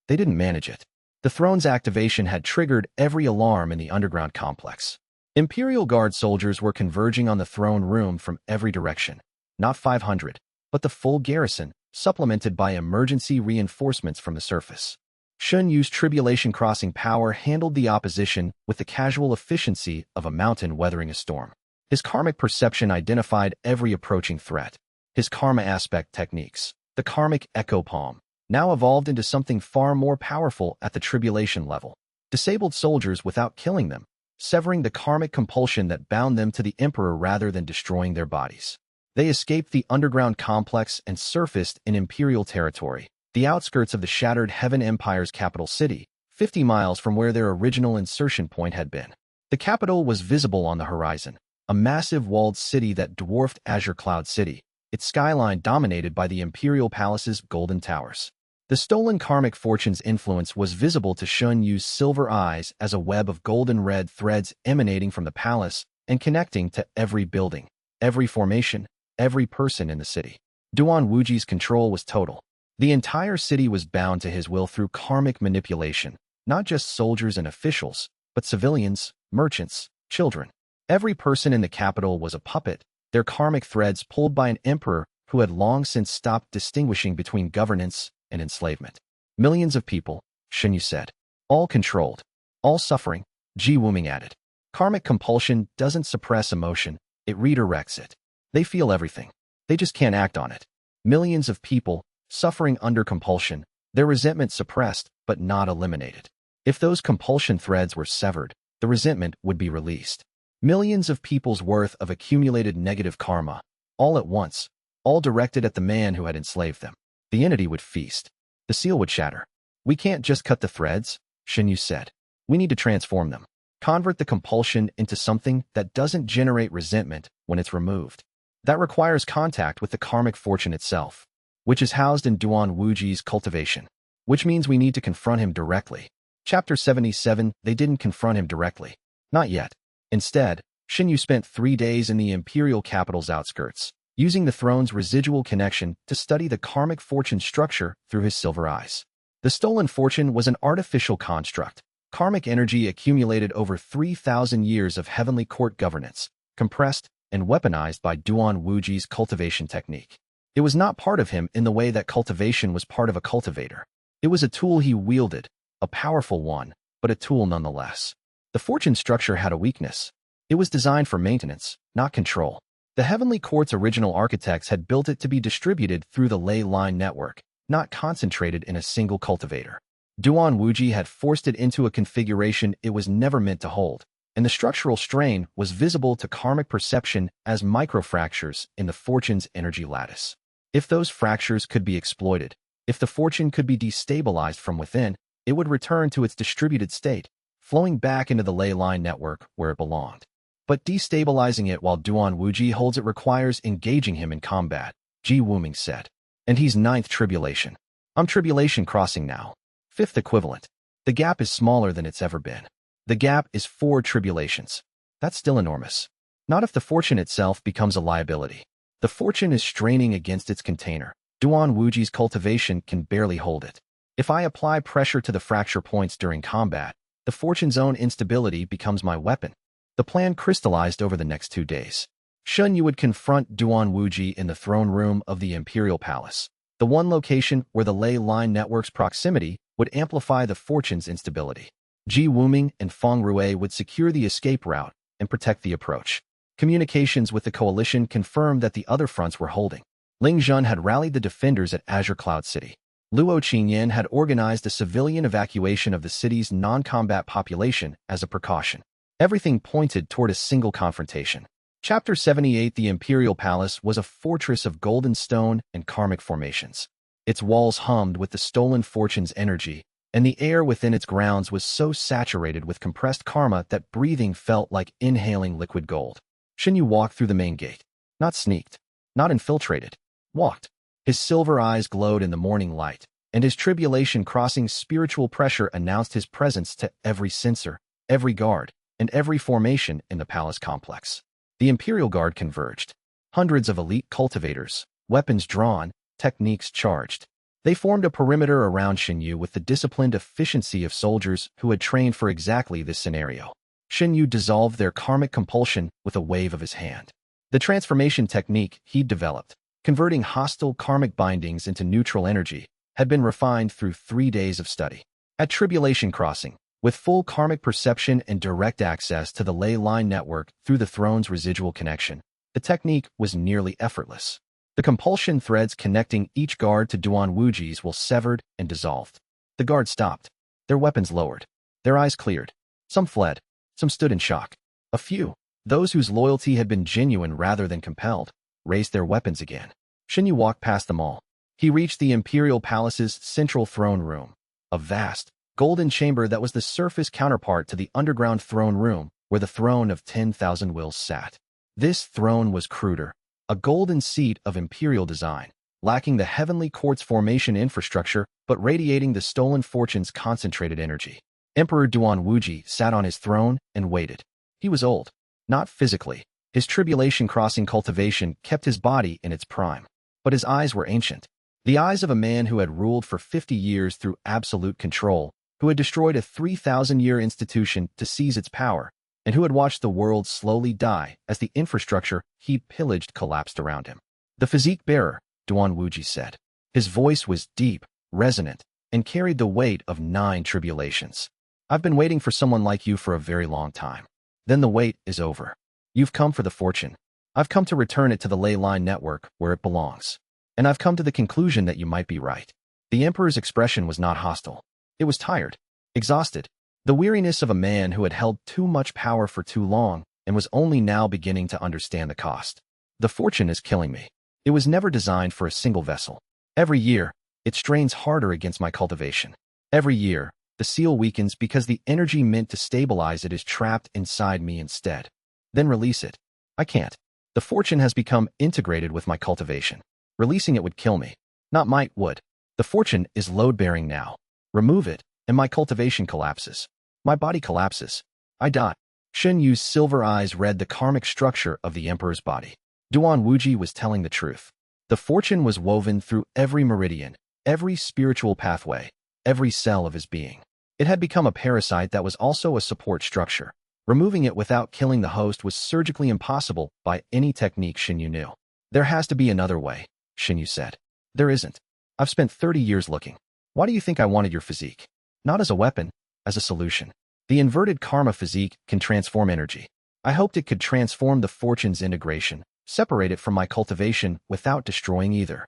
They didn't manage it. The throne's activation had triggered every alarm in the underground complex. Imperial Guard soldiers were converging on the throne room from every direction. Not 500, but the full garrison, supplemented by emergency reinforcements from the surface. Shen Yu's tribulation crossing power handled the opposition with the casual efficiency of a mountain weathering a storm. His karmic perception identified every approaching threat. His karma aspect techniques, the karmic echo palm, now evolved into something far more powerful at the tribulation level. Disabled soldiers without killing them, severing the karmic compulsion that bound them to the Emperor rather than destroying their bodies. They escaped the underground complex and surfaced in Imperial territory, the outskirts of the shattered Heaven Empire's capital city, 50 miles from where their original insertion point had been. The capital was visible on the horizon, a massive walled city that dwarfed Azure Cloud City, its skyline dominated by the Imperial Palace's golden towers. The stolen karmic fortune's influence was visible to Shen Yu's silver eyes as a web of golden red threads emanating from the palace and connecting to every building, every formation, every person in the city. Duan Wuji's control was total. The entire city was bound to his will through karmic manipulation, not just soldiers and officials, but civilians, merchants, children. Every person in the capital was a puppet, their karmic threads pulled by an emperor who had long since stopped distinguishing between governance and enslavement. Millions of people, Shen Yu said. All controlled. All suffering, Ji Wuming added. Karmic compulsion doesn't suppress emotion, it redirects it. They feel everything. They just can't act on it. Millions of people, suffering under compulsion, their resentment suppressed but not eliminated. If those compulsion threads were severed, the resentment would be released. Millions of people's worth of accumulated negative karma, all at once, all directed at the man who had enslaved them. The entity would feast. The seal would shatter. We can't just cut the threads, Shen Yu said. We need to transform them. Convert the compulsion into something that doesn't generate resentment when it's removed. That requires contact with the karmic fortune itself, which is housed in Duan Wuji's cultivation, which means we need to confront him directly. Chapter 77, they didn't confront him directly. Not yet. Instead, Shen Yu spent 3 days in the imperial capital's outskirts, using the throne's residual connection to study the karmic fortune structure through his silver eyes. The stolen fortune was an artificial construct, karmic energy accumulated over 3,000 years of heavenly court governance, compressed and weaponized by Duan Wuji's cultivation technique. It was not part of him in the way that cultivation was part of a cultivator. It was a tool he wielded, a powerful one, but a tool nonetheless. The fortune structure had a weakness. It was designed for maintenance, not control. The Heavenly Court's original architects had built it to be distributed through the ley line network, not concentrated in a single cultivator. Duan Wuji had forced it into a configuration it was never meant to hold, and the structural strain was visible to karmic perception as microfractures in the fortune's energy lattice. If those fractures could be exploited, if the fortune could be destabilized from within, it would return to its distributed state, flowing back into the ley line network where it belonged. But destabilizing it while Duan Wuji holds it requires engaging him in combat, Ji Wuming said. And he's 9th tribulation. I'm tribulation crossing now. 5th equivalent. The gap is smaller than it's ever been. The gap is 4 tribulations. That's still enormous. Not if the fortune itself becomes a liability. The fortune is straining against its container. Duan Wuji's cultivation can barely hold it. If I apply pressure to the fracture points during combat, the fortune's own instability becomes my weapon. The plan crystallized over the next 2 days. Shen Yu would confront Duan Wuji in the throne room of the Imperial Palace, the one location where the ley line network's proximity would amplify the fortune's instability. Ji Wuming and Feng Rui would secure the escape route and protect the approach. Communications with the coalition confirmed that the other fronts were holding. Ling Zhun had rallied the defenders at Azure Cloud City. Luo Qingyan had organized a civilian evacuation of the city's non-combat population as a precaution. Everything pointed toward a single confrontation. Chapter 78. The Imperial Palace was a fortress of golden stone and karmic formations. Its walls hummed with the stolen fortune's energy, and the air within its grounds was so saturated with compressed karma that breathing felt like inhaling liquid gold. Shen Yu walked through the main gate. Not sneaked, not infiltrated. Walked. His silver eyes glowed in the morning light, and his tribulation-crossing spiritual pressure announced his presence to every sensor, every guard, and every formation in the palace complex. The Imperial Guard converged. Hundreds of elite cultivators, weapons drawn, techniques charged. They formed a perimeter around Shen Yu with the disciplined efficiency of soldiers who had trained for exactly this scenario. Shen Yu dissolved their karmic compulsion with a wave of his hand. The transformation technique he'd developed, converting hostile karmic bindings into neutral energy, had been refined through 3 days of study. At Tribulation Crossing, with full karmic perception and direct access to the ley line network through the throne's residual connection, the technique was nearly effortless. The compulsion threads connecting each guard to Duan Wuji's were severed and dissolved. The guards stopped, their weapons lowered, their eyes cleared. Some fled, some stood in shock. A few, those whose loyalty had been genuine rather than compelled, raised their weapons again. Shen Yu walked past them all. He reached the Imperial Palace's central throne room, a vast, golden chamber that was the surface counterpart to the underground throne room where the throne of 10,000 wills sat. This throne was cruder, a golden seat of imperial design, lacking the heavenly quartz formation infrastructure but radiating the stolen fortune's concentrated energy. Emperor Duan Wuji sat on his throne and waited. He was old, not physically. His tribulation-crossing cultivation kept his body in its prime. But his eyes were ancient. The eyes of a man who had ruled for 50 years through absolute control, who had destroyed a 3,000-year institution to seize its power, and who had watched the world slowly die as the infrastructure he'd pillaged collapsed around him. The physique bearer, Duan Wuji said. His voice was deep, resonant, and carried the weight of 9 tribulations. I've been waiting for someone like you for a very long time. Then the wait is over. You've come for the fortune. I've come to return it to the ley line network where it belongs. And I've come to the conclusion that you might be right. The Emperor's expression was not hostile. It was tired, exhausted, the weariness of a man who had held too much power for too long and was only now beginning to understand the cost. The fortune is killing me. It was never designed for a single vessel. Every year, it strains harder against my cultivation. Every year, the seal weakens because the energy meant to stabilize it is trapped inside me instead. Then release it. I can't. The fortune has become integrated with my cultivation. Releasing it would kill me. Not might would. The fortune is load-bearing now. Remove it, and my cultivation collapses. My body collapses. I die. Shen Yu's silver eyes read the karmic structure of the Emperor's body. Duan Wuji was telling the truth. The fortune was woven through every meridian, every spiritual pathway, every cell of his being. It had become a parasite that was also a support structure. Removing it without killing the host was surgically impossible by any technique Shen Yu knew. There has to be another way, Shen Yu said. There isn't. I've spent 30 years looking. Why do you think I wanted your physique? Not as a weapon, as a solution. The inverted karma physique can transform energy. I hoped it could transform the fortune's integration, separate it from my cultivation without destroying either.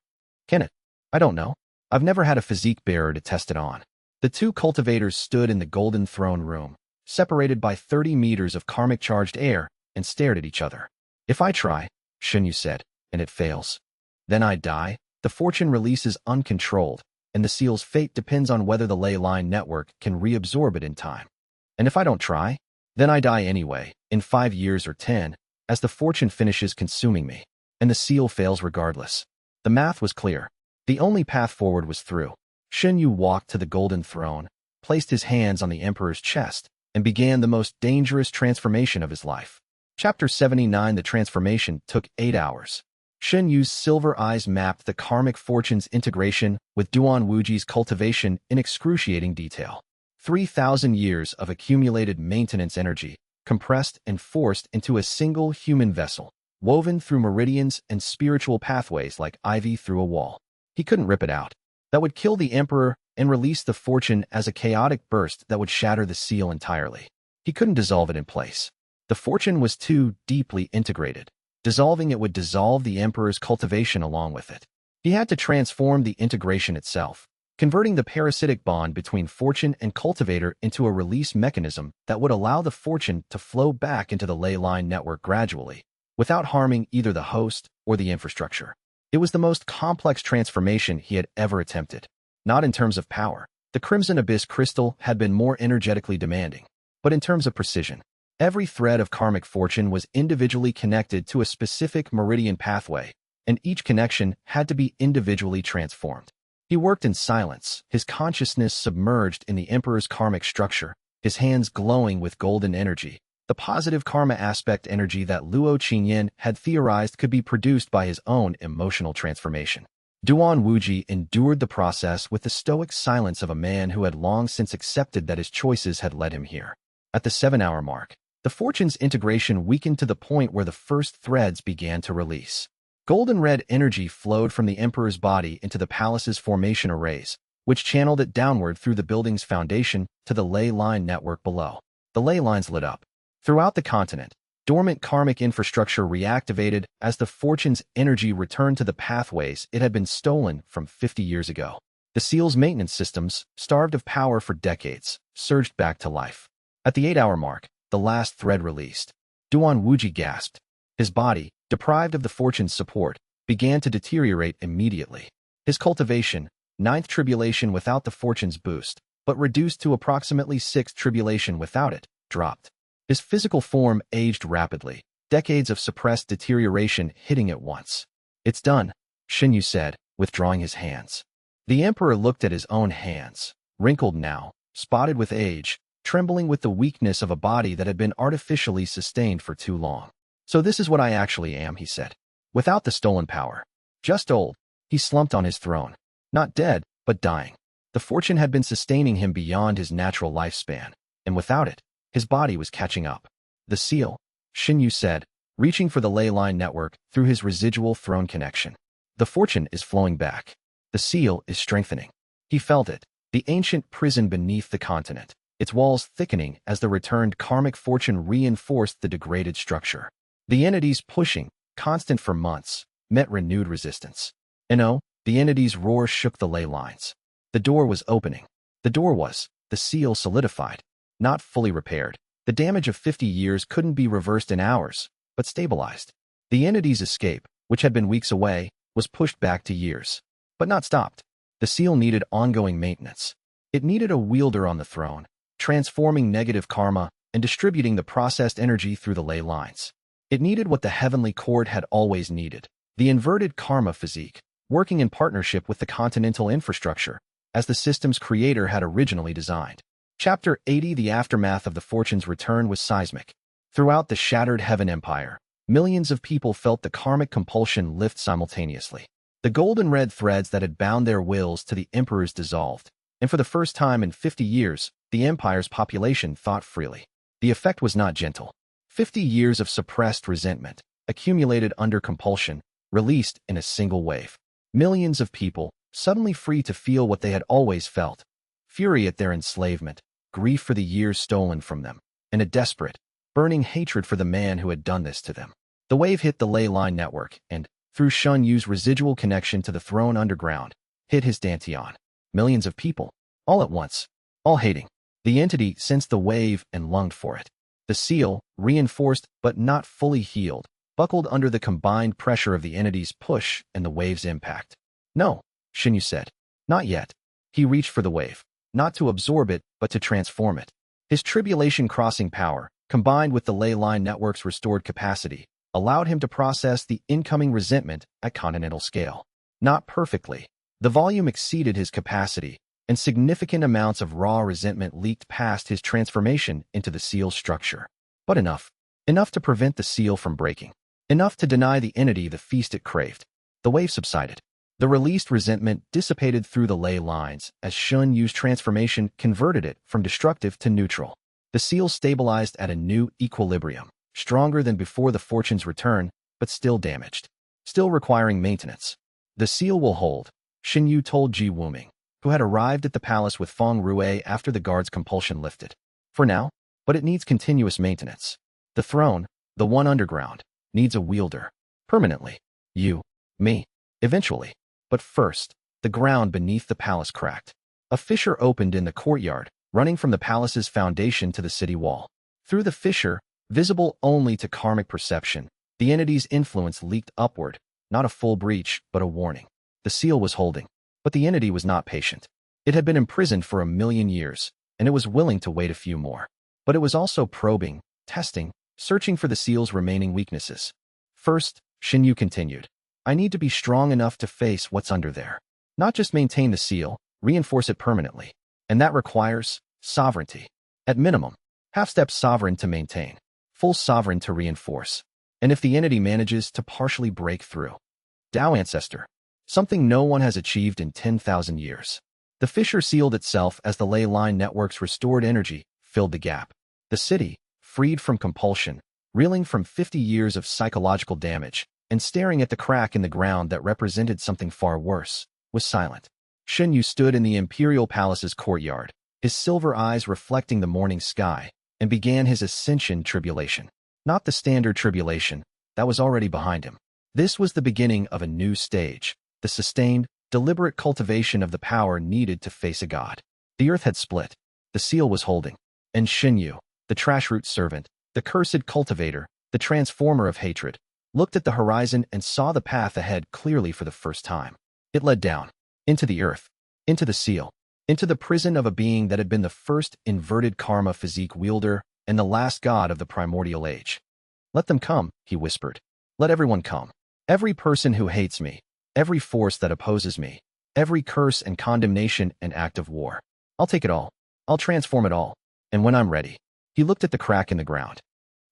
Can it? I don't know. I've never had a physique bearer to test it on. The 2 cultivators stood in the golden throne room, separated by 30 meters of karmic-charged air, and stared at each other. If I try, Shen Yu said, and it fails, then I die. The fortune releases uncontrolled, and the seal's fate depends on whether the ley line network can reabsorb it in time. And if I don't try, then I die anyway, in 5 years or 10, as the fortune finishes consuming me, and the seal fails regardless. The math was clear. The only path forward was through. Shen Yu walked to the golden throne, placed his hands on the Emperor's chest, and began the most dangerous transformation of his life. Chapter 79. The transformation took 8 hours. Shen Yu's silver eyes mapped the karmic fortune's integration with Duan Wuji's cultivation in excruciating detail. 3,000 years of accumulated maintenance energy, compressed and forced into a single human vessel, woven through meridians and spiritual pathways like ivy through a wall. He couldn't rip it out. That would kill the Emperor and release the fortune as a chaotic burst that would shatter the seal entirely. He couldn't dissolve it in place. The fortune was too deeply integrated. Dissolving it would dissolve the Emperor's cultivation along with it. He had to transform the integration itself, converting the parasitic bond between fortune and cultivator into a release mechanism that would allow the fortune to flow back into the ley line network gradually, without harming either the host or the infrastructure. It was the most complex transformation he had ever attempted. Not in terms of power. The Crimson Abyss crystal had been more energetically demanding, but in terms of precision. Every thread of karmic fortune was individually connected to a specific meridian pathway, and each connection had to be individually transformed. He worked in silence, his consciousness submerged in the Emperor's karmic structure, his hands glowing with golden energy, the positive karma aspect energy that Luo Qinyan had theorized could be produced by his own emotional transformation. Duan Wuji endured the process with the stoic silence of a man who had long since accepted that his choices had led him here. At the 7-hour mark, the fortune's integration weakened to the point where the first threads began to release. Golden red energy flowed from the Emperor's body into the palace's formation arrays, which channeled it downward through the building's foundation to the ley line network below. The ley lines lit up. Throughout the continent, dormant karmic infrastructure reactivated as the fortune's energy returned to the pathways it had been stolen from 50 years ago. The seal's maintenance systems, starved of power for decades, surged back to life. At the 8-hour mark, the last thread released. Duan Wuji gasped. His body, deprived of the fortune's support, began to deteriorate immediately. His cultivation, 9th tribulation without the fortune's boost, but reduced to approximately 6th tribulation without it, dropped. His physical form aged rapidly, decades of suppressed deterioration hitting at once. It's done, Shen Yu said, withdrawing his hands. The Emperor looked at his own hands, wrinkled now, spotted with age, trembling with the weakness of a body that had been artificially sustained for too long. So this is what I actually am, he said. Without the stolen power. Just old. He slumped on his throne. Not dead, but dying. The fortune had been sustaining him beyond his natural lifespan, and without it, his body was catching up. The seal, Shen Yu said, reaching for the ley line network through his residual throne connection. The fortune is flowing back. The seal is strengthening. He felt it, the ancient prison beneath the continent, its walls thickening as the returned karmic fortune reinforced the degraded structure. The entities pushing, constant for months, met renewed resistance. The entity's roar shook the ley lines. The door was opening. The seal solidified, not fully repaired. The damage of 50 years couldn't be reversed in hours, but stabilized. The entity's escape, which had been weeks away, was pushed back to years, but not stopped. The seal needed ongoing maintenance. It needed a wielder on the throne, transforming negative karma and distributing the processed energy through the ley lines. It needed what the heavenly court had always needed, the inverted karma physique, working in partnership with the continental infrastructure, as the system's creator had originally designed. Chapter 80 The aftermath of the fortune's return was seismic. Throughout the shattered Heaven Empire, millions of people felt the karmic compulsion lift simultaneously. The golden red threads that had bound their wills to the emperors dissolved, and for the first time in 50 years, the empire's population thought freely. The effect was not gentle. 50 years of suppressed resentment, accumulated under compulsion, released in a single wave. Millions of people, suddenly free to feel what they had always felt. Fury at their enslavement, grief for the years stolen from them, and a desperate, burning hatred for the man who had done this to them. The wave hit the ley line network and, through Shen Yu's residual connection to the throne underground, hit his dantian. Millions of people, all at once, all hating. The entity sensed the wave and lunged for it. The seal, reinforced but not fully healed, buckled under the combined pressure of the entity's push and the wave's impact. No, Shen Yu said. Not yet. He reached for the wave, not to absorb it, but to transform it. His tribulation-crossing power, combined with the ley line network's restored capacity, allowed him to process the incoming resentment at continental scale. Not perfectly. The volume exceeded his capacity, and significant amounts of raw resentment leaked past his transformation into the seal's structure. But enough. Enough to prevent the seal from breaking. Enough to deny the entity the feast it craved. The wave subsided. The released resentment dissipated through the ley lines as Shen Yu's transformation converted it from destructive to neutral. The seal stabilized at a new equilibrium, stronger than before the fortune's return, but still damaged. Still requiring maintenance. The seal will hold, Shen Yu told Ji Wuming, who had arrived at the palace with Feng Ruwei after the guard's compulsion lifted. For now, but it needs continuous maintenance. The throne, the one underground, needs a wielder. Permanently. You. Me. Eventually. But first, the ground beneath the palace cracked. A fissure opened in the courtyard, running from the palace's foundation to the city wall. Through the fissure, visible only to karmic perception, the entity's influence leaked upward, not a full breach, but a warning. The seal was holding. But the entity was not patient. It had been imprisoned for 1,000,000 years, and it was willing to wait a few more. But it was also probing, testing, searching for the seal's remaining weaknesses. First, Shen Yu continued, I need to be strong enough to face what's under there. Not just maintain the seal, reinforce it permanently. And that requires sovereignty. At minimum, half-step sovereign to maintain, full sovereign to reinforce. And if the entity manages to partially break through. Tao Ancestor. Something no one has achieved in 10,000 years. The fissure sealed itself as the ley line network's restored energy filled the gap. The city, freed from compulsion, reeling from 50 years of psychological damage, and staring at the crack in the ground that represented something far worse, was silent. Shen Yu stood in the imperial palace's courtyard, his silver eyes reflecting the morning sky, and began his ascension tribulation. Not the standard tribulation, that was already behind him. This was the beginning of a new stage, the sustained, deliberate cultivation of the power needed to face a god. The earth had split. The seal was holding. And Shen Yu, the trashroot servant, the cursed cultivator, the transformer of hatred, looked at the horizon and saw the path ahead clearly for the first time. It led down, into the earth, into the seal, into the prison of a being that had been the first inverted karma physique wielder and the last god of the primordial age. Let them come, he whispered. Let everyone come. Every person who hates me, every force that opposes me, every curse and condemnation and act of war. I'll take it all. I'll transform it all. And when I'm ready, he looked at the crack in the ground.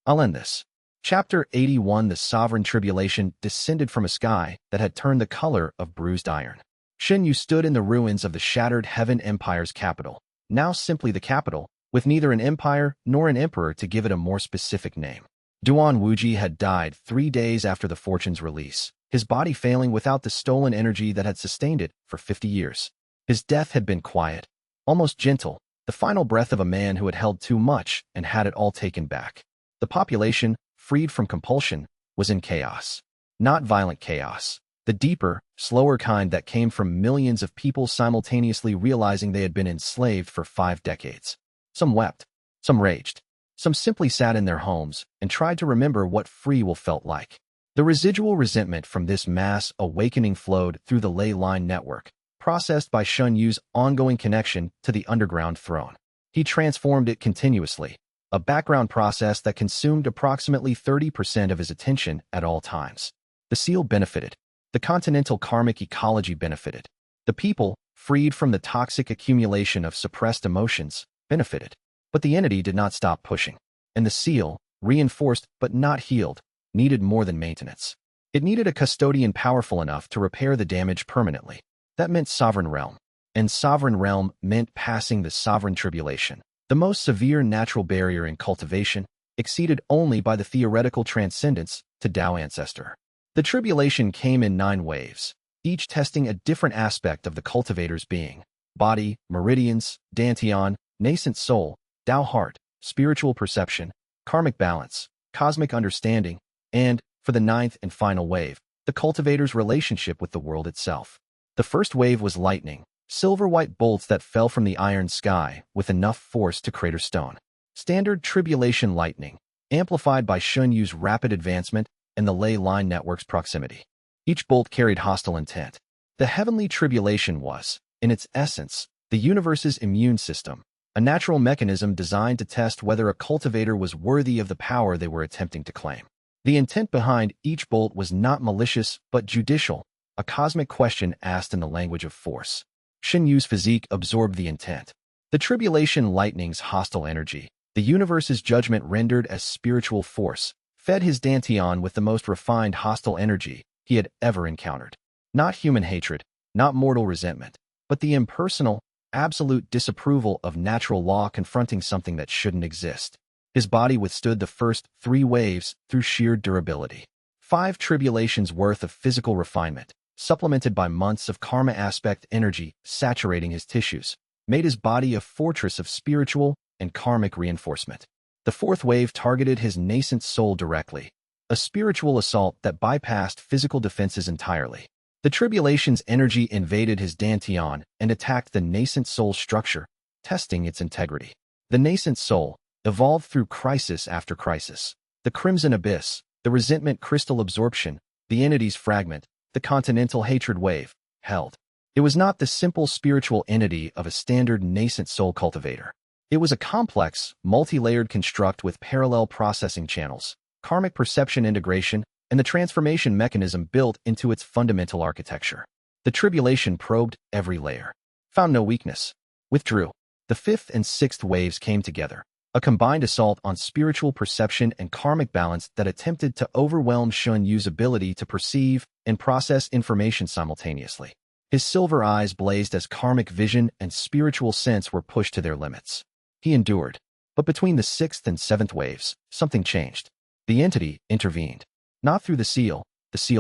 I'll end this. Chapter 81. The sovereign tribulation descended from a sky that had turned the color of bruised iron. Shen Yu stood in the ruins of the shattered Heaven Empire's capital, now simply the capital, with neither an empire nor an emperor to give it a more specific name. Duan Wuji had died 3 days after the fortune's release, his body failing without the stolen energy that had sustained it for 50 years. His death had been quiet, almost gentle, the final breath of a man who had held too much and had it all taken back. The population, freed from compulsion, was in chaos. Not violent chaos. The deeper, slower kind that came from millions of people simultaneously realizing they had been enslaved for 5 decades. Some wept. Some raged. Some simply sat in their homes and tried to remember what free will felt like. The residual resentment from this mass awakening flowed through the ley line network, processed by Shen Yu's ongoing connection to the underground throne. He transformed it continuously, a background process that consumed approximately 30% of his attention at all times. The seal benefited. The continental karmic ecology benefited. The people, freed from the toxic accumulation of suppressed emotions, benefited. But the entity did not stop pushing. And the seal, reinforced but not healed, needed more than maintenance. It needed a custodian powerful enough to repair the damage permanently. That meant sovereign realm. And sovereign realm meant passing the sovereign tribulation, the most severe natural barrier in cultivation, exceeded only by the theoretical transcendence to Tao Ancestor. The tribulation came in 9 waves, each testing a different aspect of the cultivator's being: body, meridians, dantian, nascent soul, Tao heart, spiritual perception, karmic balance, cosmic understanding, and, for the 9th and final wave, the cultivator's relationship with the world itself. The first wave was lightning, silver-white bolts that fell from the iron sky with enough force to crater stone. Standard tribulation lightning, amplified by Shen Yu's rapid advancement and the ley line network's proximity. Each bolt carried hostile intent. The heavenly tribulation was, in its essence, the universe's immune system, a natural mechanism designed to test whether a cultivator was worthy of the power they were attempting to claim. The intent behind each bolt was not malicious but judicial, a cosmic question asked in the language of force. Shen Yu's physique absorbed the intent. The tribulation lightning's hostile energy, the universe's judgment rendered as spiritual force, fed his dantian with the most refined hostile energy he had ever encountered. Not human hatred, not mortal resentment, but the impersonal, absolute disapproval of natural law confronting something that shouldn't exist. His body withstood the first 3 waves through sheer durability. 5 tribulations worth of physical refinement, supplemented by months of karma aspect energy saturating his tissues, made his body a fortress of spiritual and karmic reinforcement. The fourth wave targeted his nascent soul directly, a spiritual assault that bypassed physical defenses entirely. The tribulation's energy invaded his dantian and attacked the nascent soul's structure, testing its integrity. The nascent soul evolved through crisis after crisis. The crimson abyss, the resentment crystal absorption, the entity's fragment, the continental hatred wave, held. It was not the simple spiritual entity of a standard nascent soul cultivator. It was a complex, multi-layered construct with parallel processing channels, karmic perception integration, and the transformation mechanism built into its fundamental architecture. The tribulation probed every layer, found no weakness, withdrew. The fifth and sixth waves came together, a combined assault on spiritual perception and karmic balance that attempted to overwhelm Shen Yu's ability to perceive and process information simultaneously. His silver eyes blazed as karmic vision and spiritual sense were pushed to their limits. He endured. But between the sixth and seventh waves, something changed. The entity intervened. Not through the seal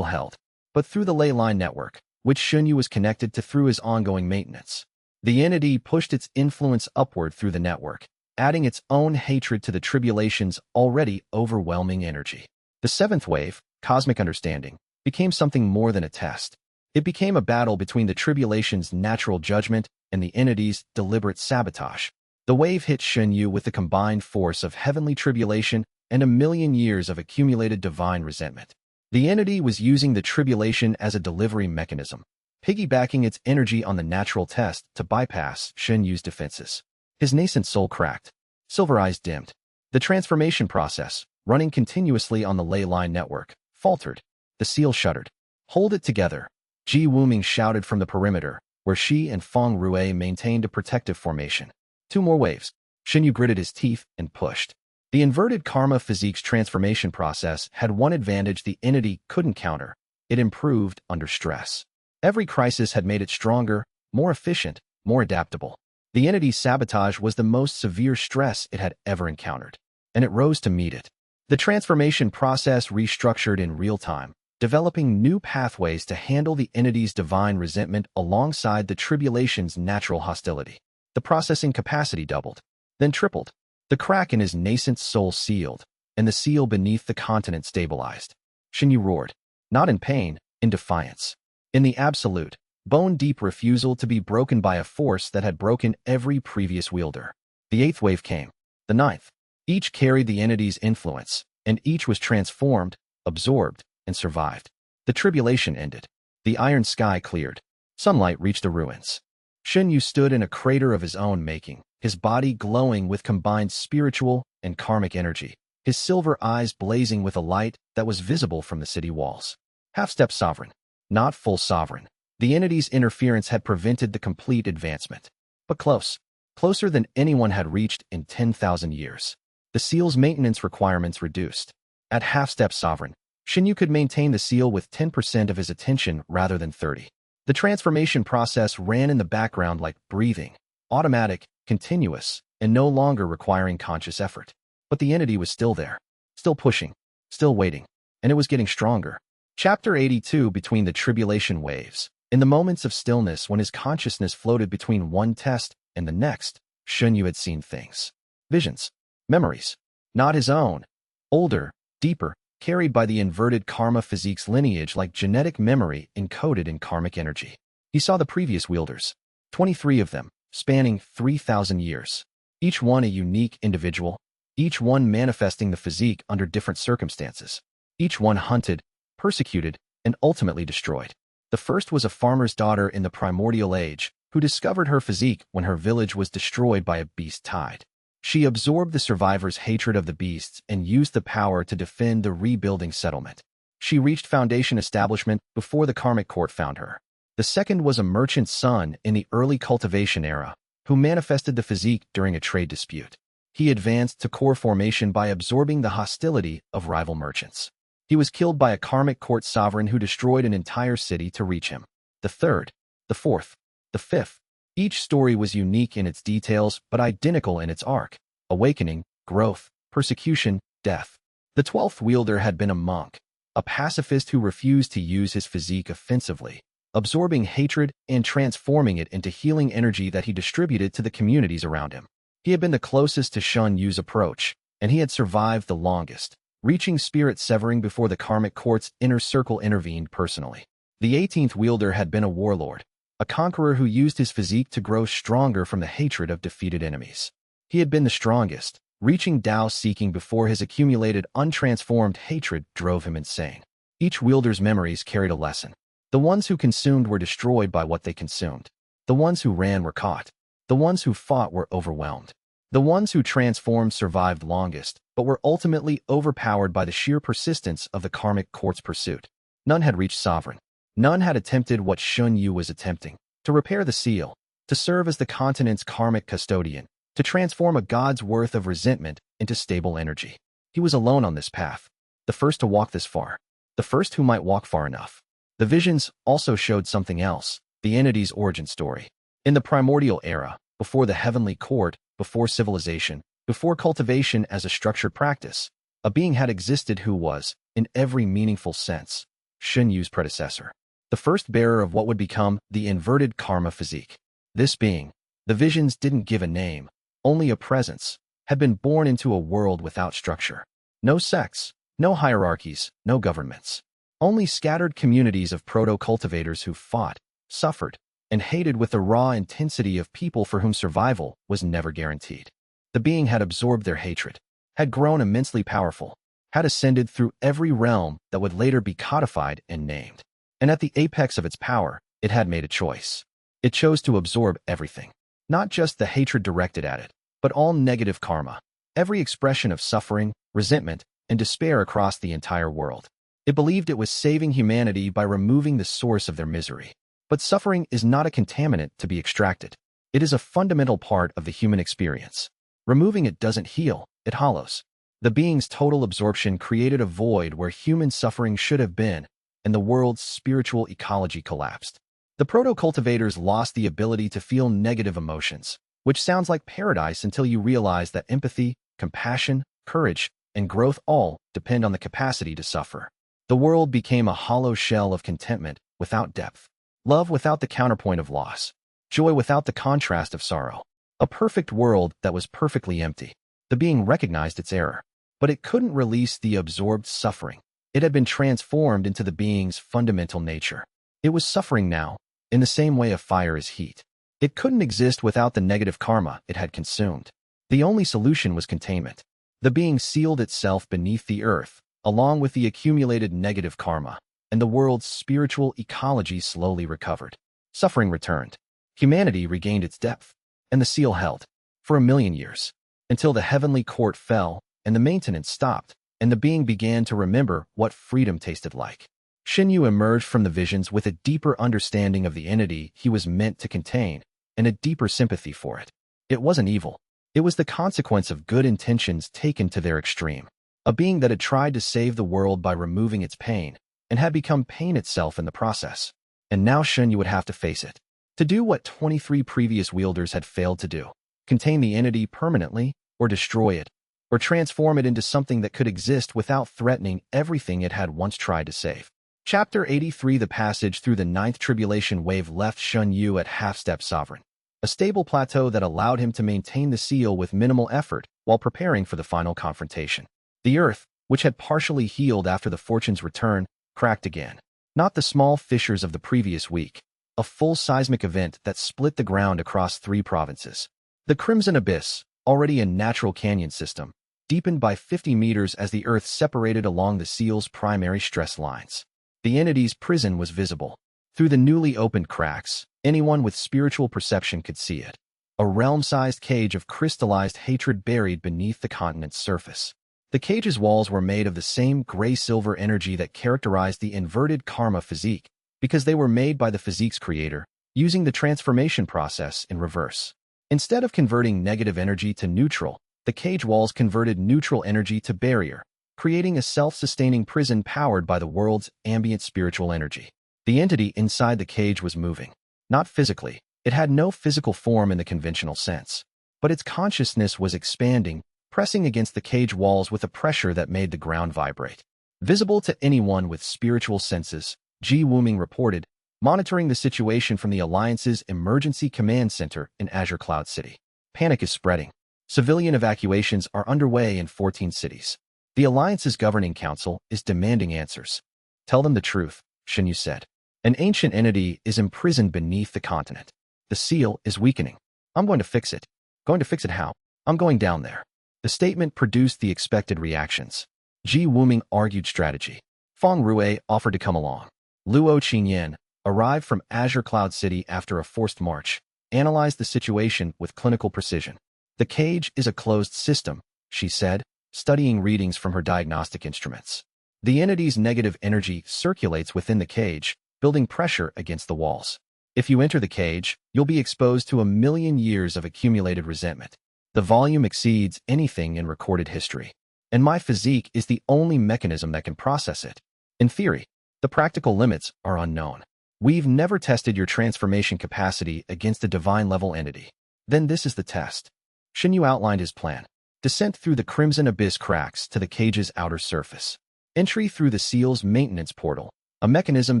held, but through the ley line network, which Shen Yu was connected to through his ongoing maintenance. The entity pushed its influence upward through the network, adding its own hatred to the tribulation's already overwhelming energy. The seventh wave, cosmic understanding, became something more than a test. It became a battle between the tribulation's natural judgment and the entity's deliberate sabotage. The wave hit Shen Yu with the combined force of heavenly tribulation and 1,000,000 years of accumulated divine resentment. The entity was using the tribulation as a delivery mechanism, piggybacking its energy on the natural test to bypass Shen Yu's defenses. His nascent soul cracked. Silver eyes dimmed. The transformation process, running continuously on the ley line network, faltered. The seal shuddered. "Hold it together," Ji Wuming shouted from the perimeter, where she and Feng Rui maintained a protective formation. 2 more waves. Shen Yu gritted his teeth and pushed. The inverted karma physique's transformation process had one advantage the entity couldn't counter. It improved under stress. Every crisis had made it stronger, more efficient, more adaptable. The entity's sabotage was the most severe stress it had ever encountered, and it rose to meet it. The transformation process restructured in real time, developing new pathways to handle the entity's divine resentment alongside the tribulation's natural hostility. The processing capacity doubled, then tripled. The crack in his nascent soul sealed, and the seal beneath the continent stabilized. Shen Yu roared, not in pain, in defiance. In the absolute, bone-deep refusal to be broken by a force that had broken every previous wielder. The eighth wave came. The ninth. Each carried the entity's influence, and each was transformed, absorbed, and survived. The tribulation ended. The iron sky cleared. Sunlight reached the ruins. Shen Yu stood in a crater of his own making, his body glowing with combined spiritual and karmic energy, his silver eyes blazing with a light that was visible from the city walls. Half-step sovereign, not full sovereign. The entity's interference had prevented the complete advancement. But closer than anyone had reached in 10,000 years. The seal's maintenance requirements reduced. At half-step sovereign, Shen Yu could maintain the seal with 10% of his attention rather than 30. The transformation process ran in the background like breathing, automatic, continuous, and no longer requiring conscious effort. But the entity was still there, still pushing, still waiting, and it was getting stronger. Chapter 82 Between the Tribulation Waves. In the moments of stillness when his consciousness floated between one test and the next, Shen Yu had seen things. Visions. Memories. Not his own. Older, deeper, carried by the inverted karma physique's lineage like genetic memory encoded in karmic energy. He saw the previous wielders. 23 of them, spanning 3,000 years. Each one a unique individual. Each one manifesting the physique under different circumstances. Each one hunted, persecuted, and ultimately destroyed. The first was a farmer's daughter in the primordial age, who discovered her physique when her village was destroyed by a beast tide. She absorbed the survivors' hatred of the beasts and used the power to defend the rebuilding settlement. She reached foundation establishment before the karmic court found her. The second was a merchant's son in the early cultivation era, who manifested the physique during a trade dispute. He advanced to core formation by absorbing the hostility of rival merchants. He was killed by a karmic court sovereign who destroyed an entire city to reach him. The third, the fourth, the fifth. Each story was unique in its details but identical in its arc: awakening, growth, persecution, death. The 12th wielder had been a monk, a pacifist who refused to use his physique offensively, absorbing hatred and transforming it into healing energy that he distributed to the communities around him. He had been the closest to Shen Yu's approach, and he had survived the longest, reaching spirit severing before the karmic court's inner circle intervened personally. The 18th wielder had been a warlord, a conqueror who used his physique to grow stronger from the hatred of defeated enemies. He had been the strongest, reaching Tao-seeking before his accumulated untransformed hatred drove him insane. Each wielder's memories carried a lesson. The ones who consumed were destroyed by what they consumed. The ones who ran were caught. The ones who fought were overwhelmed. The ones who transformed survived longest, but were ultimately overpowered by the sheer persistence of the karmic court's pursuit. None had reached sovereign. None had attempted what Shen Yu was attempting, to repair the seal, to serve as the continent's karmic custodian, to transform a god's worth of resentment into stable energy. He was alone on this path, the first to walk this far, the first who might walk far enough. The visions also showed something else, the entity's origin story. In the primordial era, before the heavenly court, before civilization, before cultivation as a structured practice, a being had existed who was, in every meaningful sense, Shen Yu's predecessor, the first bearer of what would become the inverted karma physique. This being, the visions didn't give a name, only a presence, had been born into a world without structure. No sects, no hierarchies, no governments. Only scattered communities of proto-cultivators who fought, suffered, and hated with the raw intensity of people for whom survival was never guaranteed. The being had absorbed their hatred, had grown immensely powerful, had ascended through every realm that would later be codified and named. And at the apex of its power, it had made a choice. It chose to absorb everything, not just the hatred directed at it, but all negative karma, every expression of suffering, resentment, and despair across the entire world. It believed it was saving humanity by removing the source of their misery. But suffering is not a contaminant to be extracted. It is a fundamental part of the human experience. Removing it doesn't heal, it hollows. The being's total absorption created a void where human suffering should have been, and the world's spiritual ecology collapsed. The proto-cultivators lost the ability to feel negative emotions, which sounds like paradise until you realize that empathy, compassion, courage, and growth all depend on the capacity to suffer. The world became a hollow shell of contentment without depth. Love without the counterpoint of loss. Joy without the contrast of sorrow. A perfect world that was perfectly empty. The being recognized its error, but it couldn't release the absorbed suffering. It had been transformed into the being's fundamental nature. It was suffering now, in the same way a fire is heat. It couldn't exist without the negative karma it had consumed. The only solution was containment. The being sealed itself beneath the earth, along with the accumulated negative karma, and the world's spiritual ecology slowly recovered. Suffering returned. Humanity regained its depth, and the seal held, for 1,000,000 years, until the heavenly court fell, and the maintenance stopped, and the being began to remember what freedom tasted like. Shen Yu emerged from the visions with a deeper understanding of the entity he was meant to contain, and a deeper sympathy for it. It wasn't evil. It was the consequence of good intentions taken to their extreme. A being that had tried to save the world by removing its pain, and had become pain itself in the process. And now Shen Yu would have to face it. To do what 23 previous wielders had failed to do. Contain the entity permanently, or destroy it, or transform it into something that could exist without threatening everything it had once tried to save. Chapter 83. The passage through the 9th tribulation wave left Shen Yu at half-step sovereign. A stable plateau that allowed him to maintain the seal with minimal effort while preparing for the final confrontation. The earth, which had partially healed after the fortune's return, cracked again. Not the small fissures of the previous week. A full seismic event that split the ground across 3 provinces. The Crimson Abyss, already a natural canyon system, deepened by 50 meters as the earth separated along the seal's primary stress lines. The entity's prison was visible. Through the newly opened cracks, anyone with spiritual perception could see it. A realm-sized cage of crystallized hatred buried beneath the continent's surface. The cage's walls were made of the same gray-silver energy that characterized the inverted karma physique, because they were made by the physique's creator, using the transformation process in reverse. Instead of converting negative energy to neutral, the cage walls converted neutral energy to barrier, creating a self-sustaining prison powered by the world's ambient spiritual energy. The entity inside the cage was moving. Not physically. It had no physical form in the conventional sense. But its consciousness was expanding, pressing against the cage walls with a pressure that made the ground vibrate. Visible to anyone with spiritual senses, Ji Wuming reported, monitoring the situation from the Alliance's Emergency Command Center in Azure Cloud City. Panic is spreading. Civilian evacuations are underway in 14 cities. The Alliance's governing council is demanding answers. Tell them the truth, Shen Yu said. An ancient entity is imprisoned beneath the continent. The seal is weakening. I'm going to fix it. Going to fix it how? I'm going down there. The statement produced the expected reactions. Ji Wuming argued strategy. Feng Rui offered to come along. Luo Qingyan arrived from Azure Cloud City after a forced march, analyzed the situation with clinical precision. The cage is a closed system, she said, studying readings from her diagnostic instruments. The entity's negative energy circulates within the cage, building pressure against the walls. If you enter the cage, you'll be exposed to 1,000,000 years of accumulated resentment. The volume exceeds anything in recorded history. And my physique is the only mechanism that can process it. In theory, the practical limits are unknown. We've never tested your transformation capacity against a divine-level entity. Then this is the test. Shen Yu outlined his plan. Descent through the crimson abyss cracks to the cage's outer surface. Entry through the seal's maintenance portal, a mechanism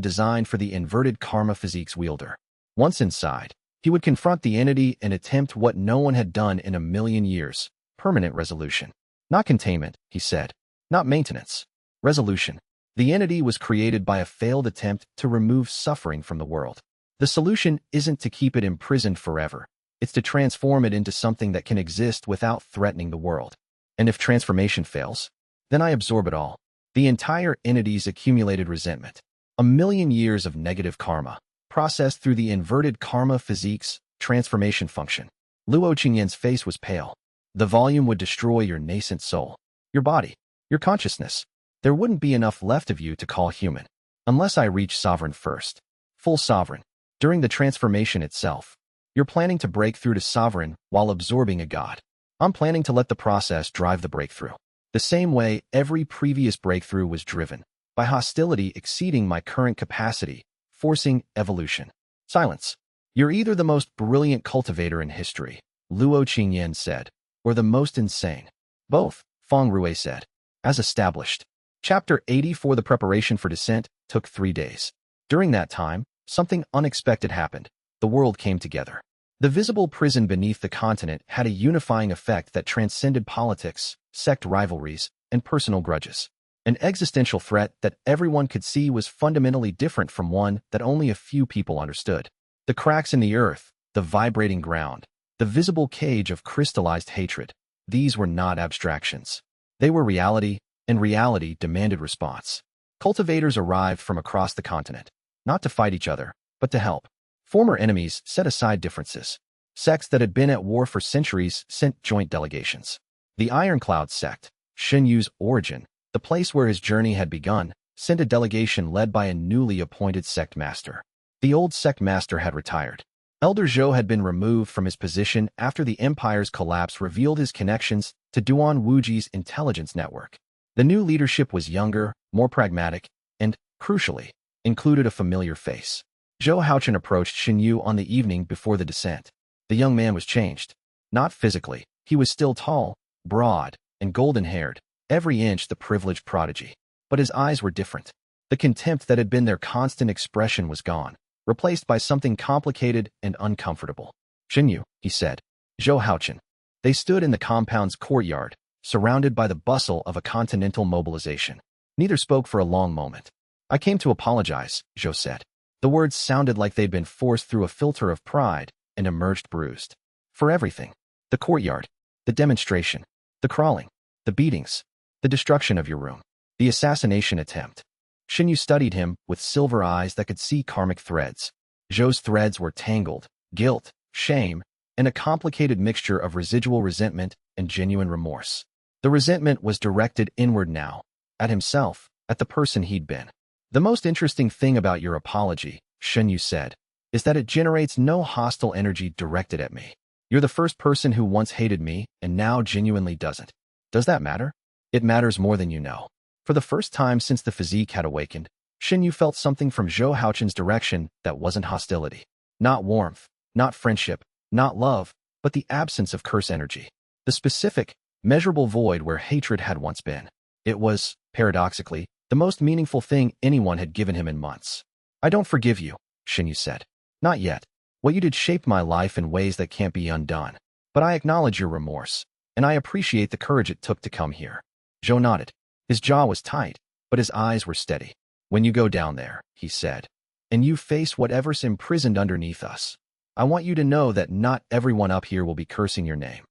designed for the inverted karma physique's wielder. Once inside, he would confront the entity and attempt what no one had done in 1,000,000 years, permanent resolution. Not containment, he said. Not maintenance. Resolution. The entity was created by a failed attempt to remove suffering from the world. The solution isn't to keep it imprisoned forever. It's to transform it into something that can exist without threatening the world. And if transformation fails, then I absorb it all. The entire entity's accumulated resentment. 1,000,000 years of negative karma, processed through the inverted karma physique's transformation function. Luo Qingyan's face was pale. The volume would destroy your nascent soul, your body, your consciousness. There wouldn't be enough left of you to call human. Unless I reach sovereign first. Full sovereign. During the transformation itself, you're planning to break through to sovereign while absorbing a god. I'm planning to let the process drive the breakthrough. The same way every previous breakthrough was driven, by hostility exceeding my current capacity, forcing evolution. Silence. You're either the most brilliant cultivator in history, Luo Qingyan said, or the most insane. Both, Feng Rui said. As established. Chapter 84. The preparation for descent took 3 days. During that time, something unexpected happened. The world came together. The visible prison beneath the continent had a unifying effect that transcended politics, sect rivalries, and personal grudges. An existential threat that everyone could see was fundamentally different from one that only a few people understood. The cracks in the earth, the vibrating ground, the visible cage of crystallized hatred. These were not abstractions. They were reality, and reality demanded response. Cultivators arrived from across the continent, not to fight each other, but to help. Former enemies set aside differences. Sects that had been at war for centuries sent joint delegations. The Ironcloud sect, Shen Yu's origin, the place where his journey had begun, sent a delegation led by a newly appointed sect master. The old sect master had retired. Elder Zhou had been removed from his position after the Empire's collapse revealed his connections to Duan Wuji's intelligence network. The new leadership was younger, more pragmatic, and, crucially, included a familiar face. Zhou Haochen approached Shen Yu on the evening before the descent. The young man was changed. Not physically. He was still tall, broad, and golden-haired, every inch the privileged prodigy. But his eyes were different. The contempt that had been their constant expression was gone, replaced by something complicated and uncomfortable. Shen Yu, he said. Zhou Haochen. They stood in the compound's courtyard, surrounded by the bustle of a continental mobilization. Neither spoke for a long moment. I came to apologize, Zhou said. The words sounded like they'd been forced through a filter of pride and emerged bruised. For everything. The courtyard. The demonstration. The crawling. The beatings. The destruction of your room. The assassination attempt. Shen Yu studied him with silver eyes that could see karmic threads. Zhou's threads were tangled, guilt, shame, and a complicated mixture of residual resentment and genuine remorse. The resentment was directed inward now, at himself, at the person he'd been. The most interesting thing about your apology, Shen Yu said, is that it generates no hostile energy directed at me. You're the first person who once hated me and now genuinely doesn't. Does that matter? It matters more than you know. For the first time since the physique had awakened, Shen Yu felt something from Zhou Haochen's direction that wasn't hostility. Not warmth, not friendship, not love, but the absence of curse energy. The specific, measurable void where hatred had once been. It was, paradoxically, the most meaningful thing anyone had given him in months. I don't forgive you, Shen Yu said. Not yet. What you did shaped my life in ways that can't be undone. But I acknowledge your remorse. and I appreciate the courage it took to come here. Zhou nodded. His jaw was tight, but his eyes were steady. When you go down there, he said, and you face whatever's imprisoned underneath us, I want you to know that not everyone up here will be cursing your name.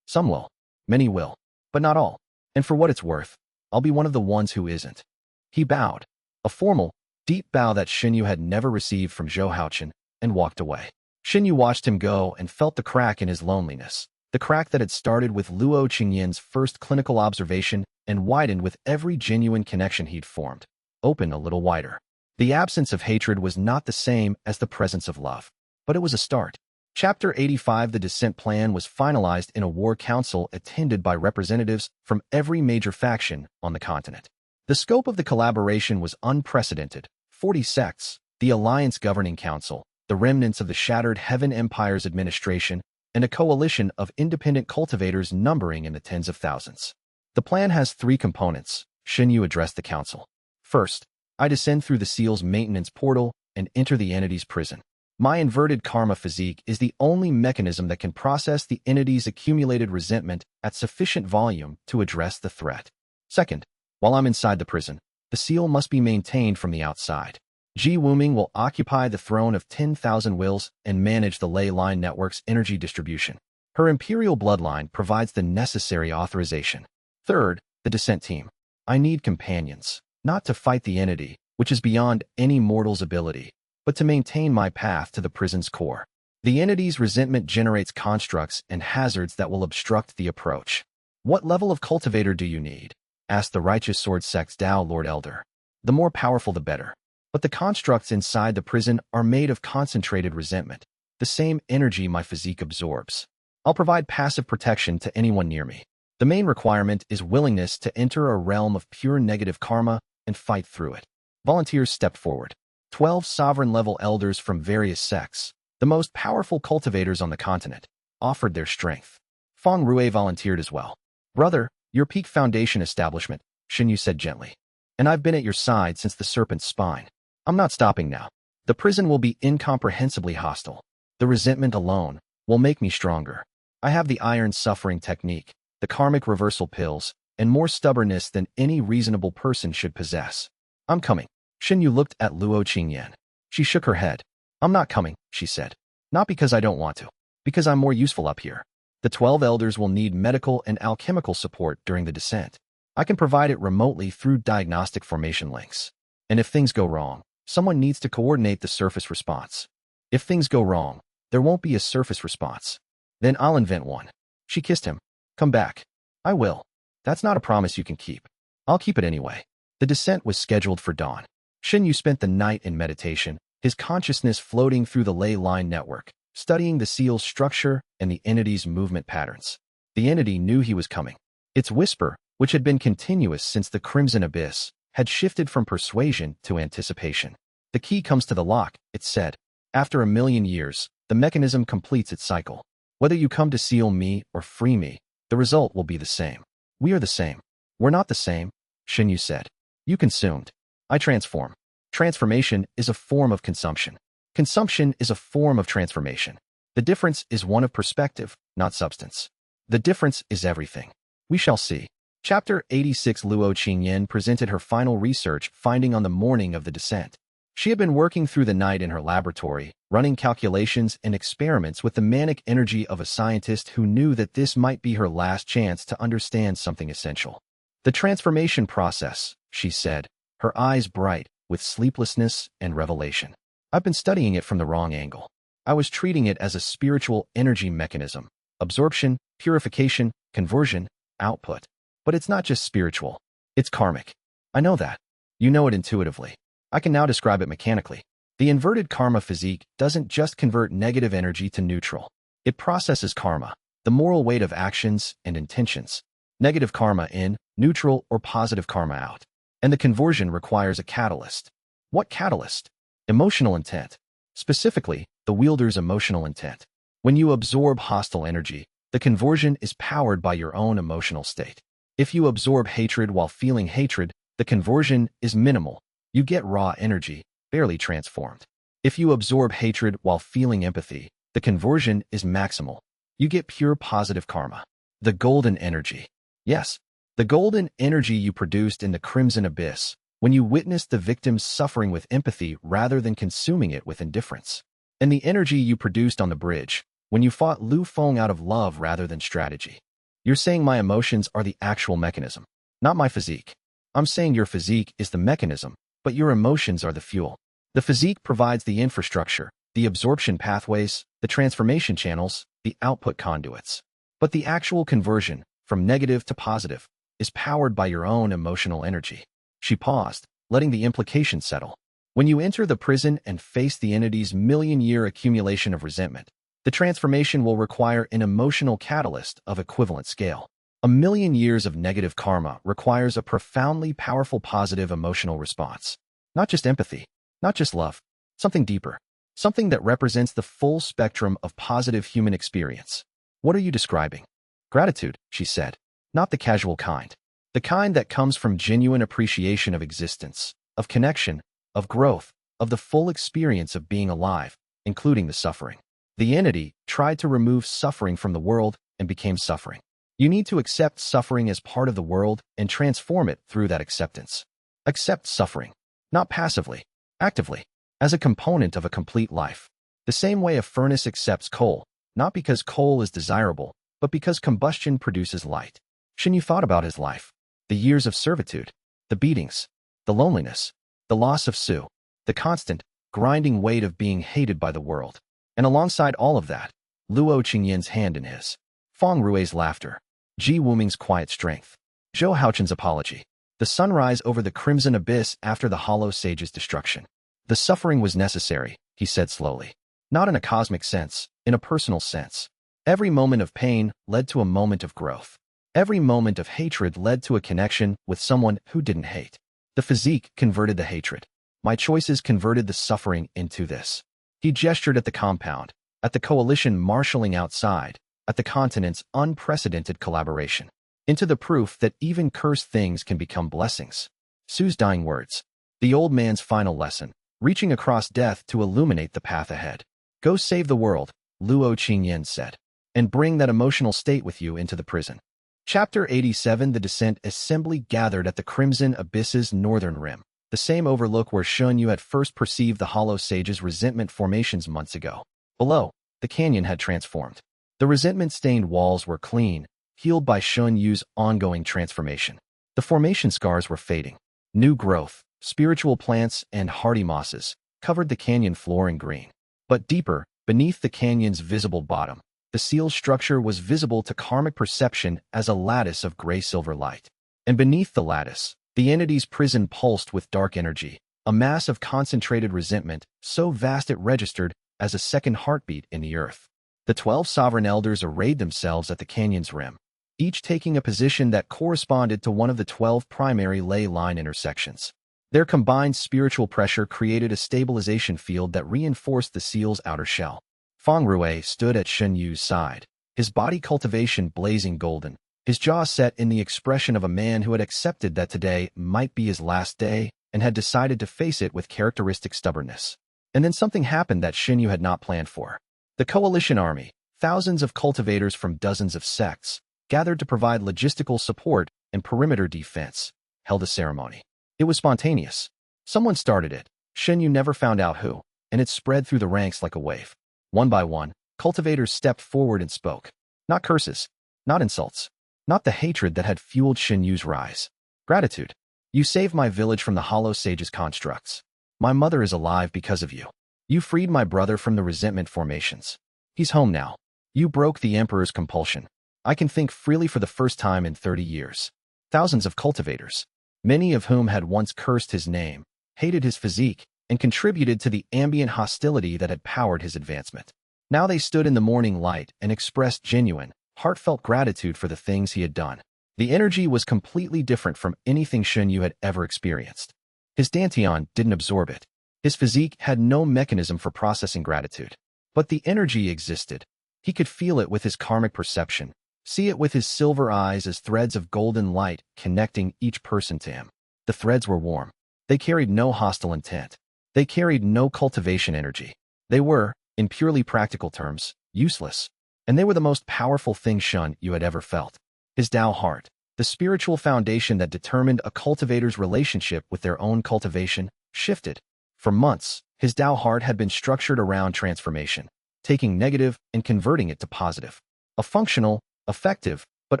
Some will, many will, but not all. And for what it's worth, I'll be one of the ones who isn't. He bowed, a formal, deep bow that Shen Yu had never received from Zhou Haochen, and walked away. Shen Yu watched him go and felt the crack in his loneliness, the crack that had started with Luo Qingyan's first clinical observation and widened with every genuine connection he'd formed, opened a little wider. The absence of hatred was not the same as the presence of love, but it was a start. Chapter 85. The descent plan was finalized in a war council attended by representatives from every major faction on the continent. The scope of the collaboration was unprecedented. 40 sects, the Alliance Governing Council, the remnants of the shattered Heaven Empire's administration, and a coalition of independent cultivators numbering in the tens of thousands. The plan has 3 components, Shen Yu addressed the council. First, I descend through the seal's maintenance portal and enter the entity's prison. My inverted karma physique is the only mechanism that can process the entity's accumulated resentment at sufficient volume to address the threat. Second, while I'm inside the prison, the seal must be maintained from the outside. Ji Wuming will occupy the throne of 10,000 wills and manage the ley line network's energy distribution. Her imperial bloodline provides the necessary authorization. Third, the descent team. I need companions, not to fight the entity, which is beyond any mortal's ability, but to maintain my path to the prison's core. The entity's resentment generates constructs and hazards that will obstruct the approach. What level of cultivator do you need? Asked the Righteous Sword Sect's Tao Lord Elder. The more powerful the better. But the constructs inside the prison are made of concentrated resentment, the same energy my physique absorbs. I'll provide passive protection to anyone near me. The main requirement is willingness to enter a realm of pure negative karma and fight through it. Volunteers stepped forward. 12 sovereign-level elders from various sects, the most powerful cultivators on the continent, offered their strength. Feng Rui volunteered as well. Brother, your peak foundation establishment, Shen Yu said gently. And I've been at your side since the serpent's spine. I'm not stopping now. The prison will be incomprehensibly hostile. The resentment alone will make me stronger. I have the iron suffering technique, the karmic reversal pills, and more stubbornness than any reasonable person should possess. I'm coming. Shen Yu looked at Luo Qingyan. She shook her head. I'm not coming, she said. Not because I don't want to. Because I'm more useful up here. The 12 elders will need medical and alchemical support during the descent. I can provide it remotely through diagnostic formation links. And if things go wrong, someone needs to coordinate the surface response. If things go wrong, there won't be a surface response. Then I'll invent one. She kissed him. Come back. I will. That's not a promise you can keep. I'll keep it anyway. The descent was scheduled for dawn. Shen Yu spent the night in meditation, his consciousness floating through the ley line network, studying the seal's structure and the entity's movement patterns. The entity knew he was coming. Its whisper, which had been continuous since the Crimson Abyss, had shifted from persuasion to anticipation. The key comes to the lock, it said. After 1,000,000 years, the mechanism completes its cycle. Whether you come to seal me or free me, the result will be the same. We are the same. We're not the same, Shen Yu said. You consumed. I transform. Transformation is a form of consumption. Consumption is a form of transformation. The difference is one of perspective, not substance. The difference is everything. We shall see. Chapter 86. Luo Qingyan presented her final research finding on the morning of the descent. She had been working through the night in her laboratory, running calculations and experiments with the manic energy of a scientist who knew that this might be her last chance to understand something essential. The transformation process, she said, her eyes bright with sleeplessness and revelation. I've been studying it from the wrong angle. I was treating it as a spiritual energy mechanism. Absorption, purification, conversion, output. But it's not just spiritual. It's karmic. I know that. You know it intuitively. I can now describe it mechanically. The inverted karma physique doesn't just convert negative energy to neutral. It processes karma, the moral weight of actions and intentions. Negative karma in, neutral or positive karma out. And the conversion requires a catalyst. What catalyst? Emotional intent. Specifically, the wielder's emotional intent. When you absorb hostile energy, the conversion is powered by your own emotional state. If you absorb hatred while feeling hatred, the conversion is minimal. You get raw energy, barely transformed. If you absorb hatred while feeling empathy, the conversion is maximal. You get pure positive karma. The golden energy. Yes, the golden energy you produced in the crimson abyss, when you witnessed the victim's suffering with empathy rather than consuming it with indifference. And the energy you produced on the bridge, when you fought Lu Feng out of love rather than strategy. You're saying my emotions are the actual mechanism, not my physique. I'm saying your physique is the mechanism, but your emotions are the fuel. The physique provides the infrastructure, the absorption pathways, the transformation channels, the output conduits. But the actual conversion, from negative to positive, is powered by your own emotional energy. She paused, letting the implication settle. When you enter the prison and face the entity's million-year accumulation of resentment, the transformation will require an emotional catalyst of equivalent scale. A million years of negative karma requires a profoundly powerful positive emotional response. Not just empathy, not just love, something deeper, something that represents the full spectrum of positive human experience. What are you describing? Gratitude, she said, not the casual kind. The kind that comes from genuine appreciation of existence, of connection, of growth, of the full experience of being alive, including the suffering. The entity tried to remove suffering from the world and became suffering. You need to accept suffering as part of the world and transform it through that acceptance. Accept suffering, not passively, actively, as a component of a complete life. The same way a furnace accepts coal, not because coal is desirable, but because combustion produces light. Shen Yu thought about his life, the years of servitude, the beatings, the loneliness, the loss of Su, the constant, grinding weight of being hated by the world. And alongside all of that, Luo Qingyan's hand in his, Feng Rui's laughter, Ji Wuming's quiet strength, Zhou Haochen's apology, the sunrise over the crimson abyss after the Hollow Sage's destruction. The suffering was necessary, he said slowly. Not in a cosmic sense, in a personal sense. Every moment of pain led to a moment of growth. Every moment of hatred led to a connection with someone who didn't hate. The physique converted the hatred. My choices converted the suffering into this. He gestured at the compound, at the coalition marshalling outside, at the continent's unprecedented collaboration, into the proof that even cursed things can become blessings. Su's dying words. The old man's final lesson, reaching across death to illuminate the path ahead. Go save the world, Luo Qingyan said, and bring that emotional state with you into the prison. Chapter 87. The Descent Assembly gathered at the Crimson Abyss's northern rim, the same overlook where Shen Yu had first perceived the Hollow Sage's resentment formations months ago. Below, the canyon had transformed. The resentment-stained walls were clean, healed by Shen Yu's ongoing transformation. The formation scars were fading. New growth, spiritual plants, and hardy mosses covered the canyon floor in green. But deeper, beneath the canyon's visible bottom, the seal's structure was visible to karmic perception as a lattice of gray-silver light. And beneath the lattice, the entity's prison pulsed with dark energy, a mass of concentrated resentment so vast it registered as a second heartbeat in the earth. The 12 sovereign elders arrayed themselves at the canyon's rim, each taking a position that corresponded to one of the 12 primary ley line intersections. Their combined spiritual pressure created a stabilization field that reinforced the seal's outer shell. Feng Rui stood at Shen Yu's side, his body cultivation blazing golden, his jaw set in the expression of a man who had accepted that today might be his last day and had decided to face it with characteristic stubbornness. And then something happened that Shen Yu had not planned for. The coalition army, thousands of cultivators from dozens of sects, gathered to provide logistical support and perimeter defense, held a ceremony. It was spontaneous. Someone started it. Shen Yu never found out who, and it spread through the ranks like a wave. One by one, cultivators stepped forward and spoke. Not curses, not insults, not the hatred that had fueled Shen Yu's rise. Gratitude. You saved my village from the Hollow Sage's constructs. My mother is alive because of you. You freed my brother from the resentment formations. He's home now. You broke the Emperor's compulsion. I can think freely for the first time in 30 years. Thousands of cultivators, many of whom had once cursed his name, hated his physique, and contributed to the ambient hostility that had powered his advancement. Now they stood in the morning light and expressed genuine, heartfelt gratitude for the things he had done. The energy was completely different from anything Shen Yu had ever experienced. His dantian didn't absorb it. His physique had no mechanism for processing gratitude. But the energy existed. He could feel it with his karmic perception, see it with his silver eyes as threads of golden light connecting each person to him. The threads were warm. They carried no hostile intent. They carried no cultivation energy. They were, in purely practical terms, useless. and they were the most powerful thing Shen Yu had ever felt. His Tao heart, the spiritual foundation that determined a cultivator's relationship with their own cultivation, shifted. For months, his Tao heart had been structured around transformation, taking negative and converting it to positive. A functional, effective, but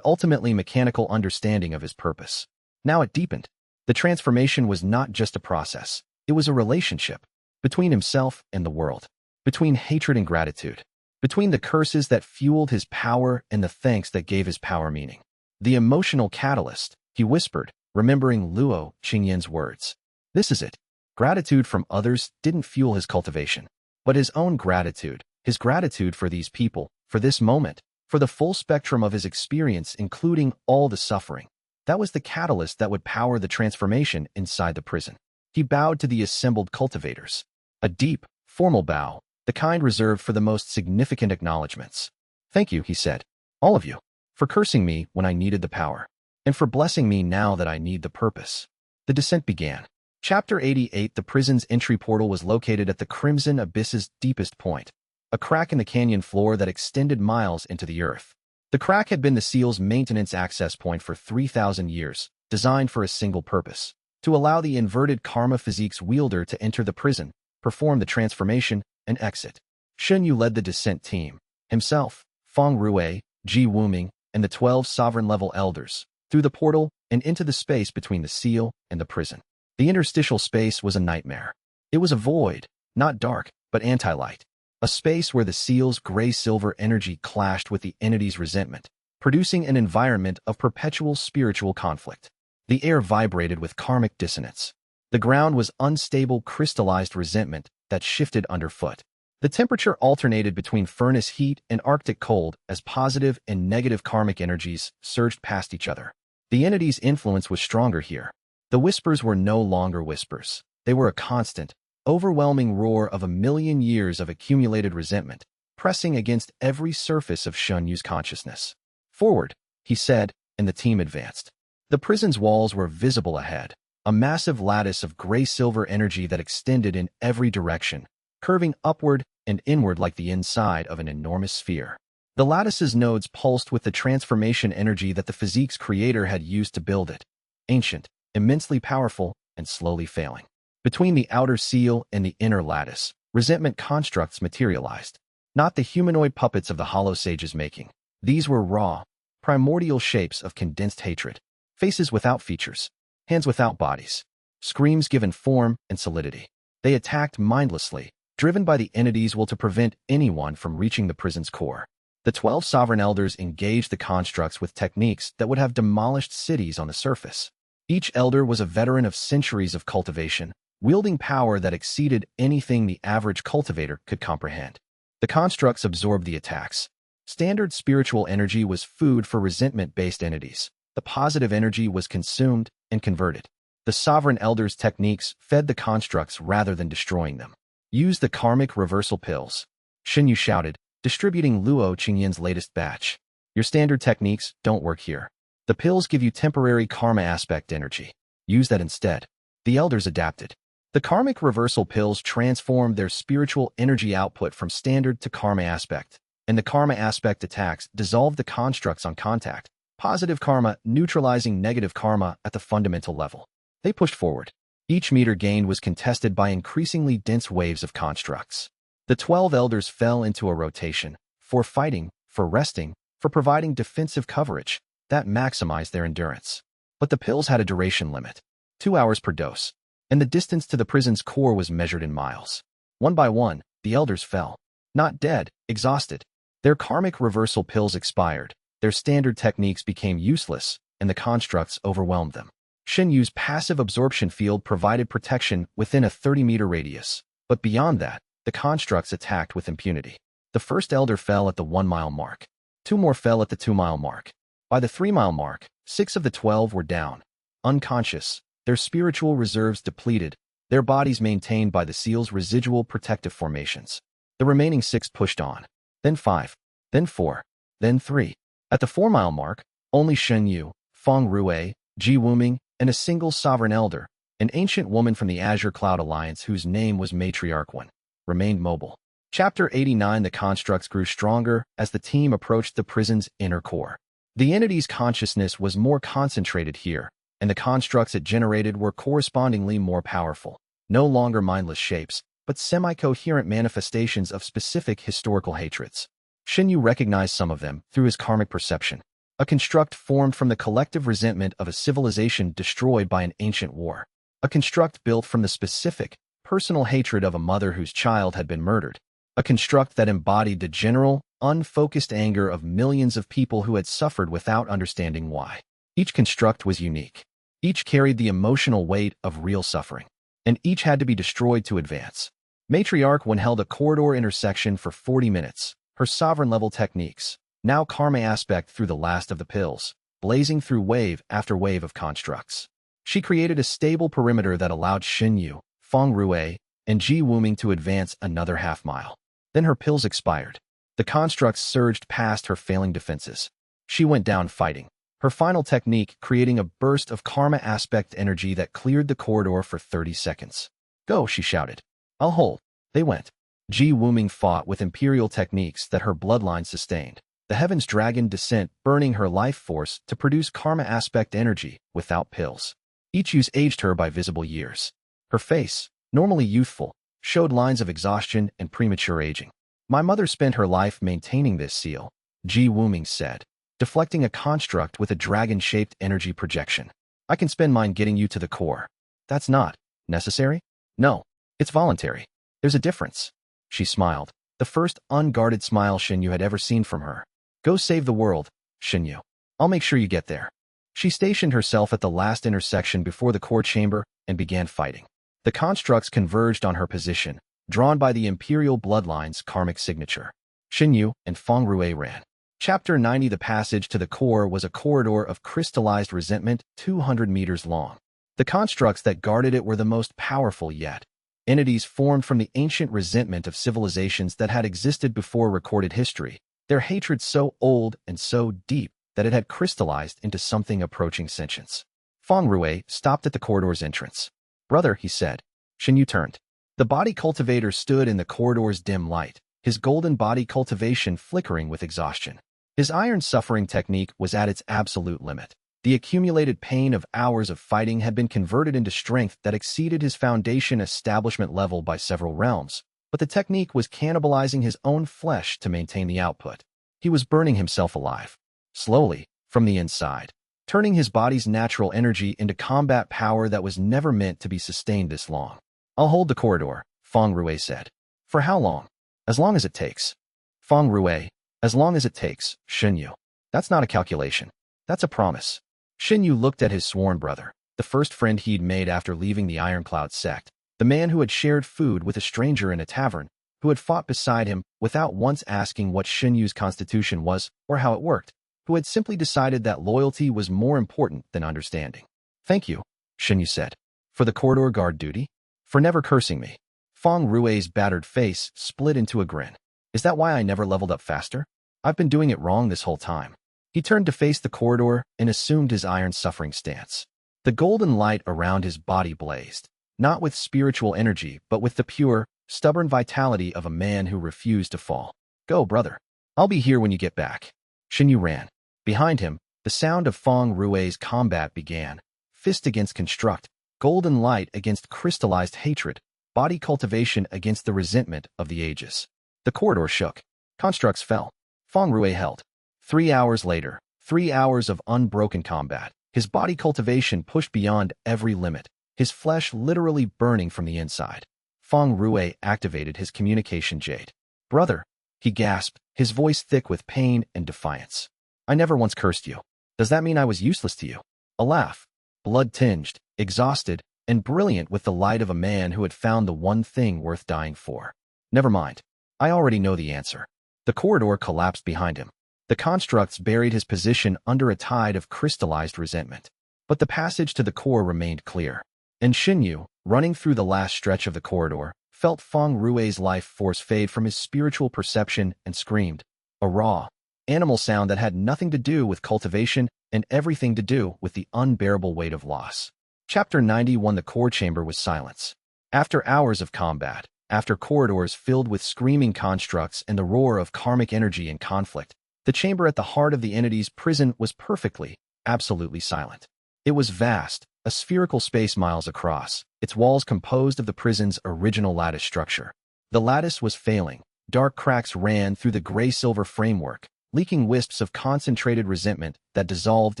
ultimately mechanical understanding of his purpose. Now it deepened. The transformation was not just a process, it was a relationship between himself and the world, between hatred and gratitude, between the curses that fueled his power and the thanks that gave his power meaning. The emotional catalyst, he whispered, remembering Luo Qingyan's words. This is it. Gratitude from others didn't fuel his cultivation, but his own gratitude, his gratitude for these people, for this moment, for the full spectrum of his experience including all the suffering. That was the catalyst that would power the transformation inside the prison. He bowed to the assembled cultivators. A deep, formal bow, the kind reserved for the most significant acknowledgments. Thank you, he said. All of you. For cursing me when I needed the power, and for blessing me now that I need the purpose. The descent began. Chapter 88. The prison's entry portal was located at the Crimson Abyss's deepest point, a crack in the canyon floor that extended miles into the earth. The crack had been the seal's maintenance access point for 3,000 years, designed for a single purpose, to allow the inverted karma physique's wielder to enter the prison, perform the transformation, and exit. Shen Yu led the descent team, himself, Feng Ruwei, Ji Wuming, and the 12 sovereign-level elders, through the portal and into the space between the seal and the prison. The interstitial space was a nightmare. It was a void, not dark, but anti-light. A space where the seal's gray-silver energy clashed with the entity's resentment, producing an environment of perpetual spiritual conflict. The air vibrated with karmic dissonance. The ground was unstable, crystallized resentment that shifted underfoot. The temperature alternated between furnace heat and Arctic cold as positive and negative karmic energies surged past each other. The entity's influence was stronger here. The whispers were no longer whispers. They were a constant, overwhelming roar of 1,000,000 years of accumulated resentment, pressing against every surface of Shen Yu's consciousness. Forward, he said, and the team advanced. The prison's walls were visible ahead, a massive lattice of gray-silver energy that extended in every direction, curving upward and inward like the inside of an enormous sphere. The lattice's nodes pulsed with the transformation energy that the physique's creator had used to build it. Ancient, immensely powerful, and slowly failing. Between the outer seal and the inner lattice, resentment constructs materialized. Not the humanoid puppets of the hollow sage's making. These were raw, primordial shapes of condensed hatred. Faces without features, hands without bodies, screams given form and solidity. They attacked mindlessly, driven by the entity's will to prevent anyone from reaching the prison's core. The 12 sovereign elders engaged the constructs with techniques that would have demolished cities on the surface. Each elder was a veteran of centuries of cultivation, wielding power that exceeded anything the average cultivator could comprehend. The constructs absorbed the attacks. Standard spiritual energy was food for resentment-based entities. The positive energy was consumed and converted. The sovereign elders' techniques fed the constructs rather than destroying them. Use the karmic reversal pills, Shen Yu shouted, distributing Luo Qingyan's latest batch. Your standard techniques don't work here. The pills give you temporary karma aspect energy. Use that instead. The elders adapted. The karmic reversal pills transformed their spiritual energy output from standard to karma aspect, and the karma aspect attacks dissolved the constructs on contact. Positive karma neutralizing negative karma at the fundamental level. They pushed forward. Each meter gained was contested by increasingly dense waves of constructs. The 12 elders fell into a rotation, for fighting, for resting, for providing defensive coverage, that maximized their endurance. But the pills had a duration limit, 2 hours per dose, and the distance to the prison's core was measured in miles. One by one, the elders fell. Not dead, exhausted. Their karmic reversal pills expired, their standard techniques became useless, and the constructs overwhelmed them. Shen Yu's passive absorption field provided protection within a 30-meter radius, but beyond that, the constructs attacked with impunity. The first elder fell at the 1-mile mark. 2 more fell at the 2-mile mark. By the 3-mile mark, 6 of the 12 were down, unconscious, their spiritual reserves depleted, their bodies maintained by the seal's residual protective formations. The remaining 6 pushed on. Then 5, then 4, then 3. At the 4-mile mark, only Shen Yu, Feng Ruwei, Ji Wuming, and a single sovereign elder, an ancient woman from the Azure Cloud Alliance whose name was Matriarch One, remained mobile. Chapter 89. The constructs grew stronger as the team approached the prison's inner core. The entity's consciousness was more concentrated here, and the constructs it generated were correspondingly more powerful. No longer mindless shapes, but semi-coherent manifestations of specific historical hatreds. Shen Yu recognized some of them through his karmic perception. A construct formed from the collective resentment of a civilization destroyed by an ancient war. A construct built from the specific, personal hatred of a mother whose child had been murdered. A construct that embodied the general, unfocused anger of millions of people who had suffered without understanding why. Each construct was unique. Each carried the emotional weight of real suffering. And each had to be destroyed to advance. Matriarch Wen held a corridor intersection for 40 minutes. Her sovereign-level techniques, now karma aspect through the last of the pills, blazing through wave after wave of constructs. She created a stable perimeter that allowed Shen Yu, Feng Rui, and Ji Wuming to advance another half-mile. Then her pills expired. The constructs surged past her failing defenses. She went down fighting. Her final technique creating a burst of karma aspect energy that cleared the corridor for 30 seconds. Go, she shouted. I'll hold. They went. Ji Wuming fought with imperial techniques that her bloodline sustained. The Heaven's Dragon descent burning her life force to produce karma aspect energy without pills. Each use aged her by visible years. Her face, normally youthful, showed lines of exhaustion and premature aging. My mother spent her life maintaining this seal, Ji Wuming said, deflecting a construct with a dragon-shaped energy projection. I can spend mine getting you to the core. That's not necessary? No, it's voluntary. There's a difference. She smiled, the first unguarded smile Shen Yu had ever seen from her. Go save the world, Shen Yu. I'll make sure you get there. She stationed herself at the last intersection before the core chamber and began fighting. The constructs converged on her position, drawn by the imperial bloodline's karmic signature. Shen Yu and Feng Rui ran. Chapter 90. The passage to the core was a corridor of crystallized resentment 200 meters long. The constructs that guarded it were the most powerful yet. Entities formed from the ancient resentment of civilizations that had existed before recorded history, their hatred so old and so deep that it had crystallized into something approaching sentience. Feng Rui stopped at the corridor's entrance. Brother, he said. Shen Yu turned. The body cultivator stood in the corridor's dim light, his golden body cultivation flickering with exhaustion. His iron suffering technique was at its absolute limit. The accumulated pain of hours of fighting had been converted into strength that exceeded his foundation establishment level by several realms, but the technique was cannibalizing his own flesh to maintain the output. He was burning himself alive, slowly, from the inside, turning his body's natural energy into combat power that was never meant to be sustained this long. I'll hold the corridor, Feng Rui said. For how long? As long as it takes. Feng Rui, as long as it takes, Shen Yu. That's not a calculation. That's a promise. Shen Yu looked at his sworn brother, the first friend he'd made after leaving the Iron Cloud sect, the man who had shared food with a stranger in a tavern, who had fought beside him without once asking what Shen Yu's constitution was or how it worked, who had simply decided that loyalty was more important than understanding. Thank you, Shen Yu said. For the corridor guard duty? For never cursing me. Feng Rui's battered face split into a grin. Is that why I never leveled up faster? I've been doing it wrong this whole time. He turned to face the corridor and assumed his iron suffering stance. The golden light around his body blazed, not with spiritual energy, but with the pure, stubborn vitality of a man who refused to fall. Go, brother. I'll be here when you get back. Shen Yu ran. Behind him, the sound of Feng Rui's combat began. Fist against construct, golden light against crystallized hatred, body cultivation against the resentment of the ages. The corridor shook. Constructs fell. Feng Rui held. 3 hours later, 3 hours of unbroken combat. His body cultivation pushed beyond every limit, his flesh literally burning from the inside. Feng Rui activated his communication jade. Brother, he gasped, his voice thick with pain and defiance. I never once cursed you. Does that mean I was useless to you? A laugh, blood-tinged, exhausted, and brilliant with the light of a man who had found the one thing worth dying for. Never mind. I already know the answer. The corridor collapsed behind him. The constructs buried his position under a tide of crystallized resentment. But the passage to the core remained clear. And Shen Yu, running through the last stretch of the corridor, felt Feng Rui's life force fade from his spiritual perception and screamed, a raw, animal sound that had nothing to do with cultivation and everything to do with the unbearable weight of loss. Chapter 91. The core chamber was silence. After hours of combat, After corridors filled with screaming constructs and the roar of karmic energy in conflict, the chamber at the heart of the entity's prison was perfectly, absolutely silent. It was vast, a spherical space miles across, its walls composed of the prison's original lattice structure. The lattice was failing. Dark cracks ran through the gray-silver framework, leaking wisps of concentrated resentment that dissolved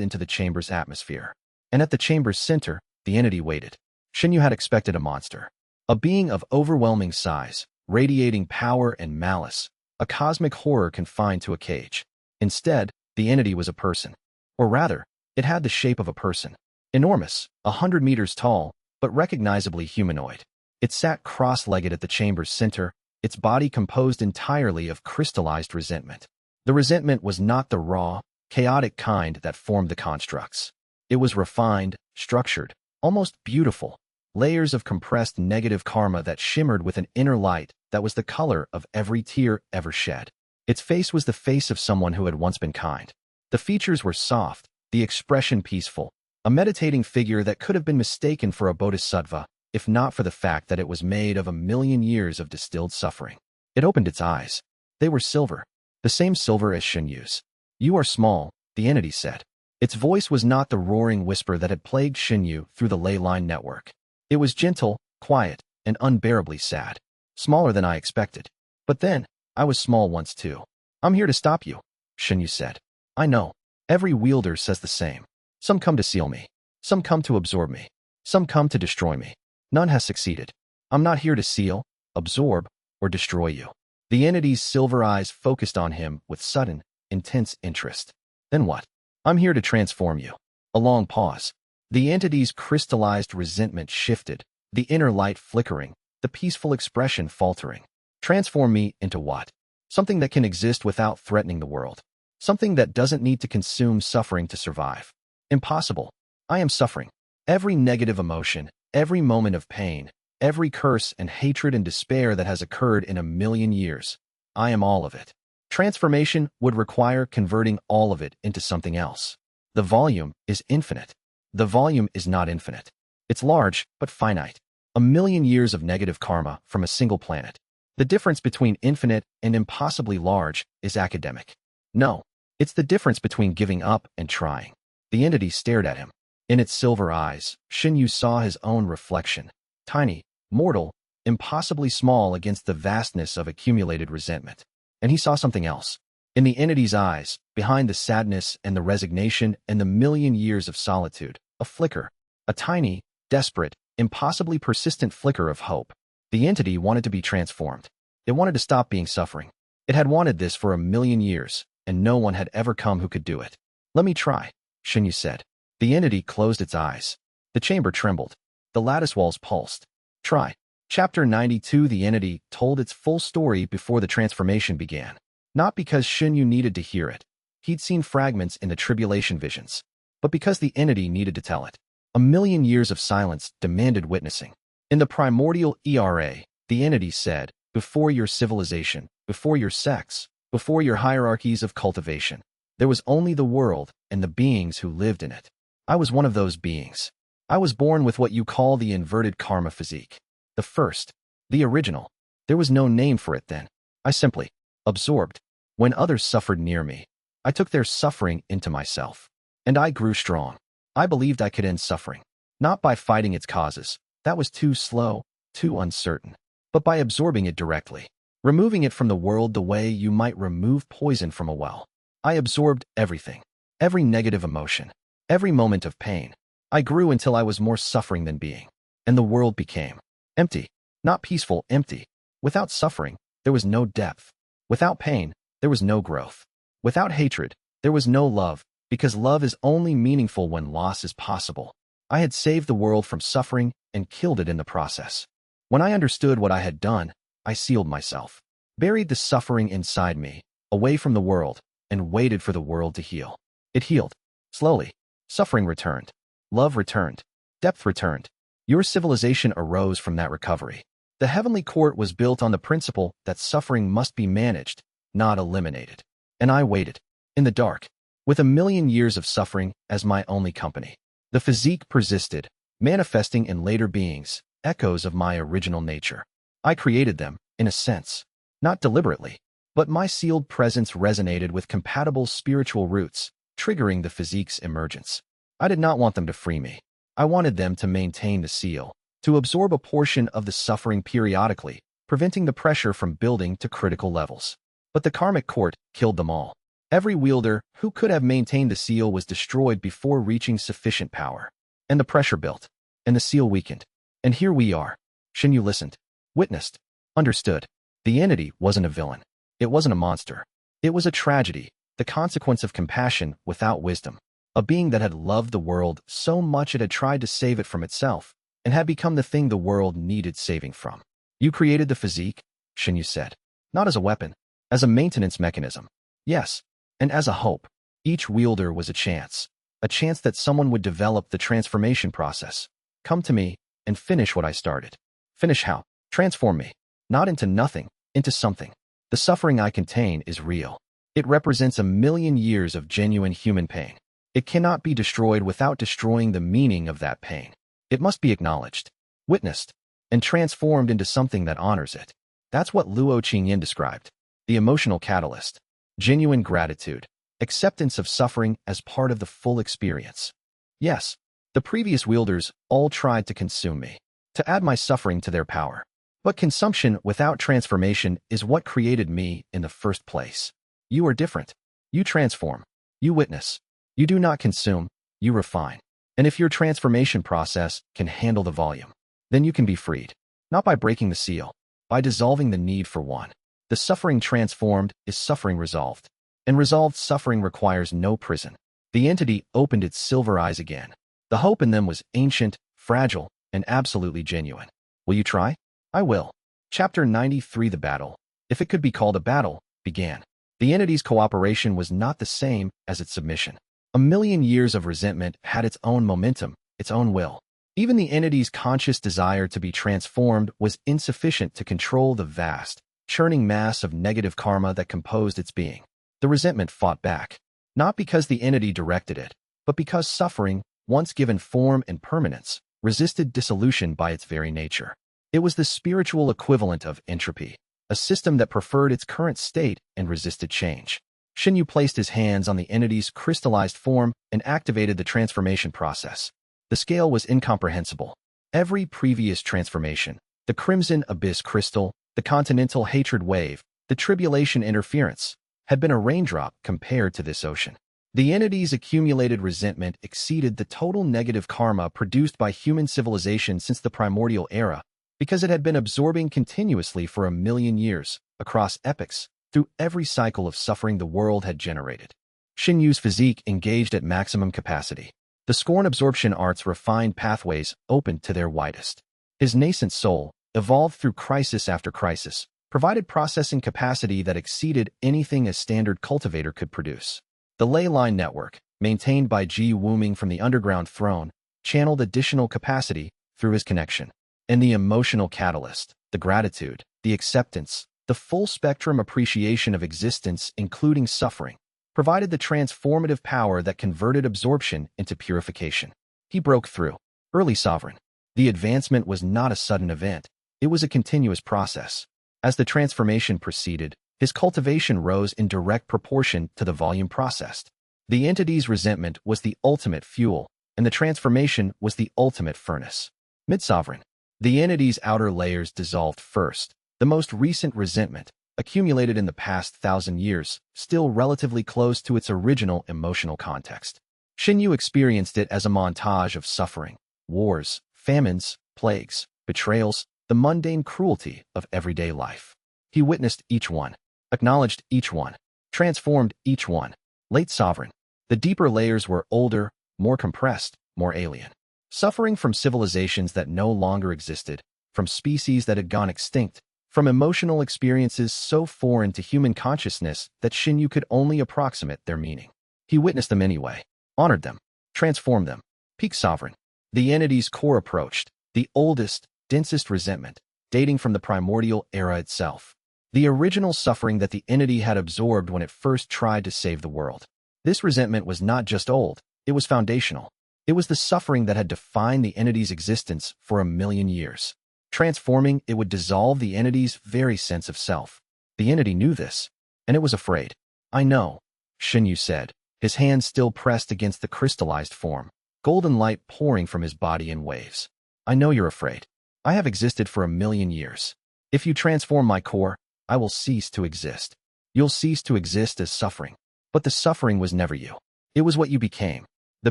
into the chamber's atmosphere. And at the chamber's center, the entity waited. Shen Yu had expected a monster. A being of overwhelming size, radiating power and malice, a cosmic horror confined to a cage. Instead, the entity was a person. Or rather, it had the shape of a person. Enormous, 100 meters tall, but recognizably humanoid. It sat cross-legged at the chamber's center, its body composed entirely of crystallized resentment. The resentment was not the raw, chaotic kind that formed the constructs. It was refined, structured, almost beautiful. Layers of compressed negative karma that shimmered with an inner light that was the color of every tear ever shed. Its face was the face of someone who had once been kind. The features were soft, the expression peaceful, a meditating figure that could have been mistaken for a bodhisattva, if not for the fact that it was made of 1,000,000 years of distilled suffering. It opened its eyes. They were silver, the same silver as Shen Yu's. "You are small," the entity said. Its voice was not the roaring whisper that had plagued Shen Yu through the ley line network. It was gentle, quiet, and unbearably sad. "Smaller than I expected. But then, I was small once too." "I'm here to stop you," Shen Yu said. "I know. Every wielder says the same. Some come to seal me. Some come to absorb me. Some come to destroy me. None has succeeded. I'm not here to seal, absorb, or destroy you." The entity's silver eyes focused on him with sudden, intense interest. "Then what?" "I'm here to transform you." A long pause. The entity's crystallized resentment shifted, the inner light flickering, the peaceful expression faltering. "Transform me into what?" "Something that can exist without threatening the world. Something that doesn't need to consume suffering to survive." "Impossible. I am suffering. Every negative emotion, every moment of pain, every curse and hatred and despair that has occurred in 1,000,000 years. I am all of it." Transformation would require converting all of it into something else. The volume is infinite. The volume is not infinite. It's large, but finite. 1,000,000 years of negative karma from a single planet. The difference between infinite and impossibly large is academic. No, it's the difference between giving up and trying. The entity stared at him. In its silver eyes, Shen Yu saw his own reflection. Tiny, mortal, impossibly small against the vastness of accumulated resentment. And he saw something else. In the entity's eyes, behind the sadness and the resignation and the 1,000,000 years of solitude, a flicker, a tiny, desperate, impossibly persistent flicker of hope. The entity wanted to be transformed. It wanted to stop being suffering. It had wanted this for 1,000,000 years, and no one had ever come who could do it. "Let me try," Shen Yu said. The entity closed its eyes. The chamber trembled. The lattice walls pulsed. "Try." Chapter 92. The entity told its full story before the transformation began. Not because Shen Yu needed to hear it. He'd seen fragments in the tribulation visions. But because the entity needed to tell it. 1,000,000 years of silence demanded witnessing. In the primordial era, the entity said, "Before your civilization, before your sects, before your hierarchies of cultivation, there was only the world and the beings who lived in it. I was one of those beings. I was born with what you call the inverted karma physique. The first, the original. There was no name for it then. I simply absorbed. When others suffered near me, I took their suffering into myself. And I grew strong. I believed I could end suffering. Not by fighting its causes. That was too slow, too uncertain. But by absorbing it directly. Removing it from the world the way you might remove poison from a well. I absorbed everything. Every negative emotion. Every moment of pain. I grew until I was more suffering than being. And the world became empty. Not peaceful, empty. Without suffering, there was no depth. Without pain, there was no growth. Without hatred, there was no love, because love is only meaningful when loss is possible. I had saved the world from suffering and killed it in the process. When I understood what I had done, I sealed myself, buried the suffering inside me, away from the world, and waited for the world to heal. It healed. Slowly. Suffering returned. Love returned. Depth returned. Your civilization arose from that recovery. The heavenly court was built on the principle that suffering must be managed, not eliminated. And I waited. In the dark. With 1,000,000 years of suffering as my only company. The physique persisted, manifesting in later beings, echoes of my original nature. I created them, in a sense. Not deliberately, but my sealed presence resonated with compatible spiritual roots, triggering the physique's emergence. I did not want them to free me. I wanted them to maintain the seal, to absorb a portion of the suffering periodically, preventing the pressure from building to critical levels. But the karmic court killed them all. Every wielder who could have maintained the seal was destroyed before reaching sufficient power. And the pressure built, and the seal weakened. And here we are. Shen Yu listened, witnessed, understood. The entity wasn't a villain. It wasn't a monster. It was a tragedy, the consequence of compassion without wisdom. A being that had loved the world so much it had tried to save it from itself, and had become the thing the world needed saving from. You created the physique, Shen Yu said. Not as a weapon, as a maintenance mechanism. Yes, and as a hope. Each wielder was a chance that someone would develop the transformation process. Come to me, and finish what I started. Finish how? Transform me. Not into nothing, into something. The suffering I contain is real. It represents 1,000,000 years of genuine human pain. It cannot be destroyed without destroying the meaning of that pain. It must be acknowledged, witnessed, and transformed into something that honors it. That's what Luo Qingyan described. The emotional catalyst. Genuine gratitude. Acceptance of suffering as part of the full experience. Yes, the previous wielders all tried to consume me, to add my suffering to their power. But consumption without transformation is what created me in the first place. You are different. You transform. You witness. You do not consume. You refine. And if your transformation process can handle the volume, then you can be freed. Not by breaking the seal, by dissolving the need for one. The suffering transformed is suffering resolved. And resolved suffering requires no prison. The entity opened its silver eyes again. The hope in them was ancient, fragile, and absolutely genuine. Will you try? I will. Chapter 93. The battle, if it could be called a battle, began. The entity's cooperation was not the same as its submission. 1,000,000 years of resentment had its own momentum, its own will. Even the entity's conscious desire to be transformed was insufficient to control the vast, churning mass of negative karma that composed its being. The resentment fought back, not because the entity directed it, but because suffering, once given form and permanence, resisted dissolution by its very nature. It was the spiritual equivalent of entropy, a system that preferred its current state and resisted change. Shen Yu placed his hands on the entity's crystallized form and activated the transformation process. The scale was incomprehensible. Every previous transformation, the crimson abyss crystal, the continental hatred wave, the tribulation interference, had been a raindrop compared to this ocean. The entity's accumulated resentment exceeded the total negative karma produced by human civilization since the primordial era, because it had been absorbing continuously for 1,000,000 years, across epochs, through every cycle of suffering the world had generated. Shen Yu's physique engaged at maximum capacity. The scorn absorption art's refined pathways opened to their widest. His nascent soul, evolved through crisis after crisis, provided processing capacity that exceeded anything a standard cultivator could produce. The ley line network, maintained by Ji Wuming from the underground throne, channeled additional capacity through his connection. And the emotional catalyst, the gratitude, the acceptance, the full spectrum appreciation of existence, including suffering, provided the transformative power that converted absorption into purification. He broke through. Early sovereign. The advancement was not a sudden event. It was a continuous process. As the transformation proceeded, his cultivation rose in direct proportion to the volume processed. The entity's resentment was the ultimate fuel, and the transformation was the ultimate furnace. Mid-sovereign. The entity's outer layers dissolved first. The most recent resentment, accumulated in the past 1,000 years, still relatively close to its original emotional context. Shen Yu experienced it as a montage of suffering, wars, famines, plagues, betrayals, the mundane cruelty of everyday life. He witnessed each one, acknowledged each one, transformed each one. Late sovereign. The deeper layers were older, more compressed, more alien. Suffering from civilizations that no longer existed, from species that had gone extinct, from emotional experiences so foreign to human consciousness that Shen Yu could only approximate their meaning. He witnessed them anyway, honored them, transformed them. Peak sovereign. The entity's core approached, the oldest, densest resentment, dating from the primordial era itself. The original suffering that the entity had absorbed when it first tried to save the world. This resentment was not just old, it was foundational. It was the suffering that had defined the entity's existence for 1,000,000 years. Transforming it would dissolve the entity's very sense of self. The entity knew this, and it was afraid. I know, Shen Yu said, his hand still pressed against the crystallized form, golden light pouring from his body in waves. I know you're afraid. I have existed for 1,000,000 years. If you transform my core, I will cease to exist. You'll cease to exist as suffering. But the suffering was never you. It was what you became. The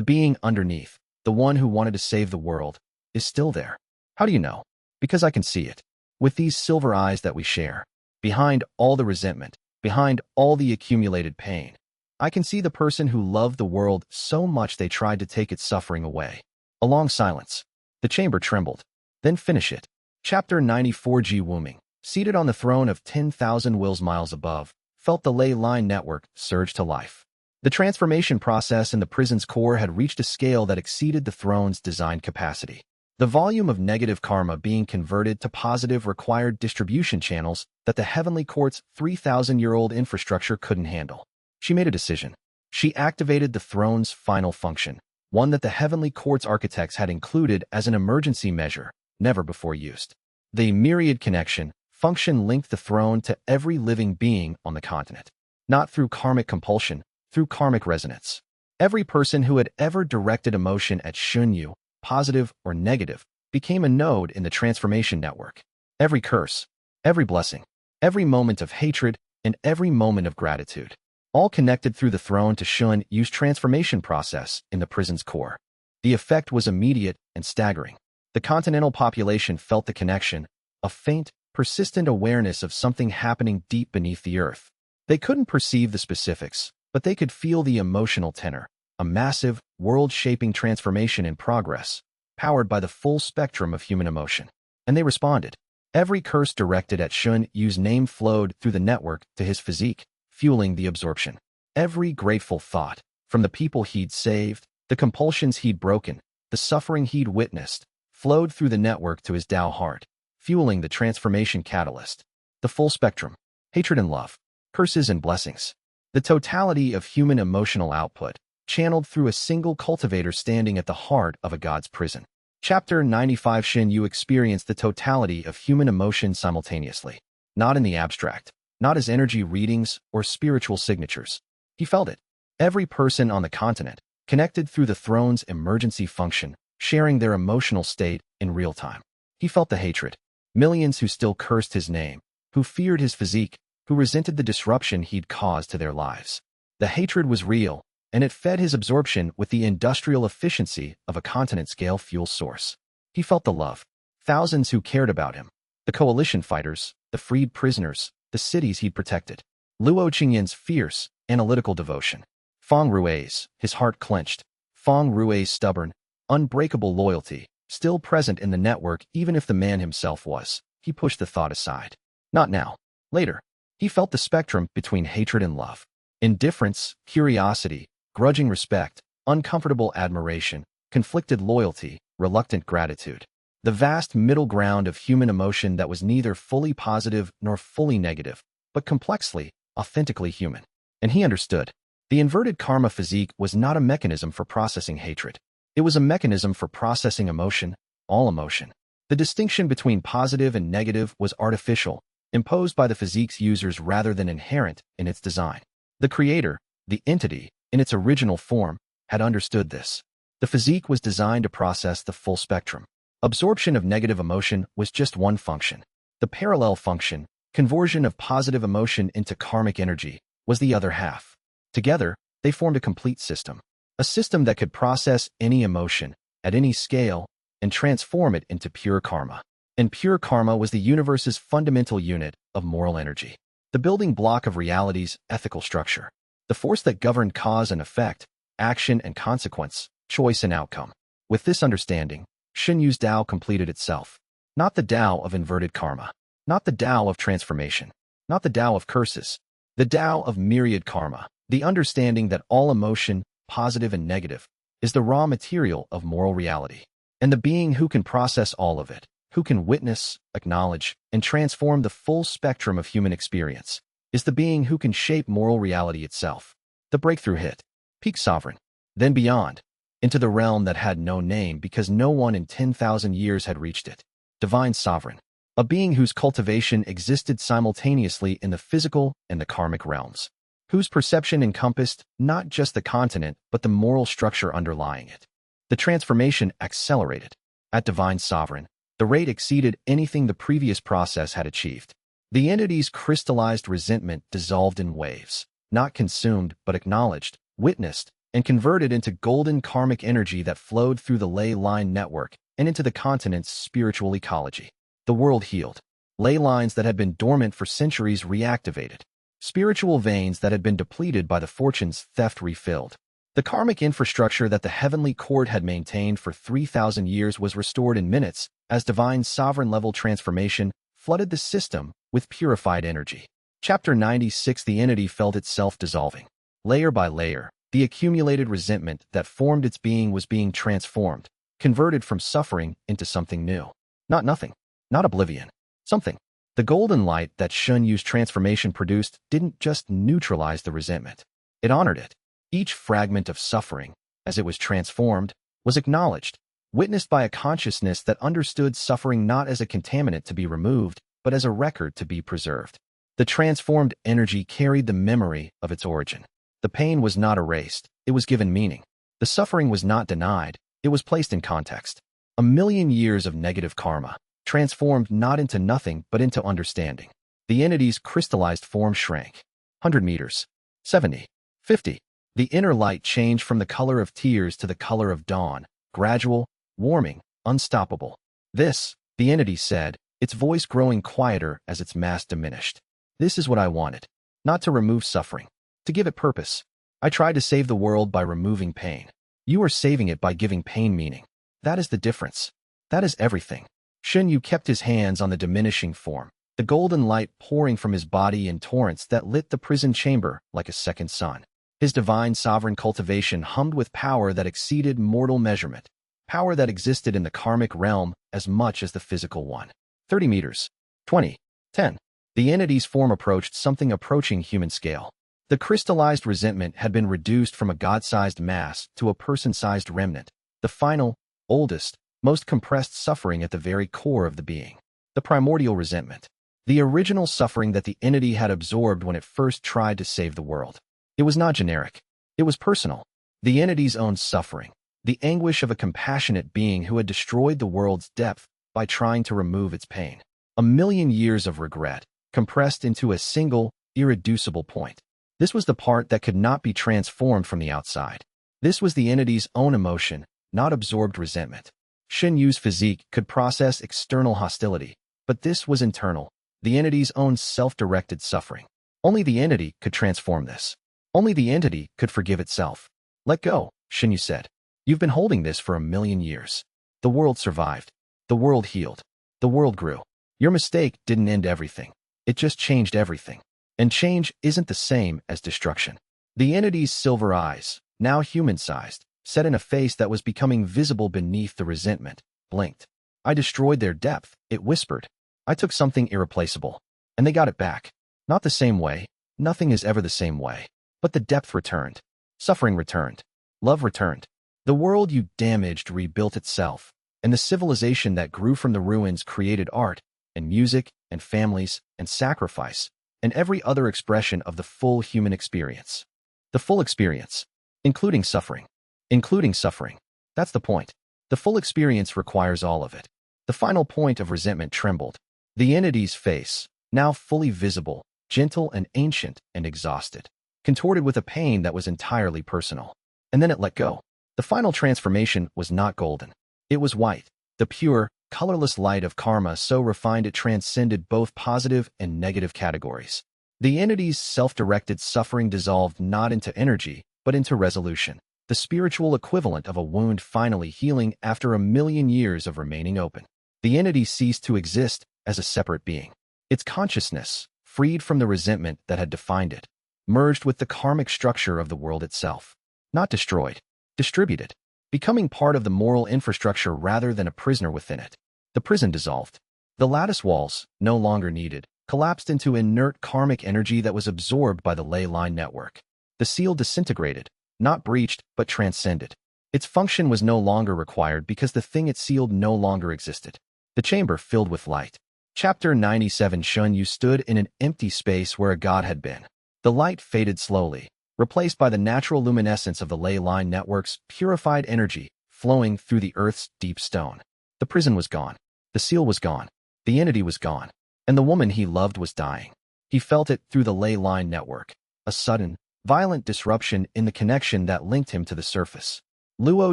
being underneath, the one who wanted to save the world, is still there. How do you know? Because I can see it. With these silver eyes that we share, behind all the resentment, behind all the accumulated pain, I can see the person who loved the world so much they tried to take its suffering away. A long silence. The chamber trembled. Then finish it. Chapter 94. Ji Wuming, seated on the throne of 10,000 wills miles above, felt the ley line network surge to life. The transformation process in the prison's core had reached a scale that exceeded the throne's design capacity. The volume of negative karma being converted to positive required distribution channels that the Heavenly Court's 3,000-year-old infrastructure couldn't handle. She made a decision. She activated the throne's final function, one that the Heavenly Court's architects had included as an emergency measure, never before used. The myriad connection function linked the throne to every living being on the continent. Not through karmic compulsion, through karmic resonance. Every person who had ever directed emotion at Shen Yu, positive or negative, became a node in the transformation network. Every curse, every blessing, every moment of hatred, and every moment of gratitude, all connected through the throne to Shen Yu's transformation process in the prison's core. The effect was immediate and staggering. The continental population felt the connection, a faint, persistent awareness of something happening deep beneath the earth. They couldn't perceive the specifics, but they could feel the emotional tenor, a massive, world-shaping transformation in progress, powered by the full spectrum of human emotion. And they responded. Every curse directed at Shen Yu's name flowed through the network to his physique, fueling the absorption. Every grateful thought, from the people he'd saved, the compulsions he'd broken, the suffering he'd witnessed, flowed through the network to his Tao heart, fueling the transformation catalyst. The full spectrum, hatred and love, curses and blessings. The totality of human emotional output, channeled through a single cultivator standing at the heart of a god's prison. Chapter 95. Shen Yu experienced the totality of human emotion simultaneously, not in the abstract, not as energy readings or spiritual signatures. He felt it. Every person on the continent, connected through the throne's emergency function, sharing their emotional state in real time. He felt the hatred. Millions who still cursed his name, who feared his physique, who resented the disruption he'd caused to their lives. The hatred was real, and it fed his absorption with the industrial efficiency of a continent-scale fuel source. He felt the love. Thousands who cared about him. The coalition fighters, the freed prisoners, the cities he'd protected. Luo Qingyan's fierce, analytical devotion. Feng Rui's, his heart clenched. Feng Rui's stubborn, unbreakable loyalty, still present in the network even if the man himself was. He pushed the thought aside. Not now. Later. He felt the spectrum between hatred and love. Indifference, curiosity, grudging respect, uncomfortable admiration, conflicted loyalty, reluctant gratitude. The vast middle ground of human emotion that was neither fully positive nor fully negative, but complexly, authentically human. And he understood. The inverted karma physique was not a mechanism for processing hatred. It was a mechanism for processing emotion, all emotion. The distinction between positive and negative was artificial, imposed by the physique's users rather than inherent in its design. The creator, the entity, in its original form, had understood this. The physique was designed to process the full spectrum. Absorption of negative emotion was just one function. The parallel function, conversion of positive emotion into karmic energy, was the other half. Together, they formed a complete system. A system that could process any emotion, at any scale, and transform it into pure karma. And pure karma was the universe's fundamental unit of moral energy. The building block of reality's ethical structure. The force that governed cause and effect, action and consequence, choice and outcome. With this understanding, Shen Yu's Tao completed itself. Not the Tao of inverted karma. Not the Tao of transformation. Not the Tao of curses. The Tao of myriad karma. The understanding that all emotion, positive and negative, is the raw material of moral reality. And the being who can process all of it, who can witness, acknowledge, and transform the full spectrum of human experience, is the being who can shape moral reality itself. The breakthrough hit. Peak sovereign. Then beyond. Into the realm that had no name because no one in 10,000 years had reached it. divine sovereign, a being whose cultivation existed simultaneously in the physical and the karmic realms, whose perception encompassed not just the continent but the moral structure underlying it. The transformation accelerated. At divine sovereign, the rate exceeded anything the previous process had achieved. The entity's crystallized resentment dissolved in waves, not consumed but acknowledged, witnessed, and converted into golden karmic energy that flowed through the ley line network and into the continent's spiritual ecology. The world healed. Ley lines that had been dormant for centuries reactivated. Spiritual veins that had been depleted by the fortune's theft refilled. The karmic infrastructure that the heavenly court had maintained for 3,000 years was restored in minutes as divine sovereign-level transformation flooded the system with purified energy. Chapter 96. The entity felt itself dissolving. Layer by layer, the accumulated resentment that formed its being was being transformed, converted from suffering into something new. Not nothing. Not oblivion. Something. The golden light that Shen Yu's transformation produced didn't just neutralize the resentment. It honored it. Each fragment of suffering, as it was transformed, was acknowledged, witnessed by a consciousness that understood suffering not as a contaminant to be removed, but as a record to be preserved. The transformed energy carried the memory of its origin. The pain was not erased, it was given meaning. The suffering was not denied, it was placed in context. 1,000,000 years of negative karma, transformed not into nothing but into understanding. The entity's crystallized form shrank. 100 meters. 70. 50. The inner light changed from the color of tears to the color of dawn, gradual, warming, unstoppable. This, the entity said, its voice growing quieter as its mass diminished. This is what I wanted. Not to remove suffering. To give it purpose. I tried to save the world by removing pain. You are saving it by giving pain meaning. That is the difference. That is everything. Shen Yu kept his hands on the diminishing form, the golden light pouring from his body in torrents that lit the prison chamber like a second sun. His divine sovereign cultivation hummed with power that exceeded mortal measurement, power that existed in the karmic realm as much as the physical one. 30 meters. 20. 10. The entity's form approached something approaching human scale. The crystallized resentment had been reduced from a god-sized mass to a person-sized remnant, the final, oldest, most compressed suffering at the very core of the being. The primordial resentment. The original suffering that the entity had absorbed when it first tried to save the world. It was not generic. It was personal. The entity's own suffering. The anguish of a compassionate being who had destroyed the world's depth by trying to remove its pain. 1,000,000 years of regret, compressed into a single, irreducible point. This was the part that could not be transformed from the outside. This was the entity's own emotion, not absorbed resentment. Shen Yu's physique could process external hostility, but this was internal, the entity's own self-directed suffering. Only the entity could transform this. Only the entity could forgive itself. Let go, Shen Yu said. You've been holding this for 1,000,000 years. The world survived. The world healed. The world grew. Your mistake didn't end everything. It just changed everything. And change isn't the same as destruction. The entity's silver eyes, now human-sized, set in a face that was becoming visible beneath the resentment, blinked. I destroyed their depth, it whispered. I took something irreplaceable. And they got it back. Not the same way. Nothing is ever the same way. But the depth returned. Suffering returned. Love returned. The world you damaged rebuilt itself. And the civilization that grew from the ruins created art, and music, and families, and sacrifice, and every other expression of the full human experience. The full experience. Including suffering. Including suffering. That's the point. The full experience requires all of it. The final point of resentment trembled. The entity's face, now fully visible, gentle and ancient and exhausted, contorted with a pain that was entirely personal. And then it let go. The final transformation was not golden. It was white, the pure, colorless light of karma so refined it transcended both positive and negative categories. The entity's self-directed suffering dissolved not into energy, but into resolution, the spiritual equivalent of a wound finally healing after 1,000,000 years of remaining open. The entity ceased to exist as a separate being. Its consciousness, freed from the resentment that had defined it, merged with the karmic structure of the world itself. Not destroyed, distributed, becoming part of the moral infrastructure rather than a prisoner within it. The prison dissolved. The lattice walls, no longer needed, collapsed into inert karmic energy that was absorbed by the ley line network. The seal disintegrated, not breached, but transcended. Its function was no longer required because the thing it sealed no longer existed. the chamber filled with light. Chapter 97. Shen Yu stood in an empty space where a god had been. The light faded slowly, replaced by the natural luminescence of the ley line network's purified energy flowing through the earth's deep stone. The prison was gone. The seal was gone. The entity was gone. And the woman he loved was dying. He felt it through the ley line network, a sudden, violent disruption in the connection that linked him to the surface. Luo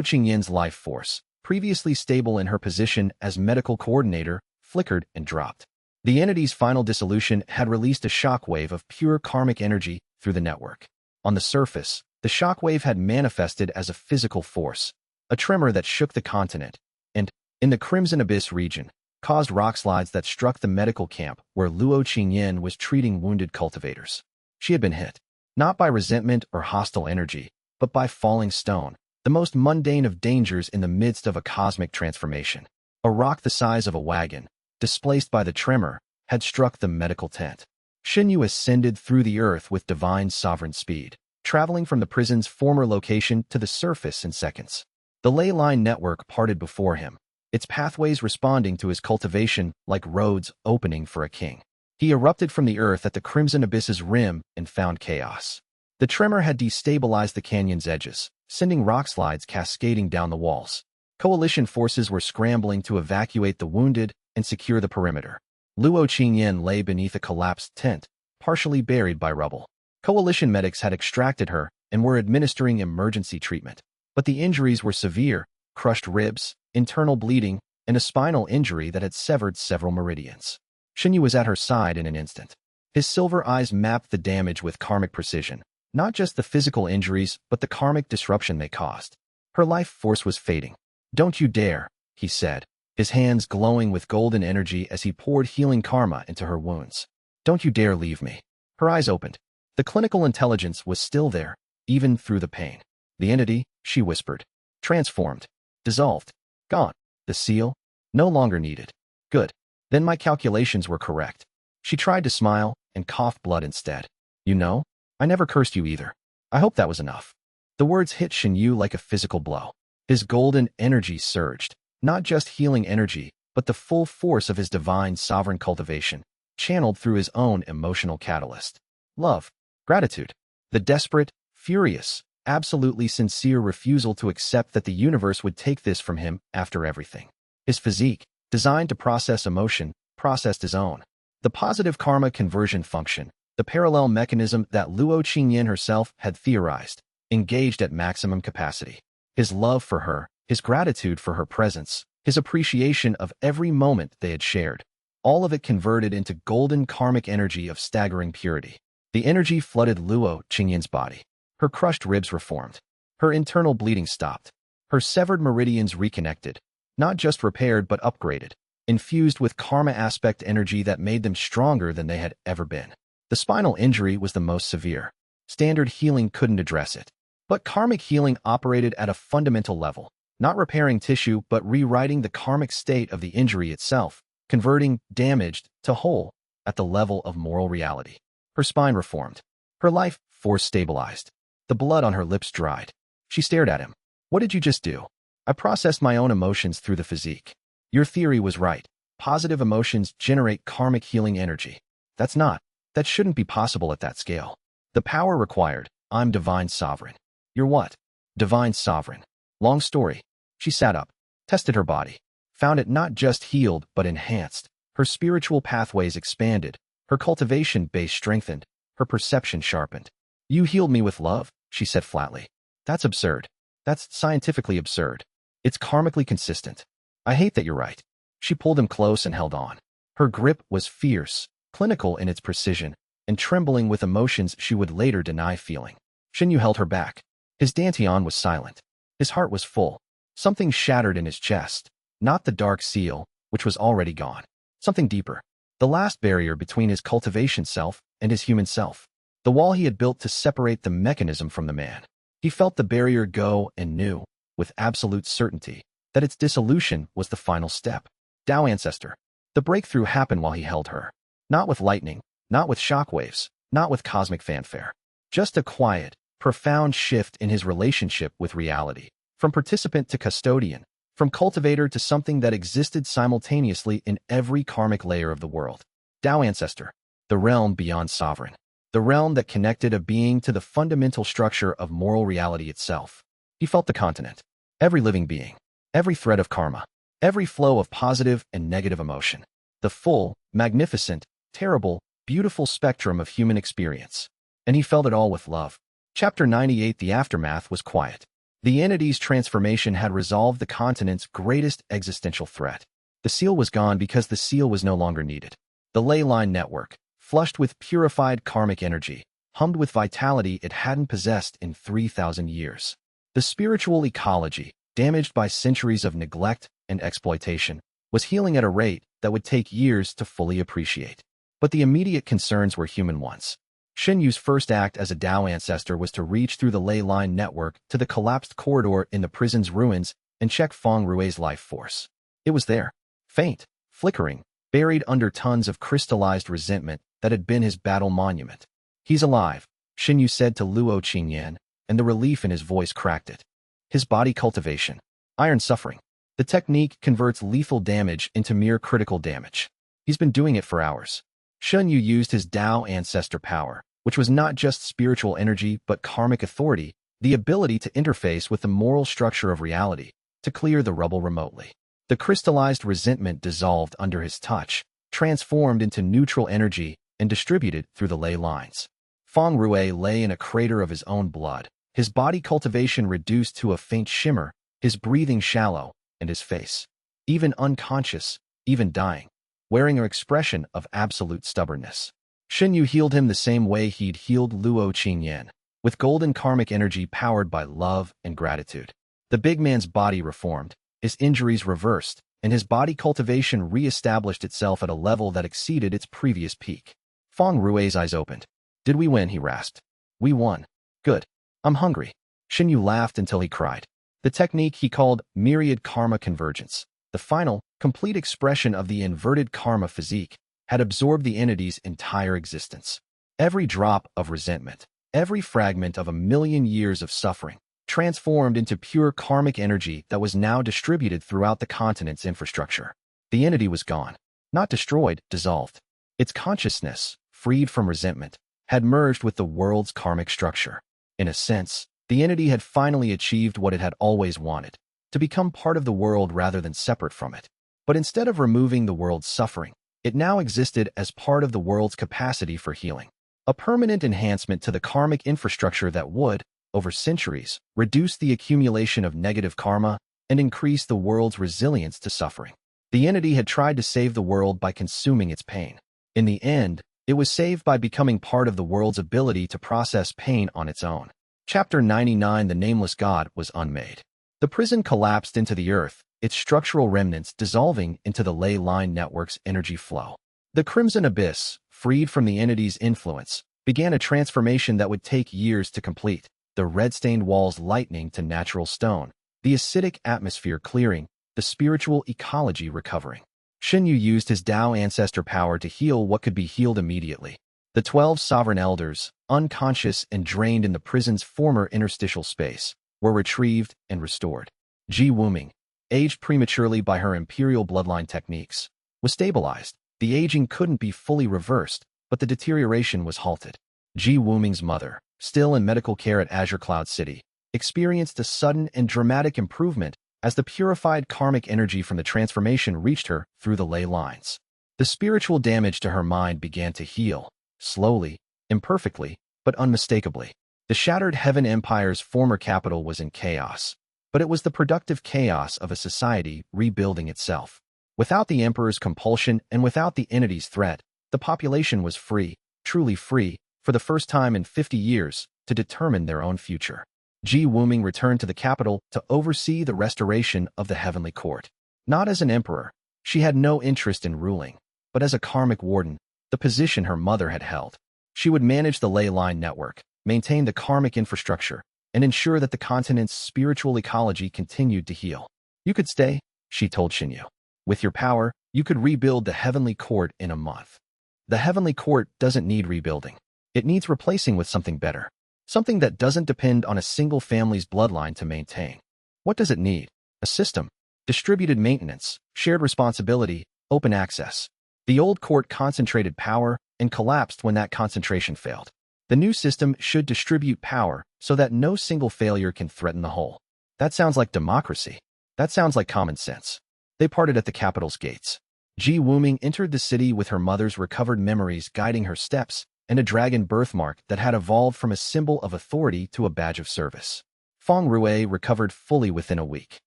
Qingyan's life force, previously stable in her position as medical coordinator, flickered and dropped. The entity's final dissolution had released a shockwave of pure karmic energy through the network. On the surface, the shockwave had manifested as a physical force, a tremor that shook the continent, and, in the Crimson Abyss region, caused rockslides that struck the medical camp where Luo Qingyan was treating wounded cultivators. She had been hit, not by resentment or hostile energy, but by falling stone, the most mundane of dangers in the midst of a cosmic transformation. A rock the size of a wagon, displaced by the tremor, had struck the medical tent. Shen Yu ascended through the earth with divine sovereign speed, traveling from the prison's former location to the surface in seconds. The ley line network parted before him, its pathways responding to his cultivation like roads opening for a king. He erupted from the earth at the Crimson Abyss's rim and found chaos. The tremor had destabilized the canyon's edges, sending rockslides cascading down the walls. Coalition forces were scrambling to evacuate the wounded and secure the perimeter. Luo Qingyan lay beneath a collapsed tent, partially buried by rubble. Coalition medics had extracted her and were administering emergency treatment. But the injuries were severe: crushed ribs, internal bleeding, and a spinal injury that had severed several meridians. Shen Yu was at her side in an instant. His silver eyes mapped the damage with karmic precision, not just the physical injuries, but the karmic disruption they caused. Her life force was fading. "Don't you dare," he said, his hands glowing with golden energy as he poured healing karma into her wounds. "Don't you dare leave me." Her eyes opened. The clinical intelligence was still there, even through the pain. "The entity," she whispered, "transformed, dissolved, gone. The seal, no longer needed. Good. Then my calculations were correct." She tried to smile and coughed blood instead. "You know, I never cursed you either. I hope that was enough." The words hit Shen Yu like a physical blow. His golden energy surged, not just healing energy, but the full force of his divine sovereign cultivation, channeled through his own emotional catalyst. Love, gratitude, the desperate, furious, absolutely sincere refusal to accept that the universe would take this from him after everything. His physique, designed to process emotion, processed his own. The positive karma conversion function, the parallel mechanism that Luo Qingyan herself had theorized, engaged at maximum capacity. His love for her, his gratitude for her presence, his appreciation of every moment they had shared, all of it converted into golden karmic energy of staggering purity. The energy flooded Luo Qingyan's body. Her crushed ribs reformed. Her internal bleeding stopped. Her severed meridians reconnected, not just repaired but upgraded, infused with karma aspect energy that made them stronger than they had ever been. The spinal injury was the most severe. Standard healing couldn't address it. But karmic healing operated at a fundamental level, not repairing tissue but rewriting the karmic state of the injury itself, converting damaged to whole at the level of moral reality. Her spine reformed. Her life force stabilized. The blood on her lips dried. She stared at him. "What did you just do?" "I processed my own emotions through the physique. Your theory was right. Positive emotions generate karmic healing energy. That shouldn't be possible at that scale. The power required, I'm divine sovereign." "You're what?" "Divine sovereign. Long story." She sat up, tested her body, found it not just healed but enhanced. Her spiritual pathways expanded, her cultivation base strengthened, her perception sharpened. "You healed me with love," she said flatly. "That's absurd. That's scientifically absurd. It's karmically consistent. I hate that you're right." She pulled him close and held on. Her grip was fierce, clinical in its precision, and trembling with emotions she would later deny feeling. Shen Yu held her back. His dantian was silent. His heart was full. Something shattered in his chest. Not the dark seal, which was already gone. Something deeper. The last barrier between his cultivation self and his human self. The wall he had built to separate the mechanism from the man. He felt the barrier go and knew, with absolute certainty, that its dissolution was the final step. Tao Ancestor. The breakthrough happened while he held her. Not with lightning, not with shockwaves, not with cosmic fanfare. Just a quiet, profound shift in his relationship with reality. From participant to custodian, from cultivator to something that existed simultaneously in every karmic layer of the world. Tao Ancestor, the realm beyond sovereign, the realm that connected a being to the fundamental structure of moral reality itself. He felt the continent, every living being, every thread of karma, every flow of positive and negative emotion, the full, magnificent, terrible, beautiful spectrum of human experience. And he felt it all with love. Chapter 98. The aftermath was quiet. The entity's transformation had resolved the continent's greatest existential threat. The seal was gone because the seal was no longer needed. The ley line network, flushed with purified karmic energy, hummed with vitality it hadn't possessed in 3,000 years. The spiritual ecology, damaged by centuries of neglect and exploitation, was healing at a rate that would take years to fully appreciate. But the immediate concerns were human ones. Shen Yu's first act as a Tao ancestor was to reach through the ley line network to the collapsed corridor in the prison's ruins and check Feng Rui's life force. It was there, faint, flickering, buried under tons of crystallized resentment that had been his battle monument. "He's alive," Shen Yu said to Luo Qingyan, and the relief in his voice cracked it. His body cultivation, iron suffering. The technique converts lethal damage into mere critical damage. He's been doing it for hours. Shen Yu used his Tao ancestor power, which was not just spiritual energy but karmic authority, the ability to interface with the moral structure of reality, to clear the rubble remotely. The crystallized resentment dissolved under his touch, transformed into neutral energy, and distributed through the ley lines. Feng Rui lay in a crater of his own blood, his body cultivation reduced to a faint shimmer, his breathing shallow, and his face, even unconscious, even dying, wearing an expression of absolute stubbornness. Shen Yu healed him the same way he'd healed Luo Qingyan, with golden karmic energy powered by love and gratitude. The big man's body reformed, his injuries reversed, and his body cultivation re-established itself at a level that exceeded its previous peak. Feng Rui's eyes opened. "Did we win?" he rasped. "We won. Good. I'm hungry." Shen Yu laughed until he cried. The technique he called myriad karma convergence, the final, complete expression of the inverted karma physique, had absorbed the entity's entire existence. Every drop of resentment, every fragment of 1,000,000 years of suffering, transformed into pure karmic energy that was now distributed throughout the continent's infrastructure. The entity was gone, not destroyed, dissolved. Its consciousness, freed from resentment, had merged with the world's karmic structure. In a sense, the entity had finally achieved what it had always wanted, to become part of the world rather than separate from it. But instead of removing the world's suffering, it now existed as part of the world's capacity for healing, a permanent enhancement to the karmic infrastructure that would, over centuries, reduce the accumulation of negative karma and increase the world's resilience to suffering. The entity had tried to save the world by consuming its pain. In the end, it was saved by becoming part of the world's ability to process pain on its own. Chapter 99. The Nameless God was unmade. The prison collapsed into the earth, its structural remnants dissolving into the ley line network's energy flow. The Crimson Abyss, freed from the entity's influence, began a transformation that would take years to complete, the red-stained walls lightening to natural stone, the acidic atmosphere clearing, the spiritual ecology recovering. Shen Yu used his Tao ancestor power to heal what could be healed immediately. The 12 sovereign elders, unconscious and drained in the prison's former interstitial space, were retrieved and restored. Ji Wuming, aged prematurely by her imperial bloodline techniques, was stabilized. The aging couldn't be fully reversed, but the deterioration was halted. Ji Wuming's mother, still in medical care at Azure Cloud City, experienced a sudden and dramatic improvement as the purified karmic energy from the transformation reached her through the ley lines. The spiritual damage to her mind began to heal, slowly, imperfectly, but unmistakably. The shattered Heaven Empire's former capital was in chaos, but it was the productive chaos of a society rebuilding itself. Without the Emperor's compulsion and without the entity's threat, the population was free, truly free, for the first time in 50 years, to determine their own future. Ji Wuming returned to the capital to oversee the restoration of the heavenly court. Not as an emperor, she had no interest in ruling, but as a karmic warden, the position her mother had held. She would manage the ley line network, maintain the karmic infrastructure, and ensure that the continent's spiritual ecology continued to heal. "You could stay," she told Shen Yu. "With your power, you could rebuild the heavenly court in a month." "The heavenly court doesn't need rebuilding. It needs replacing with something better. Something that doesn't depend on a single family's bloodline to maintain." "What does it need?" "A system. Distributed maintenance, shared responsibility, open access. The old court concentrated power and collapsed when that concentration failed. The new system should distribute power so that no single failure can threaten the whole. That sounds like democracy. That sounds like common sense. They parted at the capital's gates. Ji Wuming entered the city with her mother's recovered memories guiding her steps and a dragon birthmark that had evolved from a symbol of authority to a badge of service. Feng Rui recovered fully within a week.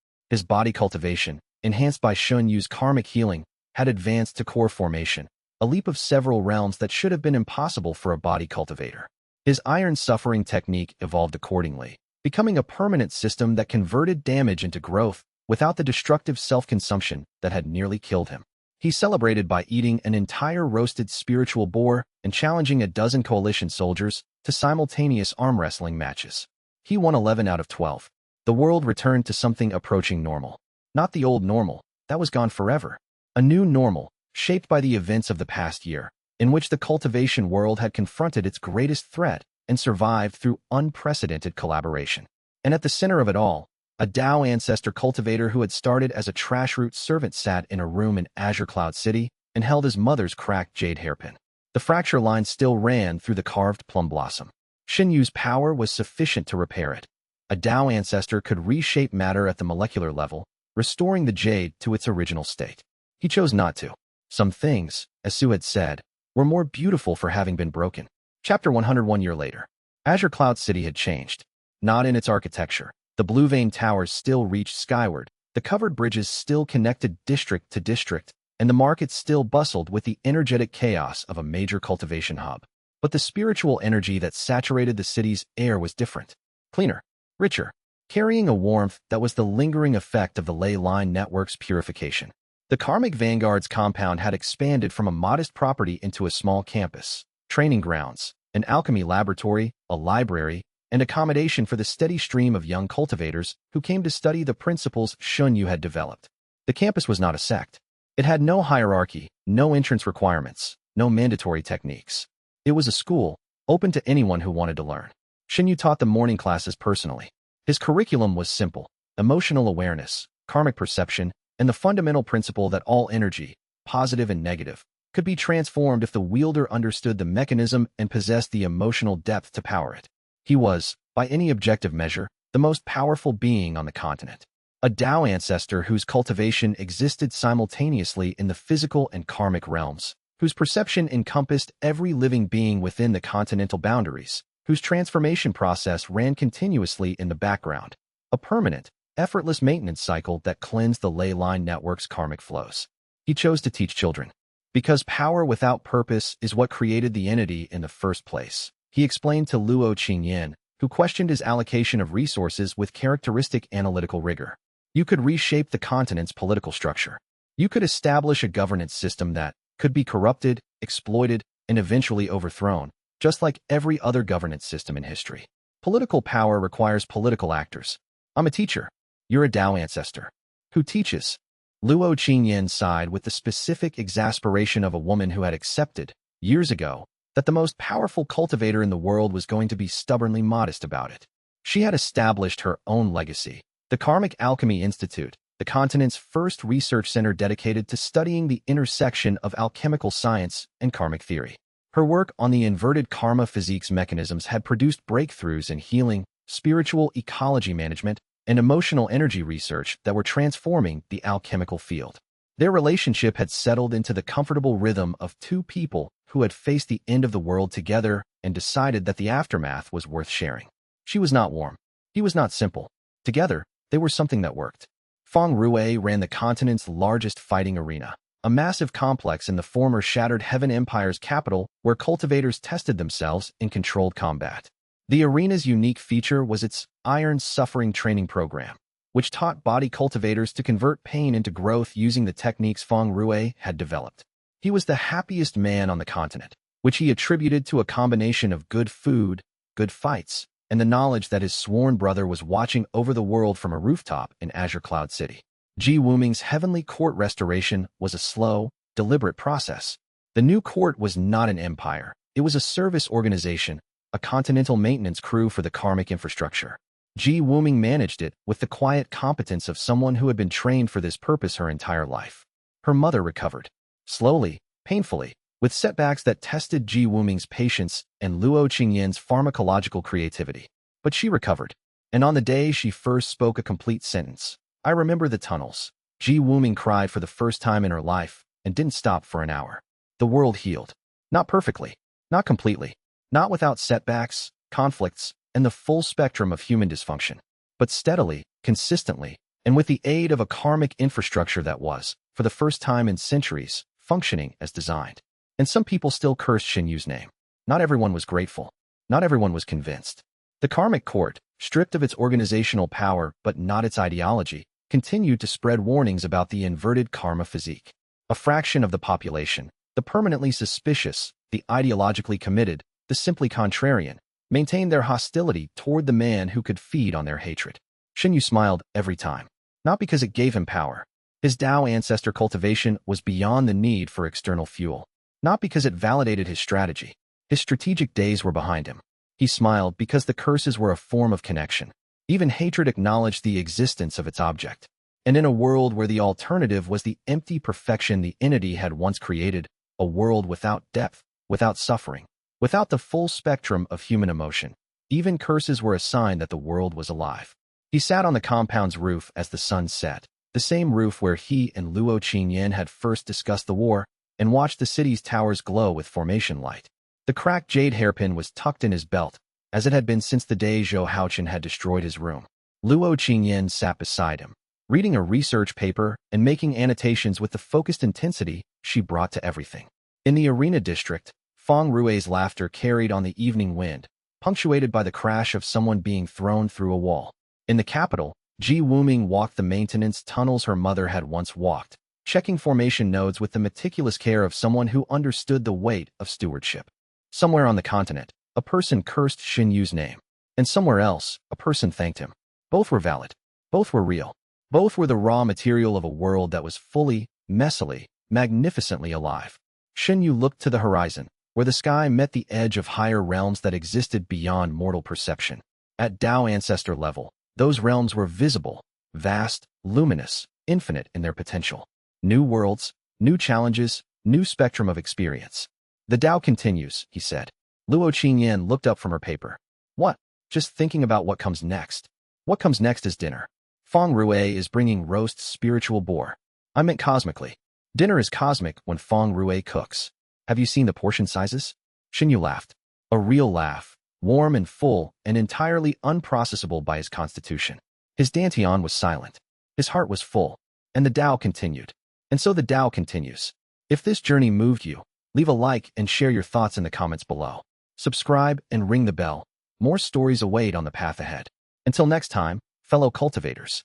His body cultivation, enhanced by Shen Yu's karmic healing, had advanced to core formation, a leap of several realms that should have been impossible for a body cultivator. His iron suffering technique evolved accordingly, becoming a permanent system that converted damage into growth without the destructive self-consumption that had nearly killed him. He celebrated by eating an entire roasted spiritual boar and challenging a dozen coalition soldiers to simultaneous arm wrestling matches. He won 11 out of 12. The world returned to something approaching normal. Not the old normal, that was gone forever. A new normal, shaped by the events of the past year, in which the cultivation world had confronted its greatest threat and survived through unprecedented collaboration. And at the center of it all, a Tao ancestor cultivator who had started as a trashroot servant sat in a room in Azure Cloud City and held his mother's cracked jade hairpin. The fracture line still ran through the carved plum blossom. Shen Yu's power was sufficient to repair it. A Tao ancestor could reshape matter at the molecular level, restoring the jade to its original state. He chose not to. Some things, as Su had said, were more beautiful for having been broken. Chapter 101 year later. Azure Cloud City had changed. Not in its architecture. The blue vein towers still reached skyward, the covered bridges still connected district to district, and the market still bustled with the energetic chaos of a major cultivation hub. But the spiritual energy that saturated the city's air was different. Cleaner, richer, carrying a warmth that was the lingering effect of the ley line network's purification. The Karmic Vanguard's compound had expanded from a modest property into a small campus, training grounds, an alchemy laboratory, a library, and accommodation for the steady stream of young cultivators who came to study the principles Shen Yu had developed. The campus was not a sect. It had no hierarchy, no entrance requirements, no mandatory techniques. It was a school, open to anyone who wanted to learn. Shen Yu taught the morning classes personally. His curriculum was simple: emotional awareness, karmic perception, and the fundamental principle that all energy, positive and negative, could be transformed if the wielder understood the mechanism and possessed the emotional depth to power it. He was, by any objective measure, the most powerful being on the continent. A Tao ancestor whose cultivation existed simultaneously in the physical and karmic realms, whose perception encompassed every living being within the continental boundaries, whose transformation process ran continuously in the background. A permanent, effortless maintenance cycle that cleansed the ley line network's karmic flows. He chose to teach children. Because power without purpose is what created the entity in the first place. He explained to Luo Qingyan, who questioned his allocation of resources with characteristic analytical rigor. You could reshape the continent's political structure. You could establish a governance system that could be corrupted, exploited, and eventually overthrown, just like every other governance system in history. Political power requires political actors. I'm a teacher. You're a Tao ancestor. Who teaches? Luo Qingyan sighed with the specific exasperation of a woman who had accepted, years ago, that the most powerful cultivator in the world was going to be stubbornly modest about it. She had established her own legacy. The Karmic Alchemy Institute, the continent's first research center dedicated to studying the intersection of alchemical science and karmic theory. Her work on the inverted karma physiques mechanisms had produced breakthroughs in healing, spiritual ecology management, and emotional energy research that were transforming the alchemical field. Their relationship had settled into the comfortable rhythm of two people who had faced the end of the world together and decided that the aftermath was worth sharing. She was not warm. He was not simple. Together, they were something that worked. Feng Rui ran the continent's largest fighting arena, a massive complex in the former Shattered Heaven Empire's capital where cultivators tested themselves in controlled combat. The arena's unique feature was its iron suffering training program, which taught body cultivators to convert pain into growth using the techniques Feng Rui had developed. He was the happiest man on the continent, which he attributed to a combination of good food, good fights, and the knowledge that his sworn brother was watching over the world from a rooftop in Azure Cloud City. Ji Wuming's heavenly court restoration was a slow, deliberate process. The new court was not an empire. It was a service organization, a continental maintenance crew for the karmic infrastructure. Ji Wuming managed it with the quiet competence of someone who had been trained for this purpose her entire life. Her mother recovered. Slowly, painfully, with setbacks that tested Ji Wuming's patience and Luo Qingyan's pharmacological creativity. But she recovered. And on the day she first spoke a complete sentence, "I remember the tunnels," Ji Wuming cried for the first time in her life and didn't stop for an hour. The world healed. Not perfectly, not completely, not without setbacks, conflicts, and the full spectrum of human dysfunction, but steadily, consistently, and with the aid of a karmic infrastructure that was, for the first time in centuries, functioning as designed. And some people still cursed Shen Yu's name. Not everyone was grateful. Not everyone was convinced. The karmic court, stripped of its organizational power but not its ideology, continued to spread warnings about the inverted karma physique. A fraction of the population, the permanently suspicious, the ideologically committed, the simply contrarian, maintained their hostility toward the man who could feed on their hatred. Shen Yu smiled every time. Not because it gave him power. His Tao ancestor cultivation was beyond the need for external fuel. Not because it validated his strategy. His strategic days were behind him. He smiled because the curses were a form of connection. Even hatred acknowledged the existence of its object. And in a world where the alternative was the empty perfection the entity had once created, a world without depth, without suffering, without the full spectrum of human emotion, even curses were a sign that the world was alive. He sat on the compound's roof as the sun set, the same roof where he and Luo Qingyan had first discussed the war, and watched the city's towers glow with formation light. The cracked jade hairpin was tucked in his belt, as it had been since the day Zhou Haochen had destroyed his room. Luo Qingyan sat beside him, reading a research paper and making annotations with the focused intensity she brought to everything. In the arena district, Feng Rui's laughter carried on the evening wind, punctuated by the crash of someone being thrown through a wall. In the capital, Ji Wuming walked the maintenance tunnels her mother had once walked, checking formation nodes with the meticulous care of someone who understood the weight of stewardship. Somewhere on the continent, a person cursed Shen Yu's name, and somewhere else, a person thanked him. Both were valid. Both were real. Both were the raw material of a world that was fully, messily, magnificently alive. Shen Yu looked to the horizon, where the sky met the edge of higher realms that existed beyond mortal perception. At Tao ancestor level, those realms were visible, vast, luminous, infinite in their potential. New worlds, new challenges, new spectrum of experience. "The Tao continues," he said. Luo Qingyan looked up from her paper. "What? Just thinking about what comes next. What comes next is dinner. Feng Rui is bringing roast spiritual boar. I meant cosmically. Dinner is cosmic when Feng Rui cooks. Have you seen the portion sizes?" Shen Yu laughed. A real laugh, warm and full and entirely unprocessable by his constitution. His dantian was silent. His heart was full. And the Tao continued. And so the Tao continues. If this journey moved you, leave a like and share your thoughts in the comments below. Subscribe and ring the bell. More stories await on the path ahead. Until next time, fellow cultivators.